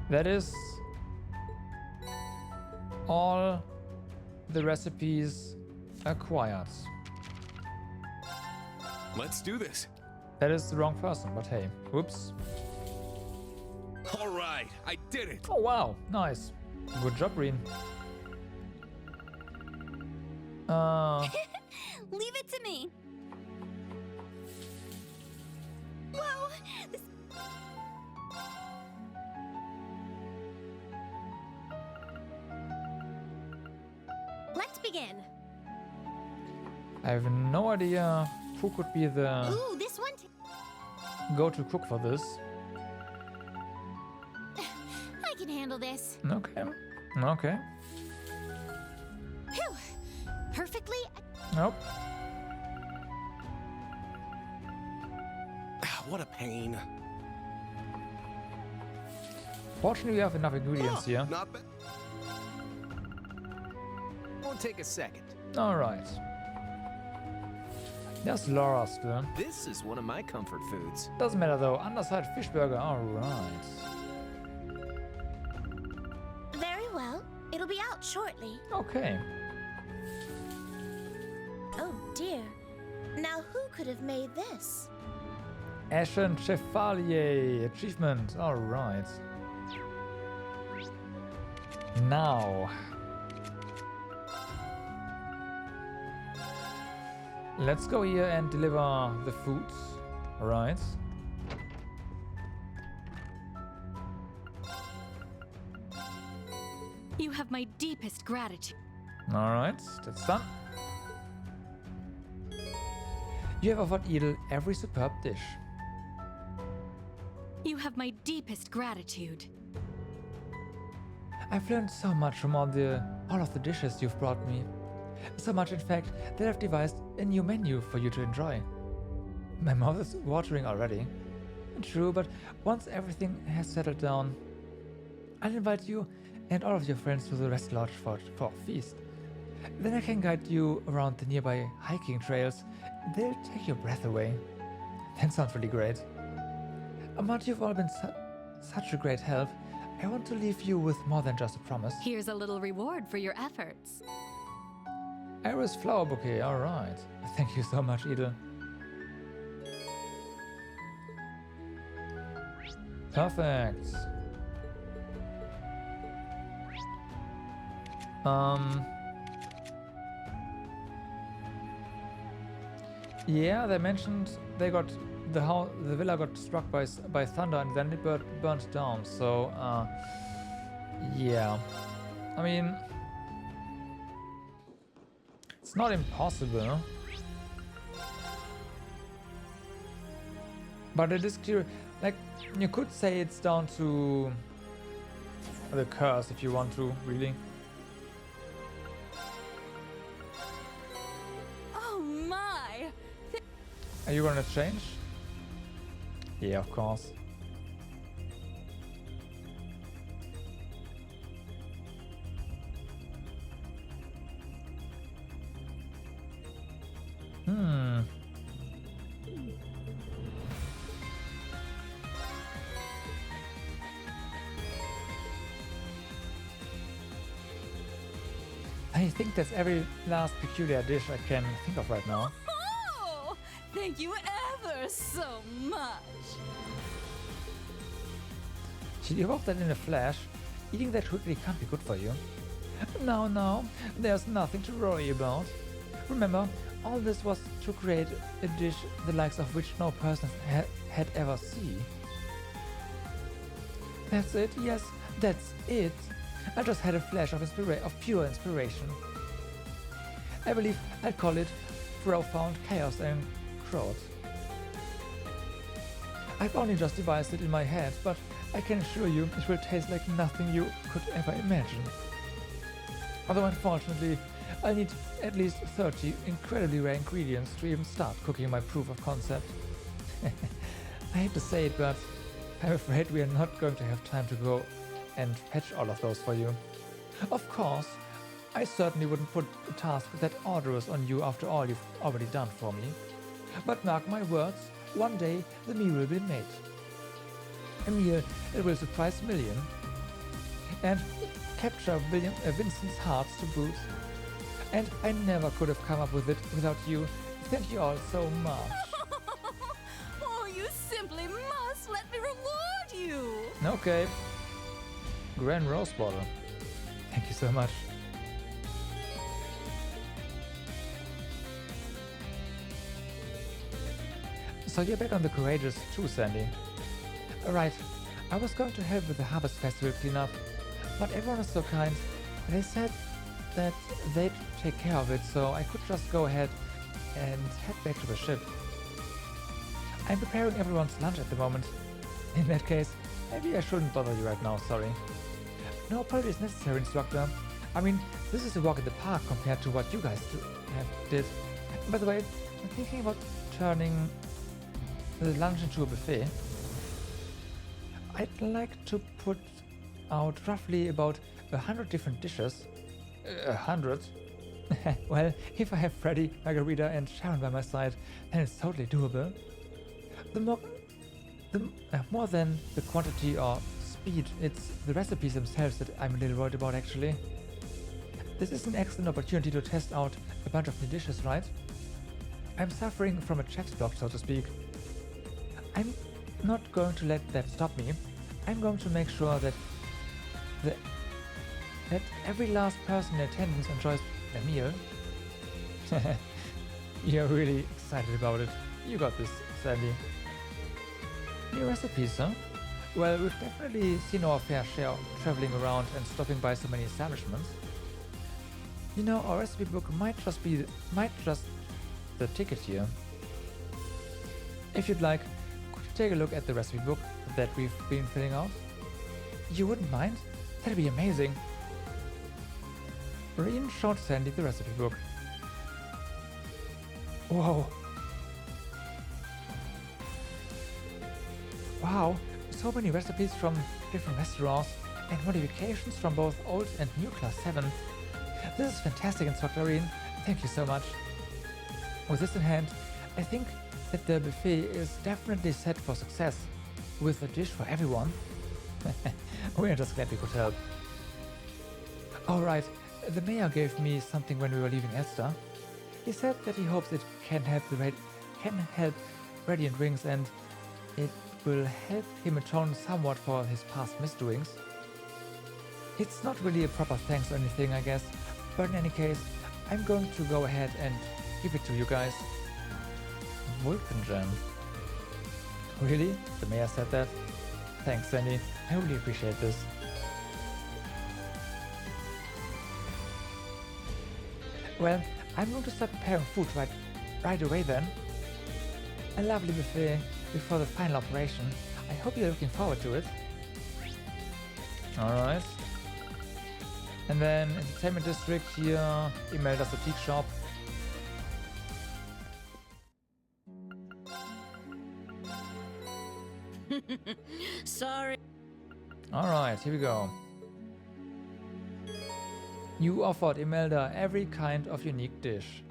That is all the recipes acquired. Let's do this. That is the wrong person, but hey, whoops. All right, I did it. Oh wow, nice. Good job, Reen. Leave it to me. Whoa! Let's begin. I have no idea who could be the Ooh, this one. go-to cook for this? I can handle this. Okay. Okay. Phew. Perfectly. Nope. What a pain. Fortunately, we have enough ingredients here. Not bad. Won't take a second. All right. There's Laura still. This is one of my comfort foods. Doesn't matter though. Underside fish burger. All right. Very well. It'll be out shortly. Okay. Oh dear. Now who could have made this? Ashen Chevalier achievement. All right. Now. Let's go here and deliver the foods. All right. You have my deepest gratitude. All right. That's done. You have offered Edel every superb dish. You have my deepest gratitude. I've learned so much from all of the dishes you've brought me. So much, in fact, that I've devised a new menu for you to enjoy. My mouth is watering already. True, but once everything has settled down, I'll invite you and all of your friends to the rest lodge for a feast. Then I can guide you around the nearby hiking trails. They'll take your breath away. That sounds really great. But you've all been such a great help. I want to leave you with more than just a promise. Here's a little reward for your efforts. Iris flower bouquet, alright. Thank you so much, Edel. Perfect. Yeah, they mentioned they got the villa got struck by thunder and then it burnt down. So, yeah. I mean, it's not impossible, but it is clear. Like, you could say it's down to the curse if you want to, really. Oh my! Are you gonna change? Yeah, of course. I think that's every last peculiar dish I can think of right now. Oh, thank you ever so much. She evolved that in a flash. Eating that quickly can't be good for you. No, there's nothing to worry about. Remember, all this was to create a dish the likes of which no person had ever seen. That's it, yes, that's it. I just had a flash of pure inspiration. I believe I'd call it profound chaos and growth. I've only just devised it in my head, but I can assure you it will taste like nothing you could ever imagine. Although unfortunately, I need at least 30 incredibly rare ingredients to even start cooking my proof of concept. I hate to say it, but I'm afraid we are not going to have time to go and fetch all of those for you. Of course, I certainly wouldn't put a task that arduous on you after all you've already done for me. But mark my words, one day the meal will be made. A meal that will surprise Million and capture Vincent's hearts to boot. And I never could have come up with it without you. Thank you all so much. Oh, you simply must let me reward you. Okay. Grand Rose Bottle. Thank you so much. So you're back on the Courageous too, Sandy. Alright, I was going to help with the Harvest Festival cleanup, but everyone was so kind. They said that they'd take care of it, so I could just go ahead and head back to the ship. I'm preparing everyone's lunch at the moment. In that case, maybe I shouldn't bother you right now, sorry. No apologies necessary, instructor. I mean, this is a walk in the park compared to what you guys did. By the way, I'm thinking about turning the lunch into a buffet. I'd like to put out roughly about 100 different dishes. 100? Well, if I have Freddy, Margarita and Sharon by my side, then it's totally doable. More than the quantity or speed, it's the recipes themselves that I'm a little worried about, actually. This is an excellent opportunity to test out a bunch of new dishes, right? I'm suffering from a chat block, so to speak. I'm not going to let that stop me. I'm going to make sure that every last person in attendance enjoys their meal. You're really excited about it. You got this, Sandy. New recipes, huh? Well, we've definitely seen our fair share of traveling around and stopping by so many establishments. You know, our recipe book might just the ticket here. If you'd like, could you take a look at the recipe book that we've been filling out? You wouldn't mind? That'd be amazing. Reen showed Sandy the recipe book. Whoa. Wow, so many recipes from different restaurants and modifications from both old and new Class 7. This is fantastic, Instructor Reen. Thank you so much. With this in hand, I think that the buffet is definitely set for success, with a dish for everyone. We're just glad we could help. Alright, the mayor gave me something when we were leaving Elster. He said that he hopes it can help Radiant Wings and it will help him atone somewhat for his past misdoings. It's not really a proper thanks or anything, I guess, but in any case, I'm going to go ahead and give it to you guys. Vulcan Gem. Really? The mayor said that? Thanks, Sandy. I really appreciate this. Well, I'm going to start preparing food right away then. A lovely buffet before the final operation. I hope you're looking forward to it. Alright. And then Entertainment District here, Imelda's boutique shop. Sorry. Alright, here we go. You offered Imelda every kind of unique dish.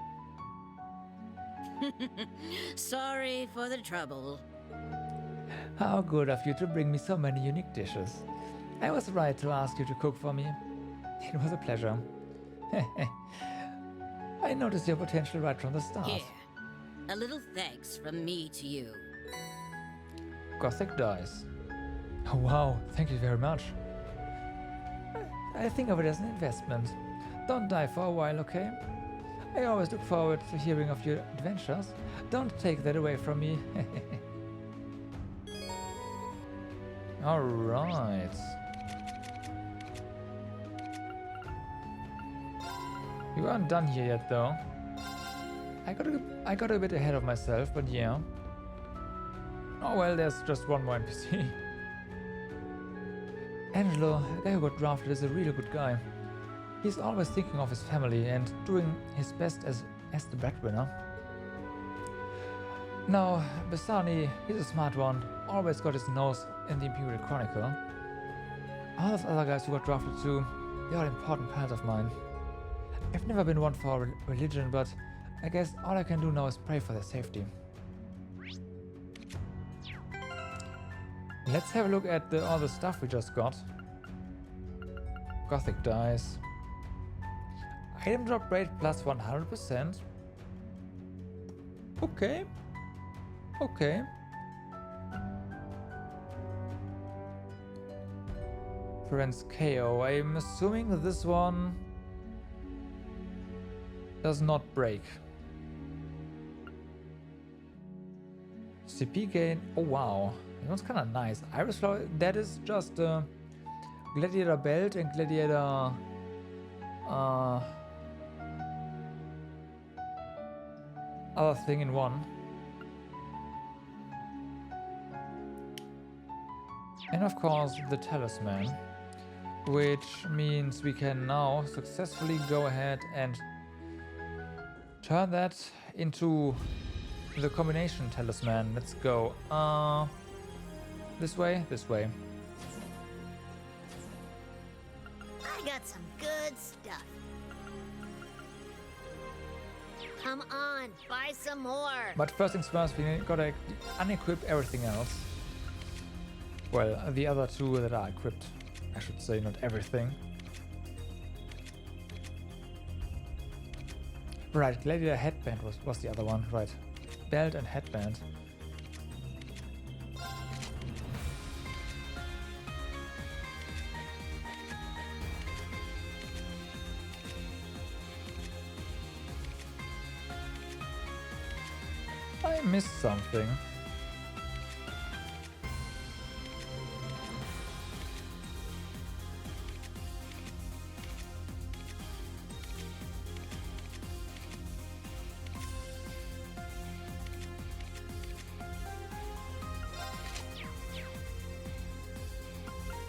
Sorry for the trouble. How good of you to bring me so many unique dishes. I was right to ask you to cook for me. It was a pleasure. I noticed your potential right from the start. Here, a little thanks from me to you. Gothic dice. Oh wow, thank you very much. I think of it as an investment. Don't die for a while, okay? I always look forward to hearing of your adventures. Don't take that away from me. Alright. You aren't done here yet though. I got a bit ahead of myself, but yeah. Oh well, there's just one more NPC. Angelo, the guy who got drafted, is a really good guy. He's always thinking of his family and doing his best as the breadwinner. Now, Bassani, he's a smart one, always got his nose in the Imperial Chronicle. All those other guys who got drafted too, they are important pals of mine. I've never been one for religion, but I guess all I can do now is pray for their safety. Let's have a look at all the stuff we just got. Gothic dice. Item drop rate plus 100%. Okay. Okay. Prevents KO. I'm assuming this one does not break. CP gain. Oh wow. That one's kind of nice. Iris Flower, that is just Gladiator Belt and Gladiator other thing in one. And of course the talisman, which means we can now successfully go ahead and turn that into the combination talisman. Let's go. This way, this way. I got some good stuff. Come on, buy some more. But first things first, we gotta unequip everything else. Well, the other two that are equipped. I should say, not everything. Right, gladiator headband was the other one, right. Belt and headband. I missed something.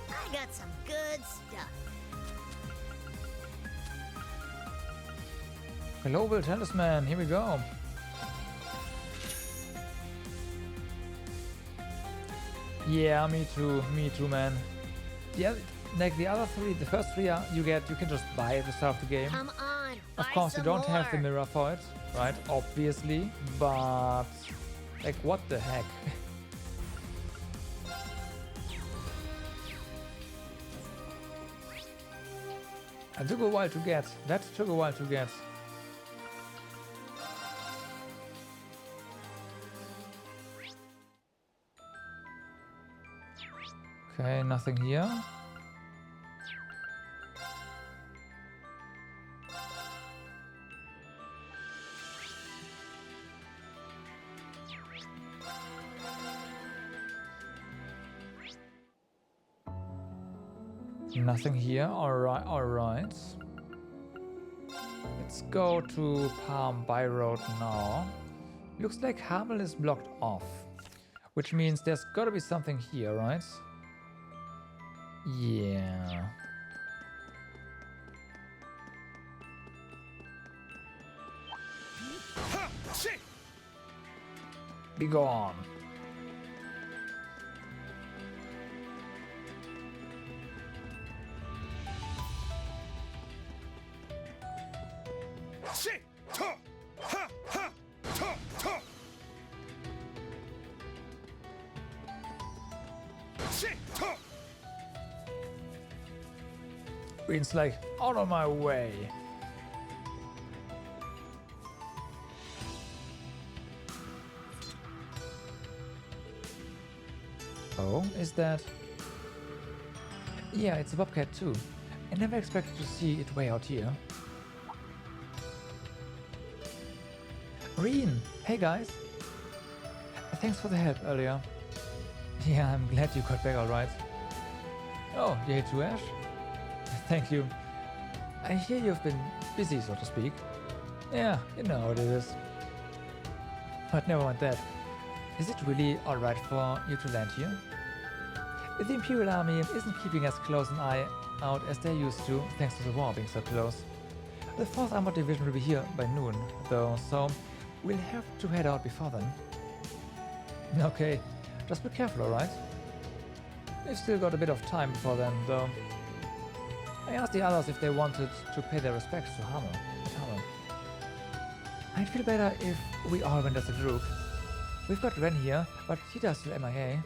I got some good stuff. Global talisman, here we go. Yeah, me too, man. Yeah, like the other three, the first three are you can just buy at the start of the game. Come on, Of course, you don't have the mirror for it, right? Obviously, but like, what the heck? It took a while to get. That took a while to get. Okay, nothing here. Nothing here. Alright, alright. Let's go to Palm By Road now. Looks like Hamel is blocked off, which means there's gotta be something here, right? Yeah. Be gone. Green's like, out of my way. Oh, is that? Yeah, it's a bobcat too. I never expected to see it way out here. Green! Hey guys! Thanks for the help earlier. Yeah, I'm glad you got back alright. Oh, you hate too, Ash? Thank you. I hear you've been busy, so to speak. Yeah, you know how it is. But never mind that. Is it really alright for you to land here? The Imperial Army isn't keeping as close an eye out as they used to, thanks to the war being so close. The 4th Armored Division will be here by noon, though, so we'll have to head out before then. Okay, just be careful, alright? We've still got a bit of time before then, though. I asked the others if they wanted to pay their respects to Hamel. I'd feel better if we all went as a group. We've got Ren here, but Tita's still MIA.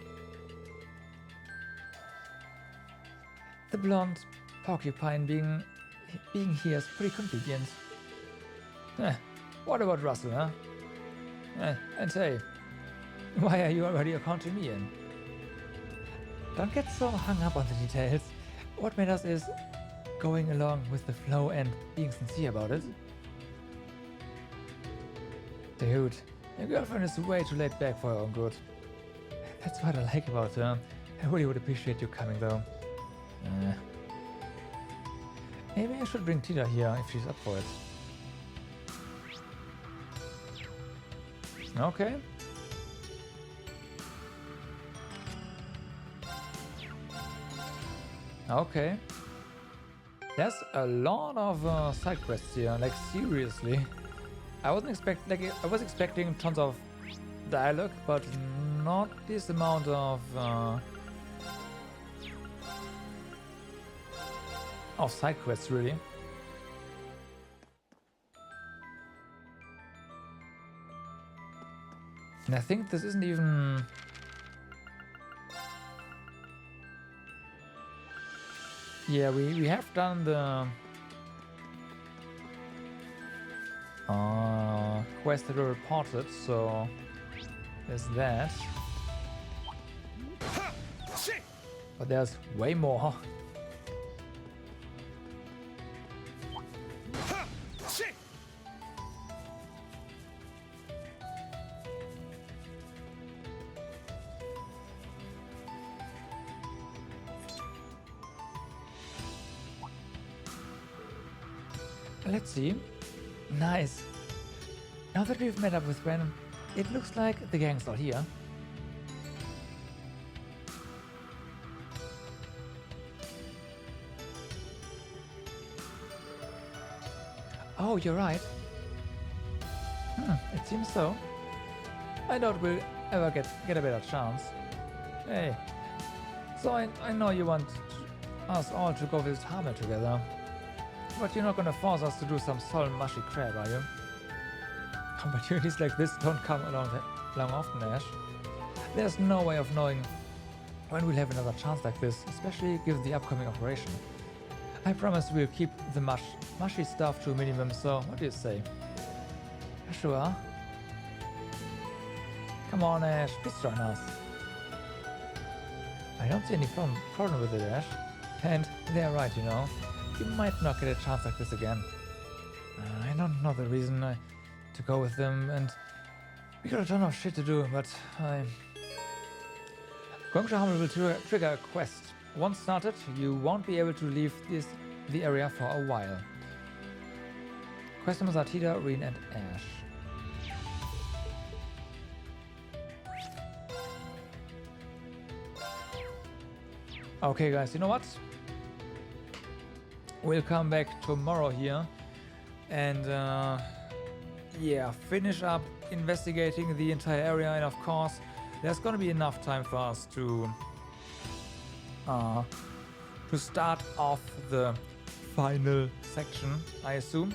The blonde porcupine being here is pretty convenient. What about Russell, huh? And hey, why are you already counting me in? Don't get so hung up on the details. What matters is going along with the flow and being sincere about it. Dude, your girlfriend is way too laid back for her own good. That's what I like about her. I really would appreciate you coming though. Maybe I should bring Tita here if she's up for it. Okay. Okay. There's a lot of side quests here, like seriously. I was expecting tons of dialogue, but not this amount of side quests really. And I think this isn't even... Yeah, we have done the quest that were reported, so there's that. But there's way more. Let's see. Nice. Now that we've met up with Ren, it looks like the gang's all here. Oh, you're right. It seems so. I doubt we'll ever get a better chance. Hey. So I know you want us all to go visit Hamel together. But you're not gonna force us to do some solemn mushy crap, are you? Opportunities like this don't come along often, Ash. There's no way of knowing when we'll have another chance like this, especially given the upcoming operation. I promise we'll keep the mushy stuff to a minimum, so what do you say? Sure. Come on, Ash, please join us. I don't see any problem with it, Ash. And they're right, you know. You might not get a chance like this again. I don't know the reason to go with them, and we got a ton of shit to do, but going to Hamel will trigger a quest. Once started, you won't be able to leave the area for a while. Quest numbers are Tida, Reen, and Ash. Okay, guys, you know what? We'll come back tomorrow here and yeah, finish up investigating the entire area, and of course there's gonna be enough time for us to start off the final section, I assume.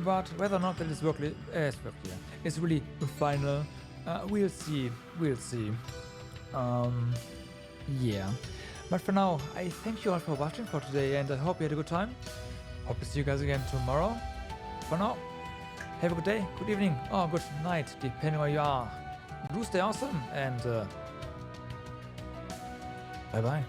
But whether or not that is it's really final, we'll see. Yeah. But for now, I thank you all for watching for today, and I hope you had a good time. Hope to see you guys again tomorrow. For now, have a good day, good evening, or good night, depending where you are. Do stay awesome, and bye-bye.